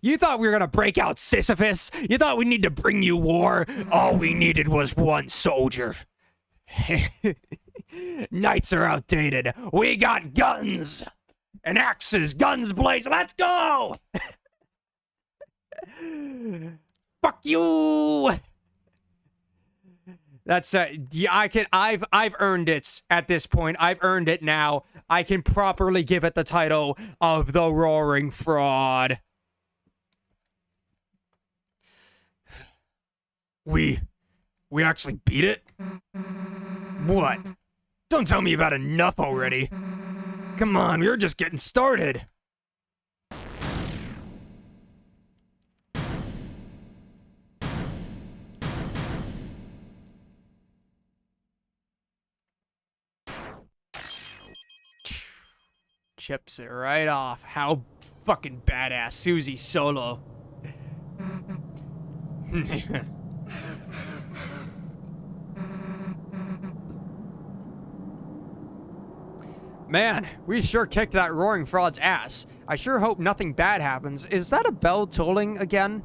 You thought we were gonna break out Sisyphus? You thought we need to bring you war? All we needed was one soldier. Knights are outdated. We got guns and axes, guns blaze. Let's go! Fuck you! That's yeah, I've earned it at this point. I've earned it now. I can properly give it the title of the Roaring Fraud. We actually beat it? What? Don't tell me you've had enough already. Come on, we were just getting started. Chips it right off. How fucking badass. Susie solo. Man, we sure kicked that Roaring Fraud's ass. I sure hope nothing bad happens. Is that a bell tolling again?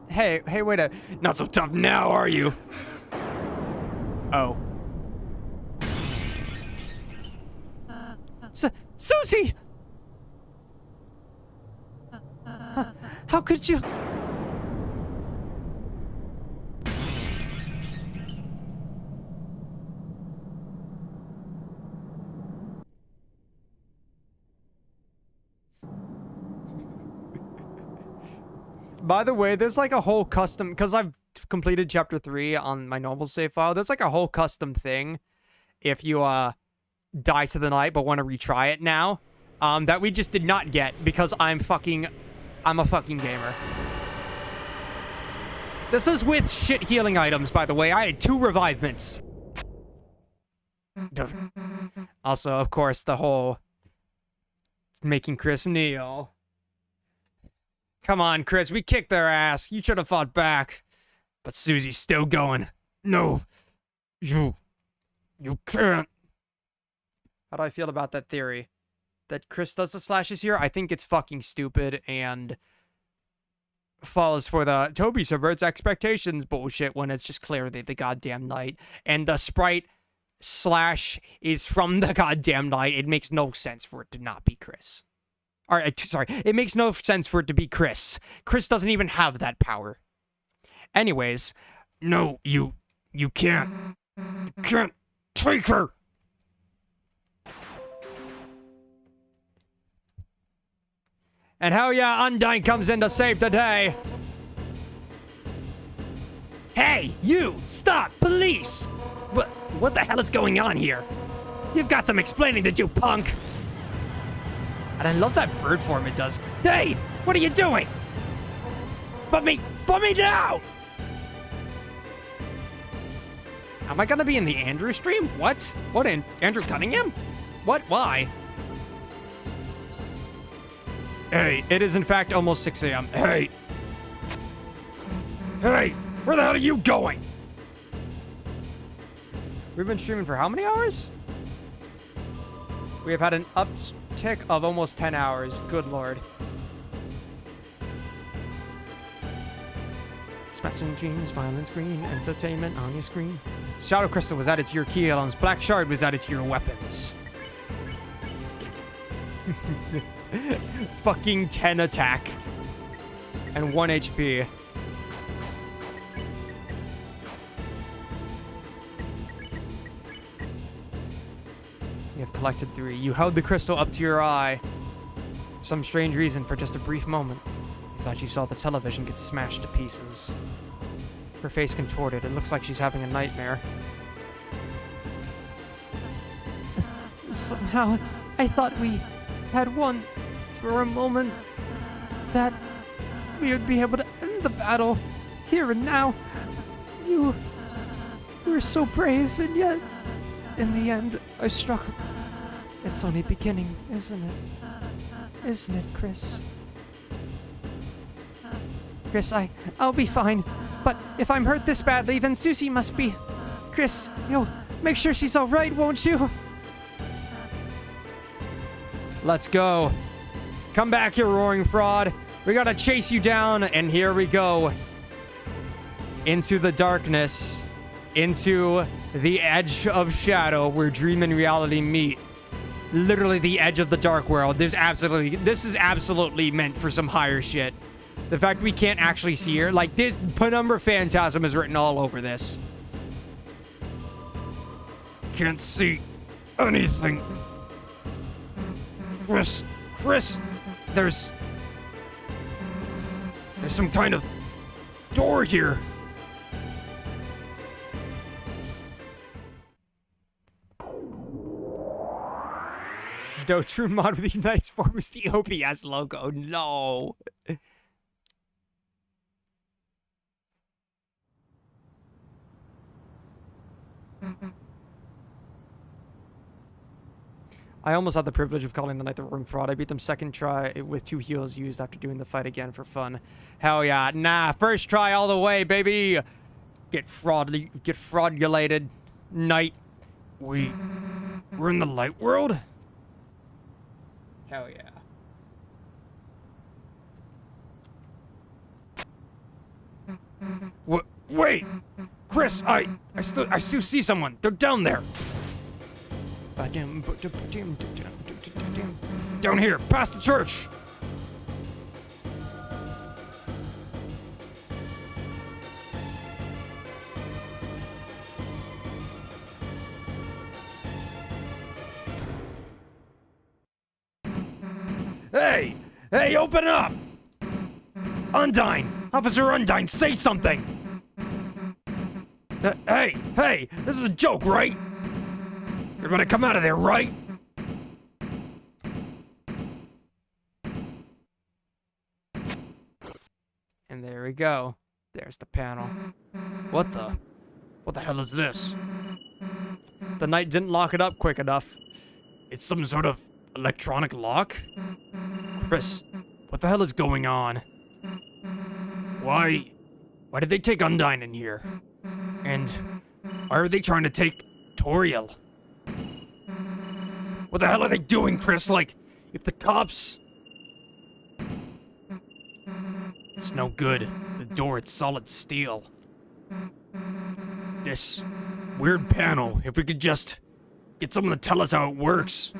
Hey, wait a... Not so tough now, are you? Oh. Susie! How could you? By the way, there's like a whole custom, because I've completed chapter 3 on my normal save file, there's like a whole custom thing if you die to the night but want to retry it now, that we just did not get because I'm a fucking gamer. This is with shit healing items, by the way. I had 2 revivements. Also, of course, the whole making Chris kneel. Come on, Chris, we kicked their ass. You should have fought back. But Susie's still going. No. You can't. How do I feel about that theory? That Chris does the slashes here? I think it's fucking stupid and falls for the Toby subverts expectations bullshit when it's just clearly the goddamn knight. And the sprite slash is from the goddamn knight. It makes no sense for it to not be Chris. Alright, sorry. It makes no sense for it to be Chris. Chris doesn't even have that power. Anyways. No, you can't. You can't take her! And hell yeah, Undyne comes in to save the day. Hey, you! Stop! Police! What the hell is going on here? You've got some explaining to do, punk! And I love that bird form it does. Hey! What are you doing? Put me down! Am I gonna be in the Andrew stream? What? What, Andrew Cunningham? What? Why? Hey, it is in fact almost 6 a.m. Hey! Hey! Where the hell are you going? We've been streaming for how many hours? We have had an uptick of almost 10 hours. Good lord. Smashing dreams, violence, green, entertainment on your screen. Shadow Crystal was added to your key items. Black Shard was added to your weapons. Fucking 10 attack. And 1 HP. You have collected 3. You held the crystal up to your eye. For some strange reason, for just a brief moment, you thought you saw the television get smashed to pieces. Her face contorted. It looks like she's having a nightmare. Somehow, I thought we had won for a moment. That we would be able to end the battle here and now. You were so brave, and yet, in the end, I struck. It's only beginning, isn't it? Isn't it, Chris? Chris, I'll be fine. But if I'm hurt this badly, then Susie must be. Chris, you'll make sure she's all right, won't you? Let's go. Come back here, roaring fraud. We gotta chase you down, and here we go. Into the darkness. Into the edge of shadow where dream and reality meet. Literally the edge of the dark world. This is absolutely meant for some higher shit. The fact we can't actually see her. Like, this Penumbra Phantasm is written all over this. Can't see anything. Chris, there's some kind of door here. Deltarune mod with Unite's form is the OBS logo. No. I almost had the privilege of calling the Knight the Room Fraud. I beat them second try with 2 heals used after doing the fight again for fun. Hell yeah. Nah, first try all the way, baby. Get fraudulated. Knight. We're in the light world? Hell yeah. Wait! Chris, I still see someone. They're down there. Down here, past the church. Hey! Hey, open up! Undyne! Officer Undyne, say something! Hey! This is a joke, right? You're gonna come out of there, right? And there we go. There's the panel. What the hell is this? The Knight didn't lock it up quick enough. It's some sort of electronic lock? Chris, what the hell is going on? Why did they take Undyne in here? And why are they trying to take Toriel? What the hell are they doing, Chris? Like, if the cops... It's no good. The door, it's solid steel. This weird panel, if we could just get someone to tell us how it works.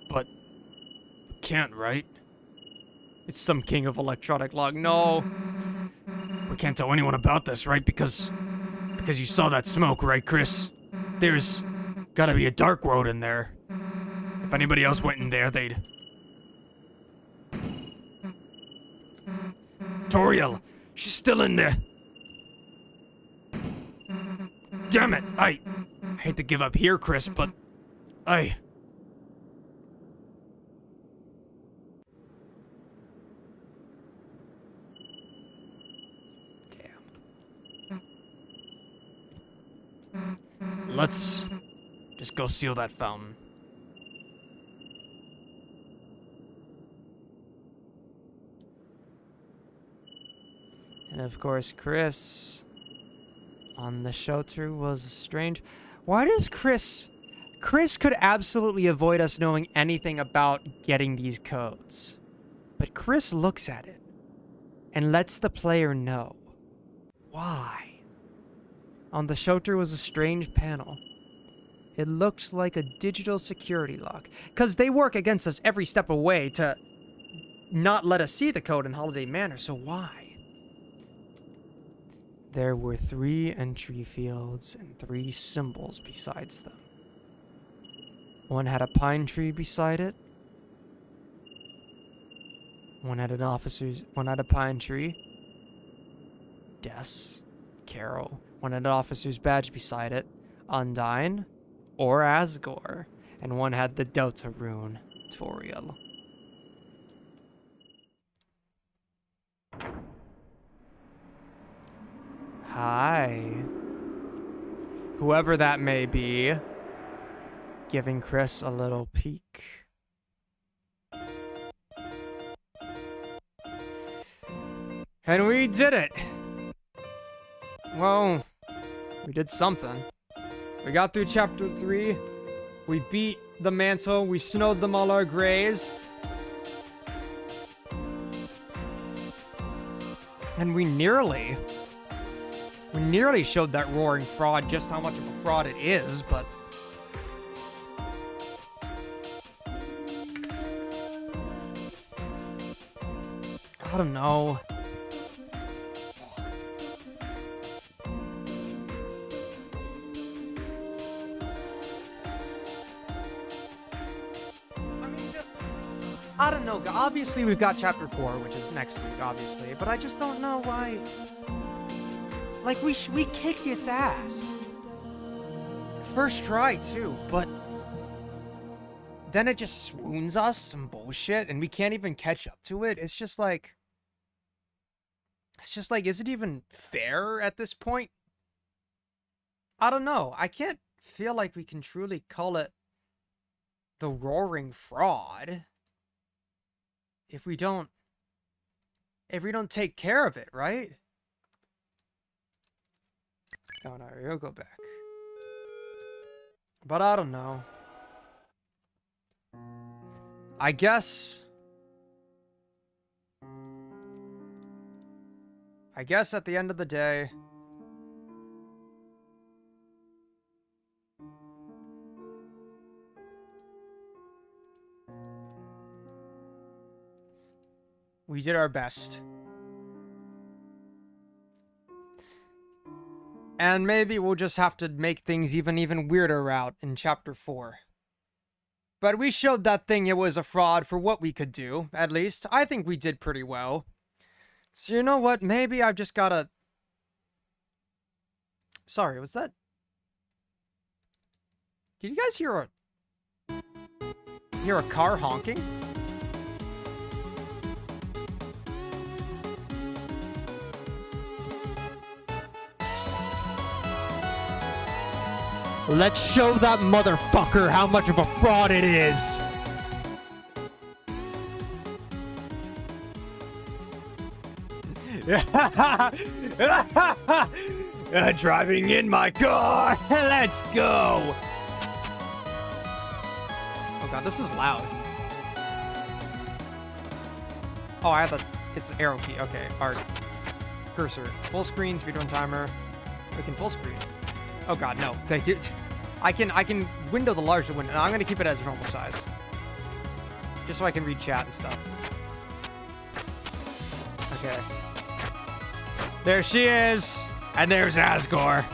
But we can't, right? It's some king of electronic lock. No. We can't tell anyone about this, right? Because you saw that smoke, right, Chris? There's gotta be a dark world in there. If anybody else went in there, they'd... Toriel, she's still in there. Damn it, I hate to give up here, Chris, but I... Let's just go seal that fountain. And of course, Chris on the shelter was strange. Why does Chris could absolutely avoid us knowing anything about getting these codes. But Chris looks at it and lets the player know. Why? On the shelter was a strange panel. It looked like a digital security lock. Because they work against us every step of the way to not let us see the code in Holiday Manor, so why? There were 3 entry fields and 3 symbols besides them. One had a pine tree beside it. One had a pine tree. Des, Carol. One had an officer's badge beside it. Undyne or Asgore. And one had the Deltarune, Toriel. Hi. Whoever that may be, giving Chris a little peek. And we did it! Well, we did something. We got through chapter 3. We beat the mantle. We snowed them all our grays. And we nearly showed that roaring fraud just how much of a fraud it is, but... I don't know. I don't know. Obviously, we've got chapter 4, which is next week, obviously. But I just don't know why... Like, we kicked its ass. First try, too, but... Then it just swoons us some bullshit, and we can't even catch up to it. It's just like... is it even fair at this point? I don't know. I can't feel like we can truly call it the roaring fraud if we don't take care of it, right? Oh no, we'll go back. But I don't know. I guess at the end of the day, we did our best. And maybe we'll just have to make things even weirder out in chapter 4. But we showed that thing it was a fraud for what we could do, at least. I think we did pretty well. So you know what? Maybe I've just gotta... Sorry, was that... Did you guys hear a car honking? Let's show that motherfucker how much of a fraud it is. Driving in my car. Let's go. Oh god, this is loud. Oh, I have the... It's arrow key. Okay, art. Cursor. Full screen, speedrun timer. We can full screen. Oh god, no. Thank you. I can window the larger window. No, I'm gonna keep it as normal size. Just so I can read chat and stuff. Okay. There she is! And there's Asgore.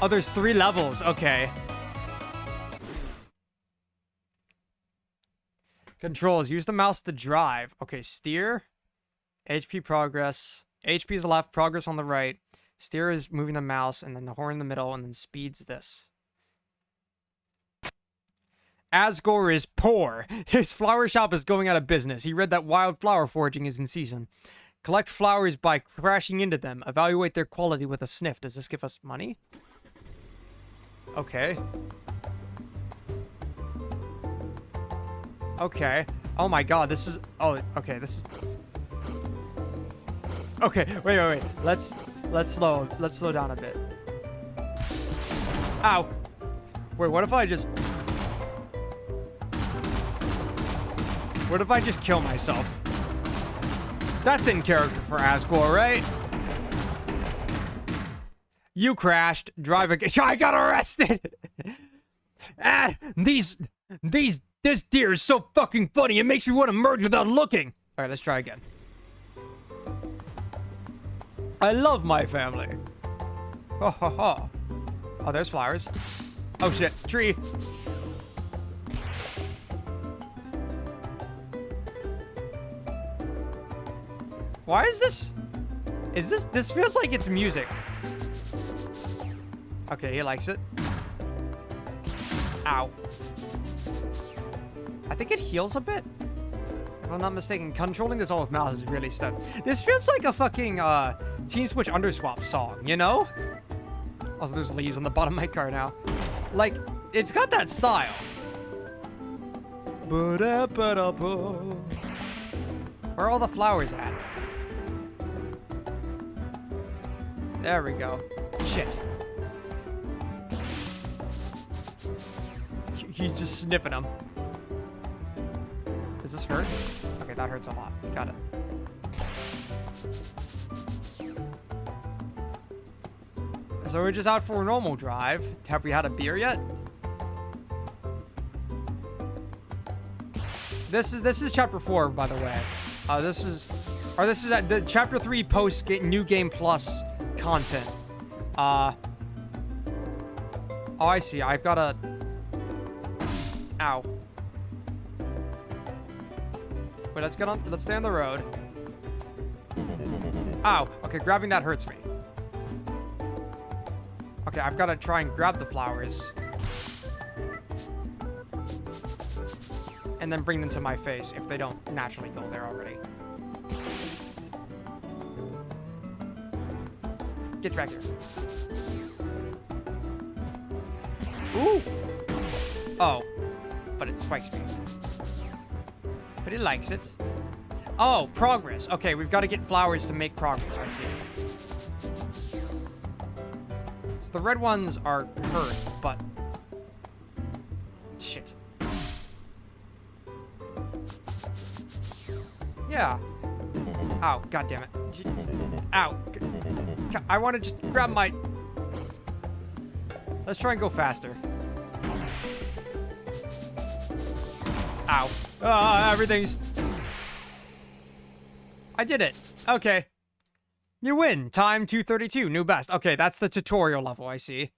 Oh, there's 3 levels. Okay. Controls. Use the mouse to drive. Okay, steer. HP progress. HP is left, progress on the right. Steer is moving the mouse, and then the horn in the middle, and then speed's this. Asgore is poor. His flower shop is going out of business. He read that wild flower foraging is in season. Collect flowers by crashing into them. Evaluate their quality with a sniff. Does this give us money? Okay. Okay. Oh my god, this is... Oh, okay, this is... Okay, wait. Let's slow down a bit. Ow. Wait, what if I just... What if I just kill myself? That's in character for Asgore, right? You crashed. Drive again. I got arrested! This deer is so fucking funny, it makes me want to merge without looking. Alright, let's try again. I love my family. Ho ho ho. Oh, there's flowers. Oh shit, tree. Why is this? This feels like it's music. Okay, he likes it. Ow. I think it heals a bit. If I'm not mistaken, controlling this all with mouse is really stuck. This feels like a fucking Team Switch Underswap song, you know? Also, there's leaves on the bottom of my car now. Like, it's got that style. Where are all the flowers at? There we go. Shit. He's just sniffing them. Does this hurt? Okay, that hurts a lot. Got it. So we're just out for a normal drive. Have we had a beer yet? This is chapter 4, by the way. This is at the chapter 3 post new game plus content. Oh, I see. I've got a. Ow. Wait, let's get on. Let's stay on the road. Ow. Okay, grabbing that hurts me. Okay, I've got to try and grab the flowers. And then bring them to my face if they don't naturally go there already. Get back here. Ooh! Oh. But it spikes me. But it likes it. Oh, progress. Okay, we've got to get flowers to make progress. I see. So the red ones are hurt, but... Shit. Yeah. Ow, god damn it. Ow. I want to just grab my... Let's try and go faster. Ow. Everything's... I did it. Okay. You win. Time 2:32. New best. Okay, that's the tutorial level, I see.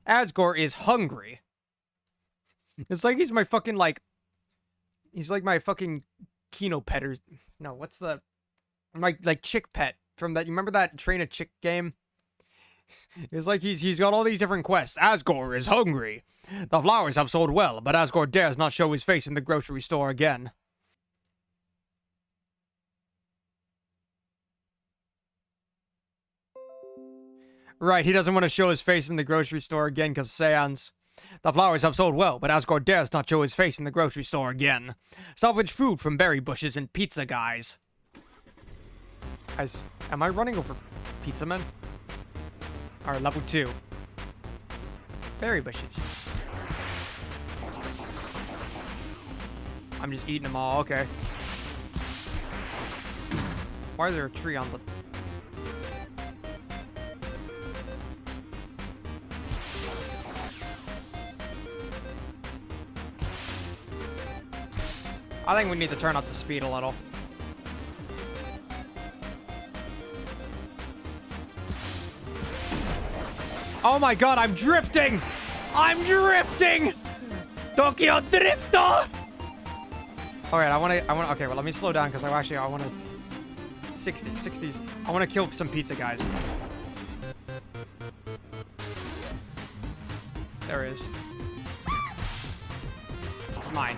Asgore is hungry. It's like he's my fucking, like... He's like my fucking Kino pet or... No, what's the... My, like, chick pet from that... You remember that Train a Chick game? It's like he's got all these different quests. Asgore is hungry. The flowers have sold well, but Asgore dares not show his face in the grocery store again. Right, he doesn't want to show his face in the grocery store again because Seance. The flowers have sold well, but Asgore dares not show his face in the grocery store again. Salvage food from berry bushes and pizza guys. Guys, am I running over pizza men? Alright, level 2. Berry bushes. I'm just eating them all, okay. Why is there a tree on the... I think we need to turn up the speed a little. Oh my god, I'm drifting! I'm drifting! Tokyo Drifter! Alright, I wanna, okay, well, let me slow down, because I wanna, 60s. I wanna kill some pizza guys. There is. Mine.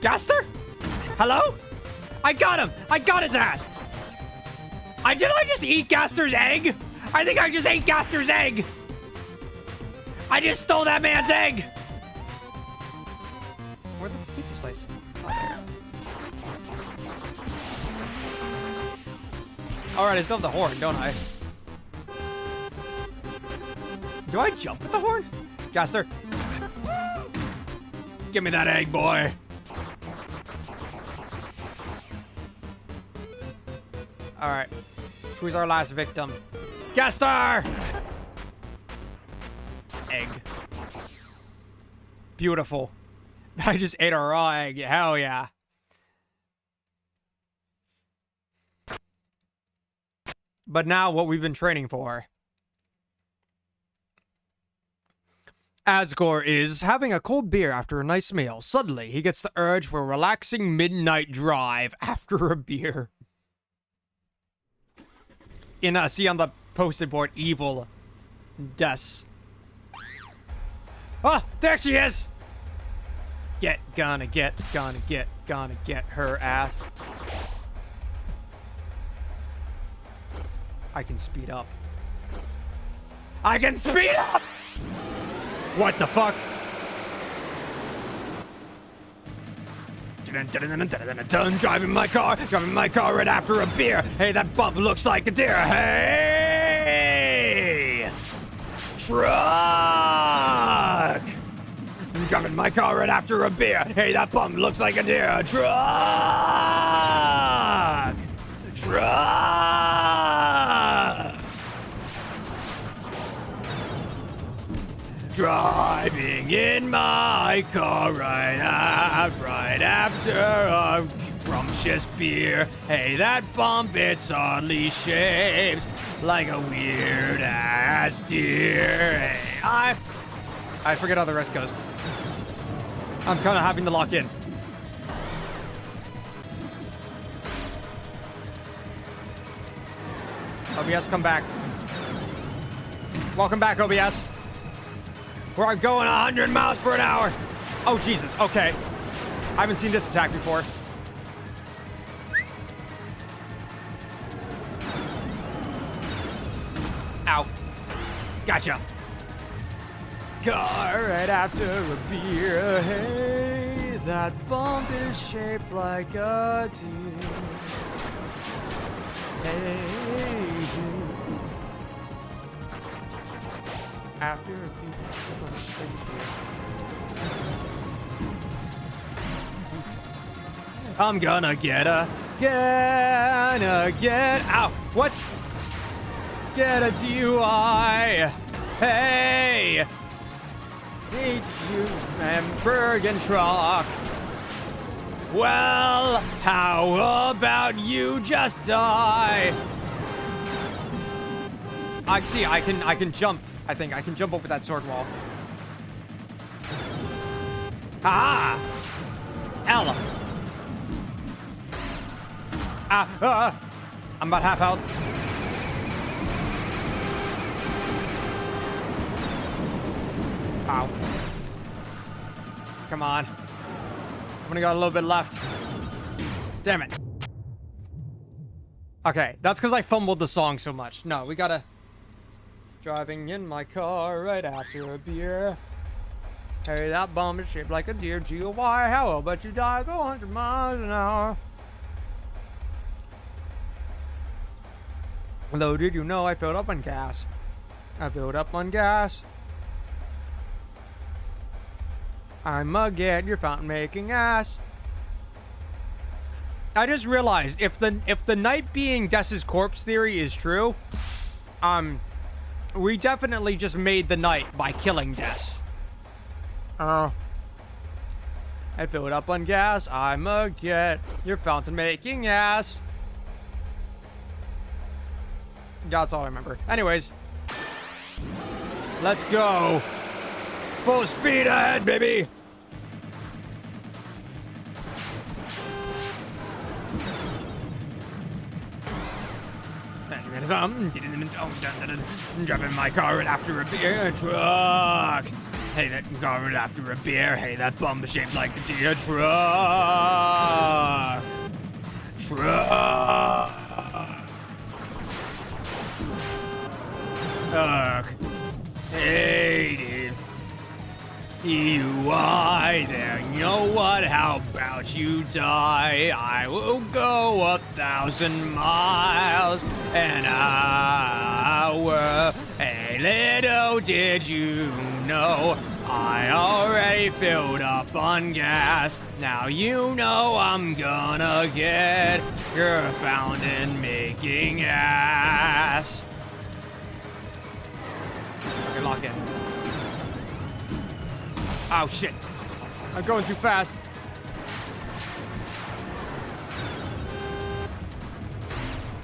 Gaster? Hello? I got him! I got his ass! Did I just eat Gaster's egg? I think I just ate Gaster's egg! I just stole that man's egg! Where'd the pizza slice? Alright, I still have the horn, don't I? Do I jump with the horn? Gaster. Give me that egg, boy. Alright. Who's our last victim? Gaster! Egg. Beautiful. I just ate a raw egg. Hell yeah. But now what we've been training for. Asgore is having a cold beer after a nice meal. Suddenly, he gets the urge for a relaxing midnight drive after a beer. See on the posted board, evil Des. Ah, there she is! Gonna get her ass. I can speed up. I can speed up! What the fuck? Driving my car right after a beer. Hey, that bump looks like a deer. Hey! Truck! Driving my car right after a beer. Hey, that bump looks like a deer. Truck! Truck! Driving in my car right after a scrumptious beer. Hey, that bump, it's oddly shaped like a weird ass deer. Hey, I forget how the rest goes. I'm kind of having to lock in. OBS, come back. Welcome back, OBS. We're going 100 miles per hour. Oh, Jesus. Okay. I haven't seen this attack before. Ow. Gotcha. Car right after a beer. Hey, that bump is shaped like a deer. Hey, after a beer. I'm gonna get ow, what? Get a DUI. Hey, need you Bergen truck. Well, how about you just die? I see, I can jump. I think I can jump over that sword wall. Ah! L. I'm about half out. Ow. Come on. I've only got a little bit left. Damn it. Okay, that's because I fumbled the song so much. No, we gotta... Driving in my car right after a beer. Hey, that bum is shaped like a deer. G-O-Y, how about you die? Go 100 miles an hour. Although, did you know I filled up on gas? I filled up on gas. I'ma get your fountain making ass. I just realized if the night being Des's corpse theory is true, we definitely just made the night by killing Des. and fill it up on gas. I'm a get your fountain making ass. That's all I remember. Anyways, let's go. Full speed ahead, baby. Driving my car right after a beer truck. Hey, that car right after a beer. Hey, that bum shaped like a deer truck. Truck. Hey, dude. You I there. You know what? How about you die? I will go 1,000 miles an hour. Hey, little did you know I already filled up on gas. Now you know I'm gonna get your fountain making ass. Okay, lock in. Oh shit. I'm going too fast.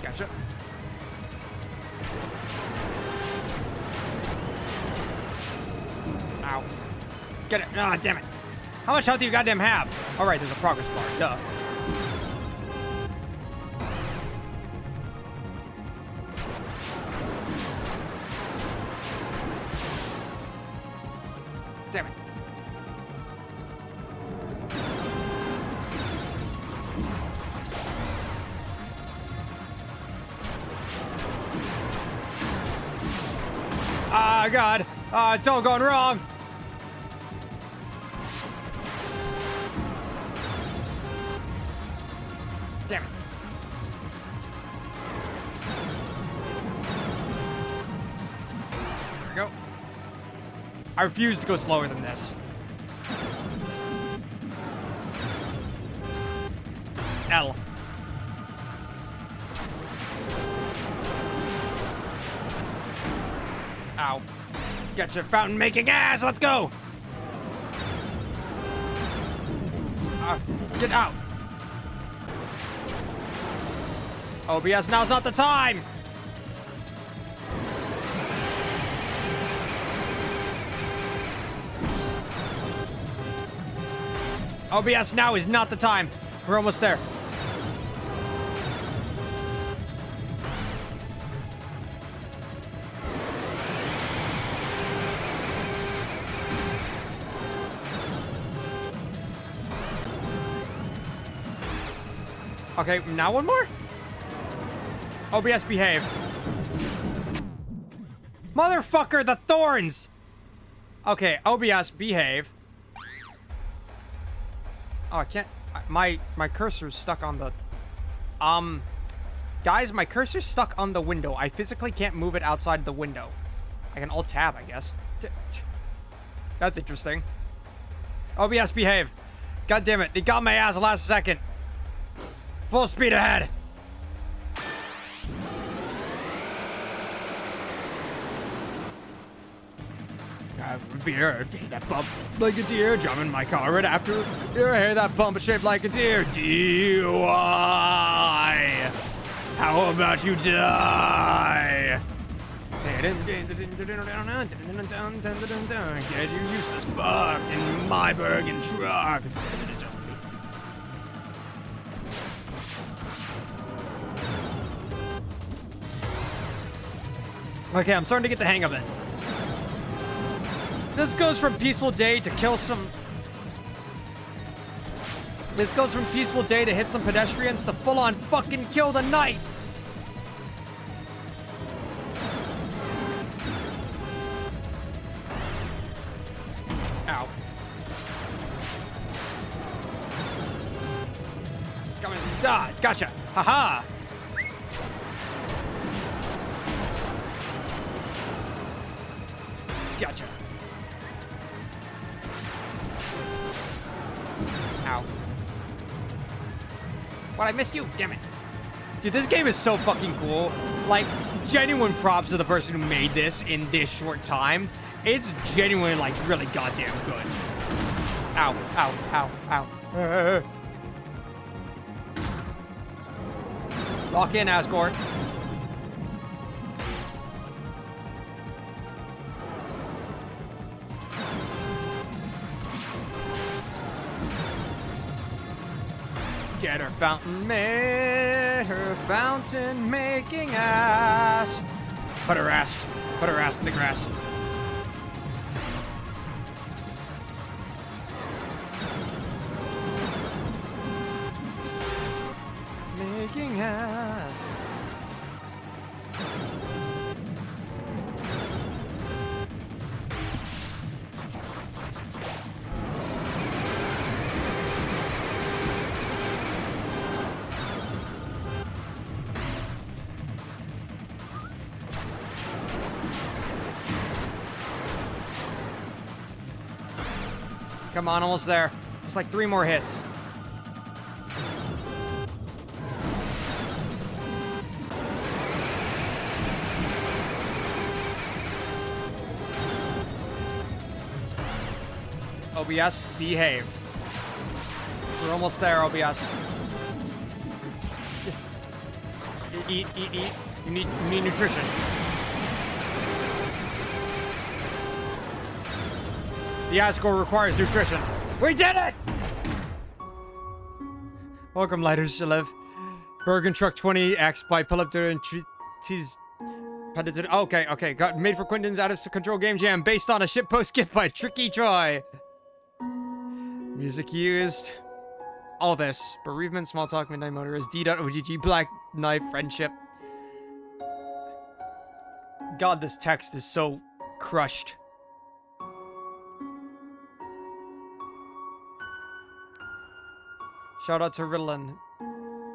Gotcha. Ow. Get it. Ah, damn it. How much health do you goddamn have? Alright, there's a progress bar. Duh. Damn it. Ah, God. It's all going wrong. Damn it. There we go. I refuse to go slower than this. L. Ow. Get your fountain making ass, let's go! Get out! OBS, now's not the time! OBS, now is not the time. We're almost there. Okay, now one more? OBS, behave. Motherfucker, the thorns! Okay, OBS, behave. Oh, I can't. My cursor's stuck on the. Guys, my cursor's stuck on the window. I physically can't move it outside the window. I can alt tab, I guess. That's interesting. OBS, behave. God damn it, it got my ass last second. Full speed ahead. Beer, that bump like a deer, drumming my car right after your hair, that bump shaped like a deer. DUI. How about you die? Get you useless fuck in my Bergen truck. Okay, I'm starting to get the hang of it. This goes from peaceful day to kill some... This goes from peaceful day to hit some pedestrians to full-on fucking kill the night! Ow. Come in. Ah, gotcha. Haha. Gotcha. Ow. What, I missed you? Damn it. Dude, this game is so fucking cool. Like, genuine props to the person who made this in this short time. It's genuinely, like, really goddamn good. Ow, ow, ow, ow. Lock in, Asgore. Get her fountain made, her fountain making ass. Put her ass in the grass. Making ass. Come on, almost there. Just like 3 more hits. OBS, behave. We're almost there, OBS. Eat. You need nutrition. The Asgore requires nutrition. We did it! Welcome, lighters to live. Bergen Truck 20X by Pull-Up and Tease. Okay. Got made for Quentin's out of control game jam based on a shitpost gift by Tricky Troy. Music used. All this. Bereavement, small talk, midnight motorist, D.OGG, black knife, friendship. God, this text is so crushed. Shout out to Ritalin.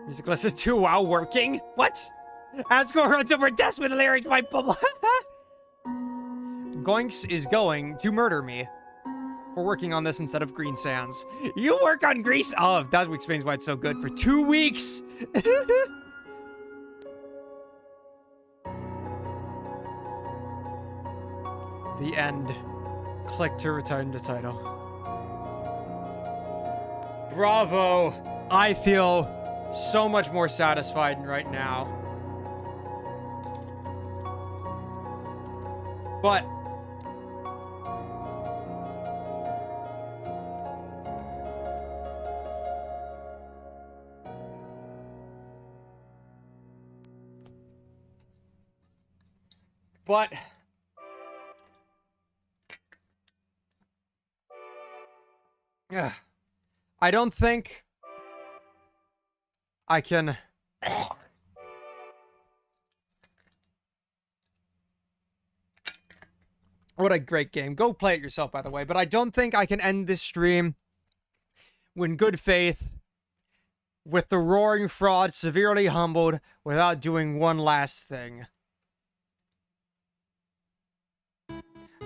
Music lesson 2 while working? What? Asgore runs over desk with lyrics by bubble. Goinks is going to murder me for working on this instead of Green Sands. You work on Grease? Oh, that explains why it's so good. For 2 weeks. The end. Click to return the title. Bravo! I feel so much more satisfied right now. But I don't think I can. What a great game. Go play it yourself, by the way. But I don't think I can end this stream in good faith with the roaring fraud severely humbled without doing one last thing.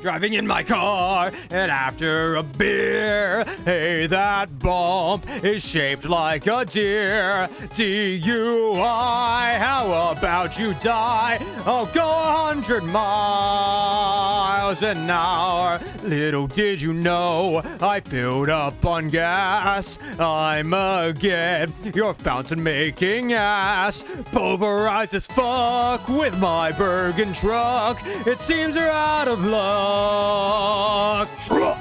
Driving in my car, and after a beer, hey, that bump is shaped like a deer. DUI, how about you die? I'll go 100 miles an hour. Little did you know, I filled up on gas. I'm again your fountain-making ass. Pulverized as fuck with my Bergen truck. It seems you're out of luck. Truck.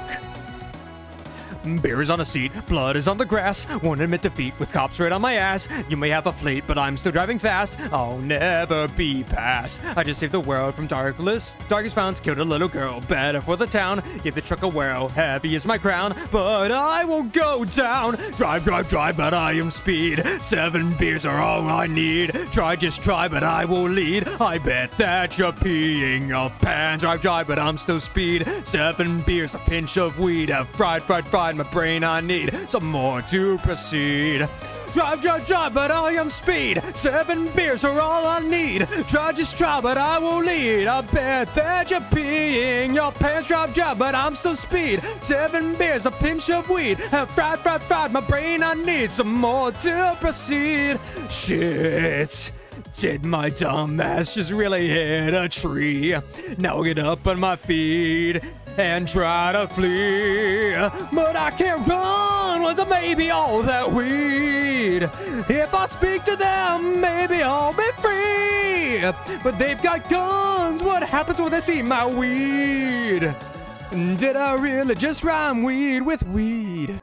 Beer is on a seat, blood is on the grass. Won't admit defeat with cops right on my ass. You may have a fleet, but I'm still driving fast. I'll never be passed. I just saved the world from darkest founds. Killed a little girl, better for the town. Give the truck a whirl, heavy is my crown. But I won't go down. Drive, but I am speed. 7 beers are all I need. Just try, but I will lead. I bet that you're peeing your pants. Drive, but I'm still speed. 7 beers, a pinch of weed. Have fried my brain, I need some more to proceed. Drive, but I am speed. 7 beers are all I need. Just try, but I will lead. I bet that you're peeing your pants. Drive, but I'm still speed. 7 beers, a pinch of weed. Have fried my brain, I need some more to proceed. Shit. Did my dumb ass just really hit a tree? Now get up on my feet. and try to flee. But I can't run once I maybe all that weed. If I speak to them, maybe I'll be free. But they've got guns, what happens when they see my weed? Did I really just rhyme weed with weed?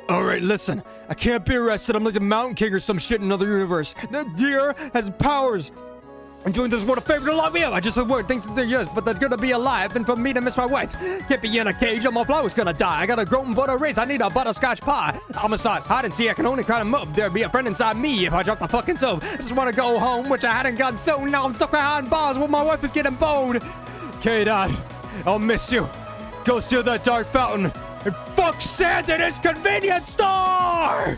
Alright, listen. I can't be arrested. I'm like the Mountain King or some shit in another universe. That deer has powers. And doing this world a favor to lock me up. I just said word, thinks that they're yours, but they're gonna be alive. And for me to miss my wife, can't be in a cage or my flower's gonna die. I got a grown butter race, I need a butterscotch pie. I'm a side, hide and see, I can only cry them up. There'd be a friend inside me if I drop the fucking soap. I just wanna go home, which I hadn't gotten so. Now I'm stuck behind bars while my wife is getting boned. K-Dot, I'll miss you. Go seal that dark fountain. And fuck Santa in his convenience store!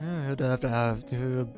I'd have to